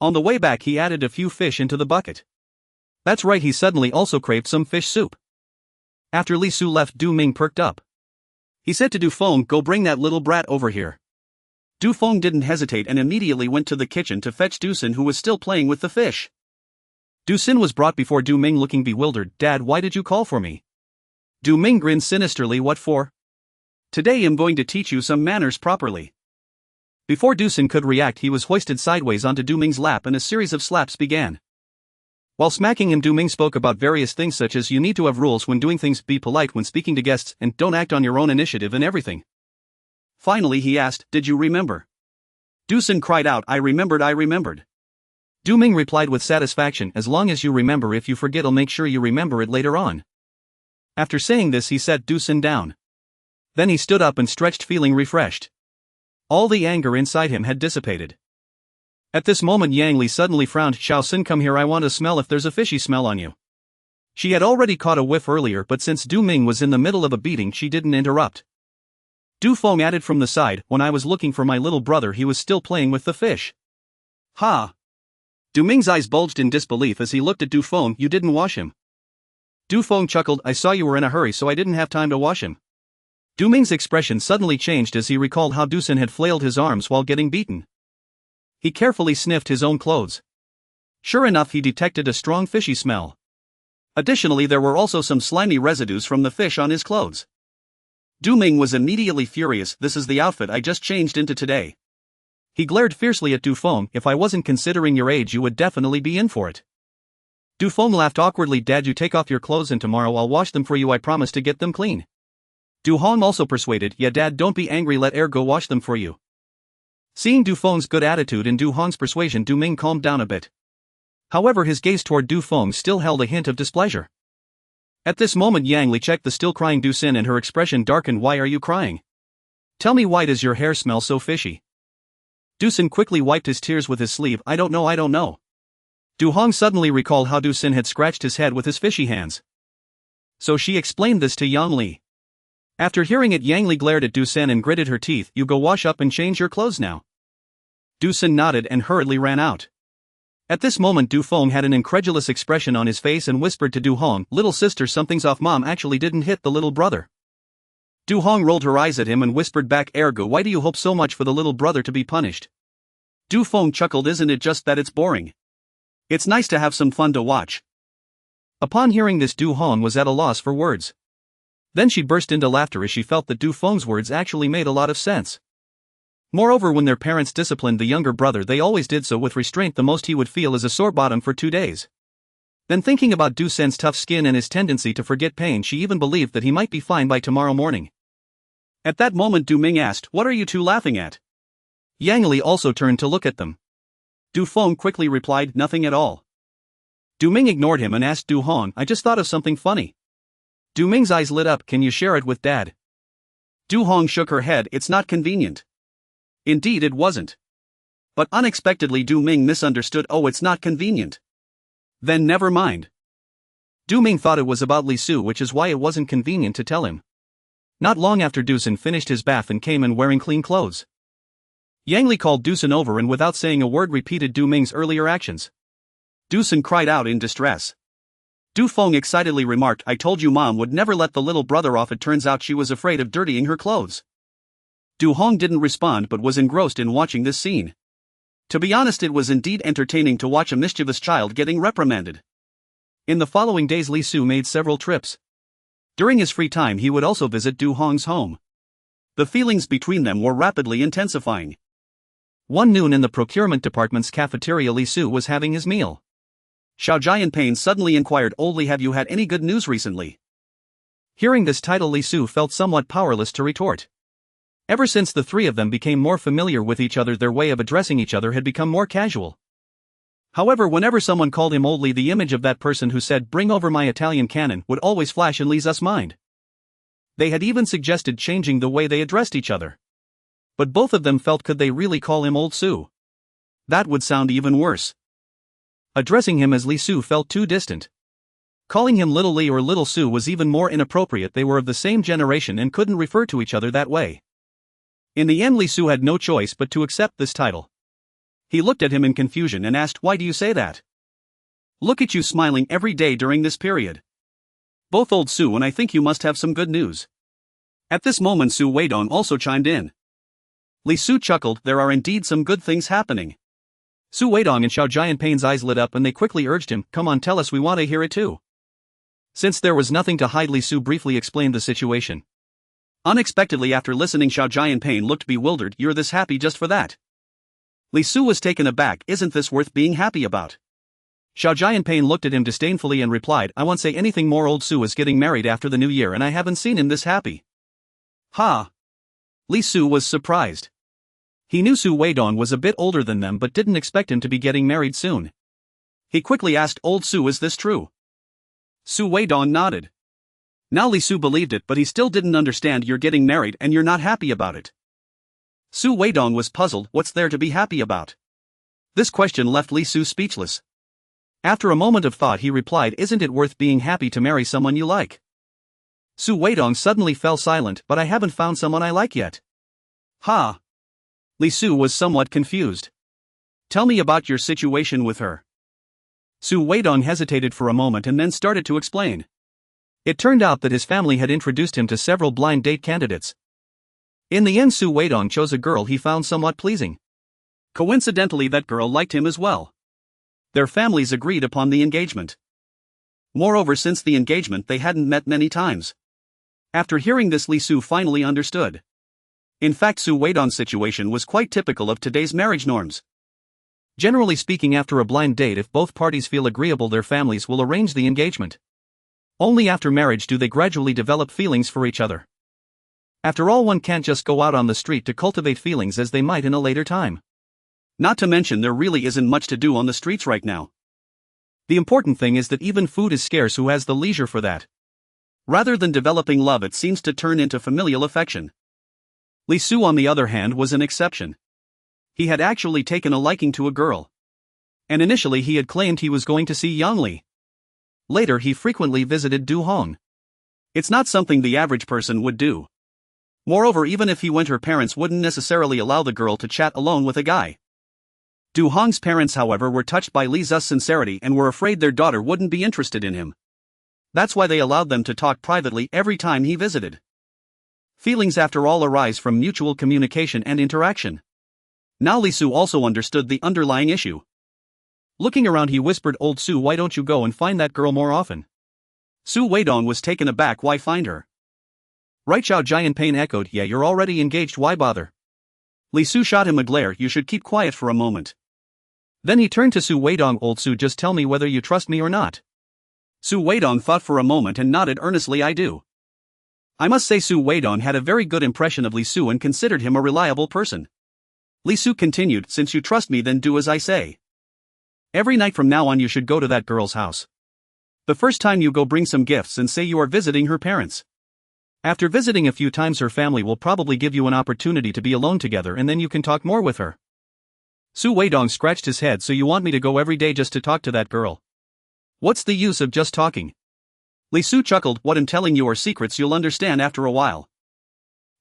On the way back, he added a few fish into the bucket. That's right, he suddenly also craved some fish soup. After Li Su left, Du Ming perked up. He said to Du Feng, go bring that little brat over here. Du Feng didn't hesitate and immediately went to the kitchen to fetch Du Sin, who was still playing with the fish. Du Sin was brought before Du Ming looking bewildered. Dad, why did you call for me? Du Ming grinned sinisterly, what for? Today I'm going to teach you some manners properly. Before Du Sin could react, he was hoisted sideways onto Du Ming's lap and a series of slaps began. While smacking him, Du Ming spoke about various things such as you need to have rules when doing things, be polite when speaking to guests, and don't act on your own initiative and everything. Finally he asked, did you remember? Du Sin cried out, I remembered. Du Ming replied with satisfaction, as long as you remember, if you forget I'll make sure you remember it later on. After saying this, he set Du Sin down. Then he stood up and stretched, feeling refreshed. All the anger inside him had dissipated. At this moment Yang Li suddenly frowned. Xiao Xin, come here, I want to smell if there's a fishy smell on you. She had already caught a whiff earlier, but since Du Ming was in the middle of a beating, she didn't interrupt. Du Feng added from the side, when I was looking for my little brother he was still playing with the fish. Ha! Du Ming's eyes bulged in disbelief as he looked at Du Feng, you didn't wash him. Du Feng chuckled, I saw you were in a hurry so I didn't have time to wash him. Du Ming's expression suddenly changed as he recalled how Du Sin had flailed his arms while getting beaten. He carefully sniffed his own clothes. Sure enough, he detected a strong fishy smell. Additionally, there were also some slimy residues from the fish on his clothes. Du Ming was immediately furious, this is the outfit I just changed into today. He glared fiercely at Du Feng, if I wasn't considering your age you would definitely be in for it. Du Feng laughed awkwardly, Dad, you take off your clothes and tomorrow I'll wash them for you, I promise to get them clean. Du Hong also persuaded, yeah Dad, don't be angry, let Er go wash them for you. Seeing Du Feng's good attitude and Du Hong's persuasion, Du Ming calmed down a bit. However, his gaze toward Du Feng still held a hint of displeasure. At this moment Yang Li checked the still crying Du Sin and her expression darkened. Why are you crying? Tell me, why does your hair smell so fishy? Du Sin quickly wiped his tears with his sleeve. I don't know. Du Hong suddenly recalled how Du Sin had scratched his head with his fishy hands. So she explained this to Yang Li. After hearing it, Yang Li glared at Du Sin and gritted her teeth. You go wash up and change your clothes now. Du Sin nodded and hurriedly ran out. At this moment Du Feng had an incredulous expression on his face and whispered to Du Hong, "Little sister, something's off, mom actually didn't hit the little brother." Du Hong rolled her eyes at him and whispered back, "Ergo, why do you hope so much for the little brother to be punished?" Du Feng chuckled, "Isn't it just that it's boring? It's nice to have some fun to watch." Upon hearing this, Du Hong was at a loss for words. Then she burst into laughter as she felt that Du Feng's words actually made a lot of sense. Moreover, when their parents disciplined the younger brother, they always did so with restraint. The most he would feel is a sore bottom for 2 days. Then, thinking about Du Sen's tough skin and his tendency to forget pain, she even believed that he might be fine by tomorrow morning. At that moment, Du Ming asked, "What are you two laughing at?" Yang Li also turned to look at them. Du Feng quickly replied, "Nothing at all." Du Ming ignored him and asked Du Hong, "I just thought of something funny." Du Ming's eyes lit up, "Can you share it with Dad?" Du Hong shook her head, "It's not convenient." Indeed it wasn't. But unexpectedly Du Ming misunderstood, "Oh, it's not convenient. Then never mind." Du Ming thought it was about Li Su, which is why it wasn't convenient to tell him. Not long after, Du Sen finished his bath and came in wearing clean clothes. Yang Li called Du Sen over and without saying a word repeated Du Ming's earlier actions. Du Sen cried out in distress. Du Feng excitedly remarked, "I told you mom would never let the little brother off. It turns out she was afraid of dirtying her clothes." Du Hong didn't respond but was engrossed in watching this scene. To be honest, it was indeed entertaining to watch a mischievous child getting reprimanded. In the following days, Li Su made several trips. During his free time, he would also visit Du Hong's home. The feelings between them were rapidly intensifying. One noon in the procurement department's cafeteria, Li Su was having his meal. Xiao Jianpain suddenly inquired, "Oldly, have you had any good news recently?" Hearing this title, Li Su felt somewhat powerless to retort. Ever since the three of them became more familiar with each other, their way of addressing each other had become more casual. However, whenever someone called him Oldly, the image of that person who said, "Bring over my Italian cannon," would always flash in Li's mind. They had even suggested changing the way they addressed each other. But both of them felt, could they really call him Old Su? That would sound even worse. Addressing him as Li Su felt too distant. Calling him Little Li or Little Su was even more inappropriate. They were of the same generation and couldn't refer to each other that way. In the end, Li Su had no choice but to accept this title. He looked at him in confusion and asked, "Why do you say that? Look at you smiling every day during this period. Both Old Su and I think you must have some good news." At this moment, Su Weidong also chimed in. Li Su chuckled, "There are indeed some good things happening." Su Weidong and Xiao Jianpain's eyes lit up and they quickly urged him, "Come on, tell us, we want to hear it too." Since there was nothing to hide, Li Su briefly explained the situation. Unexpectedly, after listening, Xiao Jianpain looked bewildered. "You're this happy just for that?" Li Su was taken aback. "Isn't this worth being happy about?" Xiao Jianpain looked at him disdainfully and replied, "I won't say anything more. Old Su is getting married after the new year and I haven't seen him this happy." Ha! Li Su was surprised. He knew Su Weidong was a bit older than them but didn't expect him to be getting married soon. He quickly asked, "Old Su, is this true?" Su Weidong nodded. Now Li Su believed it, but he still didn't understand. "You're getting married and you're not happy about it?" Su Weidong was puzzled. What's there to be happy about? This question left Li Su speechless. After a moment of thought, he replied, "Isn't it worth being happy to marry someone you like?" Su Weidong suddenly fell silent. "But I haven't found someone I like yet." Ha! Li Su was somewhat confused. "Tell me about your situation with her." Su Weidong hesitated for a moment and then started to explain. It turned out that his family had introduced him to several blind date candidates. In the end, Su Weidong chose a girl he found somewhat pleasing. Coincidentally, that girl liked him as well. Their families agreed upon the engagement. Moreover, since the engagement, they hadn't met many times. After hearing this, Li Su finally understood. In fact, Su Weidong's situation was quite typical of today's marriage norms. Generally speaking, after a blind date, if both parties feel agreeable, their families will arrange the engagement. Only after marriage do they gradually develop feelings for each other. After all, one can't just go out on the street to cultivate feelings as they might in a later time. Not to mention, there really isn't much to do on the streets right now. The important thing is that even food is scarce. Who has the leisure for that? Rather than developing love, it seems to turn into familial affection. Li Su, on the other hand, was an exception. He had actually taken a liking to a girl. And initially he had claimed he was going to see Yang Li. Later he frequently visited Du Hong. It's not something the average person would do. Moreover, even if he went, her parents wouldn't necessarily allow the girl to chat alone with a guy. Du Hong's parents, however, were touched by Li Zu's sincerity and were afraid their daughter wouldn't be interested in him. That's why they allowed them to talk privately every time he visited. Feelings, after all, arise from mutual communication and interaction. Now Li Su also understood the underlying issue. Looking around, he whispered, "Old Su, why don't you go and find that girl more often?" Su Weidong was taken aback. "Why find her?" Right, Xiao Jianping echoed. "Yeah, you're already engaged, why bother?" Li Su shot him a glare. "You should keep quiet for a moment." Then he turned to Su Weidong. "Old Su, just tell me whether you trust me or not." Su Weidong thought for a moment and nodded earnestly. "I do." I must say Su Weidong had a very good impression of Li Su and considered him a reliable person. Li Su continued, "Since you trust me, then do as I say. Every night from now on you should go to that girl's house. The first time you go, bring some gifts and say you are visiting her parents. After visiting a few times, her family will probably give you an opportunity to be alone together, and then you can talk more with her." Su Weidong scratched his head. "So you want me to go every day just to talk to that girl? What's the use of just talking?" Li Su chuckled. "What I'm telling you are secrets you'll understand after a while."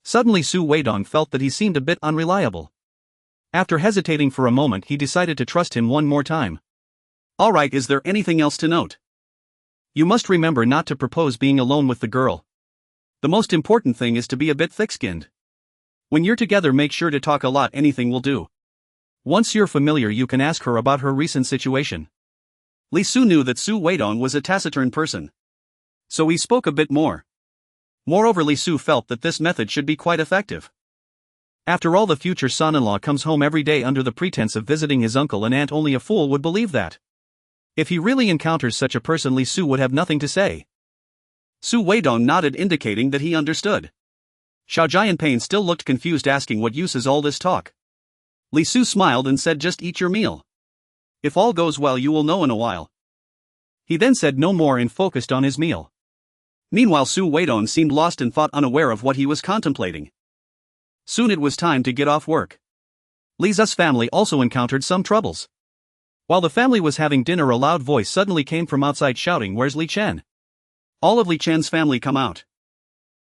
Suddenly Su Weidong felt that he seemed a bit unreliable. After hesitating for a moment, he decided to trust him one more time. "Alright, is there anything else to note?" "You must remember not to propose being alone with the girl. The most important thing is to be a bit thick-skinned. When you're together, make sure to talk a lot, anything will do. Once you're familiar, you can ask her about her recent situation." Li Su knew that Su Weidong was a taciturn person, so he spoke a bit more. Moreover, Li Su felt that this method should be quite effective. After all, the future son-in-law comes home every day under the pretense of visiting his uncle and aunt. Only a fool would believe that. If he really encounters such a person, Li Su would have nothing to say. Su Weidong nodded, indicating that he understood. Xiao Jianping still looked confused, asking, "What use is all this talk?" Li Su smiled and said, "Just eat your meal. If all goes well, you will know in a while." He then said no more and focused on his meal. Meanwhile, Su Weidong seemed lost in thought, unaware of what he was contemplating. Soon it was time to get off work. Li Zu's family also encountered some troubles. While the family was having dinner, a loud voice suddenly came from outside shouting, "Where's Li Chen? All of Li Chen's family come out."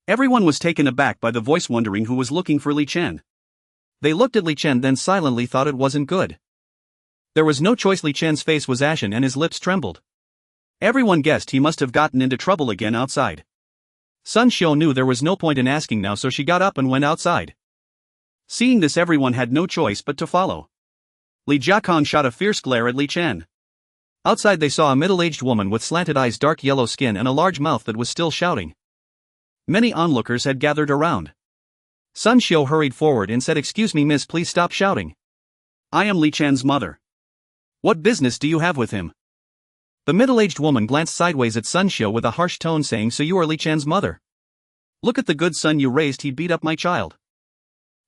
Everyone was taken aback by the voice, wondering who was looking for Li Chen. They looked at Li Chen, then silently thought it wasn't good. There was no choice. Li Chen's face was ashen and his lips trembled. Everyone guessed he must have gotten into trouble again outside. Sun Xiu knew there was no point in asking now, so she got up and went outside. Seeing this, everyone had no choice but to follow. Li Jiakong shot a fierce glare at Li Chen. Outside they saw a middle-aged woman with slanted eyes, dark yellow skin and a large mouth that was still shouting. Many onlookers had gathered around. Sun Xiu hurried forward and said, "Excuse me, miss, please stop shouting. I am Li Chen's mother. What business do you have with him?" The middle-aged woman glanced sideways at Sun Xiu with a harsh tone, saying, "So you are Li Chen's mother? Look at the good son you raised, he beat up my child."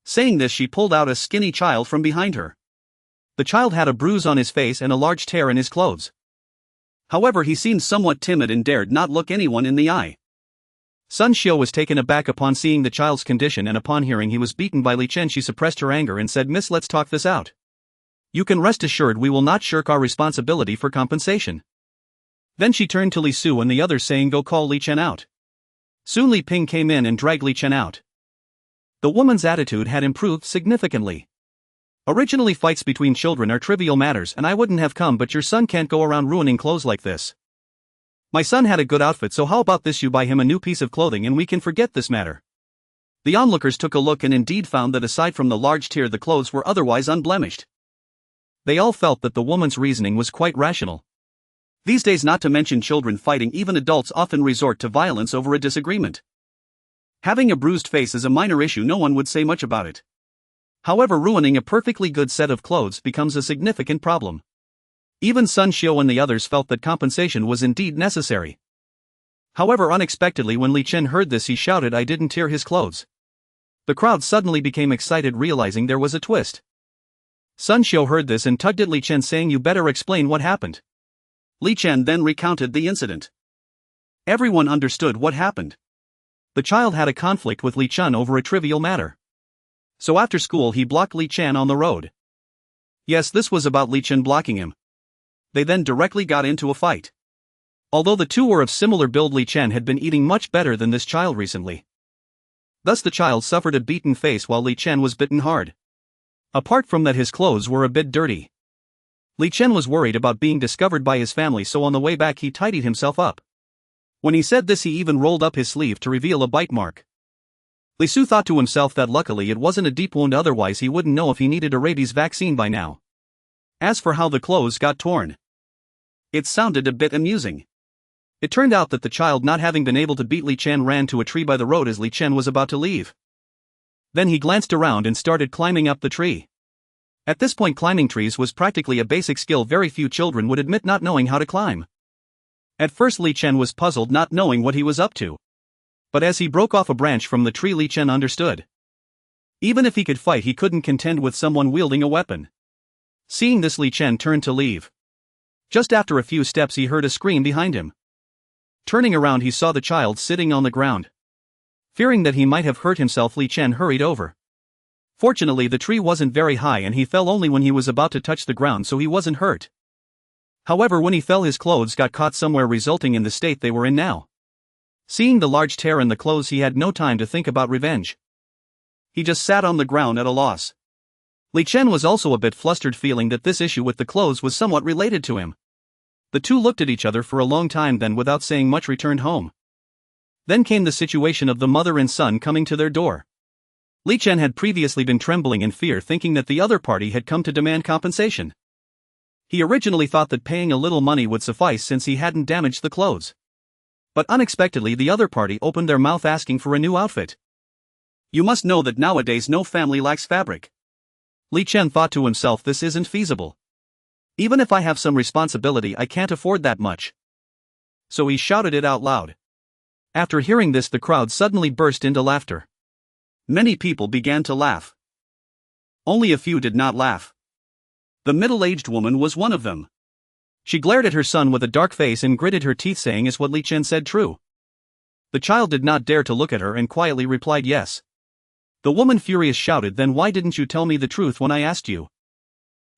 Saying this, she pulled out a skinny child from behind her. The child had a bruise on his face and a large tear in his clothes. However, he seemed somewhat timid and dared not look anyone in the eye. Sun Xiu was taken aback upon seeing the child's condition, and upon hearing he was beaten by Li Chen, she suppressed her anger and said, "Miss, let's talk this out. You can rest assured we will not shirk our responsibility for compensation." Then she turned to Li Su and the others, saying, "Go call Li Chen out." Soon Li Ping came in and dragged Li Chen out. The woman's attitude had improved significantly. "Originally, fights between children are trivial matters and I wouldn't have come, but your son can't go around ruining clothes like this. My son had a good outfit, so how about this, you buy him a new piece of clothing and we can forget this matter." The onlookers took a look and indeed found that aside from the large tear, the clothes were otherwise unblemished. They all felt that the woman's reasoning was quite rational. These days, not to mention children fighting, even adults often resort to violence over a disagreement. Having a bruised face is a minor issue, no one would say much about it. However, ruining a perfectly good set of clothes becomes a significant problem. Even Sun Xiu and the others felt that compensation was indeed necessary. However, unexpectedly, when Li Chen heard this, he shouted, "I didn't tear his clothes." The crowd suddenly became excited, realizing there was a twist. Sun Xiu heard this and tugged at Li Chen, saying, "You better explain what happened." Li Chen then recounted the incident. Everyone understood what happened. The child had a conflict with Li Chen over a trivial matter. So after school he blocked Li Chen on the road. Yes, this was about Li Chen blocking him. They then directly got into a fight. Although the two were of similar build, Li Chen had been eating much better than this child recently. Thus the child suffered a beaten face while Li Chen was bitten hard. Apart from that, his clothes were a bit dirty. Li Chen was worried about being discovered by his family, so on the way back he tidied himself up. When he said this, he even rolled up his sleeve to reveal a bite mark. Li Su thought to himself that luckily it wasn't a deep wound, otherwise he wouldn't know if he needed a rabies vaccine by now. As for how the clothes got torn, it sounded a bit amusing. It turned out that the child, not having been able to beat Li Chen, ran to a tree by the road as Li Chen was about to leave. Then he glanced around and started climbing up the tree. At this point, climbing trees was practically a basic skill very few children would admit not knowing how to climb. At first Li Chen was puzzled, not knowing what he was up to. But as he broke off a branch from the tree, Li Chen understood. Even if he could fight, he couldn't contend with someone wielding a weapon. Seeing this, Li Chen turned to leave. Just after a few steps he heard a scream behind him. Turning around he saw the child sitting on the ground. Fearing that he might have hurt himself, Li Chen hurried over. Fortunately the tree wasn't very high and he fell only when he was about to touch the ground, so he wasn't hurt. However, when he fell his clothes got caught somewhere, resulting in the state they were in now. Seeing the large tear in the clothes, he had no time to think about revenge. He just sat on the ground at a loss. Li Chen was also a bit flustered, feeling that this issue with the clothes was somewhat related to him. The two looked at each other for a long time, then without saying much returned home. Then came the situation of the mother and son coming to their door. Li Chen had previously been trembling in fear, thinking that the other party had come to demand compensation. He originally thought that paying a little money would suffice since he hadn't damaged the clothes. But unexpectedly the other party opened their mouth asking for a new outfit. You must know that nowadays no family lacks fabric. Li Chen thought to himself, this isn't feasible. Even if I have some responsibility, I can't afford that much. So he shouted it out loud. After hearing this, the crowd suddenly burst into laughter. Many people began to laugh. Only a few did not laugh. The middle-aged woman was one of them. She glared at her son with a dark face and gritted her teeth, saying, "Is what Li Chen said true?" The child did not dare to look at her and quietly replied yes. The woman, furious, shouted, "Then why didn't you tell me the truth when I asked you?"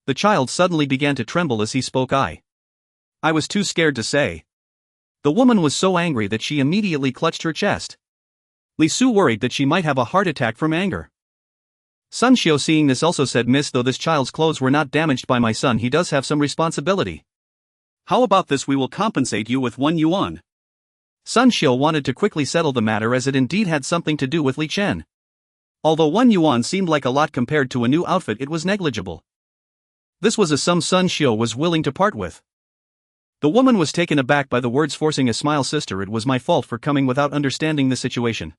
The child suddenly began to tremble as he spoke. I was too scared to say. The woman was so angry that she immediately clutched her chest. Li Su worried that she might have a heart attack from anger. Sun Xiao, seeing this, also said, "Miss, though this child's clothes were not damaged by my son, he does have some responsibility. How about this? We will compensate you with 1 yuan. Sun Xiao wanted to quickly settle the matter, as it indeed had something to do with Li Chen. Although 1 yuan seemed like a lot compared to a new outfit, it was negligible. This was a sum Sun Xiao was willing to part with. The woman was taken aback by the words, forcing a smile. "Sister, it was my fault for coming without understanding the situation.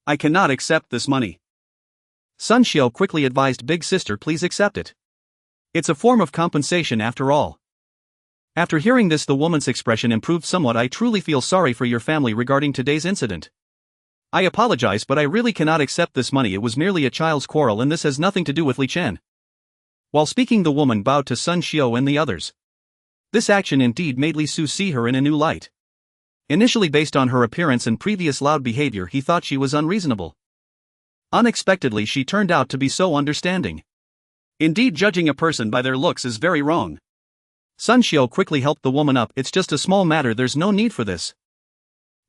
I cannot accept this money." Sun Xiao quickly advised, "Big sister, please accept it. It's a form of compensation after all." After hearing this, the woman's expression improved somewhat. "I truly feel sorry for your family regarding today's incident. I apologize, but I really cannot accept this money. It was merely a child's quarrel and this has nothing to do with Li Chen." While speaking, the woman bowed to Sun Xiao and the others. This action indeed made Li Su see her in a new light. Initially, based on her appearance and previous loud behavior, he thought she was unreasonable. Unexpectedly, she turned out to be so understanding. Indeed, judging a person by their looks is very wrong. Sun Xiao quickly helped the woman up. "It's just a small matter, there's no need for this."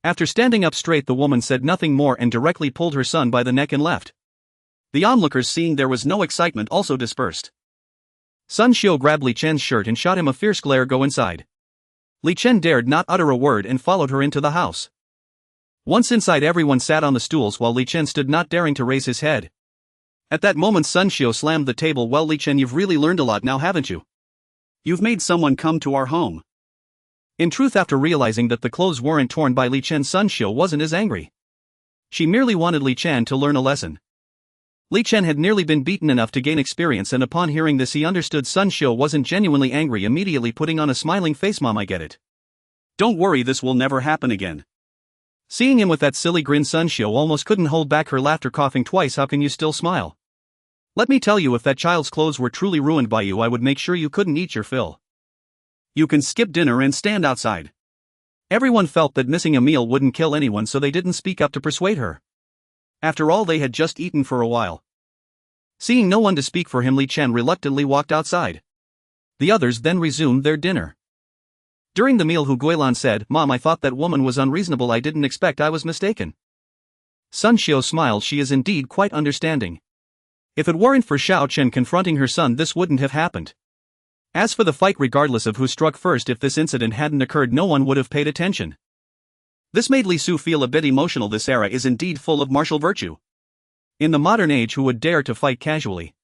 After standing up straight, the woman said nothing more and directly pulled her son by the neck and left. The onlookers, seeing there was no excitement, also dispersed. Sun Xiao grabbed Li Chen's shirt and shot him a fierce glare. "Go inside." Li Chen dared not utter a word and followed her into the house. Once inside, everyone sat on the stools while Li Chen stood, not daring to raise his head. At that moment, Sun Xiao slammed the table. "Well, Li Chen, you've really learned a lot now, haven't you? You've made someone come to our home." In truth, after realizing that the clothes weren't torn by Li Chen, Sun Xiao wasn't as angry. She merely wanted Li Chen to learn a lesson. Li Chen had nearly been beaten enough to gain experience, and upon hearing this, he understood Sun Xiao wasn't genuinely angry, immediately putting on a smiling face. "Mom, I get it. Don't worry, this will never happen again." Seeing him with that silly grin, Sun Xiao almost couldn't hold back her laughter, coughing twice. "How can you still smile? Let me tell you, if that child's clothes were truly ruined by you, I would make sure you couldn't eat your fill. You can skip dinner and stand outside." Everyone felt that missing a meal wouldn't kill anyone, so they didn't speak up to persuade her. After all, they had just eaten for a while. Seeing no one to speak for him, Li Chen reluctantly walked outside. The others then resumed their dinner. During the meal, Hu Guilan said, "Mom, I thought that woman was unreasonable. I didn't expect I was mistaken." Sun Xiao smiled. She is indeed quite understanding. If it weren't for Xiao Chen confronting her son, this wouldn't have happened. As for the fight, regardless of who struck first, if this incident hadn't occurred no one would have paid attention. This made Li Su feel a bit emotional. This era is indeed full of martial virtue. In the modern age, who would dare to fight casually?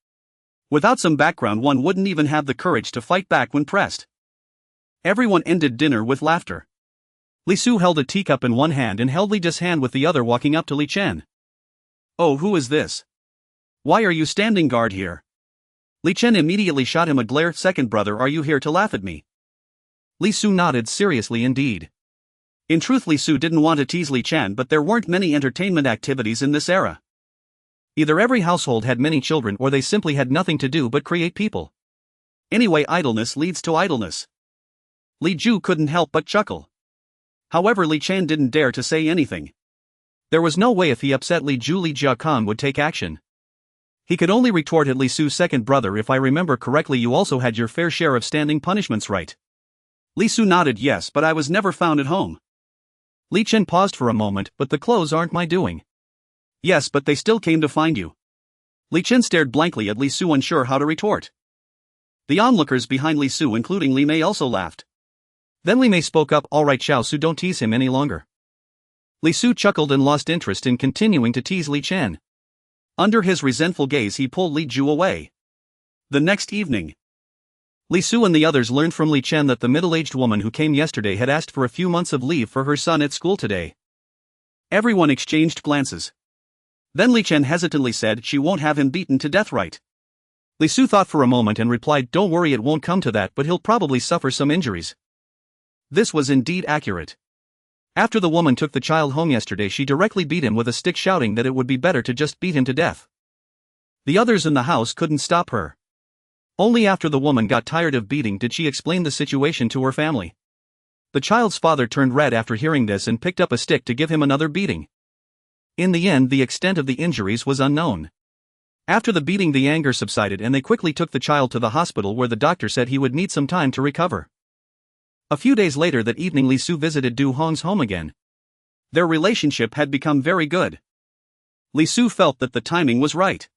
Without some background, one wouldn't even have the courage to fight back when pressed. Everyone ended dinner with laughter. Li Su held a teacup in one hand and held Li Ji's hand with the other, walking up to Li Chen. "Oh, who is this? Why are you standing guard here?" Li Chen immediately shot him a glare. "Second brother, are you here to laugh at me?" Li Su nodded seriously indeed. In truth, Li Su didn't want to tease Li Chen, but there weren't many entertainment activities in this era. Either every household had many children or they simply had nothing to do but create people. Anyway, idleness leads to idleness. Li Ju couldn't help but chuckle. However, Li Chen didn't dare to say anything. There was no way if he upset Li Ju, Li Jiakang would take action. He could only retort at Li Su's second brother, "If I remember correctly, you also had your fair share of standing punishments, right?" Li Su nodded yes, but I was never found at home. Li Chen paused for a moment. "But the clothes aren't my doing." "Yes, but they still came to find you." Li Chen stared blankly at Li Su, unsure how to retort. The onlookers behind Li Su, including Li Mei, also laughed. Then Li Mei spoke up. "All right, Xiao Su, don't tease him any longer." Li Su chuckled and lost interest in continuing to tease Li Chen. Under his resentful gaze, he pulled Li Ju away. The next evening, Li Su and the others learned from Li Chen that the middle-aged woman who came yesterday had asked for a few months of leave for her son at school today. Everyone exchanged glances. Then Li Chen hesitantly said she won't have him beaten to death, right? Li Su thought for a moment and replied, "Don't worry, it won't come to that, but he'll probably suffer some injuries." This was indeed accurate. After the woman took the child home yesterday, she directly beat him with a stick, shouting that it would be better to just beat him to death. The others in the house couldn't stop her. Only after the woman got tired of beating did she explain the situation to her family. The child's father turned red after hearing this and picked up a stick to give him another beating. In the end, the extent of the injuries was unknown. After the beating, the anger subsided and they quickly took the child to the hospital, where the doctor said he would need some time to recover. A few days later that evening, Li Su visited Du Hong's home again. Their relationship had become very good. Li Su felt that the timing was right.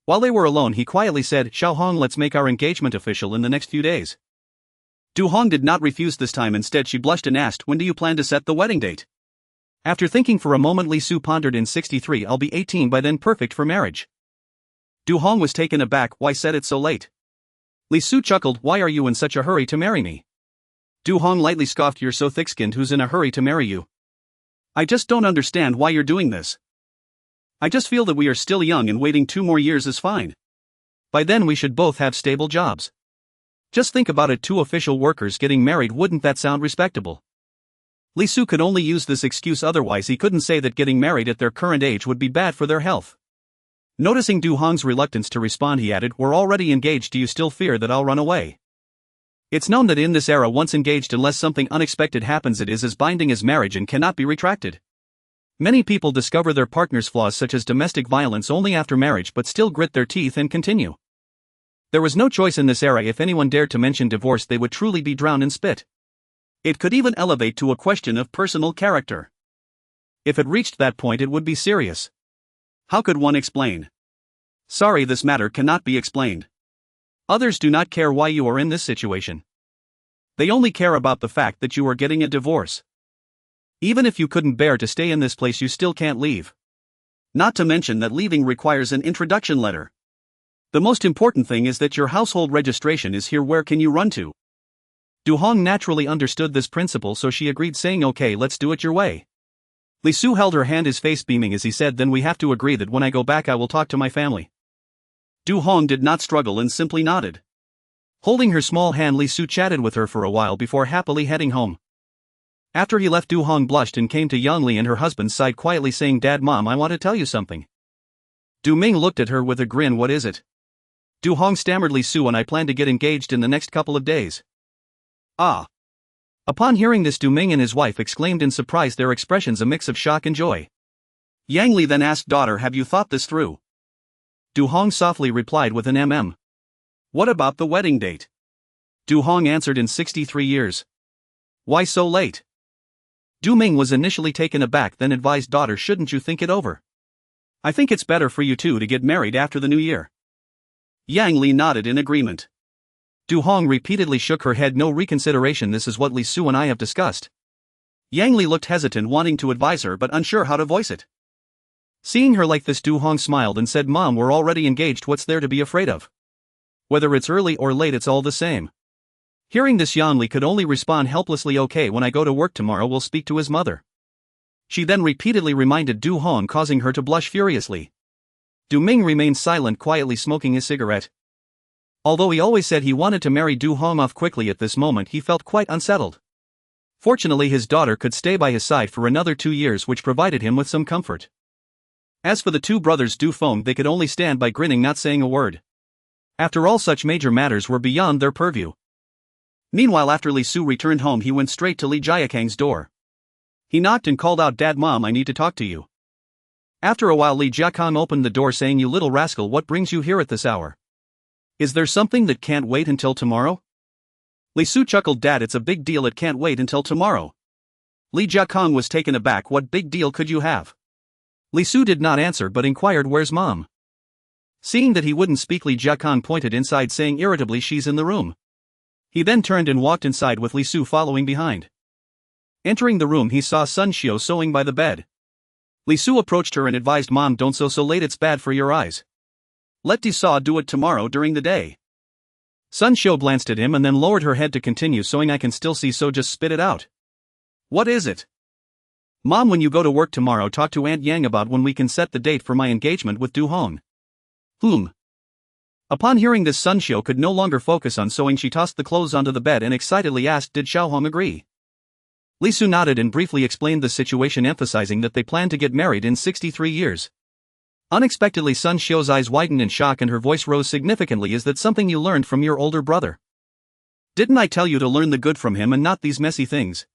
While they were alone, he quietly said, "Xiao Hong, let's make our engagement official in the next few days." Du Hong did not refuse this time. Instead, she blushed and asked, "When do you plan to set the wedding date?" After thinking for a moment, Li Su pondered, "In 63, I'll be 18 by then, perfect for marriage." Du Hong was taken aback. "Why set it so late?" Li Su chuckled. "Why are you in such a hurry to marry me?" Du Hong lightly scoffed. "You're so thick-skinned, who's in a hurry to marry you? I just don't understand why you're doing this. I just feel that we are still young and waiting 2 more years is fine. By then we should both have stable jobs. Just think about it, 2 official workers getting married, wouldn't that sound respectable?" Li Su could only use this excuse, otherwise he couldn't say that getting married at their current age would be bad for their health. Noticing Du Hong's reluctance to respond, he added, "We're already engaged, do you still fear that I'll run away?" It's known that in this era, once engaged, unless something unexpected happens, it is as binding as marriage and cannot be retracted. Many people discover their partner's flaws, such as domestic violence, only after marriage, but still grit their teeth and continue. There was no choice in this era. If anyone dared to mention divorce, they would truly be drowned in spit. It could even elevate to a question of personal character. If it reached that point, it would be serious. How could one explain? "Sorry, this matter cannot be explained." Others do not care why you are in this situation. They only care about the fact that you are getting a divorce. Even if you couldn't bear to stay in this place, you still can't leave. Not to mention that leaving requires an introduction letter. The most important thing is that your household registration is here. Where can you run to? Du Hong naturally understood this principle, so she agreed, saying, "Okay, let's do it your way." Li Su held her hand, his face beaming as he said, "Then we have to agree that when I go back I will talk to my family." Du Hong did not struggle and simply nodded. Holding her small hand, Li Su chatted with her for a while before happily heading home. After he left, Du Hong blushed and came to Yang Li and her husband's side quietly, saying, "Dad, Mom, I want to tell you something." Du Ming looked at her with a grin. "What is it?" Du Hong stammered, "Li Su and I plan to get engaged in the next couple of days." "Ah." Upon hearing this, Du Ming and his wife exclaimed in surprise, their expressions a mix of shock and joy. Yang Li then asked, "Daughter, have you thought this through?" Du Hong softly replied with an mm. "What about the wedding date?" Du Hong answered, "In 63 years. Why so late?" Du Ming was initially taken aback, then advised, "Daughter, shouldn't you think it over? I think it's better for you two to get married after the new year." Yang Li nodded in agreement. Du Hong repeatedly shook her head. No reconsideration. This is what Li Su and I have discussed. Yang Li looked hesitant, wanting to advise her but unsure how to voice it. Seeing her like this, Du Hong smiled and said, Mom, we're already engaged, what's there to be afraid of? Whether it's early or late, it's all the same. Hearing this, Yan Li could only respond helplessly, okay, when I go to work tomorrow we'll speak to his mother. She then repeatedly reminded Du Hong, causing her to blush furiously. Du Ming remained silent, quietly smoking his cigarette. Although he always said he wanted to marry Du Hong off quickly, at this moment he felt quite unsettled. Fortunately, his daughter could stay by his side for another 2 years, which provided him with some comfort. As for the two brothers Du Feng, they could only stand by grinning, not saying a word. After all, such major matters were beyond their purview. Meanwhile, after Li Su returned home, he went straight to Li Jiakang's door. He knocked and called out, Dad, Mom, I need to talk to you. After a while, Li Jiakang opened the door saying, You little rascal, what brings you here at this hour? Is there something that can't wait until tomorrow? Li Su chuckled, Dad, it's a big deal, it can't wait until tomorrow. Li Jiakang was taken aback. What big deal could you have? Li Su did not answer but inquired, Where's Mom? Seeing that he wouldn't speak, Li Jiakang pointed inside, saying irritably, She's in the room. He then turned and walked inside with Li Su following behind. Entering the room, he saw Sun Xiao sewing by the bed. Li Su approached her and advised, Mom, don't sew so late, it's bad for your eyes. Let Disa do it tomorrow during the day. Sun Xiao glanced at him and then lowered her head to continue sewing. I can still see, so just spit it out. What is it? Mom, when you go to work tomorrow, talk to Aunt Yang about when we can set the date for my engagement with Du Hong. Upon hearing this, Sun Xiao could no longer focus on sewing. She tossed the clothes onto the bed and excitedly asked, Did Xiaohong agree? Li Su nodded and briefly explained the situation, emphasizing that they planned to get married in 63 years. Unexpectedly, Sun Xiao's eyes widened in shock and her voice rose significantly. Is that something you learned from your older brother? Didn't I tell you to learn the good from him and not these messy things?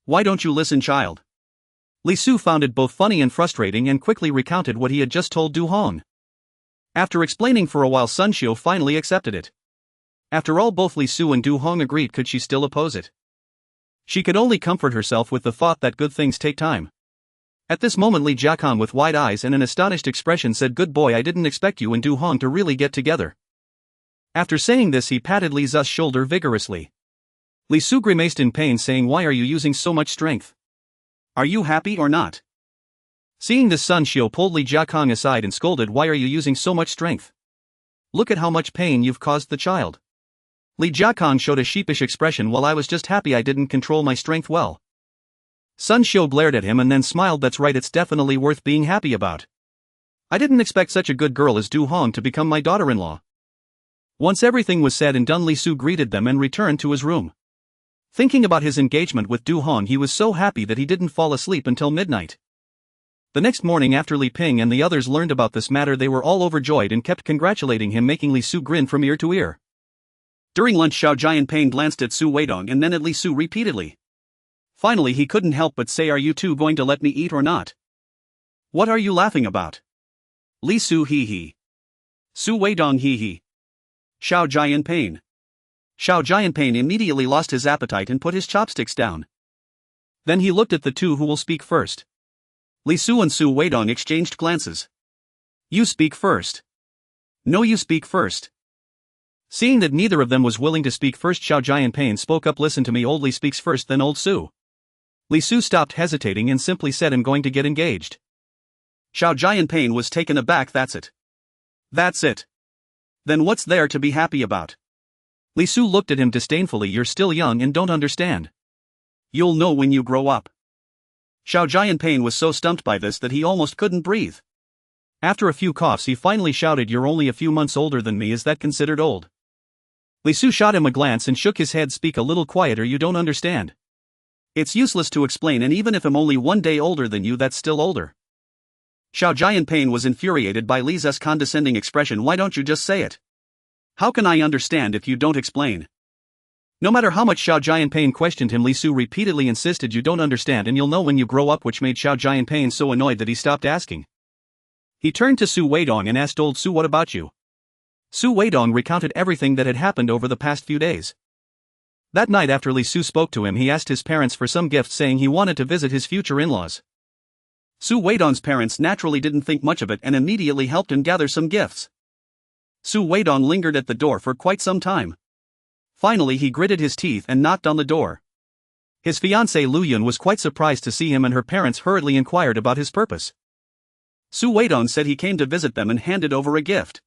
Why don't you listen, child? Li Su found it both funny and frustrating and quickly recounted what he had just told Du Hong. After explaining for a while, Sun Xiao finally accepted it. After all, both Li Su and Du Hong agreed. Could she still oppose it? She could only comfort herself with the thought that good things take time. At this moment, Li Jiakang, with wide eyes and an astonished expression, said, Good boy, I didn't expect you and Du Hong to really get together. After saying this, he patted Li Zu's shoulder vigorously. Li Su grimaced in pain, saying, Why are you using so much strength? Are you happy or not? Seeing this, Sun Xiao pulled Li Jiakang aside and scolded, Why are you using so much strength? Look at how much pain you've caused the child. Li Jiakang showed a sheepish expression. Well, I was just happy I didn't control my strength well. Sun Xiao glared at him and then smiled. That's right, it's definitely worth being happy about. I didn't expect such a good girl as Du Hong to become my daughter-in-law. Once everything was said and done, Li Su greeted them and returned to his room. Thinking about his engagement with Du Hong, he was so happy that he didn't fall asleep until midnight. The next morning, after Li Ping and the others learned about this matter, they were all overjoyed and kept congratulating him, making Li Su grin from ear to ear. During lunch, Xiao Jianping glanced at Su Weidong and then at Li Su repeatedly. Finally, he couldn't help but say, Are you two going to let me eat or not? What are you laughing about? Li Su hee. Su Weidong hee. Xiao Jianping. Xiao Jianping immediately lost his appetite and put his chopsticks down. Then he looked at the two who will speak first. Li Su and Su Weidong exchanged glances. You speak first. No, you speak first. Seeing that neither of them was willing to speak first, Xiao Jianping spoke up. Listen to me, old Li speaks first, then old Su. Li Su stopped hesitating and simply said, I'm going to get engaged. Xiao Jianping was taken aback. That's it. That's it. Then what's there to be happy about? Li Su looked at him disdainfully. You're still young and don't understand. You'll know when you grow up. Xiao Jianping was so stumped by this that he almost couldn't breathe. After a few coughs, he finally shouted, You're only a few months older than me, is that considered old? Li Su shot him a glance and shook his head. Speak a little quieter, you don't understand. It's useless to explain, and even if I'm only 1 day older than you, that's still older. Xiao Jianping was infuriated by Li Zu's condescending expression. Why don't you just say it? How can I understand if you don't explain? No matter how much Xiao Jianping questioned him, Li Su repeatedly insisted, You don't understand and you'll know when you grow up, which made Xiao Jianping so annoyed that he stopped asking. He turned to Su Weidong and asked, Old Su, what about you? Su Weidong recounted everything that had happened over the past few days. That night, after Li Su spoke to him, he asked his parents for some gifts, saying he wanted to visit his future in-laws. Su Weidong's parents naturally didn't think much of it and immediately helped him gather some gifts. Su Weidong lingered at the door for quite some time. Finally he gritted his teeth and knocked on the door. His fiancée Lu Yun was quite surprised to see him, and her parents hurriedly inquired about his purpose. Xuanhuan said he came to visit them and handed over a gift.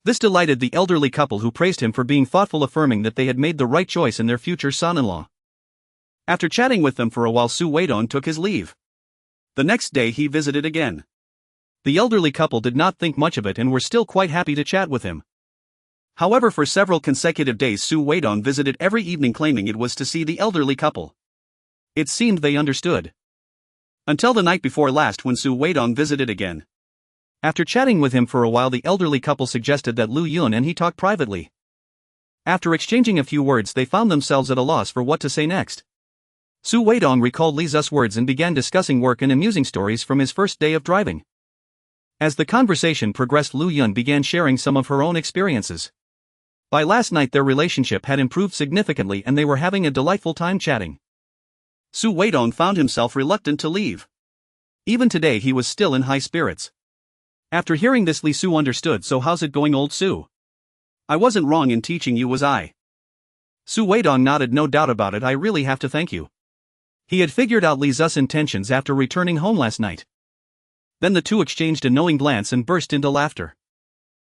This delighted the elderly couple, who praised him for being thoughtful, affirming that they had made the right choice in their future son-in-law. After chatting with them for a while, Xuanhuan took his leave. The next day he visited again. The elderly couple did not think much of it and were still quite happy to chat with him. However, for several consecutive days Xuanhuan visited every evening, claiming it was to see the elderly couple. It seemed they understood. Until the night before last, when Xuanhuan visited again. After chatting with him for a while, the elderly couple suggested that Lu Yun and he talk privately. After exchanging a few words, they found themselves at a loss for what to say next. Xuanhuan recalled Li Zu's words and began discussing work and amusing stories from his first day of driving. As the conversation progressed, Lu Yun began sharing some of her own experiences. By last night their relationship had improved significantly and they were having a delightful time chatting. Xuanhuan found himself reluctant to leave. Even today he was still in high spirits. After hearing this, Li Su understood. So how's it going, old Su? I wasn't wrong in teaching you, was I? Xuanhuan nodded. No doubt about it, I really have to thank you. He had figured out Li Zu's intentions after returning home last night. Then the two exchanged a knowing glance and burst into laughter.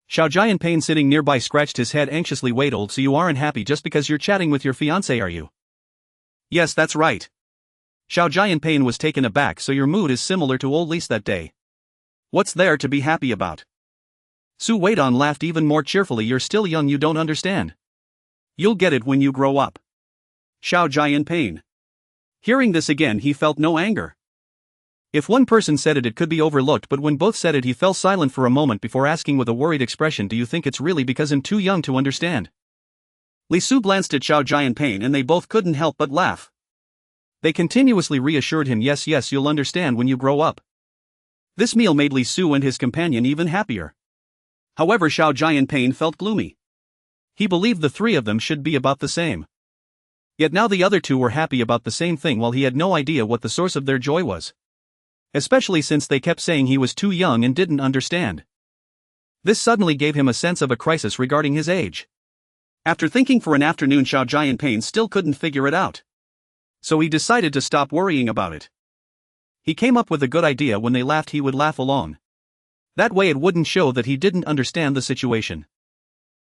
Xiao Jianping, sitting nearby, scratched his head anxiously. Wait, old, so you aren't happy just because you're chatting with your fiancé, are you? Yes, that's right. Xiao Jianping was taken aback. So your mood is similar to old Li's that day. What's there to be happy about? Xuanhuan laughed even more cheerfully. You're still young, you don't understand. You'll get it when you grow up. Xiao Jianping. Hearing this again, he felt no anger. If one person said it, it could be overlooked, but when both said it, he fell silent for a moment before asking with a worried expression, do you think it's really because I'm too young to understand? Li Su glanced at Xiao Jianping and they both couldn't help but laugh. They continuously reassured him, yes, you'll understand when you grow up. This meal made Li Su and his companion even happier. However, Xiao Jianping felt gloomy. He believed the three of them should be about the same. Yet now the other two were happy about the same thing, while he had no idea what the source of their joy was. Especially since they kept saying he was too young and didn't understand. This suddenly gave him a sense of a crisis regarding his age. After thinking for an afternoon, Xiao Jianping still couldn't figure it out. So he decided to stop worrying about it. He came up with a good idea. When they laughed, he would laugh along. That way it wouldn't show that he didn't understand the situation.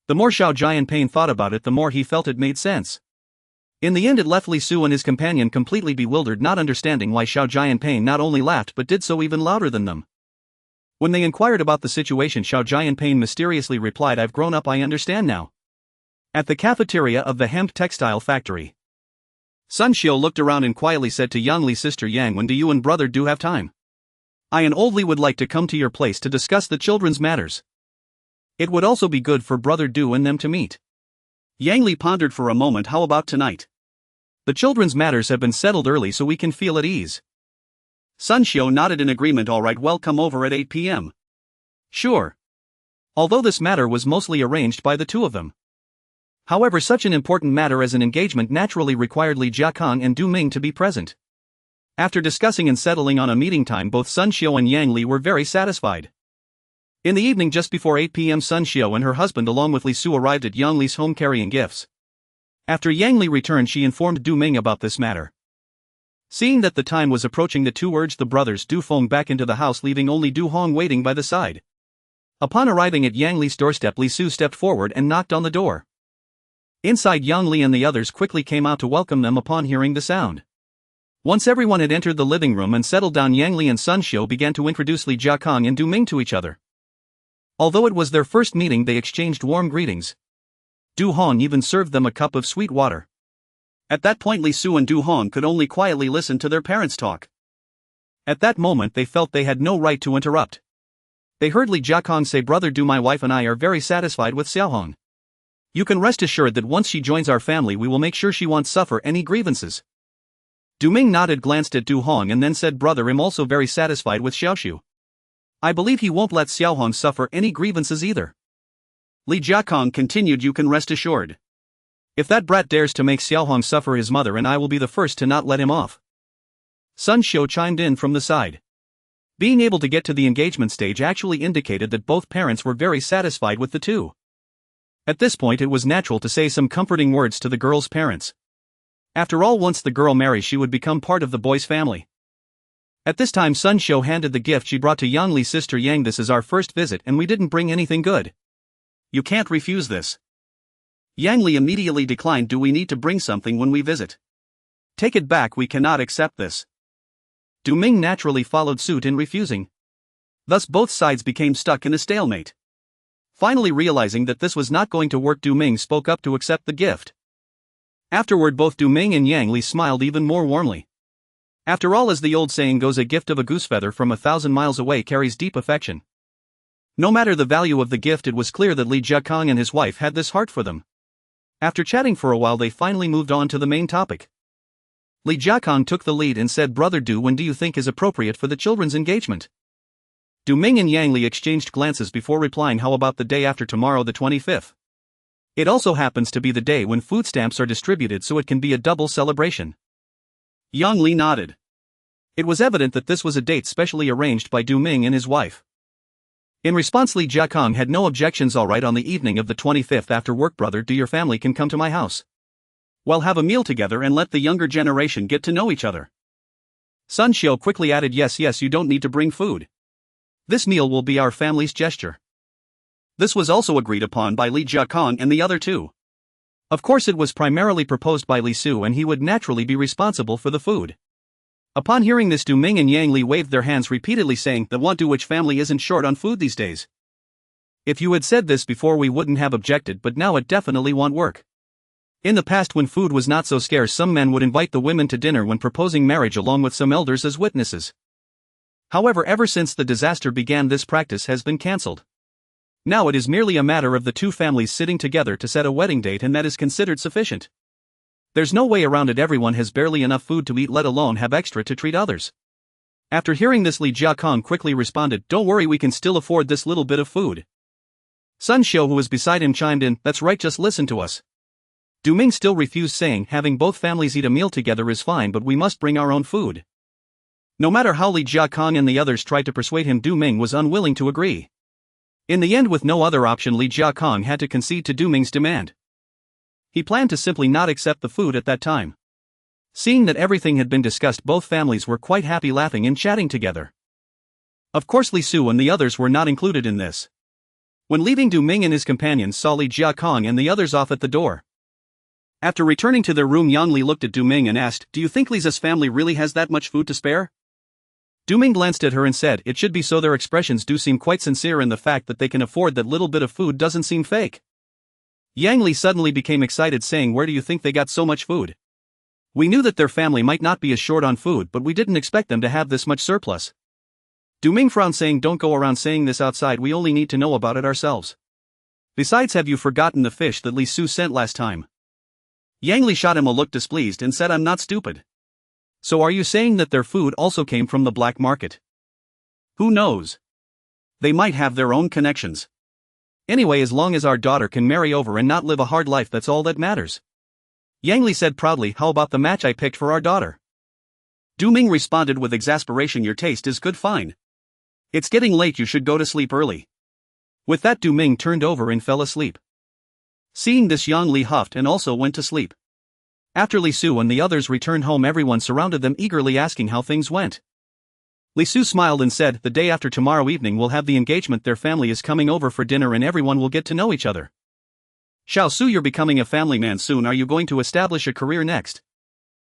The more Xiao Jianping thought about it, the more he felt it made sense. In the end, it left Li Su and his companion completely bewildered, not understanding why Xiao Jianping not only laughed but did so even louder than them. When they inquired about the situation, Xiao Jianping mysteriously replied, I've grown up, I understand now. At the cafeteria of the hemp textile factory, Sun Xiu looked around and quietly said to Yang Li, sister Yang, when do you and brother Do have time? I and old Li would like to come to your place to discuss the children's matters. It would also be good for brother Do and them to meet. Yang Li pondered for a moment. How about tonight? The children's matters have been settled early so we can feel at ease. Sun Xiu nodded in agreement. All right, well, come over at 8 p.m. Sure. Although this matter was mostly arranged by the two of them. However, such an important matter as an engagement naturally required Li Jiakong and Du Ming to be present. After discussing and settling on a meeting time, both Sun Xiu and Yang Li were very satisfied. In the evening, just before 8 p.m., Sun Xiu and her husband along with Li Su arrived at Yang Li's home carrying gifts. After Yang Li returned, she informed Du Ming about this matter. Seeing that the time was approaching, the two urged the brothers Du Feng back into the house, leaving only Du Hong waiting by the side. Upon arriving at Yang Li's doorstep, Li Su stepped forward and knocked on the door. Inside, Yang Li and the others quickly came out to welcome them upon hearing the sound. Once everyone had entered the living room and settled down, Yang Li and Sun Xiu began to introduce Li Jiakong and Du Ming to each other. Although it was their first meeting, they exchanged warm greetings. Du Hong even served them a cup of sweet water. At that point, Li Su and Du Hong could only quietly listen to their parents talk. At that moment they felt they had no right to interrupt. They heard Li Jiakong say, Brother Du, my wife and I are very satisfied with Xiaohong. You can rest assured that once she joins our family we will make sure she won't suffer any grievances. Du Ming nodded, glanced at Du Hong and then said, Brother, I'm also very satisfied with Xiaoxiu. I believe he won't let Xiaohong suffer any grievances either. Li Jiakong continued, You can rest assured. If that brat dares to make Xiaohong suffer, his mother and I will be the first to not let him off. Sun Xiu chimed in from the side. Being able to get to the engagement stage actually indicated that both parents were very satisfied with the two. At this point it was natural to say some comforting words to the girl's parents. After all, once the girl marries she would become part of the boy's family. At this time Sun Xiu handed the gift she brought to Yang Li's sister Yang. This is our first visit and we didn't bring anything good. You can't refuse this. Yang Li immediately declined. Do we need to bring something when we visit? Take it back, we cannot accept this. Du Ming naturally followed suit in refusing. Thus both sides became stuck in a stalemate. Finally realizing that this was not going to work, Du Ming spoke up to accept the gift. Afterward both Du Ming and Yang Li smiled even more warmly. After all, as the old saying goes, a gift of a goose feather from 1,000 miles away carries deep affection. No matter the value of the gift, it was clear that Li Jiakong and his wife had this heart for them. After chatting for a while they finally moved on to the main topic. Li Jiakong took the lead and said, Brother Du, when do you think is appropriate for the children's engagement? Du Ming and Yang Li exchanged glances before replying, how about the day after tomorrow, the 25th? It also happens to be the day when food stamps are distributed, so it can be a double celebration. Yang Li nodded. It was evident that this was a date specially arranged by Du Ming and his wife. In response, Li Jiakong had no objections. All right, on the evening of the 25th after work, brother Du, your family can come to my house. We'll have a meal together and let the younger generation get to know each other. Sun Xiu quickly added, yes, you don't need to bring food. This meal will be our family's gesture. This was also agreed upon by Li Jiakong and the other two. Of course it was primarily proposed by Li Su and he would naturally be responsible for the food. Upon hearing this, Du Ming and Yang Li waved their hands repeatedly, saying that want to, which family isn't short on food these days? If you had said this before we wouldn't have objected, but now it definitely won't work. In the past, when food was not so scarce, some men would invite the women to dinner when proposing marriage along with some elders as witnesses. However, ever since the disaster began, this practice has been cancelled. Now it is merely a matter of the two families sitting together to set a wedding date, and that is considered sufficient. There's no way around it. Everyone has barely enough food to eat, let alone have extra to treat others. After hearing this, Li Jiakong quickly responded, don't worry, we can still afford this little bit of food. Sun Xiu, who was beside him, chimed in, that's right, just listen to us. Du Ming still refused, saying having both families eat a meal together is fine, but we must bring our own food. No matter how Li Jiakong and the others tried to persuade him, Du Ming was unwilling to agree. In the end, with no other option, Li Jiakong had to concede to Du Ming's demand. He planned to simply not accept the food at that time. Seeing that everything had been discussed, both families were quite happy, laughing and chatting together. Of course, Li Su and the others were not included in this. When leaving, Du Ming and his companions saw Li Jiakong and the others off at the door. After returning to their room, Yang Li looked at Du Ming and asked, do you think Li's family really has that much food to spare? Du Ming glanced at her and said, it should be so. Their expressions do seem quite sincere, and the fact that they can afford that little bit of food doesn't seem fake. Yang Li suddenly became excited, saying, where do you think they got so much food? We knew that their family might not be as short on food, but we didn't expect them to have this much surplus. Du Ming frowned, saying, don't go around saying this outside, we only need to know about it ourselves. Besides, have you forgotten the fish that Li Su sent last time? Yang Li shot him a look displeased and said, I'm not stupid. So are you saying that their food also came from the black market? Who knows? They might have their own connections. Anyway, as long as our daughter can marry over and not live a hard life, that's all that matters. Yang Li said proudly, how about the match I picked for our daughter? Du Ming responded with exasperation, your taste is good, fine. It's getting late, you should go to sleep early. With that, Du Ming turned over and fell asleep. Seeing this, Yang Li huffed and also went to sleep. After Li Su and the others returned home, everyone surrounded them, eagerly asking how things went. Li Su smiled and said, the day after tomorrow evening we'll have the engagement. Their family is coming over for dinner and everyone will get to know each other. Xiao Su, you're becoming a family man soon. Are you going to establish a career next?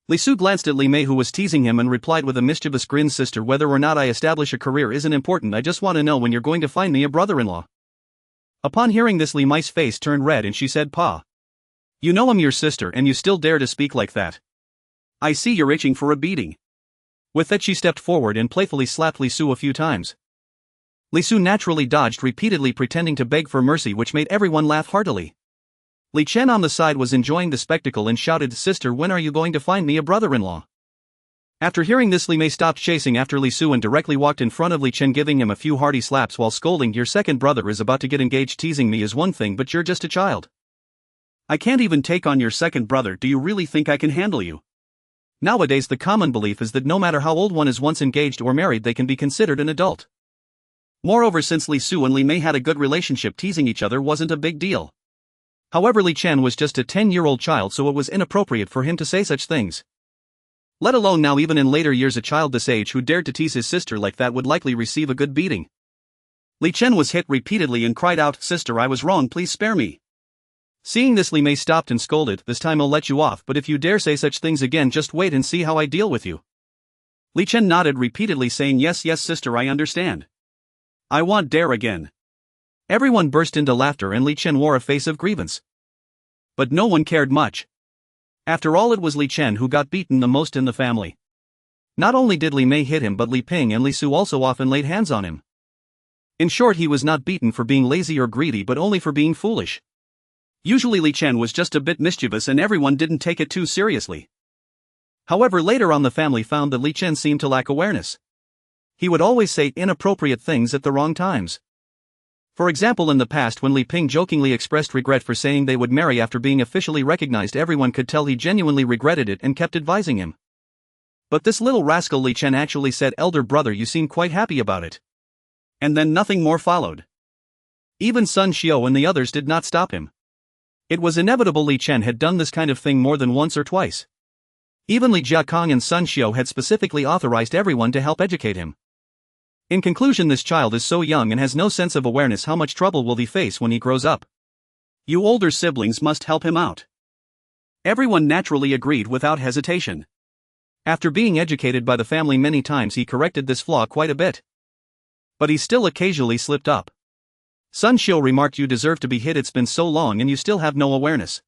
Li Su glanced at Li Mei, who was teasing him, and replied with a mischievous grin, sister, whether or not I establish a career isn't important, I just want to know when you're going to find me a brother-in-law. Upon hearing this, Li Mei's face turned red and she said, Pa. You know I'm your sister and you still dare to speak like that. I see you're itching for a beating. With that, she stepped forward and playfully slapped Li Su a few times. Li Su naturally dodged, repeatedly pretending to beg for mercy, which made everyone laugh heartily. Li Chen on the side was enjoying the spectacle and shouted, sister, when are you going to find me a brother-in-law? After hearing this, Li Mei stopped chasing after Li Su and directly walked in front of Li Chen, giving him a few hearty slaps while scolding, your second brother is about to get engaged. Teasing me is one thing, but you're just a child. I can't even take on your second brother. Do you really think I can handle you? Nowadays the common belief is that no matter how old one is, once engaged or married they can be considered an adult. Moreover, since Li Su and Li Mei had a good relationship, teasing each other wasn't a big deal. However, Li Chen was just a 10-year-old child, so it was inappropriate for him to say such things. Let alone now, even in later years, a child this age who dared to tease his sister like that would likely receive a good beating. Li Chen was hit repeatedly and cried out, "Sister, I was wrong, please spare me." Seeing this, Li Mei stopped and scolded, "This time I'll let you off, but if you dare say such things again, just wait and see how I deal with you." Li Chen nodded repeatedly, saying, "Yes, yes, sister, I understand. I won't dare again." Everyone burst into laughter and Li Chen wore a face of grievance. But no one cared much. After all, it was Li Chen who got beaten the most in the family. Not only did Li Mei hit him, but Li Ping and Li Su also often laid hands on him. In short, he was not beaten for being lazy or greedy, but only for being foolish. Usually Li Chen was just a bit mischievous and everyone didn't take it too seriously. However, later on the family found that Li Chen seemed to lack awareness. He would always say inappropriate things at the wrong times. For example, in the past, when Li Ping jokingly expressed regret for saying they would marry after being officially recognized, everyone could tell he genuinely regretted it and kept advising him. But this little rascal Li Chen actually said, "Elder brother, you seem quite happy about it." And then nothing more followed. Even Sun Xiao and the others did not stop him. It was inevitable Li Chen had done this kind of thing more than once or twice. Even Li Jiakong and Sun Xiao had specifically authorized everyone to help educate him. In conclusion, this child is so young and has no sense of awareness. How much trouble will he face when he grows up? You older siblings must help him out. Everyone naturally agreed without hesitation. After being educated by the family many times, he corrected this flaw quite a bit. But he still occasionally slipped up. Sun Xiao remarked, "You deserve to be hit, it's been so long and you still have no awareness.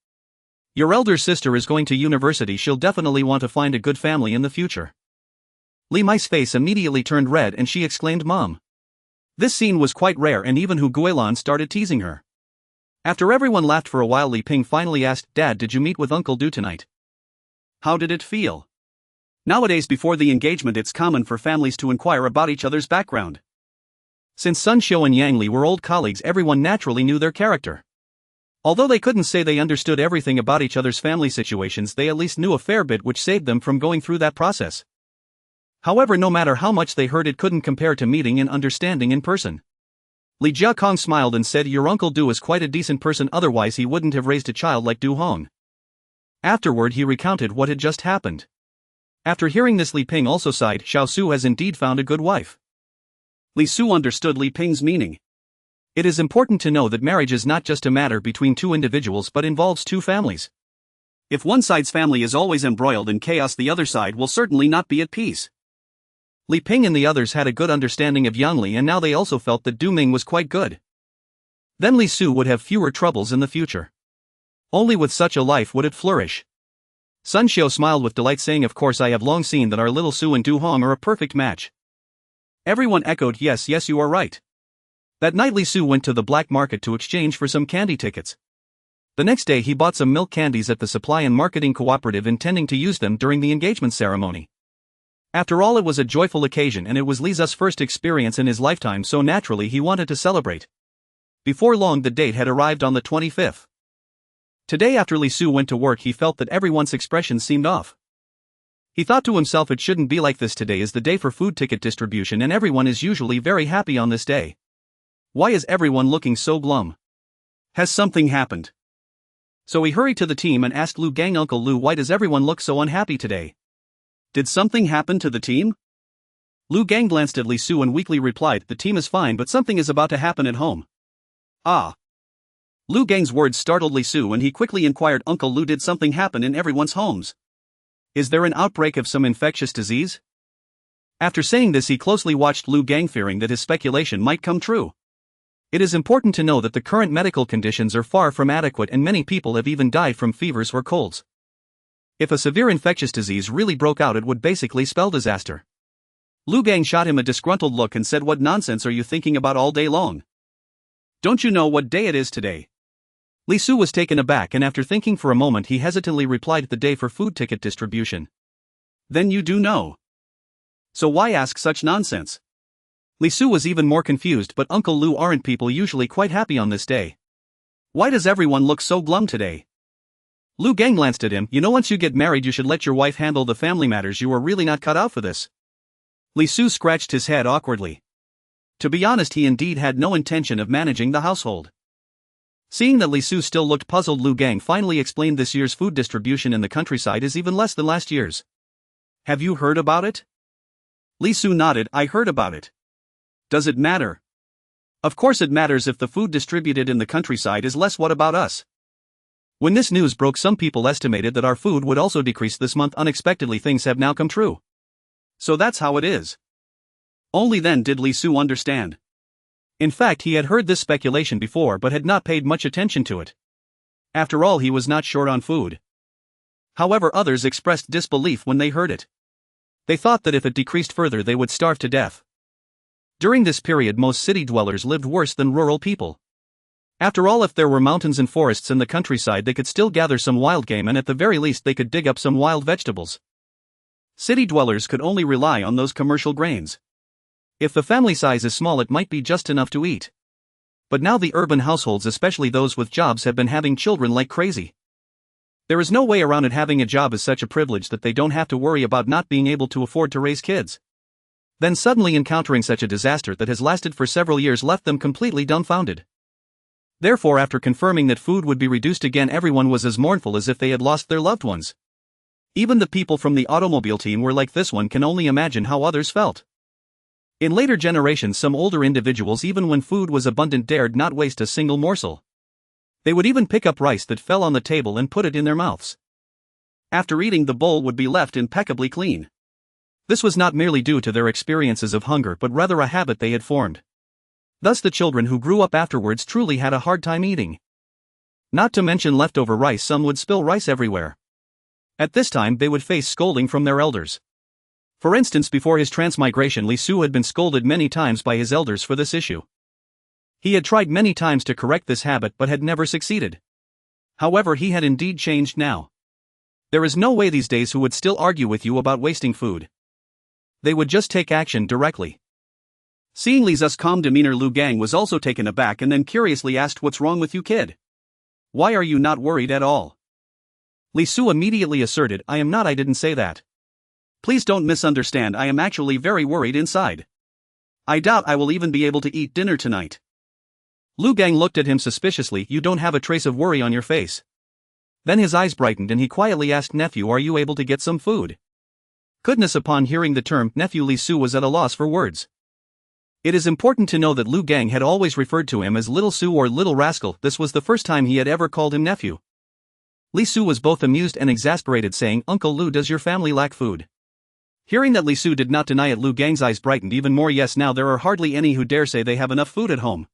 Your elder sister is going to university, she'll definitely want to find a good family in the future." Li Mei's face immediately turned red and she exclaimed, "Mom." This scene was quite rare and even Hu Guilan started teasing her. After everyone laughed for a while, Li Ping finally asked, "Dad, did you meet with Uncle Du tonight? How did it feel?" Nowadays, before the engagement, it's common for families to inquire about each other's background. Since Sun Xiao and Yang Li were old colleagues, everyone naturally knew their character. Although they couldn't say they understood everything about each other's family situations, they at least knew a fair bit, which saved them from going through that process. However, no matter how much they heard, it couldn't compare to meeting and understanding in person. Li Jiakong smiled and said, "Your Uncle Du is quite a decent person, otherwise he wouldn't have raised a child like Du Hong." Afterward, he recounted what had just happened. After hearing this, Li Ping also sighed. Xiao Su has indeed found a good wife. Li Su understood Li Ping's meaning. It is important to know that marriage is not just a matter between two individuals but involves two families. If one side's family is always embroiled in chaos, the other side will certainly not be at peace. Li Ping and the others had a good understanding of Yang Li, and now they also felt that Du Ming was quite good. Then Li Su would have fewer troubles in the future. Only with such a life would it flourish. Sun Xiao smiled with delight, saying, "Of course, I have long seen that our little Su and Du Hong are a perfect match." Everyone echoed, "Yes, yes, you are right." That night, Li Su went to the black market to exchange for some candy tickets. The next day, he bought some milk candies at the supply and marketing cooperative, intending to use them during the engagement ceremony. After all, it was a joyful occasion and it was Li's first experience in his lifetime, so naturally he wanted to celebrate. Before long, the date had arrived on the 25th. Today, after Li Su went to work, he felt that everyone's expression seemed off. He thought to himself, it shouldn't be like this. Today is the day for food ticket distribution and everyone is usually very happy on this day. Why is everyone looking so glum? Has something happened? So he hurried to the team and asked Lu Gang, "Uncle Lu, why does everyone look so unhappy today? Did something happen to the team?" Lu Gang glanced at Li Su and weakly replied, "The team is fine, but something is about to happen at home." Ah. Lu Gang's words startled Li Su and he quickly inquired, "Uncle Lu, did something happen in everyone's homes? Is there an outbreak of some infectious disease?" After saying this, he closely watched Lu Gang, fearing that his speculation might come true. It is important to know that the current medical conditions are far from adequate and many people have even died from fevers or colds. If a severe infectious disease really broke out, it would basically spell disaster. Lu Gang shot him a disgruntled look and said, "What nonsense are you thinking about all day long? Don't you know what day it is today?" Li Su was taken aback and after thinking for a moment he hesitantly replied, "The day for food ticket distribution." "Then you do know. So why ask such nonsense?" Li Su was even more confused. "But Uncle Lu, aren't people usually quite happy on this day? Why does everyone look so glum today?" Lu Gang glanced at him. "You know, once you get married you should let your wife handle the family matters. You are really not cut out for this." Li Su scratched his head awkwardly. To be honest, he indeed had no intention of managing the household. Seeing that Li Su still looked puzzled, Lu Gang finally explained this year's food distribution in the countryside is even less than last year's. Have you heard about it? Li Su nodded. I heard about it. Does it matter? Of course it matters if the food distributed in the countryside is less. What about us? When this news broke, some people estimated that our food would also decrease this month. Unexpectedly, things have now come true. So that's how it is. Only then did Li Su understand. In fact, he had heard this speculation before but had not paid much attention to it. After all, he was not short on food. However, others expressed disbelief when they heard it. They thought that if it decreased further they would starve to death. During this period, most city dwellers lived worse than rural people. After all, if there were mountains and forests in the countryside, they could still gather some wild game, and at the very least they could dig up some wild vegetables. City dwellers could only rely on those commercial grains. If the family size is small, it might be just enough to eat. But now the urban households, especially those with jobs, have been having children like crazy. There is no way around it. Having a job is such a privilege that they don't have to worry about not being able to afford to raise kids. Then suddenly encountering such a disaster that has lasted for several years left them completely dumbfounded. Therefore, after confirming that food would be reduced again, everyone was as mournful as if they had lost their loved ones. Even the people from the automobile team were like this. One can only imagine how others felt. In later generations, some older individuals, even when food was abundant, dared not waste a single morsel. They would even pick up rice that fell on the table and put it in their mouths. After eating, the bowl would be left impeccably clean. This was not merely due to their experiences of hunger, but rather a habit they had formed. Thus the children who grew up afterwards truly had a hard time eating. Not to mention leftover rice, some would spill rice everywhere. At this time they would face scolding from their elders. For instance, before his transmigration, Li Su had been scolded many times by his elders for this issue. He had tried many times to correct this habit but had never succeeded. However, he had indeed changed now. There is no way these days who would still argue with you about wasting food. They would just take action directly. Seeing Li Su's calm demeanor, Lu Gang was also taken aback and then curiously asked, "What's wrong with you, kid? Why are you not worried at all?" Li Su immediately asserted, "I am not. I didn't say that. Please don't misunderstand. I am actually very worried inside. I doubt I will even be able to eat dinner tonight." Lu Gang looked at him suspiciously. "You don't have a trace of worry on your face." Then his eyes brightened and he quietly asked, "Nephew, are you able to get some food?" Goodness, upon hearing the term nephew, Li Su was at a loss for words. It is important to know that Lu Gang had always referred to him as Little Su or Little Rascal. This was the first time he had ever called him nephew. Li Su was both amused and exasperated, saying, "Uncle Lu, does your family lack food?" Hearing that Li Su did not deny it, Lu Gang's eyes brightened even more. "Yes, now there are hardly any who dare say they have enough food at home.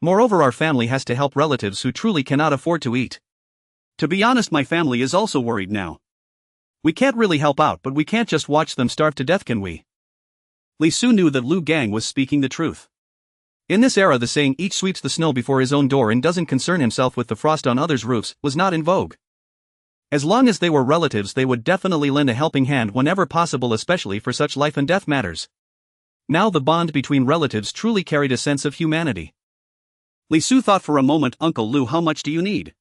Moreover, our family has to help relatives who truly cannot afford to eat. To be honest, my family is also worried now. We can't really help out, but we can't just watch them starve to death, can we?" Li Su knew that Lu Gang was speaking the truth. In this era, the saying, "each sweeps the snow before his own door and doesn't concern himself with the frost on others' roofs," was not in vogue. As long as they were relatives, they would definitely lend a helping hand whenever possible, especially for such life and death matters. Now the bond between relatives truly carried a sense of humanity. Li Su thought for a moment. "Uncle Lu, how much do you need?"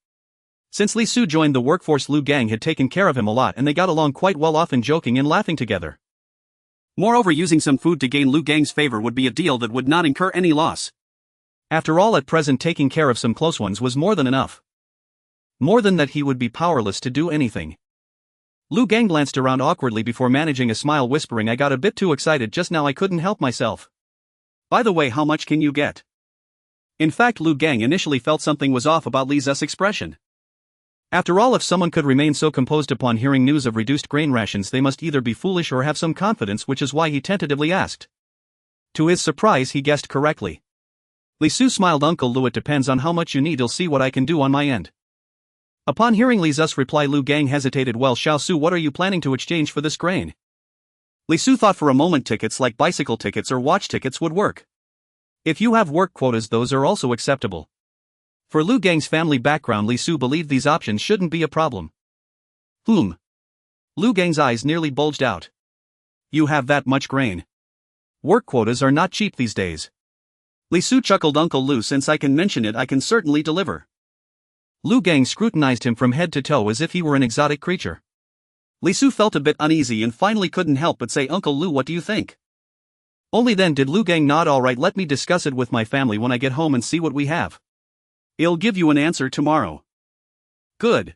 Since Li Su joined the workforce, Lu Gang had taken care of him a lot and they got along quite well, often joking and laughing together. Moreover, using some food to gain Lu Gang's favor would be a deal that would not incur any loss. After all, at present taking care of some close ones was more than enough. More than that, he would be powerless to do anything. Lu Gang glanced around awkwardly before managing a smile, whispering, "I got a bit too excited just now, I couldn't help myself. By the way, how much can you get?" In fact, Lu Gang initially felt something was off about Li Su's expression. After all, if someone could remain so composed upon hearing news of reduced grain rations, they must either be foolish or have some confidence, which is why he tentatively asked. To his surprise, he guessed correctly. Li Su smiled. "Uncle Lu, it depends on how much you need. I'll see what I can do on my end." Upon hearing Li Su's reply, Lu Gang hesitated. "Well, Xiao Su, what are you planning to exchange for this grain?" Li Su thought for a moment. Tickets like bicycle tickets or watch tickets would work. If you have work quotas, those are also acceptable. For Lu Gang's family background, Li Su believed these options shouldn't be a problem. Lu Gang's eyes nearly bulged out. "You have that much grain? Work quotas are not cheap these days." Li Su chuckled. "Uncle Lu, since I can mention it, I can certainly deliver." Lu Gang scrutinized him from head to toe as if he were an exotic creature. Li Su felt a bit uneasy and finally couldn't help but say, "Uncle Lu, what do you think?" Only then did Lu Gang nod. "All right, let me discuss it with my family when I get home and see what we have." I'll give you an answer tomorrow. Good.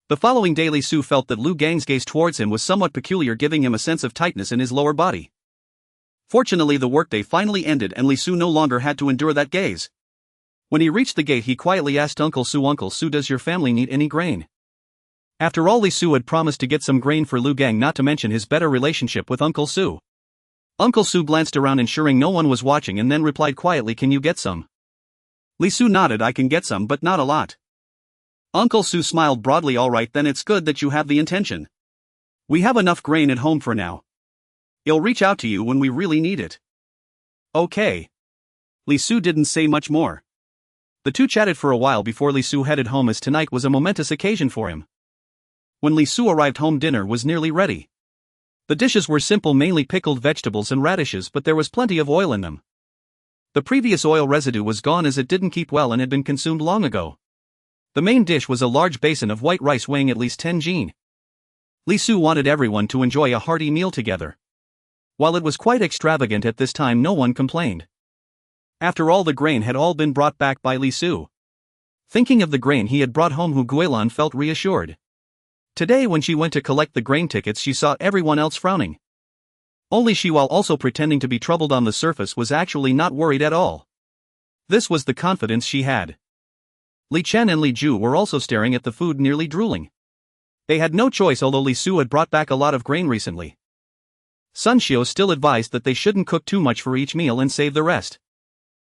The following day Li Su felt that Lu Gang's gaze towards him was somewhat peculiar, giving him a sense of tightness in his lower body. Fortunately the workday finally ended and Li Su no longer had to endure that gaze. When he reached the gate he quietly asked Uncle Su, does your family need any grain? After all, Li Su had promised to get some grain for Lu Gang, not to mention his better relationship with Uncle Su. Uncle Su glanced around ensuring no one was watching and then replied quietly, can you get some? Li Su nodded, I can get some but not a lot. Uncle Su smiled broadly, alright then, it's good that you have the intention. We have enough grain at home for now. I'll reach out to you when we really need it. Okay. Li Su didn't say much more. The two chatted for a while before Li Su headed home, as tonight was a momentous occasion for him. When Li Su arrived home, dinner was nearly ready. The dishes were simple, mainly pickled vegetables and radishes, but there was plenty of oil in them. The previous oil residue was gone as it didn't keep well and had been consumed long ago. The main dish was a large basin of white rice weighing at least 10 jin. Li Su wanted everyone to enjoy a hearty meal together. While it was quite extravagant at this time, no one complained. After all, the grain had all been brought back by Li Su. Thinking of the grain he had brought home, xuanhuan felt reassured. Today when she went to collect the grain tickets she saw everyone else frowning. Only she, while also pretending to be troubled on the surface, was actually not worried at all. This was the confidence she had. Li Chen and Li Ju were also staring at the food, nearly drooling. They had no choice, although Li Su had brought back a lot of grain recently. Sun Xiao still advised that they shouldn't cook too much for each meal and save the rest.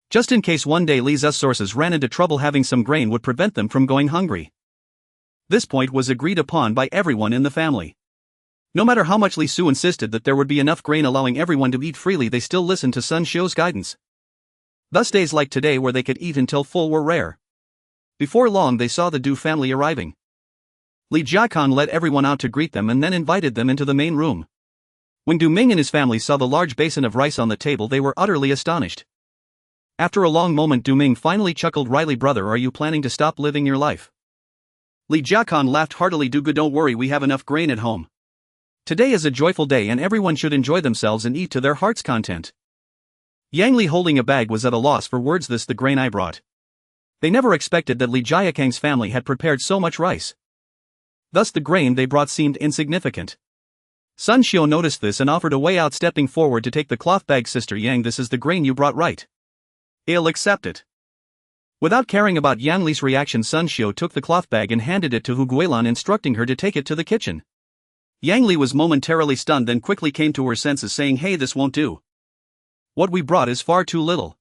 Just in case one day Li Zu's sources ran into trouble, having some grain would prevent them from going hungry. This point was agreed upon by everyone in the family. No matter how much Li Su insisted that there would be enough grain allowing everyone to eat freely, they still listened to Sun Xiao's guidance. Thus days like today where they could eat until full were rare. Before long they saw the Du family arriving. Li Jiakon led everyone out to greet them and then invited them into the main room. When Du Ming and his family saw the large basin of rice on the table, they were utterly astonished. After a long moment, Du Ming finally chuckled wryly, brother, are you planning to stop living your life? Li Jiakon laughed heartily, Duga, don't worry, we have enough grain at home. Today is a joyful day and everyone should enjoy themselves and eat to their heart's content. Yang Li, holding a bag, was at a loss for words. This the grain I brought. They never expected that Li Jiakang's family had prepared so much rice. Thus the grain they brought seemed insignificant. Sun Xiao noticed this and offered a way out, stepping forward to take the cloth bag. Sister Yang, this is the grain you brought, right? I'll accept it. Without caring about Yang Li's reaction, Sun Xiao took the cloth bag and handed it to xuanhuan, instructing her to take it to the kitchen. Yang Li was momentarily stunned, then quickly came to her senses, saying, hey, this won't do. What we brought is far too little.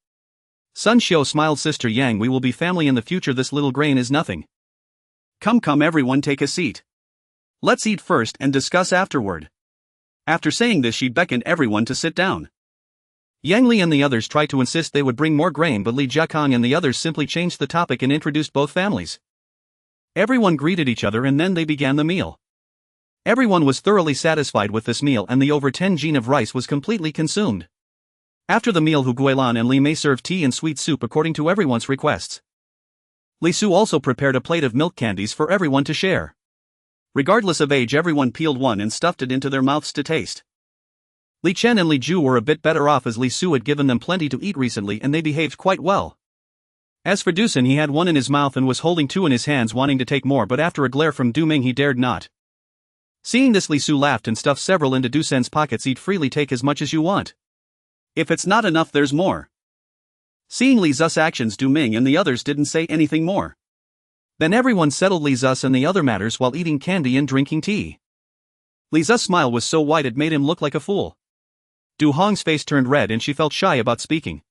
Sun Xiao smiled, Sister Yang, we will be family in the future, this little grain is nothing. Come everyone, take a seat. Let's eat first and discuss afterward. After saying this she beckoned everyone to sit down. Yang Li and the others tried to insist they would bring more grain, but Li Jiakong and the others simply changed the topic and introduced both families. Everyone greeted each other and then they began the meal. Everyone was thoroughly satisfied with this meal and the over 10 jin of rice was completely consumed. After the meal, xuanhuan and Li Mei served tea and sweet soup according to everyone's requests. Li Su also prepared a plate of milk candies for everyone to share. Regardless of age, everyone peeled one and stuffed it into their mouths to taste. Li Chen and Li Ju were a bit better off as Li Su had given them plenty to eat recently and they behaved quite well. As for Dusun, he had one in his mouth and was holding two in his hands, wanting to take more, but after a glare from Du Ming he dared not. Seeing this, Li Su laughed and stuffed several into Dusun's pockets. Eat freely, take as much as you want. If it's not enough, there's more. Seeing Li Zu's actions, Du Ming and the others didn't say anything more. Then everyone settled Li Zu and the other matters while eating candy and drinking tea. Li Zu's smile was so wide it made him look like a fool. Du Hong's face turned red and she felt shy about speaking.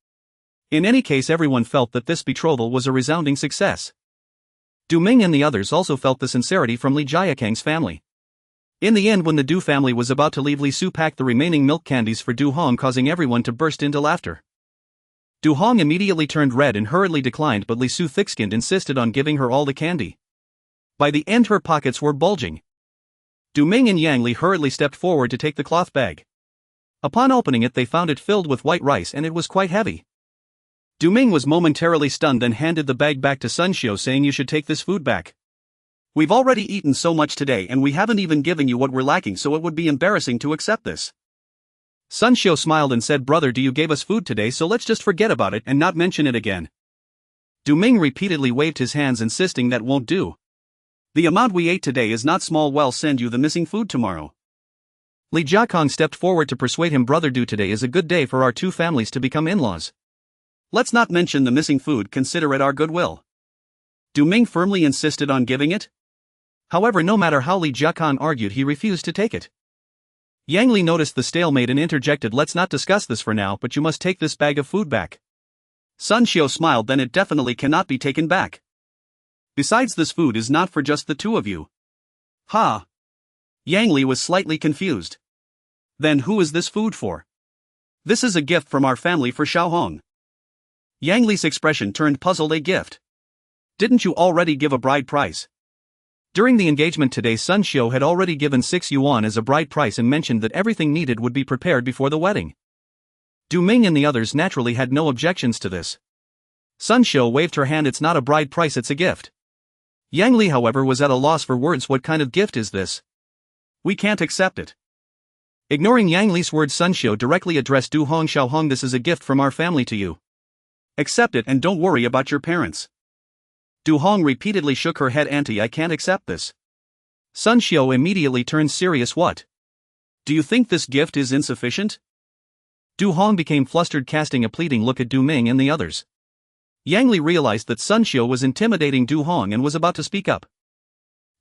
In any case, everyone felt that this betrothal was a resounding success. Du Ming and the others also felt the sincerity from Li Jiakang's family. In the end, when the Du family was about to leave, Li Su packed the remaining milk candies for Du Hong, causing everyone to burst into laughter. Du Hong immediately turned red and hurriedly declined, but Li Su, thick-skinned, insisted on giving her all the candy. By the end her pockets were bulging. Du Ming and Yang Li hurriedly stepped forward to take the cloth bag. Upon opening it they found it filled with white rice and it was quite heavy. Du Ming was momentarily stunned, then handed the bag back to Sun Xiao, saying, you should take this food back. We've already eaten so much today and we haven't even given you what we're lacking, so it would be embarrassing to accept this. Sun Xiao smiled and said, brother, you gave us food today, so let's just forget about it and not mention it again. Du Ming repeatedly waved his hands insisting that won't do. The amount we ate today is not small, we'll send you the missing food tomorrow. Li Jiakong stepped forward to persuade him, brother Du, today is a good day for our two families to become in-laws. Let's not mention the missing food, consider it our goodwill. Du Ming firmly insisted on giving it. However, no matter how Li Jiakong argued, he refused to take it. Yang Li noticed the stalemate and interjected, let's not discuss this for now, but you must take this bag of food back. Sun Xiao smiled, then it definitely cannot be taken back. Besides, this food is not for just the two of you. Ha! Yang Li was slightly confused. Then who is this food for? This is a gift from our family for Xiaohong. Yang Li's expression turned puzzled. A gift? Didn't you already give a bride price? During the engagement today, Sun Xiao had already given 6 yuan as a bride price and mentioned that everything needed would be prepared before the wedding. Du Ming and the others naturally had no objections to this. Sun Xiao waved her hand, it's not a bride price, it's a gift. Yang Li, however, was at a loss for words. What kind of gift is this? We can't accept it. Ignoring Yang Li's words, Sun Xiao directly addressed Du Hong. Xiaohong, this is a gift from our family to you. Accept it and don't worry about your parents. Du Hong repeatedly shook her head. Auntie, I can't accept this. Sun Xiao immediately turned serious. What? Do you think this gift is insufficient? Du Hong became flustered, casting a pleading look at Du Ming and the others. Yang Li realized that Sun Xiao was intimidating Du Hong and was about to speak up.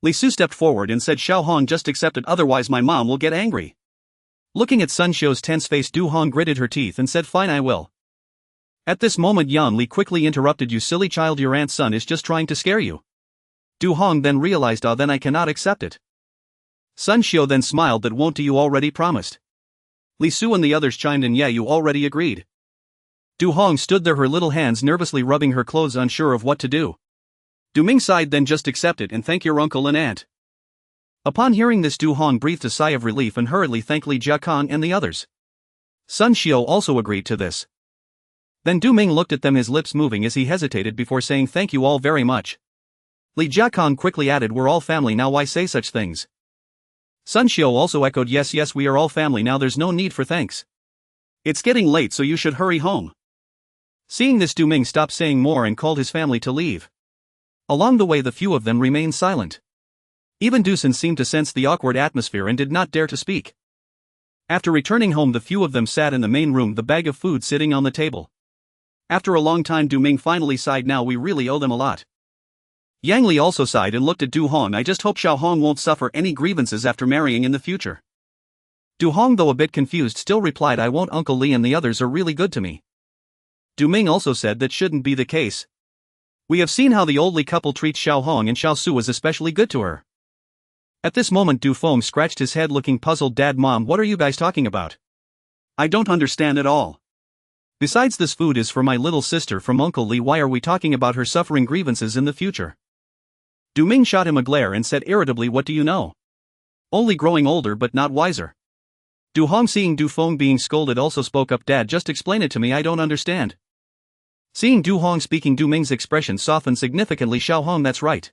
Li Su stepped forward and said, Xiaohong, just accept it, otherwise my mom will get angry. Looking at Sun Xiao's tense face, Du Hong gritted her teeth and said, fine, I will. At this moment, Yan Li quickly interrupted, you silly child, your aunt's son is just trying to scare you. Du Hong then realized, then I cannot accept it. Sun Xiao then smiled, that won't you already promised? Li Su and the others chimed in, yeah, you already agreed. Du Hong stood there, her little hands nervously rubbing her clothes, unsure of what to do. Du Ming sighed, then just accept it and thank your uncle and aunt. Upon hearing this, Du Hong breathed a sigh of relief and hurriedly thanked Li Jiakong and the others. Sun Xiao also agreed to this. Then Du Ming looked at them, his lips moving as he hesitated before saying thank you all very much. Li Jiakong quickly added, we're all family now, why say such things? Sun Xiao also echoed, yes, we are all family now, there's no need for thanks. It's getting late, so you should hurry home. Seeing this, Du Ming stopped saying more and called his family to leave. Along the way, the few of them remained silent. Even Du Sun seemed to sense the awkward atmosphere and did not dare to speak. After returning home, the few of them sat in the main room, the bag of food sitting on the table. After a long time, Du Ming finally sighed, now we really owe them a lot. Yang Li also sighed and looked at Du Hong, I just hope Xiaohong won't suffer any grievances after marrying in the future. Du Hong, though a bit confused, still replied, I won't, Uncle Li and the others are really good to me. Du Ming also said that shouldn't be the case. We have seen how the old Li couple treats Xiaohong, and Xiao Su is especially good to her. At this moment, Du Feng scratched his head looking puzzled. Dad, Mom, what are you guys talking about? I don't understand at all. Besides, this food is for my little sister from Uncle Li, why are we talking about her suffering grievances in the future? Du Ming shot him a glare and said irritably, what do you know? Only growing older but not wiser. Du Hong, seeing Du Feng being scolded, also spoke up, Dad, just explain it to me, I don't understand. Seeing Du Hong speaking, Du Ming's expression softened significantly. Xiaohong, that's right.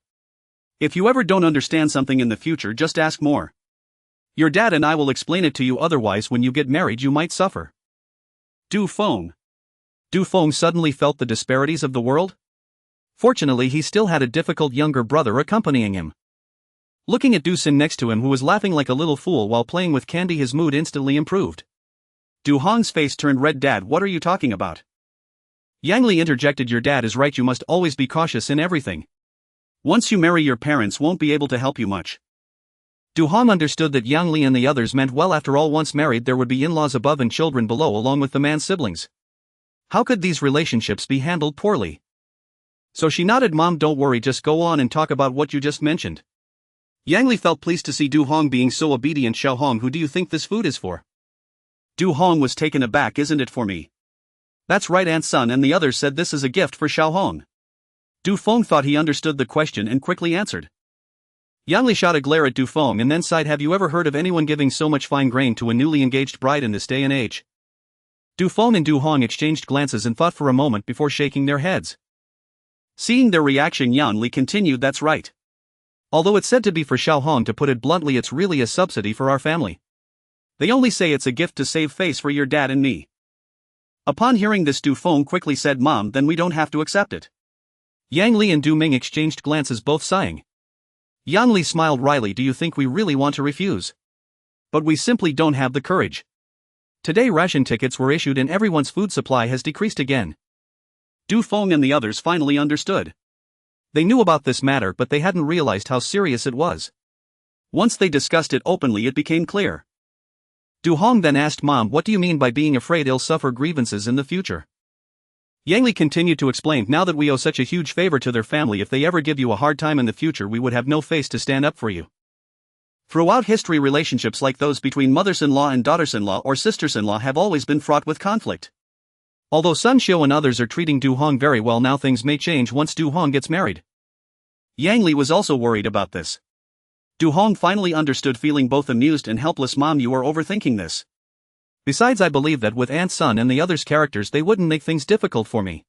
If you ever don't understand something in the future, just ask more. Your dad and I will explain it to you, otherwise when you get married you might suffer. Du Feng. Du Feng suddenly felt the disparities of the world. Fortunately, he still had a difficult younger brother accompanying him. Looking at Du Sin next to him, who was laughing like a little fool while playing with candy, his mood instantly improved. Du Hong's face turned red. Dad, what are you talking about? Yang Li interjected, your dad is right, you must always be cautious in everything. Once you marry, your parents won't be able to help you much. Du Hong understood that Yang Li and the others meant well. After all, once married there would be in-laws above and children below, along with the man's siblings. How could these relationships be handled poorly? So she nodded. Mom, don't worry, just go on and talk about what you just mentioned. Yang Li felt pleased to see Du Hong being so obedient. Xiaohong, who do you think this food is for? Du Hong was taken aback. Isn't it for me? That's right, Aunt Sun and the others said this is a gift for Xiaohong. Du Feng thought he understood the question and quickly answered. Yang Li shot a glare at Du Feng and then sighed, have you ever heard of anyone giving so much fine grain to a newly engaged bride in this day and age? Du Feng and Du Hong exchanged glances and thought for a moment before shaking their heads. Seeing their reaction, Yang Li continued, that's right. Although it's said to be for Xiaohong, to put it bluntly, it's really a subsidy for our family. They only say it's a gift to save face for your dad and me. Upon hearing this, Du Feng quickly said, Mom, then we don't have to accept it. Yang Li and Du Ming exchanged glances, both sighing. Yang Li smiled wryly. Do you think we really want to refuse? But we simply don't have the courage. Today ration tickets were issued and everyone's food supply has decreased again. Du Feng and the others finally understood. They knew about this matter but they hadn't realized how serious it was. Once they discussed it openly it became clear. Du Hong then asked Mom, what do you mean by being afraid he'll suffer grievances in the future? Yang Li continued to explain, now that we owe such a huge favor to their family, if they ever give you a hard time in the future we would have no face to stand up for you. Throughout history, relationships like those between mothers-in-law and daughters-in-law or sisters-in-law have always been fraught with conflict. Although Sun Xiu and others are treating Du Hong very well now, things may change once Du Hong gets married. Yang Li was also worried about this. Du Hong finally understood, feeling both amused and helpless. Mom, you are overthinking this. Besides, I believe that with Aunt Sun and the others' characters they wouldn't make things difficult for me.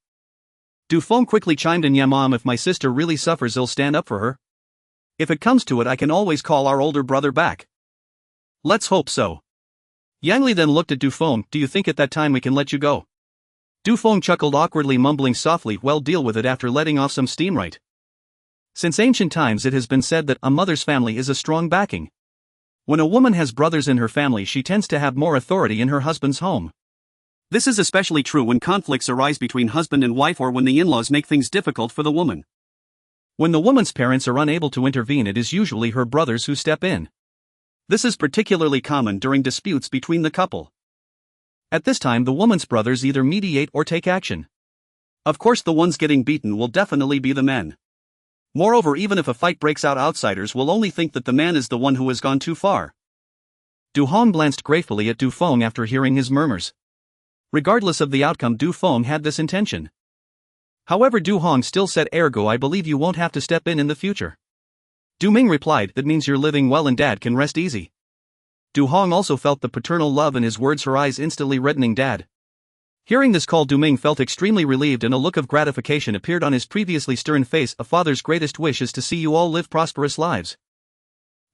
Du Feng quickly chimed in, yeah Mom, if my sister really suffers I'll stand up for her. If it comes to it I can always call our older brother back. Let's hope so. Yang Li then looked at Du Feng, do you think at that time we can let you go? Du Feng chuckled awkwardly, mumbling softly, well, deal with it after letting off some steam, right? Since ancient times it has been said that a mother's family is a strong backing. When a woman has brothers in her family she tends to have more authority in her husband's home. This is especially true when conflicts arise between husband and wife or when the in-laws make things difficult for the woman. When the woman's parents are unable to intervene, it is usually her brothers who step in. This is particularly common during disputes between the couple. At this time the woman's brothers either mediate or take action. Of course the ones getting beaten will definitely be the men. Moreover, even if a fight breaks out, outsiders will only think that the man is the one who has gone too far. Du Hong glanced gratefully at Du Feng after hearing his murmurs. Regardless of the outcome, Du Feng had this intention. However, Du Hong still said, ergo I believe you won't have to step in the future. Du Ming replied, that means you're living well and Dad can rest easy. Du Hong also felt the paternal love in his words, her eyes instantly reddening. Dad. Hearing this call, Du Ming felt extremely relieved and a look of gratification appeared on his previously stern face. A father's greatest wish is to see you all live prosperous lives.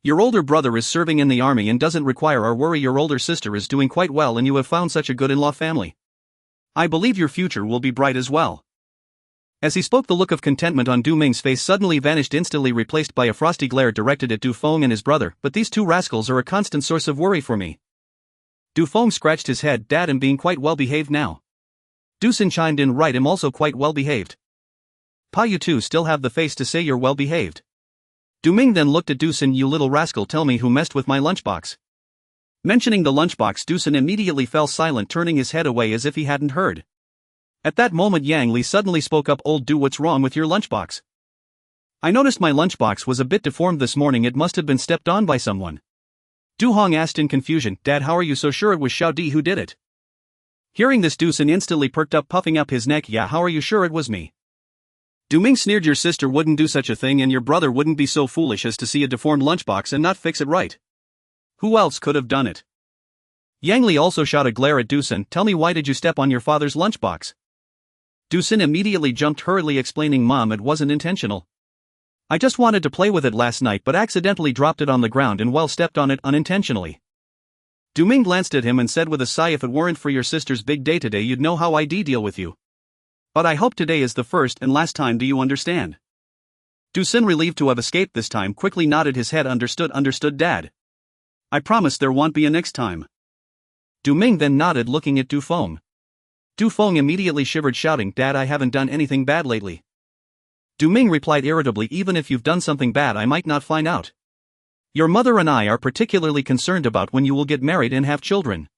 Your older brother is serving in the army and doesn't require our worry. Your older sister is doing quite well and you have found such a good in-law family. I believe your future will be bright as well. As he spoke, the look of contentment on Du Ming's face suddenly vanished, instantly replaced by a frosty glare directed at Du Feng and his brother. But these two rascals are a constant source of worry for me. Du Feng scratched his head. Dad, I'm being quite well behaved now. Du Sin chimed in, right, I'm also quite well behaved. Pa, you two still have the face to say you're well behaved. Du Ming then looked at Du Sin. You little rascal, tell me who messed with my lunchbox. Mentioning the lunchbox, Du Sin immediately fell silent, turning his head away as if he hadn't heard. At that moment Yang Li suddenly spoke up, old Du, what's wrong with your lunchbox? I noticed my lunchbox was a bit deformed this morning, it must have been stepped on by someone. Du Hong asked in confusion, Dad, how are you so sure it was Xiao Di who did it? Hearing this, Du Sin instantly perked up, puffing up his neck, yeah, how are you sure it was me? Du Ming sneered, your sister wouldn't do such a thing and your brother wouldn't be so foolish as to see a deformed lunchbox and not fix it right. Who else could have done it? Yang Li also shot a glare at Du Sin, tell me, why did you step on your father's lunchbox? Du Sin immediately jumped, hurriedly explaining, Mom, it wasn't intentional. I just wanted to play with it last night but accidentally dropped it on the ground and stepped on it unintentionally. Du Ming glanced at him and said with a sigh, if it weren't for your sister's big day today you'd know how I'd deal with you. But I hope today is the first and last time, do you understand? Du Sin, relieved to have escaped this time, quickly nodded his head. Understood, Dad. I promise there won't be a next time. Du Ming then nodded, looking at Du Feng. Du Feng immediately shivered, shouting, Dad, I haven't done anything bad lately. Du Ming replied irritably, even if you've done something bad I might not find out. Your mother and I are particularly concerned about when you will get married and have children.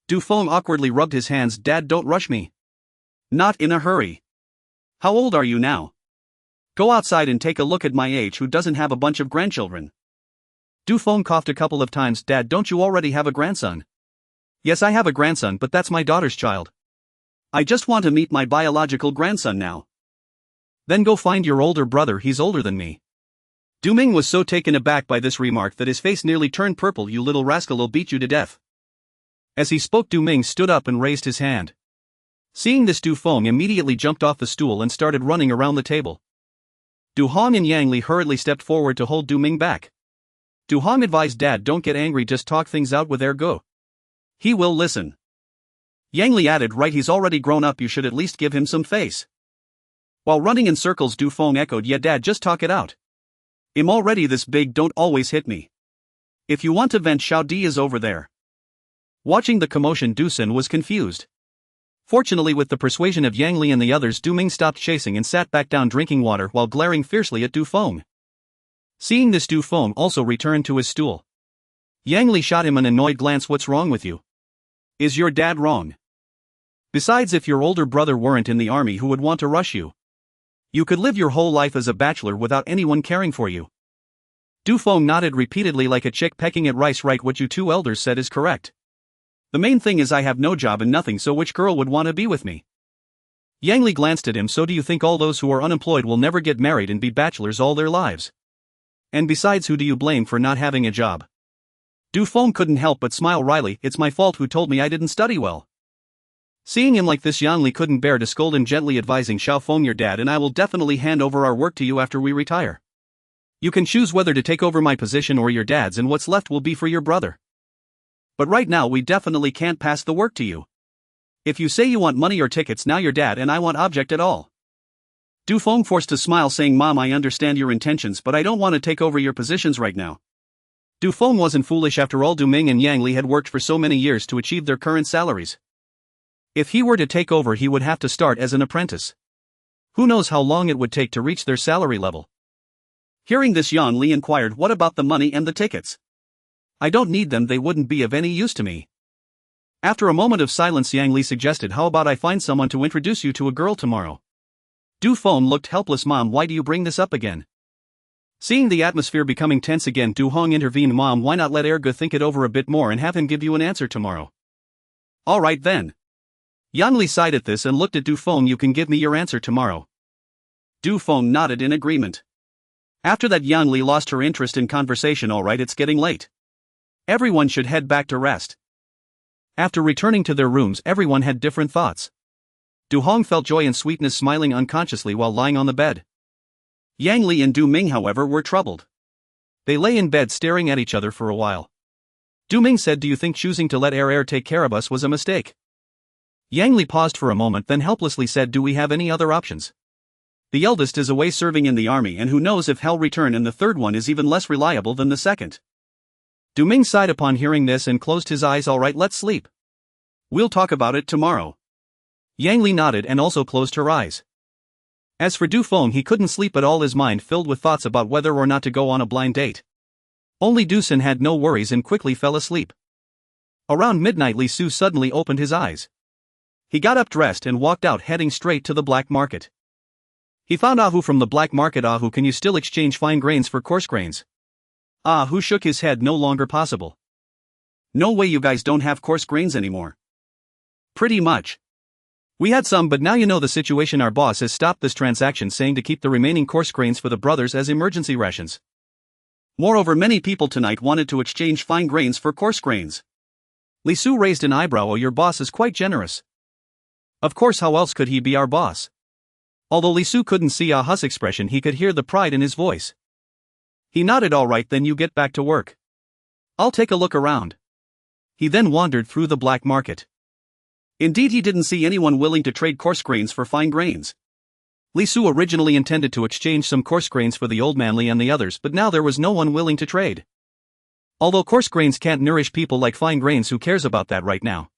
Du Feng awkwardly rubbed his hands, Dad, don't rush me. Not in a hurry. How old are you now? Go outside and take a look at my age, who doesn't have a bunch of grandchildren. Du Feng coughed a couple of times, Dad, don't you already have a grandson? Yes, I have a grandson, but that's my daughter's child. I just want to meet my biological grandson now. Then go find your older brother, he's older than me. Du Ming was so taken aback by this remark that his face nearly turned purple. You little rascal, I'll beat you to death. As he spoke, Du Ming stood up and raised his hand. Seeing this, Du Feng immediately jumped off the stool and started running around the table. Du Hong and Yang Li hurriedly stepped forward to hold Du Ming back. Du Hong advised, Dad, don't get angry, just talk things out with Ergo. He will listen. Yang Li added, right, he's already grown up, you should at least give him some face. While running in circles, Du Feng echoed, "Yeah, Dad, just talk it out. I'm already this big, don't always hit me. If you want to vent, Xiao Di is over there." Watching the commotion, Du Sen was confused. Fortunately, with the persuasion of Yang Li and the others, Du Ming stopped chasing and sat back down drinking water while glaring fiercely at Du Feng. Seeing this, Du Feng also returned to his stool. Yang Li shot him an annoyed glance. "What's wrong with you? Is your dad wrong? Besides, if your older brother weren't in the army, who would want to rush you? You could live your whole life as a bachelor without anyone caring for you." Du Feng nodded repeatedly like a chick pecking at rice. "Right, what you two elders said is correct. The main thing is I have no job and nothing, so which girl would want to be with me?" Yang Li glanced at him. "So do you think all those who are unemployed will never get married and be bachelors all their lives? And besides, who do you blame for not having a job?" Du Feng couldn't help but smile wryly. "It's my fault. Who told me I didn't study well?" Seeing him like this, Yang Li couldn't bear to scold him, gently advising, "Xiao Feng, your dad and I will definitely hand over our work to you after we retire. You can choose whether to take over my position or your dad's, and what's left will be for your brother. But right now we definitely can't pass the work to you. If you say you want money or tickets, now your dad and I won't object at all." Du Feng forced a smile, saying, "Mom, I understand your intentions, but I don't want to take over your positions right now." Du Feng wasn't foolish after all. Du Ming and Yang Li had worked for so many years to achieve their current salaries. If he were to take over, he would have to start as an apprentice. Who knows how long it would take to reach their salary level. Hearing this, Yang Li inquired, "What about the money and the tickets?" "I don't need them, they wouldn't be of any use to me." After a moment of silence, Yang Li suggested, "How about I find someone to introduce you to a girl tomorrow?" Du Feng looked helpless. "Mom, why do you bring this up again?" Seeing the atmosphere becoming tense again, Du Hong intervened. "Mom, why not let Erge think it over a bit more and have him give you an answer tomorrow?" "All right then." Yang Li sighed at this and looked at Du Feng. "You can give me your answer tomorrow." Du Feng nodded in agreement. After that, Yang Li lost her interest in conversation. "All right, it's getting late. Everyone should head back to rest." After returning to their rooms, everyone had different thoughts. Du Hong felt joy and sweetness, smiling unconsciously while lying on the bed. Yang Li and Du Ming, however, were troubled. They lay in bed staring at each other for a while. Du Ming said, "Do you think choosing to let Er take care of us was a mistake?" Yang Li paused for a moment, then helplessly said, "Do we have any other options? The eldest is away serving in the army, and who knows if he'll return, and the third one is even less reliable than the second." Du Ming sighed upon hearing this and closed his eyes. "All right, let's sleep. We'll talk about it tomorrow." Yang Li nodded and also closed her eyes. As for Du Feng, he couldn't sleep at all, his mind filled with thoughts about whether or not to go on a blind date. Only Du Sen had no worries and quickly fell asleep. Around midnight, Li Su suddenly opened his eyes. He got up, dressed, and walked out, heading straight to the black market. He found Ahu from the black market. "Ahu, can you still exchange fine grains for coarse grains?" Ahu shook his head. "No longer possible." "No way, you guys don't have coarse grains anymore?" "Pretty much. We had some, but now you know the situation. Our boss has stopped this transaction, saying to keep the remaining coarse grains for the brothers as emergency rations. Moreover, many people tonight wanted to exchange fine grains for coarse grains." Li Su raised an eyebrow. "Oh, your boss is quite generous." "Of course, how else could he be our boss?" Although Li Su couldn't see Ahu's expression, he could hear the pride in his voice. He nodded. "All right, then you get back to work. I'll take a look around." He then wandered through the black market. Indeed, he didn't see anyone willing to trade coarse grains for fine grains. Li Su originally intended to exchange some coarse grains for the old man Li and the others, but now there was no one willing to trade. Although coarse grains can't nourish people like fine grains, who cares about that right now?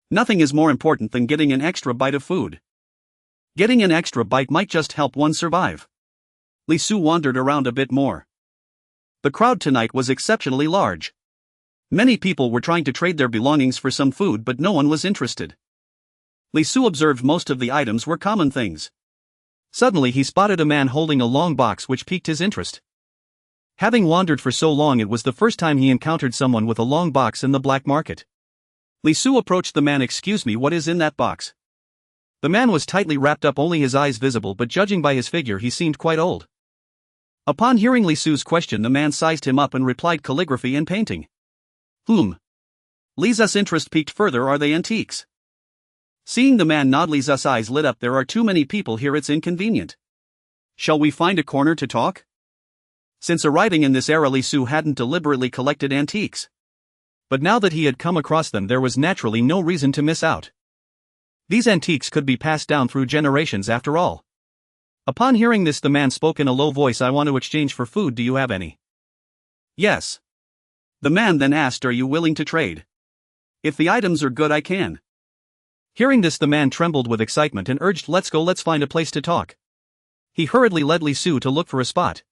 Nothing is more important than getting an extra bite of food. Getting an extra bite might just help one survive. Li Su wandered around a bit more. The crowd tonight was exceptionally large. Many people were trying to trade their belongings for some food, but no one was interested. Li Su observed most of the items were common things. Suddenly he spotted a man holding a long box, which piqued his interest. Having wandered for so long, it was the first time he encountered someone with a long box in the black market. Li Su approached the man. "Excuse me, what is in that box?" The man was tightly wrapped up, only his eyes visible, but judging by his figure he seemed quite old. Upon hearing Li Su's question, the man sized him up and replied, "Calligraphy and painting." Lisa's interest peaked further. "Are they antiques?" Seeing the man nod, Lisa's eyes lit up. "There are too many people here, it's inconvenient. Shall we find a corner to talk?" Since arriving in this era, Li Su hadn't deliberately collected antiques. But now that he had come across them, there was naturally no reason to miss out. These antiques could be passed down through generations after all. Upon hearing this, the man spoke in a low voice, I want to exchange for food, do you have any? Yes. The man then asked, are you willing to trade? If the items are good, I can. Hearing this, the man trembled with excitement and urged, let's go, let's find a place to talk. He hurriedly led Li Su to look for a spot.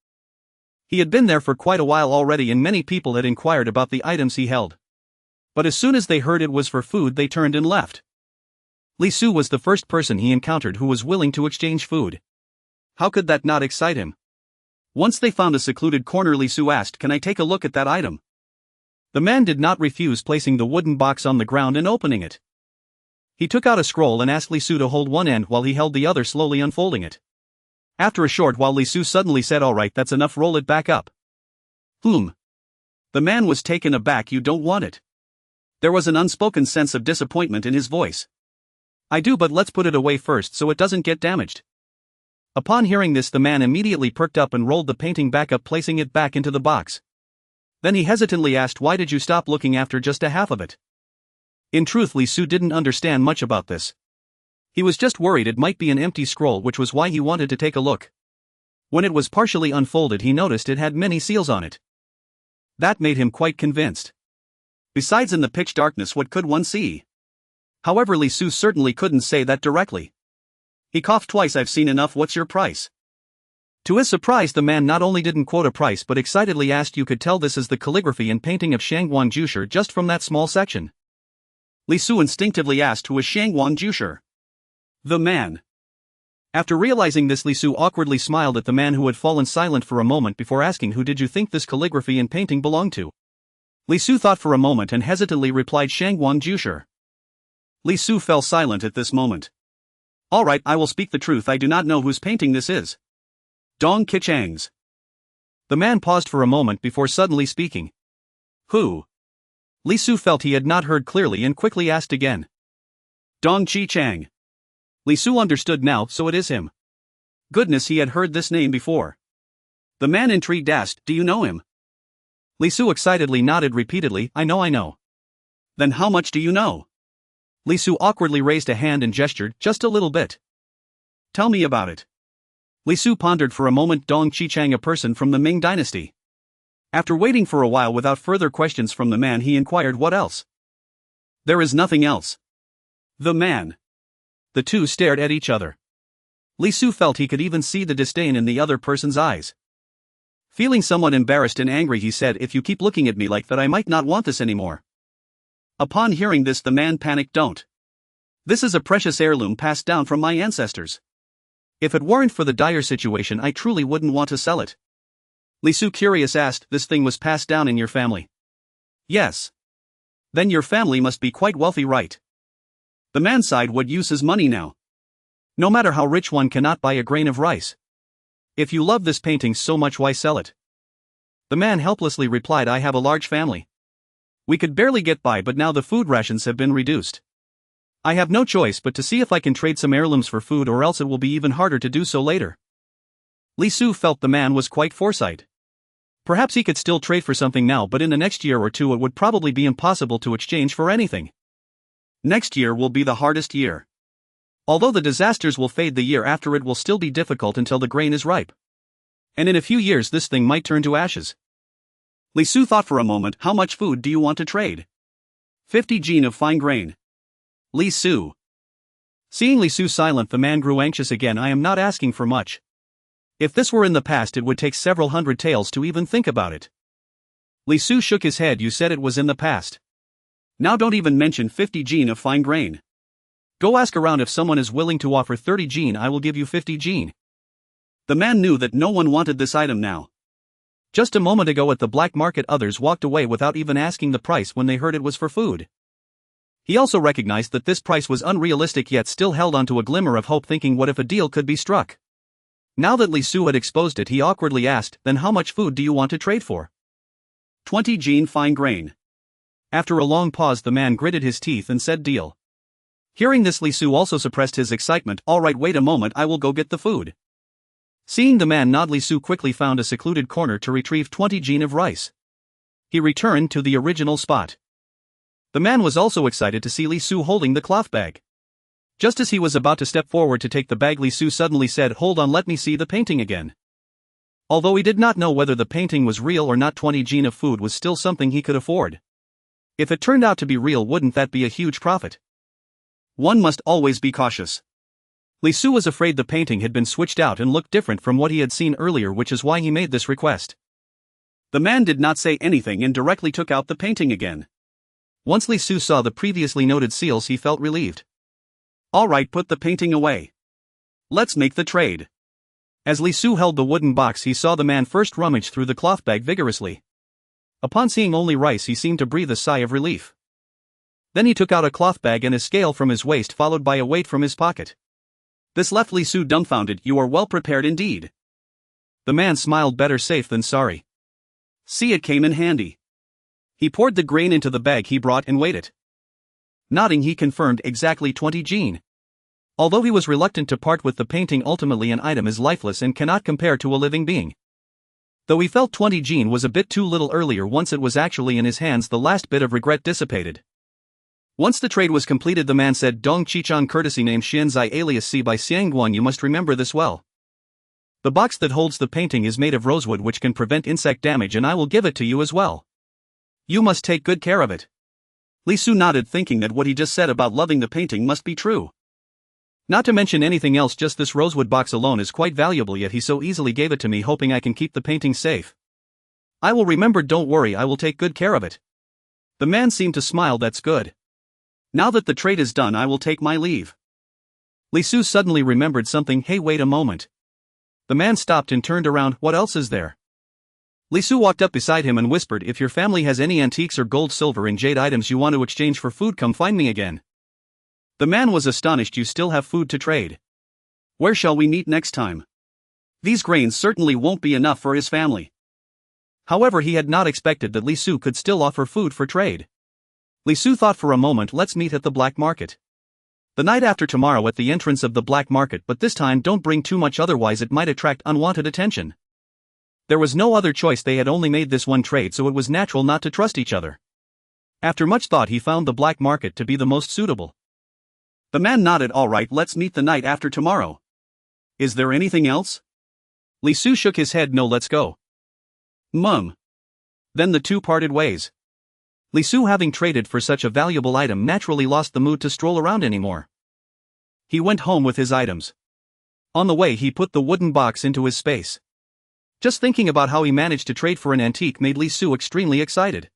He had been there for quite a while already and many people had inquired about the items he held. But as soon as they heard it was for food, they turned and left. Li Su was the first person he encountered who was willing to exchange food. How could that not excite him? Once they found a secluded corner, Li Su asked, can I take a look at that item? The man did not refuse, placing the wooden box on the ground and opening it. He took out a scroll and asked Li Su to hold one end while he held the other, slowly unfolding it. After a short while, Li Su suddenly said, alright, that's enough, roll it back up. The man was taken aback, you don't want it? There was an unspoken sense of disappointment in his voice. I do, but let's put it away first so it doesn't get damaged. Upon hearing this, the man immediately perked up and rolled the painting back up, placing it back into the box. Then he hesitantly asked, why did you stop looking after just a half of it? In truth, Li Su didn't understand much about this. He was just worried it might be an empty scroll, which was why he wanted to take a look. When it was partially unfolded, he noticed it had many seals on it. That made him quite convinced. Besides, in the pitch darkness, what could one see? However, Li Su certainly couldn't say that directly. He coughed twice. I've seen enough, what's your price? To his surprise, the man not only didn't quote a price but excitedly asked, you could tell this is the calligraphy and painting of xuanhuan just from that small section. Li Su instinctively asked, who is xuanhuan? The man. After realizing this, Li Su awkwardly smiled at the man, who had fallen silent for a moment before asking, who did you think this calligraphy and painting belonged to? Li Su thought for a moment and hesitantly replied, xuanhuan. Li Su fell silent at this moment. Alright, I will speak the truth, I do not know whose painting this is. Dong Qichang's. The man paused for a moment before suddenly speaking. Who? Li Su felt he had not heard clearly and quickly asked again. Dong Qichang. Li Su understood now, so it is him. Goodness, he had heard this name before. The man intrigued asked, do you know him? Li Su excitedly nodded repeatedly, I know. Then how much do you know? Li Su awkwardly raised a hand and gestured, just a little bit. Tell me about it. Li Su pondered for a moment. Dong Qichang, a person from the Ming dynasty. After waiting for a while without further questions from the man, he inquired, what else? There is nothing else. The man. The two stared at each other. Li Su felt he could even see the disdain in the other person's eyes. Feeling somewhat embarrassed and angry, he said, if you keep looking at me like that, I might not want this anymore. Upon hearing this, the man panicked, don't. This is a precious heirloom passed down from my ancestors. If it weren't for the dire situation, I truly wouldn't want to sell it. Li Su, curious, asked, this thing was passed down in your family? Yes. Then your family must be quite wealthy, right? The man sighed, what use is money now? No matter how rich, one cannot buy a grain of rice. If you love this painting so much, why sell it? The man helplessly replied, I have a large family. We could barely get by, but now the food rations have been reduced. I have no choice but to see if I can trade some heirlooms for food, or else it will be even harder to do so later. Li Su felt the man was quite foresight. Perhaps he could still trade for something now, but in the next year or two it would probably be impossible to exchange for anything. Next year will be the hardest year. Although the disasters will fade, the year after it will still be difficult until the grain is ripe. And in a few years this thing might turn to ashes. Li Su thought for a moment, how much food do you want to trade? 50 jin of fine grain. Li Su. Seeing Li Su silent, the man grew anxious again. I am not asking for much. If this were in the past, it would take several hundred taels to even think about it. Li Su shook his head. You said it was in the past. Now don't even mention 50 jin of fine grain. Go ask around, if someone is willing to offer 30 jin, I will give you 50 jin. The man knew that no one wanted this item now. Just a moment ago at the black market, others walked away without even asking the price when they heard it was for food. He also recognized that this price was unrealistic, yet still held on to a glimmer of hope, thinking, what if a deal could be struck? Now that Li Su had exposed it, he awkwardly asked, then how much food do you want to trade for? 20 jin fine grain. After a long pause, the man gritted his teeth and said, deal. Hearing this, Li Su also suppressed his excitement. Alright, wait a moment, I will go get the food. Seeing the man nod, Li Su quickly found a secluded corner to retrieve 20 jin of rice. He returned to the original spot. The man was also excited to see Li Su holding the cloth bag. Just as he was about to step forward to take the bag, Li Su suddenly said, "Hold on, let me see the painting again." Although he did not know whether the painting was real or not, 20 jin of food was still something he could afford. If it turned out to be real, wouldn't that be a huge profit? One must always be cautious. Li Su was afraid the painting had been switched out and looked different from what he had seen earlier, which is why he made this request. The man did not say anything and directly took out the painting again. Once Li Su saw the previously noted seals, he felt relieved. Alright, put the painting away. Let's make the trade. As Li Su held the wooden box, he saw the man first rummage through the cloth bag vigorously. Upon seeing only rice, he seemed to breathe a sigh of relief. Then he took out a cloth bag and a scale from his waist, followed by a weight from his pocket. This left Li Su dumbfounded. "You are well prepared indeed." The man smiled, better safe than sorry. See, it came in handy. He poured the grain into the bag he brought and weighed it. Nodding, he confirmed, exactly 20 jin. Although he was reluctant to part with the painting, ultimately an item is lifeless and cannot compare to a living being. Though he felt 20 jin was a bit too little earlier, once it was actually in his hands, the last bit of regret dissipated. Once the trade was completed, the man said, "Dong Chichang, courtesy name Xianzai alias C by xuanhuan, you must remember this well. The box that holds the painting is made of rosewood, which can prevent insect damage, and I will give it to you as well. You must take good care of it." Li Su nodded, thinking that what he just said about loving the painting must be true. Not to mention anything else, just this rosewood box alone is quite valuable, yet he so easily gave it to me, hoping I can keep the painting safe. I will remember, don't worry, I will take good care of it. The man seemed to smile. That's good. Now that the trade is done, I will take my leave. Li Su suddenly remembered something. Hey, wait a moment. The man stopped and turned around. What else is there? Li Su walked up beside him and whispered, "If your family has any antiques or gold, silver and jade items you want to exchange for food, come find me again." The man was astonished. "You still have food to trade? Where shall we meet next time?" These grains certainly won't be enough for his family. However, he had not expected that Li Su could still offer food for trade. Li Su thought for a moment. Let's meet at the black market. The night after tomorrow at the entrance of the black market, but this time don't bring too much, otherwise it might attract unwanted attention. There was no other choice, they had only made this one trade, so it was natural not to trust each other. After much thought, he found the black market to be the most suitable. The man nodded. Alright, let's meet the night after tomorrow. Is there anything else? Li Su shook his head. No, let's go. Mum. Then the two parted ways. Li Su, having traded for such a valuable item, naturally lost the mood to stroll around anymore. He went home with his items. On the way, he put the wooden box into his space. Just thinking about how he managed to trade for an antique made Li Su extremely excited.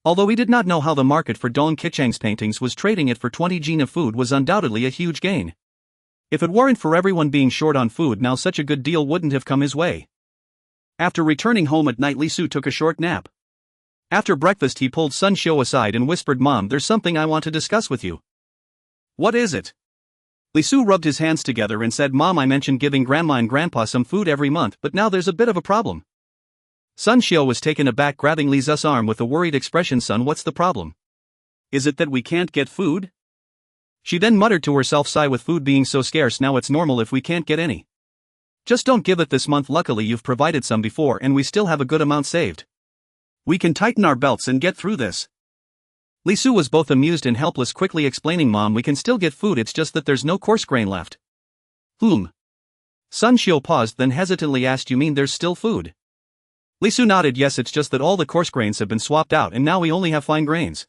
Although he did not know how the market for Dong Qichang's paintings was, trading it for 20 jin of food was undoubtedly a huge gain. If it weren't for everyone being short on food now, such a good deal wouldn't have come his way. After returning home at night, Li Su took a short nap. After breakfast, he pulled Sun Xiu aside and whispered, "Mom, there's something I want to discuss with you." "What is it?" Li Su rubbed his hands together and said, "Mom, I mentioned giving Grandma and Grandpa some food every month, but now there's a bit of a problem." Sun Xiu was taken aback, grabbing Li Zu's arm with a worried expression. "Son, what's the problem? Is it that we can't get food?" She then muttered to herself, "Sigh, with food being so scarce now, it's normal if we can't get any. Just don't give it this month. Luckily you've provided some before and we still have a good amount saved. We can tighten our belts and get through this." Li Su was both amused and helpless, quickly explaining, "Mom, we can still get food, it's just that there's no coarse grain left." Sun Xiu paused, then hesitantly asked, "You mean there's still food?" Li Su nodded. "Yes, it's just that all the coarse grains have been swapped out and now we only have fine grains."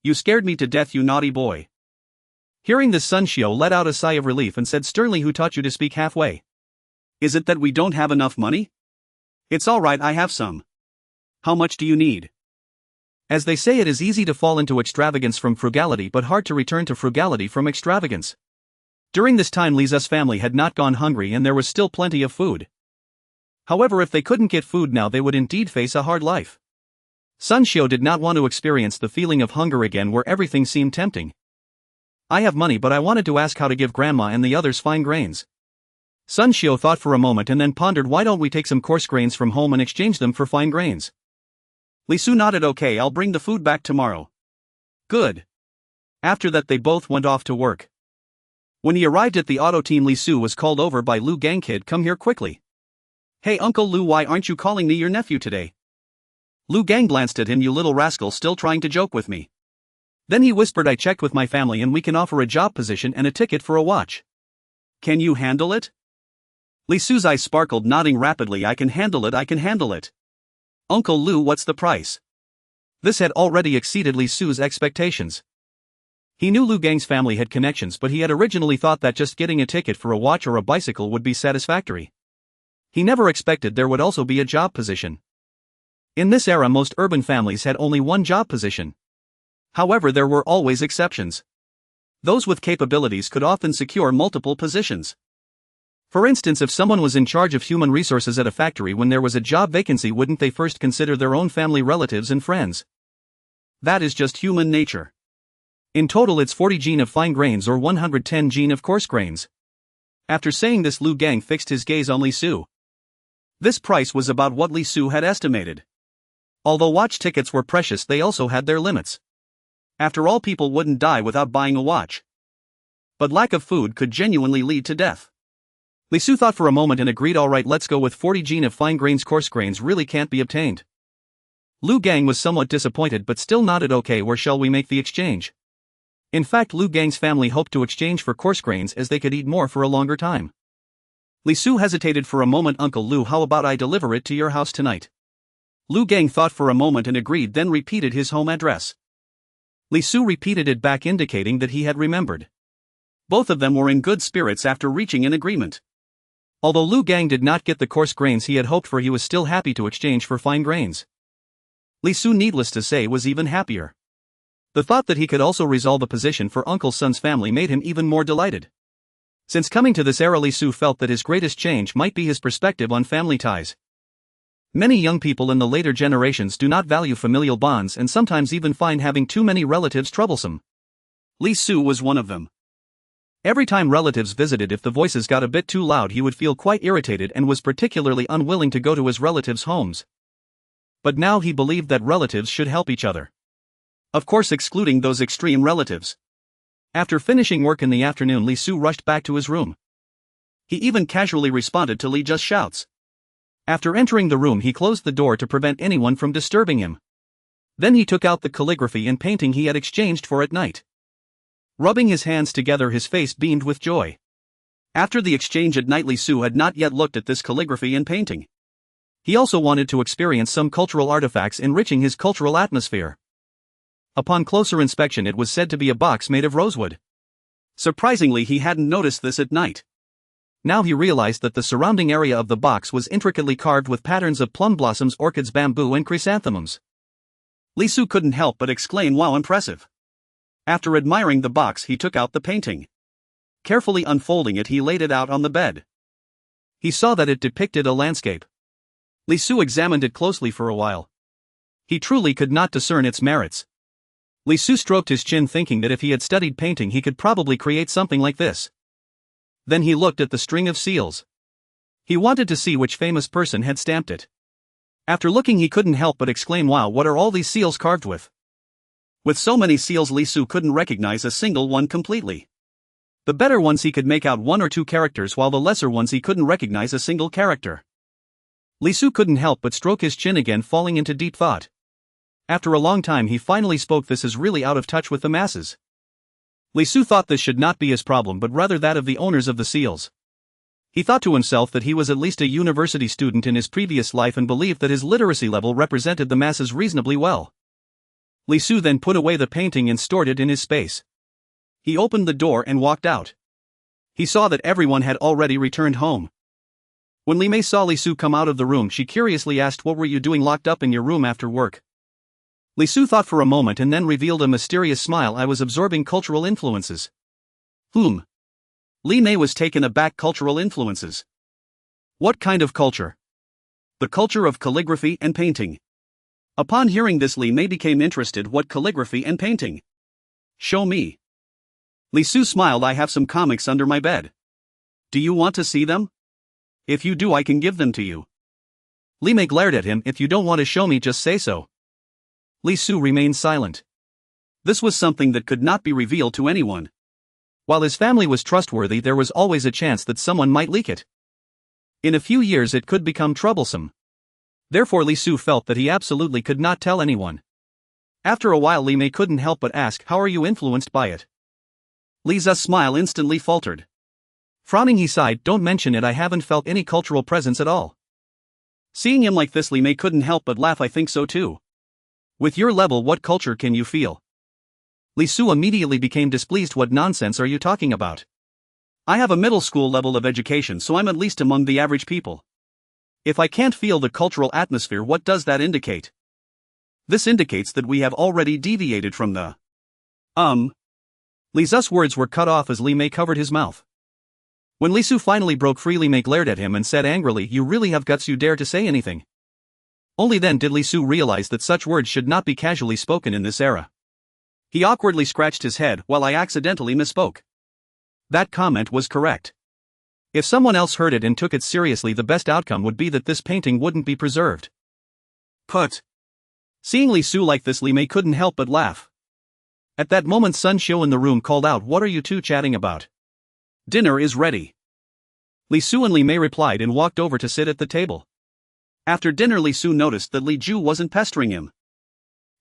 "You scared me to death, you naughty boy." Hearing this, Sun Xiu let out a sigh of relief and said sternly, "Who taught you to speak halfway? Is it that we don't have enough money?" "It's alright, I have some. How much do you need?" As they say, it is easy to fall into extravagance from frugality, but hard to return to frugality from extravagance. During this time, Li Zu's family had not gone hungry and there was still plenty of food. However, if they couldn't get food now, they would indeed face a hard life. Sun Xiu did not want to experience the feeling of hunger again, where everything seemed tempting. "I have money, but I wanted to ask how to give Grandma and the others fine grains." Sun Xiu thought for a moment and then pondered, "Why don't we take some coarse grains from home and exchange them for fine grains?" Li Su nodded. "Okay, I'll bring the food back tomorrow." "Good." After that, they both went off to work. When he arrived at the auto team, Li Su was called over by Lu Gang. "Kid, come here quickly." "Hey Uncle Lu, why aren't you calling me your nephew today?" Lu Gang glanced at him. "You little rascal, still trying to joke with me?" Then he whispered, I checked with my family and we can offer a job position and a ticket for a watch. Can you handle it? Li Su's eyes sparkled, nodding rapidly. I can handle it, I can handle it. Uncle Lu, what's the price? This had already exceeded Li Su's expectations. He knew Lu Gang's family had connections, but he had originally thought that just getting a ticket for a watch or a bicycle would be satisfactory. He never expected there would also be a job position. In this era, most urban families had only one job position. However, there were always exceptions. Those with capabilities could often secure multiple positions. For instance, if someone was in charge of human resources at a factory when there was a job vacancy, wouldn't they first consider their own family, relatives and friends? That is just human nature. In total it's 40 gene of fine grains or 110 gene of coarse grains. After saying this, Lu Gang fixed his gaze on Li Su. This price was about what Li Su had estimated. Although watch tickets were precious, they also had their limits. After all, people wouldn't die without buying a watch. But lack of food could genuinely lead to death. Li Su thought for a moment and agreed, alright, let's go with 40 gene of fine grains. Coarse grains really can't be obtained. Lu Gang was somewhat disappointed but still nodded. Okay, where shall we make the exchange? In fact, Lu Gang's family hoped to exchange for coarse grains as they could eat more for a longer time. Li Su hesitated for a moment. Uncle Lu, how about I deliver it to your house tonight? Lu Gang thought for a moment and agreed, then repeated his home address. Li Su repeated it back, indicating that he had remembered. Both of them were in good spirits after reaching an agreement. Although Lu Gang did not get the coarse grains he had hoped for, he was still happy to exchange for fine grains. Li Su, needless to say, was even happier. The thought that he could also resolve a position for Uncle Sun's family made him even more delighted. Since coming to this era, Li Su felt that his greatest change might be his perspective on family ties. Many young people in the later generations do not value familial bonds and sometimes even find having too many relatives troublesome. Li Su was one of them. Every time relatives visited, if the voices got a bit too loud, he would feel quite irritated and was particularly unwilling to go to his relatives' homes. But now he believed that relatives should help each other. Of course, excluding those extreme relatives. After finishing work in the afternoon, Li Su rushed back to his room. He even casually responded to Li Just shouts. After entering the room, he closed the door to prevent anyone from disturbing him. Then he took out the calligraphy and painting he had exchanged for at night. Rubbing his hands together, his face beamed with joy. After the exchange at night, Li Su had not yet looked at this calligraphy and painting. He also wanted to experience some cultural artifacts enriching his cultural atmosphere. Upon closer inspection, it was said to be a box made of rosewood. Surprisingly, he hadn't noticed this at night. Now he realized that the surrounding area of the box was intricately carved with patterns of plum blossoms, orchids, bamboo and chrysanthemums. Li Su couldn't help but exclaim, wow, impressive. After admiring the box, he took out the painting. Carefully unfolding it, he laid it out on the bed. He saw that it depicted a landscape. Li Su examined it closely for a while. He truly could not discern its merits. Li Su stroked his chin, thinking that if he had studied painting he could probably create something like this. Then he looked at the string of seals. He wanted to see which famous person had stamped it. After looking, he couldn't help but exclaim, wow, what are all these seals carved with? With so many seals, Li Su couldn't recognize a single one completely. The better ones he could make out one or two characters, while the lesser ones he couldn't recognize a single character. Li Su couldn't help but stroke his chin again, falling into deep thought. After a long time he finally spoke, this is really out of touch with the masses. Li Su thought this should not be his problem but rather that of the owners of the seals. He thought to himself that he was at least a university student in his previous life and believed that his literacy level represented the masses reasonably well. Li Su then put away the painting and stored it in his space. He opened the door and walked out. He saw that everyone had already returned home. When Li Mei saw Li Su come out of the room, she curiously asked, what were you doing locked up in your room after work? Li Su thought for a moment and then revealed a mysterious smile, I was absorbing cultural influences. Li Mei was taken aback. Cultural influences? What kind of culture? The culture of calligraphy and painting. Upon hearing this, Li Mei became interested. What calligraphy and painting? Show me. Li Su smiled, I have some comics under my bed. Do you want to see them? If you do, I can give them to you. Li Mei glared at him, if you don't want to show me, just say so. Li Su remained silent. This was something that could not be revealed to anyone. While his family was trustworthy, there was always a chance that someone might leak it. In a few years it could become troublesome. Therefore Li Su felt that he absolutely could not tell anyone. After a while Li Mei couldn't help but ask, how are you influenced by it? Li Ze's smile instantly faltered. Frowning he sighed, don't mention it, I haven't felt any cultural presence at all. Seeing him like this Li Mei couldn't help but laugh, I think so too. With your level, what culture can you feel? Li Su immediately became displeased. What nonsense are you talking about? I have a middle school level of education, so I'm at least among the average people. If I can't feel the cultural atmosphere, what does that indicate? This indicates that we have already deviated from the... Li Ze's words were cut off as Li Mei covered his mouth. When Li Su finally broke free, Li Mei glared at him and said angrily, you really have guts, you dare to say anything. Only then did Li Su realize that such words should not be casually spoken in this era. He awkwardly scratched his head, while I accidentally misspoke. That comment was correct. If someone else heard it and took it seriously, the best outcome would be that this painting wouldn't be preserved. Seeing Li Su like this, Li Mei couldn't help but laugh. At that moment Sun Xiu in the room called out, what are you two chatting about? Dinner is ready. Li Su and Li Mei replied and walked over to sit at the table. After dinner Li Su noticed that Li Ju wasn't pestering him.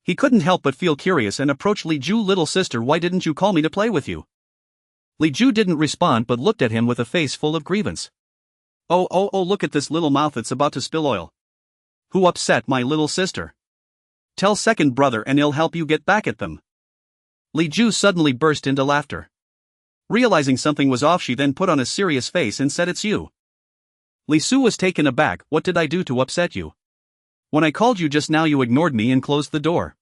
He couldn't help but feel curious and approached Li Ju. Little sister, why didn't you call me to play with you? Li Ju didn't respond but looked at him with a face full of grievance. Oh, look at this little mouth, it's about to spill oil. Who upset my little sister? Tell second brother and he'll help you get back at them. Li Ju suddenly burst into laughter. Realizing something was off, she then put on a serious face and said, it's you. Li Su was taken aback. What did I do to upset you? When I called you just now you ignored me and closed the door.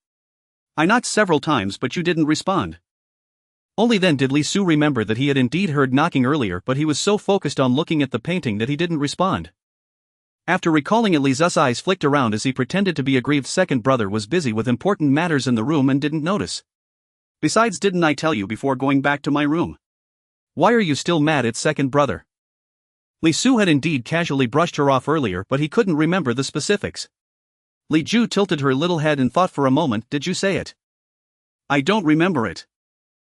I knocked several times but you didn't respond. Only then did Li Su remember that he had indeed heard knocking earlier, but he was so focused on looking at the painting that he didn't respond. After recalling it, Li Ze's eyes flicked around as he pretended to be aggrieved. Second brother was busy with important matters in the room and didn't notice. Besides, didn't I tell you before going back to my room? Why are you still mad at second brother? Li Su had indeed casually brushed her off earlier, but he couldn't remember the specifics. Li Ju tilted her little head and thought for a moment. Did you say it? I don't remember it.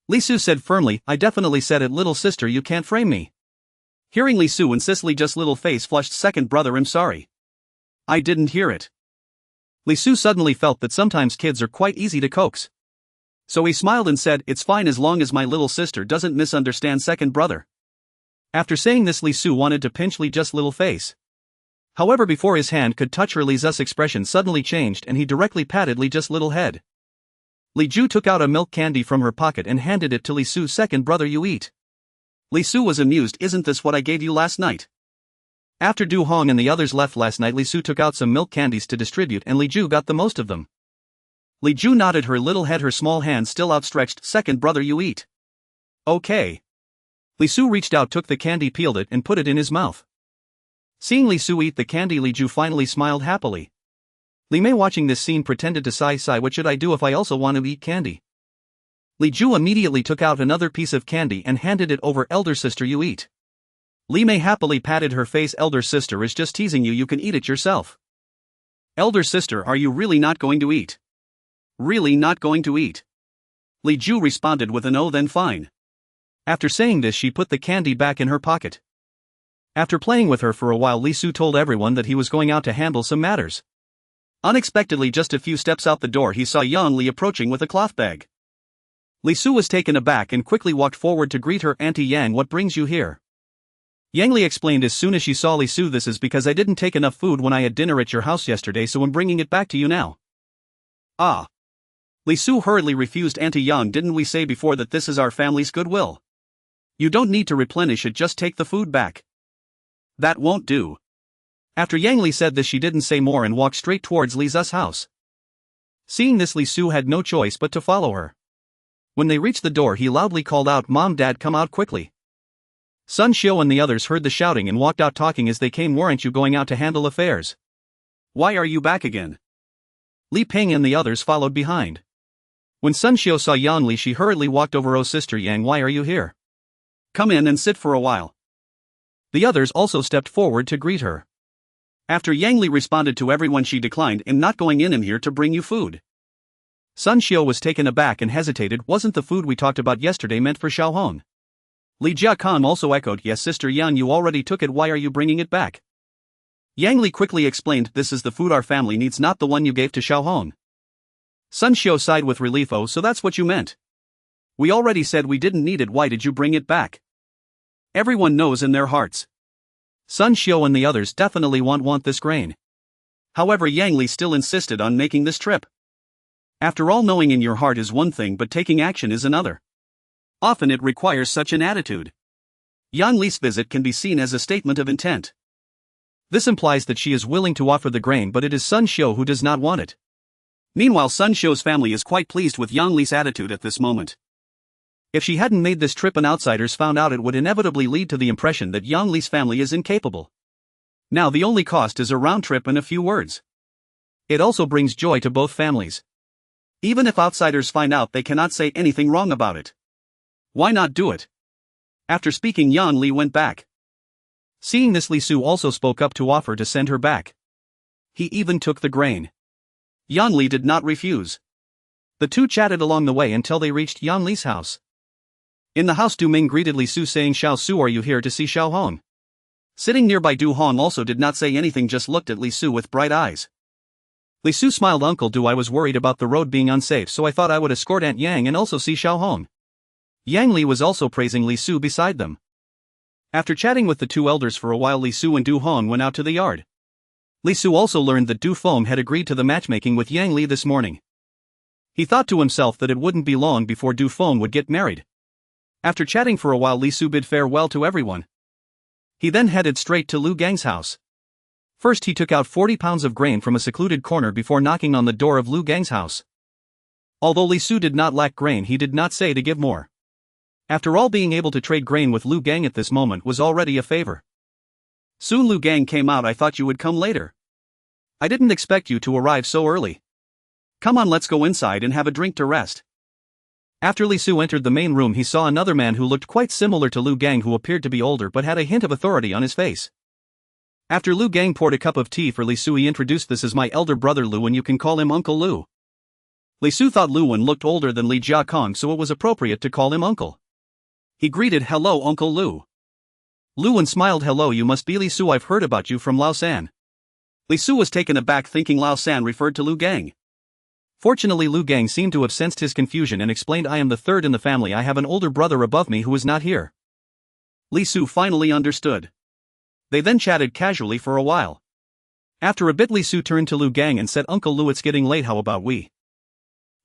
Li Su said firmly. I definitely said it, little sister, you can't frame me. Hearing Li Su insist, Li Ju's little face flushed. Second brother, I'm sorry. I didn't hear it. Li Su suddenly felt that sometimes kids are quite easy to coax. So he smiled and said, it's fine as long as my little sister doesn't misunderstand second brother. After saying this, Li Su wanted to pinch Li Ju's little face. However, before his hand could touch her, Li Ze's expression suddenly changed and he directly patted Li Ju's little head. Li Ju took out a milk candy from her pocket and handed it to Li Su. Second brother, you eat. Li Su was amused. Isn't this what I gave you last night? After Du Hong and the others left last night, Li Su took out some milk candies to distribute and Li Ju got the most of them. Li Ju nodded her little head, her small hand still outstretched. Second brother, you eat. Okay. Li Su reached out, took the candy, peeled it and put it in his mouth. Seeing Li Su eat the candy, Li Ju finally smiled happily. Li Mei, watching this scene, pretended to sigh. What should I do if I also want to eat candy? Li Ju immediately took out another piece of candy and handed it over. Elder sister, you eat. Li Mei happily patted her face. Elder sister is just teasing you can eat it yourself. Elder sister, are you really not going to eat? Really not going to eat? Li Ju responded with an oh, then fine. After saying this, she put the candy back in her pocket. After playing with her for a while, Li Su told everyone that he was going out to handle some matters. Unexpectedly, just a few steps out the door, he saw Yang Li approaching with a cloth bag. Li Su was taken aback and quickly walked forward to greet her. Auntie Yang, what brings you here? Yang Li explained as soon as she saw Li Su, this is because I didn't take enough food when I had dinner at your house yesterday, so I'm bringing it back to you now. Ah. Li Su hurriedly refused. Auntie Yang, didn't we say before that this is our family's goodwill? You don't need to replenish it, just take the food back. That won't do. After Yang Li said this, she didn't say more and walked straight towards Li Ze's house. Seeing this, Li Su had no choice but to follow her. When they reached the door, he loudly called out, Mom, Dad, come out quickly. Sun Xiu and the others heard the shouting and walked out, talking as they came. Weren't you going out to handle affairs? Why are you back again? Li Ping and the others followed behind. When Sun Xiu saw Yang Li, she hurriedly walked over. Oh sister Yang, why are you here? Come in and sit for a while. The others also stepped forward to greet her. After Yang Li responded to everyone, she declined. I'm not going in here to bring you food. Sun Xiu was taken aback and hesitated. Wasn't the food we talked about yesterday meant for Xuanhuan? Li Jiakang also echoed, yes sister Yang, you already took it, why are you bringing it back? Yang Li quickly explained, this is the food our family needs, not the one you gave to Xuanhuan. Sun Xiu sighed with relief. Oh, so that's what you meant. We already said we didn't need it, why did you bring it back? Everyone knows in their hearts. Sun Xiu and the others definitely want this grain. However, Yang Li still insisted on making this trip. After all, knowing in your heart is one thing but taking action is another. Often it requires such an attitude. Yang Li's visit can be seen as a statement of intent. This implies that she is willing to offer the grain, but it is Sun Xiu who does not want it. Meanwhile, Sun Xiu's family is quite pleased with Yang Li's attitude at this moment. If she hadn't made this trip and outsiders found out, it would inevitably lead to the impression that Yang Li's family is incapable. Now the only cost is a round trip and a few words. It also brings joy to both families. Even if outsiders find out, they cannot say anything wrong about it. Why not do it? After speaking, Yang Li went back. Seeing this, Li Su also spoke up to offer to send her back. He even took the grain. Yang Li did not refuse. The two chatted along the way until they reached Yang Li's house. In the house, Du Ming greeted Li Su saying, "Xiao Su, are you here to see Xiao Hong?" Sitting nearby, Du Hong also did not say anything, just looked at Li Su with bright eyes. Li Su smiled. "Uncle Du, I was worried about the road being unsafe, so I thought I would escort Aunt Yang and also see Xiao Hong." Yang Li was also praising Li Su beside them. After chatting with the two elders for a while, Li Su and Du Hong went out to the yard. Li Su also learned that Du Feng had agreed to the matchmaking with Yang Li this morning. He thought to himself that it wouldn't be long before Du Feng would get married. After chatting for a while, Li Su bid farewell to everyone. He then headed straight to Lu Gang's house. First, he took out 40 pounds of grain from a secluded corner before knocking on the door of Lu Gang's house. Although Li Su did not lack grain, he did not say to give more. After all, being able to trade grain with Lu Gang at this moment was already a favor. Soon Lu Gang came out. "I thought you would come later. I didn't expect you to arrive so early. Come on, let's go inside and have a drink to rest." After Li Su entered the main room, he saw another man who looked quite similar to Lu Gang, who appeared to be older but had a hint of authority on his face. After Lu Gang poured a cup of tea for Li Su, he introduced, "This is my elder brother Lu, and you can call him Uncle Lu." Li Su thought Lu Wen looked older than Li Jia Kong, so it was appropriate to call him uncle. He greeted, "Hello, Uncle Lu." Lu Wen smiled, "Hello, you must be Li Su. I've heard about you from Lao San." Li Su was taken aback, thinking Lao San referred to Lu Gang. Fortunately, Lu Gang seemed to have sensed his confusion and explained, "I am the third in the family. I have an older brother above me who is not here." Li Su finally understood. They then chatted casually for a while. After a bit, Li Su turned to Lu Gang and said, "Uncle Lu, it's getting late, how about we?"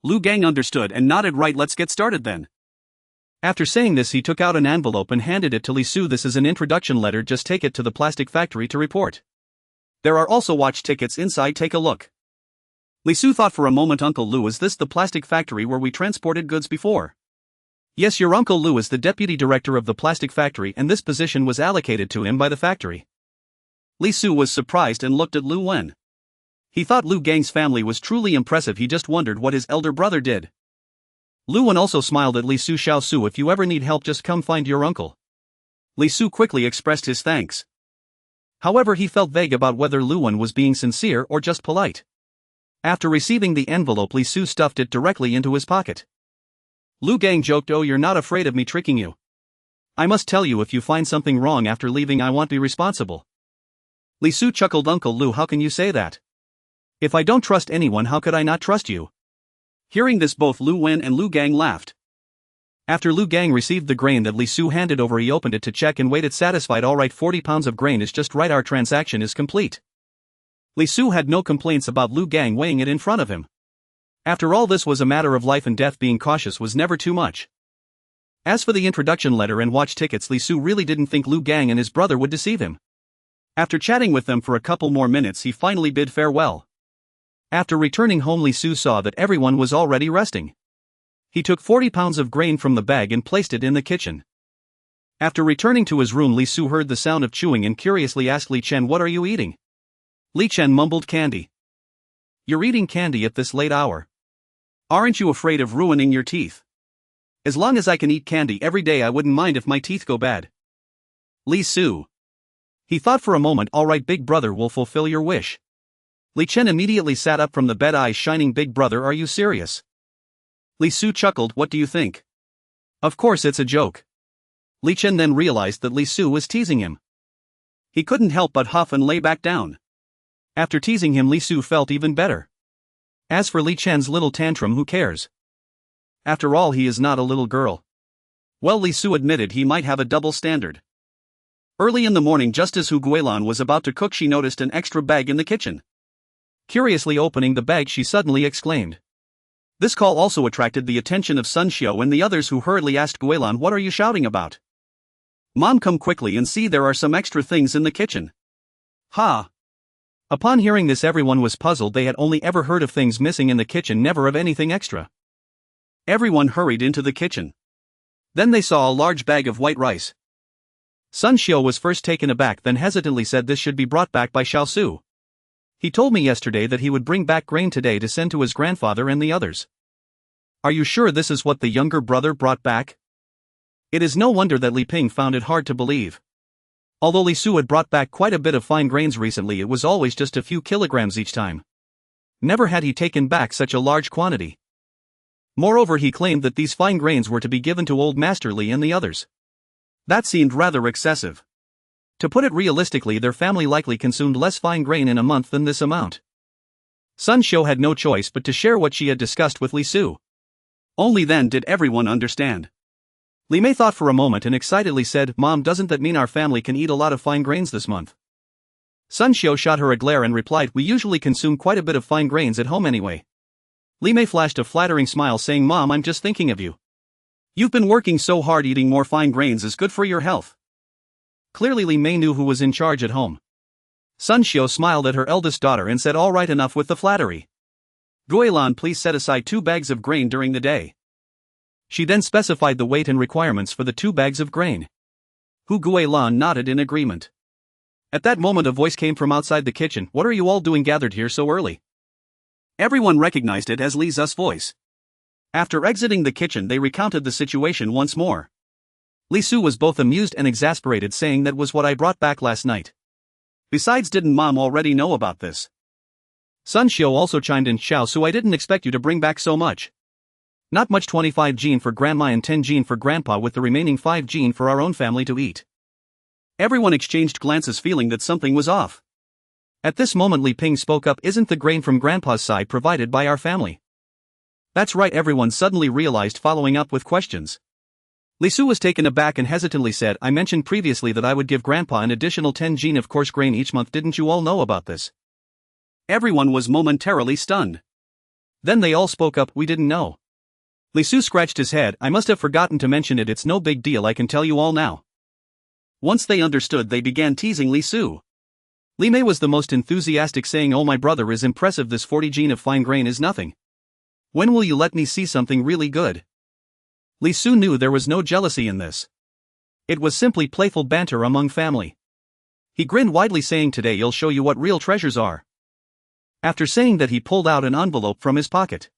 Lu Gang understood and nodded. "Right, let's get started then." After saying this, he took out an envelope and handed it to Li Su. "This is an introduction letter, just take it to the plastic factory to report. There are also watch tickets inside, take a look." Li Su thought for a moment. "Uncle Lu, is this the plastic factory where we transported goods before?" "Yes, your Uncle Lu is the deputy director of the plastic factory, and this position was allocated to him by the factory." Li Su was surprised and looked at Lu Wen. He thought Lu Gang's family was truly impressive, he just wondered what his elder brother did. Lu Wen also smiled at Li Su. "Xiao Su, if you ever need help, just come find your uncle." Li Su quickly expressed his thanks. However, he felt vague about whether Lu Wen was being sincere or just polite. After receiving the envelope, Li Su stuffed it directly into his pocket. Lu Gang joked, "Oh, you're not afraid of me tricking you? I must tell you, if you find something wrong after leaving, I won't be responsible." Li Su chuckled, "Uncle Lu, how can you say that? If I don't trust anyone, how could I not trust you?" Hearing this, both Lu Wen and Lu Gang laughed. After Lu Gang received the grain that Li Su handed over, he opened it to check and waited, satisfied. "All right, 40 pounds of grain is just right, our transaction is complete." Li Su had no complaints about Lu Gang weighing it in front of him. After all, this was a matter of life and death, being cautious was never too much. As for the introduction letter and watch tickets, Li Su really didn't think Lu Gang and his brother would deceive him. After chatting with them for a couple more minutes, he finally bid farewell. After returning home, Li Su saw that everyone was already resting. He took 40 pounds of grain from the bag and placed it in the kitchen. After returning to his room, Li Su heard the sound of chewing and curiously asked Li Chen, "What are you eating?" Li Chen mumbled, "Candy." "You're eating candy at this late hour? Aren't you afraid of ruining your teeth?" "As long as I can eat candy every day, I wouldn't mind if my teeth go bad." Li Su. He thought for a moment. "All right, big brother will fulfill your wish." Li Chen immediately sat up from the bed, eyes shining. "Big brother, are you serious?" Li Su chuckled, "What do you think? Of course it's a joke." Li Chen then realized that Li Su was teasing him. He couldn't help but huff and lay back down. After teasing him, Li Su felt even better. As for Li Chen's little tantrum, who cares? After all, he is not a little girl. Well, Li Su admitted he might have a double standard. Early in the morning, just as Hu Guilan was about to cook, she noticed an extra bag in the kitchen. Curiously opening the bag, she suddenly exclaimed. This call also attracted the attention of Sun Xiao and the others, who hurriedly asked Guilan, "What are you shouting about?" "Mom, come quickly and see, there are some extra things in the kitchen." Ha! Upon hearing this, everyone was puzzled. They had only ever heard of things missing in the kitchen, never of anything extra. Everyone hurried into the kitchen. Then they saw a large bag of white rice. Sun Xiao was first taken aback, then hesitantly said this should be brought back by Xiao Su. He told me yesterday that he would bring back grain today to send to his grandfather and the others. Are you sure this is what the younger brother brought back? It is no wonder that Li Ping found it hard to believe. Although Li Su had brought back quite a bit of fine grains recently, it was always just a few kilograms each time. Never had he taken back such a large quantity. Moreover, he claimed that these fine grains were to be given to old Master Li and the others. That seemed rather excessive. To put it realistically, their family likely consumed less fine grain in a month than this amount. Sun Xiao had no choice but to share what she had discussed with Li Su. Only then did everyone understand. Li Mei thought for a moment and excitedly said, "Mom, doesn't that mean our family can eat a lot of fine grains this month?" Sun Xiao shot her a glare and replied, "We usually consume quite a bit of fine grains at home anyway." Li Mei flashed a flattering smile, saying, "Mom, I'm just thinking of you. You've been working so hard, eating more fine grains is good for your health." Clearly Li Mei knew who was in charge at home. Sun Xiao smiled at her eldest daughter and said, "All right, enough with the flattery. Guilan, please set aside 2 bags of grain during the day." She then specified the weight and requirements for the 2 bags of grain. Hu Guilan nodded in agreement. At that moment a voice came from outside the kitchen. "What are you all doing gathered here so early?" Everyone recognized it as Li Zu's voice. After exiting the kitchen, they recounted the situation once more. Li Su was both amused and exasperated, saying, "That was what I brought back last night. Besides, didn't Mom already know about this?" Sun Xiao also chimed in, "Xiao Su, I didn't expect you to bring back so much. Not much, 25 jin for Grandma and 10 jin for Grandpa, with the remaining 5 jin for our own family to eat." Everyone exchanged glances, feeling that something was off. At this moment Li Ping spoke up, "Isn't the grain from Grandpa's side provided by our family?" "That's right," everyone suddenly realized, following up with questions. Li Su was taken aback and hesitantly said, "I mentioned previously that I would give Grandpa an additional 10 jin of coarse grain each month. Didn't you all know about this?" Everyone was momentarily stunned. Then they all spoke up, "We didn't know." Li Su scratched his head, "I must have forgotten to mention it. It's no big deal, I can tell you all now." Once they understood, they began teasing Li Su. Li Mei was the most enthusiastic, saying, "Oh, my brother is impressive. This 40 jin of fine grain is nothing. When will you let me see something really good?" Li Su knew there was no jealousy in this. It was simply playful banter among family. He grinned widely, saying, "Today you'll show you what real treasures are." After saying that, he pulled out an envelope from his pocket.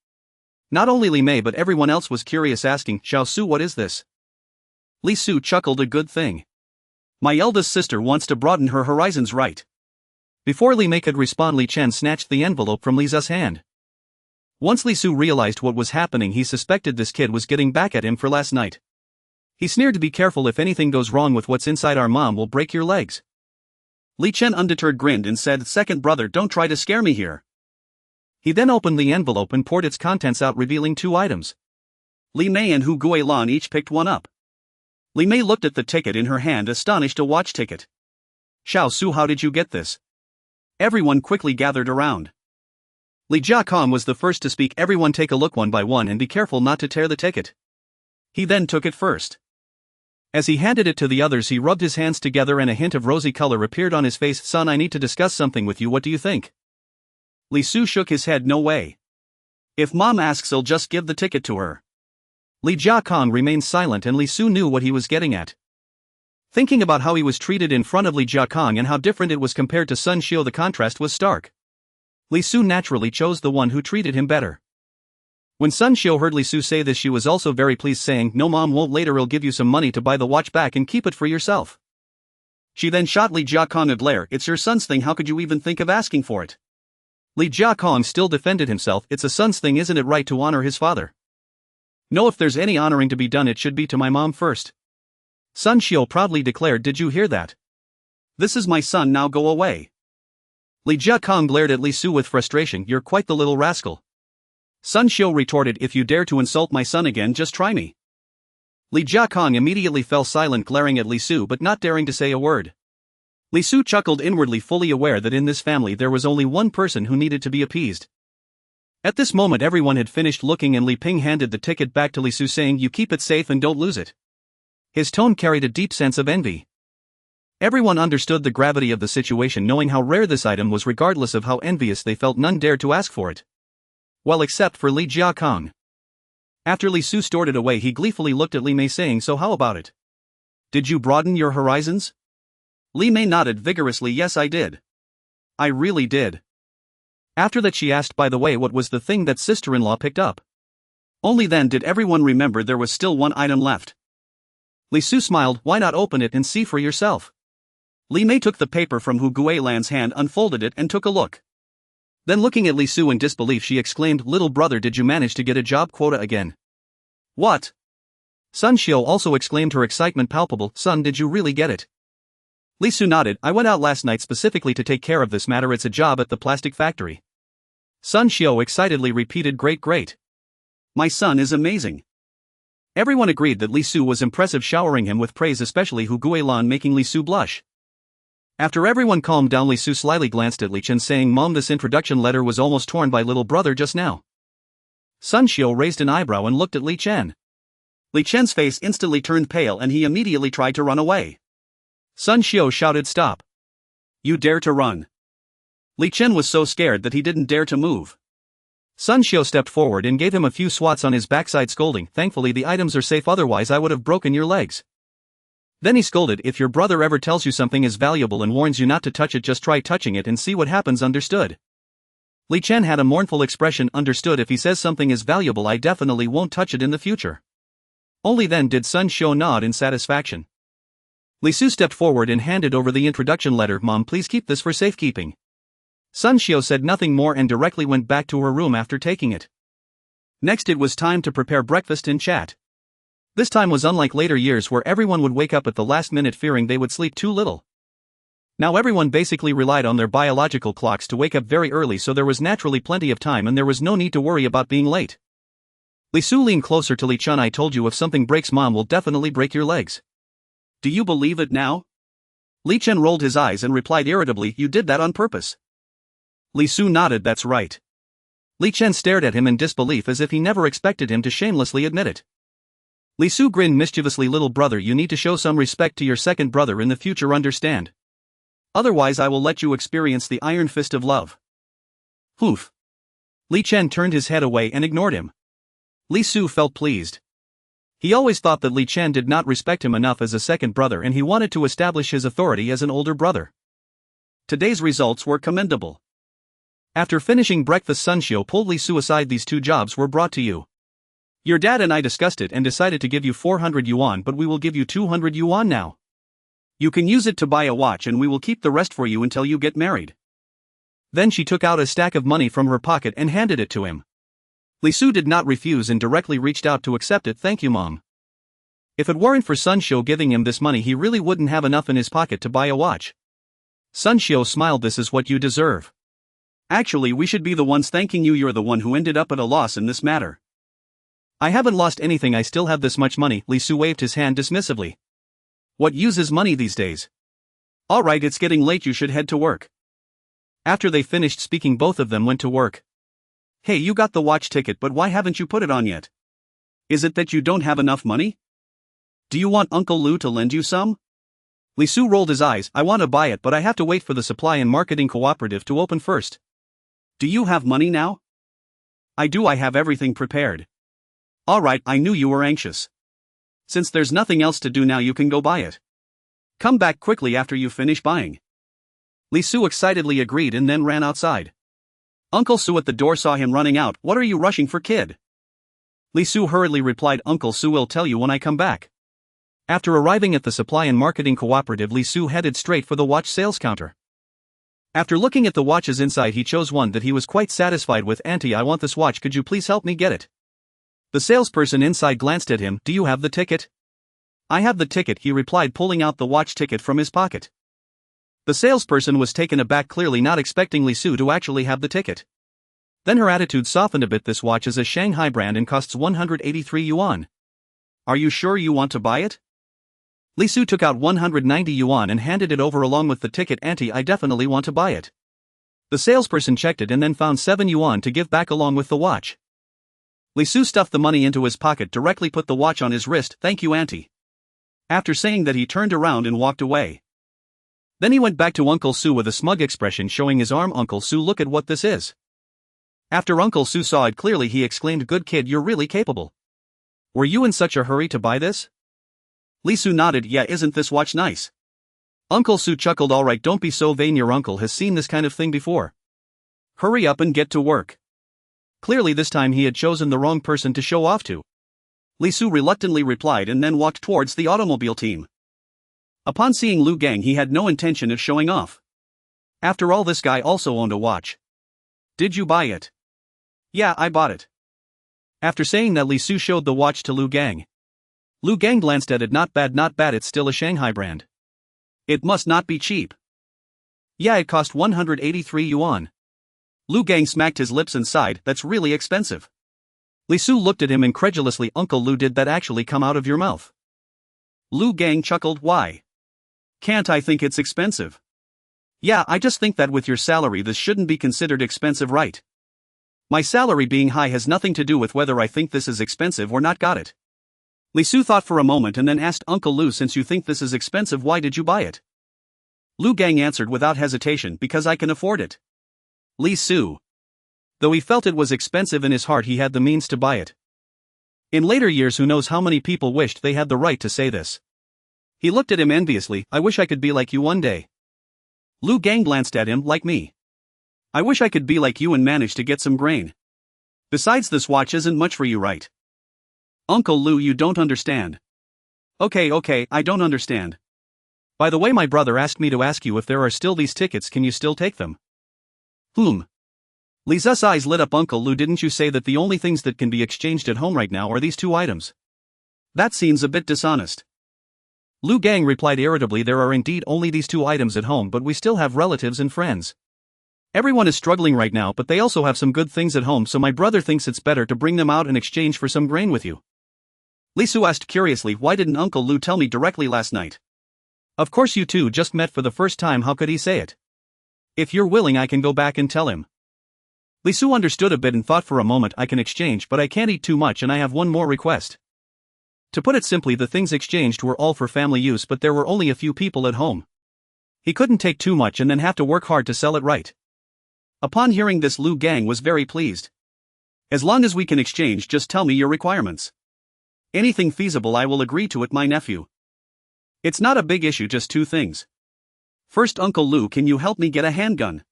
Not only Li Mei but everyone else was curious, asking, "Xiao Su, what is this?" Li Su chuckled, "A good thing. My eldest sister wants to broaden her horizons, right?" Before Li Mei could respond, Li Chen snatched the envelope from Li Zu's hand. Once Li Su realized what was happening, he suspected this kid was getting back at him for last night. He sneered, "Be careful, if anything goes wrong with what's inside, our mom will break your legs." Li Chen, undeterred, grinned and said, "Second brother, don't try to scare me here." He then opened the envelope and poured its contents out, revealing 2 items. Li Mei and Hu Guilan each picked one up. Li Mei looked at the ticket in her hand, astonished. A watch ticket. "Xiao Su, how did you get this?" Everyone quickly gathered around. Li Jiakong was the first to speak. "Everyone take a look one by one and be careful not to tear the ticket." He then took it first. As he handed it to the others, he rubbed his hands together and a hint of rosy color appeared on his face. "Son, I need to discuss something with you. What do you think?" Li Su shook his head. "No way. If Mom asks, I'll just give the ticket to her." Li Jiakong remained silent, and Li Su knew what he was getting at. Thinking about how he was treated in front of Li Jiakong and how different it was compared to Sun Xiao, the contrast was stark. Li Su naturally chose the one who treated him better. When Sun Xiao heard Li Su say this, she was also very pleased, saying, "No, Mom won't. Later I'll give you some money to buy the watch back and keep it for yourself." She then shot Li Jiakong a glare. "It's your son's thing, how could you even think of asking for it?" Li Jiakong still defended himself. "It's a son's thing, isn't it right to honor his father?" "No, if there's any honoring to be done, it should be to my mom first." Sun Xiao proudly declared. "Did you hear that? This is my son, now go away." Li Jiakong glared at Li Su with frustration. "You're quite the little rascal. Sun Xiu retorted, if you dare to insult my son again, just try me. Li Jiakong immediately fell silent, glaring at Li Su but not daring to say a word. Li Su chuckled inwardly, fully aware that in this family there was only one person who needed to be appeased. At this moment everyone had finished looking and Li Ping handed the ticket back to Li Su, saying, you keep it safe and don't lose it. His tone carried a deep sense of envy. Everyone understood the gravity of the situation, knowing how rare this item was. Regardless of how envious they felt, none dared to ask for it. Well, except for Li Jiakong. After Li Su stored it away, he gleefully looked at Li Mei, saying, so how about it? Did you broaden your horizons? Li Mei nodded vigorously, yes I did. I really did. After that she asked, by the way, what was the thing that sister-in-law picked up? Only then did everyone remember there was still one item left. Li Su smiled, why not open it and see for yourself? Li Mei took the paper from Hu Guilan's hand, unfolded it and took a look. Then looking at Li Su in disbelief, she exclaimed, little brother, did you manage to get a job quota again? What? Sun Xiu also exclaimed, her excitement palpable, son, did you really get it? Li Su nodded, I went out last night specifically to take care of this matter, it's a job at the plastic factory. Sun Xiu excitedly repeated, great. My son is amazing. Everyone agreed that Li Su was impressive, showering him with praise, especially Hu Guilan, making Li Su blush. After everyone calmed down, Li Su slyly glanced at Li Chen, saying, Mom, this introduction letter was almost torn by little brother just now. Sun Xiu raised an eyebrow and looked at Li Chen. Li Chen's face instantly turned pale and he immediately tried to run away. Sun Xiu shouted, stop. You dare to run. Li Chen was so scared that he didn't dare to move. Sun Xiu stepped forward and gave him a few swats on his backside, scolding, thankfully the items are safe, otherwise I would have broken your legs. Then he scolded, if your brother ever tells you something is valuable and warns you not to touch it, just try touching it and see what happens, understood? Li Chen had a mournful expression, understood, if he says something is valuable I definitely won't touch it in the future. Only then did Sun Xiu nod in satisfaction. Li Su stepped forward and handed over the introduction letter, Mom, please keep this for safekeeping. Sun Xiu said nothing more and directly went back to her room after taking it. Next it was time to prepare breakfast and chat. This time was unlike later years where everyone would wake up at the last minute fearing they would sleep too little. Now everyone basically relied on their biological clocks to wake up very early, so there was naturally plenty of time and there was no need to worry about being late. Li Su leaned closer to Li Chen, I told you if something breaks, Mom will definitely break your legs. Do you believe it now? Li Chen rolled his eyes and replied irritably, you did that on purpose. Li Su nodded, that's right. Li Chen stared at him in disbelief as if he never expected him to shamelessly admit it. Li Su grinned mischievously, little brother, you need to show some respect to your second brother in the future, understand? Otherwise I will let you experience the iron fist of love. Hoof. Li Chen turned his head away and ignored him. Li Su felt pleased. He always thought that Li Chen did not respect him enough as a second brother and he wanted to establish his authority as an older brother. Today's results were commendable. After finishing breakfast, Sun Xiu pulled Li Su aside, these two jobs were brought to you. Your dad and I discussed it and decided to give you 400 yuan, but we will give you 200 yuan now. You can use it to buy a watch and we will keep the rest for you until you get married. Then she took out a stack of money from her pocket and handed it to him. Li Su did not refuse and directly reached out to accept it. Thank you, Mom. If it weren't for Sun Xiu giving him this money, he really wouldn't have enough in his pocket to buy a watch. Sun Xiu smiled, this is what you deserve. Actually, we should be the ones thanking you, you're the one who ended up at a loss in this matter. I haven't lost anything, I still have this much money. Li Su waved his hand dismissively. What uses money these days? Alright, it's getting late, you should head to work. After they finished speaking, both of them went to work. Hey, you got the watch ticket, but why haven't you put it on yet? Is it that you don't have enough money? Do you want Uncle Lu to lend you some? Li Su rolled his eyes, I want to buy it, but I have to wait for the supply and marketing cooperative to open first. Do you have money now? I do, I have everything prepared. Alright, I knew you were anxious. Since there's nothing else to do now, you can go buy it. Come back quickly after you finish buying. Li Su excitedly agreed and then ran outside. Uncle Su at the door saw him running out. What are you rushing for, kid? Li Su hurriedly replied, Uncle Su will tell you when I come back. After arriving at the supply and marketing cooperative, Li Su headed straight for the watch sales counter. After looking at the watches inside, he chose one that he was quite satisfied with. Auntie, I want this watch, could you please help me get it? The salesperson inside glanced at him. Do you have the ticket? I have the ticket, he replied, pulling out the watch ticket from his pocket. The salesperson was taken aback, clearly not expecting Li Su to actually have the ticket. Then her attitude softened a bit. This watch is a Shanghai brand and costs 183 yuan. Are you sure you want to buy it? Li Su took out 190 yuan and handed it over along with the ticket. Auntie, I definitely want to buy it. The salesperson checked it and then found 7 yuan to give back along with the watch. Li Su stuffed the money into his pocket, directly put the watch on his wrist. Thank you, auntie. After saying that, he turned around and walked away. Then he went back to Uncle Su with a smug expression, showing his arm. Uncle Su, look at what this is. After Uncle Su saw it clearly, he exclaimed, good kid, you're really capable. Were you in such a hurry to buy this? Li Su nodded. Yeah, isn't this watch nice? Uncle Su chuckled. Alright, don't be so vain, your uncle has seen this kind of thing before. Hurry up and get to work. Clearly this time he had chosen the wrong person to show off to. Li Su reluctantly replied and then walked towards the automobile team. Upon seeing Lu Gang, he had no intention of showing off. After all, this guy also owned a watch. Did you buy it? Yeah, I bought it. After saying that, Li Su showed the watch to Lu Gang. Lu Gang glanced at it. Not bad, not bad, it's still a Shanghai brand. It must not be cheap. Yeah, it cost 183 yuan. Lu Gang smacked his lips and sighed, that's really expensive. Li Su looked at him incredulously. Uncle Lu, did that actually come out of your mouth? Lu Gang chuckled. Why? Can't I think it's expensive? Yeah, I just think that with your salary this shouldn't be considered expensive, right? My salary being high has nothing to do with whether I think this is expensive or not. Got it? Li Su thought for a moment and then asked, Uncle Lu, since you think this is expensive, why did you buy it? Lu Gang answered without hesitation, because I can afford it. Li Su. Though he felt it was expensive in his heart, he had the means to buy it. In later years, who knows how many people wished they had the right to say this. He looked at him enviously. I wish I could be like you one day. Lu Gang glanced at him. Like me? I wish I could be like you and manage to get some grain. Besides, this watch isn't much for you, right? Uncle Lu, you don't understand. Okay, I don't understand. By the way, my brother asked me to ask you if there are still these tickets. Can you still take them? Li Su's eyes lit up. Uncle Lu, didn't you say that the only things that can be exchanged at home right now are these 2 items? That seems a bit dishonest. Lu Gang replied irritably, there are indeed only these 2 items at home, but we still have relatives and friends. Everyone is struggling right now, but they also have some good things at home, so my brother thinks it's better to bring them out in exchange for some grain with you. Li Su asked curiously, why didn't Uncle Lu tell me directly last night? Of course, you two just met for the first time, how could he say it? If you're willing, I can go back and tell him. Li Su understood a bit and thought for a moment. I can exchange, but I can't eat too much and I have one more request. To put it simply, the things exchanged were all for family use, but there were only a few people at home. He couldn't take too much and then have to work hard to sell it right. Upon hearing this, Lu Gang was very pleased. As long as we can exchange, just tell me your requirements. Anything feasible, I will agree to it, my nephew. It's not a big issue, just 2 things. First, Uncle Lu, can you help me get a handgun?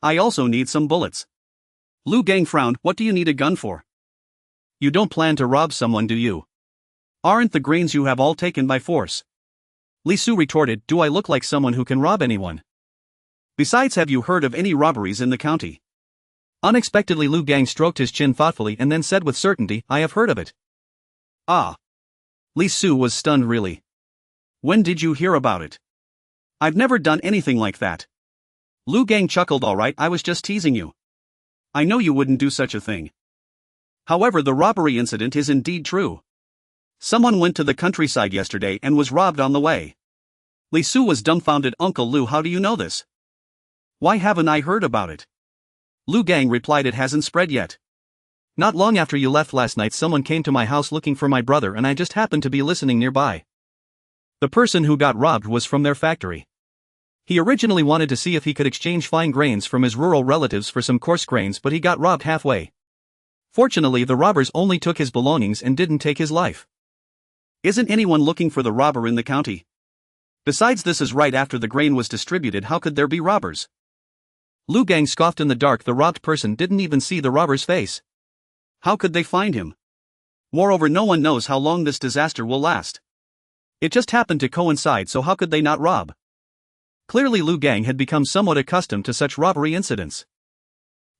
I also need some bullets. Lu Gang frowned. What do you need a gun for? You don't plan to rob someone, do you? Aren't the grains you have all taken by force? Li Su retorted, do I look like someone who can rob anyone? Besides, have you heard of any robberies in the county? Unexpectedly, Lu Gang stroked his chin thoughtfully and then said with certainty, I have heard of it. Ah. Li Su was stunned. Really? When did you hear about it? I've never done anything like that. Lu Gang chuckled. Alright, I was just teasing you. I know you wouldn't do such a thing. However, the robbery incident is indeed true. Someone went to the countryside yesterday and was robbed on the way. Li Su was dumbfounded. Uncle Lu, how do you know this? Why haven't I heard about it? Lu Gang replied, it hasn't spread yet. Not long after you left last night, someone came to my house looking for my brother and I just happened to be listening nearby. The person who got robbed was from their factory. He originally wanted to see if he could exchange fine grains from his rural relatives for some coarse grains, but he got robbed halfway. Fortunately, the robbers only took his belongings and didn't take his life. Isn't anyone looking for the robber in the county? Besides, this is right after the grain was distributed, how could there be robbers? Lu Gang scoffed. In the dark, the robbed person didn't even see the robber's face. How could they find him? Moreover, no one knows how long this disaster will last. It just happened to coincide, so how could they not rob? Clearly, Lu Gang had become somewhat accustomed to such robbery incidents.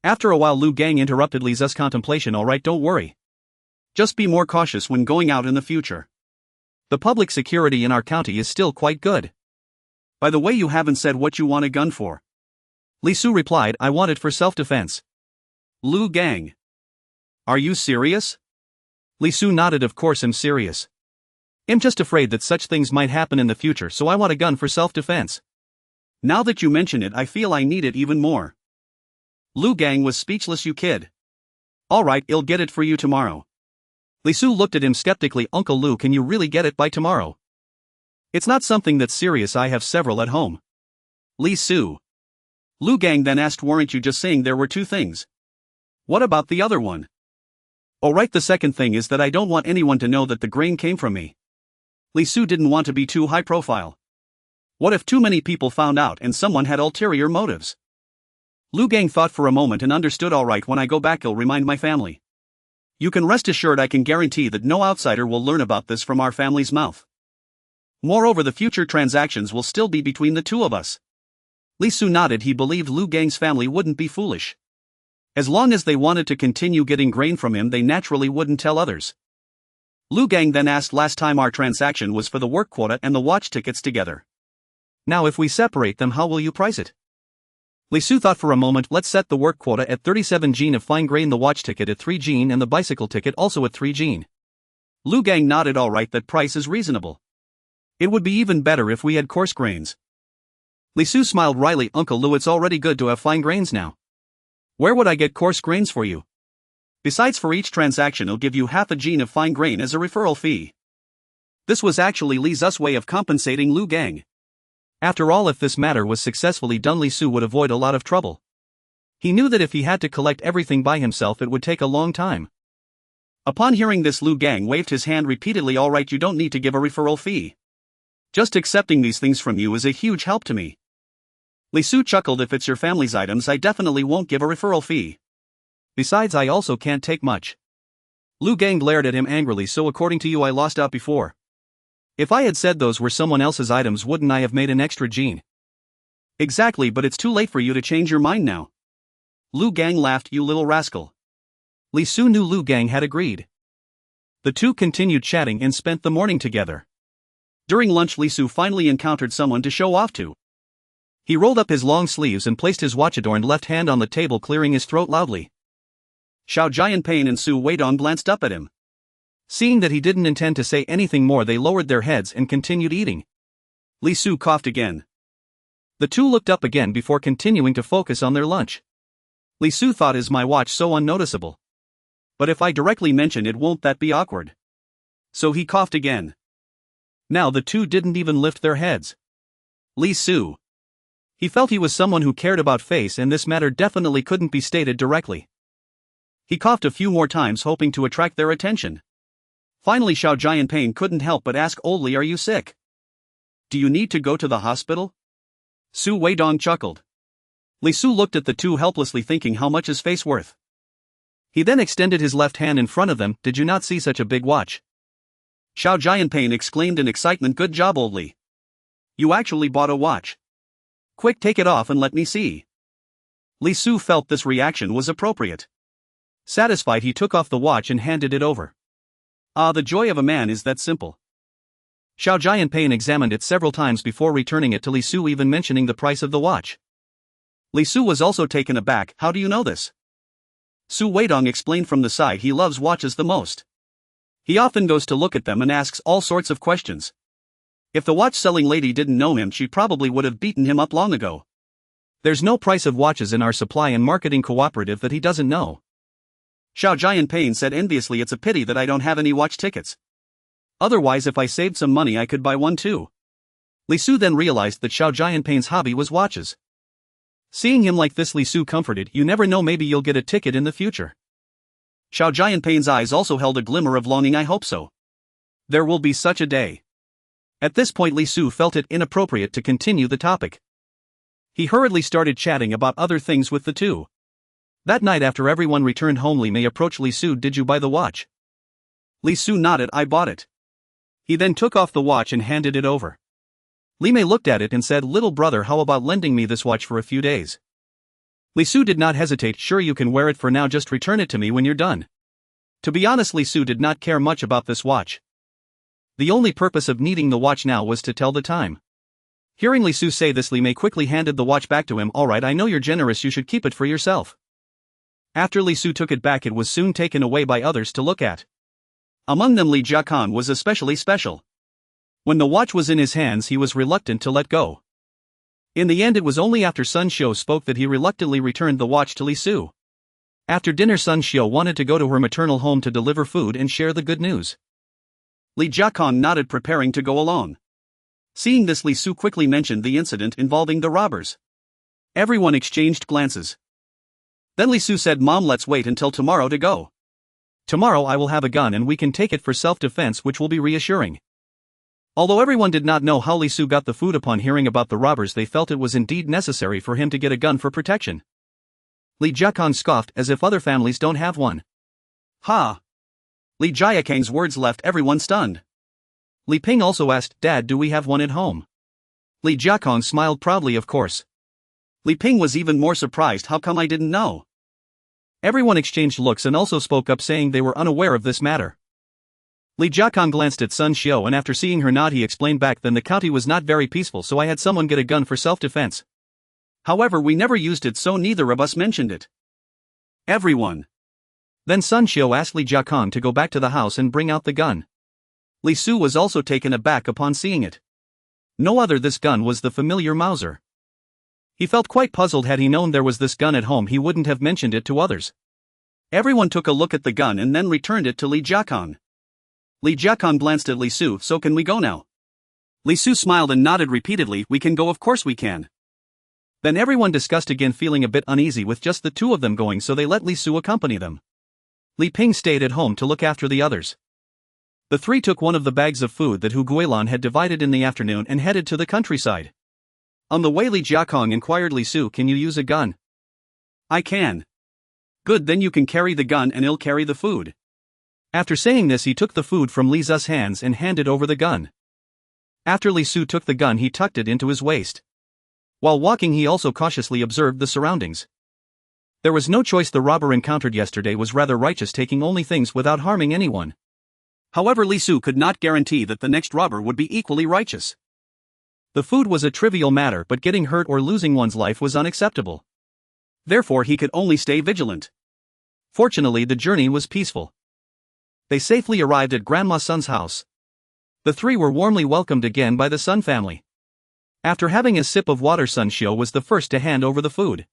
After a while, Lu Gang interrupted Li Su's contemplation. Alright, don't worry. Just be more cautious when going out in the future. The public security in our county is still quite good. By the way, you haven't said what you want a gun for. Li Su replied, I want it for self-defense. Lu Gang. Are you serious? Li Su nodded. Of course I'm serious. I'm just afraid that such things might happen in the future, so I want a gun for self-defense. Now that you mention it, I feel I need it even more. Lu Gang was speechless. You kid. Alright, I'll get it for you tomorrow. Li Su looked at him skeptically. Uncle Lu, can you really get it by tomorrow? It's not something that's serious, I have several at home. Li Su. Lu Gang then asked, weren't you just saying there were two things? What about the other one? Oh right, the second thing is that I don't want anyone to know that the grain came from me. Li Su didn't want to be too high profile. What if too many people found out and someone had ulterior motives? Lu Gang thought for a moment and understood. Alright, when I go back I'll remind my family. You can rest assured I can guarantee that no outsider will learn about this from our family's mouth. Moreover, the future transactions will still be between the two of us. Li Su nodded. He believed Lu Gang's family wouldn't be foolish. As long as they wanted to continue getting grain from him, they naturally wouldn't tell others. Lu Gang then asked, last time our transaction was for the work quota and the watch tickets together. Now if we separate them, how will you price it? Li Su thought for a moment. Let's set the work quota at 37 jin of fine grain, the watch ticket at 3 jin and the bicycle ticket also at 3 jin. Lu Gang nodded. Alright, that price is reasonable. It would be even better if we had coarse grains. Li Su smiled wryly. Uncle Lu, it's already good to have fine grains now. Where would I get coarse grains for you? Besides, for each transaction I'll give you half a jin of fine grain as a referral fee. This was actually Li Su's way of compensating Lu Gang. After all, if this matter was successfully done, Li Su would avoid a lot of trouble. He knew that if he had to collect everything by himself it would take a long time. Upon hearing this, Lu Gang waved his hand repeatedly. Alright, you don't need to give a referral fee. Just accepting these things from you is a huge help to me. Li Su chuckled. If it's your family's items, I definitely won't give a referral fee. Besides, I also can't take much. Lu Gang glared at him angrily. So according to you I lost out before. If I had said those were someone else's items, wouldn't I have made an extra jin? Exactly, but it's too late for you to change your mind now. Lu Gang laughed. You little rascal. Li Su knew Lu Gang had agreed. The two continued chatting and spent the morning together. During lunch, Li Su finally encountered someone to show off to. He rolled up his long sleeves and placed his watch-adorned left hand on the table, clearing his throat loudly. Xuanhuan and Su Weidong glanced up at him. Seeing that he didn't intend to say anything more, they lowered their heads and continued eating. Li Su coughed again. The two looked up again before continuing to focus on their lunch. Li Su thought, is my watch so unnoticeable? But if I directly mention it, won't that be awkward? So he coughed again. Now the two didn't even lift their heads. Li Su. He felt he was someone who cared about face, and this matter definitely couldn't be stated directly. He coughed a few more times, hoping to attract their attention. Finally, Xuanhuan couldn't help but ask oldly, are you sick? Do you need to go to the hospital? Su Weidong chuckled. Li Su looked at the two helplessly, thinking, how much is face worth? He then extended his left hand in front of them. Did you not see such a big watch? Xuanhuan exclaimed in excitement. Good job, old Li. You actually bought a watch. Quick, take it off and let me see. Li Su felt this reaction was appropriate. Satisfied, he took off the watch and handed it over. Ah, the joy of a man is that simple. Xuanhuan examined it several times before returning it to Li Su, even mentioning the price of the watch. Li Su was also taken aback. How do you know this? Su Weidong explained from the side. He loves watches the most. He often goes to look at them and asks all sorts of questions. If the watch-selling lady didn't know him, she probably would have beaten him up long ago. There's no price of watches in our supply and marketing cooperative that he doesn't know. Xuanhuan said enviously. It's a pity that I don't have any watch tickets. Otherwise, if I saved some money, I could buy one too. Li Su then realized that Xuanhuan's hobby was watches. Seeing him like this, Li Su comforted. You never know, maybe you'll get a ticket in the future. Xuanhuan's eyes also held a glimmer of longing. I hope so. There will be such a day. At this point, Li Su felt it inappropriate to continue the topic. He hurriedly started chatting about other things with the two. That night, after everyone returned home, Li Mei approached Li Su. Did you buy the watch? Li Su nodded. I bought it. He then took off the watch and handed it over. Li Mei looked at it and said, little brother, how about lending me this watch for a few days? Li Su did not hesitate. Sure, you can wear it for now, just return it to me when you're done. To be honest, Li Su did not care much about this watch. The only purpose of needing the watch now was to tell the time. Hearing Li Su say this, Li Mei quickly handed the watch back to him. Alright, I know you're generous, you should keep it for yourself. After Li Su took it back, it was soon taken away by others to look at. Among them Li Jiakang was especially special. When the watch was in his hands he was reluctant to let go. In the end it was only after Sun Xiu spoke that he reluctantly returned the watch to Li Su. After dinner Sun Xiu wanted to go to her maternal home to deliver food and share the good news. Li Jiakang nodded, preparing to go along. Seeing this, Li Su quickly mentioned the incident involving the robbers. Everyone exchanged glances. Then Li Su said, "Mom, let's wait until tomorrow to go. Tomorrow I will have a gun and we can take it for self-defense, which will be reassuring." Although everyone did not know how Li Su got the food, upon hearing about the robbers they felt it was indeed necessary for him to get a gun for protection. Li Jiakang scoffed, as if other families don't have one. Ha! Li Jiakang's words left everyone stunned. Li Ping also asked, "Dad, do we have one at home?" Li Jiakang smiled proudly, "Of course." Li Ping was even more surprised, "How come I didn't know?" Everyone exchanged looks and also spoke up, saying they were unaware of this matter. Li Jiakang glanced at Sun Xiu and after seeing her nod he explained back, "Then the county was not very peaceful, so I had someone get a gun for self-defense. However, we never used it, so neither of us mentioned it." Everyone. Then Sun Xiu asked Li Jiakang to go back to the house and bring out the gun. Li Su was also taken aback upon seeing it. No other this gun was the familiar Mauser. He felt quite puzzled. Had he known there was this gun at home he wouldn't have mentioned it to others. Everyone took a look at the gun and then returned it to Li Jiakang. Li Jiakang glanced at Li Su. "So can we go now?" Li Su smiled and nodded repeatedly. "We can go, of course we can." Then everyone discussed again, feeling a bit uneasy with just the two of them going, so they let Li Su accompany them. Li Ping stayed at home to look after the others. The three took one of the bags of food that Hu Guilan had divided in the afternoon and headed to the countryside. On the way Li Jiakang inquired Li Su, "Can you use a gun?" "I can." "Good, then you can carry the gun and I'll carry the food." After saying this he took the food from Li Zu's hands and handed over the gun. After Li Su took the gun he tucked it into his waist. While walking he also cautiously observed the surroundings. There was no choice. The robber encountered yesterday was rather righteous, taking only things without harming anyone. However, Li Su could not guarantee that the next robber would be equally righteous. The food was a trivial matter, but getting hurt or losing one's life was unacceptable. Therefore he could only stay vigilant. Fortunately the journey was peaceful. They safely arrived at Grandma Sun's house. The three were warmly welcomed again by the Sun family. After having a sip of water, Sun Xiu was the first to hand over the food.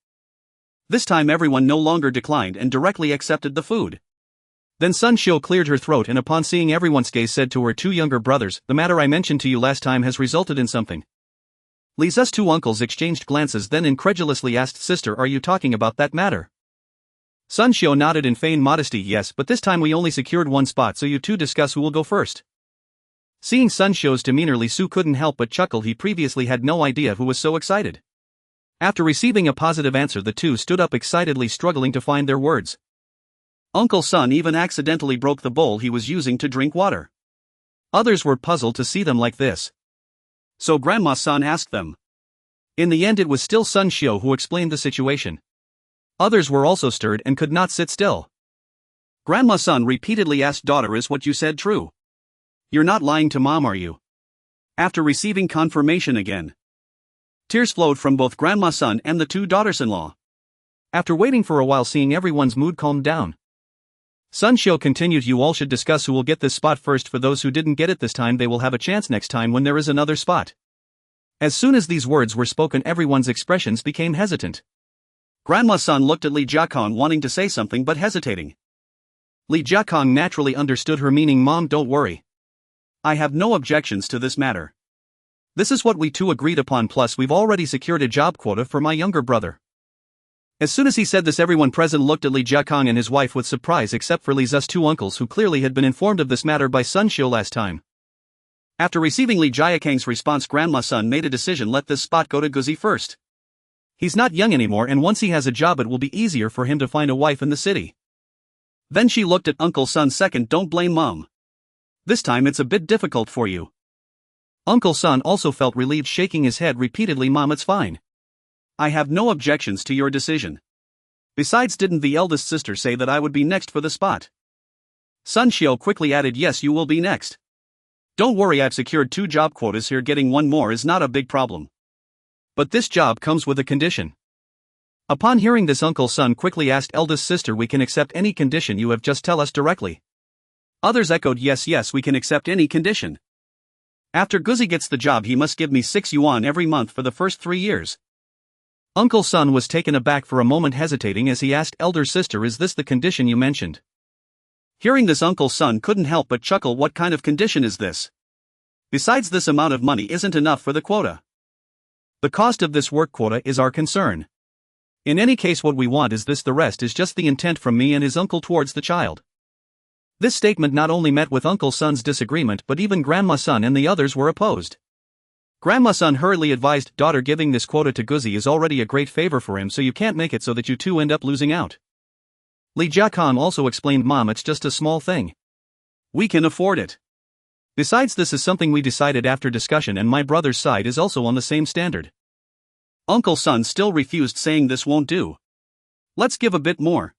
This time everyone no longer declined and directly accepted the food. Then Sun Xiu cleared her throat and upon seeing everyone's gaze said to her two younger brothers, "The matter I mentioned to you last time has resulted in something." Li Zu's two uncles exchanged glances, then incredulously asked, "Sister, are you talking about that matter?" Sun Xiu nodded in feigned modesty, "Yes, but this time we only secured one spot, so you two discuss who will go first." Seeing Sun Xiu's demeanor, Li Su couldn't help but chuckle. He previously had no idea who was so excited. After receiving a positive answer the two stood up excitedly, struggling to find their words. Uncle Sun even accidentally broke the bowl he was using to drink water. Others were puzzled to see them like this. So Grandma Sun asked them. In the end it was still Sun Xiu who explained the situation. Others were also stirred and could not sit still. Grandma Sun repeatedly asked, "Daughter, is what you said true? You're not lying to Mom, are you?" After receiving confirmation again, tears flowed from both Grandma Sun and the two daughters-in-law. After waiting for a while, seeing everyone's mood calmed down, Sun Xiu continued, "You all should discuss who will get this spot first. For those who didn't get it this time, they will have a chance next time when there is another spot." As soon as these words were spoken, everyone's expressions became hesitant. Grandma Sun looked at Li Jiakang, wanting to say something but hesitating. Li Jiakang naturally understood her meaning. "Mom, don't worry. I have no objections to this matter. This is what we two agreed upon, plus we've already secured a job quota for my younger brother." As soon as he said this, everyone present looked at Li Jiakang and his wife with surprise, except for Li Zu's two uncles, who clearly had been informed of this matter by Sun Xiu last time. After receiving Li Jiakang's response, Grandma Sun made a decision: let this spot go to Guzi first. He's not young anymore, and once he has a job it will be easier for him to find a wife in the city. Then she looked at Uncle Sun. "Second, don't blame Mom. This time it's a bit difficult for you." Uncle Sun also felt relieved, shaking his head repeatedly. "Mom, it's fine. I have no objections to your decision. Besides, didn't the eldest sister say that I would be next for the spot?" Sun Xiu quickly added, "Yes, you will be next. Don't worry, I've secured 2 job quotas here. Getting one more is not a big problem. But this job comes with a condition." Upon hearing this, Uncle Sun quickly asked eldest sister, we can accept any condition you have, just tell us directly. Others echoed yes, we can accept any condition. After Guzi gets the job he must give me 6 yuan every month for the first 3 years. Uncle Sun was taken aback for a moment, hesitating as he asked elder sister, is this the condition you mentioned? Hearing this, Uncle Sun couldn't help but chuckle, what kind of condition is this? Besides, this amount of money isn't enough for the quota. The cost of this work quota is our concern. In any case, what we want is this, the rest is just the intent from me and his uncle towards the child. This statement not only met with Uncle Sun's disagreement, but even Grandma Sun and the others were opposed. Grandma Sun hurriedly advised, daughter, giving this quota to Guzi is already a great favor for him, so you can't make it so that you two end up losing out. Li Jiakang also explained, Mom, it's just a small thing. We can afford it. Besides, this is something we decided after discussion and my brother's side is also on the same standard. Uncle Sun still refused, saying this won't do. Let's give a bit more.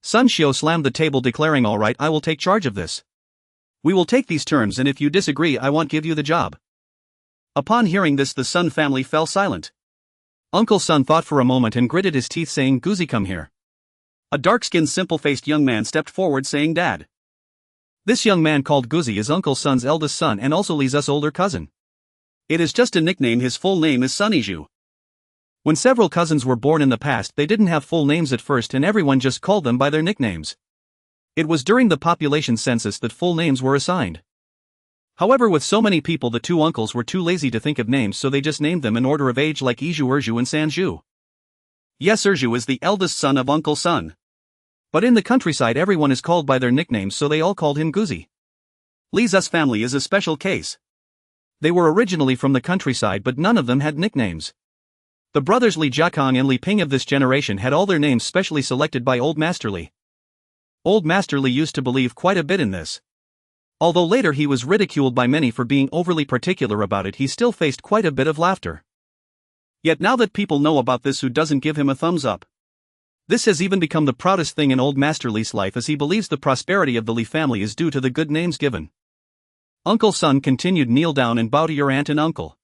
Sun Xiu slammed the table, declaring, all right, I will take charge of this. We will take these terms, and if you disagree I won't give you the job. Upon hearing this, the Sun family fell silent. Uncle Sun thought for a moment and gritted his teeth, saying, Guzi, come here. A dark-skinned, simple-faced young man stepped forward, saying, Dad. This young man called Guzi is Uncle Sun's eldest son and also Li's older cousin. It is just a nickname, his full name is Suniju. When several cousins were born in the past, they didn't have full names at first and everyone just called them by their nicknames. It was during the population census that full names were assigned. However, with so many people, the two uncles were too lazy to think of names, so they just named them in order of age, like Izhu, Erju and Sanju. Yes, Erju is the eldest son of Uncle Sun. But in the countryside everyone is called by their nicknames, so they all called him Guzi. Li's family is a special case. They were originally from the countryside, but none of them had nicknames. The brothers Li Jiakang and Li Ping of this generation had all their names specially selected by Old Master Li. Old Master Li used to believe quite a bit in this. Although later he was ridiculed by many for being overly particular about it, he still faced quite a bit of laughter. Yet now that people know about this, who doesn't give him a thumbs up? This has even become the proudest thing in Old Master Li's life, as he believes the prosperity of the Li family is due to the good names given. Uncle Sun continued, kneel down and bow to your aunt and uncle.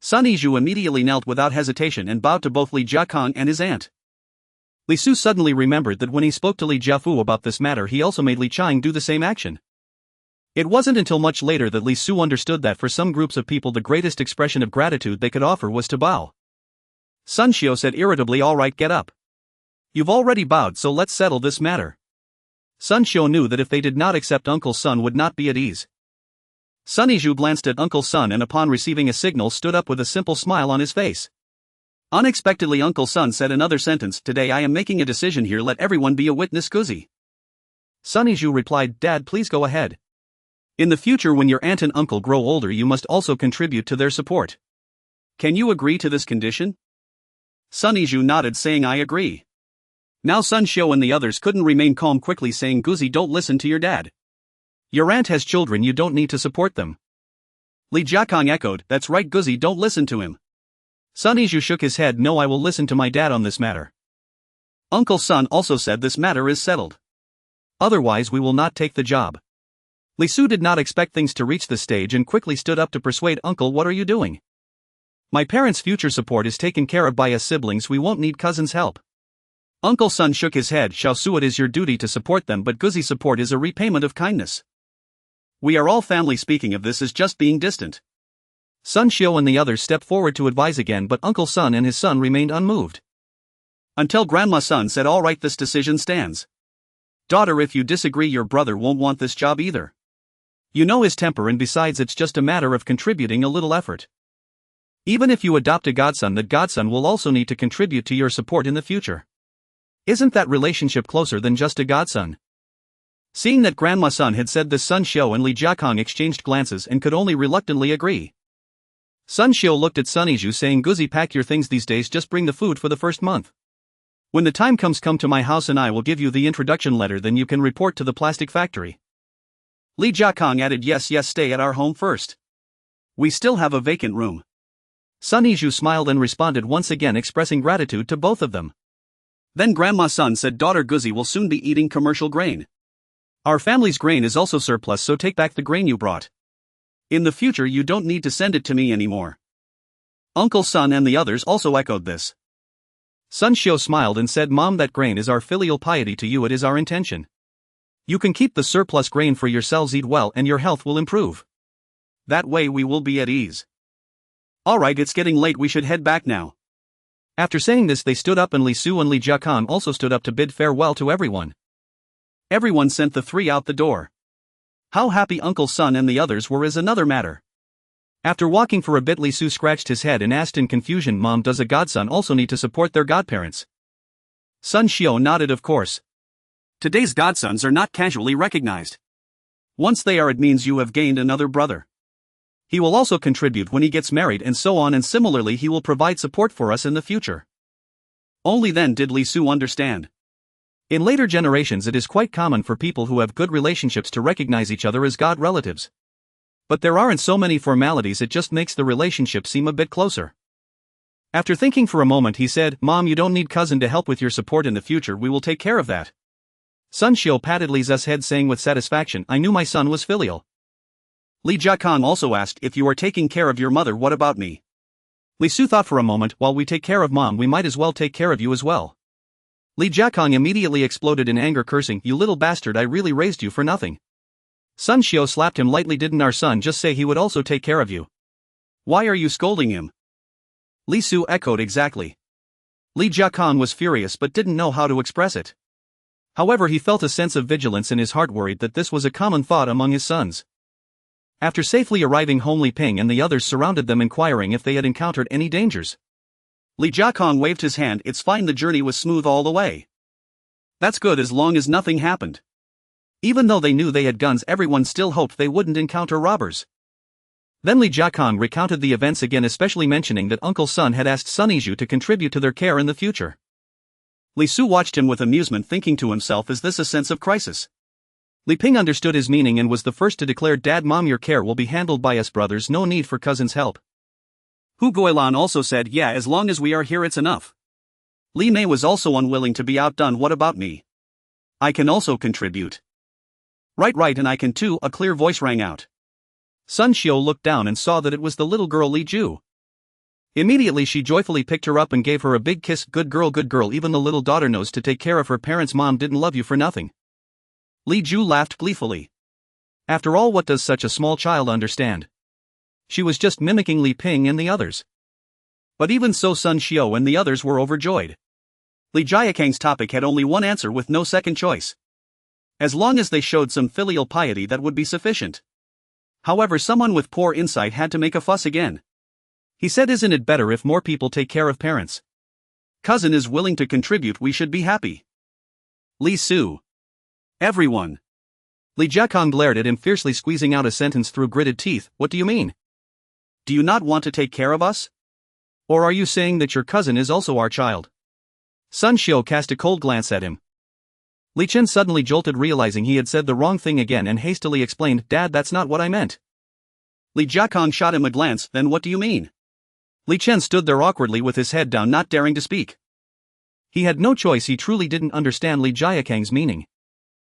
Sun Yizhu immediately knelt without hesitation and bowed to both Li Jiakang and his aunt. Li Su suddenly remembered that when he spoke to Li Jiafu about this matter, he also made Li Chang do the same action. It wasn't until much later that Li Su understood that for some groups of people the greatest expression of gratitude they could offer was to bow. Sun Xiu said irritably, all right, get up. You've already bowed, so let's settle this matter. Sun Xiu knew that if they did not accept, Uncle Sun would not be at ease. Sun Yizhu glanced at Uncle Sun and upon receiving a signal stood up with a simple smile on his face. Unexpectedly, Uncle Sun said another sentence, today I am making a decision here, let everyone be a witness. Guzi. Sun Yizhu replied, Dad, please go ahead. In the future, when your aunt and uncle grow older, you must also contribute to their support. Can you agree to this condition? Sun Yizhu nodded, saying, I agree. Now Sun Xiu and the others couldn't remain calm, quickly saying, Guzi, don't listen to your dad. Your aunt has children, you don't need to support them. Li Jiakang echoed, that's right, Guzi, don't listen to him. Sun Yizhu shook his head, no, I will listen to my dad on this matter. Uncle Sun also said this matter is settled. Otherwise we will not take the job. Li Su did not expect things to reach this stage and quickly stood up to persuade, Uncle, what are you doing? My parents' future support is taken care of by us siblings, we won't need cousins' help. Uncle Sun shook his head, Xiaosu, it is your duty to support them, but Guzi's support is a repayment of kindness. We are all family, speaking of this as just being distant. Sun Xiu and the others stepped forward to advise again, but Uncle Sun and his son remained unmoved. Until Grandma Sun said, all right, this decision stands. Daughter, if you disagree, your brother won't want this job either. You know his temper, and besides it's just a matter of contributing a little effort. Even if you adopt a godson, that godson will also need to contribute to your support in the future. Isn't that relationship closer than just a godson? Seeing that Grandma Sun had said this, Sun Xiu and Li Jiakang exchanged glances and could only reluctantly agree. Sun Xiu looked at Sun Yizhu, saying, Guzi, pack your things these days, just bring the food for the first month. When the time comes, come to my house and I will give you the introduction letter, then you can report to the plastic factory. Li Jiakang added, yes, stay at our home first. We still have a vacant room. Sun Yizhu smiled and responded, once again expressing gratitude to both of them. Then Grandma Sun said, daughter, Guzi will soon be eating commercial grain. Our family's grain is also surplus, so take back the grain you brought. In the future you don't need to send it to me anymore. Uncle Sun and the others also echoed this. Sun Xiu smiled and said, Mom, that grain is our filial piety to you, it is our intention. You can keep the surplus grain for yourselves, eat well and your health will improve. That way we will be at ease. Alright, it's getting late, we should head back now. After saying this they stood up and Li Su and Li Jiakang also stood up to bid farewell to everyone. Everyone sent the three out the door. How happy Uncle Sun and the others were is another matter. After walking for a bit, Li Su scratched his head and asked in confusion, Mom, does a godson also need to support their godparents? Sun Xiu nodded, of course. Today's godsons are not casually recognized. Once they are, it means you have gained another brother. He will also contribute when he gets married and so on, and similarly he will provide support for us in the future. Only then did Li Su understand. In later generations it is quite common for people who have good relationships to recognize each other as god relatives. But there aren't so many formalities, it just makes the relationship seem a bit closer. After thinking for a moment he said, Mom, you don't need cousin to help with your support in the future, we will take care of that. Sun Xiu patted Li Zu's head saying with satisfaction, I knew my son was filial. Li Jiakang also asked, if you are taking care of your mother, what about me? Li Su thought for a moment, while we take care of Mom we might as well take care of you as well. Li Jiakang immediately exploded in anger, cursing, you little bastard, I really raised you for nothing. Sun Xiu slapped him lightly, didn't our son just say he would also take care of you? Why are you scolding him? Li Su echoed, exactly. Li Jiakang was furious but didn't know how to express it. However, he felt a sense of vigilance in his heart, worried that this was a common thought among his sons. After safely arriving home, Li Ping and the others surrounded them, inquiring if they had encountered any dangers. Li Jiakang waved his hand, it's fine, the journey was smooth all the way. That's good as long as nothing happened. Even though they knew they had guns, everyone still hoped they wouldn't encounter robbers. Then Li Jiakang recounted the events again, especially mentioning that Uncle Sun had asked Sun Yizhu to contribute to their care in the future. Li Su watched him with amusement, thinking to himself, is this a sense of crisis? Li Ping understood his meaning and was the first to declare, Dad, Mom, your care will be handled by us brothers, no need for cousin's help. Hu Guilan also said, yeah, as long as we are here it's enough. Li Mei was also unwilling to be outdone, what about me? I can also contribute. Right, and I can too, a clear voice rang out. Sun Xiu looked down and saw that it was the little girl Li Ju. Immediately she joyfully picked her up and gave her a big kiss, good girl, even the little daughter knows to take care of her parents, Mom didn't love you for nothing. Li Ju laughed gleefully. After all, what does such a small child understand? She was just mimicking Li Ping and the others. But even so, Sun Xiu and the others were overjoyed. Li Jiakang's topic had only one answer with no second choice. As long as they showed some filial piety, that would be sufficient. However, someone with poor insight had to make a fuss again. He said, isn't it better if more people take care of parents? Cousin is willing to contribute, we should be happy. Li Su. Everyone. Li Jiakang glared at him fiercely, squeezing out a sentence through gritted teeth, what do you mean? Do you not want to take care of us? Or are you saying that your cousin is also our child? Sun Xiu cast a cold glance at him. Li Chen suddenly jolted, realizing he had said the wrong thing again, and hastily explained, Dad, that's not what I meant. Li Jiakang shot him a glance, then what do you mean? Li Chen stood there awkwardly with his head down, not daring to speak. He had no choice, he truly didn't understand Li Jiakang's meaning.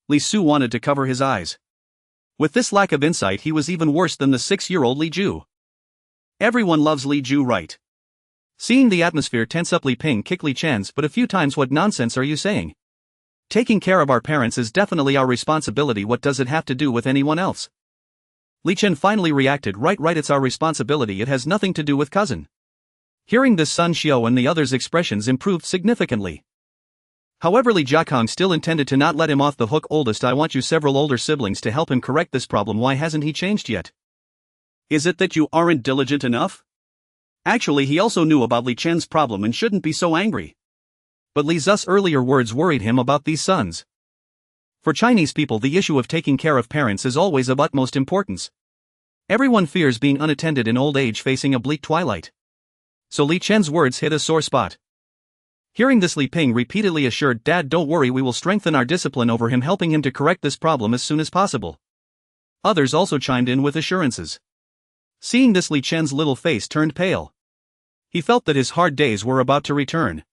Li Su wanted to cover his eyes. With this lack of insight he was even worse than the 6-year-old Li Ju. Everyone loves Li Ju, right? Seeing the atmosphere tense up, Li Ping kicked Li Chen's, but a few times, what nonsense are you saying? Taking care of our parents is definitely our responsibility, what does it have to do with anyone else? Li Chen finally reacted, right, it's our responsibility, it has nothing to do with cousin. Hearing this, Sun Xiu and the others' expressions improved significantly. However, Li Jiakang still intended to not let him off the hook. Oldest, I want you several older siblings to help him correct this problem, why hasn't he changed yet? Is it that you aren't diligent enough? Actually, he also knew about Li Chen's problem and shouldn't be so angry. But Li Zu's earlier words worried him about these sons. For Chinese people, the issue of taking care of parents is always of utmost importance. Everyone fears being unattended in old age, facing a bleak twilight. So Li Chen's words hit a sore spot. Hearing this, Li Ping repeatedly assured, Dad, don't worry, we will strengthen our discipline over him, helping him to correct this problem as soon as possible. Others also chimed in with assurances. Seeing this, Li Chen's little face turned pale. He felt that his hard days were about to return.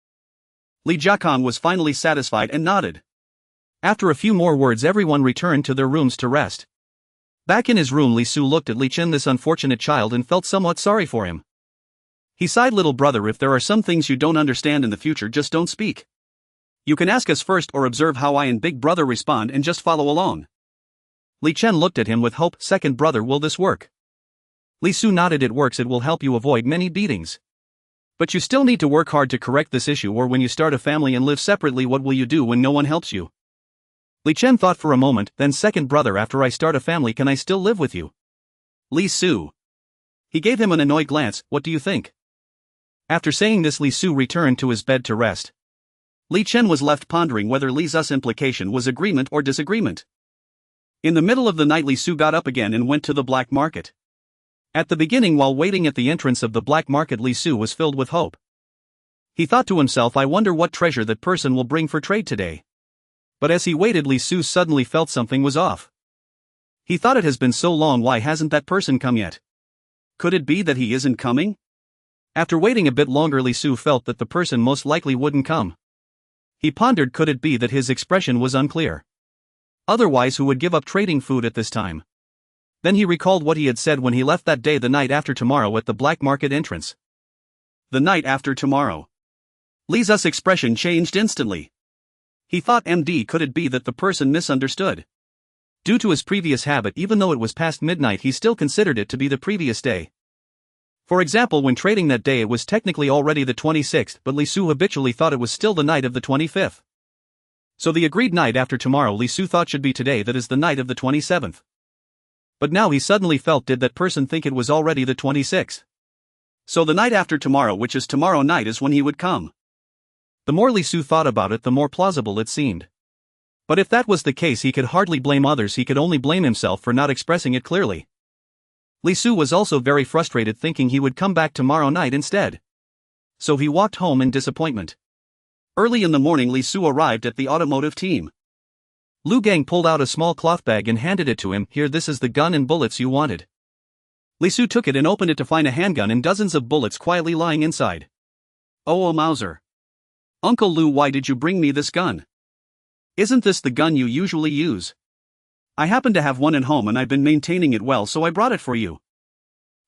Li Jiakang was finally satisfied and nodded. After a few more words, everyone returned to their rooms to rest. Back in his room, Li Su looked at Li Chen, this unfortunate child, and felt somewhat sorry for him. He sighed, little brother, if there are some things you don't understand in the future, just don't speak. You can ask us first or observe how I and big brother respond and just follow along. Li Chen looked at him with hope. Second brother, will this work? Li Su nodded. It works. It will help you avoid many beatings. But you still need to work hard to correct this issue, or when you start a family and live separately, what will you do when no one helps you? Li Chen thought for a moment, then second brother, after I start a family, can I still live with you? Li Su. He gave him an annoyed glance. What do you think? After saying this, Li Su returned to his bed to rest. Li Chen was left pondering whether Li Su's implication was agreement or disagreement. In the middle of the night, Li Su got up again and went to the black market. At the beginning, while waiting at the entrance of the black market, Li Su was filled with hope. He thought to himself, I wonder what treasure that person will bring for trade today. But as he waited, Li Su suddenly felt something was off. He thought, it has been so long, why hasn't that person come yet? Could it be that he isn't coming? After waiting a bit longer, Li Su felt that the person most likely wouldn't come. He pondered, could it be that his expression was unclear? Otherwise, who would give up trading food at this time? Then he recalled what he had said when he left that day, the night after tomorrow, at the black market entrance. The night after tomorrow. Li Su's expression changed instantly. He thought, MD, could it be that the person misunderstood? Due to his previous habit, even though it was past midnight, he still considered it to be the previous day. For example, when trading that day, it was technically already the 26th, but Li Su habitually thought it was still the night of the 25th. So the agreed night after tomorrow, Li Su thought, should be today, that is the night of the 27th. But now he suddenly felt, did that person think it was already the 26th? So the night after tomorrow, which is tomorrow night, is when he would come. The more Li Su thought about it, the more plausible it seemed. But if that was the case, he could hardly blame others, he could only blame himself for not expressing it clearly. Li Su was also very frustrated, thinking he would come back tomorrow night instead. So he walked home in disappointment. Early in the morning, Li Su arrived at the automotive team. Lu Gang pulled out a small cloth bag and handed it to him. Here, this is the gun and bullets you wanted. Li Su took it and opened it to find a handgun and dozens of bullets quietly lying inside. Oh, a Mauser. Uncle Lu, why did you bring me this gun? Isn't this the gun you usually use? I happen to have one at home and I've been maintaining it well, so I brought it for you.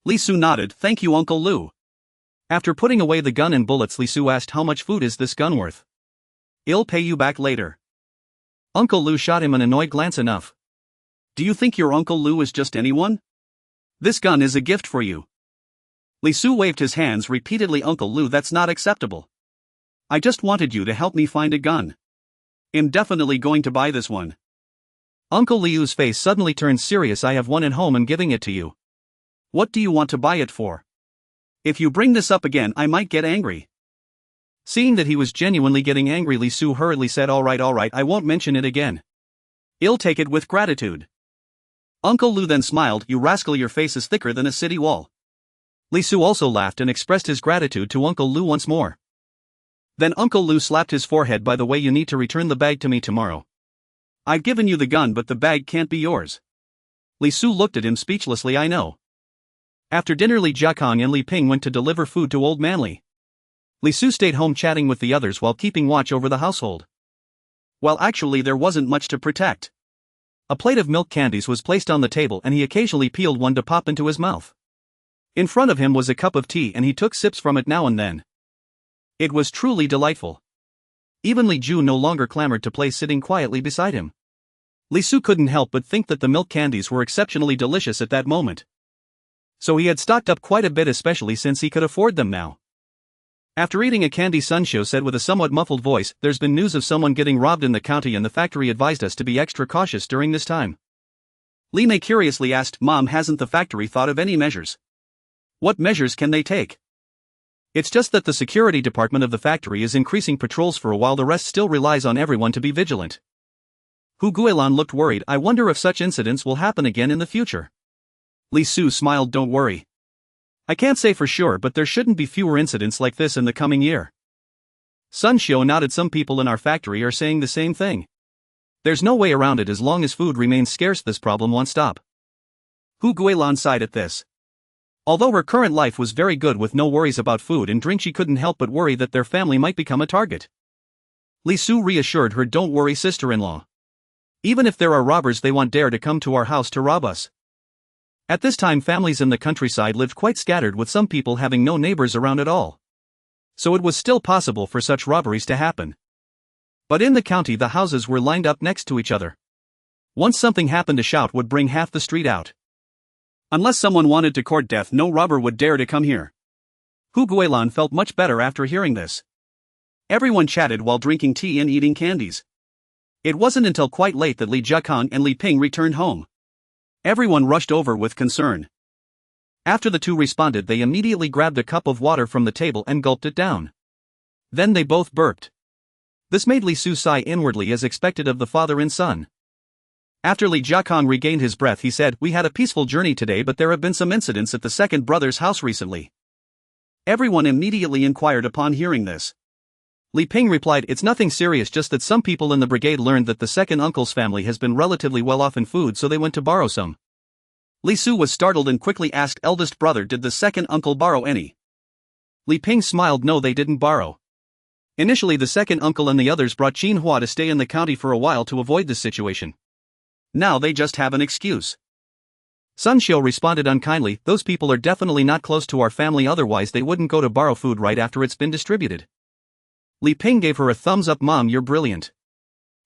Li Su nodded. Thank you, Uncle Lu. After putting away the gun and bullets, Li Su asked, how much food is this gun worth? I'll pay you back later. Uncle Lu shot him an annoyed glance. Enough. Do you think your Uncle Lu is just anyone? This gun is a gift for you. Li Su waved his hands repeatedly. Uncle Lu, that's not acceptable. I just wanted you to help me find a gun. I'm definitely going to buy this one. Uncle Liu's face suddenly turned serious. I have one at home and giving it to you. What do you want to buy it for? If you bring this up again, I might get angry. Seeing that he was genuinely getting angry, Li Su hurriedly said, all right, I won't mention it again. I'll take it with gratitude. Uncle Lu then smiled. You rascal, your face is thicker than a city wall. Li Su also laughed and expressed his gratitude to Uncle Lu once more. Then Uncle Lu slapped his forehead. By the way, you need to return the bag to me tomorrow. I've given you the gun, but the bag can't be yours. Li Su looked at him speechlessly. I know. After dinner, Li Jiakong and Li Ping went to deliver food to Old Man Li. Li Su stayed home chatting with the others while keeping watch over the household. Well, actually, there wasn't much to protect. A plate of milk candies was placed on the table and he occasionally peeled one to pop into his mouth. In front of him was a cup of tea and he took sips from it now and then. It was truly delightful. Even Li Ju no longer clamored to play, sitting quietly beside him. Li Su couldn't help but think that the milk candies were exceptionally delicious at that moment. So he had stocked up quite a bit, especially since he could afford them now. After eating a candy, Sunshio said with a somewhat muffled voice, there's been news of someone getting robbed in the county and the factory advised us to be extra cautious during this time. Li Mei curiously asked, Mom, hasn't the factory thought of any measures? What measures can they take? It's just that the security department of the factory is increasing patrols for a while, the rest still relies on everyone to be vigilant. Hu Guilan looked worried. I wonder if such incidents will happen again in the future. Li Su smiled. Don't worry. I can't say for sure, but there shouldn't be fewer incidents like this in the coming year. Sunshio nodded. Some people in our factory are saying the same thing. There's no way around it. As long as food remains scarce, this problem won't stop. Hu Guilan sighed at this. Although her current life was very good with no worries about food and drink, she couldn't help but worry that their family might become a target. Li Su reassured her, don't worry, sister-in-law. Even if there are robbers, they won't dare to come to our house to rob us. At this time, families in the countryside lived quite scattered, with some people having no neighbors around at all. So it was still possible for such robberies to happen. But in the county, the houses were lined up next to each other. Once something happened, a shout would bring half the street out. Unless someone wanted to court death, no robber would dare to come here. Xuanhuan felt much better after hearing this. Everyone chatted while drinking tea and eating candies. It wasn't until quite late that Li Jiakang and Li Ping returned home. Everyone rushed over with concern. After the two responded, they immediately grabbed a cup of water from the table and gulped it down. Then they both burped. This made Li Su sigh inwardly, as expected of the father and son. After Li Jiakang regained his breath, he said, "We had a peaceful journey today, but there have been some incidents at the second brother's house recently." Everyone immediately inquired upon hearing this. Li Ping replied, "It's nothing serious, just that some people in the brigade learned that the second uncle's family has been relatively well off in food, so they went to borrow some." Li Su was startled and quickly asked, "Eldest brother, did the second uncle borrow any?" Li Ping smiled, "No, they didn't borrow. Initially, the second uncle and the others brought Xuanhuan to stay in the county for a while to avoid this situation. Now they just have an excuse." Sun Xiu responded unkindly, "Those people are definitely not close to our family, otherwise they wouldn't go to borrow food right after it's been distributed." Li Ping gave her a thumbs up. "Mom, you're brilliant."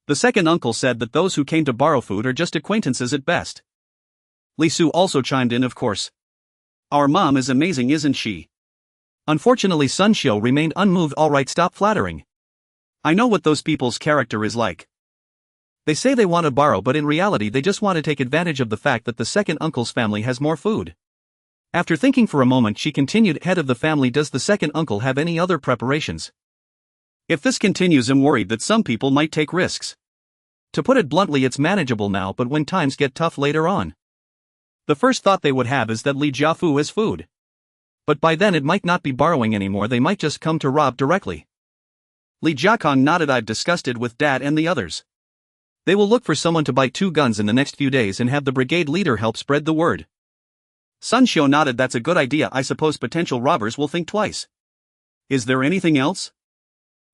The second uncle said that those who came to borrow food are just acquaintances at best. Li Su also chimed in, "Of course. Our mom is amazing, isn't she?" Unfortunately, Sun Xiu remained unmoved. "All right, stop flattering. I know what those people's character is like. They say they want to borrow, but in reality they just want to take advantage of the fact that the second uncle's family has more food." After thinking for a moment, she continued, "Head of the family, does the second uncle have any other preparations? If this continues, I'm worried that some people might take risks. To put it bluntly, it's manageable now, but when times get tough later on, the first thought they would have is that Li Jiafu has food. But by then it might not be borrowing anymore, they might just come to rob directly." Li Jiakang nodded. "I've discussed it with Dad and the others. They will look for someone to buy 2 guns in the next few days and have the brigade leader help spread the word." Sun Xiu nodded. "That's a good idea. I suppose potential robbers will think twice. Is there anything else?"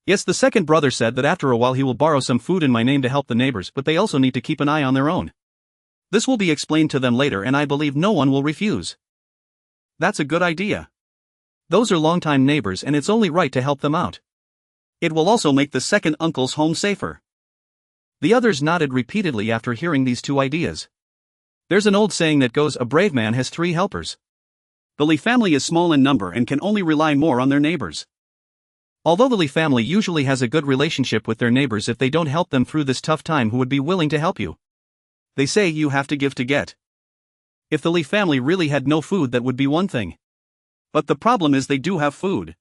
"Yes, the second brother said that after a while he will borrow some food in my name to help the neighbors, but they also need to keep an eye on their own. This will be explained to them later, and I believe no one will refuse." "That's a good idea. Those are longtime neighbors and it's only right to help them out. It will also make the second uncle's home safer." The others nodded repeatedly after hearing these two ideas. There's an old saying that goes, "A brave man has 3 helpers." The Li family is small in number and can only rely more on their neighbors. Although the Li family usually has a good relationship with their neighbors, if they don't help them through this tough time, who would be willing to help you? They say you have to give to get. If the Li family really had no food, that would be one thing. But the problem is they do have food.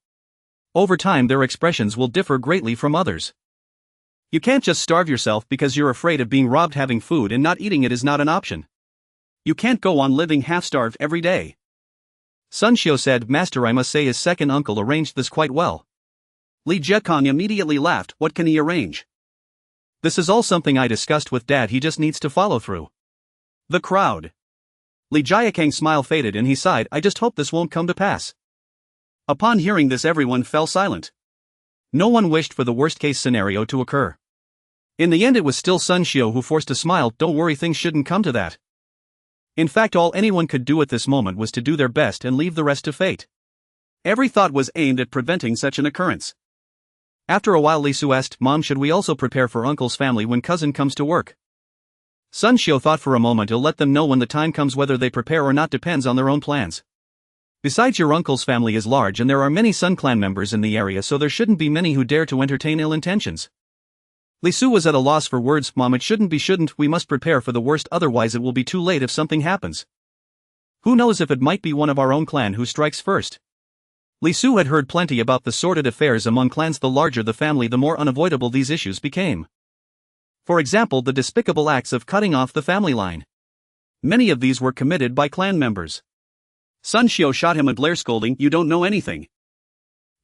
Over time, their expressions will differ greatly from others. You can't just starve yourself because you're afraid of being robbed. Having food and not eating it is not an option. You can't go on living half-starved every day. Sun Xiu said, "Master, I must say his second uncle arranged this quite well." Li Jiakang immediately laughed. "What can he arrange? This is all something I discussed with Dad, he just needs to follow through." The crowd. Li Jiakang's smile faded and he sighed, "I just hope this won't come to pass." Upon hearing this, everyone fell silent. No one wished for the worst-case scenario to occur. In the end, it was still Sun Xiu who forced a smile. "Don't worry, things shouldn't come to that." In fact, all anyone could do at this moment was to do their best and leave the rest to fate. Every thought was aimed at preventing such an occurrence. After a while, Li Su asked, "Mom, should we also prepare for Uncle's family when cousin comes to work?" Sun Xiu thought for a moment. "He'll let them know when the time comes. Whether they prepare or not depends on their own plans. Besides, your uncle's family is large and there are many Sun Clan members in the area, so there shouldn't be many who dare to entertain ill intentions." Li Su was at a loss for words. "Mom, it shouldn't, we must prepare for the worst, otherwise it will be too late if something happens. Who knows if it might be one of our own clan who strikes first." Li Su had heard plenty about the sordid affairs among clans. The larger the family, the more unavoidable these issues became. For example, the despicable acts of cutting off the family line. Many of these were committed by clan members. Sun Xiu shot him a glare, scolding, "You don't know anything.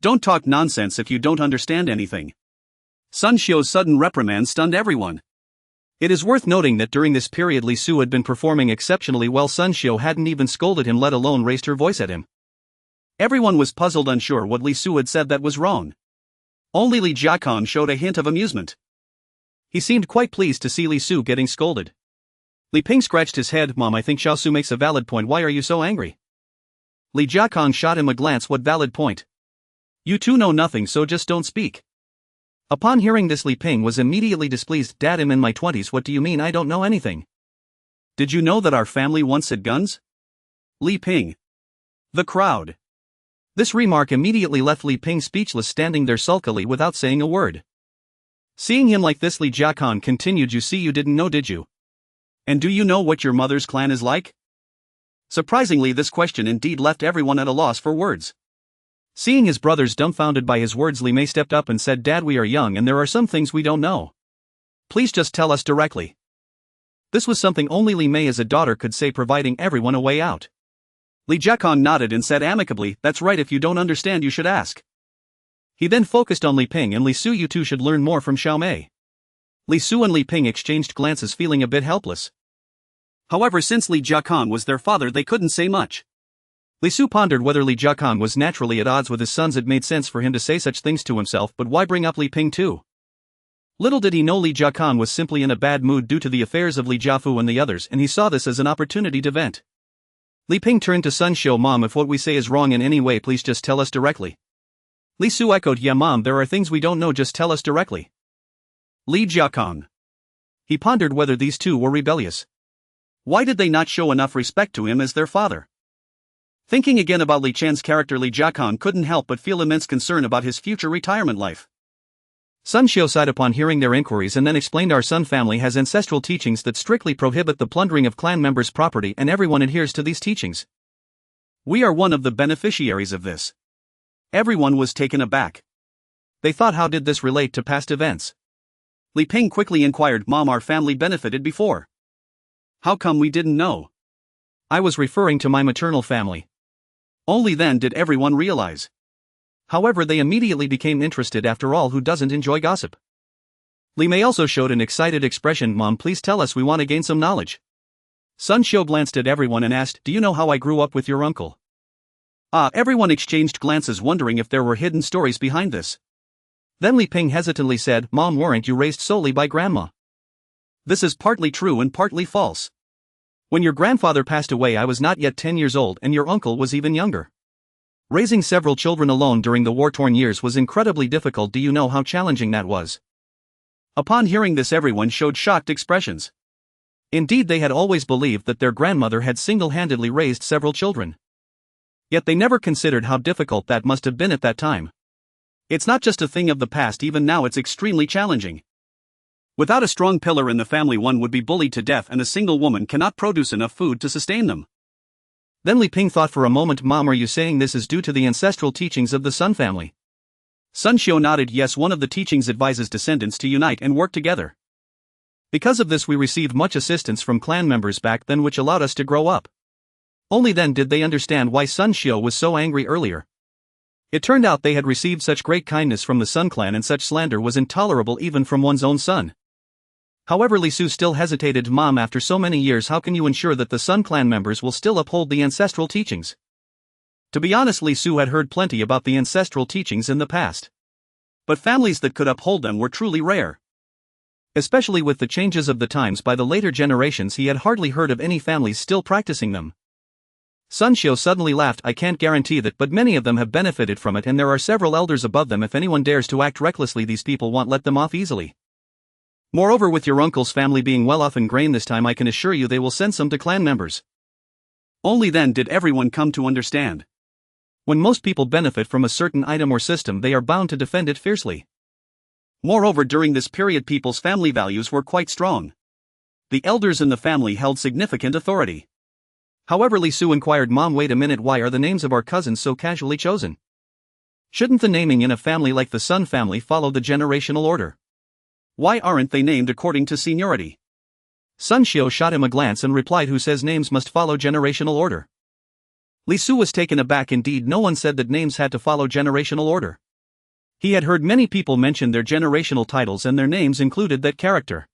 Don't talk nonsense if you don't understand anything." Sun Xiu's sudden reprimand stunned everyone. It is worth noting that during this period Li Su had been performing exceptionally well. Sun Xiu hadn't even scolded him, let alone raised her voice at him. Everyone was puzzled, unsure what Li Su had said that was wrong. Only Li Jiakang showed a hint of amusement. He seemed quite pleased to see Li Su getting scolded. Li Ping scratched his head. Mom, I think Xiaosu makes a valid point. Why are you so angry? Li Jiakong shot him a glance. What valid point? You two know nothing, so just don't speak. Upon hearing this, Li Ping was immediately displeased. Dad, I'm in my 20s. What do you mean I don't know anything? Did you know that our family once had guns? Li Ping. The crowd. This remark immediately left Li Ping speechless, standing there sulkily without saying a word. Seeing him like this, Li Jiakong continued, you see, you didn't know, did you? And do you know what your mother's clan is like? Surprisingly, this question indeed left everyone at a loss for words. Seeing his brothers dumbfounded by his words, Li Mei stepped up and said, Dad, we are young and there are some things we don't know. Please just tell us directly. This was something only Li Mei as a daughter could say, providing everyone a way out. Li Jiakong nodded and said amicably, that's right, if you don't understand you should ask. He then focused on Li Ping and Li Su, you two should learn more from Xiao Mei. Li Su and Li Ping exchanged glances, feeling a bit helpless. However, since Li Jiakong was their father, they couldn't say much. Li Su pondered whether Li Jiakong was naturally at odds with his sons. It made sense for him to say such things to himself, but why bring up Li Ping too? Little did he know Li Jiakong was simply in a bad mood due to the affairs of Li Jiafu and the others, and he saw this as an opportunity to vent. Li Ping turned to Sun Xiu. Mom, if what we say is wrong in any way, please just tell us directly. Li Su echoed, yeah mom, there are things we don't know, just tell us directly. Li Jiakong. He pondered whether these two were rebellious. Why did they not show enough respect to him as their father? Thinking again about Li Chan's character, Li Jiakong couldn't help but feel immense concern about his future retirement life. Sun Xiu sighed upon hearing their inquiries and then explained, our Sun family has ancestral teachings that strictly prohibit the plundering of clan members' property, and everyone adheres to these teachings. We are one of the beneficiaries of this. Everyone was taken aback. They thought, how did this relate to past events? Li Ping quickly inquired, Mom, our family benefited before. How come we didn't know? I was referring to my maternal family. Only then did everyone realize. However, they immediately became interested. After all, who doesn't enjoy gossip? Li Mei also showed an excited expression. Mom, please tell us, we want to gain some knowledge. Sun Xiu glanced at everyone and asked, do you know how I grew up with your uncle? Everyone exchanged glances, wondering if there were hidden stories behind this. Then Li Ping hesitantly said, Mom, weren't you raised solely by grandma? This is partly true and partly false. When your grandfather passed away, I was not yet 10 years old and your uncle was even younger. Raising several children alone during the war-torn years was incredibly difficult. Do you know how challenging that was? Upon hearing this, everyone showed shocked expressions. Indeed, they had always believed that their grandmother had single-handedly raised several children. Yet they never considered how difficult that must have been at that time. It's not just a thing of the past, even now it's extremely challenging. Without a strong pillar in the family, one would be bullied to death, and a single woman cannot produce enough food to sustain them. Then Li Ping thought for a moment. Mom, are you saying this is due to the ancestral teachings of the Sun family? Sun Xiu nodded. Yes, one of the teachings advises descendants to unite and work together. Because of this, we received much assistance from clan members back then, which allowed us to grow up. Only then did they understand why Sun Xiu was so angry earlier. It turned out they had received such great kindness from the Sun clan, and such slander was intolerable even from one's own son. However, Li Su still hesitated. Mom, after so many years, how can you ensure that the Sun clan members will still uphold the ancestral teachings? To be honest, Li Su had heard plenty about the ancestral teachings in the past. But families that could uphold them were truly rare. Especially with the changes of the times by the later generations, he had hardly heard of any families still practicing them. Sun Xiu suddenly laughed. I can't guarantee that, but many of them have benefited from it, and there are several elders above them. If anyone dares to act recklessly, these people won't let them off easily. Moreover, with your uncle's family being well off in grain this time, I can assure you they will send some to clan members. Only then did everyone come to understand. When most people benefit from a certain item or system, they are bound to defend it fiercely. Moreover, during this period, people's family values were quite strong. The elders in the family held significant authority. However, Li Su inquired, Mom, wait a minute, why are the names of our cousins so casually chosen? Shouldn't the naming in a family like the Sun family follow the generational order? Why aren't they named according to seniority? Sun Xiu shot him a glance and replied, who says names must follow generational order? Li Su was taken aback. Indeed, no one said that names had to follow generational order. He had heard many people mention their generational titles, and their names included that character.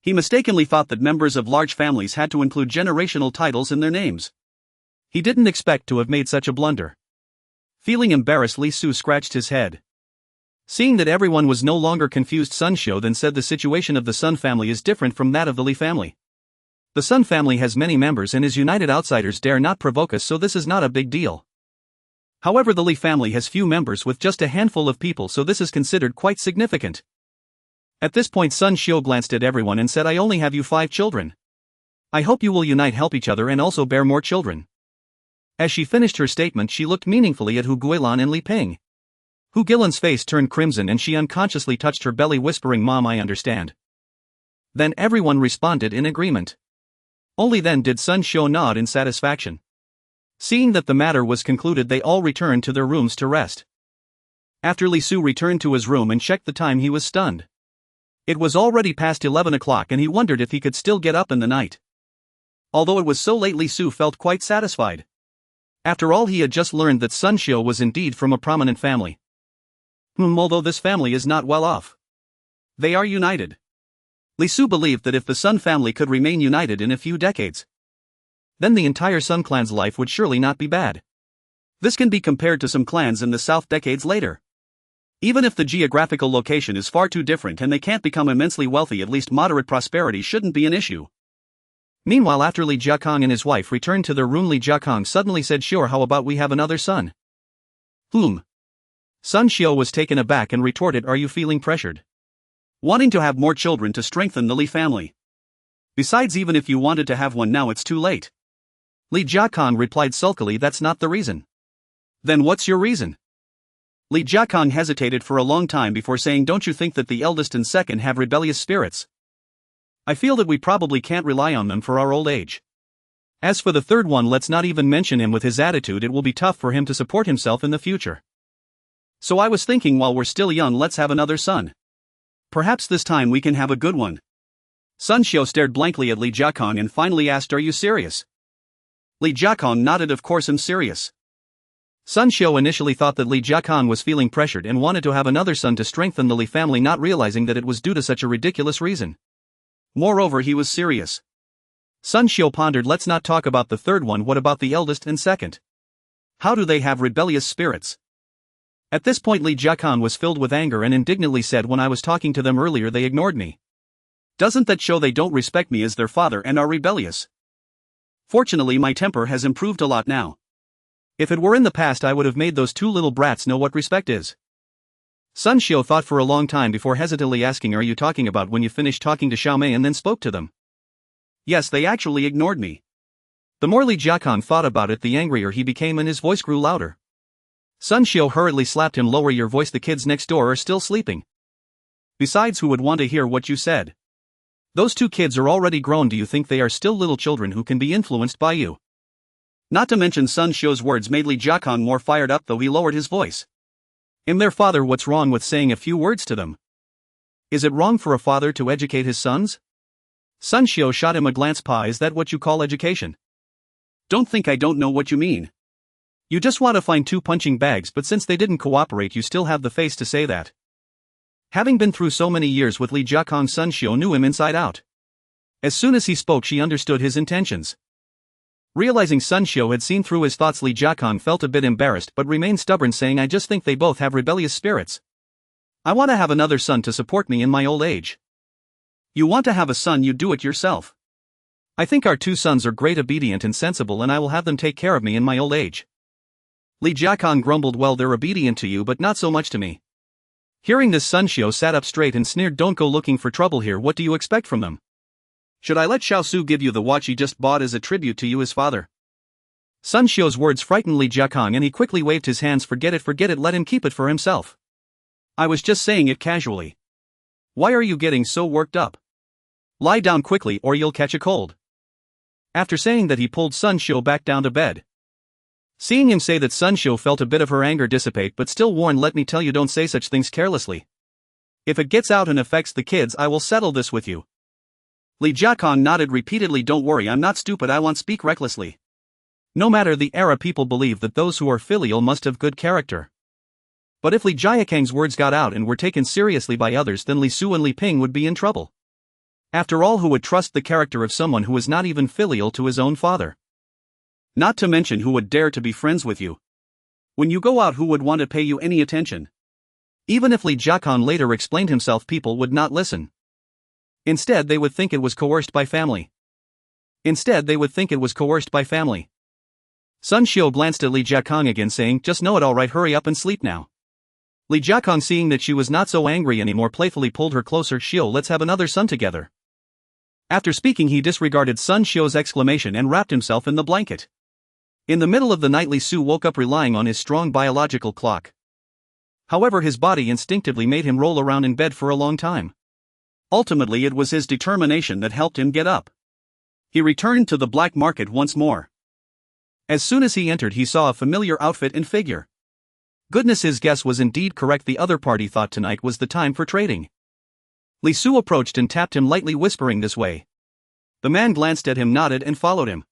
He mistakenly thought that members of large families had to include generational titles in their names. He didn't expect to have made such a blunder. Feeling embarrassed, Li Su scratched his head. Seeing that everyone was no longer confused, Sun Xiu then said, the situation of the Sun family is different from that of the Li family. The Sun family has many members and is united. Outsiders dare not provoke us, so this is not a big deal. However, the Li family has few members with just a handful of people, so this is considered quite significant. At this point Sun Xiu glanced at everyone and said, I only have you 5 children. I hope you will unite, help each other and also bear more children. As she finished her statement she looked meaningfully at Hu Guilan and Li Ping. Hu Guilan's face turned crimson and she unconsciously touched her belly, whispering, Mom, I understand. Then everyone responded in agreement. Only then did Sun Xiu nod in satisfaction. Seeing that the matter was concluded, they all returned to their rooms to rest. After Li Su returned to his room and checked the time, he was stunned. It was already past 11 o'clock and he wondered if he could still get up in the night. Although it was so late, Li Su felt quite satisfied. After all, he had just learned that Sun Xiu was indeed from a prominent family. Although this family is not well off. They are united. Li Su believed that if the Sun family could remain united in a few decades, then the entire Sun clan's life would surely not be bad. This can be compared to some clans in the south decades later. Even if the geographical location is far too different and they can't become immensely wealthy, at least moderate prosperity shouldn't be an issue. Meanwhile, after Li Jiakong and his wife returned to their room, Li Jiakong suddenly said, Sure, how about we have another son? Sun Xiu was taken aback and retorted, Are you feeling pressured? Wanting to have more children to strengthen the Li family. Besides, even if you wanted to have one now, it's too late. Li Jiakong replied sulkily, That's not the reason. Then what's your reason? Li Jiakong hesitated for a long time before saying, Don't you think that the eldest and second have rebellious spirits? I feel that we probably can't rely on them for our old age. As for the third one, let's not even mention him. With his attitude, it will be tough for him to support himself in the future. So I was thinking, while we're still young, let's have another son. Perhaps this time we can have a good one. Sun Xiu stared blankly at Li Jiakong and finally asked, Are you serious? Li Jiakong nodded, Of course I'm serious. Sun Xiu initially thought that Li Jiakong was feeling pressured and wanted to have another son to strengthen the Li family, not realizing that it was due to such a ridiculous reason. Moreover, he was serious. Sun Xiu pondered, Let's not talk about the third one, what about the eldest and second? How do they have rebellious spirits? At this point Li Jiakong was filled with anger and indignantly said, When I was talking to them earlier they ignored me. Doesn't that show they don't respect me as their father and are rebellious? Fortunately, my temper has improved a lot now. If it were in the past, I would have made those 2 little brats know what respect is. Sun Xiu thought for a long time before hesitantly asking, Are you talking about when you finished talking to Xiaomei and then spoke to them? Yes, they actually ignored me. The more Li Jiakong thought about it, the angrier he became and his voice grew louder. Sun Xiu hurriedly slapped him. Lower your voice, the kids next door are still sleeping. Besides, who would want to hear what you said? Those 2 kids are already grown. Do you think they are still little children who can be influenced by you? Not to mention, Sun Xiu's words made Li Jiakong more fired up, though he lowered his voice. I'm their father, what's wrong with saying a few words to them? Is it wrong for a father to educate his sons? Sun Xiu shot him a glance. Pa, is that what you call education? Don't think I don't know what you mean. You just want to find 2 punching bags, but since they didn't cooperate you still have the face to say that. Having been through so many years with Li Jiakong, Sun Xiu knew him inside out. As soon as he spoke she understood his intentions. Realizing Sun Xiu had seen through his thoughts, Li Jiakong felt a bit embarrassed but remained stubborn, saying, I just think they both have rebellious spirits. I want to have another son to support me in my old age. You want to have a son, you do it yourself. I think our 2 sons are great, obedient and sensible, and I will have them take care of me in my old age. Li Jiakong grumbled, Well, they're obedient to you but not so much to me. Hearing this, Sun Xiu sat up straight and sneered, Don't go looking for trouble here. What do you expect from them? Should I let Xiao Su give you the watch he just bought as a tribute to you, his father? Sun Xiu's words frightened Li Jiakong and he quickly waved his hands. Forget it, let him keep it for himself. I was just saying it casually. Why are you getting so worked up? Lie down quickly or you'll catch a cold. After saying that, he pulled Sun Xiu back down to bed. Seeing him say that, Sun Xiu felt a bit of her anger dissipate but still warned, Let me tell you, don't say such things carelessly. If it gets out and affects the kids, I will settle this with you. Li Jiakong nodded repeatedly. Don't worry, I'm not stupid, I won't speak recklessly. No matter the era, people believe that those who are filial must have good character. But if Li Jiakong's words got out and were taken seriously by others, then Li Su and Li Ping would be in trouble. After all, who would trust the character of someone who is not even filial to his own father? Not to mention, who would dare to be friends with you? When you go out, who would want to pay you any attention? Even if Li Jiakong later explained himself, people would not listen. Instead, they would think it was coerced by family. Instead they would think it was coerced by family. Sun Xiu glanced at Li Jiakong again saying, just know it alright, hurry up and sleep now. Li Jiakong, seeing that she was not so angry anymore, playfully pulled her closer. Xiu, let's have another sun together. After speaking, he disregarded Sun Xiu's exclamation and wrapped himself in the blanket. In the middle of the night, Li Su woke up relying on his strong biological clock. However, his body instinctively made him roll around in bed for a long time. Ultimately, it was his determination that helped him get up. He returned to the black market once more. As soon as he entered, he saw a familiar outfit and figure. Goodness, his guess was indeed correct. The other party thought tonight was the time for trading. Li Su approached and tapped him lightly, whispering, this way. The man glanced at him, nodded, and followed him.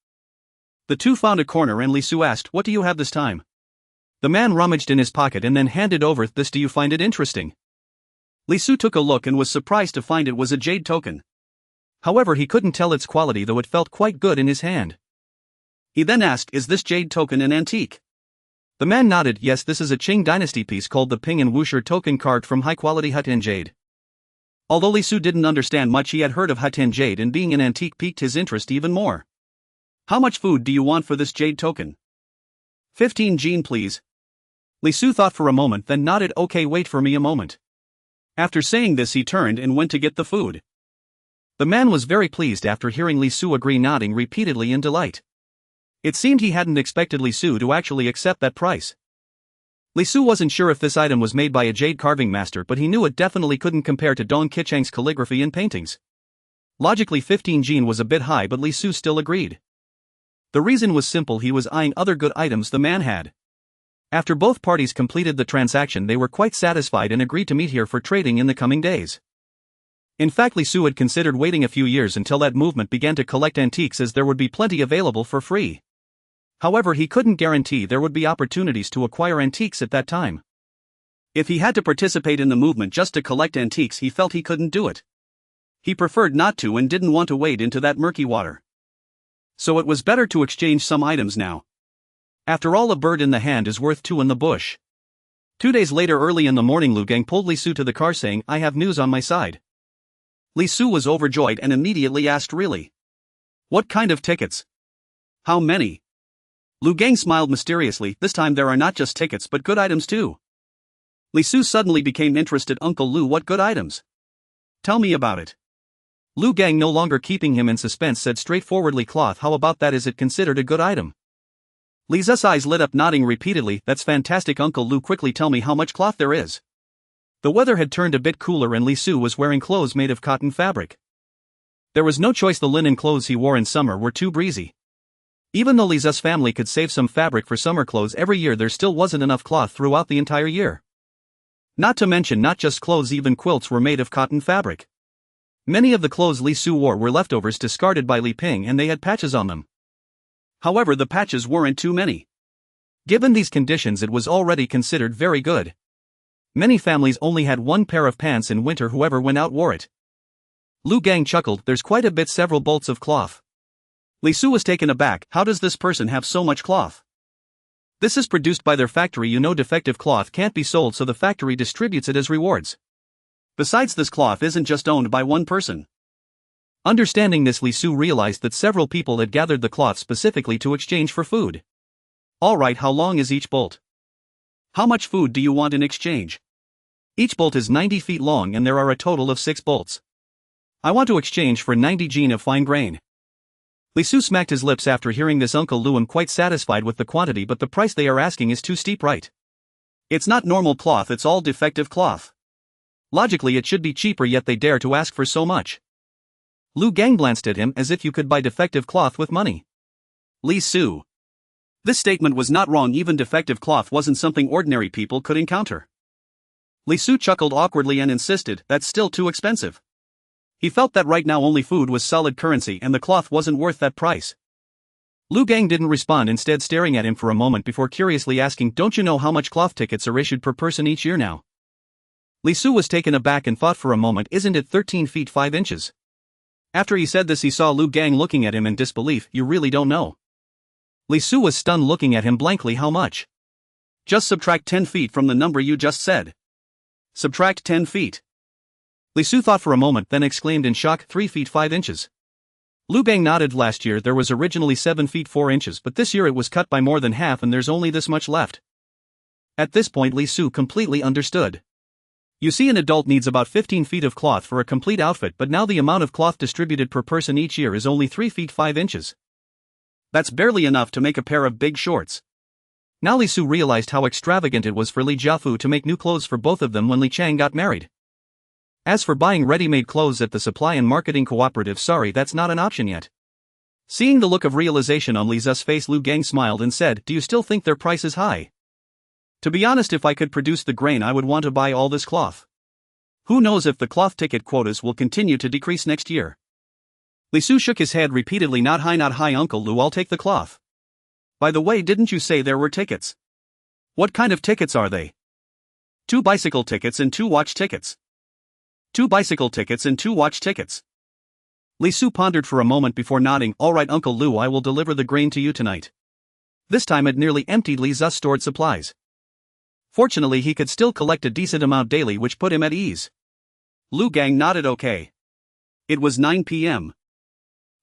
The two found a corner and Li Su asked, what do you have this time? The man rummaged in his pocket and then handed over this. Do you find it interesting? Li Su took a look and was surprised to find it was a jade token. However, he couldn't tell its quality, though it felt quite good in his hand. He then asked, is this jade token an antique? The man nodded, yes, this is a Qing dynasty piece called the Ping and Wuxia token, carved from high-quality Hutin jade. Although Li Su didn't understand much, he had heard of Hutin jade, and being an antique piqued his interest even more. How much food do you want for this jade token? 15 jin, please. Li Su thought for a moment, then nodded. Okay, wait for me a moment. After saying this, he turned and went to get the food. The man was very pleased after hearing Li Su agree, nodding repeatedly in delight. It seemed he hadn't expected Li Su to actually accept that price. Li Su wasn't sure if this item was made by a jade carving master, but he knew it definitely couldn't compare to Dong Qichang's calligraphy and paintings. Logically, 15 jin was a bit high, but Li Su still agreed. The reason was simple, he was eyeing other good items the man had. After both parties completed the transaction, they were quite satisfied and agreed to meet here for trading in the coming days. In fact, Li Su had considered waiting a few years until that movement began to collect antiques, as there would be plenty available for free. However, he couldn't guarantee there would be opportunities to acquire antiques at that time. If he had to participate in the movement just to collect antiques, he felt he couldn't do it. He preferred not to and didn't want to wade into that murky water. So it was better to exchange some items now. After all, a bird in the hand is worth two in the bush. 2 days later, early in the morning, Lu Gang pulled Li Su to the car saying, I have news on my side. Li Su was overjoyed and immediately asked, really? What kind of tickets? How many? Lu Gang smiled mysteriously. This time there are not just tickets but good items too. Li Su suddenly became interested. Uncle Lu, what good items? Tell me about it. Lu Gang, no longer keeping him in suspense, said straightforwardly, cloth. How about that? Is it considered a good item? Li's eyes lit up, nodding repeatedly. That's fantastic, Uncle Lu. Quickly tell me how much cloth there is. The weather had turned a bit cooler and Li Su was wearing clothes made of cotton fabric. There was no choice, the linen clothes he wore in summer were too breezy. Even though Li's family could save some fabric for summer clothes every year, there still wasn't enough cloth throughout the entire year. Not to mention, not just clothes, even quilts were made of cotton fabric. Many of the clothes Li Su wore were leftovers discarded by Li Ping, and they had patches on them. However, the patches weren't too many. Given these conditions, it was already considered very good. Many families only had one pair of pants in winter. Whoever went out wore it. Lu Gang chuckled. There's quite a bit, several bolts of cloth. Li Su was taken aback. How does this person have so much cloth? This is produced by their factory. You know, defective cloth can't be sold, so the factory distributes it as rewards. Besides, this cloth isn't just owned by one person. Understanding this, Li Su realized that several people had gathered the cloth specifically to exchange for food. Alright, how long is each bolt? How much food do you want in exchange? Each bolt is 90 feet long and there are a total of 6 bolts. I want to exchange for 90 jin of fine grain. Li Su smacked his lips after hearing this. Uncle Lu, I'm quite satisfied with the quantity, but the price they are asking is too steep, right? It's not normal cloth, it's all defective cloth. Logically it should be cheaper, yet they dare to ask for so much. Lu Gang glanced at him as if you could buy defective cloth with money. Li Su. This statement was not wrong, even defective cloth wasn't something ordinary people could encounter. Li Su chuckled awkwardly and insisted, that's still too expensive. He felt that right now only food was solid currency and the cloth wasn't worth that price. Lu Gang didn't respond, instead staring at him for a moment before curiously asking, don't you know how much cloth tickets are issued per person each year now? Li Su was taken aback and thought for a moment, isn't it 13 feet 5 inches? After he said this, he saw Lu Gang looking at him in disbelief. You really don't know? Li Su was stunned, looking at him blankly. How much? Just subtract 10 feet from the number you just said. Subtract 10 feet. Li Su thought for a moment, then exclaimed in shock, 3 feet 5 inches. Lu Gang nodded. Last year there was originally 7 feet 4 inches, but this year it was cut by more than half and there's only this much left. At this point Li Su completely understood. You see, an adult needs about 15 feet of cloth for a complete outfit, but now the amount of cloth distributed per person each year is only 3 feet 5 inches. That's barely enough to make a pair of big shorts. Now Li Su realized how extravagant it was for Li Jiafu to make new clothes for both of them when Li Chang got married. As for buying ready-made clothes at the supply and marketing cooperative, sorry, that's not an option yet. Seeing the look of realization on Li Zu's face, Lu Gang smiled and said, do you still think their price is high? To be honest, if I could produce the grain I would want to buy all this cloth. Who knows if the cloth ticket quotas will continue to decrease next year. Li Su shook his head repeatedly. Not high, Uncle Lu, I'll take the cloth. By the way, didn't you say there were tickets? What kind of tickets are they? 2 bicycle tickets and 2 watch tickets. 2 bicycle tickets and 2 watch tickets. Li Su pondered for a moment before nodding. Alright Uncle Lu, I will deliver the grain to you tonight. This time it nearly emptied Li Zu's stored supplies. Fortunately he could still collect a decent amount daily, which put him at ease. Lu Gang nodded okay. It was 9 p.m.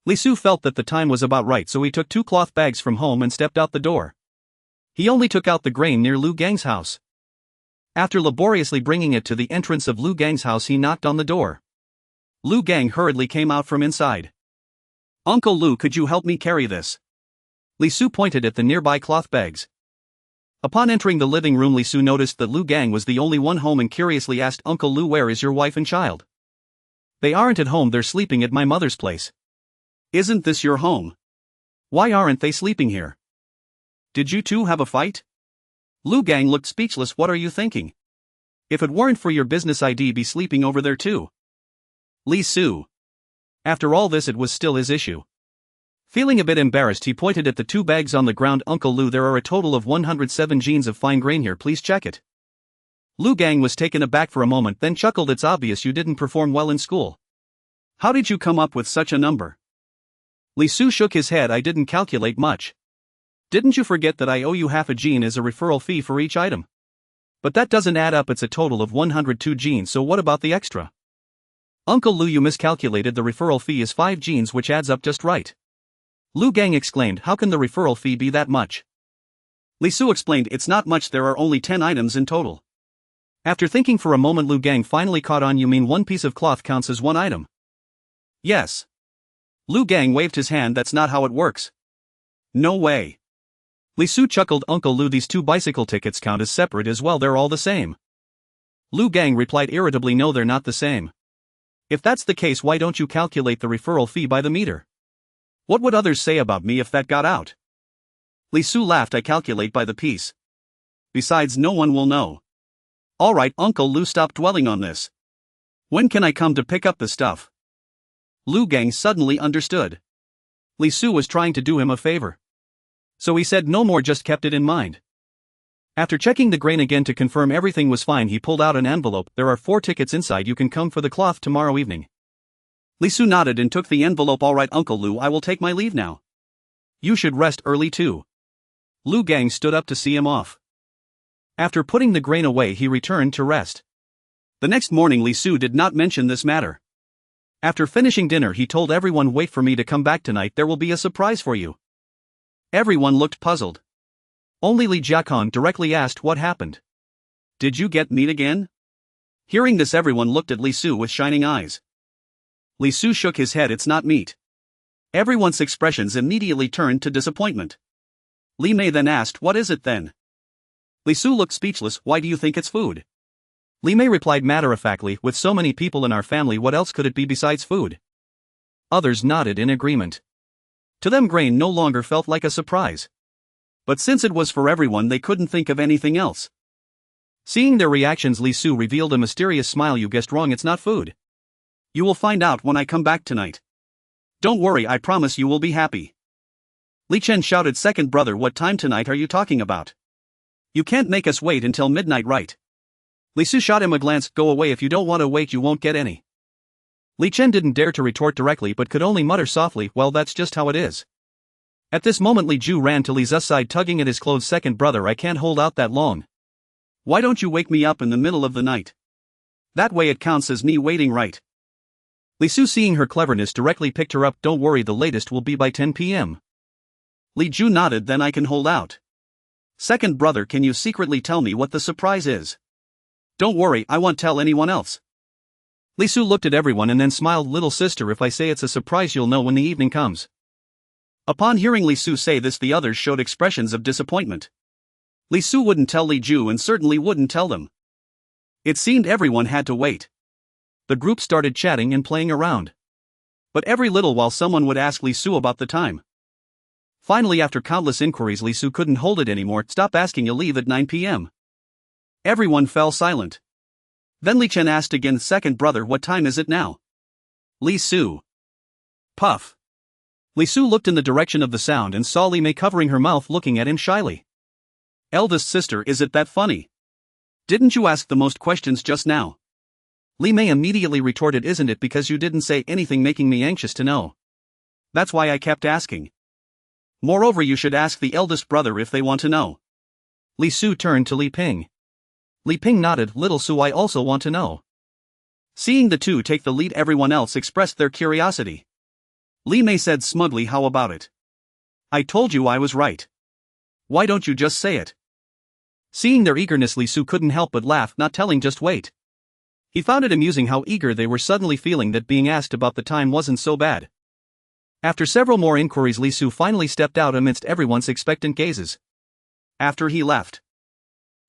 Li Su felt that the time was about right, so he took 2 cloth bags from home and stepped out the door. He only took out the grain near Lu Gang's house. After laboriously bringing it to the entrance of Lu Gang's house, he knocked on the door. Lu Gang hurriedly came out from inside. Uncle Lu, could you help me carry this? Li Su pointed at the nearby cloth bags. Upon entering the living room, Li Su noticed that Lu Gang was the only one home and curiously asked, Uncle Lu, where is your wife and child? They aren't at home, they're sleeping at my mother's place. Isn't this your home? Why aren't they sleeping here? Did you two have a fight? Lu Gang looked speechless. What are you thinking? If it weren't for your business, I'd be sleeping over there too. Li Su. After all this, it was still his issue. Feeling a bit embarrassed, he pointed at the 2 bags on the ground. Uncle Lu, there are a total of 107 jeans of fine grain here, please check it. Lu Gang was taken aback for a moment, then chuckled. It's obvious you didn't perform well in school. How did you come up with such a number? Li Su shook his head. I didn't calculate much. Didn't you forget that I owe you half a jean as a referral fee for each item? But that doesn't add up, it's a total of 102 jeans, so what about the extra? Uncle Lu, you miscalculated, the referral fee is 5 jeans, which adds up just right. Lu Gang exclaimed, how can the referral fee be that much? Li Su explained, it's not much, there are only 10 items in total. After thinking for a moment, Lu Gang finally caught on. You mean 1 piece of cloth counts as 1 item? Yes. Lu Gang waved his hand. That's not how it works. No way. Li Su chuckled. Uncle Lu, these 2 bicycle tickets count as separate as well, they're all the same. Lu Gang replied irritably, no, they're not the same. If that's the case, why don't you calculate the referral fee by the meter? What would others say about me if that got out? Li Su laughed. I calculate by the piece. Besides, no one will know. Alright Uncle Lu, stop dwelling on this. When can I come to pick up the stuff? Lu Gang suddenly understood. Li Su was trying to do him a favor. So he said no more, just kept it in mind. After checking the grain again to confirm everything was fine, he pulled out an envelope. There are 4 tickets inside, you can come for the cloth tomorrow evening. Li Su nodded and took the envelope. Alright Uncle Lu, I will take my leave now. You should rest early too. Lu Gang stood up to see him off. After putting the grain away, he returned to rest. The next morning Li Su did not mention this matter. After finishing dinner, he told everyone, wait for me to come back tonight, there will be a surprise for you. Everyone looked puzzled. Only Li Jiakon directly asked, what happened? Did you get meat again? Hearing this, everyone looked at Li Su with shining eyes. Li Su shook his head. It's not meat. Everyone's expressions immediately turned to disappointment. Li Mei then asked, what is it then? Li Su looked speechless. Why do you think it's food? Li Mei replied matter-of-factly, with so many people in our family, what else could it be besides food? Others nodded in agreement. To them, grain no longer felt like a surprise. But since it was for everyone, they couldn't think of anything else. Seeing their reactions, Li Su revealed a mysterious smile. You guessed wrong, it's not food. You will find out when I come back tonight. Don't worry, I promise you will be happy. Li Chen shouted, second brother, what time tonight are you talking about? You can't make us wait until midnight, right? Li Su shot him a glance. Go away, if you don't want to wait you won't get any. Li Chen didn't dare to retort directly but could only mutter softly, well, that's just how it is. At this moment Li Ju ran to Li Zu's side, tugging at his clothes. Second brother, I can't hold out that long. Why don't you wake me up in the middle of the night? That way it counts as me waiting, right? Li Su, seeing her cleverness, directly picked her up. Don't worry, the latest will be by 10 p.m. Li Ju nodded. Then I can hold out. Second brother, can you secretly tell me what the surprise is? Don't worry, I won't tell anyone else. Li Su looked at everyone and then smiled. Little sister, if I say it's a surprise, you'll know when the evening comes. Upon hearing Li Su say this, the others showed expressions of disappointment. Li Su wouldn't tell Li Ju and certainly wouldn't tell them. It seemed everyone had to wait. The group started chatting and playing around. But every little while someone would ask Li Su about the time. Finally, after countless inquiries, Li Su couldn't hold it anymore. Stop asking, you'll leave at 9 p.m. Everyone fell silent. Then Li Chen asked again, second brother, what time is it now? Li Su. Puff. Li Su looked in the direction of the sound and saw Li Mei covering her mouth, looking at him shyly. Eldest sister, is it that funny? Didn't you ask the most questions just now? Li Mei immediately retorted, isn't it because you didn't say anything making me anxious to know? That's why I kept asking. Moreover, you should ask the eldest brother if they want to know. Li Su turned to Li Ping. Li Ping nodded. Little Su, I also want to know. Seeing the two take the lead, everyone else expressed their curiosity. Li Mei said smugly, how about it? I told you I was right. Why don't you just say it? Seeing their eagerness, Li Su couldn't help but laugh, not telling, just wait. He found it amusing how eager they were, suddenly feeling that being asked about the time wasn't so bad. After several more inquiries, Li Su finally stepped out amidst everyone's expectant gazes. After he left,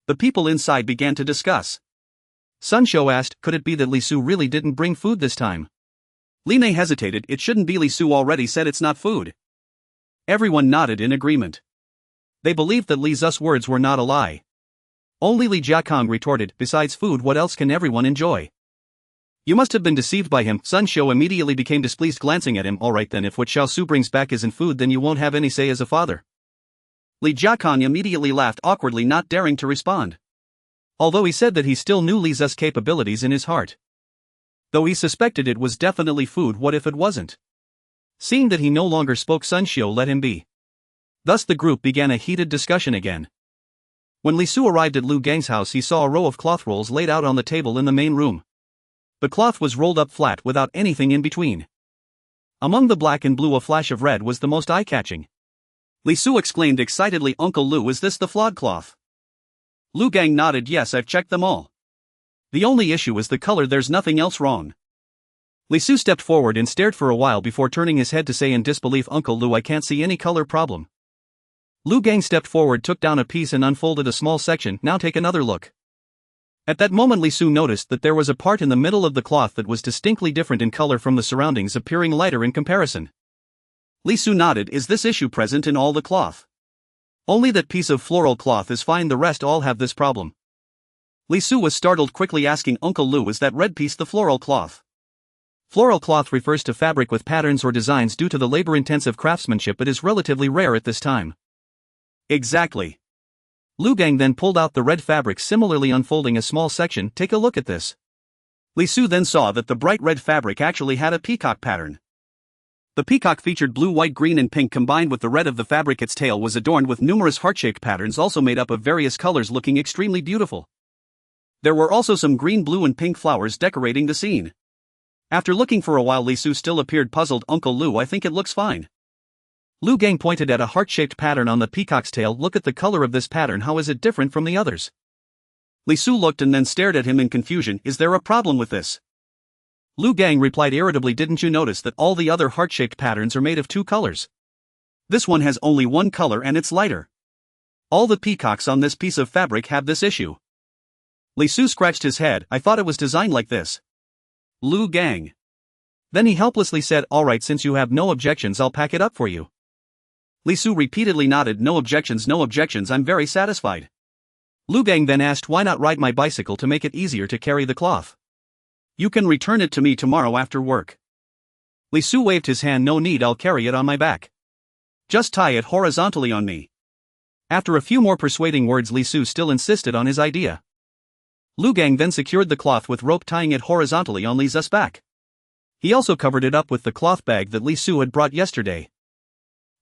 the people inside began to discuss. Sun Shou asked, could it be that Li Su really didn't bring food this time? Li Mei hesitated, it shouldn't be, Li Su already said it's not food. Everyone nodded in agreement. They believed that Li Zu's words were not a lie. Only Li Jiakong retorted, besides food, what else can everyone enjoy? You must have been deceived by him. Sun Shou immediately became displeased, glancing at him. Alright then, if what Xiao Su brings back isn't food, then you won't have any say as a father. Li Jiakong immediately laughed awkwardly, not daring to respond. Although he said that he still knew Li Zu's capabilities in his heart. Though he suspected it was definitely food, what if it wasn't? Seeing that he no longer spoke, Sun Shou let him be. Thus the group began a heated discussion again. When Li Su arrived at Lu Gang's house, he saw a row of cloth rolls laid out on the table in the main room. The cloth was rolled up flat without anything in between. Among the black and blue, a flash of red was the most eye-catching. Li Su exclaimed excitedly, Uncle Lu, is this the flawed cloth? Lu Gang nodded, yes, I've checked them all. The only issue is the color, there's nothing else wrong. Li Su stepped forward and stared for a while before turning his head to say in disbelief, Uncle Lu, I can't see any color problem. Lu Gang stepped forward, took down a piece and unfolded a small section. Now take another look. At that moment, Li Su noticed that there was a part in the middle of the cloth that was distinctly different in color from the surroundings, appearing lighter in comparison. Li Su nodded, is this issue present in all the cloth? Only that piece of floral cloth is fine, the rest all have this problem. Li Su was startled, quickly asking, Uncle Lu, is that red piece the floral cloth? Floral cloth refers to fabric with patterns or designs. Due to the labor-intensive craftsmanship, it is relatively rare at this time. Exactly. Lu Gang then pulled out the red fabric, similarly unfolding a small section. Take a look at this. Li Su then saw that the bright red fabric actually had a peacock pattern. The peacock featured blue, white, green and pink combined with the red of the fabric. Its tail was adorned with numerous heart-shaped patterns, also made up of various colors, looking extremely beautiful. There were also some green, blue and pink flowers decorating the scene. After looking for a while, Li Su still appeared puzzled. Uncle Lu, I think it looks fine. Lu Gang pointed at a heart-shaped pattern on the peacock's tail. Look at the color of this pattern, how is it different from the others? Li Su looked and then stared at him in confusion. Is there a problem with this? Lu Gang replied irritably, didn't you notice that all the other heart-shaped patterns are made of two colors? This one has only one color and it's lighter. All the peacocks on this piece of fabric have this issue. Li Su scratched his head. I thought it was designed like this. Lu Gang. Then he helplessly said, alright, since you have no objections, I'll pack it up for you. Li Su repeatedly nodded, no objections, I'm very satisfied. Lu Gang then asked, why not ride my bicycle to make it easier to carry the cloth? You can return it to me tomorrow after work. Li Su waved his hand, no need, I'll carry it on my back. Just tie it horizontally on me. After a few more persuading words, Li Su still insisted on his idea. Lu Gang then secured the cloth with rope, tying it horizontally on Li Zu's back. He also covered it up with the cloth bag that Li Su had brought yesterday.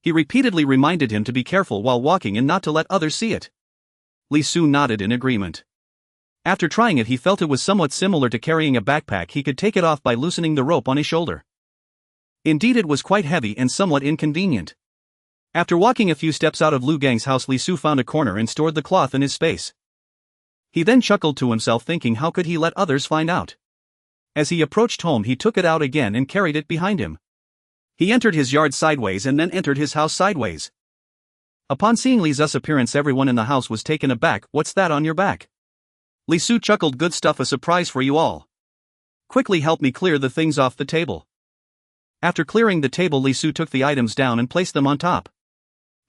He repeatedly reminded him to be careful while walking and not to let others see it. Li Su nodded in agreement. After trying it he felt it was somewhat similar to carrying a backpack. He could take it off by loosening the rope on his shoulder. Indeed it was quite heavy and somewhat inconvenient. After walking a few steps out of Lu Gang's house, Li Su found a corner and stored the cloth in his space. He then chuckled to himself, thinking how could he let others find out. As he approached home he took it out again and carried it behind him. He entered his yard sideways and then entered his house sideways. Upon seeing Li Zu's appearance everyone in the house was taken aback. What's that on your back? Li Su chuckled. Good stuff, a surprise for you all. Quickly help me clear the things off the table. After clearing the table Li Su took the items down and placed them on top.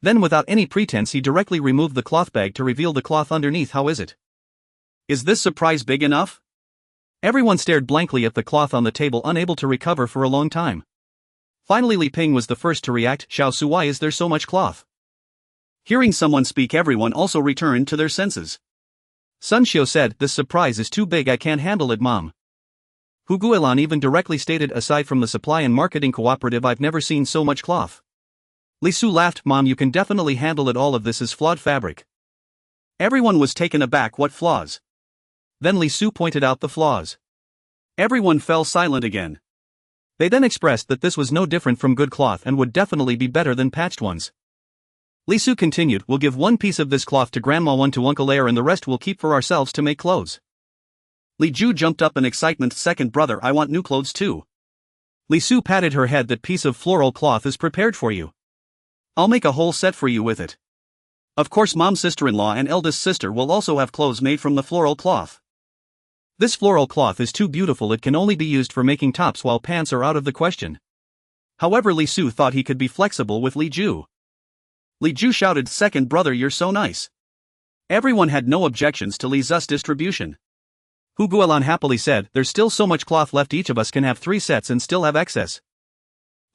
Then without any pretense he directly removed the cloth bag to reveal the cloth underneath. How is it? Is this surprise big enough? Everyone stared blankly at the cloth on the table, unable to recover for a long time. Finally Li Ping was the first to react. Xiao Su, why is there so much cloth? Hearing someone speak everyone also returned to their senses. Sun Xiao said, this surprise is too big, I can't handle it, mom. Hu Guilan even directly stated, aside from the supply and marketing cooperative I've never seen so much cloth. Li Su laughed, mom you can definitely handle it, all of this is flawed fabric. Everyone was taken aback. What flaws? Then Li Su pointed out the flaws. Everyone fell silent again. They then expressed that this was no different from good cloth and would definitely be better than patched ones. Li Su continued, we'll give one piece of this cloth to Grandma, one to Uncle Air, and the rest we'll keep for ourselves to make clothes. Li Ju jumped up in excitement, second brother, I want new clothes too. Li Su patted her head, that piece of floral cloth is prepared for you. I'll make a whole set for you with it. Of course mom's sister-in-law and eldest sister will also have clothes made from the floral cloth. This floral cloth is too beautiful, it can only be used for making tops while pants are out of the question. However, Li Su thought he could be flexible with Li Ju. Li Ju shouted, second brother, you're so nice. Everyone had no objections to Li Zu's distribution. Hu Guilan happily said, there's still so much cloth left, each of us can have 3 sets and still have excess.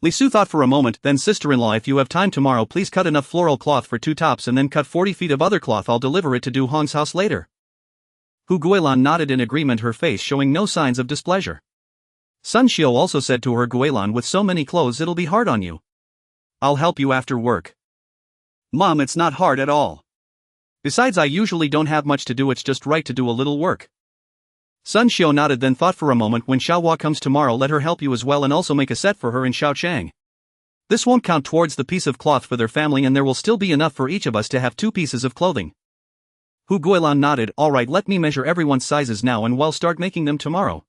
Li Su thought for a moment, then sister-in-law, if you have time tomorrow please cut enough floral cloth for 2 tops and then cut 40 feet of other cloth, I'll deliver it to Du Hong's house later. Hu Guilan nodded in agreement, her face showing no signs of displeasure. Sun Xiao also said to her, Guilan, with so many clothes it'll be hard on you. I'll help you after work. Mom, it's not hard at all. Besides I usually don't have much to do, it's just right to do a little work. Sun Xiao nodded, then thought for a moment, when Xiaohua comes tomorrow let her help you as well and also make a set for her and Xiaochang. This won't count towards the piece of cloth for their family and there will still be enough for each of us to have 2 pieces of clothing. Hu Guilan nodded, alright, let me measure everyone's sizes now and we'll start making them tomorrow.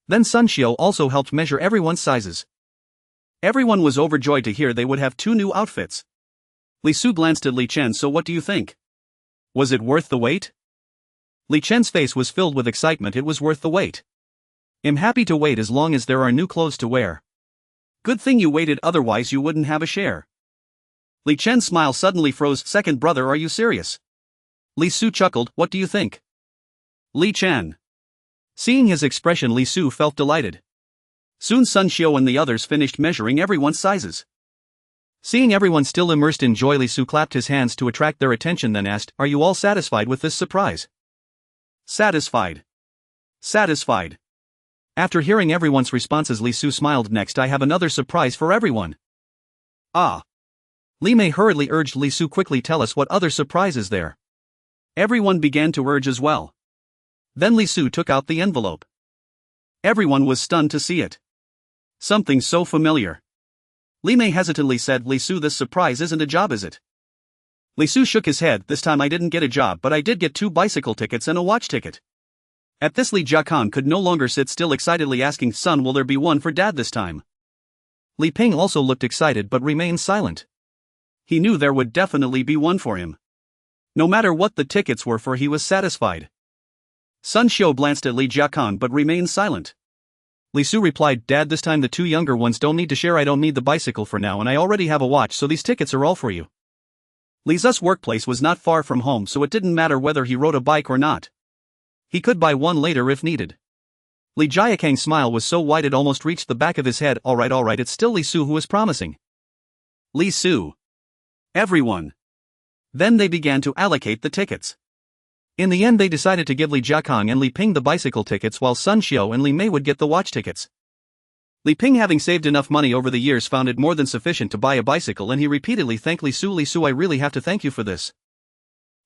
Then Sun Xiao also helped measure everyone's sizes. Everyone was overjoyed to hear they would have 2 new outfits. Li Su glanced at Li Chen, so what do you think? Was it worth the wait? Li Chen's face was filled with excitement, it was worth the wait. I'm happy to wait as long as there are new clothes to wear. Good thing you waited, otherwise you wouldn't have a share. Li Chen's smile suddenly froze, second brother, are you serious? Li Su chuckled, what do you think? Li Chen. Seeing his expression Li Su felt delighted. Soon Sun Xiao and the others finished measuring everyone's sizes. Seeing everyone still immersed in joy, Li Su clapped his hands to attract their attention, then asked, are you all satisfied with this surprise? Satisfied. Satisfied. After hearing everyone's responses Li Su smiled, next I have another surprise for everyone. Ah. Li Mei hurriedly urged Li Su, quickly tell us what other surprise is there. Everyone began to urge as well. Then Li Su took out the envelope. Everyone was stunned to see it. Something so familiar. Li Mei hesitantly said, Li Su, this surprise isn't a job, is it? Li Su shook his head, this time I didn't get a job, but I did get 2 bicycle tickets and a watch ticket. At this Li Jiakang could no longer sit still, excitedly asking, son, will there be one for dad this time? Li Ping also looked excited but remained silent. He knew there would definitely be one for him. No matter what the tickets were for, he was satisfied. Sun Xiao glanced at Li Jiakang but remained silent. Li Su replied, Dad, this time the 2 younger ones don't need to share, I don't need the bicycle for now and I already have a watch, so these tickets are all for you. Li Zu's workplace was not far from home, so it didn't matter whether he rode a bike or not. He could buy one later if needed. Li Jiakang's smile was so wide it almost reached the back of his head. Alright, it's still Li Su who is promising. Li Su. Everyone. Then they began to allocate the tickets. In the end they decided to give Li Jiakang and Li Ping the bicycle tickets while Sun Xiao and Li Mei would get the watch tickets. Li Ping, having saved enough money over the years, found it more than sufficient to buy a bicycle and he repeatedly thanked Li Su. Li Su, I really have to thank you for this.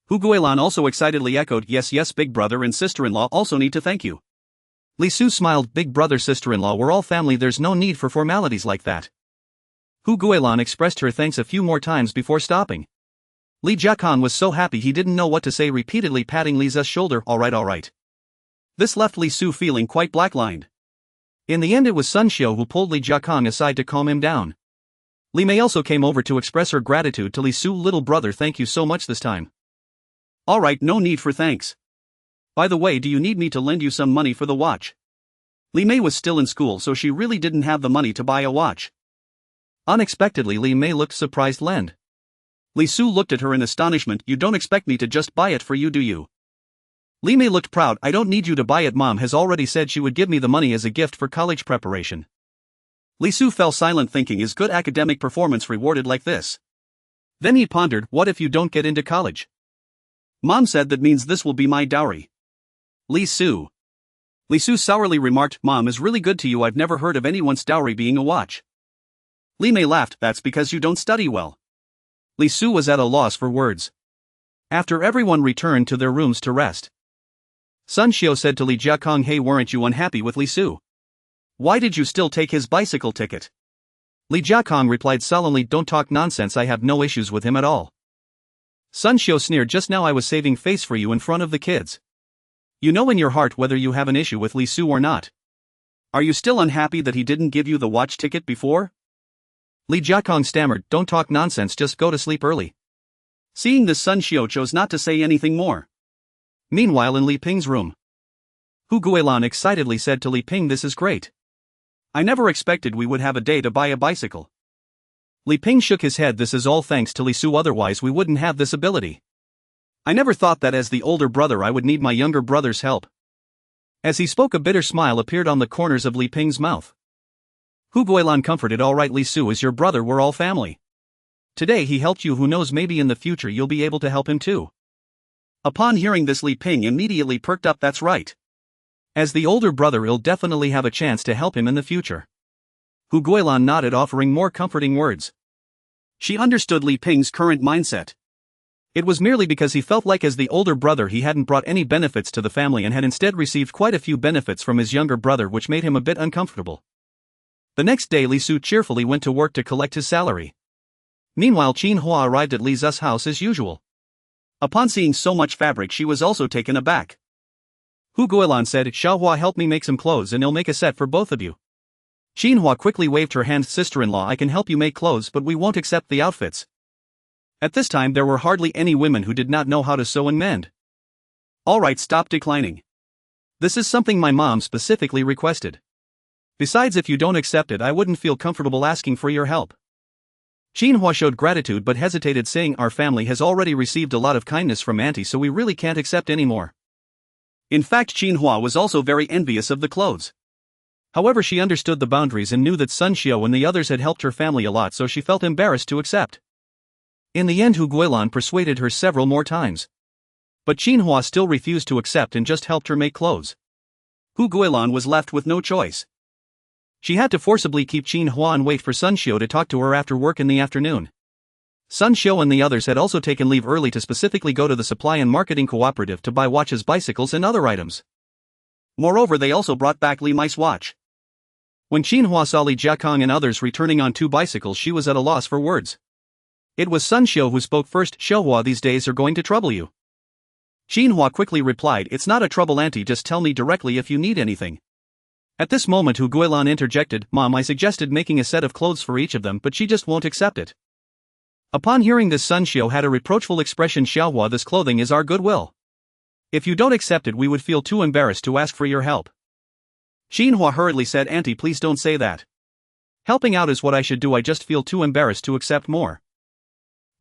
Hu Guilan also excitedly echoed, yes yes, big brother and sister-in-law also need to thank you. Li Su smiled, big brother sister-in-law, we're all family, there's no need for formalities like that. Hu Guilan expressed her thanks a few more times before stopping. Li Jiakong was so happy he didn't know what to say, repeatedly patting Li Zu's shoulder, alright. This left Li Su feeling quite black-lined. In the end it was Sun Xiu who pulled Li Jiakong aside to calm him down. Li Mei also came over to express her gratitude to Li Su, little brother, thank you so much this time. Alright, no need for thanks. By the way, do you need me to lend you some money for the watch? Li Mei was still in school, so she really didn't have the money to buy a watch. Unexpectedly Li Mei looked surprised. Lend? Li Su looked at her in astonishment, you don't expect me to just buy it for you, do you? Li Mei looked proud, I don't need you to buy it, mom has already said she would give me the money as a gift for college preparation. Li Su fell silent, thinking, is good academic performance rewarded like this? Then he pondered, what if you don't get into college? Mom said that means this will be my dowry. Li Su sourly remarked, Mom is really good to you, I've never heard of anyone's dowry being a watch. Li Mei laughed, that's because you don't study well. Li Su was at a loss for words. After everyone returned to their rooms to rest, Sun Xiu said to Li Jiakong, hey, weren't you unhappy with Li Su? Why did you still take his bicycle ticket? Li Jiakong replied sullenly, don't talk nonsense, I have no issues with him at all. Sun Xiu sneered, just now I was saving face for you in front of the kids. You know in your heart whether you have an issue with Li Su or not. Are you still unhappy that he didn't give you the watch ticket before? Li Jiakong stammered, don't talk nonsense, just go to sleep early. Seeing this, Sun Xiu chose not to say anything more. Meanwhile in Li Ping's room, Hu Guilan excitedly said to Li Ping, this is great. I never expected we would have a day to buy a bicycle. Li Ping shook his head, this is all thanks to Li Su, otherwise we wouldn't have this ability. I never thought that as the older brother I would need my younger brother's help. As he spoke, a bitter smile appeared on the corners of Li Ping's mouth. Hu Guilan comforted, alright Li Su is your brother, we're all family. Today he helped you, who knows, maybe in the future you'll be able to help him too. Upon hearing this, Li Ping immediately perked up, that's right. As the older brother he'll definitely have a chance to help him in the future. Hu Guilan nodded, offering more comforting words. She understood Li Ping's current mindset. It was merely because he felt like as the older brother he hadn't brought any benefits to the family and had instead received quite a few benefits from his younger brother, which made him a bit uncomfortable. The next day Li Su cheerfully went to work to collect his salary. Meanwhile Xuanhuan arrived at Li Zu's house as usual. Upon seeing so much fabric she was also taken aback. Hu Guilan said, Xiaohua, help me make some clothes and I'll make a set for both of you. Xuanhuan quickly waved her hand, sister-in-law, I can help you make clothes, but we won't accept the outfits. At this time there were hardly any women who did not know how to sew and mend. Alright, stop declining. This is something my mom specifically requested. Besides, if you don't accept it I wouldn't feel comfortable asking for your help. Xuanhuan showed gratitude but hesitated, saying, our family has already received a lot of kindness from auntie, so we really can't accept any more. In fact, Xuanhuan was also very envious of the clothes. However, she understood the boundaries and knew that Sun Xiu and the others had helped her family a lot, so she felt embarrassed to accept. In the end Hu Guilan persuaded her several more times. But Xuanhuan still refused to accept and just helped her make clothes. Hu Guilan was left with no choice. She had to forcibly keep Xuanhuan and wait for Sun Xiu to talk to her after work in the afternoon. Sun Xiu and the others had also taken leave early to specifically go to the supply and marketing cooperative to buy watches, bicycles and other items. Moreover, they also brought back Li Mei's watch. When Xuanhuan saw Li Jiakong and others returning on 2 bicycles, she was at a loss for words. It was Sun Xiu who spoke first. Xiaohua, these days are going to trouble you. Xuanhuan quickly replied, it's not a trouble auntie, just tell me directly if you need anything. At this moment Hu Guilan interjected, Mom, I suggested making a set of clothes for each of them, but she just won't accept it. Upon hearing this, Sun Xiu had a reproachful expression, Xiaohua, this clothing is our goodwill. If you don't accept it we would feel too embarrassed to ask for your help. Xuanhuan hurriedly said, auntie, please don't say that. Helping out is what I should do, I just feel too embarrassed to accept more.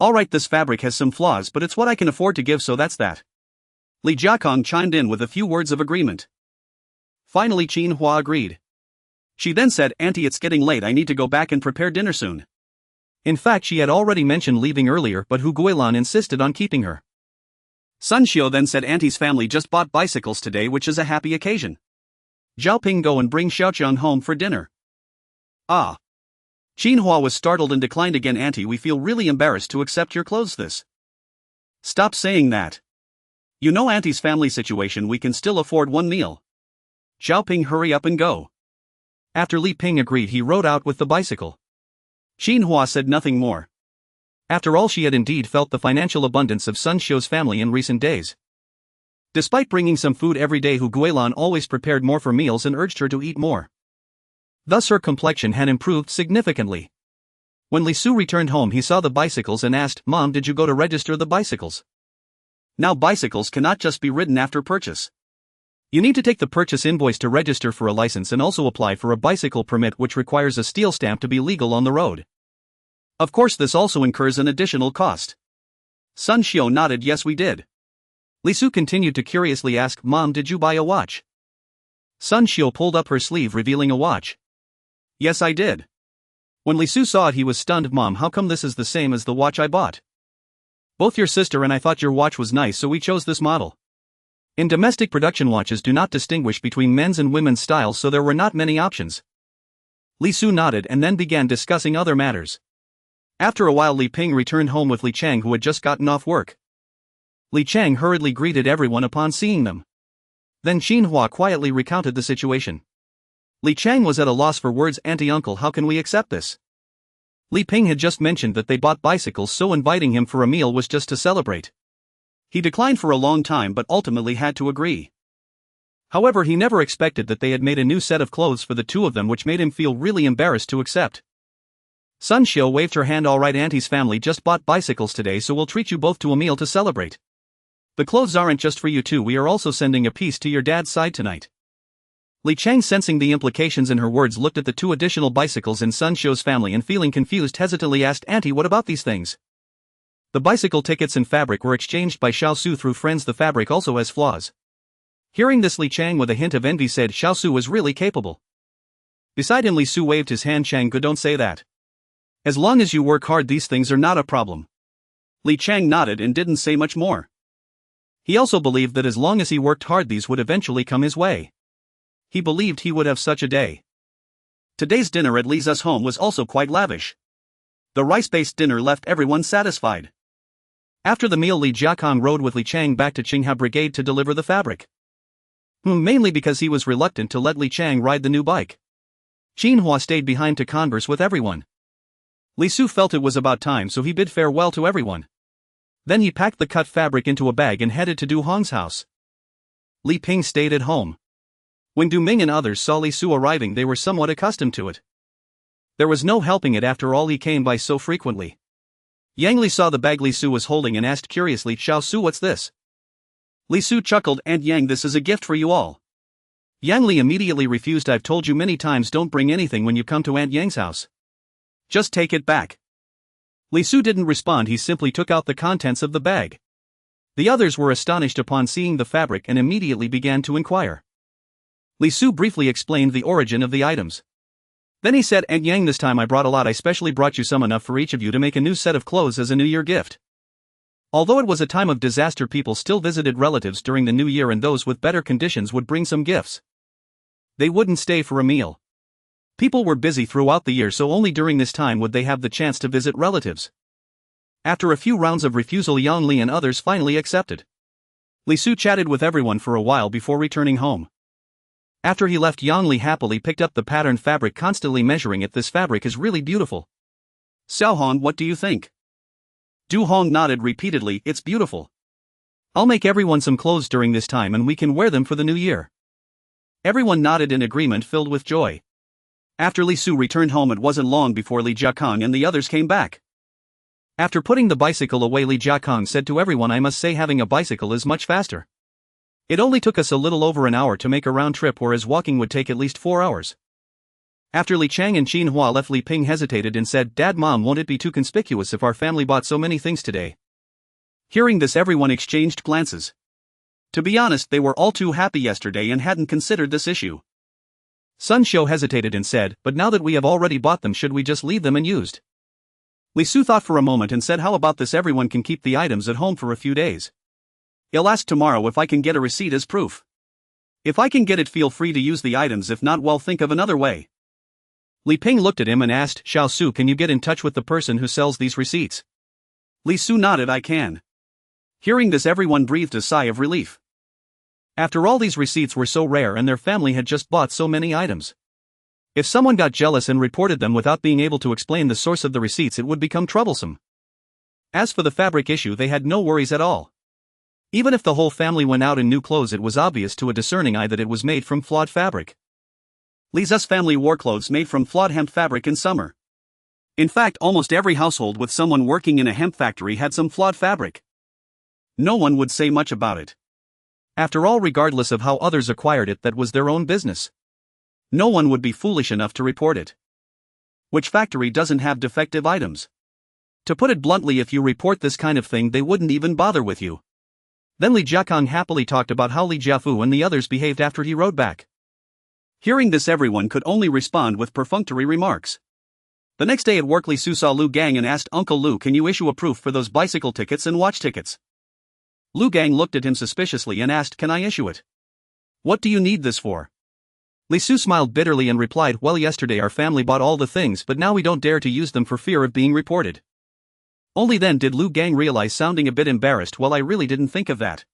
Alright, this fabric has some flaws, but it's what I can afford to give, so that's that. Li Jiakong chimed in with a few words of agreement. Finally Xuanhuan agreed. She then said, auntie, it's getting late, I need to go back and prepare dinner soon. In fact, she had already mentioned leaving earlier, but Hu Guilan insisted on keeping her. Sun Xiu then said, auntie's family just bought bicycles today, which is a happy occasion. Zhao Ping, go and bring Xiaoqiang home for dinner. Ah. Xuanhuan was startled and declined again, auntie, we feel really embarrassed to accept your clothes this. Stop saying that. You know Auntie's family situation, we can still afford one meal. Xiaoping, hurry up and go. After Li Ping agreed, he rode out with the bicycle. Xuanhuan said nothing more. After all, she had indeed felt the financial abundance of Sun Xiu's family in recent days. Despite bringing some food every day, Hu Guilan always prepared more for meals and urged her to eat more. Thus her complexion had improved significantly. When Li Su returned home, he saw the bicycles and asked, "Mom, did you go to register the bicycles?" Now bicycles cannot just be ridden after purchase. You need to take the purchase invoice to register for a license and also apply for a bicycle permit, which requires a steel stamp to be legal on the road. Of course, this also incurs an additional cost. Sun Xiu nodded. Yes, we did. Li Su continued to curiously ask, "Mom, did you buy a watch?" Sun Xiu pulled up her sleeve, revealing a watch. Yes, I did. When Li Su saw it, he was stunned. "Mom, how come this is the same as the watch I bought? Both your sister and I thought your watch was nice, so we chose this model." In domestic production, watches do not distinguish between men's and women's styles, so there were not many options. Li Su nodded and then began discussing other matters. After a while, Li Ping returned home with Li Chang, who had just gotten off work. Li Chang hurriedly greeted everyone upon seeing them. Then Xinhua quietly recounted the situation. Li Chang was at a loss for words. "Auntie, uncle, how can we accept this?" Li Ping had just mentioned that they bought bicycles, so inviting him for a meal was just to celebrate. He declined for a long time but ultimately had to agree. However, he never expected that they had made a new set of clothes for the two of them, which made him feel really embarrassed to accept. Sun Xiu waved her hand. "All right, Auntie's family just bought bicycles today, so we'll treat you both to a meal to celebrate. The clothes aren't just for you two, we are also sending a piece to your dad's side tonight." Li Chang, sensing the implications in her words, looked at the two additional bicycles in Sun Xiu's family and, feeling confused, hesitantly asked, "Auntie, what about these things?" The bicycle tickets and fabric were exchanged by Xiao Su through friends. The fabric also has flaws. Hearing this, Li Chang with a hint of envy said, "Xiao Su is really capable." Beside him, Li Su waved his hand. "Chang, good, don't say that. As long as you work hard, these things are not a problem." Li Chang nodded and didn't say much more. He also believed that as long as he worked hard, these would eventually come his way. He believed he would have such a day. Today's dinner at Lisa's home was also quite lavish. The rice-based dinner left everyone satisfied. After the meal, Li Jiakong rode with Li Chang back to Qingha Brigade to deliver the fabric. Mainly because he was reluctant to let Li Chang ride the new bike. Xinhua stayed behind to converse with everyone. Li Su felt it was about time, so he bid farewell to everyone. Then he packed the cut fabric into a bag and headed to Du Hong's house. Li Ping stayed at home. When Du Ming and others saw Li Su arriving, they were somewhat accustomed to it. There was no helping it, after all, he came by so frequently. Yang Li saw the bag Li Su was holding and asked curiously, "Xiao Su, what's this?" Li Su chuckled, "Aunt Yang, this is a gift for you all." Yang Li immediately refused. "I've told you many times, don't bring anything when you come to Aunt Yang's house. Just take it back." Li Su didn't respond, he simply took out the contents of the bag. The others were astonished upon seeing the fabric and immediately began to inquire. Li Su briefly explained the origin of the items. Then he said, "Aunt Yang, this time I brought a lot. I specially brought you some, enough for each of you to make a new set of clothes as a New Year gift." Although it was a time of disaster, people still visited relatives during the New Year, and those with better conditions would bring some gifts. They wouldn't stay for a meal. People were busy throughout the year, so only during this time would they have the chance to visit relatives. After a few rounds of refusal, Yang Li and others finally accepted. Li Su chatted with everyone for a while before returning home. After he left, Yang Li happily picked up the patterned fabric, constantly measuring it. "This fabric is really beautiful." "Xiaohong, what do you think?" Du Hong nodded repeatedly, "It's beautiful. I'll make everyone some clothes during this time and we can wear them for the new year." Everyone nodded in agreement, filled with joy. After Li Su returned home, it wasn't long before Li Jiakong and the others came back. After putting the bicycle away, Li Jiakong said to everyone, "I must say, having a bicycle is much faster. It only took us a little over an hour to make a round trip, whereas walking would take at least 4 hours. After Li Chang and Xinhua left, Li Ping hesitated and said, "Dad, Mom, won't it be too conspicuous if our family bought so many things today?" Hearing this, everyone exchanged glances. To be honest, they were all too happy yesterday and hadn't considered this issue. Sun Xiu hesitated and said, "But now that we have already bought them, should we just leave them unused?" Li Su thought for a moment and said, "How about this? Everyone can keep the items at home for a few days. I'll ask tomorrow if I can get a receipt as proof. If I can get it, feel free to use the items. If not, well, think of another way." Li Ping looked at him and asked, "Xiao Su, can you get in touch with the person who sells these receipts?" Li Su nodded, "I can." Hearing this, everyone breathed a sigh of relief. After all, these receipts were so rare and their family had just bought so many items. If someone got jealous and reported them without being able to explain the source of the receipts, it would become troublesome. As for the fabric issue, they had no worries at all. Even if the whole family went out in new clothes, it was obvious to a discerning eye that it was made from flawed fabric. Lisa's family wore clothes made from flawed hemp fabric in summer. In fact, almost every household with someone working in a hemp factory had some flawed fabric. No one would say much about it. After all, regardless of how others acquired it, that was their own business. No one would be foolish enough to report it. Which factory doesn't have defective items? To put it bluntly, if you report this kind of thing, they wouldn't even bother with you. Then Li Jiakong happily talked about how Li Jiafu and the others behaved after he rode back. Hearing this, everyone could only respond with perfunctory remarks. The next day at work, Li Su saw Lu Gang and asked, "Uncle Lu, can you issue a proof for those bicycle tickets and watch tickets?" Lu Gang looked at him suspiciously and asked, "Can I issue it? What do you need this for?" Li Su smiled bitterly and replied, "Well, yesterday our family bought all the things, but now we don't dare to use them for fear of being reported." Only then did Lu Gang realize, sounding a bit embarrassed, "Well, I really didn't think of that.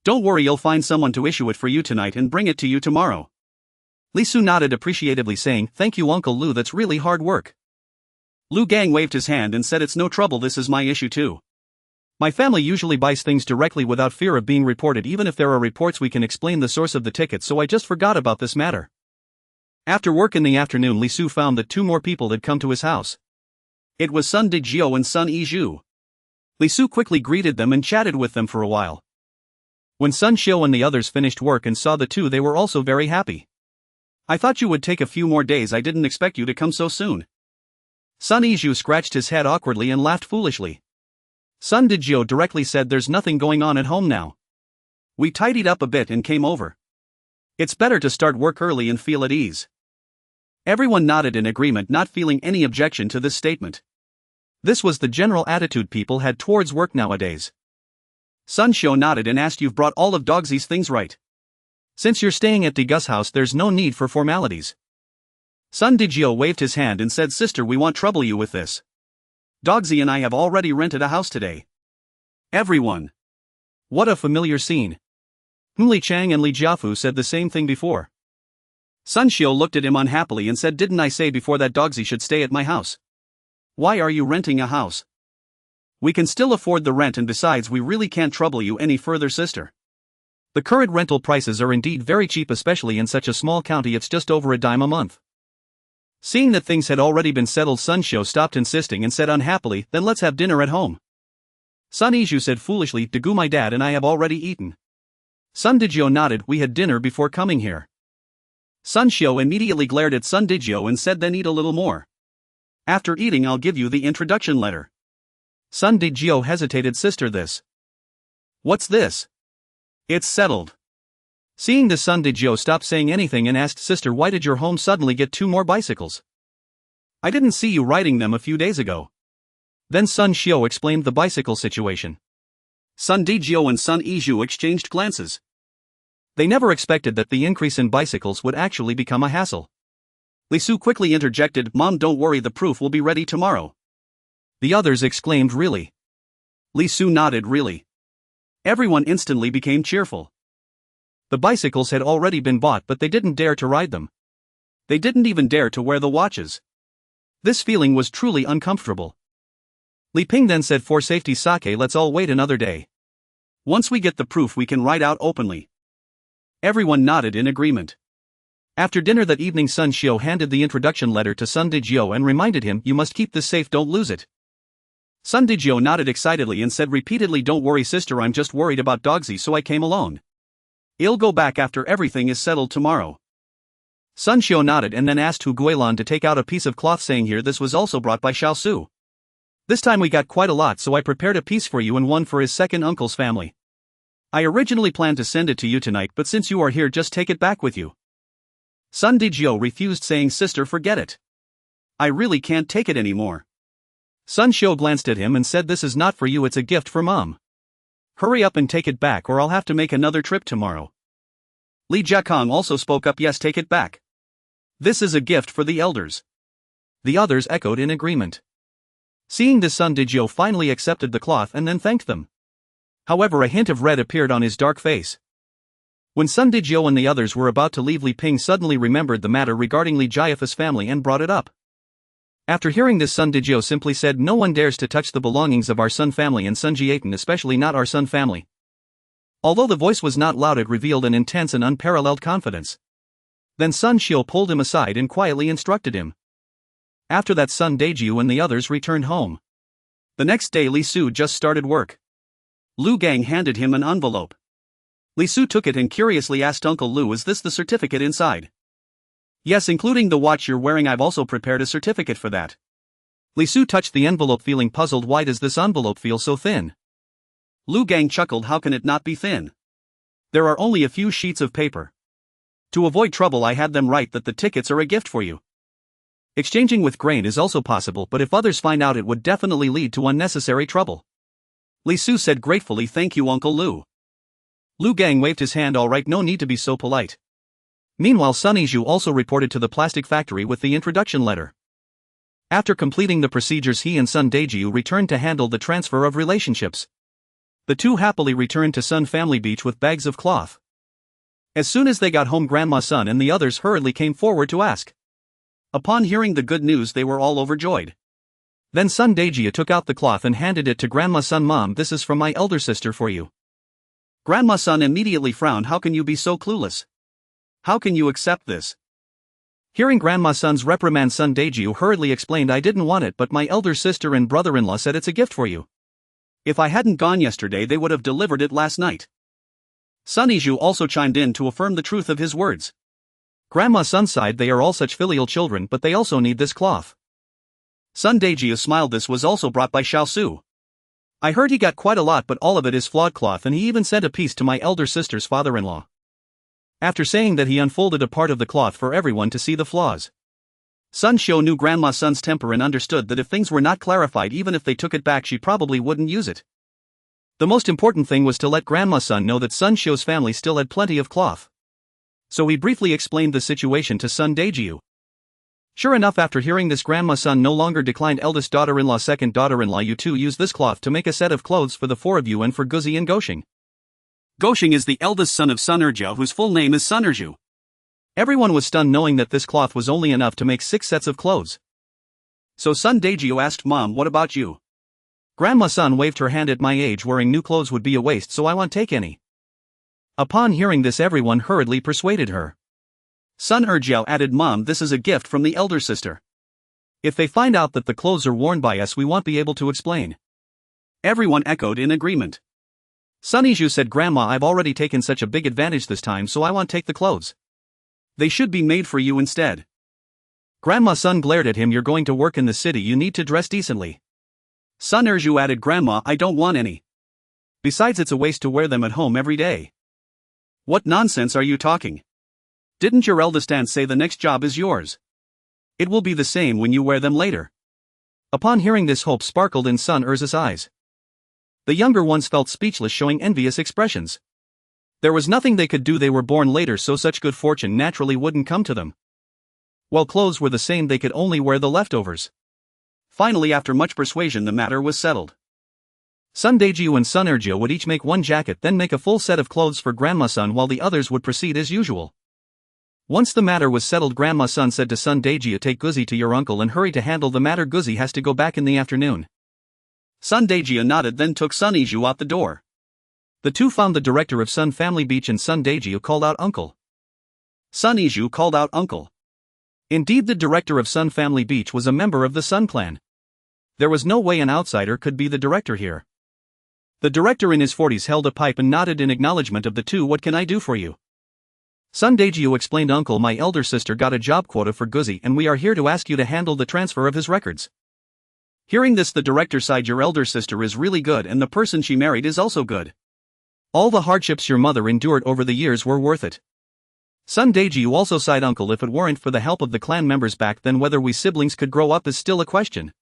Don't worry, you'll find someone to issue it for you tonight and bring it to you tomorrow." Li Su nodded appreciatively, saying, "Thank you, Uncle Lu, that's really hard work." Lu Gang waved his hand and said, "It's no trouble, this is my issue too. My family usually buys things directly without fear of being reported. Even if there are reports, we can explain the source of the tickets, so I just forgot about this matter." After work in the afternoon, Li Su found that two more people had come to his house. It was Sun Dejio and Sun Yizhu. Li Su quickly greeted them and chatted with them for a while. When Sun Xiu and the others finished work and saw the two, they were also very happy. "I thought you would take a few more days, I didn't expect you to come so soon." Sun Yizhu scratched his head awkwardly and laughed foolishly. Sun Dejio directly said, "There's nothing going on at home now. We tidied up a bit and came over. It's better to start work early and feel at ease." Everyone nodded in agreement, not feeling any objection to this statement. This was the general attitude people had towards work nowadays. Sun Xiu nodded and asked, "You've brought all of Dogsy's things, right? Since you're staying at Degu's house, there's no need for formalities." Sun Dejio waved his hand and said, "Sister, we won't trouble you with this. Dogsy and I have already rented a house today." Everyone. What a familiar scene. Li Chang and Li Jiafu said the same thing before. Sun Xiu looked at him unhappily and said, "Didn't I say before that Dogsy should stay at my house? Why are you renting a house? We can still afford the rent, and besides, we really can't trouble you any further, sister." The current rental prices are indeed very cheap, especially in such a small county. It's just over a dime a month. Seeing that things had already been settled, Sun Xiu stopped insisting and said unhappily, "Then let's have dinner at home." Sun Yizhu said foolishly, "Degu, my dad and I have already eaten." Sun Dejio nodded, "We had dinner before coming here." Sun Xiu immediately glared at Sun Dejio and said, "Then eat a little more. After eating, I'll give you the introduction letter." Sun Dejio hesitated. "Sister, this. What's this?" "It's settled." Seeing this, Sun Dejio stopped saying anything and asked, "Sister, why did your home suddenly get 2 more bicycles? I didn't see you riding them a few days ago." Then Sun Xiu explained the bicycle situation. Sun Dejio and Sun Yizhu exchanged glances. They never expected that the increase in bicycles would actually become a hassle. Li Su quickly interjected, "Mom, don't worry, the proof will be ready tomorrow." The others exclaimed, "Really?" Li Su nodded, "Really." Everyone instantly became cheerful. The bicycles had already been bought, but they didn't dare to ride them. They didn't even dare to wear the watches. This feeling was truly uncomfortable. Li Ping then said, "For safety's sake, let's all wait another day. Once we get the proof, we can ride out openly." Everyone nodded in agreement. After dinner that evening, Sun Xiu handed the introduction letter to Sun Dejio and reminded him, "You must keep this safe, don't lose it." Sun Dejio nodded excitedly and said repeatedly, "Don't worry, sister, I'm just worried about Dogsy, so I came alone. I'll go back after everything is settled tomorrow." Sun Xiu nodded and then asked Hu Guilan to take out a piece of cloth, saying, "Here, this was also brought by Xiao Su. This time we got quite a lot, so I prepared a piece for you and one for his second uncle's family. I originally planned to send it to you tonight, but since you are here, just take it back with you." Sun Dejio refused, saying, "Sister, forget it. I really can't take it anymore." Sun Xiu glanced at him and said, "This is not for you, it's a gift for Mom. Hurry up and take it back, or I'll have to make another trip tomorrow." Li Jiakong also spoke up, "Yes, take it back. This is a gift for the elders." The others echoed in agreement. Seeing this, Sun Dejio finally accepted the cloth and then thanked them. However, a hint of red appeared on his dark face. When Sun Dejio and the others were about to leave, Li Ping suddenly remembered the matter regarding Li Jiafa's family and brought it up. After hearing this, Sun Dejio simply said, "No one dares to touch the belongings of our Sun family and Sun Jiatan, especially not our Sun family." Although the voice was not loud, it revealed an intense and unparalleled confidence. Then Sun Xiu pulled him aside and quietly instructed him. After that, Sun Dejio and the others returned home. The next day, Li Su just started work. Lu Gang handed him an envelope. Li Su took it and curiously asked Uncle Lu, "Is this the certificate inside?" "Yes, including the watch you're wearing. I've also prepared a certificate for that." Li Su touched the envelope, feeling puzzled. "Why does this envelope feel so thin?" Lu Gang chuckled. "How can it not be thin? There are only a few sheets of paper. To avoid trouble, I had them write that the tickets are a gift for you. Exchanging with grain is also possible, but if others find out, it would definitely lead to unnecessary trouble." Li Su said gratefully, "Thank you, Uncle Lu." Lu Gang waved his hand. "All right, no need to be so polite." Meanwhile, Sun Yizhu also reported to the plastic factory with the introduction letter. After completing the procedures, he and Sun Dejio returned to handle the transfer of relationships. The two happily returned to Sun Family Beach with bags of cloth. As soon as they got home, Grandma Sun and the others hurriedly came forward to ask. Upon hearing the good news, they were all overjoyed. Then Sun Dejio took out the cloth and handed it to Grandma Sun. "Mom, this is from my elder sister for you." Grandma Sun immediately frowned. "How can you be so clueless? How can you accept this?" Hearing Grandma Sun's reprimand, Sun Dejio hurriedly explained, "I didn't want it, but my elder sister and brother-in-law said it's a gift for you. If I hadn't gone yesterday, they would have delivered it last night." Sun Yizhu also chimed in to affirm the truth of his words. Grandma Sun sighed. "They are all such filial children, but they also need this cloth." Sun Dejio smiled. "This was also brought by Xiao Su. I heard he got quite a lot, but all of it is flawed cloth, and he even sent a piece to my elder sister's father-in-law." After saying that, he unfolded a part of the cloth for everyone to see the flaws. Sun Xiu knew Grandma Sun's temper and understood that if things were not clarified, even if they took it back, she probably wouldn't use it. The most important thing was to let Grandma Sun know that Sun Xiu's family still had plenty of cloth. So he briefly explained the situation to Sun Dejio. Sure enough, after hearing this, Grandma Sun no longer declined. "Eldest daughter-in-law, second daughter-in-law, you two use this cloth to make a set of clothes for the four of you and for Guzi and Goshing." Goshing is the eldest son of Sun Erjiao, whose full name is Sun Erju. Everyone was stunned knowing that this cloth was only enough to make 6 sets of clothes. So Sun Dejio asked, "Mom, what about you?" Grandma Sun waved her hand. "At my age, wearing new clothes would be a waste, so I won't take any." Upon hearing this, everyone hurriedly persuaded her. Sun Erjiao added, "Mom, this is a gift from the elder sister. If they find out that the clothes are worn by us, we won't be able to explain." Everyone echoed in agreement. Sun Yizhu said, "Grandma, I've already taken such a big advantage this time, so I won't take the clothes. They should be made for you instead." Grandma Sun glared at him. "You're going to work in the city, you need to dress decently." Sun Erju added, "Grandma, I don't want any. Besides, it's a waste to wear them at home every day." "What nonsense are you talking? Didn't your eldest aunt say the next job is yours? It will be the same when you wear them later." Upon hearing this, hope sparkled in Sun Erza's eyes. The younger ones felt speechless, showing envious expressions. There was nothing they could do. They were born later, so such good fortune naturally wouldn't come to them. While clothes were the same, they could only wear the leftovers. Finally, after much persuasion, the matter was settled. Sun Dejio and Sun Erjiao would each make 1 jacket, then make a full set of clothes for Grandma Sun, while the others would proceed as usual. Once the matter was settled, Grandma Sun said to Sun Dejio, "Take Guzi to your uncle and hurry to handle the matter. Guzi has to go back in the afternoon." Sun Dejio nodded, then took Sun Yizhu out the door. The two found the director of Sun Family Beach, and Sun Dejio called out, "Uncle." Sun Yizhu called out, "Uncle." Indeed, the director of Sun Family Beach was a member of the Sun clan. There was no way an outsider could be the director here. The director in his 40s held a pipe and nodded in acknowledgement of the two. "What can I do for you?" Sun Dejio explained, "Uncle, my elder sister got a job quota for Guzi, and we are here to ask you to handle the transfer of his records." Hearing this, the director sighed. "Your elder sister is really good, and the person she married is also good. All the hardships your mother endured over the years were worth it." Sun Dejio also sighed, "Uncle, if it weren't for the help of the clan members back then, whether we siblings could grow up is still a question."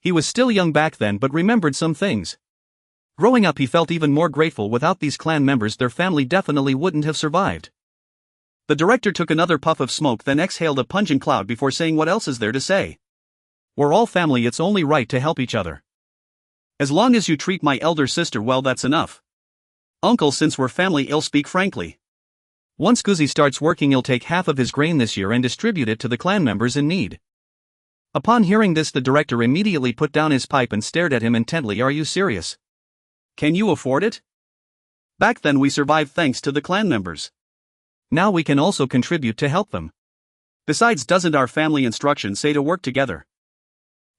He was still young back then, but remembered some things. Growing up, he felt even more grateful. Without these clan members, their family definitely wouldn't have survived. The director took another puff of smoke, then exhaled a pungent cloud before saying, "What else is there to say? We're all family, it's only right to help each other." As long as you treat my elder sister well, that's enough. Uncle, since we're family, I'll speak frankly. Once Guzi starts working, he'll take half of his grain this year and distribute it to the clan members in need. Upon hearing this, the director immediately put down his pipe and stared at him intently. Are you serious? Can you afford it? Back then we survived thanks to the clan members. Now we can also contribute to help them. Besides, doesn't our family instructions say to work together?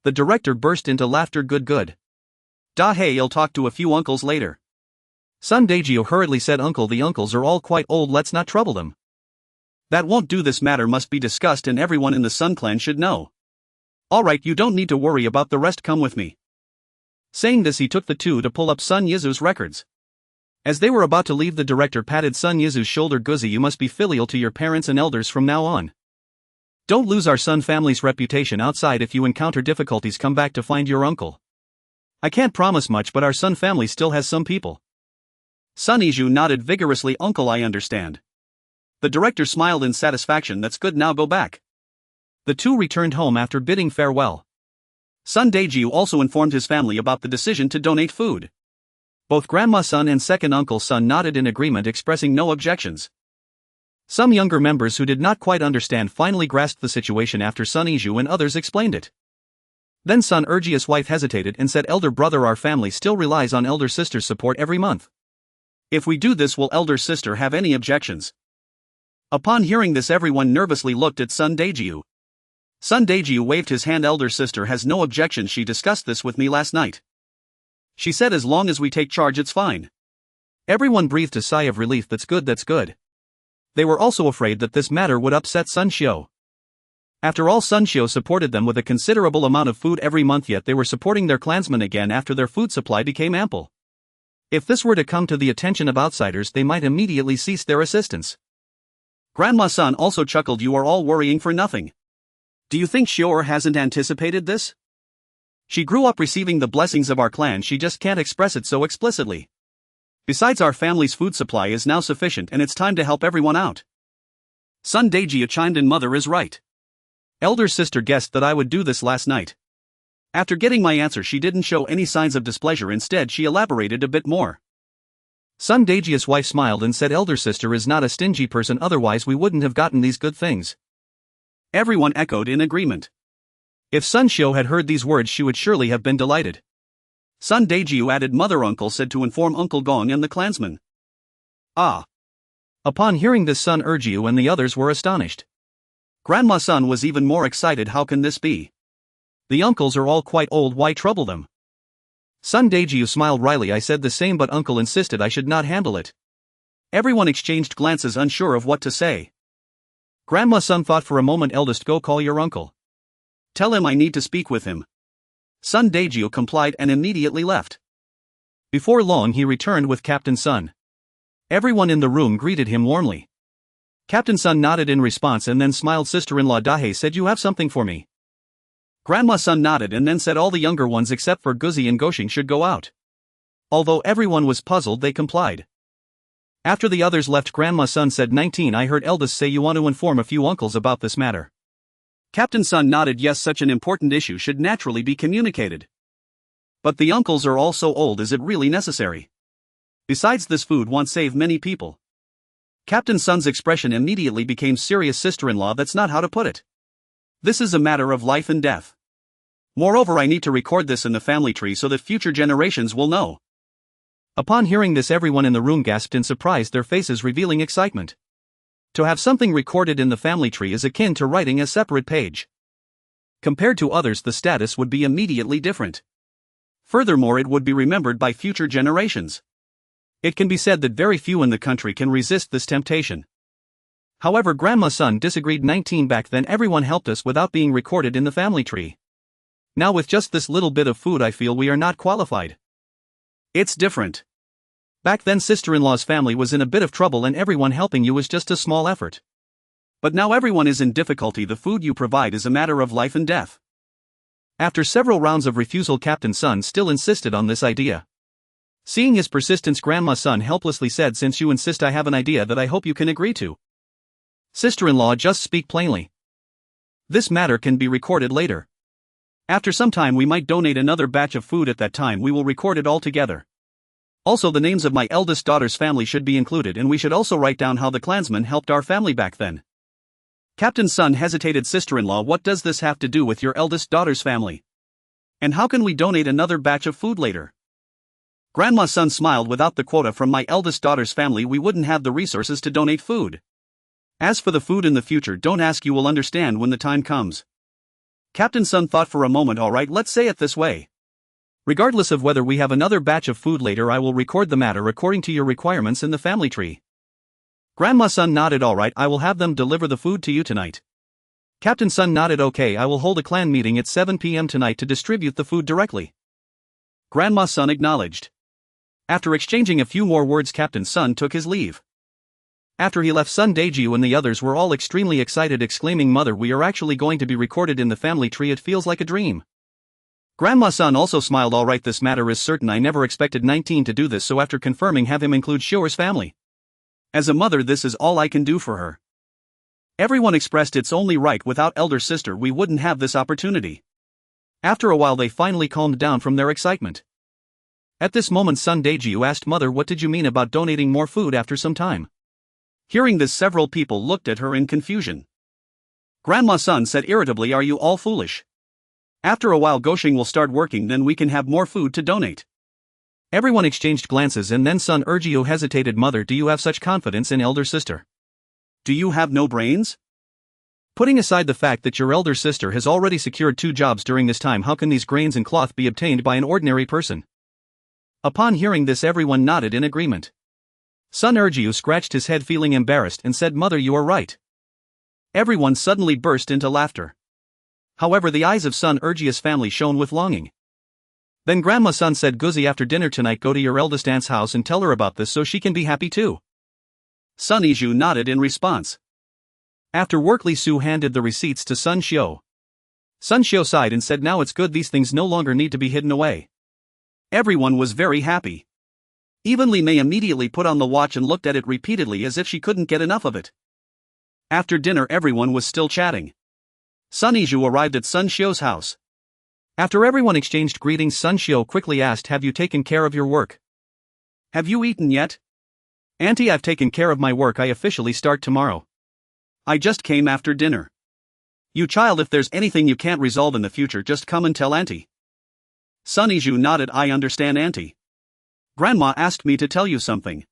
The director burst into laughter. Good. Hey, I'll talk to a few uncles later. Son Daijio hurriedly said, Uncle, the uncles are all quite old, let's not trouble them. That won't do, this matter must be discussed and everyone in the Sun clan should know. Alright, you don't need to worry about the rest, come with me. Saying this, he took the two to pull up Sun Yizu's records. As they were about to leave, the director patted Sun Yizu's shoulder. Guzi, you must be filial to your parents and elders from now on. Don't lose our Sun family's reputation outside. If you encounter difficulties, come back to find your uncle. I can't promise much, but our Sun family still has some people. Sun Yizhu nodded vigorously. Uncle, I understand. The director smiled in satisfaction. That's good, now go back. The two returned home after bidding farewell. Sun Daijio also informed his family about the decision to donate food. Both Grandma Sun and second Uncle Sun nodded in agreement, expressing no objections. Some younger members who did not quite understand finally grasped the situation after Sun Yizhu and others explained it. Then Sun Ergia's wife hesitated and said, Elder brother, our family still relies on elder sister's support every month. If we do this, will elder sister have any objections? Upon hearing this, everyone nervously looked at Sun Daijio. Sun Daijio waved his hand. Elder sister has no objections, she discussed this with me last night. She said as long as we take charge it's fine. Everyone breathed a sigh of relief. That's good. They were also afraid that this matter would upset Sun Xiao. After all, Sun Xiao supported them with a considerable amount of food every month, yet they were supporting their clansmen again after their food supply became ample. If this were to come to the attention of outsiders, they might immediately cease their assistance. Grandma Sun also chuckled. You are all worrying for nothing. Do you think Xiao hasn't anticipated this? She grew up receiving the blessings of our clan, she just can't express it so explicitly. Besides, our family's food supply is now sufficient and it's time to help everyone out. Sun Daijio chimed in. Mother is right. Elder sister guessed that I would do this last night. After getting my answer, she didn't show any signs of displeasure. Instead, she elaborated a bit more. Sun Daijio's wife smiled and said, Elder sister is not a stingy person, otherwise we wouldn't have gotten these good things. Everyone echoed in agreement. If Sun Xiao had heard these words, she would surely have been delighted. Sun Daijio added, Mother, Uncle said to inform Uncle Gong and the clansmen. Ah. Upon hearing this, Sun Ergiu and the others were astonished. Grandma Sun was even more excited. How can this be? The uncles are all quite old, why trouble them? Sun Daijio smiled wryly. I said the same, but Uncle insisted I should not handle it. Everyone exchanged glances, unsure of what to say. Grandma Sun thought for a moment. Eldest, go call your uncle. Tell him I need to speak with him. Sun Daijio complied and immediately left. Before long he returned with Captain Sun. Everyone in the room greeted him warmly. Captain Sun nodded in response and then smiled. Sister-in-law Dahei said you have something for me. Grandma Sun nodded and then said all the younger ones except for Guzi and Goshing should go out. Although everyone was puzzled, they complied. After the others left, Grandma Sun said, 19, I heard eldest say you want to inform a few uncles about this matter. Captain Sun nodded. Yes, such an important issue should naturally be communicated. But the uncles are all so old, is it really necessary? Besides, this food won't save many people. Captain Sun's expression immediately became serious. Sister-in-law, that's not how to put it. This is a matter of life and death. Moreover, I need to record this in the family tree so that future generations will know. Upon hearing this, everyone in the room gasped in surprise, their faces revealing excitement. To have something recorded in the family tree is akin to writing a separate page. Compared to others, the status would be immediately different. Furthermore, it would be remembered by future generations. It can be said that very few in the country can resist this temptation. However, Grandma Sun disagreed. 19 Back then everyone helped us without being recorded in the family tree. Now with just this little bit of food I feel we are not qualified. It's different. Back then sister-in-law's family was in a bit of trouble and everyone helping you was just a small effort. But now everyone is in difficulty. The food you provide is a matter of life and death. After several rounds of refusal, Captain Sun still insisted on this idea. Seeing his persistence, Grandma Sun helplessly said, since you insist, I have an idea that I hope you can agree to. Sister-in-law, just speak plainly. This matter can be recorded later. After some time we might donate another batch of food. At that time we will record it all together. Also the names of my eldest daughter's family should be included, and we should also write down how the clansmen helped our family back then. Captain Sun hesitated. Sister-in-law, what does this have to do with your eldest daughter's family? And how can we donate another batch of food later? Grandma Sun smiled. Without the quota from my eldest daughter's family we wouldn't have the resources to donate food. As for the food in the future, don't ask, you will understand when the time comes. Captain Sun thought for a moment. Alright, let's say it this way. Regardless of whether we have another batch of food later, I will record the matter according to your requirements in the family tree. Grandma Sun nodded. Alright, I will have them deliver the food to you tonight. Captain Sun nodded. Okay, I will hold a clan meeting at 7 p.m. tonight to distribute the food directly. Grandma Sun acknowledged. After exchanging a few more words, Captain Sun took his leave. After he left, Sun Daeju and the others were all extremely excited, exclaiming, Mother, we are actually going to be recorded in the family tree. It feels like a dream. Grandma Sun also smiled. Alright, this matter is certain. I never expected 19 to do this, so after confirming, have him include Shio's family. As a mother, this is all I can do for her. Everyone expressed it's only right. Without elder sister we wouldn't have this opportunity. After a while they finally calmed down from their excitement. At this moment Sun Daeju asked, Mother, what did you mean about donating more food after some time? Hearing this, several people looked at her in confusion. Grandma Sun said irritably, are you all foolish? After a while Goshing will start working, then we can have more food to donate. Everyone exchanged glances, and then Sun Urgio hesitated. Mother, do you have such confidence in elder sister? Do you have no brains? Putting aside the fact that your elder sister has already secured 2 jobs during this time, how can these grains and cloth be obtained by an ordinary person? Upon hearing this everyone nodded in agreement. Sun Urgio scratched his head feeling embarrassed and said, Mother, you are right. Everyone suddenly burst into laughter. However, the eyes of Sun Urgio's family shone with longing. Then Grandma Sun said, Guzi, after dinner tonight go to your eldest aunt's house and tell her about this so she can be happy too. Sun Iju nodded in response. After work Li Su handed the receipts to Sun Xiu. Sun Xiu sighed and said, now it's good, these things no longer need to be hidden away. Everyone was very happy. Even Li Mei immediately put on the watch and looked at it repeatedly as if she couldn't get enough of it. After dinner everyone was still chatting. Sun Iju arrived at Sun Xiu's house. After everyone exchanged greetings, Sun Xiu quickly asked, have you taken care of your work? Have you eaten yet? Auntie, I've taken care of my work, I officially start tomorrow. I just came after dinner. You child, if there's anything you can't resolve in the future, just come and tell Auntie. Sun Iju nodded, I understand Auntie. Grandma asked me to tell you something.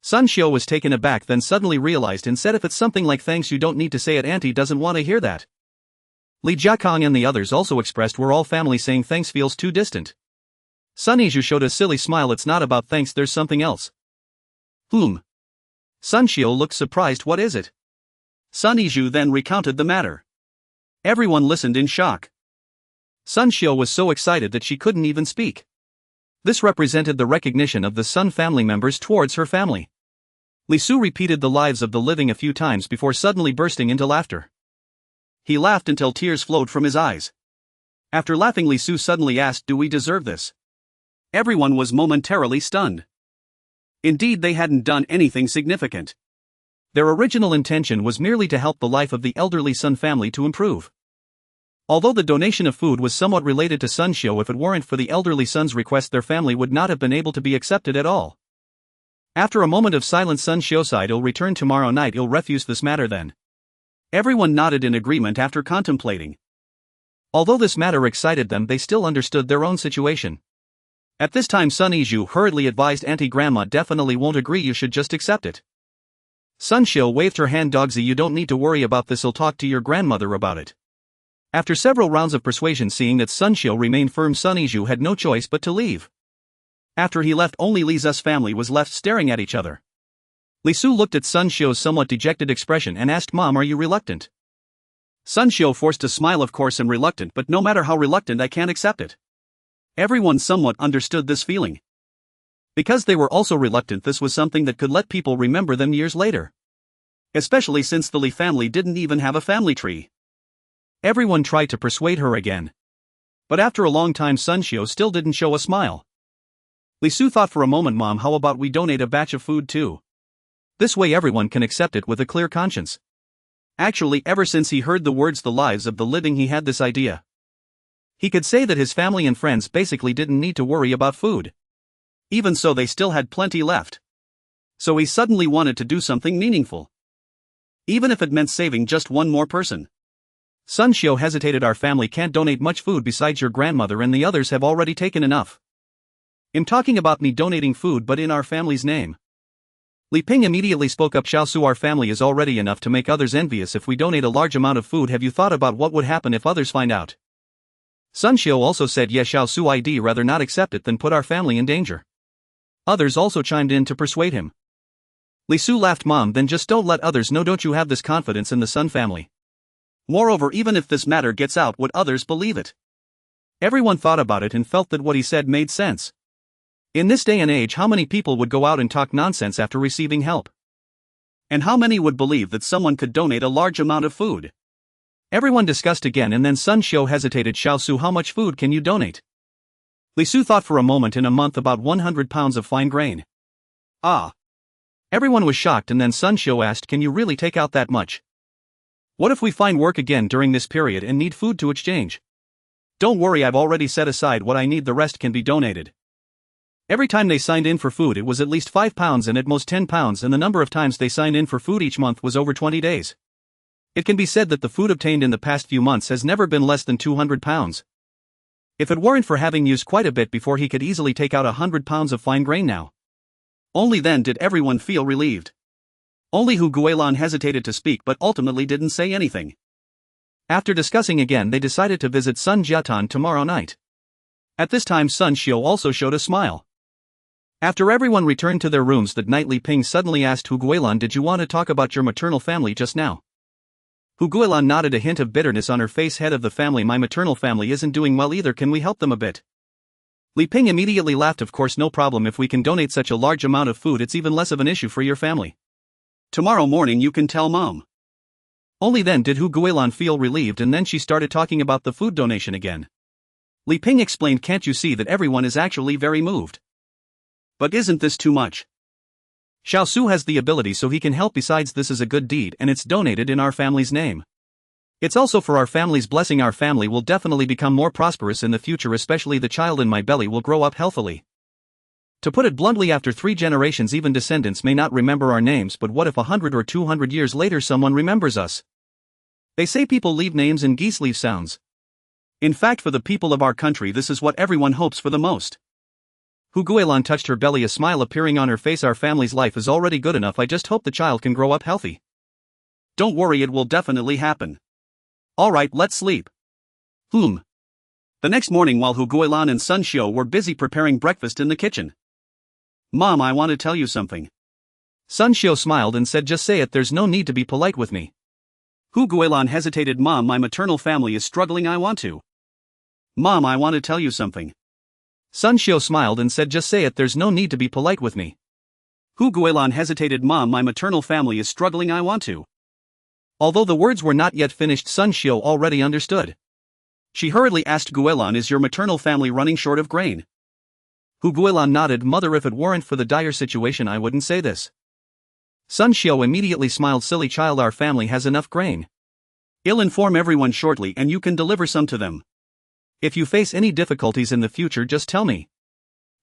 Sun Xiu was taken aback, then suddenly realized and said, if it's something like thanks you don't need to say it, Auntie doesn't want to hear that. Li Jiakong and the others also expressed, we're all family, saying thanks feels too distant. Sun Iju showed a silly smile, it's not about thanks, there's something else. Sun Xiu looked surprised, what is it? Sun Iju then recounted the matter. Everyone listened in shock. Sun Xiu was so excited that she couldn't even speak. This represented the recognition of the Sun family members towards her family. Li Su repeated the lives of the living a few times before suddenly bursting into laughter. He laughed until tears flowed from his eyes. After laughing, Li Su suddenly asked, do we deserve this? Everyone was momentarily stunned. Indeed, they hadn't done anything significant. Their original intention was merely to help the life of the elderly Sun family to improve. Although the donation of food was somewhat related to Sun Xiu, if it weren't for the elderly Sun's request, their family would not have been able to be accepted at all. After a moment of silence, Sun Xiu sighed, I'll return tomorrow night, I'll refuse this matter then. Everyone nodded in agreement after contemplating. Although this matter excited them, they still understood their own situation. At this time Sun Iju hurriedly advised Auntie, Grandma definitely won't agree, you should just accept it. Sun Xiu waved her hand, Dogzy, you don't need to worry about this, I'll talk to your grandmother about it. After several rounds of persuasion, seeing that Sun Xiu remained firm, Sun Iju had no choice but to leave. After he left, only Li Zu's family was left staring at each other. Li Su looked at Sun Xiu's somewhat dejected expression and asked, Mom, are you reluctant? Sun Xiu forced a smile, of course I'm reluctant, but no matter how reluctant I can't accept it. Everyone somewhat understood this feeling. Because they were also reluctant, this was something that could let people remember them years later. Especially since the Li family didn't even have a family tree. Everyone tried to persuade her again. But after a long time Sun Xiu still didn't show a smile. Li Su thought for a moment, Mom, how about we donate a batch of food too? This way everyone can accept it with a clear conscience. Actually, ever since he heard the words the lives of the living, he had this idea. He could say that his family and friends basically didn't need to worry about food. Even so, they still had plenty left. So he suddenly wanted to do something meaningful. Even if it meant saving just one more person. Sun Xiu hesitated. Our family can't donate much food besides your grandmother, and the others have already taken enough. I'm talking about me donating food, but in our family's name. Li Ping immediately spoke up. Xiaosu, our family is already enough to make others envious. If we donate a large amount of food, have you thought about what would happen if others find out? Sun Xiu also said yes. Xiaosu, I'd rather not accept it than put our family in danger. Others also chimed in to persuade him. Li Su laughed. Mom, then just don't let others know. Don't you have this confidence in the Sun family? Moreover, even if this matter gets out, would others believe it? Everyone thought about it and felt that what he said made sense. In this day and age, how many people would go out and talk nonsense after receiving help? And how many would believe that someone could donate a large amount of food? Everyone discussed again, and then Sun Xiu hesitated. Xiaosu, how much food can you donate? Li Su thought for a moment. In a month, about 100 pounds of fine grain. Ah. Everyone was shocked, and then Sun Xiu asked, can you really take out that much? What if we find work again during this period and need food to exchange? Don't worry, I've already set aside what I need, the rest can be donated. Every time they signed in for food, it was at least 5 pounds and at most 10 pounds, and the number of times they signed in for food each month was over 20 days. It can be said that the food obtained in the past few months has never been less than 200 pounds. If it weren't for having used quite a bit before, he could easily take out 100 pounds of fine grain now. Only then did everyone feel relieved. Only Hu Guilan hesitated to speak but ultimately didn't say anything. After discussing again, they decided to visit Sun Jiatan tomorrow night. At this time, Sun Xiu also showed a smile. After everyone returned to their rooms that night, Li Ping suddenly asked Hu Guilan, did you want to talk about your maternal family just now? Hu Guilan nodded, a hint of bitterness on her face. Head of the family, my maternal family isn't doing well either, can we help them a bit? Li Ping immediately laughed. Of course, no problem. If we can donate such a large amount of food, it's even less of an issue for your family. Tomorrow morning you can tell Mom. Only then did Hu Guilan feel relieved, and then she started talking about the food donation again. Li Ping explained, can't you see that everyone is actually very moved? But isn't this too much? Xiaosu has the ability, so he can help. Besides, this is a good deed and it's donated in our family's name. It's also for our family's blessing. Our family will definitely become more prosperous in the future, especially the child in my belly will grow up healthily. To put it bluntly, after 3 generations even descendants may not remember our names, but what if 100 or 200 years later someone remembers us? They say people leave names in geese leaf sounds. In fact, for the people of our country, this is what everyone hopes for the most. Hu Guilan touched her belly, a smile appearing on her face. Our family's life is already good enough, I just hope the child can grow up healthy. Don't worry, it will definitely happen. Alright, let's sleep. The next morning, while Hu Guilan and Sun Xiu were busy preparing breakfast in the kitchen. Mom, I want to tell you something. Sun Xiu smiled and said, just say it, there's no need to be polite with me. Hu Guilan hesitated. Mom, my maternal family is struggling, I want to. Mom, I want to tell you something. Sun Xiu smiled and said, just say it, there's no need to be polite with me. Hu Guilan hesitated. Mom, my maternal family is struggling, I want to. Although the words were not yet finished, Sun Xiu already understood. She hurriedly asked Guilan, is your maternal family running short of grain? Hu Guilan nodded. Mother, if it weren't for the dire situation I wouldn't say this. Sun Xiu immediately smiled. Silly child, our family has enough grain. I'll inform everyone shortly and you can deliver some to them. If you face any difficulties in the future, just tell me.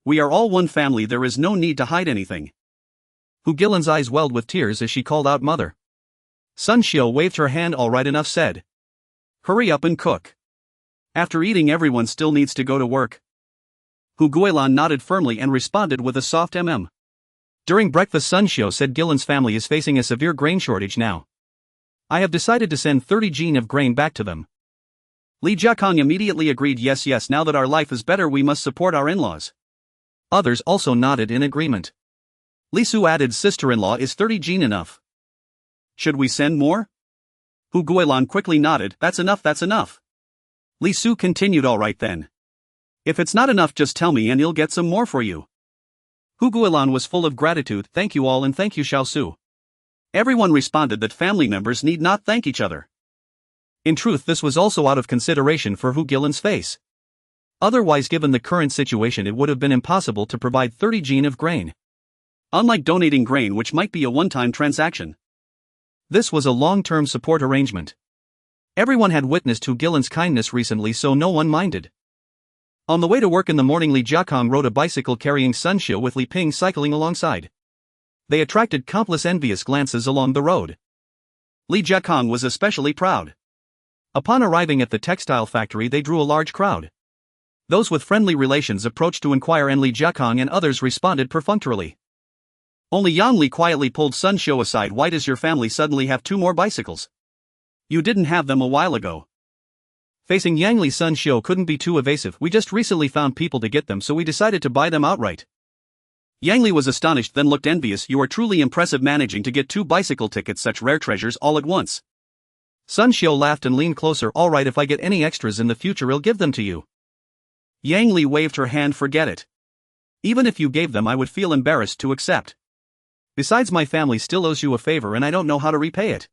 We are all one family, there is no need to hide anything. Hu Guilan's eyes welled with tears as she called out, Mother. Sun Xiu waved her hand. All right, enough said. Hurry up and cook. After eating, everyone still needs to go to work. Hu Guilan nodded firmly and responded with a soft During breakfast, Sun Xiu said, Guilan's family is facing a severe grain shortage now. I have decided to send 30 jin of grain back to them. Li Jiakong immediately agreed. Yes, now that our life is better, we must support our in-laws. Others also nodded in agreement. Li Su added, sister-in-law, is 30 jin enough? Should we send more? Hu Guilan quickly nodded, that's enough. Li Su continued, alright then. If it's not enough, just tell me and I'll get some more for you. Hu Guilan was full of gratitude. Thank you all and thank you, Xiaosu. Everyone responded that family members need not thank each other. In truth, this was also out of consideration for Hu Guilan's face. Otherwise, given the current situation, it would have been impossible to provide 30 jin of grain. Unlike donating grain, which might be a one-time transaction. This was a long-term support arrangement. Everyone had witnessed Hu Guilan's kindness recently, so no one minded. On the way to work in the morning, Li Jiakong rode a bicycle carrying Sun Xiu with Li Ping cycling alongside. They attracted countless envious glances along the road. Li Jiakong was especially proud. Upon arriving at the textile factory, they drew a large crowd. Those with friendly relations approached to inquire, and Li Jiakong and others responded perfunctorily. Only Yang Li quietly pulled Sun Xiu aside. Why does your family suddenly have 2 more bicycles? You didn't have them a while ago. Facing Yang Li, Sun Xiu couldn't be too evasive. We just recently found people to get them, so we decided to buy them outright. Yang Li was astonished, then looked envious. You are truly impressive, managing to get 2 bicycle tickets, such rare treasures, all at once. Sun Xiu laughed and leaned closer. All right, if I get any extras in the future, I'll give them to you. Yang Li waved her hand. Forget it. Even if you gave them, I would feel embarrassed to accept. Besides, my family still owes you a favor and I don't know how to repay it.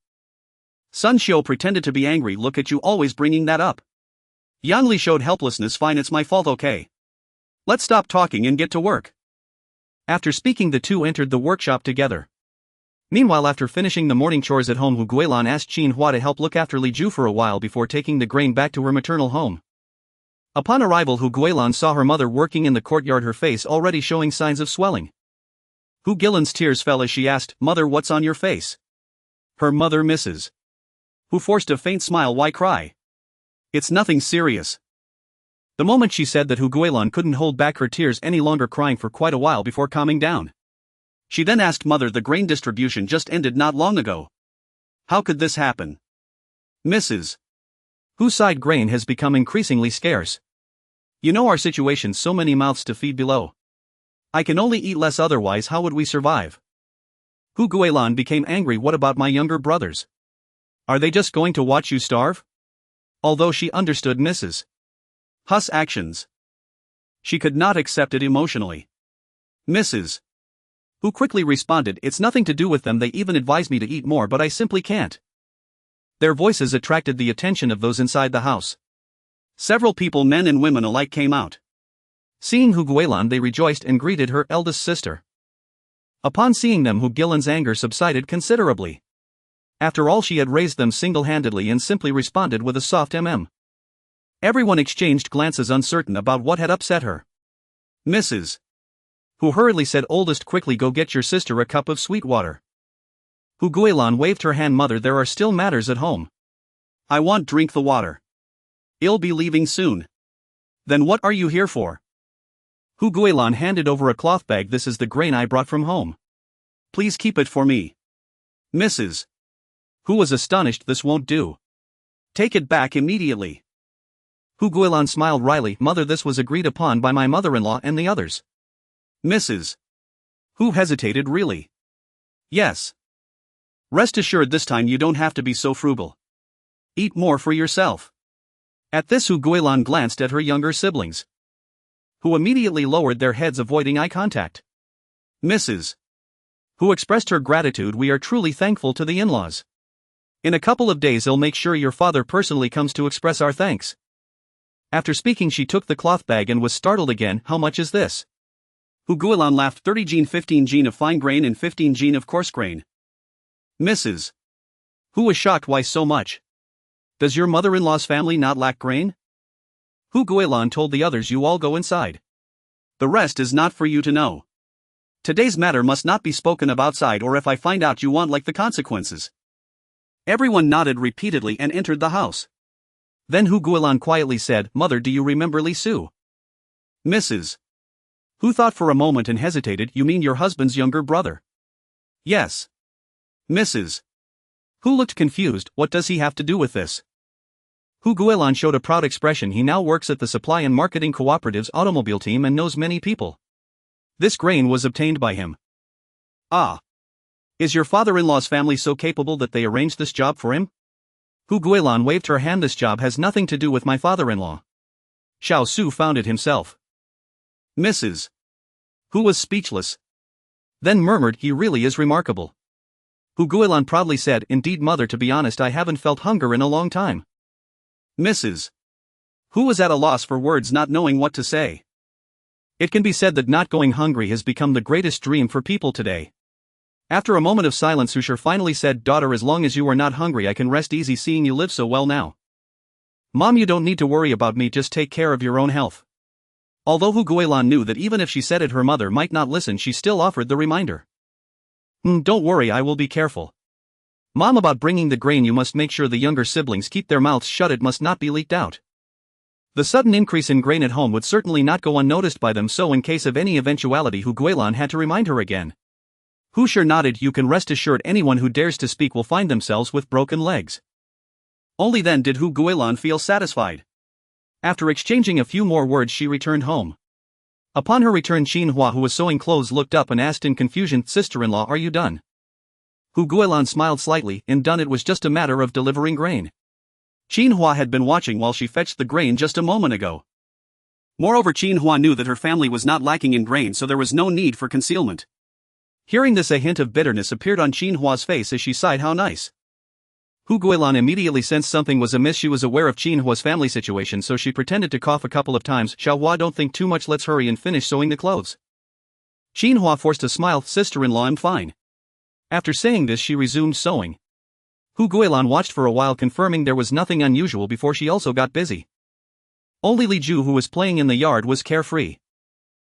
Sun Xiu pretended to be angry. Look at you, always bringing that up. Yang Li showed helplessness. Fine, it's my fault, okay? Let's stop talking and get to work. After speaking, the two entered the workshop together. Meanwhile, after finishing the morning chores at home, Hu Guilan asked Xuanhuan to help look after Li Ju for a while before taking the grain back to her maternal home. Upon arrival, Hu Guilan saw her mother working in the courtyard, her face already showing signs of swelling. Hu Guilan's tears fell as she asked, Mother, what's on your face? Her mother, Mrs. Hu forced a faint smile. Why cry? It's nothing serious. The moment she said that, Hu Guilan couldn't hold back her tears any longer, crying for quite a while before calming down. She then asked, Mother, the grain distribution just ended not long ago. How could this happen? Mrs. Hu's side grain has become increasingly scarce. You know our situation, so many mouths to feed below. I can only eat less, otherwise how would we survive? Hu Guilan became angry. What about my younger brothers? Are they just going to watch you starve? Although she understood Mrs. Hu's actions, she could not accept it emotionally. Mrs. Hu quickly responded, it's nothing to do with them, they even advise me to eat more, but I simply can't. Their voices attracted the attention of those inside the house. Several people, men and women alike, came out. Seeing Hu Guilan, they rejoiced and greeted her eldest sister. Upon seeing them, Hu Guilan's anger subsided considerably. After all, she had raised them single-handedly and simply responded with a soft Everyone exchanged glances, uncertain about what had upset her. Mrs. Hu hurriedly said, Oldest, quickly go get your sister a cup of sweet water. Hu Guilan waved her hand. Mother, there are still matters at home. I want drink the water. I'll be leaving soon. Then what are you here for? Hu Guilan handed over a cloth bag. This is the grain I brought from home. Please keep it for me. Mrs. Hu was astonished. This won't do. Take it back immediately. Hu Guilan smiled wryly. Mother, this was agreed upon by my mother-in-law and the others. Mrs. Hu hesitated. Really? Yes. Rest assured, this time you don't have to be so frugal. Eat more for yourself. At this, Hu Guilan glanced at her younger siblings, who immediately lowered their heads, avoiding eye contact. Mrs. Hu expressed her gratitude. We are truly thankful to the in-laws. In a couple of days, I'll make sure your father personally comes to express our thanks. After speaking, she took the cloth bag and was startled again. How much is this? Hu Guilan laughed. 30 jin, 15 jin of fine grain and 15 jin of coarse grain. Mrs. Hu was shocked. Why so much? Does your mother-in-law's family not lack grain? Hu Guilan told the others, you all go inside. The rest is not for you to know. Today's matter must not be spoken of outside, or if I find out, you won't like the consequences. Everyone nodded repeatedly and entered the house. Then Hu Guilan quietly said, Mother, do you remember Li Su? Mrs. Hu thought for a moment and hesitated. You mean your husband's younger brother? Yes. Mrs. Hu looked confused. What does he have to do with this? Hu Guilan showed a proud expression. He now works at the Supply and Marketing Cooperative's automobile team and knows many people. This grain was obtained by him. Ah. Is your father-in-law's family so capable that they arranged this job for him? Hu Guilan waved her hand. This job has nothing to do with my father-in-law. Xiao Su found it himself. Mrs. Hu was speechless. Then murmured, he really is remarkable. Hu Guilan proudly said, Indeed, Mother, to be honest, I haven't felt hunger in a long time. Mrs. Hu was at a loss for words, not knowing what to say. It can be said that not going hungry has become the greatest dream for people today. After a moment of silence, Hushur finally said, "Daughter, as long as you are not hungry I can rest easy seeing you live so well now. Mom, you don't need to worry about me, just take care of your own health." Although Hu Guilan knew that even if she said it her mother might not listen, she still offered the reminder. Don't worry, I will be careful. Mom, about bringing the grain, you must make sure the younger siblings keep their mouths shut, it must not be leaked out. The sudden increase in grain at home would certainly not go unnoticed by them, so in case of any eventuality Hu Guilan had to remind her again. Hushur nodded. You can rest assured anyone who dares to speak will find themselves with broken legs. Only then did Hu Guilan feel satisfied. After exchanging a few more words, she returned home. Upon her return, Xuanhuan, who was sewing clothes, looked up and asked in confusion, "Sister-in-law, are you done?" Hu Guilan smiled slightly. Done, it was just a matter of delivering grain. Xuanhuan had been watching while she fetched the grain just a moment ago. Moreover, Xuanhuan knew that her family was not lacking in grain, so there was no need for concealment. Hearing this, a hint of bitterness appeared on Xuanhua's face as she sighed. How nice. Hu Guilan immediately sensed something was amiss. She was aware of Xuanhua's family situation, so she pretended to cough a couple of times. "Xuanhua, don't think too much, let's hurry and finish sewing the clothes." Xuanhua forced a smile. "Sister-in-law, I'm fine." After saying this, she resumed sewing. Hu Guilan watched for a while, confirming there was nothing unusual before she also got busy. Only Li Ju, who was playing in the yard, was carefree.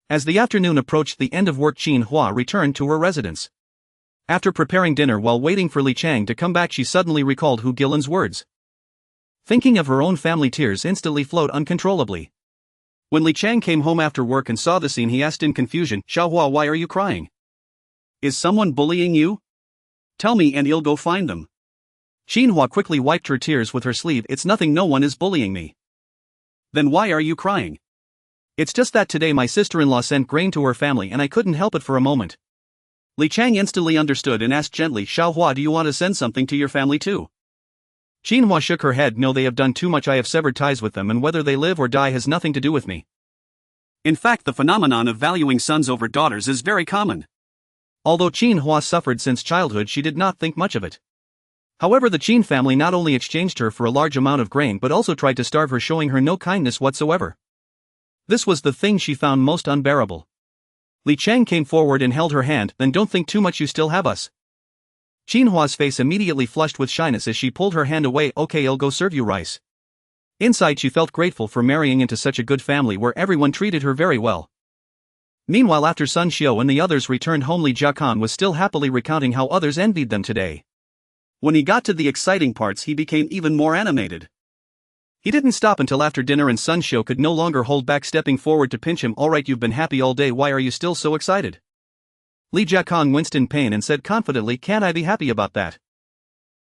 As the afternoon approached the end of work, Xuanhua returned to her residence. After preparing dinner while waiting for Li Chang to come back, she suddenly recalled Hu Guilan's words. Thinking of her own family, tears instantly flowed uncontrollably. When Li Chang came home after work and saw the scene, he asked in confusion, "Xuanhua, why are you crying? Is someone bullying you? Tell me and I'll go find them." Xuanhua quickly wiped her tears with her sleeve. "It's nothing, no one is bullying me." "Then why are you crying?" "It's just that today my sister-in-law sent grain to her family and I couldn't help it for a moment." Li Chang instantly understood and asked gently, "Xuanhua, do you want to send something to your family too?" Xuanhua shook her head. "No, they have done too much. I have severed ties with them, and whether they live or die has nothing to do with me." In fact, the phenomenon of valuing sons over daughters is very common. Although Xuanhua suffered since childhood, she did not think much of it. However, the Qin family not only exchanged her for a large amount of grain but also tried to starve her, showing her no kindness whatsoever. This was the thing she found most unbearable. Li Chang came forward and held her hand. "Then don't think too much, you still have us." Xuanhua's face immediately flushed with shyness as she pulled her hand away. "Okay, I'll go serve you rice." Inside, she felt grateful for marrying into such a good family where everyone treated her very well. Meanwhile, after Sun Xiao and the others returned home, Li Jiakang was still happily recounting how others envied them today. When he got to the exciting parts, he became even more animated. He didn't stop until after dinner, and Sun Xiao could no longer hold back, stepping forward to pinch him. "Alright, you've been happy all day, why are you still so excited?" Li Jiakang winced in pain and said confidently, "Can't I be happy about that?"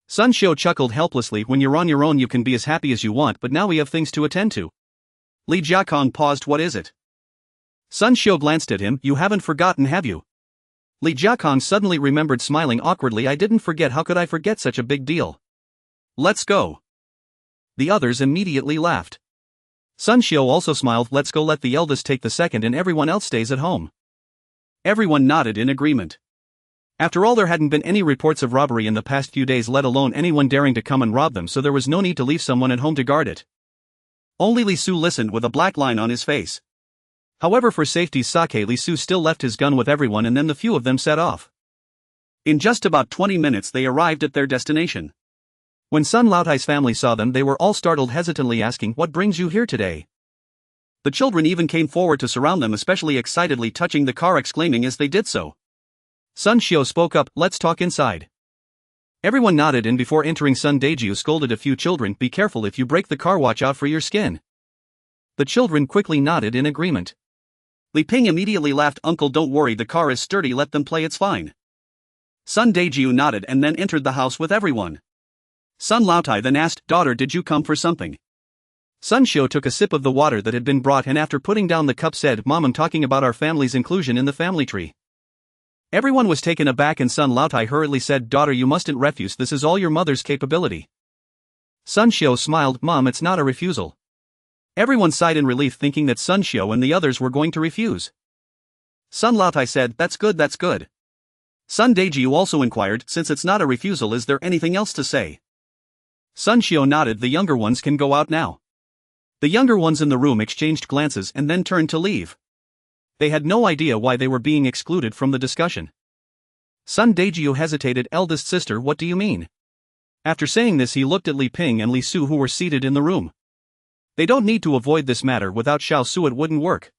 Sun Xiao chuckled helplessly. "When you're on your own you can be as happy as you want, but now we have things to attend to." Li Jiakang paused. "What is it?" Sun Xiao glanced at him. "You haven't forgotten, have you?" Li Jiakang suddenly remembered, smiling awkwardly. "I didn't forget, how could I forget such a big deal?" "Let's go." The others immediately laughed. Sun Xiao also smiled. "Let's go, let the eldest take the second and everyone else stays at home." Everyone nodded in agreement. After all, there hadn't been any reports of robbery in the past few days, let alone anyone daring to come and rob them, so there was no need to leave someone at home to guard it. Only Li Su listened with a black line on his face. However, for safety's sake, Li Su still left his gun with everyone, and then the few of them set off. In just about 20 minutes they arrived at their destination. When Sun Laotai's family saw them, they were all startled, hesitantly asking, "What brings you here today?" The children even came forward to surround them, especially excitedly touching the car, exclaiming as they did so. Sun Xiao spoke up, "Let's talk inside." Everyone nodded, and before entering, Sun Daijiu scolded a few children, "Be careful, if you break the car, watch out for your skin." The children quickly nodded in agreement. Li Ping immediately laughed. "Uncle, don't worry, the car is sturdy, let them play, it's fine." Sun Daijiu nodded and then entered the house with everyone. Sun Laotai then asked, "Daughter, did you come for something?" Sun Xiao took a sip of the water that had been brought and after putting down the cup said, "Mom, I'm talking about our family's inclusion in the family tree." Everyone was taken aback and Sun Laotai hurriedly said, "Daughter, you mustn't refuse, this is all your mother's capability." Sun Xiao smiled, "Mom, it's not a refusal." Everyone sighed in relief, thinking that Sun Xiao and the others were going to refuse. Sun Laotai said, "That's good, that's good." Sun Daijiu also inquired, "Since it's not a refusal, is there anything else to say?" Sun Xiao nodded. "The younger ones can go out now." The younger ones in the room exchanged glances and then turned to leave. They had no idea why they were being excluded from the discussion. Sun Daijio hesitated. Eldest sister, what do you mean? After saying this he looked at Li Ping and Li Su who were seated in the room. They don't need to avoid this matter. Without Xiao Su it wouldn't work.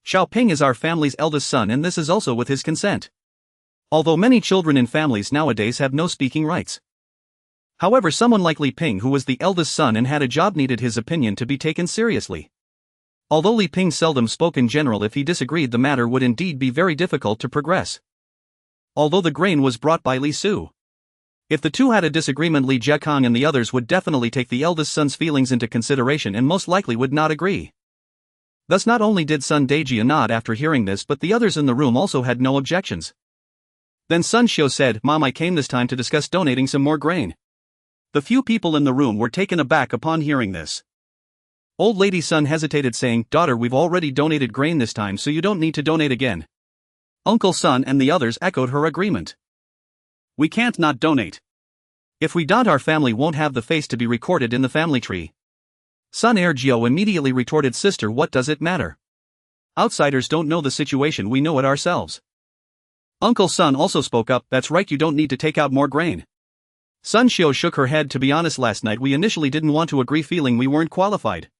Xiao Ping is our family's eldest son and this is also with his consent. Although many children in families nowadays have no speaking rights. However, someone like Li Ping who was the eldest son and had a job needed his opinion to be taken seriously. Although Li Ping seldom spoke in general, if he disagreed the matter would indeed be very difficult to progress. Although the grain was brought by Li Su. If the two had a disagreement, Li Jiakong and the others would definitely take the eldest son's feelings into consideration and most likely would not agree. Thus not only did Sun Daijio nod after hearing this, but the others in the room also had no objections. Then Sun Xiu said, Mom, I came this time to discuss donating some more grain. The few people in the room were taken aback upon hearing this. Old Lady Sun hesitated saying, Daughter, we've already donated grain this time so you don't need to donate again. Uncle Sun and the others echoed her agreement. We can't not donate. If we don't, our family won't have the face to be recorded in the family tree. Sun Ergio immediately retorted, Sister, what does it matter? Outsiders don't know the situation, we know it ourselves. Uncle Sun also spoke up, That's right, you don't need to take out more grain. Sun Xiu shook her head. To be honest, last night we initially didn't want to agree, feeling we weren't qualified.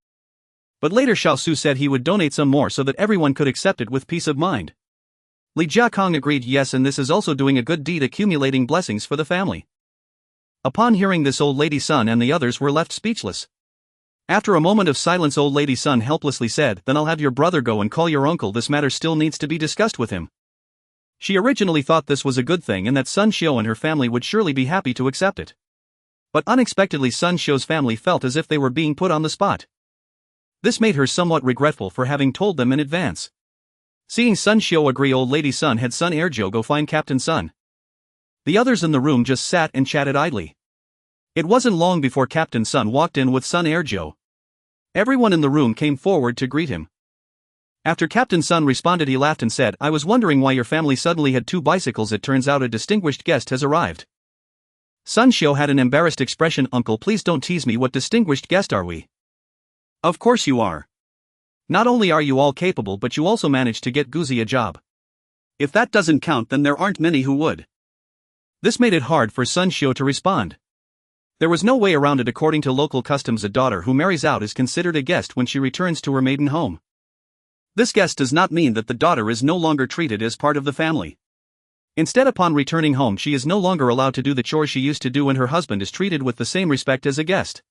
But later Xiao Su said he would donate some more so that everyone could accept it with peace of mind. Li Jiakong agreed, yes, and this is also doing a good deed, accumulating blessings for the family. Upon hearing this, Old Lady Sun and the others were left speechless. After a moment of silence, Old Lady Sun helplessly said, Then I'll have your brother go and call your uncle, this matter still needs to be discussed with him. She originally thought this was a good thing and that Sun Xiu and her family would surely be happy to accept it. But unexpectedly Sun Xiu's family felt as if they were being put on the spot. This made her somewhat regretful for having told them in advance. Seeing Sun Xiu agree, Old Lady Sun had Sun Ergio go find Captain Sun. The others in the room just sat and chatted idly. It wasn't long before Captain Sun walked in with Sun Ergio. Everyone in the room came forward to greet him. After Captain Sun responded, he laughed and said, I was wondering why your family suddenly had 2 bicycles. It turns out a distinguished guest has arrived. Sun Xiu had an embarrassed expression. Uncle, please don't tease me. What distinguished guest are we? Of course you are. Not only are you all capable, but you also managed to get Guzi a job. If that doesn't count, then there aren't many who would. This made it hard for Sun Xiu to respond. There was no way around it. According to local customs, a daughter who marries out is considered a guest when she returns to her maiden home. This guest does not mean that the daughter is no longer treated as part of the family. Instead, upon returning home, she is no longer allowed to do the chores she used to do, and her husband is treated with the same respect as a guest.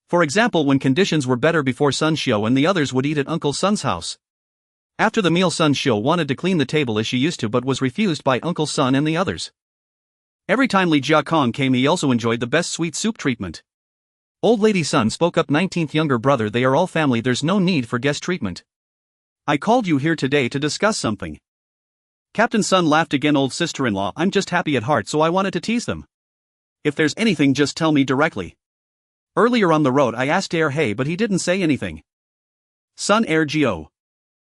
For example, when conditions were better before, Sun Xiu and the others would eat at Uncle Sun's house. After the meal, Sun Xiu wanted to clean the table as she used to, but was refused by Uncle Sun and the others. Every time Li Jiakong came, he also enjoyed the best sweet soup treatment. Old Lady Sun spoke up, 19th younger brother, they are all family, there's no need for guest treatment. I called you here today to discuss something. Captain Sun laughed again. Old sister-in-law, I'm just happy at heart, so I wanted to tease them. If there's anything, just tell me directly. Earlier on the road I asked Hey, but he didn't say anything. Sun Ergio.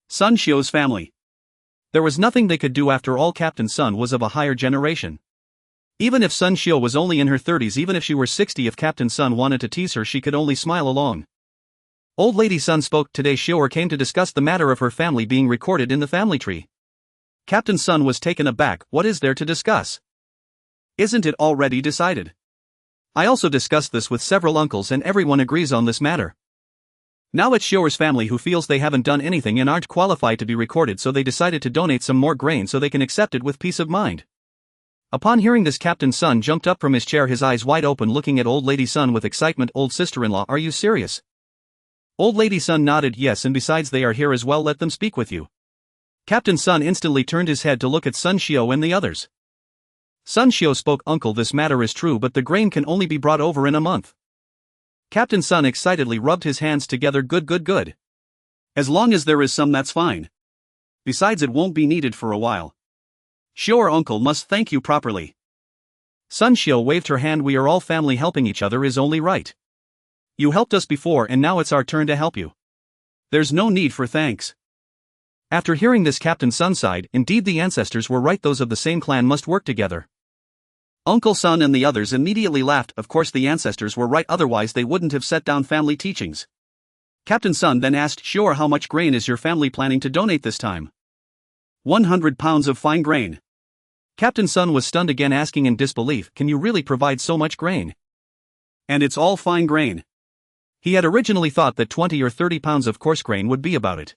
Sun Xiu's family. There was nothing they could do. After all, Captain Sun was of a higher generation. Even if Sun Xiu was only in her 30s, even if she were 60, if Captain Sun wanted to tease her, she could only smile along. Old Lady Sun spoke. Today Xiu'er came to discuss the matter of her family being recorded in the family tree. Captain Sun was taken aback. What is there to discuss? Isn't it already decided? I also discussed this with several uncles and everyone agrees on this matter. Now it's Xiu'er's family who feels they haven't done anything and aren't qualified to be recorded, so they decided to donate some more grain so they can accept it with peace of mind. Upon hearing this, Captain Sun jumped up from his chair, his eyes wide open, looking at Old Lady Sun with excitement. Old sister-in-law, are you serious? Old Lady Sun nodded, yes, and besides they are here as well, let them speak with you. Captain Sun instantly turned his head to look at Sun Xiu and the others. Sun Xiu spoke, Uncle, this matter is true, but the grain can only be brought over in a month. Captain Sun excitedly rubbed his hands together. Good. As long as there is some, that's fine. Besides, it won't be needed for a while. Xiu'er uncle must thank you properly. Sun Xiu waved her hand. We are all family, helping each other is only right. You helped us before and now it's our turn to help you. There's no need for thanks. After hearing this, Captain Sun sighed. Indeed, the ancestors were right, those of the same clan must work together. Uncle Sun and the others immediately laughed. Of course the ancestors were right, otherwise they wouldn't have set down family teachings. Captain Sun then asked Xiu'er, how much grain is your family planning to donate this time? 100 pounds of fine grain. Captain Sun was stunned again, asking in disbelief, can you really provide so much grain? And it's all fine grain. He had originally thought that 20 or 30 pounds of coarse grain would be about it.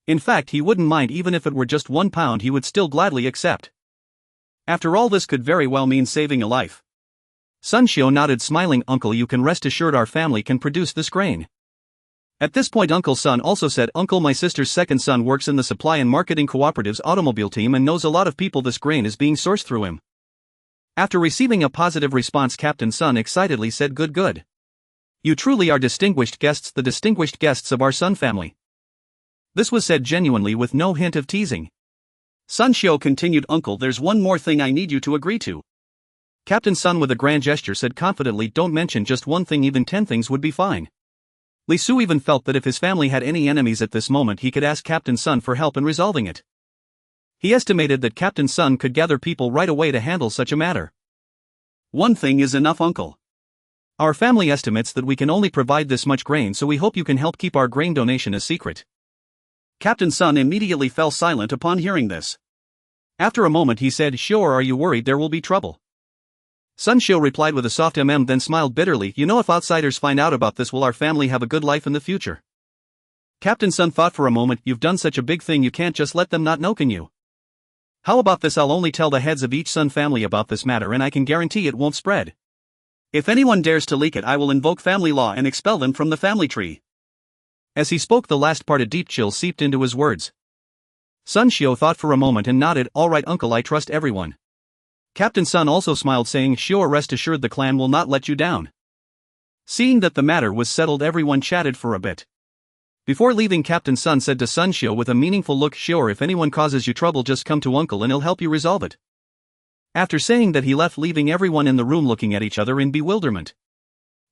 In fact, he wouldn't mind even if it were just 1 pound, he would still gladly accept. After all, this could very well mean saving a life. Sun Xiu nodded, smiling. Uncle, you can rest assured our family can produce this grain. At this point Uncle Sun also said, Uncle, my sister's second son works in the supply and marketing cooperative's automobile team and knows a lot of people. This grain is being sourced through him. After receiving a positive response, Captain Sun excitedly said, Good. You truly are distinguished guests, the distinguished guests of our Sun family. This was said genuinely with no hint of teasing. Sun Xiu continued, Uncle, there's one more thing I need you to agree to. Captain Sun with a grand gesture said confidently, don't mention just one thing, even 10 things would be fine. Li Su even felt that if his family had any enemies at this moment he could ask Captain Sun for help in resolving it. He estimated that Captain Sun could gather people right away to handle such a matter. One thing is enough, Uncle. Our family estimates that we can only provide this much grain, so we hope you can help keep our grain donation a secret. Captain Sun immediately fell silent upon hearing this. After a moment he said, Sure, are you worried there will be trouble? Sun Xiu replied with a soft then smiled bitterly, you know, if outsiders find out about this, will our family have a good life in the future? Captain Sun thought for a moment, you've done such a big thing, you can't just let them not know, can you? How about this, I'll only tell the heads of each Sun family about this matter and I can guarantee it won't spread. If anyone dares to leak it, I will invoke family law and expel them from the family tree. As he spoke the last part, a deep chill seeped into his words. Sun Xiu thought for a moment and nodded, all right uncle, I trust everyone. Captain Sun also smiled, saying, Sure, rest assured the clan will not let you down. Seeing that the matter was settled, everyone chatted for a bit. Before leaving, Captain Sun said to Sun Xiu with a meaningful look, Sure, if anyone causes you trouble, just come to uncle and he'll help you resolve it. After saying that, he left, leaving everyone in the room looking at each other in bewilderment.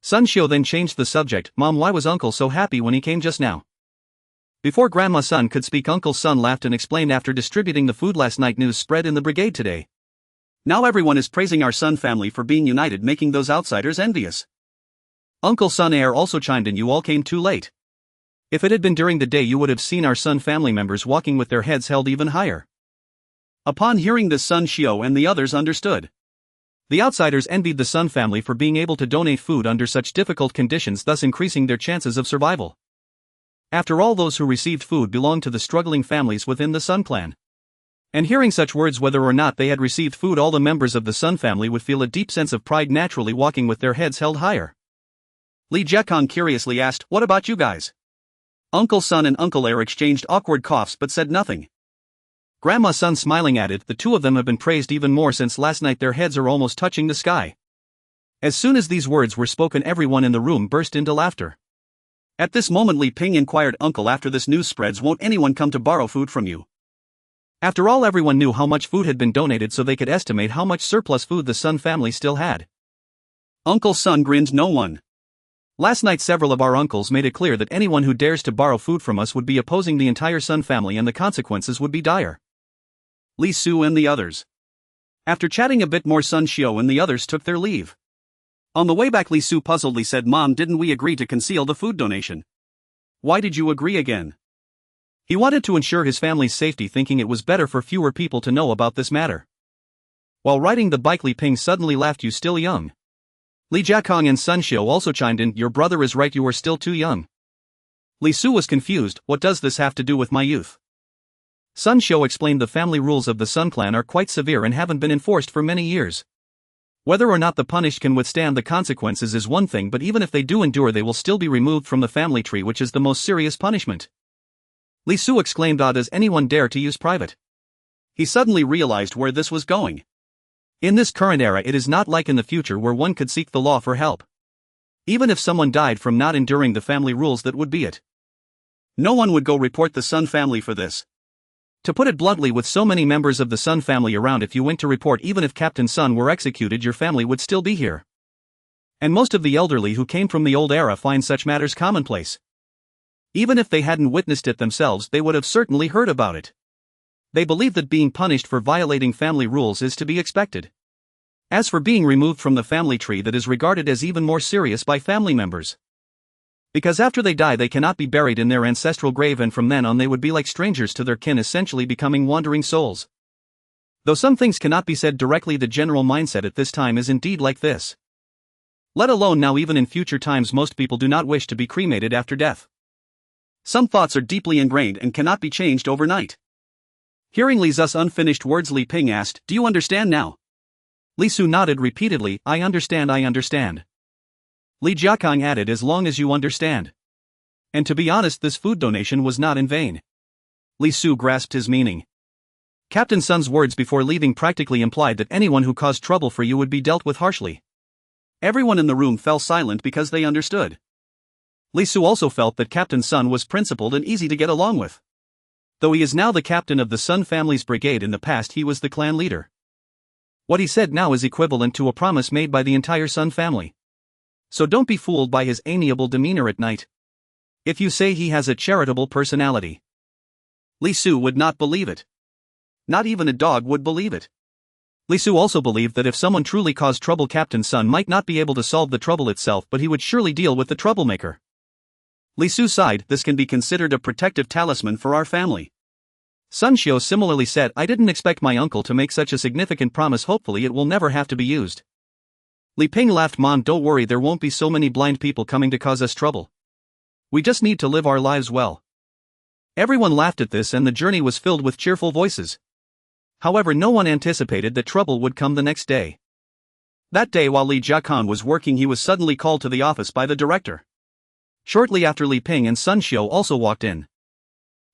Sun Xiu then changed the subject, Mom, why was uncle so happy when he came just now? Before Grandma Sun could speak, Uncle Sun laughed and explained, after distributing the food last night, news spread in the brigade today. Now everyone is praising our Sun family for being united, making those outsiders envious. Uncle Sun Air also chimed in, you all came too late. If it had been during the day, you would have seen our Sun family members walking with their heads held even higher. Upon hearing this, Sun Xiu and the others understood. The outsiders envied the Sun family for being able to donate food under such difficult conditions, thus increasing their chances of survival. After all, those who received food belonged to the struggling families within the Sun clan. And hearing such words, whether or not they had received food, all the members of the Sun family would feel a deep sense of pride, naturally walking with their heads held higher. Li Jiakong curiously asked, What about you guys? Uncle Sun and Uncle Air exchanged awkward coughs but said nothing. Grandma Sun smiling added, the two of them have been praised even more since last night, their heads are almost touching the sky. As soon as these words were spoken, everyone in the room burst into laughter. At this moment Li Ping inquired, Uncle, after this news spreads, won't anyone come to borrow food from you? After all, everyone knew how much food had been donated, so they could estimate how much surplus food the Sun family still had. Uncle Sun grinned, no one. Last night several of our uncles made it clear that anyone who dares to borrow food from us would be opposing the entire Sun family and the consequences would be dire. Li Su and the others. After chatting a bit more, Sun Xiu and the others took their leave. On the way back, Li Su puzzledly said, Mom, didn't we agree to conceal the food donation? Why did you agree again? He wanted to ensure his family's safety, thinking it was better for fewer people to know about this matter. While riding the bike, Li Ping suddenly laughed, you still young. Li Jiakong and Sun Xiu also chimed in, your brother is right, you are still too young. Li Su was confused, what does this have to do with my youth? Sun Xiu explained, the family rules of the Sun clan are quite severe and haven't been enforced for many years. Whether or not the punished can withstand the consequences is one thing, but even if they do endure, they will still be removed from the family tree, which is the most serious punishment. Li Su exclaimed, does anyone dare to use private? He suddenly realized where this was going. In this current era, it is not like in the future where one could seek the law for help. Even if someone died from not enduring the family rules, that would be it. No one would go report the Sun family for this. To put it bluntly, with so many members of the Sun family around, if you went to report, even if Captain Sun were executed, your family would still be here. And most of the elderly who came from the old era find such matters commonplace. Even if they hadn't witnessed it themselves, they would have certainly heard about it. They believe that being punished for violating family rules is to be expected. As for being removed from the family tree, that is regarded as even more serious by family members. Because after they die, they cannot be buried in their ancestral grave, and from then on they would be like strangers to their kin, essentially becoming wandering souls. Though some things cannot be said directly, the general mindset at this time is indeed like this. Let alone now, even in future times, most people do not wish to be cremated after death. Some thoughts are deeply ingrained and cannot be changed overnight. Hearing Li Zu's unfinished words, Li Ping asked, "Do you understand now?" Li Su nodded repeatedly, I understand. Li Jiakang added, as long as you understand. And to be honest, this food donation was not in vain. Li Su grasped his meaning. Captain Sun's words before leaving practically implied that anyone who caused trouble for you would be dealt with harshly. Everyone in the room fell silent because they understood. Li Su also felt that Captain Sun was principled and easy to get along with. Though he is now the captain of the Sun family's brigade, in the past he was the clan leader. What he said now is equivalent to a promise made by the entire Sun family. So don't be fooled by his amiable demeanor at night. If you say he has a charitable personality. Li Su would not believe it. Not even a dog would believe it. Li Su also believed that if someone truly caused trouble, Captain Sun might not be able to solve the trouble itself, but he would surely deal with the troublemaker. Li Su sighed, this can be considered a protective talisman for our family. Sun Xiu similarly said, I didn't expect my uncle to make such a significant promise, hopefully it will never have to be used. Li Ping laughed, Mom, don't worry, there won't be so many blind people coming to cause us trouble. We just need to live our lives well. Everyone laughed at this and the journey was filled with cheerful voices. However, no one anticipated that trouble would come the next day. That day, while Li Jiakang was working, he was suddenly called to the office by the director. Shortly after, Li Ping and Sun Xiu also walked in.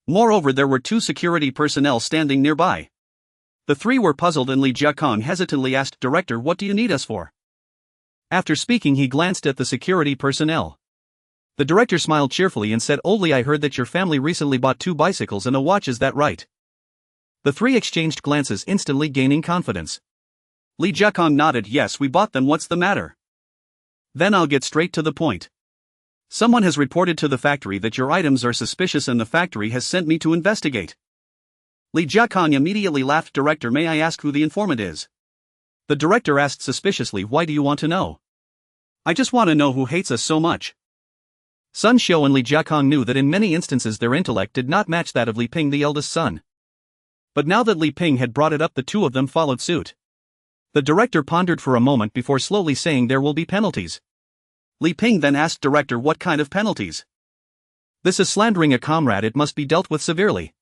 Moreover, there were 2 security personnel standing nearby. The 3 were puzzled and Li Jiakang hesitantly asked, Director, what do you need us for? After speaking, he glanced at the security personnel. The director smiled cheerfully and said, Oldly, I heard that your family recently bought 2 bicycles and a watch, is that right? The 3 exchanged glances, instantly gaining confidence. Li Jiakang nodded, yes, we bought them, what's the matter? Then I'll get straight to the point. Someone has reported to the factory that your items are suspicious and the factory has sent me to investigate. Li Jiakang immediately laughed, Director, may I ask who the informant is? The director asked suspiciously, why do you want to know? I just want to know who hates us so much. Sun Xiu and Li Jiakang knew that in many instances their intellect did not match that of Li Ping, the eldest son. But now that Li Ping had brought it up, the 2 of them followed suit. The director pondered for a moment before slowly saying, there will be penalties. Li Ping then asked, Director, what kind of penalties? This is slandering a comrade, it must be dealt with severely.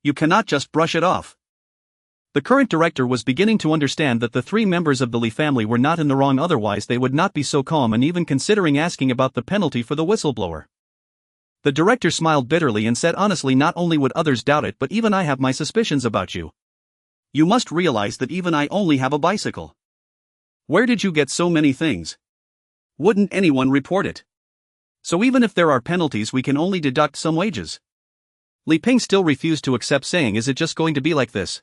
You cannot just brush it off. The current director was beginning to understand that the 3 members of the Li family were not in the wrong, otherwise they would not be so calm and even considering asking about the penalty for the whistleblower. The director smiled bitterly and said, honestly, not only would others doubt it, but even I have my suspicions about you. You must realize that even I only have a bicycle. Where did you get so many things? Wouldn't anyone report it? So even if there are penalties, we can only deduct some wages. Li Ping still refused to accept, saying, is it just going to be like this?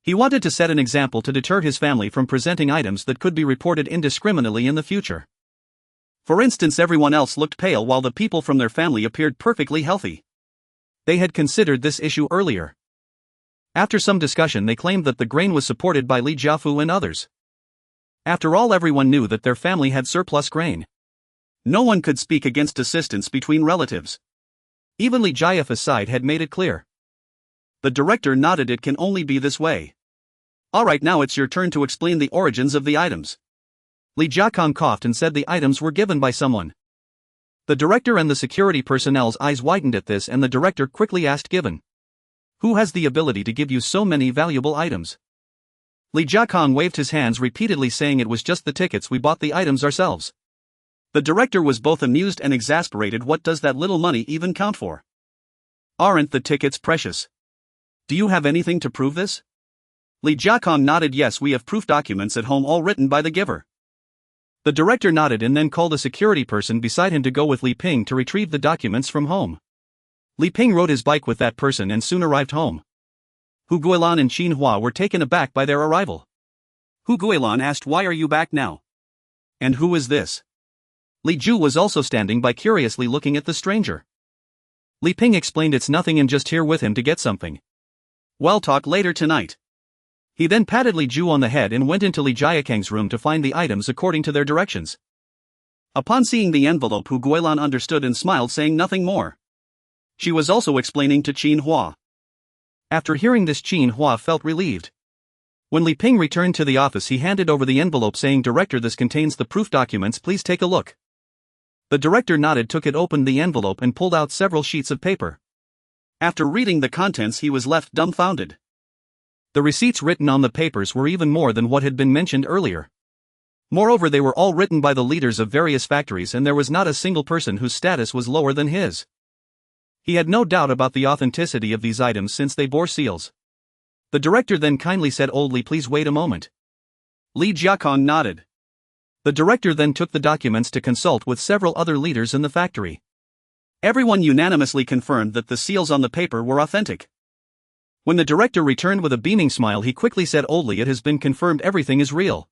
He wanted to set an example to deter his family from presenting items that could be reported indiscriminately in the future. For instance, everyone else looked pale while the people from their family appeared perfectly healthy. They had considered this issue earlier. After some discussion, they claimed that the grain was supported by Li Jiafu and others. After all, everyone knew that their family had surplus grain. No one could speak against assistance between relatives. Even Li Jiafu's side had made it clear. The director nodded, it can only be this way. Alright, now it's your turn to explain the origins of the items. Li Jiakang coughed and said the items were given by someone. The director and the security personnel's eyes widened at this, and the director quickly asked, given? Who has the ability to give you so many valuable items? Li Jiakang waved his hands repeatedly, saying, it was just the tickets, we bought the items ourselves. The director was both amused and exasperated. What does that little money even count for? Aren't the tickets precious? Do you have anything to prove this? Li Jiakang nodded, yes, we have proof documents at home, all written by the giver. The director nodded and then called a security person beside him to go with Li Ping to retrieve the documents from home. Li Ping rode his bike with that person and soon arrived home. Hu Guilan and Xuanhuan were taken aback by their arrival. Hu Guilan asked, why are you back now? And who is this? Li Ju was also standing by, curiously looking at the stranger. Li Ping explained, it's nothing and just here with him to get something. Well, talk later tonight. He then patted Li Ju on the head and went into Li Jiakang's room to find the items according to their directions. Upon seeing the envelope, Hu Guilan understood and smiled, saying nothing more. She was also explaining to Xuanhuan. After hearing this, Xuanhuan felt relieved. When Li Ping returned to the office, he handed over the envelope saying, "Director, this contains the proof documents, please take a look." The director nodded, took it, opened the envelope and pulled out several sheets of paper. After reading the contents, he was left dumbfounded. The receipts written on the papers were even more than what had been mentioned earlier. Moreover, they were all written by the leaders of various factories, and there was not a single person whose status was lower than his. He had no doubt about the authenticity of these items since they bore seals. The director then kindly said, "Old Li, please wait a moment." Li Jiakong nodded. The director then took the documents to consult with several other leaders in the factory. Everyone unanimously confirmed that the seals on the paper were authentic. When the director returned with a beaming smile, he quickly said, "Old Li, it has been confirmed, everything is real."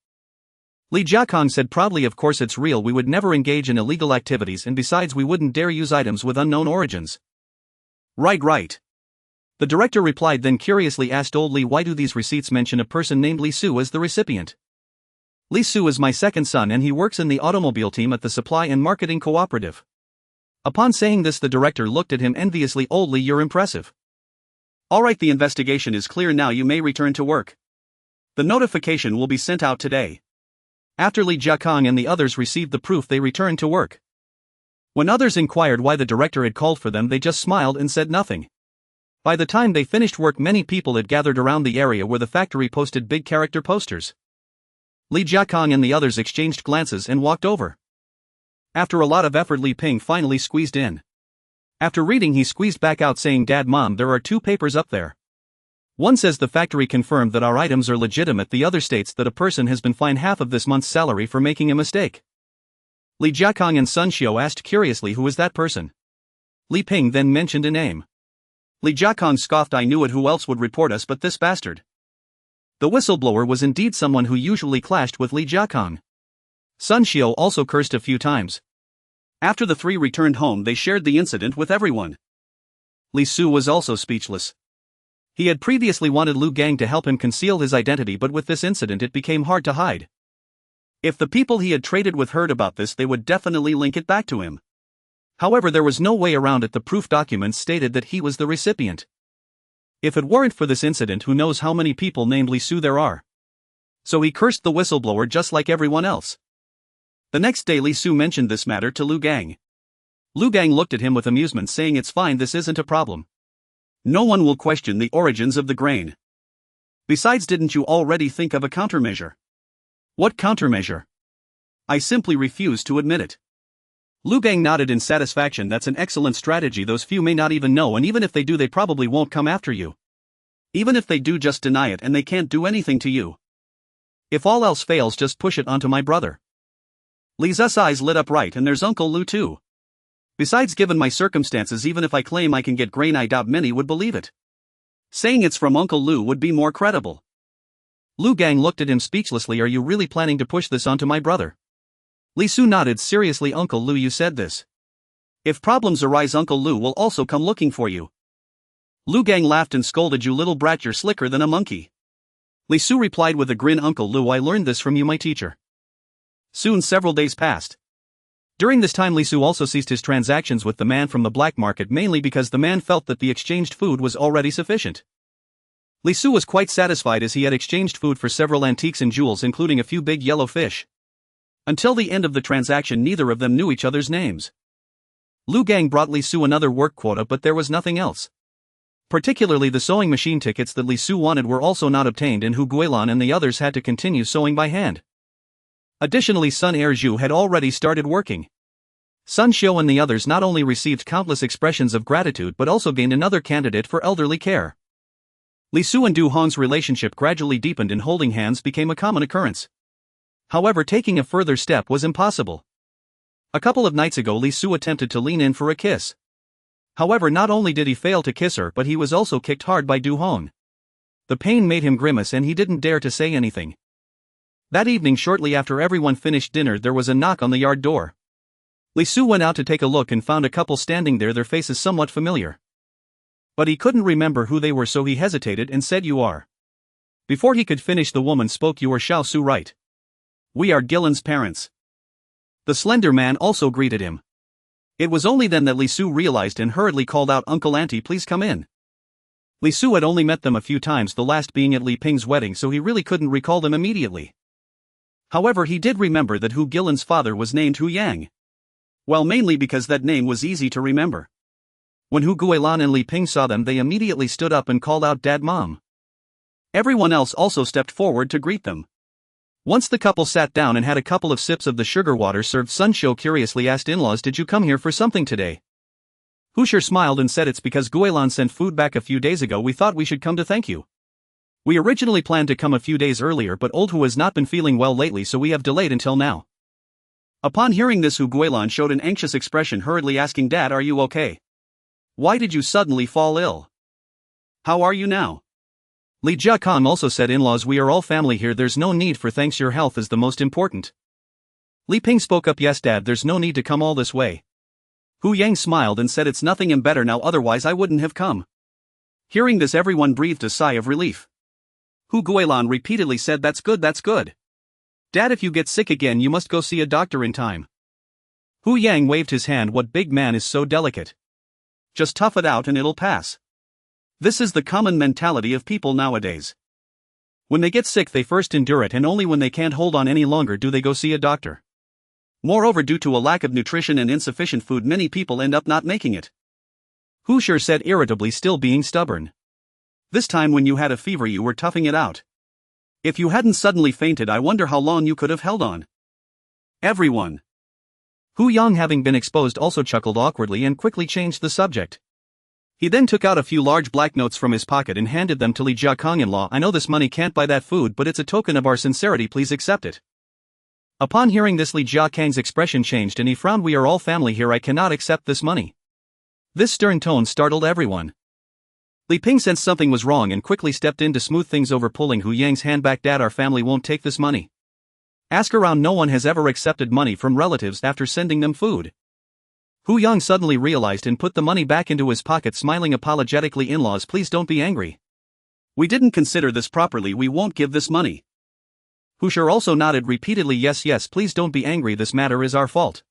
Li Jiakong said proudly, "Of course it's real, we would never engage in illegal activities, and besides we wouldn't dare use items with unknown origins." Right. The director replied, then curiously asked Old Li, "Why do these receipts mention a person named Li Su as the recipient?" "Li Su is my second son and he works in the automobile team at the Supply and Marketing Cooperative." Upon saying this, the director looked at him enviously. "Old Li, you're impressive." "Alright, the investigation is clear now, you may return to work. The notification will be sent out today." After Li Jiakong and the others received the proof, they returned to work. When others inquired why the director had called for them, they just smiled and said nothing. By the time they finished work, many people had gathered around the area where the factory posted big character posters. Li Jiakong and the others exchanged glances and walked over. After a lot of effort, Li Ping finally squeezed in. After reading, he squeezed back out saying, "Dad, Mom, there are two papers up there. One says the factory confirmed that our items are legitimate, the other states that a person has been fined half of this month's salary for making a mistake." Li Jiakong and Sun Xiao asked curiously, "Who is that person?" Li Ping then mentioned a name. Li Jiakong scoffed, "I knew it, who else would report us but this bastard?" The whistleblower was indeed someone who usually clashed with Li Jiakong. Sun Xiao also cursed a few times. After the three returned home, they shared the incident with everyone. Li Su was also speechless. He had previously wanted Lu Gang to help him conceal his identity, but with this incident it became hard to hide. If the people he had traded with heard about this, they would definitely link it back to him. However, there was no way around it. The proof documents stated that he was the recipient. If it weren't for this incident, who knows how many people named Li Su there are. So he cursed the whistleblower just like everyone else. The next day, Li Su mentioned this matter to Lu Gang. Lu Gang looked at him with amusement, saying, "It's fine, this isn't a problem. No one will question the origins of the grain. Besides, didn't you already think of a countermeasure?" "What countermeasure?" "I simply refuse to admit it." Lu Gang nodded in satisfaction. "That's an excellent strategy. Those few may not even know, and even if they do, they probably won't come after you. Even if they do, just deny it and they can't do anything to you. If all else fails, just push it onto my brother." Li's eyes lit up. "Right, and there's Uncle Lu too. Besides, given my circumstances, even if I claim I can get grain, I doubt many would believe it. Saying it's from Uncle Lu would be more credible." Lu Gang looked at him speechlessly. "Are you really planning to push this onto my brother?" Li Su nodded seriously. "Uncle Lu, you said this. If problems arise, Uncle Lu will also come looking for you." Lu Gang laughed and scolded, "You little brat, you're slicker than a monkey." Li Su replied with a grin, "Uncle Lu, I learned this from you, my teacher." Soon several days passed. During this time, Li Su also ceased his transactions with the man from the black market, mainly because the man felt that the exchanged food was already sufficient. Li Su was quite satisfied, as he had exchanged food for several antiques and jewels, including a few big yellow fish. Until the end of the transaction, neither of them knew each other's names. Lu Gang brought Li Su another work quota, but there was nothing else. Particularly the sewing machine tickets that Li Su wanted were also not obtained, and Hu Guilan and the others had to continue sewing by hand. Additionally, Sun Er Zhu had already started working. Sun Xiao and the others not only received countless expressions of gratitude but also gained another candidate for elderly care. Li Su and Du Hong's relationship gradually deepened, and holding hands became a common occurrence. However, taking a further step was impossible. A couple of nights ago, Li Su attempted to lean in for a kiss. However, not only did he fail to kiss her, but he was also kicked hard by Du Hong. The pain made him grimace and he didn't dare to say anything. That evening, shortly after everyone finished dinner, there was a knock on the yard door. Li Su went out to take a look and found a couple standing there, their faces somewhat familiar. But he couldn't remember who they were, so he hesitated and said, "You are." Before he could finish, the woman spoke, "You are Xiao Su, right? We are Gillen's parents." The slender man also greeted him. It was only then that Li Su realized and hurriedly called out, "Uncle, Auntie, please come in." Li Su had only met them a few times, the last being at Li Ping's wedding, so he really couldn't recall them immediately. However, he did remember that Hu Gilan's father was named Hu Yang. Well, mainly because that name was easy to remember. When Hu Guilan and Li Ping saw them, they immediately stood up and called out, "Dad, Mom." Everyone else also stepped forward to greet them. Once the couple sat down and had a couple of sips of the sugar water served, Sun Xiu curiously asked, "In-laws, did you come here for something today?" Hu Shi smiled and said, "It's because Guilan sent food back a few days ago. We thought we should come to thank you. We originally planned to come a few days earlier, but old Hu has not been feeling well lately, so we have delayed until now." Upon hearing this, Hu Guilan showed an anxious expression, hurriedly asking, "Dad, are you okay? Why did you suddenly fall ill? How are you now?" Li Jiakong also said, "In-laws, we are all family here, there's no need for thanks, your health is the most important." Li Ping spoke up, "Yes Dad, there's no need to come all this way." Hu Yang smiled and said, "It's nothing, I'm better now, otherwise I wouldn't have come." Hearing this, everyone breathed a sigh of relief. Hu Guilan repeatedly said, "That's good, that's good. Dad, if you get sick again you must go see a doctor in time." Hu Yang waved his hand, "What big man is so delicate? Just tough it out and it'll pass." This is the common mentality of people nowadays. When they get sick they first endure it, and only when they can't hold on any longer do they go see a doctor. Moreover, due to a lack of nutrition and insufficient food, many people end up not making it. Hu Shi said irritably, still being stubborn. "This time when you had a fever you were toughing it out. If you hadn't suddenly fainted, I wonder how long you could have held on." Everyone. Hu Yang, having been exposed, also chuckled awkwardly and quickly changed the subject. He then took out a few large black notes from his pocket and handed them to Li Jiakong. "In-law, I know this money can't buy that food, but it's a token of our sincerity, please accept it." Upon hearing this, Li Jiakong's expression changed and he frowned. "We are all family here, I cannot accept this money." This stern tone startled everyone. Li Ping sensed something was wrong and quickly stepped in to smooth things over, pulling Hu Yang's hand back. "Dad, our family won't take this money. Ask around, no one has ever accepted money from relatives after sending them food." Hu Yang suddenly realized and put the money back into his pocket, smiling apologetically. "In-laws, please don't be angry. We didn't consider this properly, we won't give this money." Hu Shi also nodded repeatedly, "Yes, yes, please don't be angry, this matter is our fault."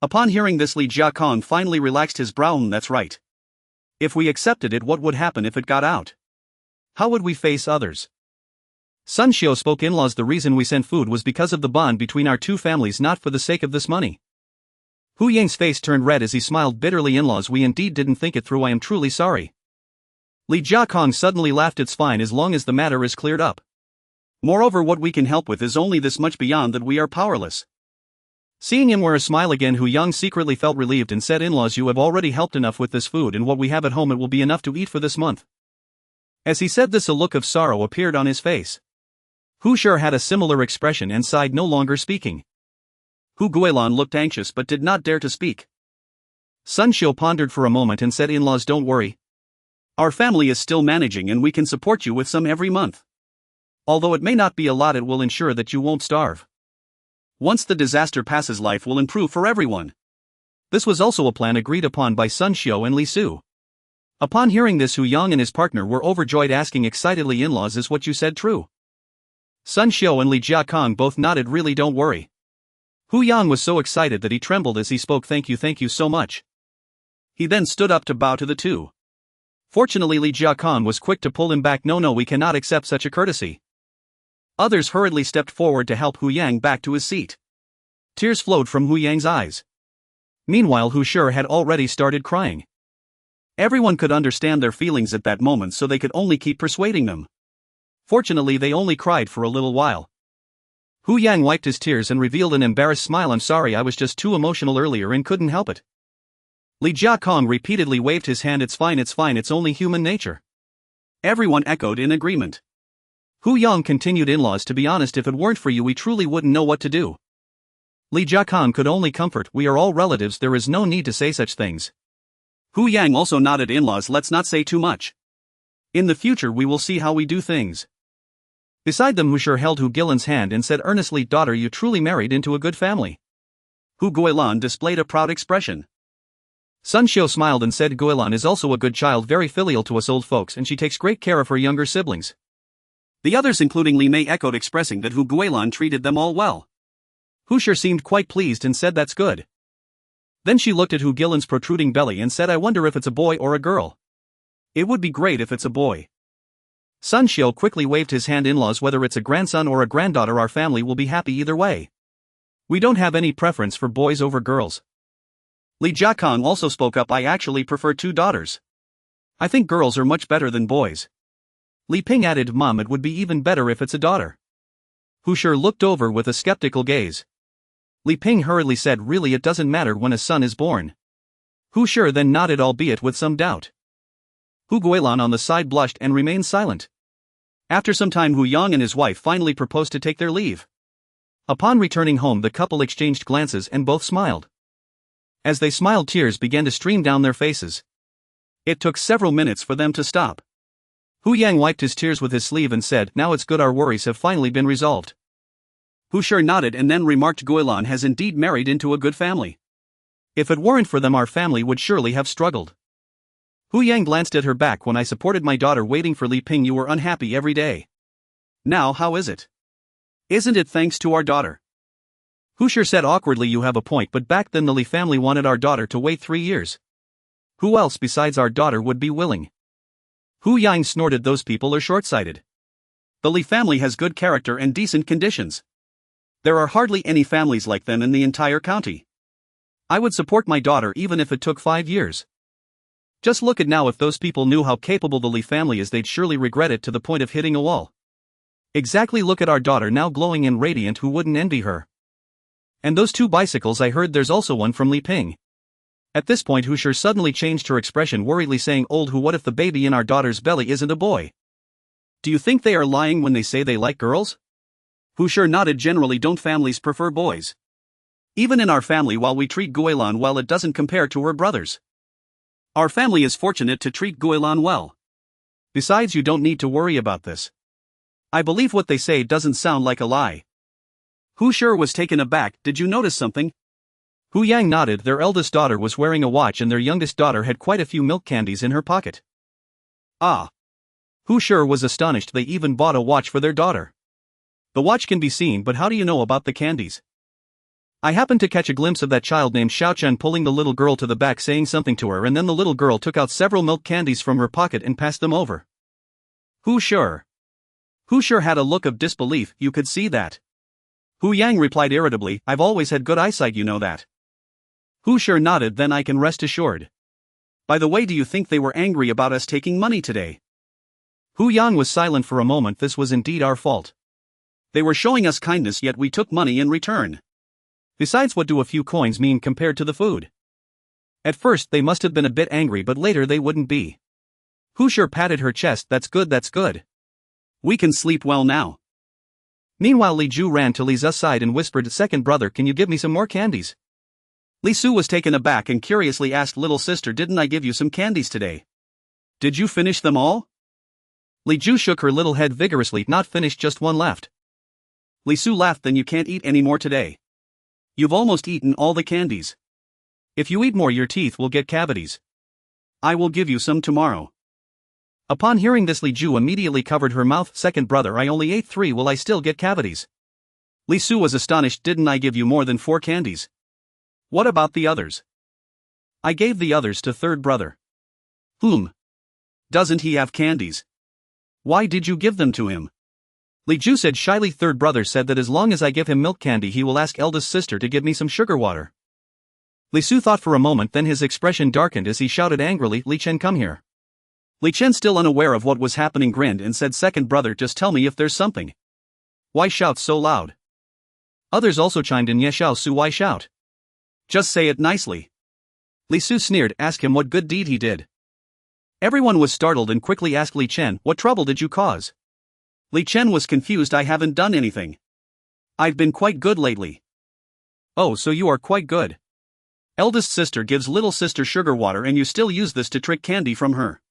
Upon hearing this, Li Jiakong finally relaxed his brow. "That's right. If we accepted it, what would happen if it got out? How would we face others?" Sun Xiu spoke. "In-laws, the reason we sent food was because of the bond between our two families, not for the sake of this money." Hu Yang's face turned red as he smiled bitterly. "In-laws, we indeed didn't think it through, I am truly sorry." Li Jiakong suddenly laughed. "It's fine as long as the matter is cleared up. Moreover, what we can help with is only this much, beyond that we are powerless." Seeing him wear a smile again, Hu Yang secretly felt relieved and said, "In-laws, you have already helped enough with this food, and what we have at home, it will be enough to eat for this month." As he said this, a look of sorrow appeared on his face. Hu Shi had a similar expression and sighed, no longer speaking. Hu Guilan looked anxious but did not dare to speak. Sun Xiu pondered for a moment and said, "In-laws, don't worry. Our family is still managing and we can support you with some every month. Although it may not be a lot, it will ensure that you won't starve. Once the disaster passes, life will improve for everyone." This was also a plan agreed upon by Sun Xiu and Li Su. Upon hearing this, Hu Yang and his partner were overjoyed, asking excitedly, "In-laws, is what you said true?" Sun Xiu and Li Jiakong both nodded. "Really, don't worry." Hu Yang was so excited that he trembled as he spoke, thank you so much." He then stood up to bow to the two. Fortunately, Li Jiakong was quick to pull him back. No, we cannot accept such a courtesy." Others hurriedly stepped forward to help Hu Yang back to his seat. Tears flowed from Hu Yang's eyes. Meanwhile, Hu Shi had already started crying. Everyone could understand their feelings at that moment, so they could only keep persuading them. Fortunately, they only cried for a little while. Hu Yang wiped his tears and revealed an embarrassed smile. "I'm sorry, I was just too emotional earlier and couldn't help it." Li Jiakong repeatedly waved his hand. It's fine, it's only human nature." Everyone echoed in agreement. Hu Yang continued, "In-laws, to be honest, if it weren't for you we truly wouldn't know what to do." Li Jiakong could only comfort, "We are all relatives, there is no need to say such things." Hu Yang also nodded. "In-laws, let's not say too much. In the future we will see how we do things." Beside them, Hu Shi held Hu Gilan's hand and said earnestly, "Daughter, you truly married into a good family." Hu Guilan displayed a proud expression. Sun Xiu smiled and said, "Guilan is also a good child, very filial to us old folks, and she takes great care of her younger siblings." The others, including Li Mei, echoed, expressing that Hu Guilan treated them all well. Hu Shi seemed quite pleased and said, "That's good." Then she looked at Hu Gilan's protruding belly and said, "I wonder if it's a boy or a girl." It would be great if it's a boy. Sun Xiao quickly waved his hand. In-laws, whether it's a grandson or a granddaughter, our family will be happy either way. We don't have any preference for boys over girls. Li Jiakong also spoke up. I actually prefer 2 daughters. I think girls are much better than boys. Li Ping added, Mom, it would be even better if it's a daughter. Hu Shi looked over with a skeptical gaze. Li Ping hurriedly said, really, it doesn't matter when a son is born. Hu Shi then nodded, albeit with some doubt. Hu Guilan on the side blushed and remained silent. After some time, Hu Yang and his wife finally proposed to take their leave. Upon returning home, the couple exchanged glances and both smiled. As they smiled, tears began to stream down their faces. It took several minutes for them to stop. Hu Yang wiped his tears with his sleeve and said, now it's good, our worries have finally been resolved. Hu Shi nodded and then remarked, Guilan has indeed married into a good family. If it weren't for them, our family would surely have struggled. Hu Yang glanced at her back. When I supported my daughter waiting for Li Ping, you were unhappy every day. Now how is it? Isn't it thanks to our daughter? Hu Shi said awkwardly, you have a point, but back then the Li family wanted our daughter to wait 3 years. Who else besides our daughter would be willing? Hu Yang snorted, those people are short-sighted. The Li family has good character and decent conditions. There are hardly any families like them in the entire county. I would support my daughter even if it took 5 years. Just look at now, if those people knew how capable the Li family is, they'd surely regret it to the point of hitting a wall. Exactly, look at our daughter now glowing and radiant, who wouldn't envy her? And those 2 bicycles, I heard there's also one from Li Ping. At this point, Hu Shi suddenly changed her expression, worriedly saying, old Hu, what if the baby in our daughter's belly isn't a boy? Do you think they are lying when they say they like girls? Hu Shi nodded. Generally, don't families prefer boys? Even in our family, while we treat Guilan well, it doesn't compare to her brothers. Our family is fortunate to treat Guilan well. Besides, you don't need to worry about this. I believe what they say doesn't sound like a lie. Hu Shi was taken aback. Did you notice something? Hu Yang nodded. Their eldest daughter was wearing a watch and their youngest daughter had quite a few milk candies in her pocket. Ah. Hu Shi was astonished. They even bought a watch for their daughter. The watch can be seen, but how do you know about the candies? I happened to catch a glimpse of that child named Xiaochen pulling the little girl to the back, saying something to her, and then the little girl took out several milk candies from her pocket and passed them over. Hu Shi had a look of disbelief. You could see that. Hu Yang replied irritably, I've always had good eyesight, you know that. Hu Shi nodded. Then I can rest assured. By the way, do you think they were angry about us taking money today? Hu Yang was silent for a moment. This was indeed our fault. They were showing us kindness, yet we took money in return. Besides, what do a few coins mean compared to the food? At first they must have been a bit angry, but later they wouldn't be. Hu Shi patted her chest. That's good, that's good. We can sleep well now. Meanwhile, Li Ju ran to Li Zu's side and whispered, second brother, can you give me some more candies? Li Su was taken aback and curiously asked, little sister, didn't I give you some candies today? Did you finish them all? Li Ju shook her little head vigorously. Not finished, just one left. Li Su laughed. Then you can't eat any more today. You've almost eaten all the candies. If you eat more, your teeth will get cavities. I will give you some tomorrow. Upon hearing this, Li Ju immediately covered her mouth. Second brother, I only ate 3, will I still get cavities? Li Su was astonished. Didn't I give you more than 4 candies? What about the others? I gave the others to third brother. Doesn't he have candies? Why did you give them to him? Li Ju said shyly. Third brother said that as long as I give him milk candy, he will ask eldest sister to give me some sugar water. Li Su thought for a moment, then his expression darkened as he shouted angrily, Li Chen, come here. Li Chen, still unaware of what was happening, grinned and said, second brother, just tell me if there's something. Why shout so loud? Others also chimed in, Ye Xiao Su, why shout? Just say it nicely. Li Su sneered, ask him what good deed he did. Everyone was startled and quickly asked Li Chen, what trouble did you cause? Li Chen was confused. I haven't done anything. I've been quite good lately. Oh, so you are quite good. Eldest sister gives little sister sugar water and you still use this to trick candy from her.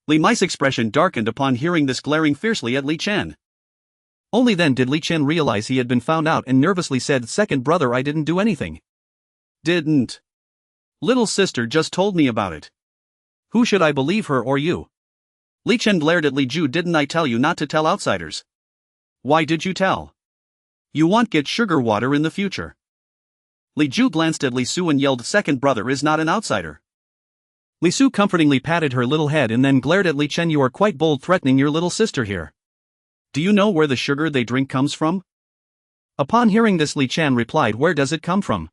Li Mai's expression darkened upon hearing this, glaring fiercely at Li Chen. Only then did Li Chen realize he had been found out and nervously said, second brother, I didn't do anything. Didn't? Little sister just told me about it. Who should I believe, her or you? Li Chen glared at Li Ju. Didn't I tell you not to tell outsiders? Why did you tell? You won't get sugar water in the future. Li Ju glanced at Li Su and yelled, second brother is not an outsider. Li Su comfortingly patted her little head and then glared at Li Chen. You are quite bold threatening your little sister here. Do you know where the sugar they drink comes from? Upon hearing this, Li Chen replied, where does it come from?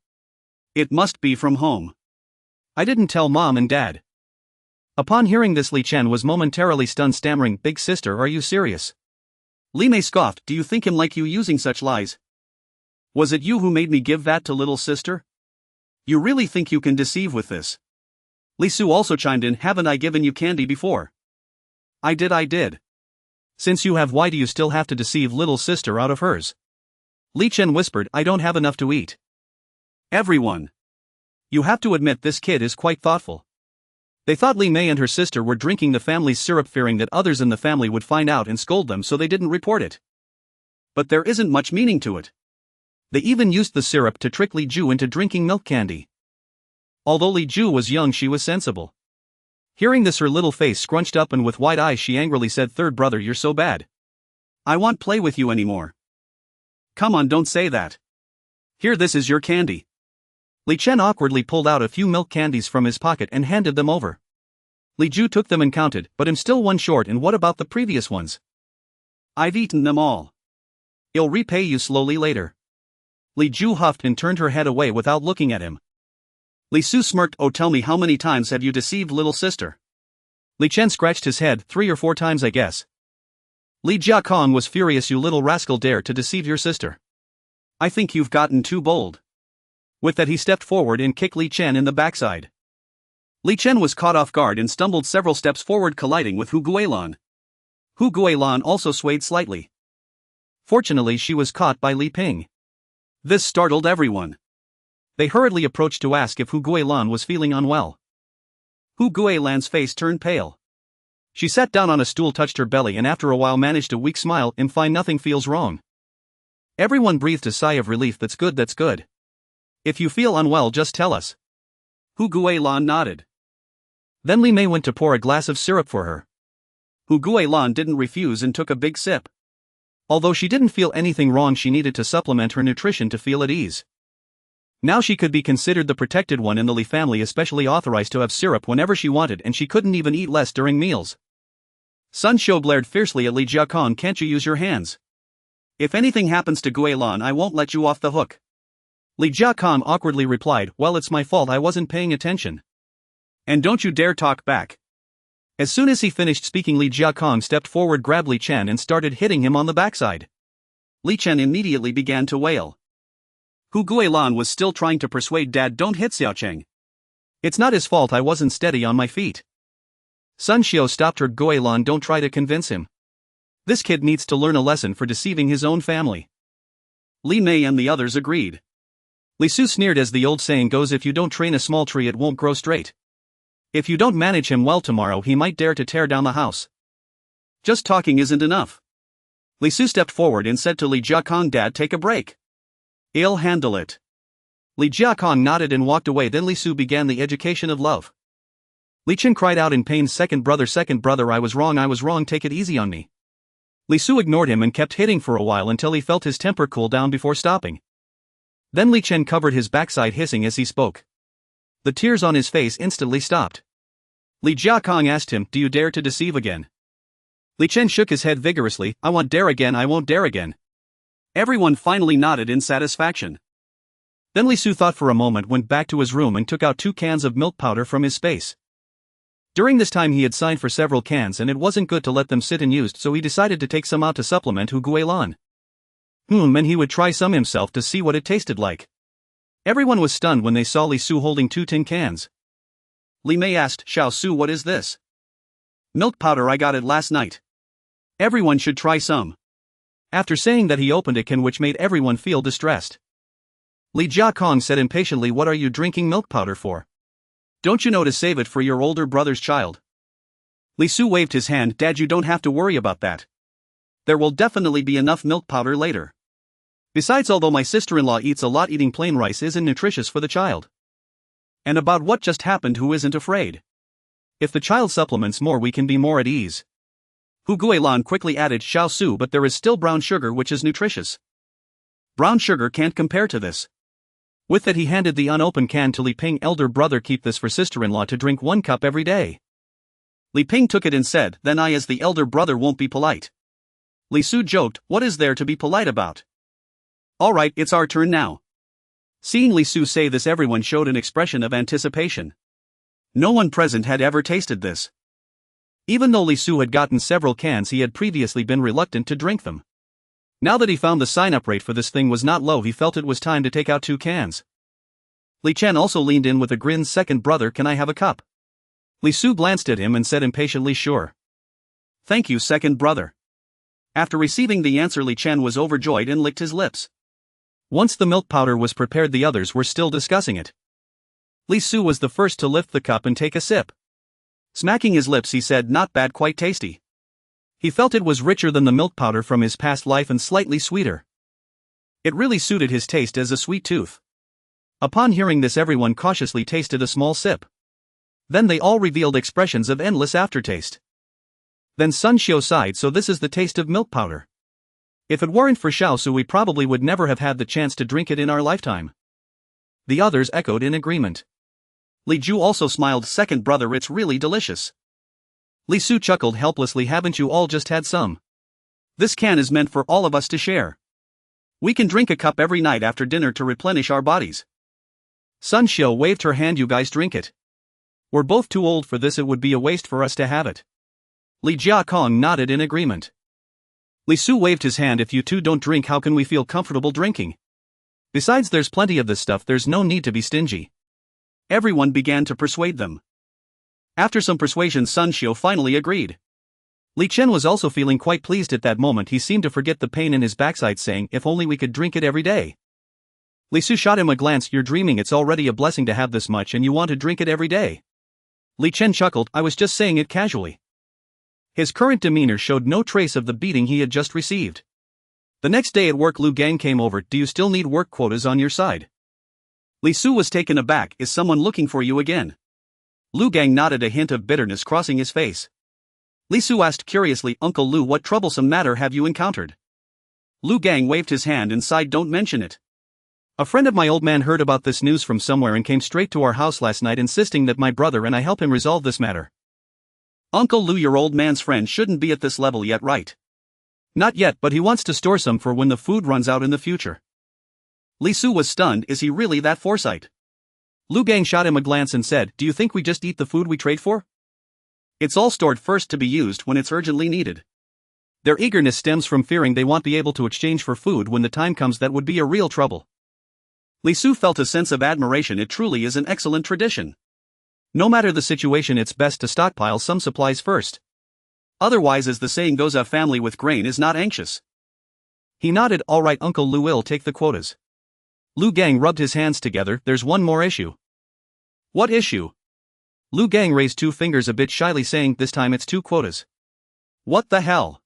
It must be from home. I didn't tell mom and dad. Upon hearing this, Li Chen was momentarily stunned, stammering, big sister, are you serious? Li Mei scoffed, do you think him like you using such lies? Was it you who made me give that to little sister? You really think you can deceive with this? Li Su also chimed in, haven't I given you candy before? I did. Since you have, why do you still have to deceive little sister out of hers? Li Chen whispered, I don't have enough to eat. Everyone. You have to admit this kid is quite thoughtful. They thought Li Mei and her sister were drinking the family's syrup, fearing that others in the family would find out and scold them, so they didn't report it. But there isn't much meaning to it. They even used the syrup to trick Li Ju into drinking milk candy. Although Li Ju was young, she was sensible. Hearing this, her little face scrunched up and with wide eyes she angrily said, third brother, you're so bad. I won't play with you anymore. Come on, don't say that. Here, this is your candy. Li Chen awkwardly pulled out a few milk candies from his pocket and handed them over. Li Ju took them and counted, but I'm still one short. And what about the previous ones? I've eaten them all. I'll repay you slowly later. Li Ju huffed and turned her head away without looking at him. Li Su smirked, oh tell me, how many times have you deceived little sister? Li Chen scratched his head, 3 or 4 times I guess. Li Jiakong was furious, you little rascal, dare to deceive your sister. I think you've gotten too bold. With that he stepped forward and kicked Li Chen in the backside. Li Chen was caught off guard and stumbled several steps forward, colliding with Hu Guilan. Hu Guilan also swayed slightly. Fortunately she was caught by Li Ping. This startled everyone. They hurriedly approached to ask if Hu Guilan was feeling unwell. Hu Guilan's face turned pale. She sat down on a stool, touched her belly, and after a while managed a weak smile. I'm fine, nothing feels wrong. Everyone breathed a sigh of relief. That's good, that's good. If you feel unwell, just tell us. Hu Guilan nodded. Then Li Mei went to pour a glass of syrup for her. Hu Guilan didn't refuse and took a big sip. Although she didn't feel anything wrong, she needed to supplement her nutrition to feel at ease. Now she could be considered the protected one in the Li family, especially authorized to have syrup whenever she wanted, and she couldn't even eat less during meals. Sun Shou glared fiercely at Li Jiakong, can't you use your hands? If anything happens to Guilan, I won't let you off the hook. Li Jiakong awkwardly replied, well, it's my fault, I wasn't paying attention. And don't you dare talk back. As soon as he finished speaking, Li Jiakong stepped forward, grabbed Li Chen and started hitting him on the backside. Li Chen immediately began to wail. Hu Guilan was still trying to persuade Dad, don't hit Xiaocheng. It's not his fault, I wasn't steady on my feet. Sun Xiao stopped her. Guilan, don't try to convince him. This kid needs to learn a lesson for deceiving his own family. Li Mei and the others agreed. Li Su sneered, as the old saying goes, if you don't train a small tree it won't grow straight. If you don't manage him well tomorrow, he might dare to tear down the house. Just talking isn't enough. Li Su stepped forward and said to Li Jiakong, Dad, take a break. I'll handle it. Li Jiakong nodded and walked away. Then Li Su began the education of love. Li Chen cried out in pain, second brother, I was wrong, take it easy on me. Li Su ignored him and kept hitting for a while until he felt his temper cool down before stopping. Then Li Chen covered his backside, hissing as he spoke. The tears on his face instantly stopped. Li Jiakong asked him, do you dare to deceive again? Li Chen shook his head vigorously, I won't dare again. Everyone finally nodded in satisfaction. Then Li Su thought for a moment, went back to his room and took out 2 cans of milk powder from his space. During this time he had signed for several cans and it wasn't good to let them sit unused, so he decided to take some out to supplement Hu Guilan. And he would try some himself to see what it tasted like. Everyone was stunned when they saw Li Su holding 2 tin cans. Li Mei asked, Xiao Su, what is this? Milk powder, I got it last night. Everyone should try some. After saying that, he opened a can, which made everyone feel distressed. Li Jiakong said impatiently, what are you drinking milk powder for? Don't you know to save it for your older brother's child? Li Su waved his hand, Dad, you don't have to worry about that. There will definitely be enough milk powder later. Besides, although my sister-in-law eats a lot, eating plain rice isn't nutritious for the child. And about what just happened, who isn't afraid? If the child supplements more, we can be more at ease. Hu Guilan quickly added, Xiao Su, but there is still brown sugar, which is nutritious. Brown sugar can't compare to this. With that he handed the unopened can to Li Ping. Elder brother, keep this for sister-in-law to drink 1 cup every day. Li Ping took it and said, then I as the elder brother won't be polite. Li Su joked, what is there to be polite about? Alright, it's our turn now. Seeing Li Su say this, everyone showed an expression of anticipation. No one present had ever tasted this. Even though Li Su had gotten several cans, he had previously been reluctant to drink them. Now that he found the sign-up rate for this thing was not low, he felt it was time to take out 2 cans. Li Chen also leaned in with a grin. Second brother, can I have a cup? Li Su glanced at him and said impatiently, sure. Thank you, second brother. After receiving the answer, Li Chen was overjoyed and licked his lips. Once the milk powder was prepared, the others were still discussing it. Li Su was the first to lift the cup and take a sip. Smacking his lips, he said, not bad, quite tasty. He felt it was richer than the milk powder from his past life and slightly sweeter. It really suited his taste as a sweet tooth. Upon hearing this, everyone cautiously tasted a small sip. Then they all revealed expressions of endless aftertaste. Then Sun Xiu sighed, so this is the taste of milk powder. If it weren't for Xiaosu, we probably would never have had the chance to drink it in our lifetime. The others echoed in agreement. Li Ju also smiled. Second brother, it's really delicious. Li Su chuckled helplessly. Haven't you all just had some? This can is meant for all of us to share. We can drink a cup every night after dinner to replenish our bodies. Sun Xiu waved her hand. You guys drink it. We're both too old for this, it would be a waste for us to have it. Li Jiakong nodded in agreement. Li Su waved his hand. If you two don't drink, how can we feel comfortable drinking? Besides, there's plenty of this stuff, there's no need to be stingy. Everyone began to persuade them. After some persuasion, Sun Xiu finally agreed. Li Chen was also feeling quite pleased at that moment. He seemed to forget the pain in his backside, saying, if only we could drink it every day. Li Su shot him a glance. You're dreaming, it's already a blessing to have this much and you want to drink it every day. Li Chen chuckled, I was just saying it casually. His current demeanor showed no trace of the beating he had just received. The next day at work, Lu Gang came over. Do you still need work quotas on your side? Li Su was taken aback. Is someone looking for you again? Lu Gang nodded, a hint of bitterness crossing his face. Li Su asked curiously, Uncle Lu, what troublesome matter have you encountered? Lu Gang waved his hand and sighed, don't mention it. A friend of my old man heard about this news from somewhere and came straight to our house last night insisting that my brother and I help him resolve this matter. Uncle Lu, your old man's friend shouldn't be at this level yet, right? Not yet, but he wants to store some for when the food runs out in the future. Li Su was stunned. Is he really that foresight? Lu Gang shot him a glance and said, do you think we just eat the food we trade for? It's all stored first to be used when it's urgently needed. Their eagerness stems from fearing they won't be able to exchange for food when the time comes. That would be a real trouble. Li Su felt a sense of admiration. It truly is an excellent tradition. No matter the situation, it's best to stockpile some supplies first. Otherwise, as the saying goes, a family with grain is not anxious. He nodded. All right, Uncle Lu will take the quotas. Lu Gang rubbed his hands together. There's one more issue. What issue? Lu Gang raised 2 fingers a bit shyly, saying, this time it's 2 quotas. What the hell?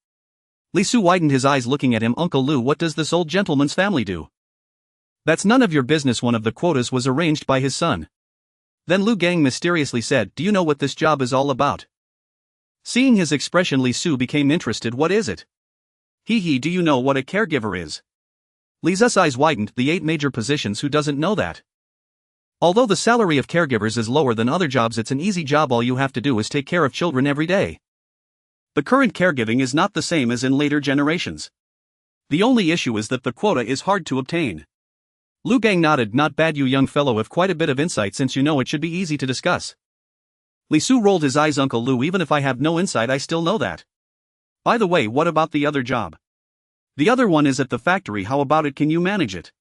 Li Su widened his eyes looking at him. Uncle Lu, what does this old gentleman's family do? That's none of your business. One of the quotas was arranged by his son. Then Lu Gang mysteriously said, do you know what this job is all about? Seeing his expression, Li Su became interested. What is it? Hee, do you know what a caregiver is? Li's eyes widened. The 8 major positions, who doesn't know that? Although the salary of caregivers is lower than other jobs, it's an easy job. All you have to do is take care of children every day. The current caregiving is not the same as in later generations. The only issue is that the quota is hard to obtain. Lu Gang nodded. Not bad, you young fellow have quite a bit of insight. Since you know, it should be easy to discuss. Li Su rolled his eyes. Uncle Lu, even if I have no insight, I still know that. By the way, what about the other job? The other one is at the factory. How about it? Can you manage it?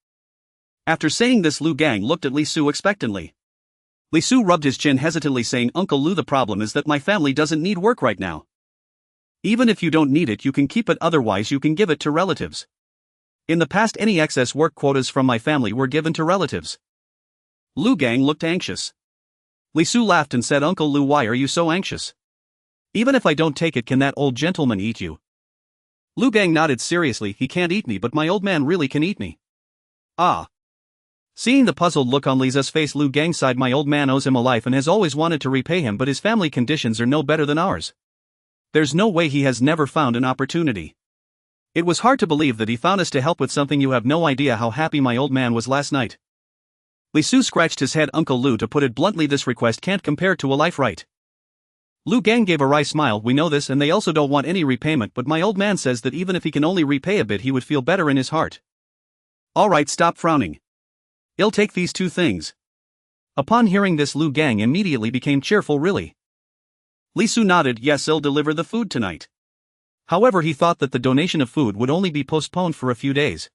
After saying this, Lu Gang looked at Li Su expectantly. Li Su rubbed his chin hesitantly, saying, Uncle Lu, the problem is that my family doesn't need work right now. Even if you don't need it, you can keep it, otherwise you can give it to relatives. In the past, any excess work quotas from my family were given to relatives. Lu Gang looked anxious. Li Su laughed and said, Uncle Lu, why are you so anxious? Even if I don't take it, can that old gentleman eat you? Lu Gang nodded seriously. He can't eat me, but my old man really can eat me. Ah. Seeing the puzzled look on Li's face, Lu Gang sighed. My old man owes him a life and has always wanted to repay him, but his family conditions are no better than ours. There's no way he has never found an opportunity. It was hard to believe that he found us to help with something. You have no idea how happy my old man was last night. Li Su scratched his head. Uncle Lu, to put it bluntly, this request can't compare to a life right. Lu Gang gave a wry smile. We know this and they also don't want any repayment, but my old man says that even if he can only repay a bit he would feel better in his heart. Alright, stop frowning. I'll take these 2 things. Upon hearing this, Lu Gang immediately became cheerful. Really? Li Su nodded. Yes, I'll deliver the food tonight. However, he thought that the donation of food would only be postponed for a few days.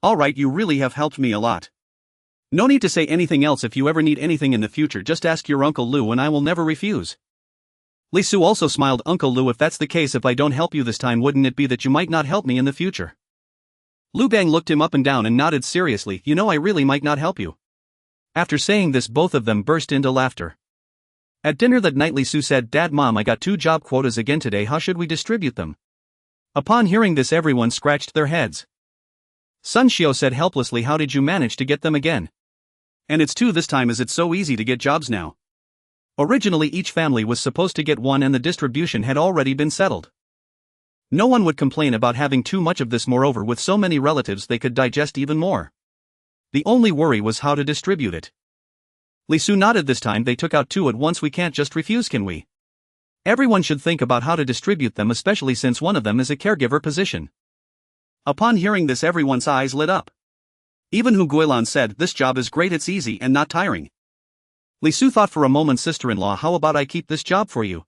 Alright, you really have helped me a lot. No need to say anything else. If you ever need anything in the future, just ask your Uncle Lu and I will never refuse. Li Su also smiled. Uncle Lu, if that's the case, if I don't help you this time, wouldn't it be that you might not help me in the future? Lu Gang looked him up and down and nodded seriously. You know, I really might not help you. After saying this, both of them burst into laughter. At dinner that night, Li Su said, Dad, Mom, I got 2 job quotas again today. How should we distribute them? Upon hearing this, everyone scratched their heads. Sun Xiao said helplessly, how did you manage to get them again? And it's 2 this time. Is it so easy to get jobs now? Originally each family was supposed to get 1 and the distribution had already been settled. No one would complain about having too much of this. Moreover, with so many relatives they could digest even more. The only worry was how to distribute it. Li Su nodded. This time they took out 2 at once. We can't just refuse, can we? Everyone should think about how to distribute them, especially since one of them is a caregiver position. Upon hearing this, everyone's eyes lit up. Even Hu Guilan said, this job is great, it's easy and not tiring. Li Su thought for a moment. Sister-in-law, how about I keep this job for you?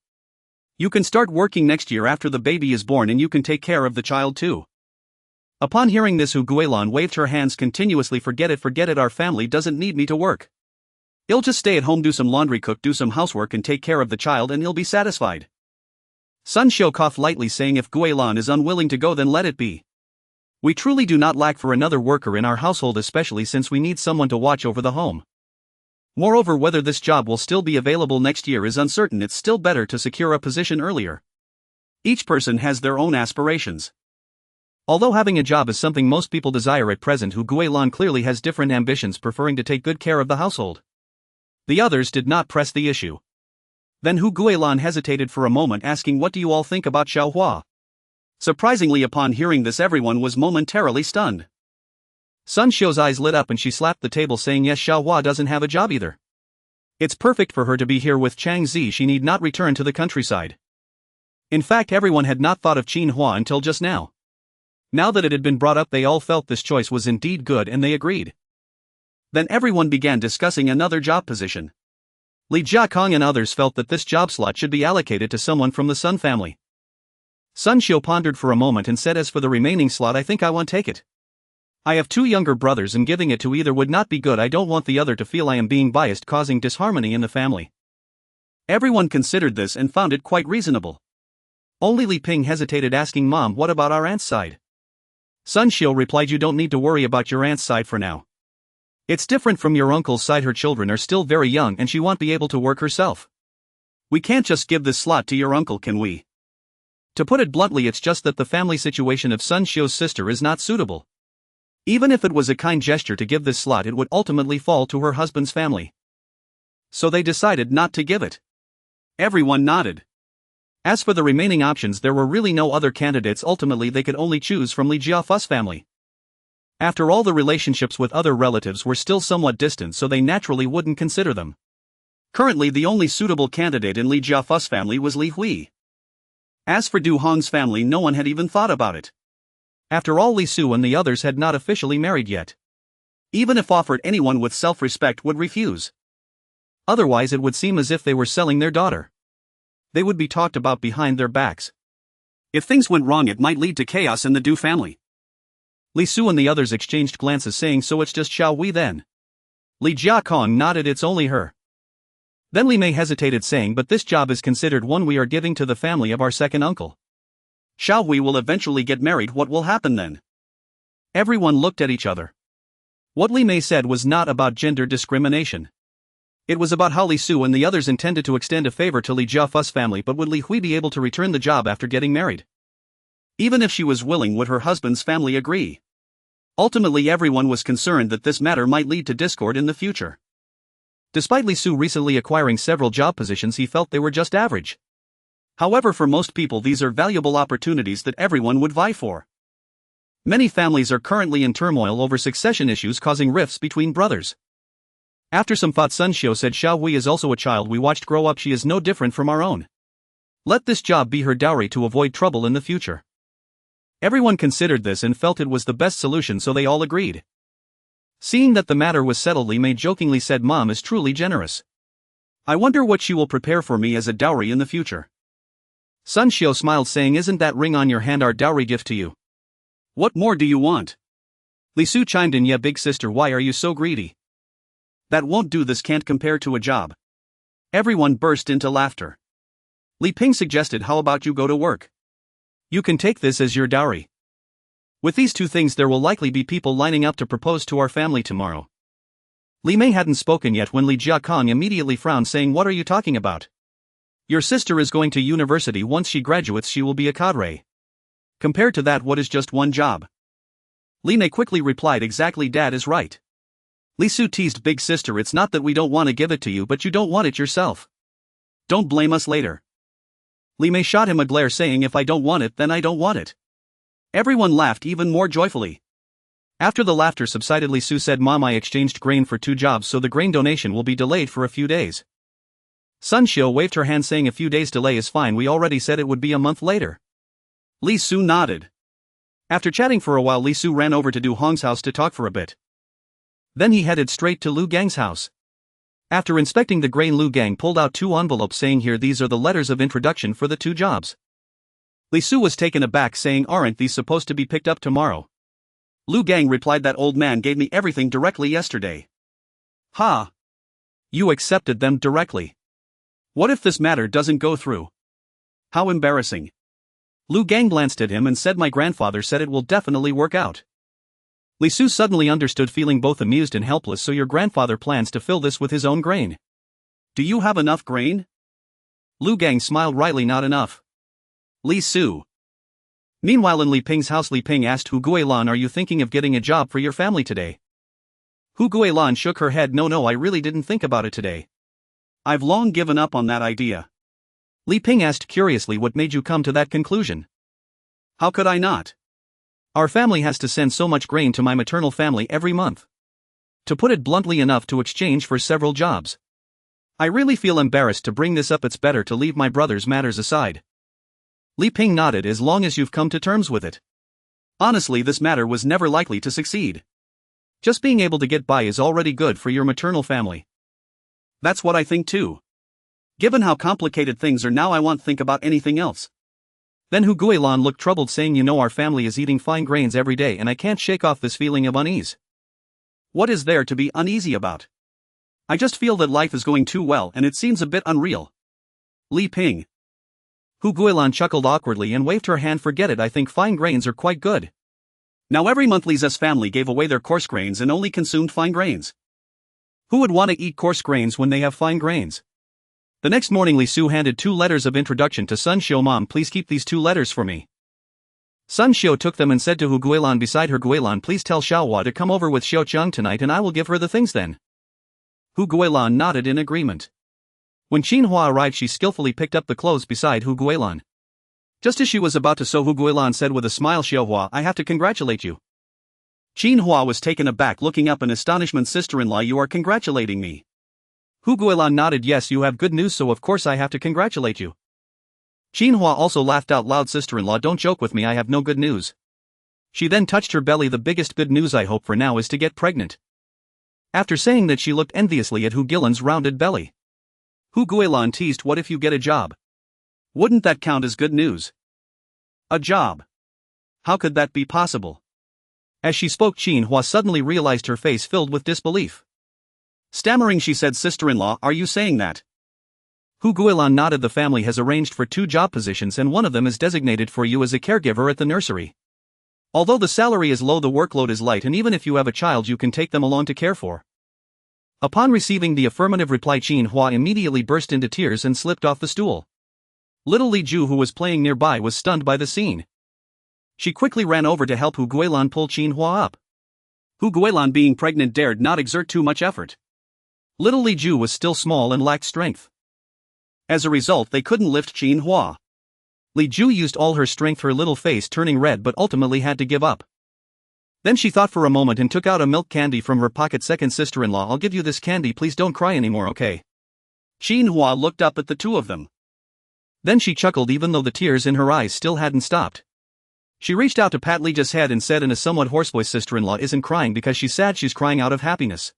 You can start working next year after the baby is born and you can take care of the child too. Upon hearing this, Hu Guilan waved her hands continuously. Forget it, our family doesn't need me to work. I'll just stay at home, do some laundry, cook, do some housework and take care of the child and I'll be satisfied. Sun Xiao coughed lightly, saying, if Guilan is unwilling to go, then let it be. We truly do not lack for another worker in our household, especially since we need someone to watch over the home. Moreover, whether this job will still be available next year is uncertain. It's still better to secure a position earlier. Each person has their own aspirations. Although having a job is something most people desire at present, Hu Guilan clearly has different ambitions, preferring to take good care of the household. The others did not press the issue. Then Hu Guilan hesitated for a moment, asking, what do you all think about Xuanhuan? Surprisingly, upon hearing this, everyone was momentarily stunned. Sun Xiao's eyes lit up and she slapped the table, saying, yes, Xuanhuan doesn't have a job either. It's perfect for her to be here with Chang Zi. She need not return to the countryside. In fact, everyone had not thought of Xuanhuan until just now. Now that it had been brought up, they all felt this choice was indeed good and they agreed. Then everyone began discussing another job position. Li Jiakong and others felt that this job slot should be allocated to someone from the Sun family. Sun Xiao pondered for a moment and said, as for the remaining slot, I think I won't take it. I have 2 younger brothers and giving it to either would not be good. I don't want the other to feel I am being biased, causing disharmony in the family. Everyone considered this and found it quite reasonable. Only Li Ping hesitated, asking, Mom, what about our aunt's side? Sun Xiao replied, you don't need to worry about your aunt's side for now. It's different from your uncle's side. Her children are still very young and she won't be able to work herself. We can't just give this slot to your uncle, can we? To put it bluntly, it's just that the family situation of Sun Xiao's sister is not suitable. Even if it was a kind gesture to give this slot, it would ultimately fall to her husband's family. So they decided not to give it. Everyone nodded. As for the remaining options, there were really no other candidates. Ultimately, they could only choose from Li Jiafu's family. After all, the relationships with other relatives were still somewhat distant, so they naturally wouldn't consider them. Currently, the only suitable candidate in Li Jiafu's family was Li Hui. As for Du Hong's family, no one had even thought about it. After all, Li Su and the others had not officially married yet. Even if offered, anyone with self-respect would refuse. Otherwise, it would seem as if they were selling their daughter. They would be talked about behind their backs. If things went wrong, it might lead to chaos in the Du family. Li Su and the others exchanged glances, saying, so it's just Xiao Wei then? Li Jiakong nodded, it's only her. Then Li Mei hesitated, saying, but this job is considered one we are giving to the family of our second uncle. Xiao Wei will eventually get married, what will happen then? Everyone looked at each other. What Li Mei said was not about gender discrimination. It was about how Li Su and the others intended to extend a favor to Li Jiafu's family, but would Li Hui be able to return the job after getting married? Even if she was willing, would her husband's family agree? Ultimately, everyone was concerned that this matter might lead to discord in the future. Despite Li Su recently acquiring several job positions, he felt they were just average. However, for most people, these are valuable opportunities that everyone would vie for. Many families are currently in turmoil over succession issues, causing rifts between brothers. After some thought, Sun Xiu said, Xiao Hui is also a child we watched grow up, she is no different from our own. Let this job be her dowry to avoid trouble in the future. Everyone considered this and felt it was the best solution, so they all agreed. Seeing that the matter was settled, Li Mei jokingly said, Mom is truly generous. I wonder what she will prepare for me as a dowry in the future. Sun Xiu smiled, saying, Isn't that ring on your hand our dowry gift to you? What more do you want? Li Su chimed in, Yeah, big sister, why are you so greedy? That won't do, this can't compare to a job. Everyone burst into laughter. Li Ping suggested, How about you go to work? You can take this as your dowry. With these two things there will likely be people lining up to propose to our family tomorrow. Li Mei hadn't spoken yet when Li Jiakong immediately frowned, saying, What are you talking about? Your sister is going to university. Once she graduates she will be a cadre. Compared to that, what is just one job? Li Mei quickly replied, Exactly, Dad is right. Li Su teased, Big sister, it's not that we don't want to give it to you, but you don't want it yourself. Don't blame us later. Li Mei shot him a glare, saying, If I don't want it, then I don't want it. Everyone laughed even more joyfully. After the laughter subsided, Li Su said, Mom, I exchanged grain for 2 jobs, so the grain donation will be delayed for a few days. Sun Xiu waved her hand, saying, A few days delay is fine, we already said it would be a month later. Li Su nodded. After chatting for a while, Li Su ran over to Du Hong's house to talk for a bit. Then he headed straight to Lu Gang's house. After inspecting the grain, Lu Gang pulled out 2 envelopes, saying, Here, these are the letters of introduction for the 2 jobs. Li Su was taken aback, saying, Aren't these supposed to be picked up tomorrow? Lu Gang replied, That old man gave me everything directly yesterday. Ha! You accepted them directly. What if this matter doesn't go through? How embarrassing. Lu Gang glanced at him and said, My grandfather said it will definitely work out. Li Su suddenly understood, feeling both amused and helpless. So your grandfather plans to fill this with his own grain. Do you have enough grain? Lu Gang smiled wryly, Not enough. Li Su. Meanwhile, in Li Ping's house, Li Ping asked Hu Guilan, Are you thinking of getting a job for your family today? Hu Guilan shook her head, No, I really didn't think about it today. I've long given up on that idea. Li Ping asked curiously, What made you come to that conclusion? How could I not? Our family has to send so much grain to my maternal family every month. To put it bluntly, enough to exchange for several jobs. I really feel embarrassed to bring this up. It's better to leave my brother's matters aside. Li Ping nodded, As long as you've come to terms with it. Honestly, this matter was never likely to succeed. Just being able to get by is already good for your maternal family. That's what I think too. Given how complicated things are now, I won't think about anything else. Then Hu Guilan looked troubled, saying, You know, our family is eating fine grains every day and I can't shake off this feeling of unease. What is there to be uneasy about? I just feel that life is going too well and it seems a bit unreal. Li Ping. Hu Guilan chuckled awkwardly and waved her hand, Forget it, I think fine grains are quite good. Now every month Li's family gave away their coarse grains and only consumed fine grains. Who would want to eat coarse grains when they have fine grains? The next morning, Li Su handed 2 letters of introduction to Sun Xiu. Mom, please keep these 2 letters for me. Sun Xiu took them and said to Hu Guilan beside her, Guilan, please tell Xiaohua to come over with Xiaoqiang tonight and I will give her the things then. Hu Guilan nodded in agreement. When Xinhua arrived, she skillfully picked up the clothes beside Hu Guilan. Just as she was about to sew, Hu Guilan said with a smile, Xiaohua, I have to congratulate you. Xinhua was taken aback, looking up in astonishment. Sister-in-law, you are congratulating me? Hu Guilan nodded, Yes, you have good news, so of course I have to congratulate you. Xinhua also laughed out loud, Sister-in-law, don't joke with me, I have no good news. She then touched her belly. The biggest good news I hope for now is to get pregnant. After saying that, she looked enviously at Hu Guilan's rounded belly. Hu Guilan teased, What if you get a job? Wouldn't that count as good news? A job? How could that be possible? As she spoke, Xinhua suddenly realized, her face filled with disbelief. Stammering, she said, Sister-in-law, are you saying that? Hu Guilan nodded. The family has arranged for 2 job positions and one of them is designated for you as a caregiver at the nursery. Although the salary is low, the workload is light, and even if you have a child you can take them along to care for. Upon receiving the affirmative reply, Xinhua immediately burst into tears and slipped off the stool. Little Li Ju, who was playing nearby, was stunned by the scene. She quickly ran over to help Hu Guilan pull Xinhua up. Hu Guilan, being pregnant, dared not exert too much effort. Little Li Ju was still small and lacked strength. As a result, they couldn't lift Xinhua. Li Ju used all her strength, her little face turning red, but ultimately had to give up. Then she thought for a moment and took out a milk candy from her pocket. Second sister-in-law, I'll give you this candy, please don't cry anymore, okay? Xuanhuan looked up at the two of them. Then she chuckled even though the tears in her eyes still hadn't stopped. She reached out to pat Lija's head and said in a somewhat hoarse voice, sister-in-law isn't crying because she's sad, she's crying out of happiness.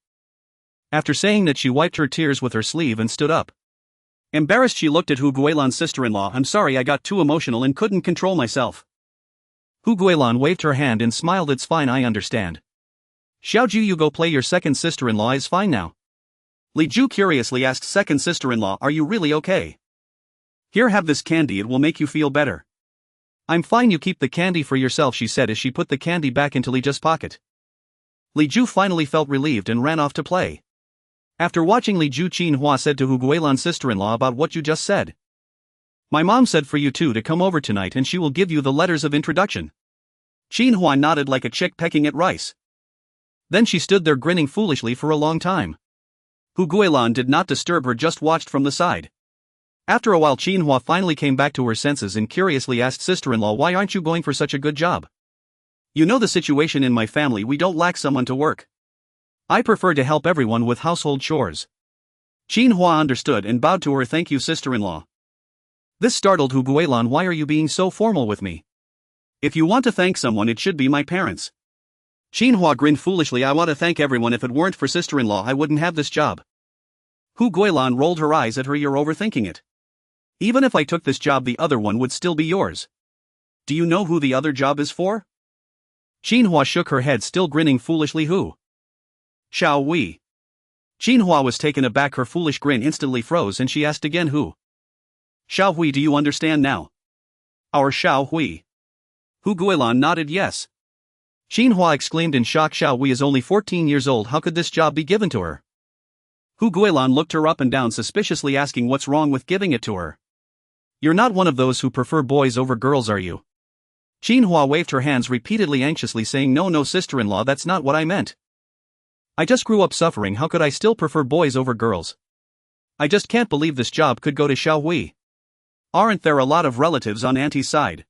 After saying that, she wiped her tears with her sleeve and stood up. Embarrassed, she looked at Hu Guilan's sister-in-law. I'm sorry, I got too emotional and couldn't control myself. Hu Guilan waved her hand and smiled. It's fine, I understand. Xiaoju, you go play, your second sister-in-law is fine now. Li Ju curiously asked second sister-in-law, are you really okay? Here, have this candy, it will make you feel better. I'm fine, you keep the candy for yourself, she said as she put the candy back into Li Ju's pocket. Li Ju finally felt relieved and ran off to play. After watching Li Ju, Xuanhuan said to Hu Guilan's sister-in-law, about what you just said. My mom said for you two to come over tonight and she will give you the letters of introduction. Xuanhuan nodded like a chick pecking at rice. Then she stood there grinning foolishly for a long time. Hu Guilan did not disturb her, just watched from the side. After a while, Xuanhuan finally came back to her senses and curiously asked sister-in-law, why aren't you going for such a good job? You know the situation in my family, we don't lack someone to work. I prefer to help everyone with household chores. Xuanhuan understood and bowed to her. Thank you, sister-in-law. This startled Hu Guilan. Why are you being so formal with me? If you want to thank someone, it should be my parents. Xuanhuan grinned foolishly. I want to thank everyone. If it weren't for sister-in-law, I wouldn't have this job. Hu Guilan rolled her eyes at her. You're overthinking it. Even if I took this job, the other one would still be yours. Do you know who the other job is for? Xuanhuan shook her head, still grinning foolishly. Who? Xiao Hui. Xuanhuan was taken aback. Her foolish grin instantly froze and she asked again, who? Xiao Hui, do you understand now? Our Xiao Hui. Hu Guilan nodded yes. Xuanhuan exclaimed in shock. Xiao Hui is only 14 years old, how could this job be given to her? Hu Guilan looked her up and down suspiciously, asking what's wrong with giving it to her. You're not one of those who prefer boys over girls, are you? Xuanhuan waved her hands repeatedly, anxiously saying, no sister-in-law, that's not what I meant. I just grew up suffering, how could I still prefer boys over girls? I just can't believe this job could go to Xiao Hui. Aren't there a lot of relatives on Auntie's side?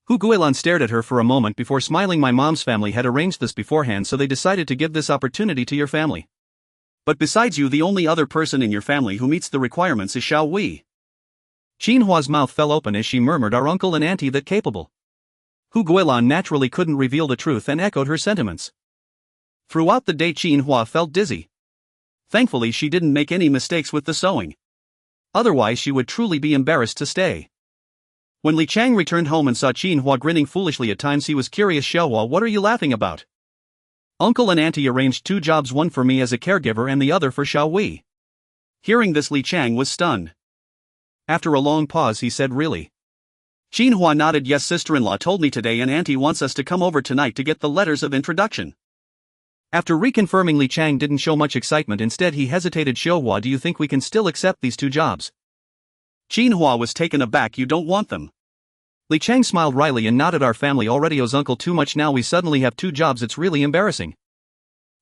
Hu Guilan stared at her for a moment before smiling. My mom's family had arranged this beforehand, so they decided to give this opportunity to your family. But besides you, the only other person in your family who meets the requirements is Xiao Hui. Xuanhua's mouth fell open as she murmured, our uncle and auntie that capable. Hu Guilan naturally couldn't reveal the truth and echoed her sentiments. Throughout the day, Xuanhuan felt dizzy. Thankfully, she didn't make any mistakes with the sewing. Otherwise, she would truly be embarrassed to stay. When Li Chang returned home and saw Xuanhuan grinning foolishly at times, he was curious. Xiaohua, what are you laughing about? Uncle and auntie arranged two jobs, one for me as a caregiver and the other for Xiao Hui. Hearing this, Li Chang was stunned. After a long pause, he said, really? Xuanhuan nodded yes, sister-in-law told me today and auntie wants us to come over tonight to get the letters of introduction. After reconfirming, Li Chang didn't show much excitement. Instead, he hesitated. Xiaohua, do you think we can still accept these two jobs? Xuanhuan was taken aback. You don't want them? Li Chang smiled wryly and nodded. Our family already owes uncle too much, now we suddenly have two jobs, it's really embarrassing.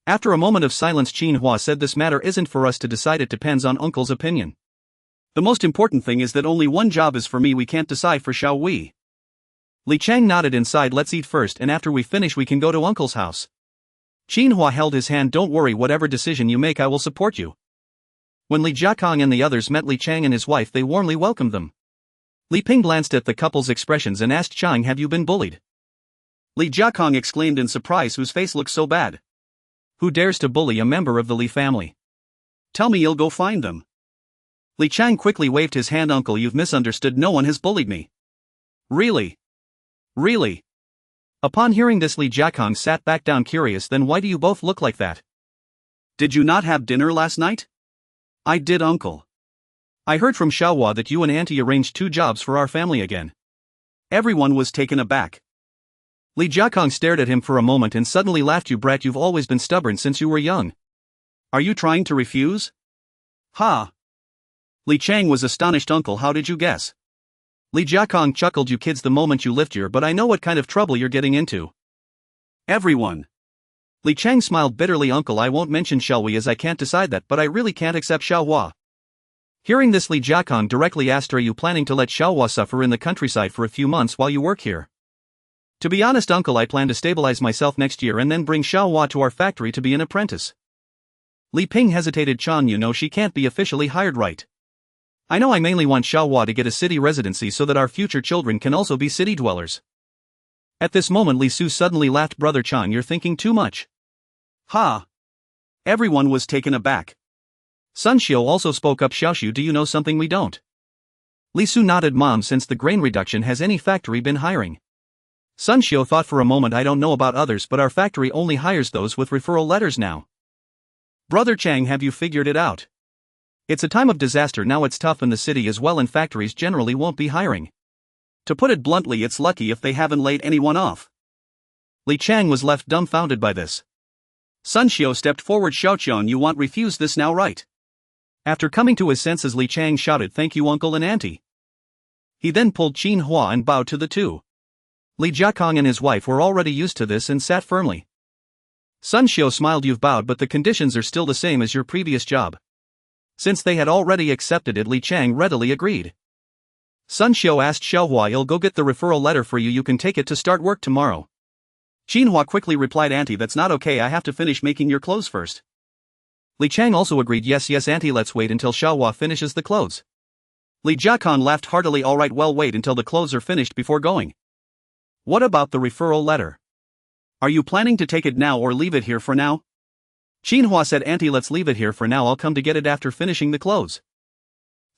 After a moment of silence, Xuanhuan said, this matter isn't for us to decide, it depends on uncle's opinion. The most important thing is that only one job is for me, we can't decide for Xiao Hui. Li Chang nodded and sighed, let's eat first and after we finish we can go to uncle's house. Xuanhuan held his hand, don't worry, whatever decision you make I will support you. When Li Jiakong and the others met Li Chang and his wife, they warmly welcomed them. Li Ping glanced at the couple's expressions and asked, Chang, have you been bullied? Li Jiakong exclaimed in surprise, whose face looked so bad. Who dares to bully a member of the Li family? Tell me, you'll go find them. Li Chang quickly waved his hand. Uncle, you've misunderstood, no one has bullied me. Really? Really? Upon hearing this, Li Jiakong sat back down, curious. Then why do you both look like that? Did you not have dinner last night? I did, uncle. I heard from Xiaohua that you and auntie arranged two jobs for our family again. Everyone was taken aback. Li Jiakong stared at him for a moment and suddenly laughed. You brat, you've always been stubborn since you were young. Are you trying to refuse? Ha! Li Chang was astonished. Uncle, how did you guess? Li Jiakong chuckled, you kids, the moment you lift your, but I know what kind of trouble you're getting into. Everyone. Li Chang smiled bitterly. Uncle, I won't mention Xiao Hui as I can't decide that, but I really can't accept Xiaohua. Hearing this, Li Jiakong directly asked, are you planning to let Xiaohua suffer in the countryside for a few months while you work here? To be honest uncle, I plan to stabilize myself next year and then bring Xuanhuan to our factory to be an apprentice. Li Ping hesitated. Chan, you know she can't be officially hired, right? I know I mainly want Xuanhuan to get a city residency so that our future children can also be city dwellers. At this moment Li Su suddenly laughed. Brother Chan, you're thinking too much. Ha! Everyone was taken aback. Sun Xiu also spoke up. Xiaoxiu, do you know something we don't? Li Su nodded. Mom, since the grain reduction, has any factory been hiring? Sun Xiu thought for a moment. I don't know about others, but our factory only hires those with referral letters now. Brother Chang, have you figured it out? It's a time of disaster now. It's tough in the city as well, and factories generally won't be hiring. To put it bluntly, it's lucky if they haven't laid anyone off. Li Chang was left dumbfounded by this. Sun Xiu stepped forward. Xiaoqian, you won't refuse this now, right? After coming to his senses, Li Chang shouted, thank you uncle and auntie. He then pulled Xuanhuan and bowed to the two. Li Jiakong and his wife were already used to this and sat firmly. Sun Xiu smiled. You've bowed, but the conditions are still the same as your previous job. Since they had already accepted it, Li Chang readily agreed. Sun Xiu asked Xuanhuan, I'll go get the referral letter for you. You can take it to start work tomorrow. Xuanhuan quickly replied, Auntie, that's not okay, I have to finish making your clothes first. Li Chang also agreed, yes auntie, let's wait until Xuanhuan finishes the clothes. Li Jiakong laughed heartily. Alright, well, wait until the clothes are finished before going. What about the referral letter? Are you planning to take it now or leave it here for now? Xuanhuan said, Auntie, let's leave it here for now, I'll come to get it after finishing the clothes.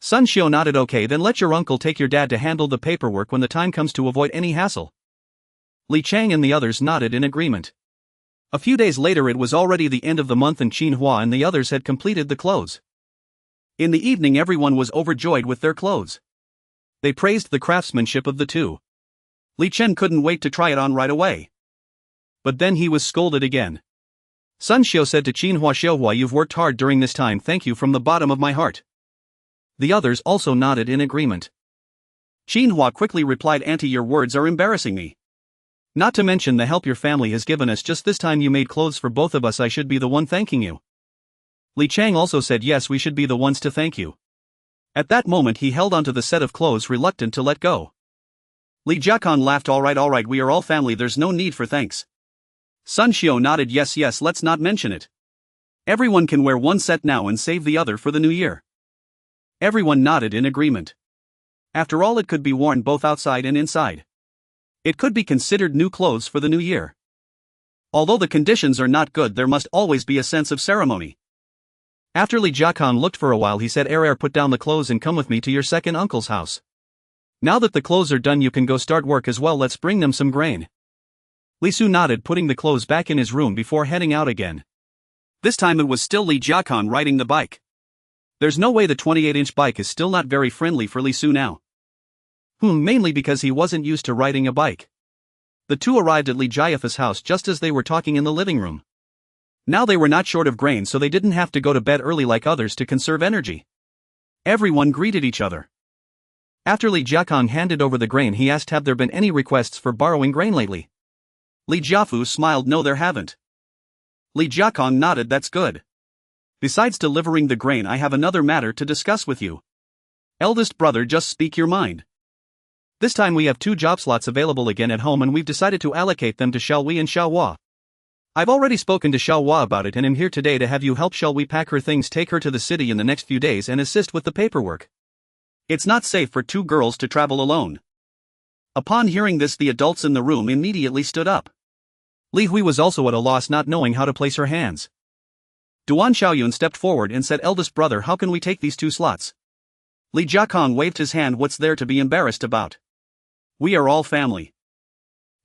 Sun Xiu nodded. Okay, then let your uncle take your dad to handle the paperwork when the time comes to avoid any hassle. Li Chang and the others nodded in agreement. A few days later it was already the end of the month and Xuanhuan and the others had completed the clothes. In the evening everyone was overjoyed with their clothes. They praised the craftsmanship of the two. Li Chen couldn't wait to try it on right away. But then he was scolded again. Sun Xiu said to Xuanhuan, you've worked hard during this time, thank you from the bottom of my heart. The others also nodded in agreement. Xuanhuan quickly replied, Auntie, your words are embarrassing me. Not to mention the help your family has given us. Just this time you made clothes for both of us, I should be the one thanking you. Li Chang also said, yes, we should be the ones to thank you. At that moment he held onto the set of clothes, reluctant to let go. Li Jiakong laughed. Alright, we are all family, there's no need for thanks. Sun Xiu nodded. Yes, let's not mention it. Everyone can wear one set now and save the other for the new year. Everyone nodded in agreement. After all, it could be worn both outside and inside. It could be considered new clothes for the new year. Although the conditions are not good, there must always be a sense of ceremony. After Li Jiakong looked for a while, he said, put down the clothes and come with me to your second uncle's house. Now that the clothes are done, you can go start work as well, let's bring them some grain. Li Su nodded, putting the clothes back in his room before heading out again. This time it was still Li Jiakong riding the bike. There's no way the 28-inch bike is still not very friendly for Li Su now. Mainly because he wasn't used to riding a bike. The two arrived at Li Jiafa's house just as they were talking in the living room. Now they were not short of grain, so they didn't have to go to bed early like others to conserve energy. Everyone greeted each other. After Li Jiakong handed over the grain, he asked, have there been any requests for borrowing grain lately? Li Jiafu smiled, no, there haven't. Li Jiakong nodded, that's good. Besides delivering the grain, I have another matter to discuss with you. Eldest brother, just speak your mind. This time we have 2 job slots available again at home and we've decided to allocate them to Xiaowei and Xuanhuan. I've already spoken to Xuanhuan about it and am here today to have you help Xiaowei pack her things, take her to the city in the next few days and assist with the paperwork. It's not safe for 2 girls to travel alone. Upon hearing this, the adults in the room immediately stood up. Li Hui was also at a loss, not knowing how to place her hands. Duan Xiaoyun stepped forward and said, eldest brother, how can we take these 2 slots? Li Jiakong waved his hand, what's there to be embarrassed about? We are all family.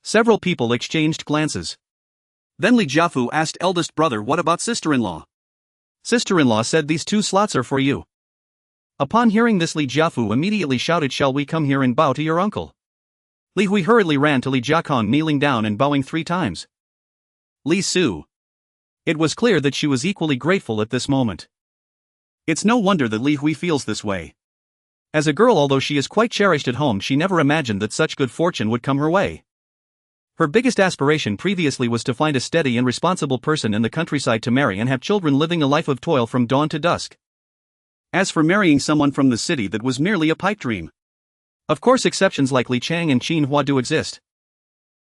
Several people exchanged glances. Then Li Jiafu asked, eldest brother, what about sister-in-law? Sister-in-law said, these 2 slots are for you. Upon hearing this, Li Jiafu immediately shouted, shall we come here and bow to your uncle? Li Hui hurriedly ran to Li Jiakong, kneeling down and bowing 3 times. Li Su. It was clear that she was equally grateful at this moment. It's no wonder that Li Hui feels this way. As a girl, although she is quite cherished at home, she never imagined that such good fortune would come her way. Her biggest aspiration previously was to find a steady and responsible person in the countryside to marry and have children, living a life of toil from dawn to dusk. As for marrying someone from the city, that was merely a pipe dream. Of course, exceptions like Li Chang and Xuanhuan do exist.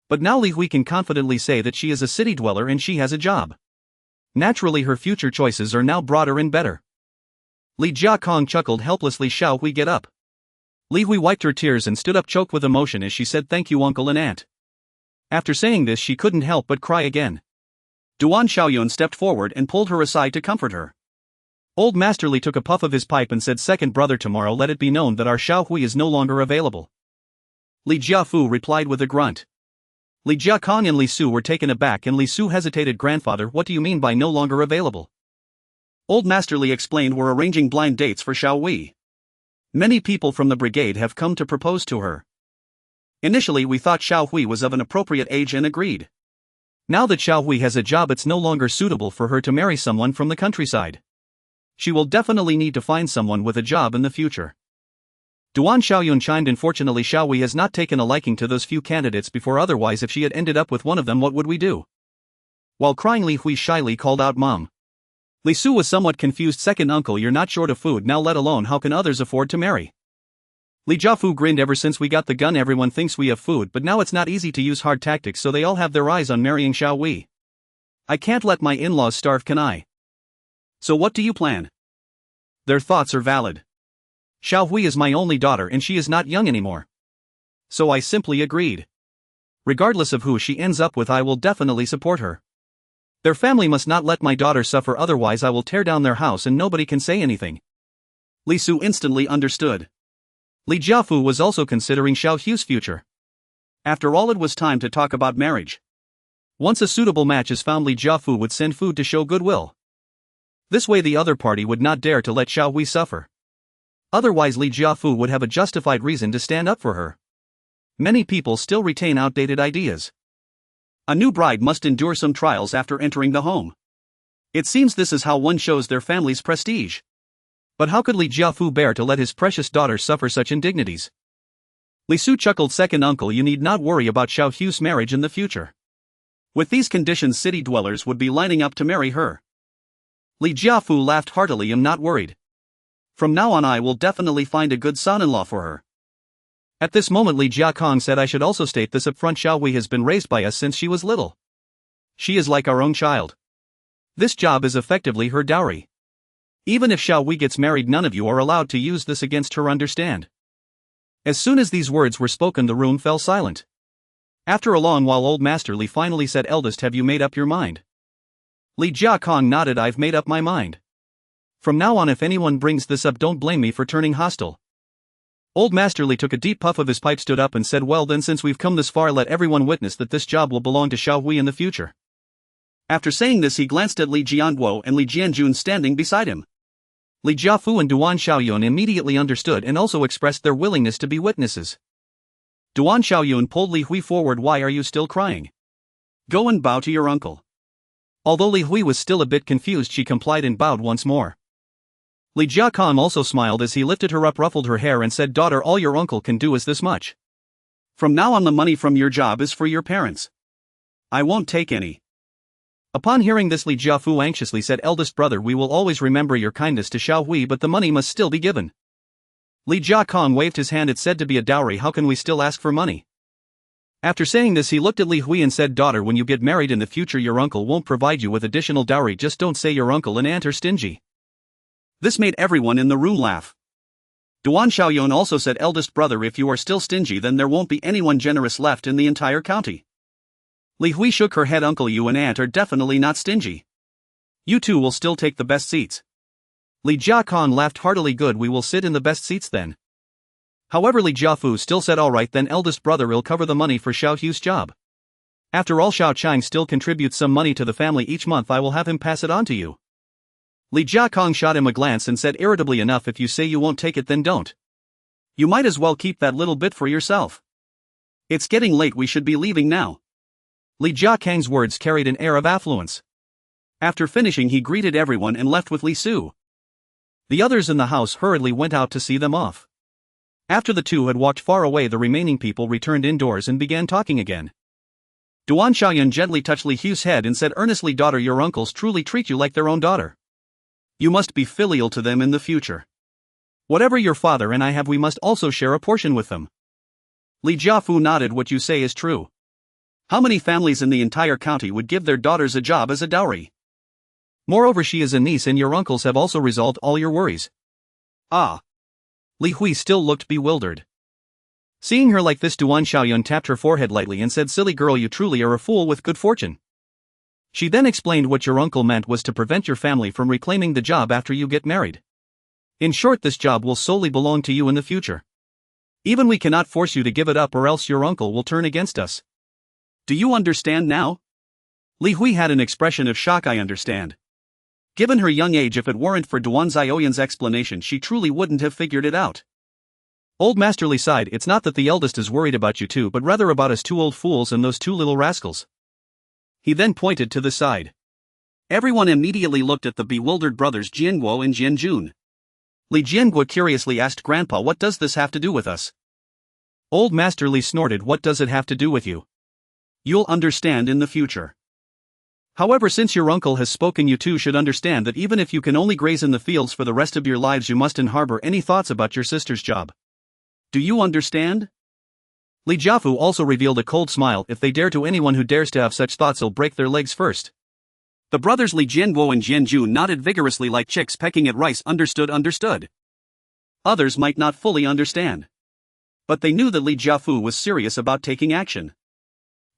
But now Li Hui can confidently say that she is a city dweller and she has a job. Naturally her future choices are now broader and better. Li Jiakong chuckled helplessly. Xiao Hui, get up. Li Hui wiped her tears and stood up, choked with emotion as she said thank you uncle and aunt. After saying this she couldn't help but cry again. Duan Xiaoyun stepped forward and pulled her aside to comfort her. Old Master Li took a puff of his pipe and said, second brother, tomorrow let it be known that our Xiao Hui is no longer available. Li Jiafu replied with a grunt. Li Jiakong and Li Su were taken aback and Li Su hesitated. Grandfather, what do you mean by no longer available? Old Master Li explained, we're arranging blind dates for Xiao Hui. Many people from the brigade have come to propose to her. Initially we thought Xiao Hui was of an appropriate age and agreed. Now that Xiao Hui has a job, it's no longer suitable for her to marry someone from the countryside. She will definitely need to find someone with a job in the future. Duan Xiaoyun chimed in. Fortunately Xiao Hui has not taken a liking to those few candidates before, otherwise if she had ended up with one of them what would we do? While crying Li Hui shyly called out Mom. Li Su was somewhat confused. Second uncle, you're not short of food now, let alone how can others afford to marry? Li Jiafu grinned. Ever since we got the gun everyone thinks we have food, but now it's not easy to use hard tactics, so they all have their eyes on marrying Xiao Hui. I can't let my in-laws starve, can I? So what do you plan? Their thoughts are valid. Xiao Hui is my only daughter and she is not young anymore. So I simply agreed. Regardless of who she ends up with, I will definitely support her. Their family must not let my daughter suffer, otherwise I will tear down their house and nobody can say anything. Li Su instantly understood. Li Jiafu was also considering Xiao Hui's future. After all, it was time to talk about marriage. Once a suitable match is found, Li Jiafu would send food to show goodwill. This way the other party would not dare to let Xiao Hui suffer. Otherwise Li Jiafu would have a justified reason to stand up for her. Many people still retain outdated ideas. A new bride must endure some trials after entering the home. It seems this is how one shows their family's prestige. But how could Li Jiafu bear to let his precious daughter suffer such indignities? Li Su chuckled. Second uncle, you need not worry about Xiao Hui's marriage in the future. With these conditions city dwellers would be lining up to marry her. Li Jiafu laughed heartily. I'm not worried. From now on I will definitely find a good son-in-law for her. At this moment Li Jiakong said, I should also state this up front, Xiao Hui has been raised by us since she was little. She is like our own child. This job is effectively her dowry. Even if Xiao Hui gets married, none of you are allowed to use this against her, understand? As soon as these words were spoken the room fell silent. After a long while Old Master Li finally said, eldest, have you made up your mind? Li Jiakong nodded. I've made up my mind. From now on if anyone brings this up, don't blame me for turning hostile. Old Master Li took a deep puff of his pipe, stood up and said, well then, since we've come this far, let everyone witness that this job will belong to Xiao Hui in the future. After saying this he glanced at Li Jianguo and Li Jianjun standing beside him. Li Jiafu and Duan Xiaoyun immediately understood and also expressed their willingness to be witnesses. Duan Xiaoyun pulled Li Hui forward. Why are you still crying? Go and bow to your uncle. Although Li Hui was still a bit confused, she complied and bowed once more. Li Jiakong also smiled as he lifted her up, ruffled her hair and said, daughter, all your uncle can do is this much. From now on the money from your job is for your parents. I won't take any. Upon hearing this Li Jiafu anxiously said, eldest brother, we will always remember your kindness to Xiao Hui, but the money must still be given. Li Jiakong waved his hand. It's said to be a dowry, how can we still ask for money? After saying this he looked at Li Hui and said, daughter, when you get married in the future your uncle won't provide you with additional dowry, just don't say your uncle and aunt are stingy. This made everyone in the room laugh. Duan Xiaoyun also said, eldest brother, if you are still stingy then there won't be anyone generous left in the entire county. Li Hui shook her head. Uncle, you and aunt are definitely not stingy. You two will still take the best seats. Li Jiakong laughed heartily. Good, we will sit in the best seats then. However Li Jiafu still said, alright then eldest brother, will cover the money for Xiao Hui's job. After all, Xiao Chang still contributes some money to the family each month, I will have him pass it on to you. Li Jiakong shot him a glance and said irritably, enough, if you say you won't take it then don't. You might as well keep that little bit for yourself. It's getting late, we should be leaving now. Li Jiakong's words carried an air of affluence. After finishing he greeted everyone and left with Li Su. The others in the house hurriedly went out to see them off. After the two had walked far away the remaining people returned indoors and began talking again. Duan Xiaoyun gently touched Li Hu's head and said earnestly, daughter, your uncles truly treat you like their own daughter. You must be filial to them in the future. Whatever your father and I have, we must also share a portion with them. Li Jiafu nodded. What you say is true. How many families in the entire county would give their daughters a job as a dowry? Moreover, she is a niece and your uncles have also resolved all your worries. Ah. Li Hui still looked bewildered. Seeing her like this, Duan Xiaoyun tapped her forehead lightly and said, "Silly girl, you truly are a fool with good fortune." She then explained what your uncle meant was to prevent your family from reclaiming the job after you get married. In short, this job will solely belong to you in the future. Even we cannot force you to give it up or else your uncle will turn against us. Do you understand now? Li Hui had an expression of shock. I understand. Given her young age, if it weren't for Duan Xiaoyun's explanation, she truly wouldn't have figured it out. Old Master Li sighed. It's not that the eldest is worried about you two, but rather about us two old fools and those two little rascals. He then pointed to the side. Everyone immediately looked at the bewildered brothers Jianguo and Jianjun. Li Jianguo curiously asked, "Grandpa, what does this have to do with us?" Old Master Li snorted, "What does it have to do with you? You'll understand in the future. However, since your uncle has spoken, you two should understand that even if you can only graze in the fields for the rest of your lives, you mustn't harbor any thoughts about your sister's job. Do you understand?" Li Jiafu also revealed a cold smile. "If they dare to, anyone who dares to have such thoughts will break their legs first." The brothers Li Jianguo and Jianjun nodded vigorously like chicks pecking at rice. Understood. Others might not fully understand, but they knew that Li Jiafu was serious about taking action.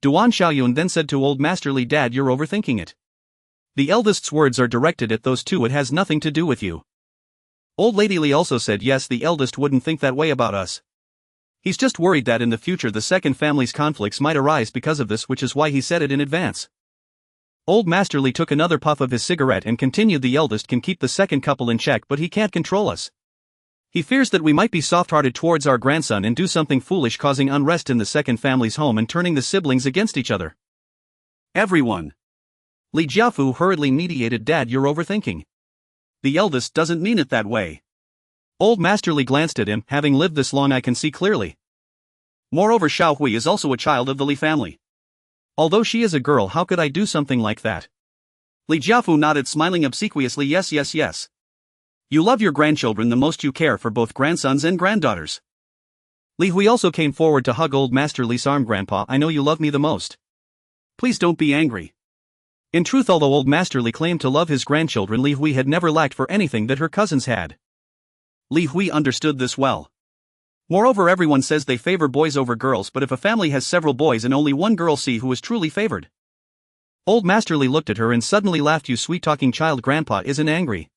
Duan Xiaoyun then said to Old Master Li, "Dad, you're overthinking it. The eldest's words are directed at those two, it has nothing to do with you." Old Lady Li also said, "Yes, the eldest wouldn't think that way about us. He's just worried that in the future the second family's conflicts might arise because of this, which is why he said it in advance." Old Master Li took another puff of his cigarette and continued, "The eldest can keep the second couple in check, but he can't control us. He fears that we might be soft-hearted towards our grandson and do something foolish, causing unrest in the second family's home and turning the siblings against each other." Everyone. Li Jiafu hurriedly mediated, "Dad, you're overthinking. The eldest doesn't mean it that way." Old Master Li glanced at him. "Having lived this long, I can see clearly. Moreover, Xiao Hui is also a child of the Li family. Although she is a girl, how could I do something like that?" Li Jiafu nodded, smiling obsequiously. Yes. You love your grandchildren the most, you care for both grandsons and granddaughters." Li Hui also came forward to hug Old Master Li's arm. "Grandpa, I know you love me the most. Please don't be angry." In truth, although Old Master Li claimed to love his grandchildren, Li Hui had never lacked for anything that her cousins had. Li Hui understood this well. Moreover, everyone says they favor boys over girls, but if a family has several boys and only one girl, see who is truly favored. Old Master Li looked at her and suddenly laughed. "You sweet-talking child, Grandpa isn't angry.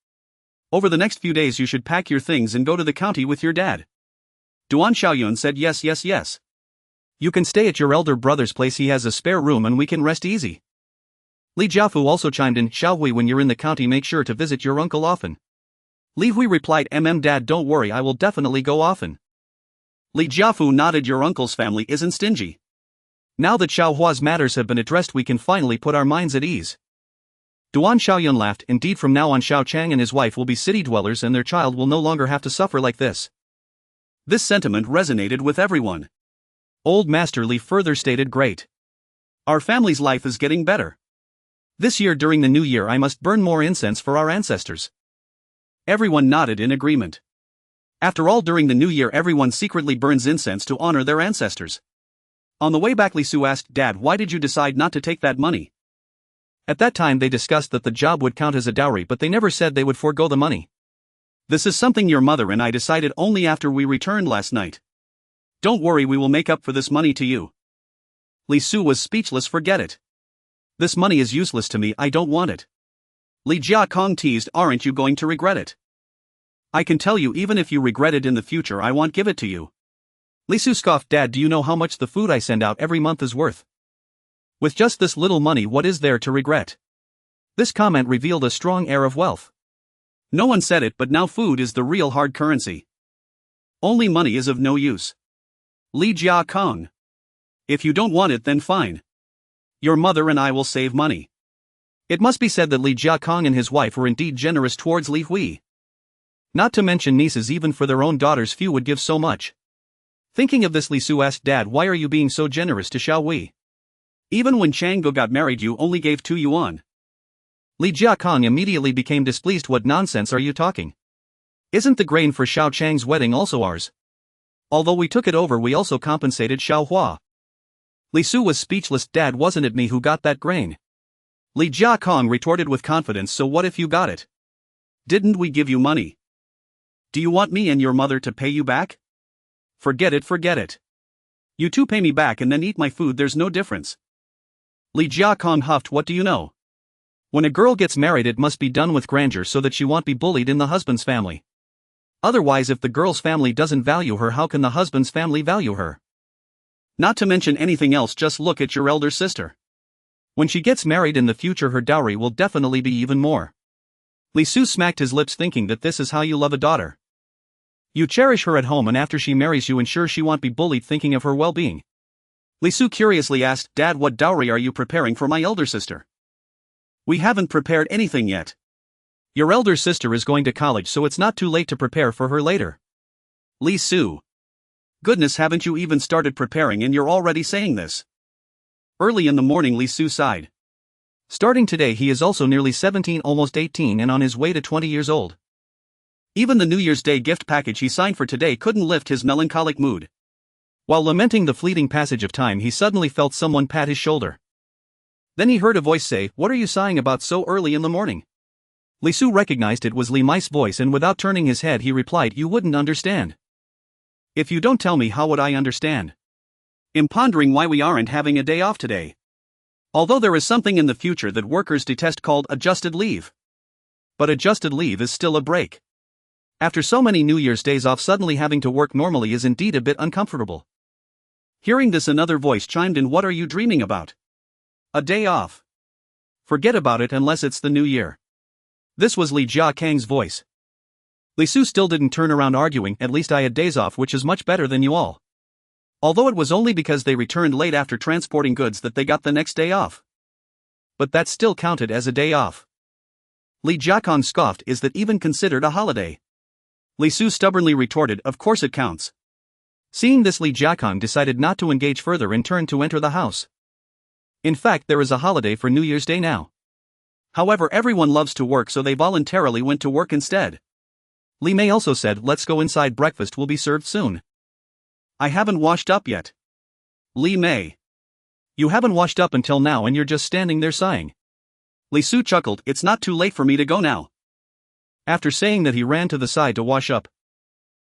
Over the next few days you should pack your things and go to the county with your dad." Duan Xiaoyun said, Yes. You can stay at your elder brother's place, he has a spare room and we can rest easy." Li Jiafu also chimed in, "Xiao Hui, when you're in the county make sure to visit your uncle often." Li Hui replied, Dad, don't worry, I will definitely go often." Li Jiafu nodded. "Your uncle's family isn't stingy. Now that Xiao Hua's matters have been addressed, we can finally put our minds at ease." Duan Xiaoyun laughed. "Indeed, from now on Xiao Chang and his wife will be city dwellers and their child will no longer have to suffer like this." This sentiment resonated with everyone. Old Master Li further stated, "Great. Our family's life is getting better. This year during the new year I must burn more incense for our ancestors." Everyone nodded in agreement. After all, during the new year everyone secretly burns incense to honor their ancestors. On the way back, Li Su asked, "Dad, why did you decide not to take that money?" At that time they discussed that the job would count as a dowry, but they never said they would forego the money. "This is something your mother and I decided only after we returned last night. Don't worry, we will make up for this money to you." Li Su was speechless. "Forget it. This money is useless to me, I don't want it." Li Jia Kong teased, "Aren't you going to regret it?" "I can tell you, even if you regret it in the future, I won't give it to you." Li Su scoffed, "Dad, do you know how much the food I send out every month is worth? With just this little money, what is there to regret?" This comment revealed a strong air of wealth. No one said it, but now food is the real hard currency. Only money is of no use. Li Jia Kong. If you don't want it, then fine. Your mother and I will save money. It must be said that Li Jia Kong and his wife were indeed generous towards Li Hui. Not to mention nieces, even for their own daughters few would give so much. Thinking of this, Li Su asked, "Dad, why are you being so generous to Xiao Hui? Even when Changgo got married you only gave 2 yuan. Li Jia Kong immediately became displeased. "What nonsense are you talking? Isn't the grain for Xiao Chang's wedding also ours? Although we took it over, we also compensated Xiao Hua." Li Su was speechless. Dad, wasn't it me who got that grain? Li Jiakong retorted with confidence. So what if you got it? Didn't we give you money? Do you want me and your mother to pay you back? Forget it, forget it. You two pay me back and then eat my food, there's no difference. Li Jiakong huffed. What do you know? When a girl gets married it must be done with grandeur so that she won't be bullied in the husband's family. Otherwise, if the girl's family doesn't value her, how can the husband's family value her? Not to mention anything else, just look at your elder sister. When she gets married in the future her dowry will definitely be even more. Li Su smacked his lips, thinking that this is how you love a daughter. You cherish her at home and after she marries you ensure she won't be bullied, thinking of her well-being. Li Su curiously asked, Dad, what dowry are you preparing for my elder sister? We haven't prepared anything yet. Your elder sister is going to college, so it's not too late to prepare for her later. Li Su. Goodness, haven't you even started preparing and you're already saying this? Early in the morning, Li Su sighed. Starting today he is also nearly 17, almost 18, and on his way to 20 years old. Even the New Year's Day gift package he signed for today couldn't lift his melancholic mood. While lamenting the fleeting passage of time, he suddenly felt someone pat his shoulder. Then he heard a voice say, What are you sighing about so early in the morning? Li Su recognized it was Li Mai's voice, and without turning his head he replied, You wouldn't understand. If you don't tell me, how would I understand? I'm pondering why we aren't having a day off today. Although there is something in the future that workers detest called adjusted leave. But adjusted leave is still a break. After so many New Year's days off, suddenly having to work normally is indeed a bit uncomfortable. Hearing this, another voice chimed in, What are you dreaming about? A day off? Forget about it unless it's the new year. This was Li Jiakang's voice. Li Su still didn't turn around, arguing, At least I had days off, which is much better than you all. Although it was only because they returned late after transporting goods that they got the next day off. But that still counted as a day off. Li Jiakong scoffed, Is that even considered a holiday? Li Su stubbornly retorted, Of course it counts. Seeing this, Li Jiakong decided not to engage further and turned to enter the house. In fact, there is a holiday for New Year's Day now. However, everyone loves to work, so they voluntarily went to work instead. Li Mei also said, Let's go inside, breakfast will be served soon. I haven't washed up yet. Li Mei. You haven't washed up until now and you're just standing there sighing. Li Su chuckled, It's not too late for me to go now. After saying that, he ran to the side to wash up.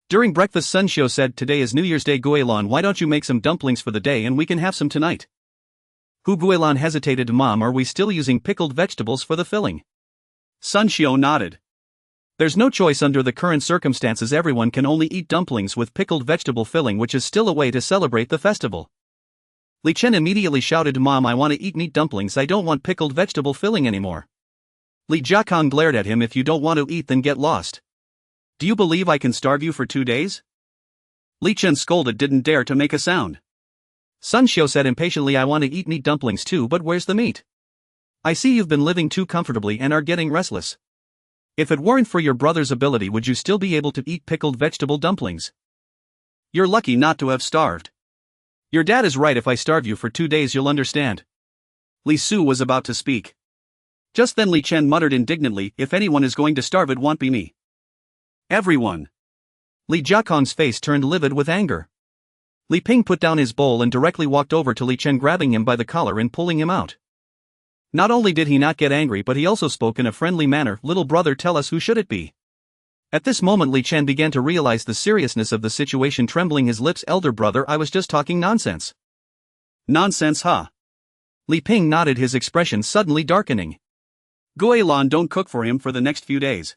During breakfast, Sun Xiu said, Today is New Year's Day, Guilan, why don't you make some dumplings for the day and we can have some tonight? Hu Guilan hesitated. Mom, are we still using pickled vegetables for the filling? Sun Xiu nodded. There's no choice under the current circumstances, everyone can only eat dumplings with pickled vegetable filling, which is still a way to celebrate the festival. Li Chen immediately shouted, Mom, I want to eat meat dumplings, I don't want pickled vegetable filling anymore. Li Jiakong glared at him, If you don't want to eat then get lost. Do you believe I can starve you for 2 days? Li Chen scolded, didn't dare to make a sound. Sun Xiu said impatiently, I want to eat meat dumplings too, but where's the meat? I see you've been living too comfortably and are getting restless. If it weren't for your brother's ability, would you still be able to eat pickled vegetable dumplings? You're lucky not to have starved. Your dad is right, if I starve you for 2 days you'll understand. Li Su was about to speak. Just then Li Chen muttered indignantly, If anyone is going to starve, it won't be me. Everyone. Li Jiakong's face turned livid with anger. Li Ping put down his bowl and directly walked over to Li Chen, grabbing him by the collar and pulling him out. Not only did he not get angry, but he also spoke in a friendly manner, Little brother, tell us, who should it be? At this moment Li Chen began to realize the seriousness of the situation, trembling his lips, Elder brother, I was just talking nonsense. Nonsense, huh? Li Ping nodded, his expression suddenly darkening. Guilan, don't cook for him for the next few days.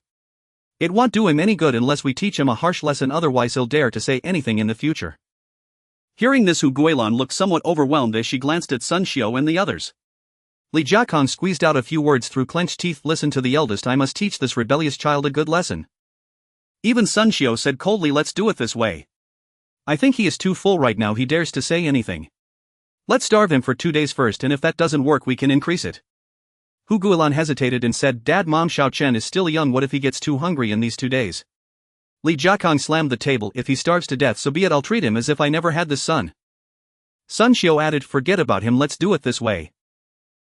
It won't do him any good unless we teach him a harsh lesson, otherwise he'll dare to say anything in the future. Hearing this, Hu Guilan looked somewhat overwhelmed as she glanced at Sun Xiu and the others. Li Jiakong squeezed out a few words through clenched teeth, Listen to the eldest, I must teach this rebellious child a good lesson. Even Sun Xiu said coldly, Let's do it this way. I think he is too full right now, he dares to say anything. Let's starve him for 2 days first, and if that doesn't work we can increase it. Hu Guilan hesitated and said, Dad, Mom, Xiao Chen is still young, what if he gets too hungry in these 2 days? Li Jiakong slammed the table, If he starves to death so be it, I'll treat him as if I never had this son. Sun Xiu added, Forget about him, let's do it this way.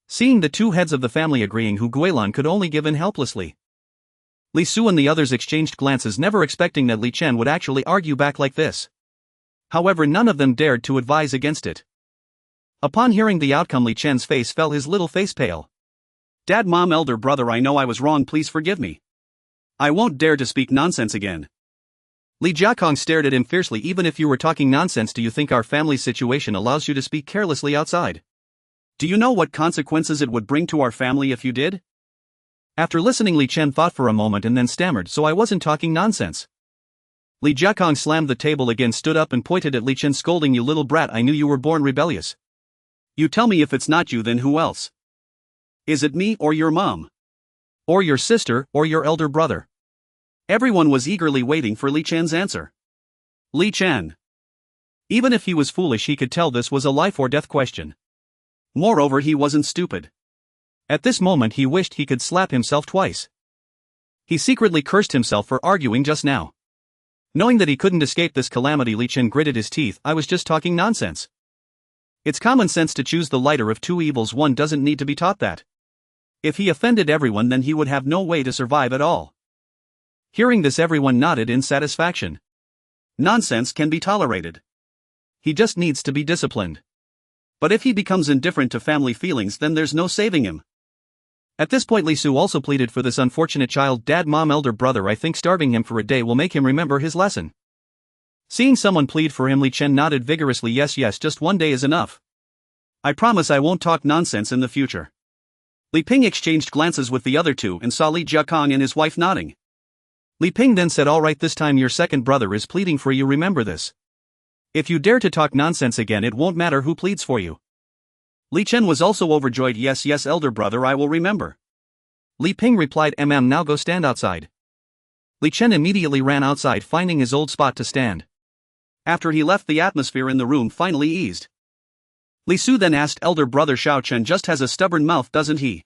Seeing the two heads of the family agreeing, Hu Guilan could only give in helplessly. Li Su and the others exchanged glances, never expecting that Li Chen would actually argue back like this. However, none of them dared to advise against it. Upon hearing the outcome, Li Chen's face fell, his little face pale. Dad, Mom, elder brother, I know I was wrong, please forgive me. I won't dare to speak nonsense again. Li Jiakong stared at him fiercely. Even if you were talking nonsense, do you think our family's situation allows you to speak carelessly outside? Do you know what consequences it would bring to our family if you did? After listening, Li Chen thought for a moment and then stammered, so I wasn't talking nonsense. Li Jiakong slammed the table again, stood up and pointed at Li Chen, scolding, you little brat, I knew you were born rebellious. You tell me, if it's not you, then who else? Is it me or your mom? Or your sister, or your elder brother? Everyone was eagerly waiting for Li Chen's answer. Li Chen. Even if he was foolish, he could tell this was a life or death question. Moreover, he wasn't stupid. At this moment he wished he could slap himself twice. He secretly cursed himself for arguing just now. Knowing that he couldn't escape this calamity, Li Chen gritted his teeth. I was just talking nonsense. It's common sense to choose the lighter of two evils. One doesn't need to be taught that. If he offended everyone, then he would have no way to survive at all. Hearing this, everyone nodded in satisfaction. Nonsense can be tolerated. He just needs to be disciplined. But if he becomes indifferent to family feelings, then there's no saving him. At this point, Li Su also pleaded for this unfortunate child. Dad, Mom, elder brother, I think starving him for a day will make him remember his lesson. Seeing someone plead for him, Li Chen nodded vigorously. Yes, just one day is enough. I promise I won't talk nonsense in the future. Li Ping exchanged glances with the other two and saw Li Jiakong and his wife nodding. Li Ping then said, all right, this time your second brother is pleading for you, remember this. If you dare to talk nonsense again, it won't matter who pleads for you. Li Chen was also overjoyed. Yes, elder brother, I will remember. Li Ping replied, now go stand outside. Li Chen immediately ran outside, finding his old spot to stand. After he left, the atmosphere in the room finally eased. Li Su then asked, elder brother, Xiao Chen just has a stubborn mouth, doesn't he?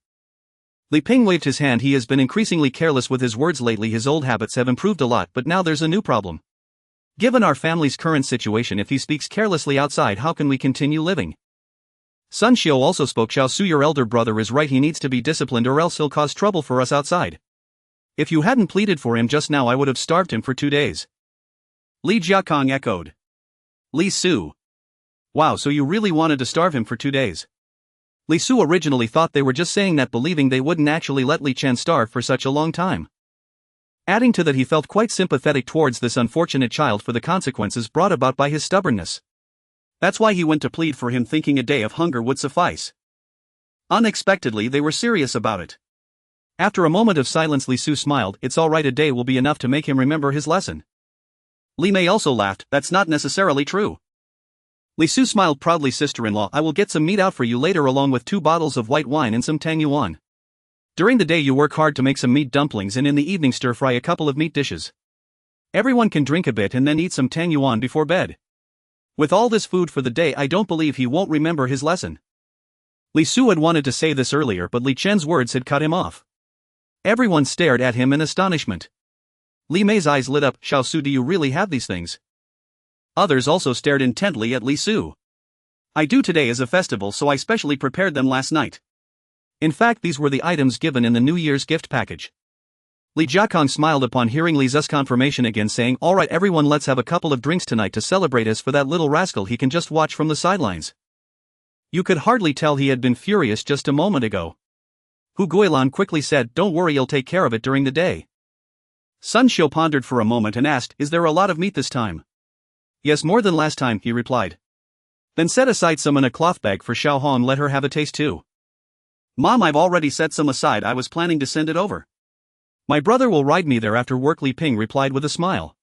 Li Ping waved his hand. He has been increasingly careless with his words lately. His old habits have improved a lot, but now there's a new problem. Given our family's current situation, if he speaks carelessly outside, how can we continue living? Sun Xiu also spoke. Xiao Su, your elder brother is right, he needs to be disciplined or else he'll cause trouble for us outside. If you hadn't pleaded for him just now, I would have starved him for 2 days. Li Jiakong echoed. Li Su. Wow, so you really wanted to starve him for 2 days? Li Su originally thought they were just saying that, believing they wouldn't actually let Li Chen starve for such a long time. Adding to that, he felt quite sympathetic towards this unfortunate child for the consequences brought about by his stubbornness. That's why he went to plead for him, thinking a day of hunger would suffice. Unexpectedly, they were serious about it. After a moment of silence, Li Su smiled. It's all right, a day will be enough to make him remember his lesson. Li Mei also laughed. That's not necessarily true. Li Su smiled proudly. Sister-in-law, I will get some meat out for you later along with 2 bottles of white wine and some xuanhuan. During the day you work hard to make some meat dumplings, and in the evening stir-fry a couple of meat dishes. Everyone can drink a bit and then eat some xuanhuan before bed. With all this food for the day, I don't believe he won't remember his lesson. Li Su had wanted to say this earlier, but Li Chen's words had cut him off. Everyone stared at him in astonishment. Li Mei's eyes lit up. Xiao Su, do you really have these things? Others also stared intently at Li Su. I do. Today is a festival, so I specially prepared them last night. In fact, these were the items given in the New Year's gift package. Li Jiakong smiled upon hearing Li Zu's confirmation again, saying, all right everyone, let's have a couple of drinks tonight to celebrate. As for that little rascal, he can just watch from the sidelines. You could hardly tell he had been furious just a moment ago. Hu Guilan quickly said, don't worry, he'll take care of it during the day. Sun Xiu pondered for a moment and asked, is there a lot of meat this time? Yes, more than last time, he replied. Then set aside some in a cloth bag for Xiaohuan, let her have a taste too. Mom, I've already set some aside, I was planning to send it over. My brother will ride me there after work, Li Ping replied with a smile.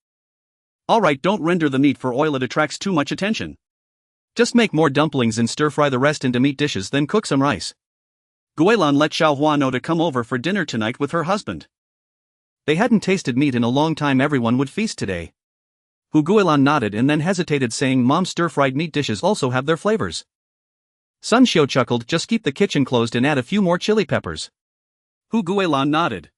Alright, don't render the meat for oil, it attracts too much attention. Just make more dumplings and stir-fry the rest into meat dishes, then cook some rice. Guilan let Xiaohuan know to come over for dinner tonight with her husband. They hadn't tasted meat in a long time, everyone would feast today. Hu Guilan nodded and then hesitated, saying, Mom, stir-fried meat dishes also have their flavors. Sun Xiu chuckled, just keep the kitchen closed and add a few more chili peppers. Hu Guilan nodded.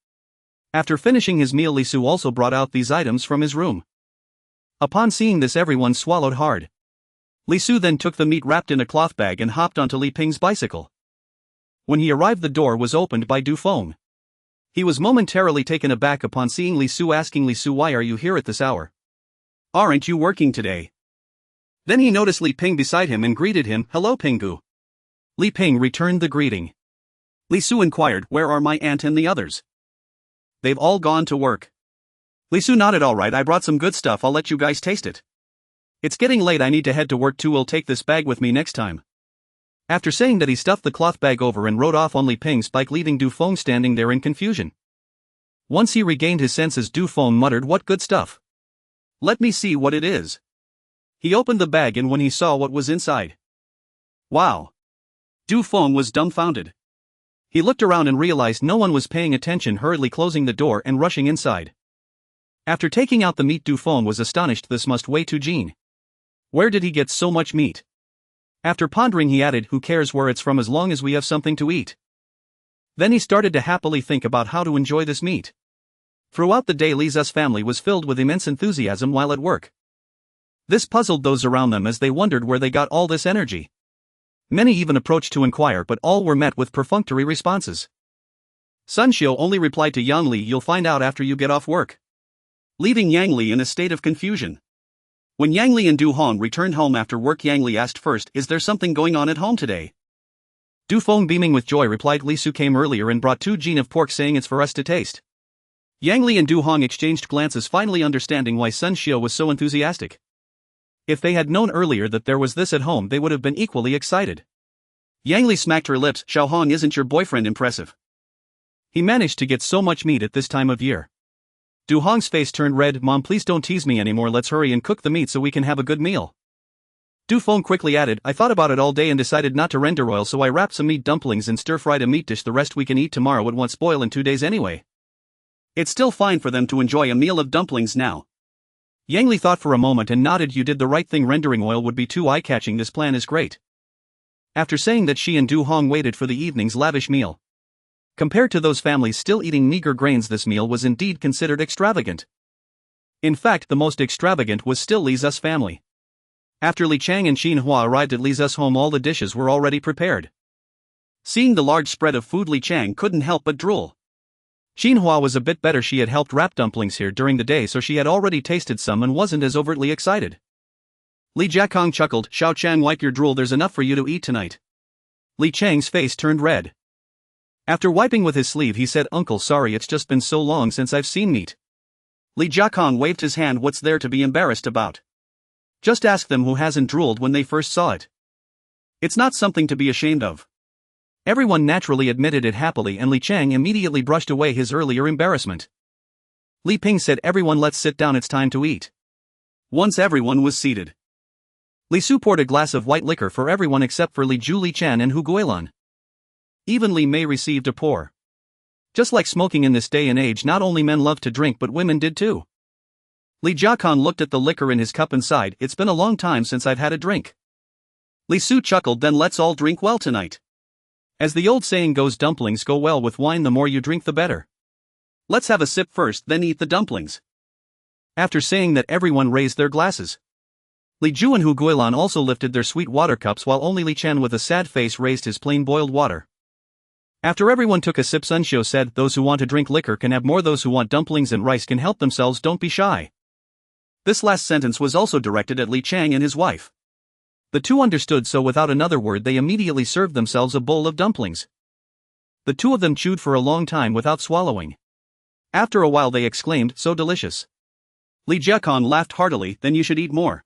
After finishing his meal, Li Su also brought out these items from his room. Upon seeing this, everyone swallowed hard. Li Su then took the meat wrapped in a cloth bag and hopped onto Li Ping's bicycle. When he arrived, the door was opened by Du Feng. He was momentarily taken aback upon seeing Li Su, asking Li Su, why are you here at this hour? Aren't you working today? Then he noticed Li Ping beside him and greeted him, "Hello Pingu." Li Ping returned the greeting. Li Su inquired, "Where are my aunt and the others?" "They've all gone to work." Li Su nodded. "All right, I brought some good stuff, I'll let you guys taste it." "It's getting late, I need to head to work too, I'll take this bag with me next time." After saying that, he stuffed the cloth bag over and rode off on Li Ping's bike, leaving Du Feng standing there in confusion. Once he regained his senses, Du Feng muttered, "What good stuff? Let me see what it is." He opened the bag, and when he saw what was inside, wow! Du Feng was dumbfounded. He looked around and realized no one was paying attention, hurriedly closing the door and rushing inside. After taking out the meat, Du Feng was astonished. This must weigh 2 jin. Where did he get so much meat? After pondering, he added, "Who cares where it's from as long as we have something to eat?" Then he started to happily think about how to enjoy this meat. Throughout the day, Li Zu's family was filled with immense enthusiasm while at work. This puzzled those around them as they wondered where they got all this energy. Many even approached to inquire, but all were met with perfunctory responses. Sun Xiu only replied to Yang Li, "You'll find out after you get off work," leaving Yang Li in a state of confusion. When Yang Li and Du Hong returned home after work, Yang Li asked first, "Is there something going on at home today?" Du Feng, beaming with joy, replied, "Li Su came earlier and brought 2 jin of pork, saying it's for us to taste." Yang Li and Du Hong exchanged glances, finally understanding why Sun Xiu was so enthusiastic. If they had known earlier that there was this at home, they would have been equally excited. Yang Li smacked her lips. "Xuanhuan, isn't your boyfriend impressive? He managed to get so much meat at this time of year." Du Hong's face turned red. "Mom, please don't tease me anymore, let's hurry and cook the meat so we can have a good meal." Du Feng quickly added, "I thought about it all day and decided not to render oil, so I wrapped some meat dumplings and stir-fried a meat dish. The rest we can eat tomorrow, it won't spoil in 2 days anyway." It's still fine for them to enjoy a meal of dumplings now. Yang Li thought for a moment and nodded. "You did the right thing, rendering oil would be too eye-catching, this plan is great." After saying that, she and Du Hong waited for the evening's lavish meal. Compared to those families still eating meager grains, this meal was indeed considered extravagant. In fact, the most extravagant was still Li Zu's family. After Li Chang and Xuanhuan arrived at Li Zu's home, all the dishes were already prepared. Seeing the large spread of food, Li Chang couldn't help but drool. Xuanhuan was a bit better. She had helped wrap dumplings here during the day, so she had already tasted some and wasn't as overtly excited. Li Jiakong chuckled. "Xiao Chang, wipe your drool, there's enough for you to eat tonight." Li Chang's face turned red. After wiping with his sleeve, he said, "Uncle, sorry, it's just been so long since I've seen meat." Li Jiakong waved his hand. "What's there to be embarrassed about? Just ask them who hasn't drooled when they first saw it. It's not something to be ashamed of." Everyone naturally admitted it happily, and Li Chang immediately brushed away his earlier embarrassment. Li Ping said, "Everyone, let's sit down, it's time to eat." Once everyone was seated, Li Su poured a glass of white liquor for everyone except for Li Ju, Li Chan and Hu Guilan. Even Li Mei received a pour. Just like smoking in this day and age, not only men loved to drink but women did too. Li Jiakong looked at the liquor in his cup and sighed, "It's been a long time since I've had a drink." Li Su chuckled. "Then let's all drink well tonight. As the old saying goes, dumplings go well with wine, the more you drink the better. Let's have a sip first, then eat the dumplings." After saying that, everyone raised their glasses. Li Ju and Hu Guilan also lifted their sweet water cups, while only Li Chan with a sad face raised his plain boiled water. After everyone took a sip, Sun Xiu said, "Those who want to drink liquor can have more, those who want dumplings and rice can help themselves, don't be shy." This last sentence was also directed at Li Chang and his wife. The two understood, so without another word they immediately served themselves a bowl of dumplings. The two of them chewed for a long time without swallowing. After a while they exclaimed, "So delicious." Li Jiakong laughed heartily. "Then you should eat more."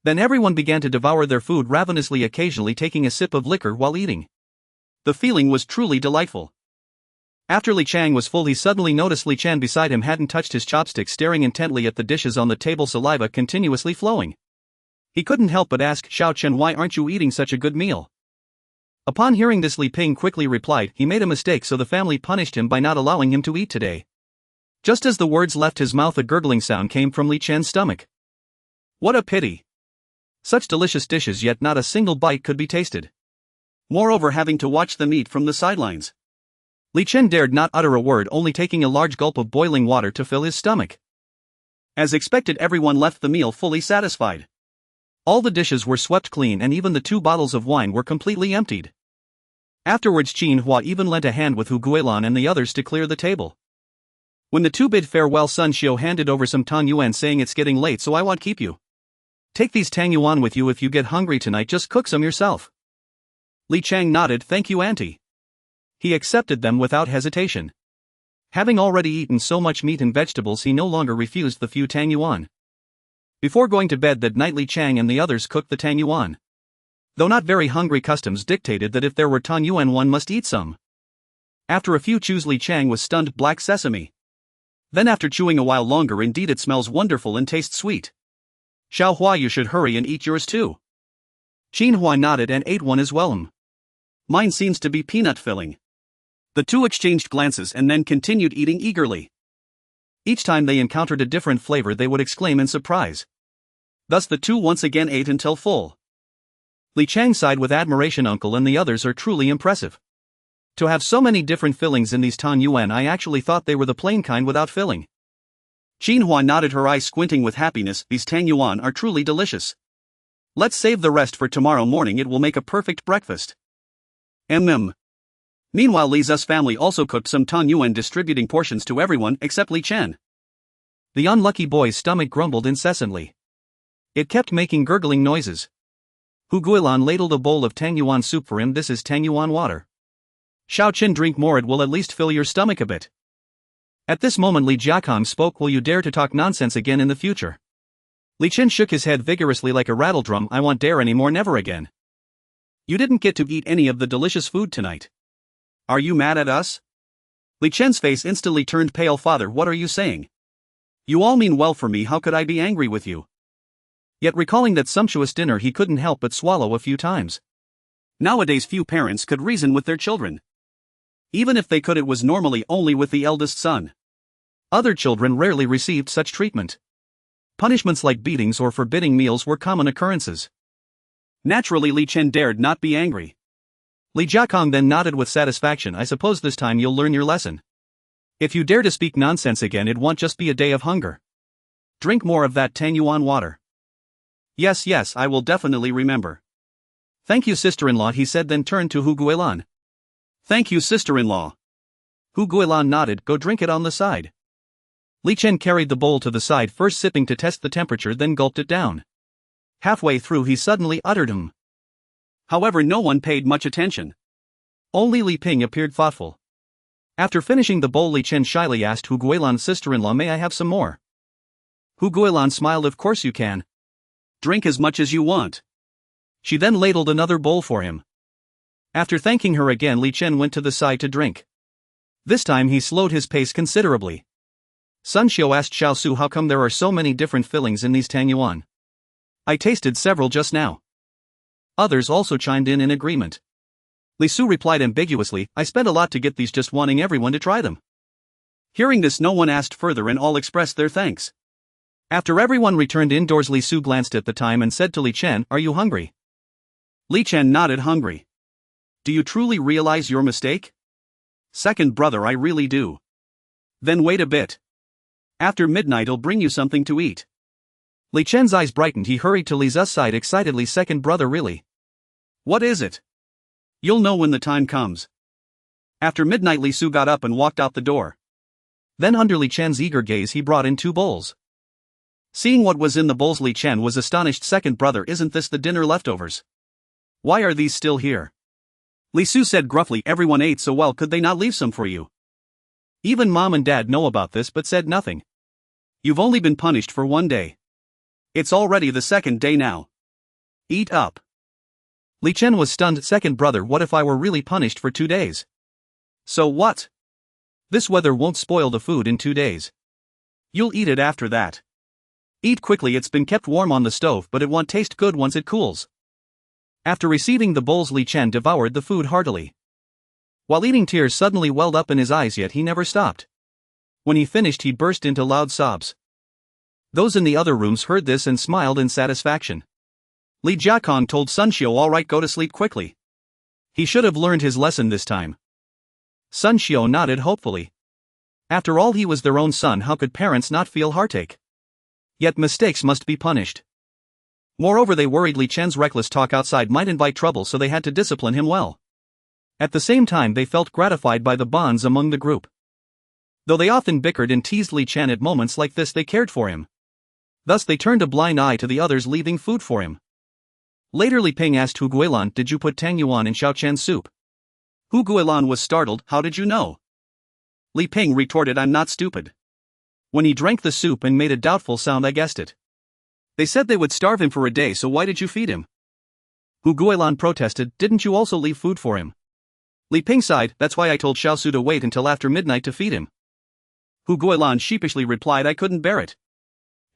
Then everyone began to devour their food ravenously, occasionally taking a sip of liquor while eating. The feeling was truly delightful. After Li Chang was full, he suddenly noticed Li Chan beside him hadn't touched his chopsticks, staring intently at the dishes on the table, saliva continuously flowing. He couldn't help but ask, "Xiao Chen, why aren't you eating such a good meal?" Upon hearing this, Li Ping quickly replied, "He made a mistake, so the family punished him by not allowing him to eat today." Just as the words left his mouth, a gurgling sound came from Li Chan's stomach. What a pity! Such delicious dishes, yet not a single bite could be tasted. Moreover, having to watch them eat from the sidelines. Li Chen dared not utter a word, only taking a large gulp of boiling water to fill his stomach. As expected, everyone left the meal fully satisfied. All the dishes were swept clean, and even the 2 bottles of wine were completely emptied. Afterwards, Xuanhuan even lent a hand with Hu Guilan and the others to clear the table. When the two bid farewell, Sun Xiu handed over some tang yuan, saying, "It's getting late, so I won't keep you. Take these tang yuan with you if you get hungry tonight, just cook some yourself. Li Chang nodded, thank you auntie. He accepted them without hesitation. Having already eaten so much meat and vegetables, he no longer refused the few tang yuan. Before going to bed that night, Li Chang and the others cooked the tang yuan. Though not very hungry, customs dictated that if there were tang yuan one must eat some. After a few chews, Li Chang was stunned. Black sesame. Then after chewing a while longer, indeed it smells wonderful and tastes sweet. Xuanhuan, you should hurry and eat yours too. Xuanhuan nodded and ate one as well. Mine seems to be peanut filling. The two exchanged glances and then continued eating eagerly. Each time they encountered a different flavor, they would exclaim in surprise. Thus the two once again ate until full. Li Chang sighed with admiration. Uncle and the others are truly impressive. To have so many different fillings in these tang yuan, I actually thought they were the plain kind without filling. Xuanhuan nodded, her eyes squinting with happiness. These tang yuan are truly delicious. Let's save the rest for tomorrow morning, it will make a perfect breakfast. Meanwhile, Li Zu's family also cooked some tang yuan, distributing portions to everyone except Li Chen. The unlucky boy's stomach grumbled incessantly. It kept making gurgling noises. Hu Guilan ladled a bowl of tang yuan soup for him. This is tang yuan water. Xiao Qin, drink more, it will at least fill your stomach a bit. At this moment Li Jiakong spoke, will you dare to talk nonsense again in the future? Li Chen shook his head vigorously like a rattledrum. I won't dare anymore, never again. You didn't get to eat any of the delicious food tonight. Are you mad at us? Li Chen's face instantly turned pale. Father, what are you saying? You all mean well for me, how could I be angry with you? Yet recalling that sumptuous dinner, he couldn't help but swallow a few times. Nowadays few parents could reason with their children. Even if they could, it was normally only with the eldest son. Other children rarely received such treatment. Punishments like beatings or forbidding meals were common occurrences. Naturally Li Chen dared not be angry. Li Jiakong then nodded with satisfaction. I suppose this time you'll learn your lesson. If you dare to speak nonsense again, it won't just be a day of hunger. Drink more of that tang yuan water. Yes, I will definitely remember. Thank you, sister-in-law, he said, then turned to Hu Guilan. Thank you, sister-in-law. Hu Guilan nodded. Go drink it on the side. Li Chen carried the bowl to the side, first sipping to test the temperature, then gulped it down. Halfway through he suddenly uttered However, no one paid much attention. Only Li Ping appeared thoughtful. After finishing the bowl, Li Chen shyly asked Hu Guilan's sister-in-law, may I have some more? Hu Guilan smiled. Of course you can. Drink as much as you want. She then ladled another bowl for him. After thanking her again, Li Chen went to the side to drink. This time he slowed his pace considerably. Sun Xiu asked Xiao Su, how come there are so many different fillings in these tang yuan? I tasted several just now. Others also chimed in agreement. Li Su replied ambiguously, I spent a lot to get these, just wanting everyone to try them. Hearing this, no one asked further and all expressed their thanks. After everyone returned indoors, Li Su glanced at the time and said to Li Chen, are you hungry? Li Chen nodded. Hungry. Do you truly realize your mistake? Second brother, I really do. Then wait a bit. After midnight I'll bring you something to eat. Li Chen's eyes brightened. He hurried to Li Zu's side excitedly. Second brother, really? What is it? You'll know when the time comes. After midnight Li Su got up and walked out the door. Then under Li Chen's eager gaze he brought in 2 bowls. Seeing what was in the bowls, Li Chen was astonished. Second brother, isn't this the dinner leftovers? Why are these still here? Li Su said gruffly, everyone ate so well, could they not leave some for you? Even mom and dad know about this but said nothing. You've only been punished for 1 day. It's already the 2nd day now. Eat up. Li Chen was stunned. Second brother, what if I were really punished for 2 days? So what? This weather won't spoil the food in 2 days. You'll eat it after that. Eat quickly, it's been kept warm on the stove, but it won't taste good once it cools. After receiving the bowls, Li Chen devoured the food heartily. While eating, tears suddenly welled up in his eyes, yet he never stopped. When he finished, he burst into loud sobs. Those in the other rooms heard this and smiled in satisfaction. Li Jiakong told Sun Xiu, all right, go to sleep quickly. He should have learned his lesson this time. Sun Xiu nodded hopefully. After all, he was their own son, how could parents not feel heartache? Yet mistakes must be punished. Moreover, they worried Li Chen's reckless talk outside might invite trouble, so they had to discipline him well. At the same time, they felt gratified by the bonds among the group. Though they often bickered and teased Li Chen, at moments like this they cared for him. Thus they turned a blind eye to the others, leaving food for him. Later Li Ping asked Hu Guilan, "Did you put Tang Yuan in Xiao Chen's soup?" Hu Guilan was startled. "How did you know?" Li Ping retorted, "I'm not stupid. When he drank the soup and made a doubtful sound, I guessed it. They said they would starve him for a day, so why did you feed him?" Hu Guilan protested, "Didn't you also leave food for him?" Li Ping sighed, "That's why I told Xiao Su to wait until after midnight to feed him." Hu Guilan sheepishly replied, "I couldn't bear it.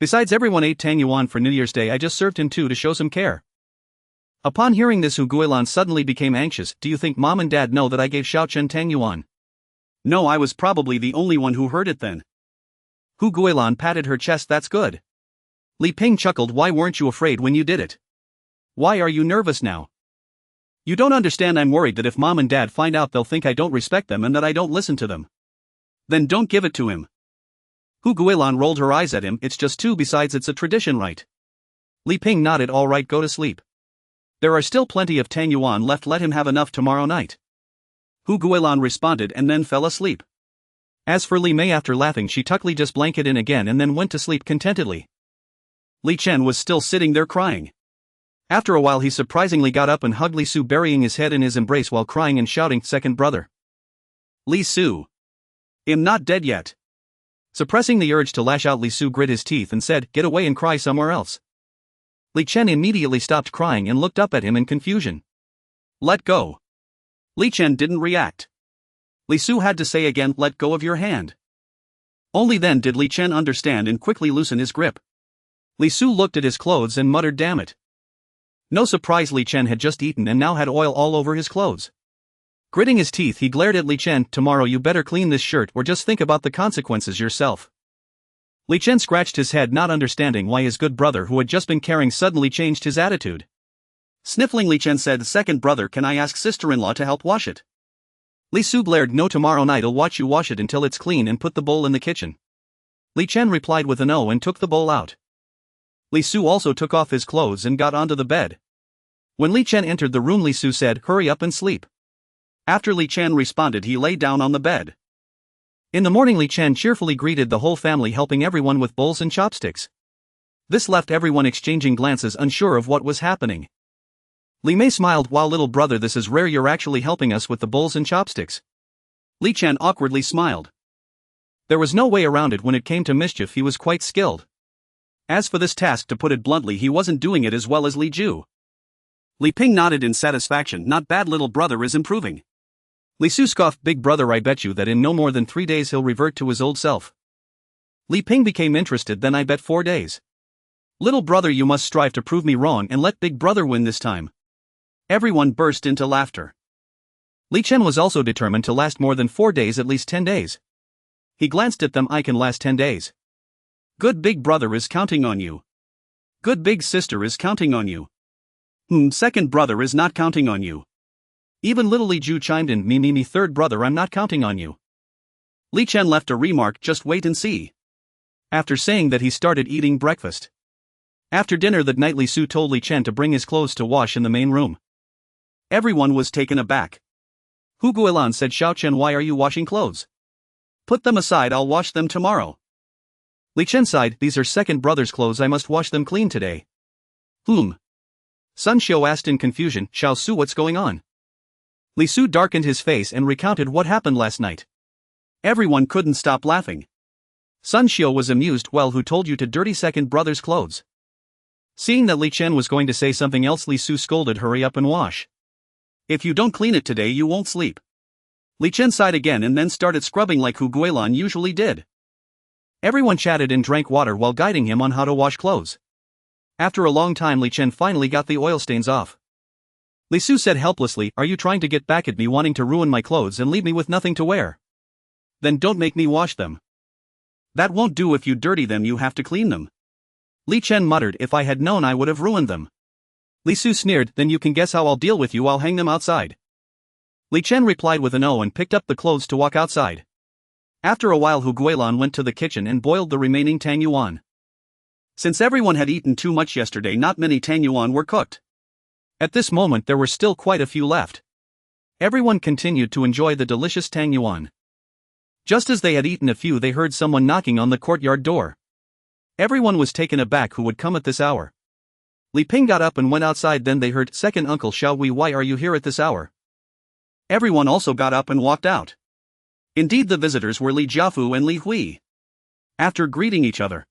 Besides, everyone ate Tang Yuan for New Year's Day, I just served him too to show some care." Upon hearing this, Hu Guilan suddenly became anxious. "Do you think Mom and Dad know that I gave Xiao Chen Tang Yuan?" "No, I was probably the only one who heard it then." Hu Guilan patted her chest. "That's good." Li Ping chuckled, "Why weren't you afraid when you did it? Why are you nervous now?" "You don't understand. I'm worried that if Mom and Dad find out, they'll think I don't respect them and that I don't listen to them." "Then don't give it to him." Hu Guilan rolled her eyes at him. "It's just two, besides it's a tradition, right?" Li Ping nodded. "All right, go to sleep. There are still plenty of Tang Yuan left, let him have enough tomorrow night." Hu Guilan responded and then fell asleep. As for Li Mei, after laughing, she tucked Li just blanket in again and then went to sleep contentedly. Li Chen was still sitting there crying. After a while he surprisingly got up and hugged Li Su, burying his head in his embrace while crying and shouting, "Second brother. Li Su. I'm not dead yet." Suppressing the urge to lash out, Li Su grit his teeth and said, "Get away and cry somewhere else." Li Chen immediately stopped crying and looked up at him in confusion. "Let go." Li Chen didn't react. Li Su had to say again, "Let go of your hand." Only then did Li Chen understand and quickly loosen his grip. Li Su looked at his clothes and muttered, "Damn it." No surprise, Li Chen had just eaten and now had oil all over his clothes. Gritting his teeth, he glared at Li Chen. "Tomorrow you better clean this shirt or just think about the consequences yourself." Li Chen scratched his head, not understanding why his good brother, who had just been caring, suddenly changed his attitude. Sniffling, Li Chen said, "Second brother, can I ask sister-in-law to help wash it?" Li Su glared, "No, tomorrow night I'll watch you wash it until it's clean and put the bowl in the kitchen." Li Chen replied with an "O" and took the bowl out. Li Su also took off his clothes and got onto the bed. When Li Chen entered the room, Li Su said, "Hurry up and sleep." After Li Chen responded, he lay down on the bed. In the morning, Li Chen cheerfully greeted the whole family, helping everyone with bowls and chopsticks. This left everyone exchanging glances, unsure of what was happening. Li Mei smiled, "Wow, little brother, this is rare, you're actually helping us with the bowls and chopsticks." Li Chen awkwardly smiled. There was no way around it. When it came to mischief, he was quite skilled. As for this task, to put it bluntly, he wasn't doing it as well as Li Ju. Li Ping nodded in satisfaction. "Not bad, little brother is improving." Li Su scoffed, "Big brother, I bet you that in no more than 3 days he'll revert to his old self." Li Ping became interested, "Then I bet 4 days. Little brother, you must strive to prove me wrong and let big brother win this time." Everyone burst into laughter. Li Chen was also determined to last more than 4 days, at least 10 days. He glanced at them. "I can last 10 days. Good big brother is counting on you. Good big sister is counting on you. Second brother is not counting on you." Even little Li Ju chimed in, Me, third brother, I'm not counting on you." Li Chen left a remark, "Just wait and see." After saying that, he started eating breakfast. After dinner that night, Li Su told Li Chen to bring his clothes to wash in the main room. Everyone was taken aback. Hu Guilan said, "Xiao Chen, why are you washing clothes?" "Put them aside, I'll wash them tomorrow." Li Chen sighed, "These are second brother's clothes, I must wash them clean today." Sun Xiu asked in confusion, "Xiao Su, what's going on?" Li Su darkened his face and recounted what happened last night. Everyone couldn't stop laughing. Sun Xiu was amused. "Well, who told you to dirty second brother's clothes?" Seeing that Li Chen was going to say something else, Li Su scolded, "Hurry up and wash. If you don't clean it today, you won't sleep." Li Chen sighed again and then started scrubbing like Hu Guilan usually did. Everyone chatted and drank water while guiding him on how to wash clothes. After a long time, Li Chen finally got the oil stains off. Li Su said helplessly, "Are you trying to get back at me, wanting to ruin my clothes and leave me with nothing to wear? Then don't make me wash them." "That won't do. If you dirty them, you have to clean them." Li Chen muttered, "If I had known, I would have ruined them." Li Su sneered, "Then you can guess how I'll deal with you. I'll hang them outside." Li Chen replied with an "O" and picked up the clothes to walk outside. After a while, Hu Guilan went to the kitchen and boiled the remaining Tang Yuan. Since everyone had eaten too much yesterday, not many Tang Yuan were cooked. At this moment there were still quite a few left. Everyone continued to enjoy the delicious Tang Yuan. Just as they had eaten a few, they heard someone knocking on the courtyard door. Everyone was taken aback who would come at this hour. Li Ping got up and went outside, then they heard, "Second Uncle Xiaohui, why are you here at this hour?" Everyone also got up and walked out. Indeed, the visitors were Li Jiafu and Li Hui. After greeting each other,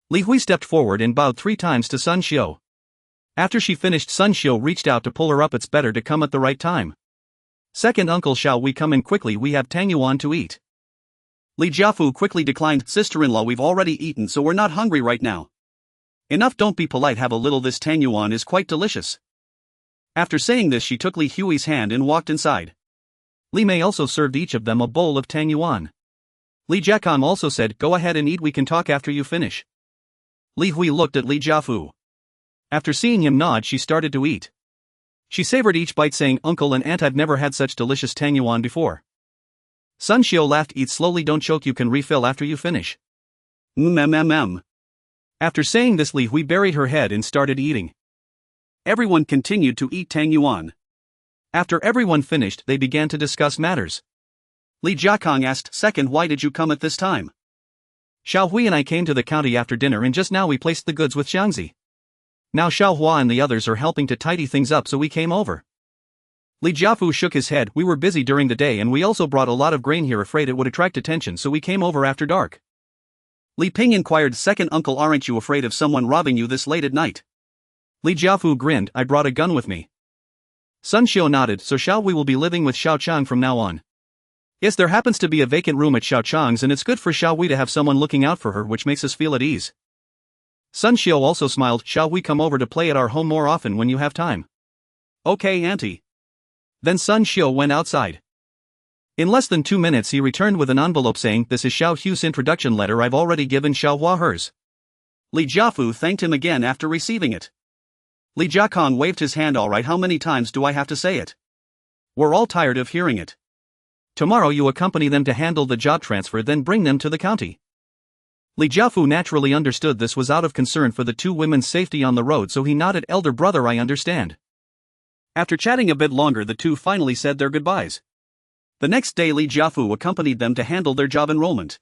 Li Hui stepped forward and bowed 3 times to Sun Xiu. After she finished, Sun Xiu reached out to pull her up. "It's better to come at the right time. Second Uncle Xiaohui, come in quickly, we have tangyuan to eat." Li Jiafu quickly declined. "Sister-in-law, we've already eaten, so we're not hungry right now." "Enough, don't be polite, have a little, this tangyuan is quite delicious." After saying this, she took Li Hui's hand and walked inside. Li Mei also served each of them a bowl of tangyuan. Li Jiakang also said, "Go ahead and eat, we can talk after you finish." Li Hui looked at Li Jiafu. After seeing him nod, she started to eat. She savored each bite, saying, "Uncle and Aunt, I've never had such delicious tangyuan before." Sun Xiu laughed. "Eat slowly, don't choke, you can refill after you finish." After saying this, Li Hui buried her head and started eating. Everyone continued to eat tangyuan. After everyone finished, they began to discuss matters. Li Jiakang asked, "Second, why did you come at this time?" "Xiaohui and I came to the county after dinner, and just now we placed the goods with Xiangzi. Now Xiaohua and the others are helping to tidy things up, so we came over." Li Jiafu shook his head. "We were busy during the day and we also brought a lot of grain here, afraid it would attract attention, so we came over after dark." Li Ping inquired, "Second Uncle, aren't you afraid of someone robbing you this late at night?" Li Jiafu grinned, "I brought a gun with me." Sun Xiu nodded. "So Xiaohui will be living with Xiaochang from now on." "Yes, there happens to be a vacant room at Xiaochang's and it's good for Xiaohui to have someone looking out for her, which makes us feel at ease." Sun Xiu also smiled. "Xiaohui, come over to play at our home more often when you have time." "Okay, auntie." Then Sun Xiu went outside. In less than 2 minutes he returned with an envelope saying, "This is Xiao Hu's introduction letter, I've already given Xiaohua hers." Li Jiafu thanked him again after receiving it. Li Jiakang waved his hand. "All right, how many times do I have to say it? We're all tired of hearing it." "Tomorrow you accompany them to handle the job transfer, then bring them to the county." Li Jiafu naturally understood this was out of concern for the 2 women's safety on the road, so he nodded. "Elder brother, I understand." After chatting a bit longer, the 2 finally said their goodbyes. The next day, Li Jiafu accompanied them to handle their job enrollment.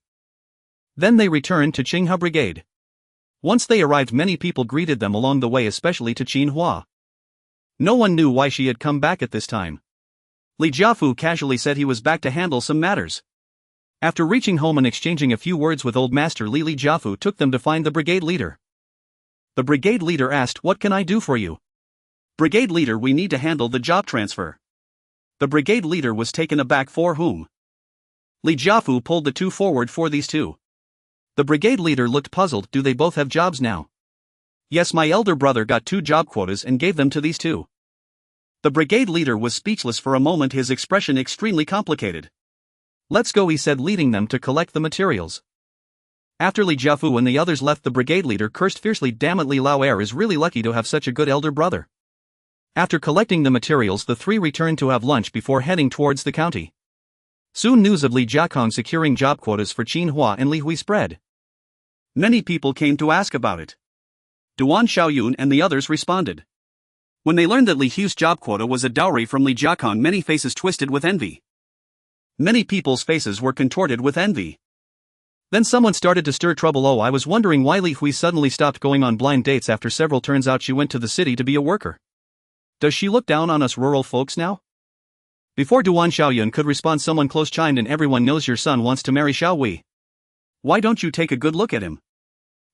Then they returned to Qinghua Brigade. Once they arrived, many people greeted them along the way, especially to Xuanhuan. No one knew why she had come back at this time. Li Jiafu casually said he was back to handle some matters. After reaching home and exchanging a few words with Old Master Li, Li Jiafu took them to find the brigade leader. The brigade leader asked, "What can I do for you?" "Brigade leader, we need to handle the job transfer." The brigade leader was taken aback. "For whom?" Li Jiafu pulled the 2 forward. "For these 2. The brigade leader looked puzzled. "Do they both have jobs now?" "Yes, my elder brother got 2 job quotas and gave them to these 2. The brigade leader was speechless for a moment, his expression extremely complicated. "Let's go," he said, leading them to collect the materials. After Li Jiafu and the others left, the brigade leader cursed fiercely. "Damn it, Li Lao is really lucky to have such a good elder brother." After collecting the materials, the 3 returned to have lunch before heading towards the county. Soon news of Li Jiakang securing job quotas for Xuanhuan and Li Hui spread. Many people came to ask about it. Duan Xiaoyun and the others responded. When they learned that Li Hu's job quota was a dowry from Li Jiakang, many faces twisted with envy. Many people's faces were contorted with envy. Then someone started to stir trouble. "Oh, I was wondering why Li Hui suddenly stopped going on blind dates after several. Turns out she went to the city to be a worker. Does she look down on us rural folks now?" Before Duan Xiaoyun could respond, someone close chimed in. "Everyone knows your son wants to marry Xiaohui. Why don't you take a good look at him?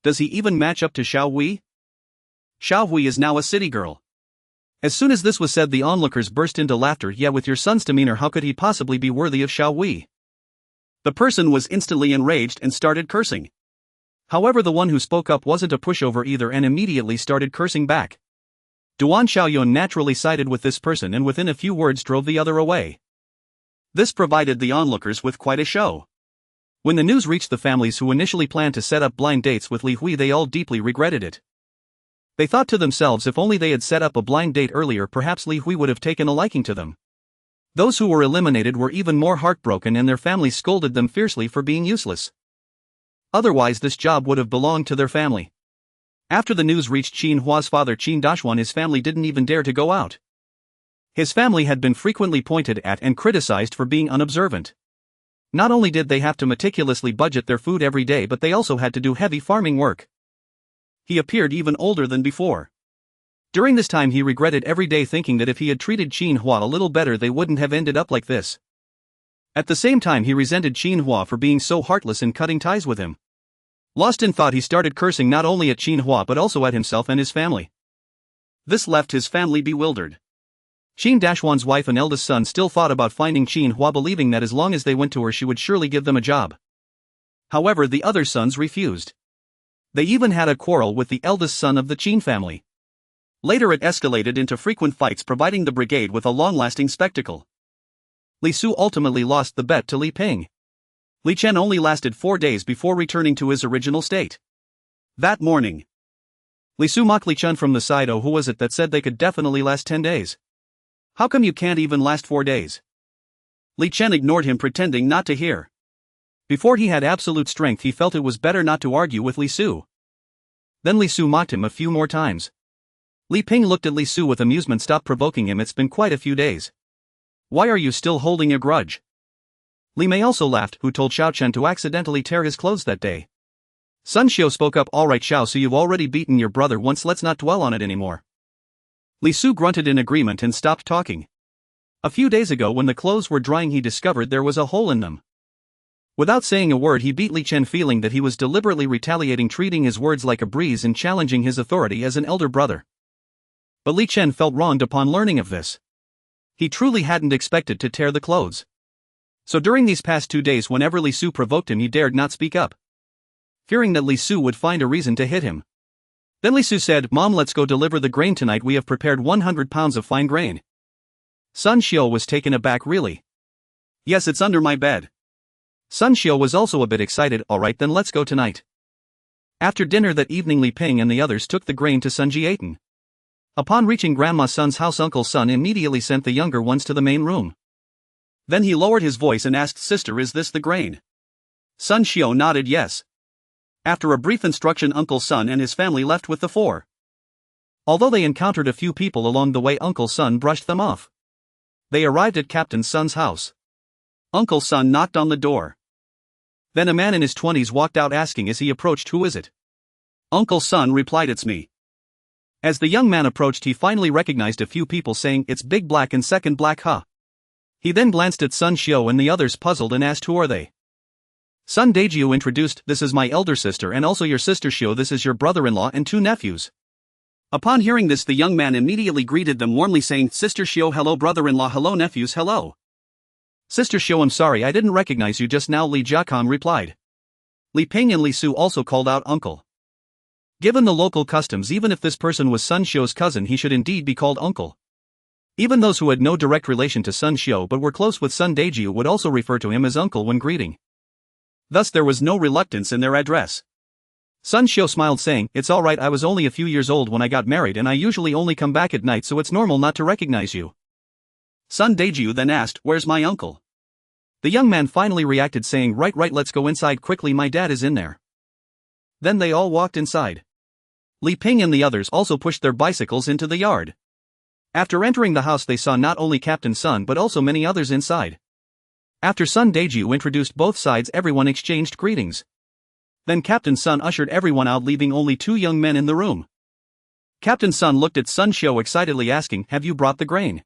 Does he even match up to Xiaohui? Xiaohui is now a city girl." As soon as this was said, the onlookers burst into laughter. "Yeah, with your son's demeanor, how could he possibly be worthy of Xiaohui?" The person was instantly enraged and started cursing. However, the one who spoke up wasn't a pushover either and immediately started cursing back. Duan Xiaoyun naturally sided with this person and within a few words drove the other away. This provided the onlookers with quite a show. When the news reached the families who initially planned to set up blind dates with Li Hui, they all deeply regretted it. They thought to themselves, if only they had set up a blind date earlier, perhaps Li Hui would have taken a liking to them. Those who were eliminated were even more heartbroken and their families scolded them fiercely for being useless. Otherwise this job would have belonged to their family. After the news reached Xuanhua's father Qin Dashuan, his family didn't even dare to go out. His family had been frequently pointed at and criticized for being unobservant. Not only did they have to meticulously budget their food every day, but they also had to do heavy farming work. He appeared even older than before. During this time he regretted every day, thinking that if he had treated Xuanhuan a little better they wouldn't have ended up like this. At the same time he resented Xuanhuan for being so heartless in cutting ties with him. Lost in thought, he started cursing not only at Xuanhuan but also at himself and his family. This left his family bewildered. Xuanhuan's wife and eldest son still thought about finding Xuanhuan, believing that as long as they went to her she would surely give them a job. However, the other sons refused. They even had a quarrel with the eldest son of the Qin family. Later it escalated into frequent fights, providing the brigade with a long-lasting spectacle. Li Su ultimately lost the bet to Li Ping. Li Chen only lasted 4 days before returning to his original state. That morning, Li Su mocked Li Chen from the side. Oh, who was it that said they could definitely last 10 days? How come you can't even last 4 days? Li Chen ignored him, pretending not to hear. Before he had absolute strength, he felt it was better not to argue with Li Su. Then Li Su mocked him a few more times. Li Ping looked at Li Su with amusement. Stop provoking him, it's been quite a few days. Why are you still holding a grudge? Li Mei also laughed, who told Xiao Chen to accidentally tear his clothes that day. Sun Xiao spoke up. Alright Xiao, so you've already beaten your brother once, let's not dwell on it anymore. Li Su grunted in agreement and stopped talking. A few days ago when the clothes were drying he discovered there was a hole in them. Without saying a word he beat Li Chen, feeling that he was deliberately retaliating, treating his words like a breeze and challenging his authority as an elder brother. But Li Chen felt wronged upon learning of this. He truly hadn't expected to tear the clothes. So during these past 2 days, whenever Li Su provoked him, he dared not speak up, fearing that Li Su would find a reason to hit him. Then Li Su said, Mom, let's go deliver the grain tonight, we have prepared 100 pounds of fine grain. Sun Xiao was taken aback. Really? Yes, it's under my bed. Sun Xiao was also a bit excited. Alright then, let's go tonight. After dinner that evening, Li Ping and the others took the grain to Sun Jiaten. Upon reaching Grandma Sun's house, Uncle Sun immediately sent the younger ones to the main room. Then he lowered his voice and asked, Sister, is this the grain? Sun Xiao nodded yes. After a brief instruction, Uncle Sun and his family left with the 4. Although they encountered a few people along the way, Uncle Sun brushed them off. They arrived at Captain Sun's house. Uncle Sun knocked on the door. Then a man in his 20s walked out, asking as he approached, Who is it? Uncle Sun replied, It's me. As the young man approached, he finally recognized a few people, saying, It's Big Black and Second Black, huh? He then glanced at Sun Xiao and the others, puzzled, and asked, Who are they? Sun Dejiu introduced, This is my elder sister and also your sister Xiao, this is your brother-in-law and 2 nephews. Upon hearing this, the young man immediately greeted them warmly, saying, Sister Xiao, hello, brother-in-law, hello, nephews, hello. Sister Xiao, I'm sorry, I didn't recognize you just now, Li Jiakang replied. Li Ping and Li Su also called out uncle. Given the local customs, even if this person was Sun Xiao's cousin, he should indeed be called uncle. Even those who had no direct relation to Sun Xiao but were close with Sun Dejiu would also refer to him as uncle when greeting. Thus there was no reluctance in their address. Sun Xiao smiled, saying, It's alright, I was only a few years old when I got married and I usually only come back at night, so it's normal not to recognize you. Sun Dejiu then asked, Where's my uncle? The young man finally reacted, saying, Right, let's go inside quickly, my dad is in there. Then they all walked inside. Li Ping and the others also pushed their bicycles into the yard. After entering the house, they saw not only Captain Sun but also many others inside. After Sun Dejiu introduced both sides, everyone exchanged greetings. Then Captain Sun ushered everyone out, leaving only 2 young men in the room. Captain Sun looked at Sun Xiao excitedly, asking, Have you brought the grain?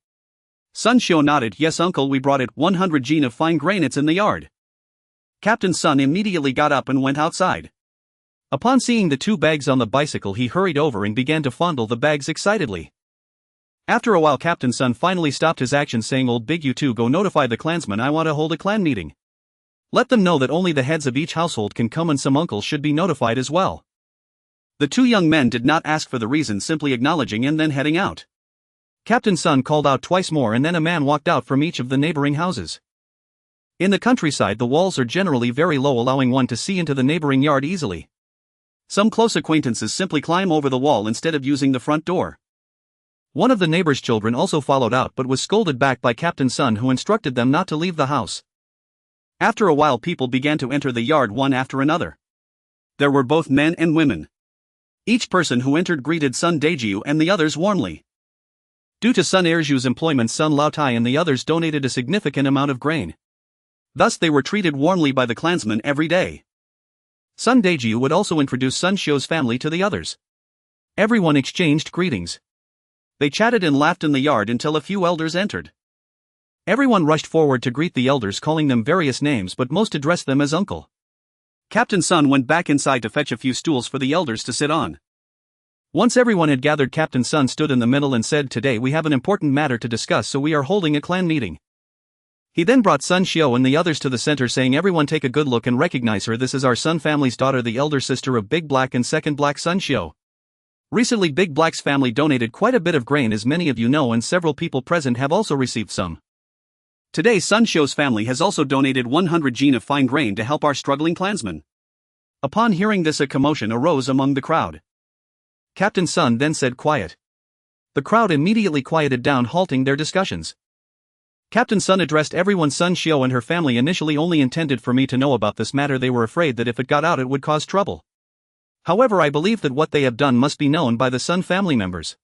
Sun Xiao nodded, Yes uncle, we brought it, 100 jin of fine grain, it's in the yard. Captain Sun immediately got up and went outside. Upon seeing the 2 bags on the bicycle, he hurried over and began to fondle the bags excitedly. After a while, Captain Sun finally stopped his action, saying, Old Big, you 2 go notify the clansmen, I want to hold a clan meeting. Let them know that only the heads of each household can come and some uncles should be notified as well. The 2 young men did not ask for the reason, simply acknowledging and then heading out. Captain Sun called out twice more and then a man walked out from each of the neighboring houses. In the countryside, the walls are generally very low, allowing one to see into the neighboring yard easily. Some close acquaintances simply climb over the wall instead of using the front door. One of the neighbor's children also followed out but was scolded back by Captain Sun, who instructed them not to leave the house. After a while, people began to enter the yard one after another. There were both men and women. Each person who entered greeted Sun Dejiu and the others warmly. Due to Sun Erju's employment, Sun Laotai and the others donated a significant amount of grain. Thus they were treated warmly by the clansmen every day. Sun Daeju would also introduce Sun Shio's family to the others. Everyone exchanged greetings. They chatted and laughed in the yard until a few elders entered. Everyone rushed forward to greet the elders, calling them various names, but most addressed them as uncle. Captain Sun went back inside to fetch a few stools for the elders to sit on. Once everyone had gathered, Captain Sun stood in the middle and said, "Today we have an important matter to discuss, so we are holding a clan meeting." He then brought Sun Shio and the others to the center, saying, "Everyone take a good look and recognize her. This is our Sun family's daughter, the elder sister of Big Black and Second Black, Sun Shio. Recently Big Black's family donated quite a bit of grain, as many of you know, and several people present have also received some. Today Sun Shio's family has also donated 100 jin of fine grain to help our struggling clansmen." Upon hearing this, a commotion arose among the crowd. Captain Sun then said, "Quiet." The crowd immediately quieted down, halting their discussions. Captain Sun addressed everyone. "Sun Shio and her family initially only intended for me to know about this matter. They were afraid that if it got out it would cause trouble. However, I believe that what they have done must be known by the Sun family members.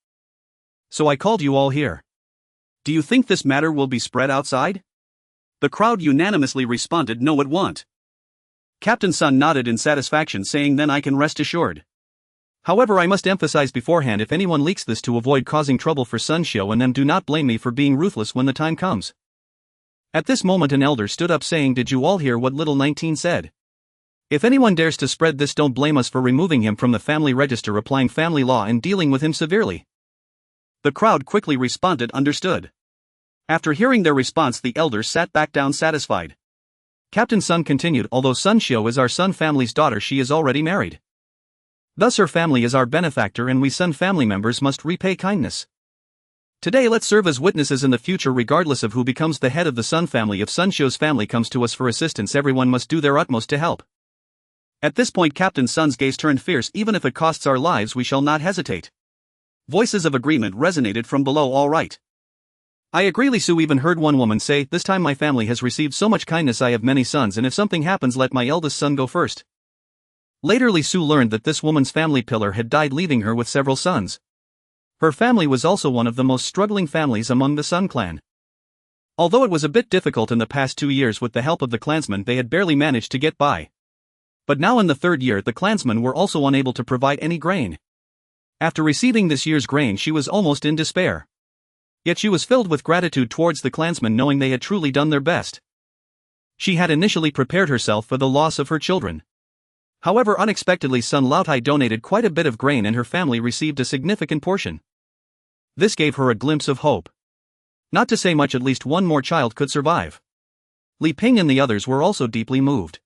So I called you all here." "Do you think this matter will be spread outside?" The crowd unanimously responded, "No, it won't." Captain Sun nodded in satisfaction, saying, "Then I can rest assured. However, I must emphasize beforehand, if anyone leaks this to avoid causing trouble for Sun Shio and them, do not blame me for being ruthless when the time comes." At this moment an elder stood up, saying, "Did you all hear what little 19 said? If anyone dares to spread this, don't blame us for removing him from the family register, applying family law and dealing with him severely." The crowd quickly responded, "Understood." After hearing their response, the elders sat back down satisfied. Captain Sun continued, "Although Sun Shio is our Sun family's daughter, she is already married. Thus her family is our benefactor, and we Sun family members must repay kindness. Today let's serve as witnesses in the future, regardless of who becomes the head of the Sun family. If Sun Shio's family comes to us for assistance, everyone must do their utmost to help." At this point Captain Sun's gaze turned fierce. "Even if it costs our lives, we shall not hesitate." Voices of agreement resonated from below. "All right. I agree." Li Su even heard one woman say, "This time my family has received so much kindness. I have many sons, and if something happens, let my eldest son go first." Later Li Su learned that this woman's family pillar had died, leaving her with several sons. Her family was also one of the most struggling families among the Sun clan. Although it was a bit difficult in the past 2 years, with the help of the clansmen they had barely managed to get by. But now in the 3rd year the clansmen were also unable to provide any grain. After receiving this year's grain she was almost in despair. Yet she was filled with gratitude towards the clansmen, knowing they had truly done their best. She had initially prepared herself for the loss of her children. However, unexpectedly Sun Laotai donated quite a bit of grain and her family received a significant portion. This gave her a glimpse of hope. Not to say much, at least one more child could survive. Li Ping and the others were also deeply moved.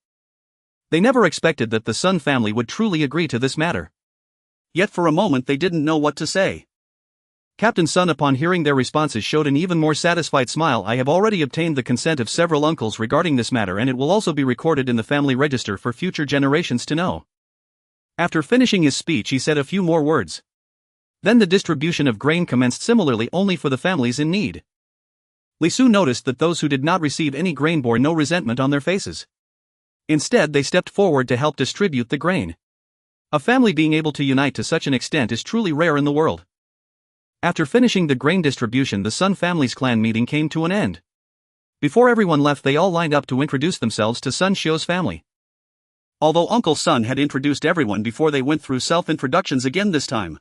They never expected that the Sun family would truly agree to this matter. Yet for a moment they didn't know what to say. Captain Sun, upon hearing their responses, showed an even more satisfied smile. "I have already obtained the consent of several uncles regarding this matter, and it will also be recorded in the family register for future generations to know." After finishing his speech he said a few more words. Then the distribution of grain commenced, similarly only for the families in need. Li Su noticed that those who did not receive any grain bore no resentment on their faces. Instead they stepped forward to help distribute the grain. A family being able to unite to such an extent is truly rare in the world. After finishing the grain distribution, the Sun family's clan meeting came to an end. Before everyone left they all lined up to introduce themselves to Sun Shio's family. Although Uncle Sun had introduced everyone before, they went through self-introductions again this time.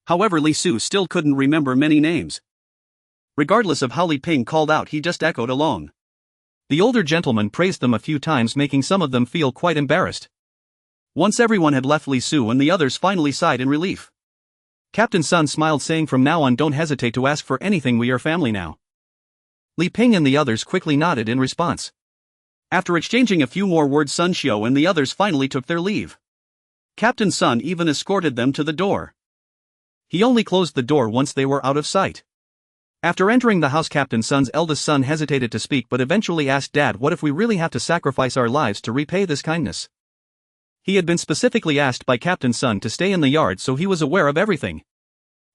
However, Li Su still couldn't remember many names. Regardless of how Li Ping called out, he just echoed along. The older gentleman praised them a few times, making some of them feel quite embarrassed. Once everyone had left, Li Su and the others finally sighed in relief. Captain Sun smiled, saying, "From now on don't hesitate to ask for anything, we are family now." Li Ping and the others quickly nodded in response. After exchanging a few more words, Sun Shio and the others finally took their leave. Captain Sun even escorted them to the door. He only closed the door once they were out of sight. After entering the house, Captain Sun's eldest son hesitated to speak but eventually asked, "Dad, what if we really have to sacrifice our lives to repay this kindness?" He had been specifically asked by Captain Sun to stay in the yard, so he was aware of everything.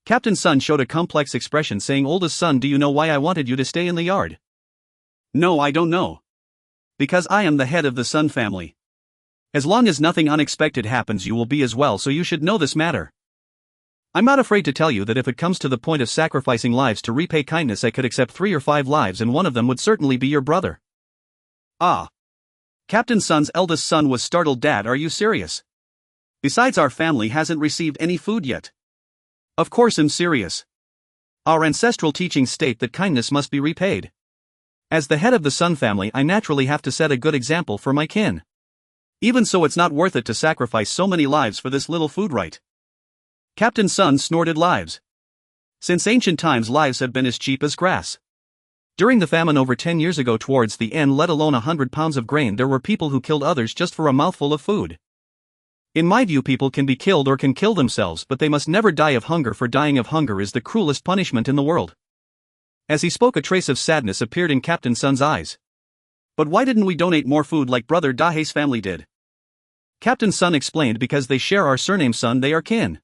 Captain Sun showed a complex expression, saying, "Oldest son, do you know why I wanted you to stay in the yard?" "No, I don't know. Because I am the head of the Sun family. As long as nothing unexpected happens, you will be as well, so you should know this matter. I'm not afraid to tell you that if it comes to the point of sacrificing lives to repay kindness, I could accept 3 or 5 lives, and one of them would certainly be your brother." Ah. Captain Sun's eldest son was startled. Dad, are you serious? Besides, our family hasn't received any food yet. Of course I'm serious. Our ancestral teachings state that kindness must be repaid. As the head of the Sun family, I naturally have to set a good example for my kin. Even so, it's not worth it to sacrifice so many lives for this little food right. Captain Sun snorted. Lives. Since ancient times, lives have been as cheap as grass. During the famine over 10 years ago, towards the end, let alone 100 pounds of grain, there were people who killed others just for a mouthful of food. In my view, people can be killed or can kill themselves, but they must never die of hunger, for dying of hunger is the cruelest punishment in the world. As he spoke, a trace of sadness appeared in Captain Sun's eyes. But why didn't we donate more food like Brother Dahe's family did? Captain Sun explained, because they share our surname Sun, they are kin.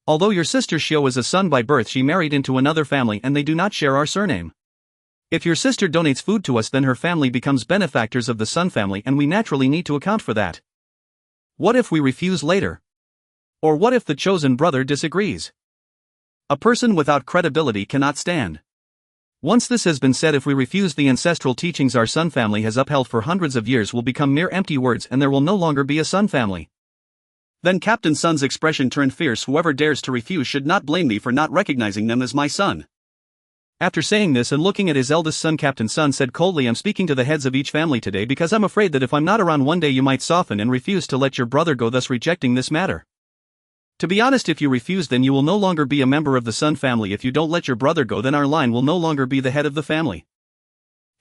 Although your sister Shio is a Sun by birth, she married into another family and they do not share our surname. If your sister donates food to us, then her family becomes benefactors of the Sun family, and we naturally need to account for that. What if we refuse later? Or what if the chosen brother disagrees? A person without credibility cannot stand. Once this has been said, if we refuse the ancestral teachings our Sun family has upheld for hundreds of years, will become mere empty words and there will no longer be a Sun family. Then Captain Sun's expression turned fierce. Whoever dares to refuse should not blame me for not recognizing them as my son. After saying this and looking at his eldest son, Captain Sun said coldly, I'm speaking to the heads of each family today because I'm afraid that if I'm not around one day you might soften and refuse to let your brother go, thus rejecting this matter. To be honest, if you refuse, then you will no longer be a member of the Sun family. If you don't let your brother go, then our line will no longer be the head of the family.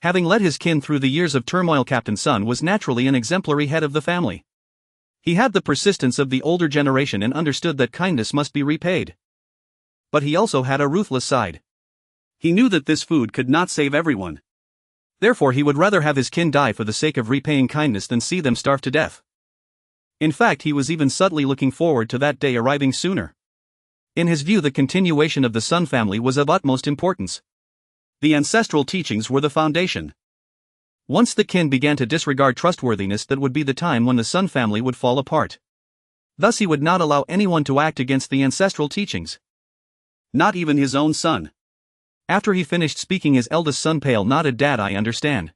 Having led his kin through the years of turmoil, Captain Sun was naturally an exemplary head of the family. He had the persistence of the older generation and understood that kindness must be repaid. But he also had a ruthless side. He knew that this food could not save everyone. Therefore, he would rather have his kin die for the sake of repaying kindness than see them starve to death. In fact, he was even subtly looking forward to that day arriving sooner. In his view, the continuation of the Sun family was of utmost importance. The ancestral teachings were the foundation. Once the kin began to disregard trustworthiness, that would be the time when the Sun family would fall apart. Thus he would not allow anyone to act against the ancestral teachings. Not even his own son. After he finished speaking, his eldest son Pale nodded. Dad, I understand.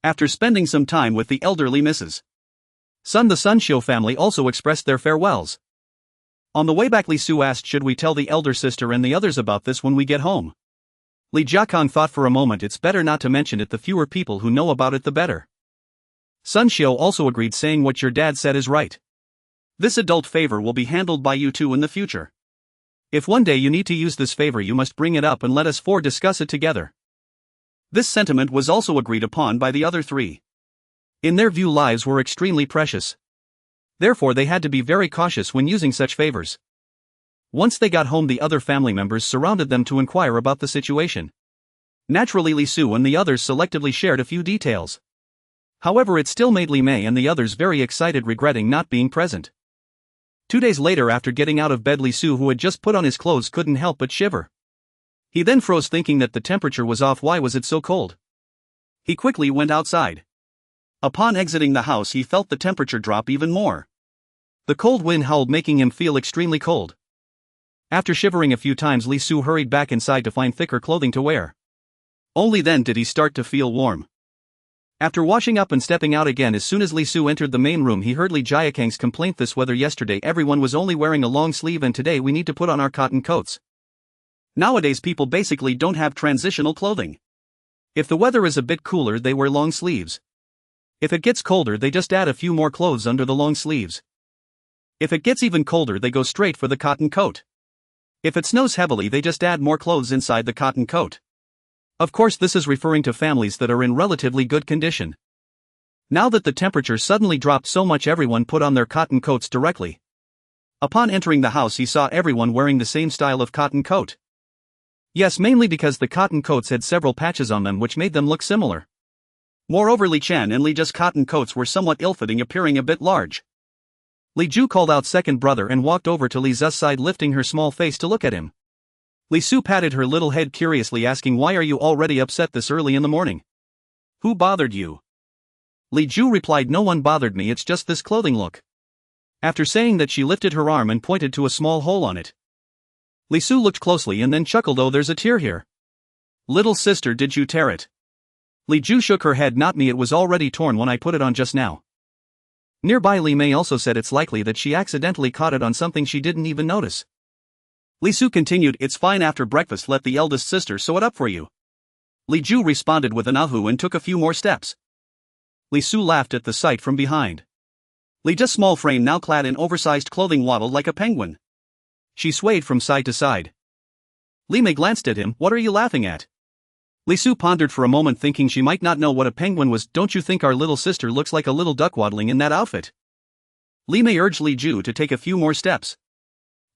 After spending some time with the elderly Mrs. Sun, the Sun Shio family also expressed their farewells. On the way back, Li Su asked, should we tell the elder sister and the others about this when we get home? Li Jiakang thought for a moment. It's better not to mention it, the fewer people who know about it the better. Sun Shio also agreed, saying what your dad said is right. This adult favor will be handled by you two in the future. If one day you need to use this favor, you must bring it up and let us four discuss it together. This sentiment was also agreed upon by the other three. In their view, lives were extremely precious. Therefore, they had to be very cautious when using such favors. Once they got home, the other family members surrounded them to inquire about the situation. Naturally, Li Su and the others selectively shared a few details. However, it still made Li Mei and the others very excited, regretting not being present. 2 days later, after getting out of bed, Li Su, who had just put on his clothes, couldn't help but shiver. He then froze, thinking that the temperature was off. Why was it so cold? He quickly went outside. Upon exiting the house, he felt the temperature drop even more. The cold wind howled, making him feel extremely cold. After shivering a few times, Li Su hurried back inside to find thicker clothing to wear. Only then did he start to feel warm. After washing up and stepping out again, as soon as Li Su entered the main room, he heard Li Jiakang's complaint. This weather, yesterday everyone was only wearing a long sleeve and today we need to put on our cotton coats. Nowadays people basically don't have transitional clothing. If the weather is a bit cooler, they wear long sleeves. If it gets colder, they just add a few more clothes under the long sleeves. If it gets even colder, they go straight for the cotton coat. If it snows heavily, they just add more clothes inside the cotton coat. Of course, this is referring to families that are in relatively good condition. Now that the temperature suddenly dropped so much, everyone put on their cotton coats directly. Upon entering the house, he saw everyone wearing the same style of cotton coat. Yes, mainly because the cotton coats had several patches on them which made them look similar. Moreover, Li Chen and Li Zhe's cotton coats were somewhat ill-fitting, appearing a bit large. Li Ju called out second brother and walked over to Li Zhe's side, lifting her small face to look at him. Li Su patted her little head curiously, asking, why are you already upset this early in the morning? Who bothered you? Li Ju replied, no one bothered me, it's just this clothing look. After saying that, she lifted her arm and pointed to a small hole on it. Li Su looked closely and then chuckled, oh, there's a tear here. Little sister, did you tear it? Li Ju shook her head. Not me, it was already torn when I put it on just now. Nearby Li Mei also said it's likely that she accidentally caught it on something she didn't even notice. Li Su continued, it's fine, after breakfast let the eldest sister sew it up for you. Li Ju responded with an ahu and took a few more steps. Li Su laughed at the sight from behind. Li Ju's small frame, now clad in oversized clothing, waddled like a penguin. She swayed from side to side. Li Mei glanced at him. What are you laughing at? Li Su pondered for a moment, thinking she might not know what a penguin was. Don't you think our little sister looks like a little duck waddling in that outfit? Li Mei urged Li Ju to take a few more steps.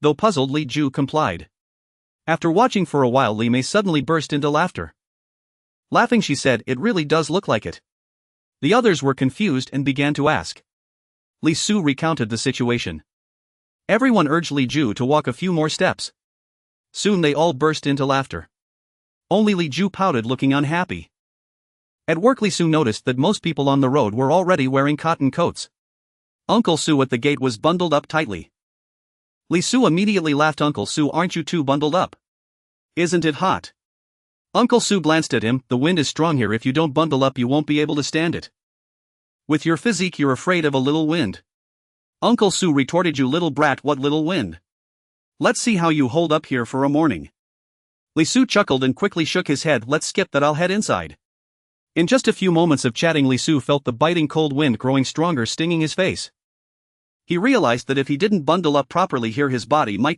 Though puzzled, Li Ju complied. After watching for a while, Li Mei suddenly burst into laughter. Laughing, she said, it really does look like it. The others were confused and began to ask. Li Su recounted the situation. Everyone urged Li Ju to walk a few more steps. Soon they all burst into laughter. Only Li Ju pouted, looking unhappy. At work, Li Su noticed that most people on the road were already wearing cotton coats. Uncle Su at the gate was bundled up tightly. Li Su immediately laughed. Uncle Su, aren't you too bundled up? Isn't it hot? Uncle Su glanced at him. The wind is strong here. If you don't bundle up, you won't be able to stand it. With your physique, you're afraid of a little wind. Uncle Su retorted, you little brat, what little wind? Let's see how you hold up here for a morning. Li Su chuckled and quickly shook his head. Let's skip that, I'll head inside. In just a few moments of chatting, Li Su felt the biting cold wind growing stronger, stinging his face. He realized that if he didn't bundle up properly here, his body might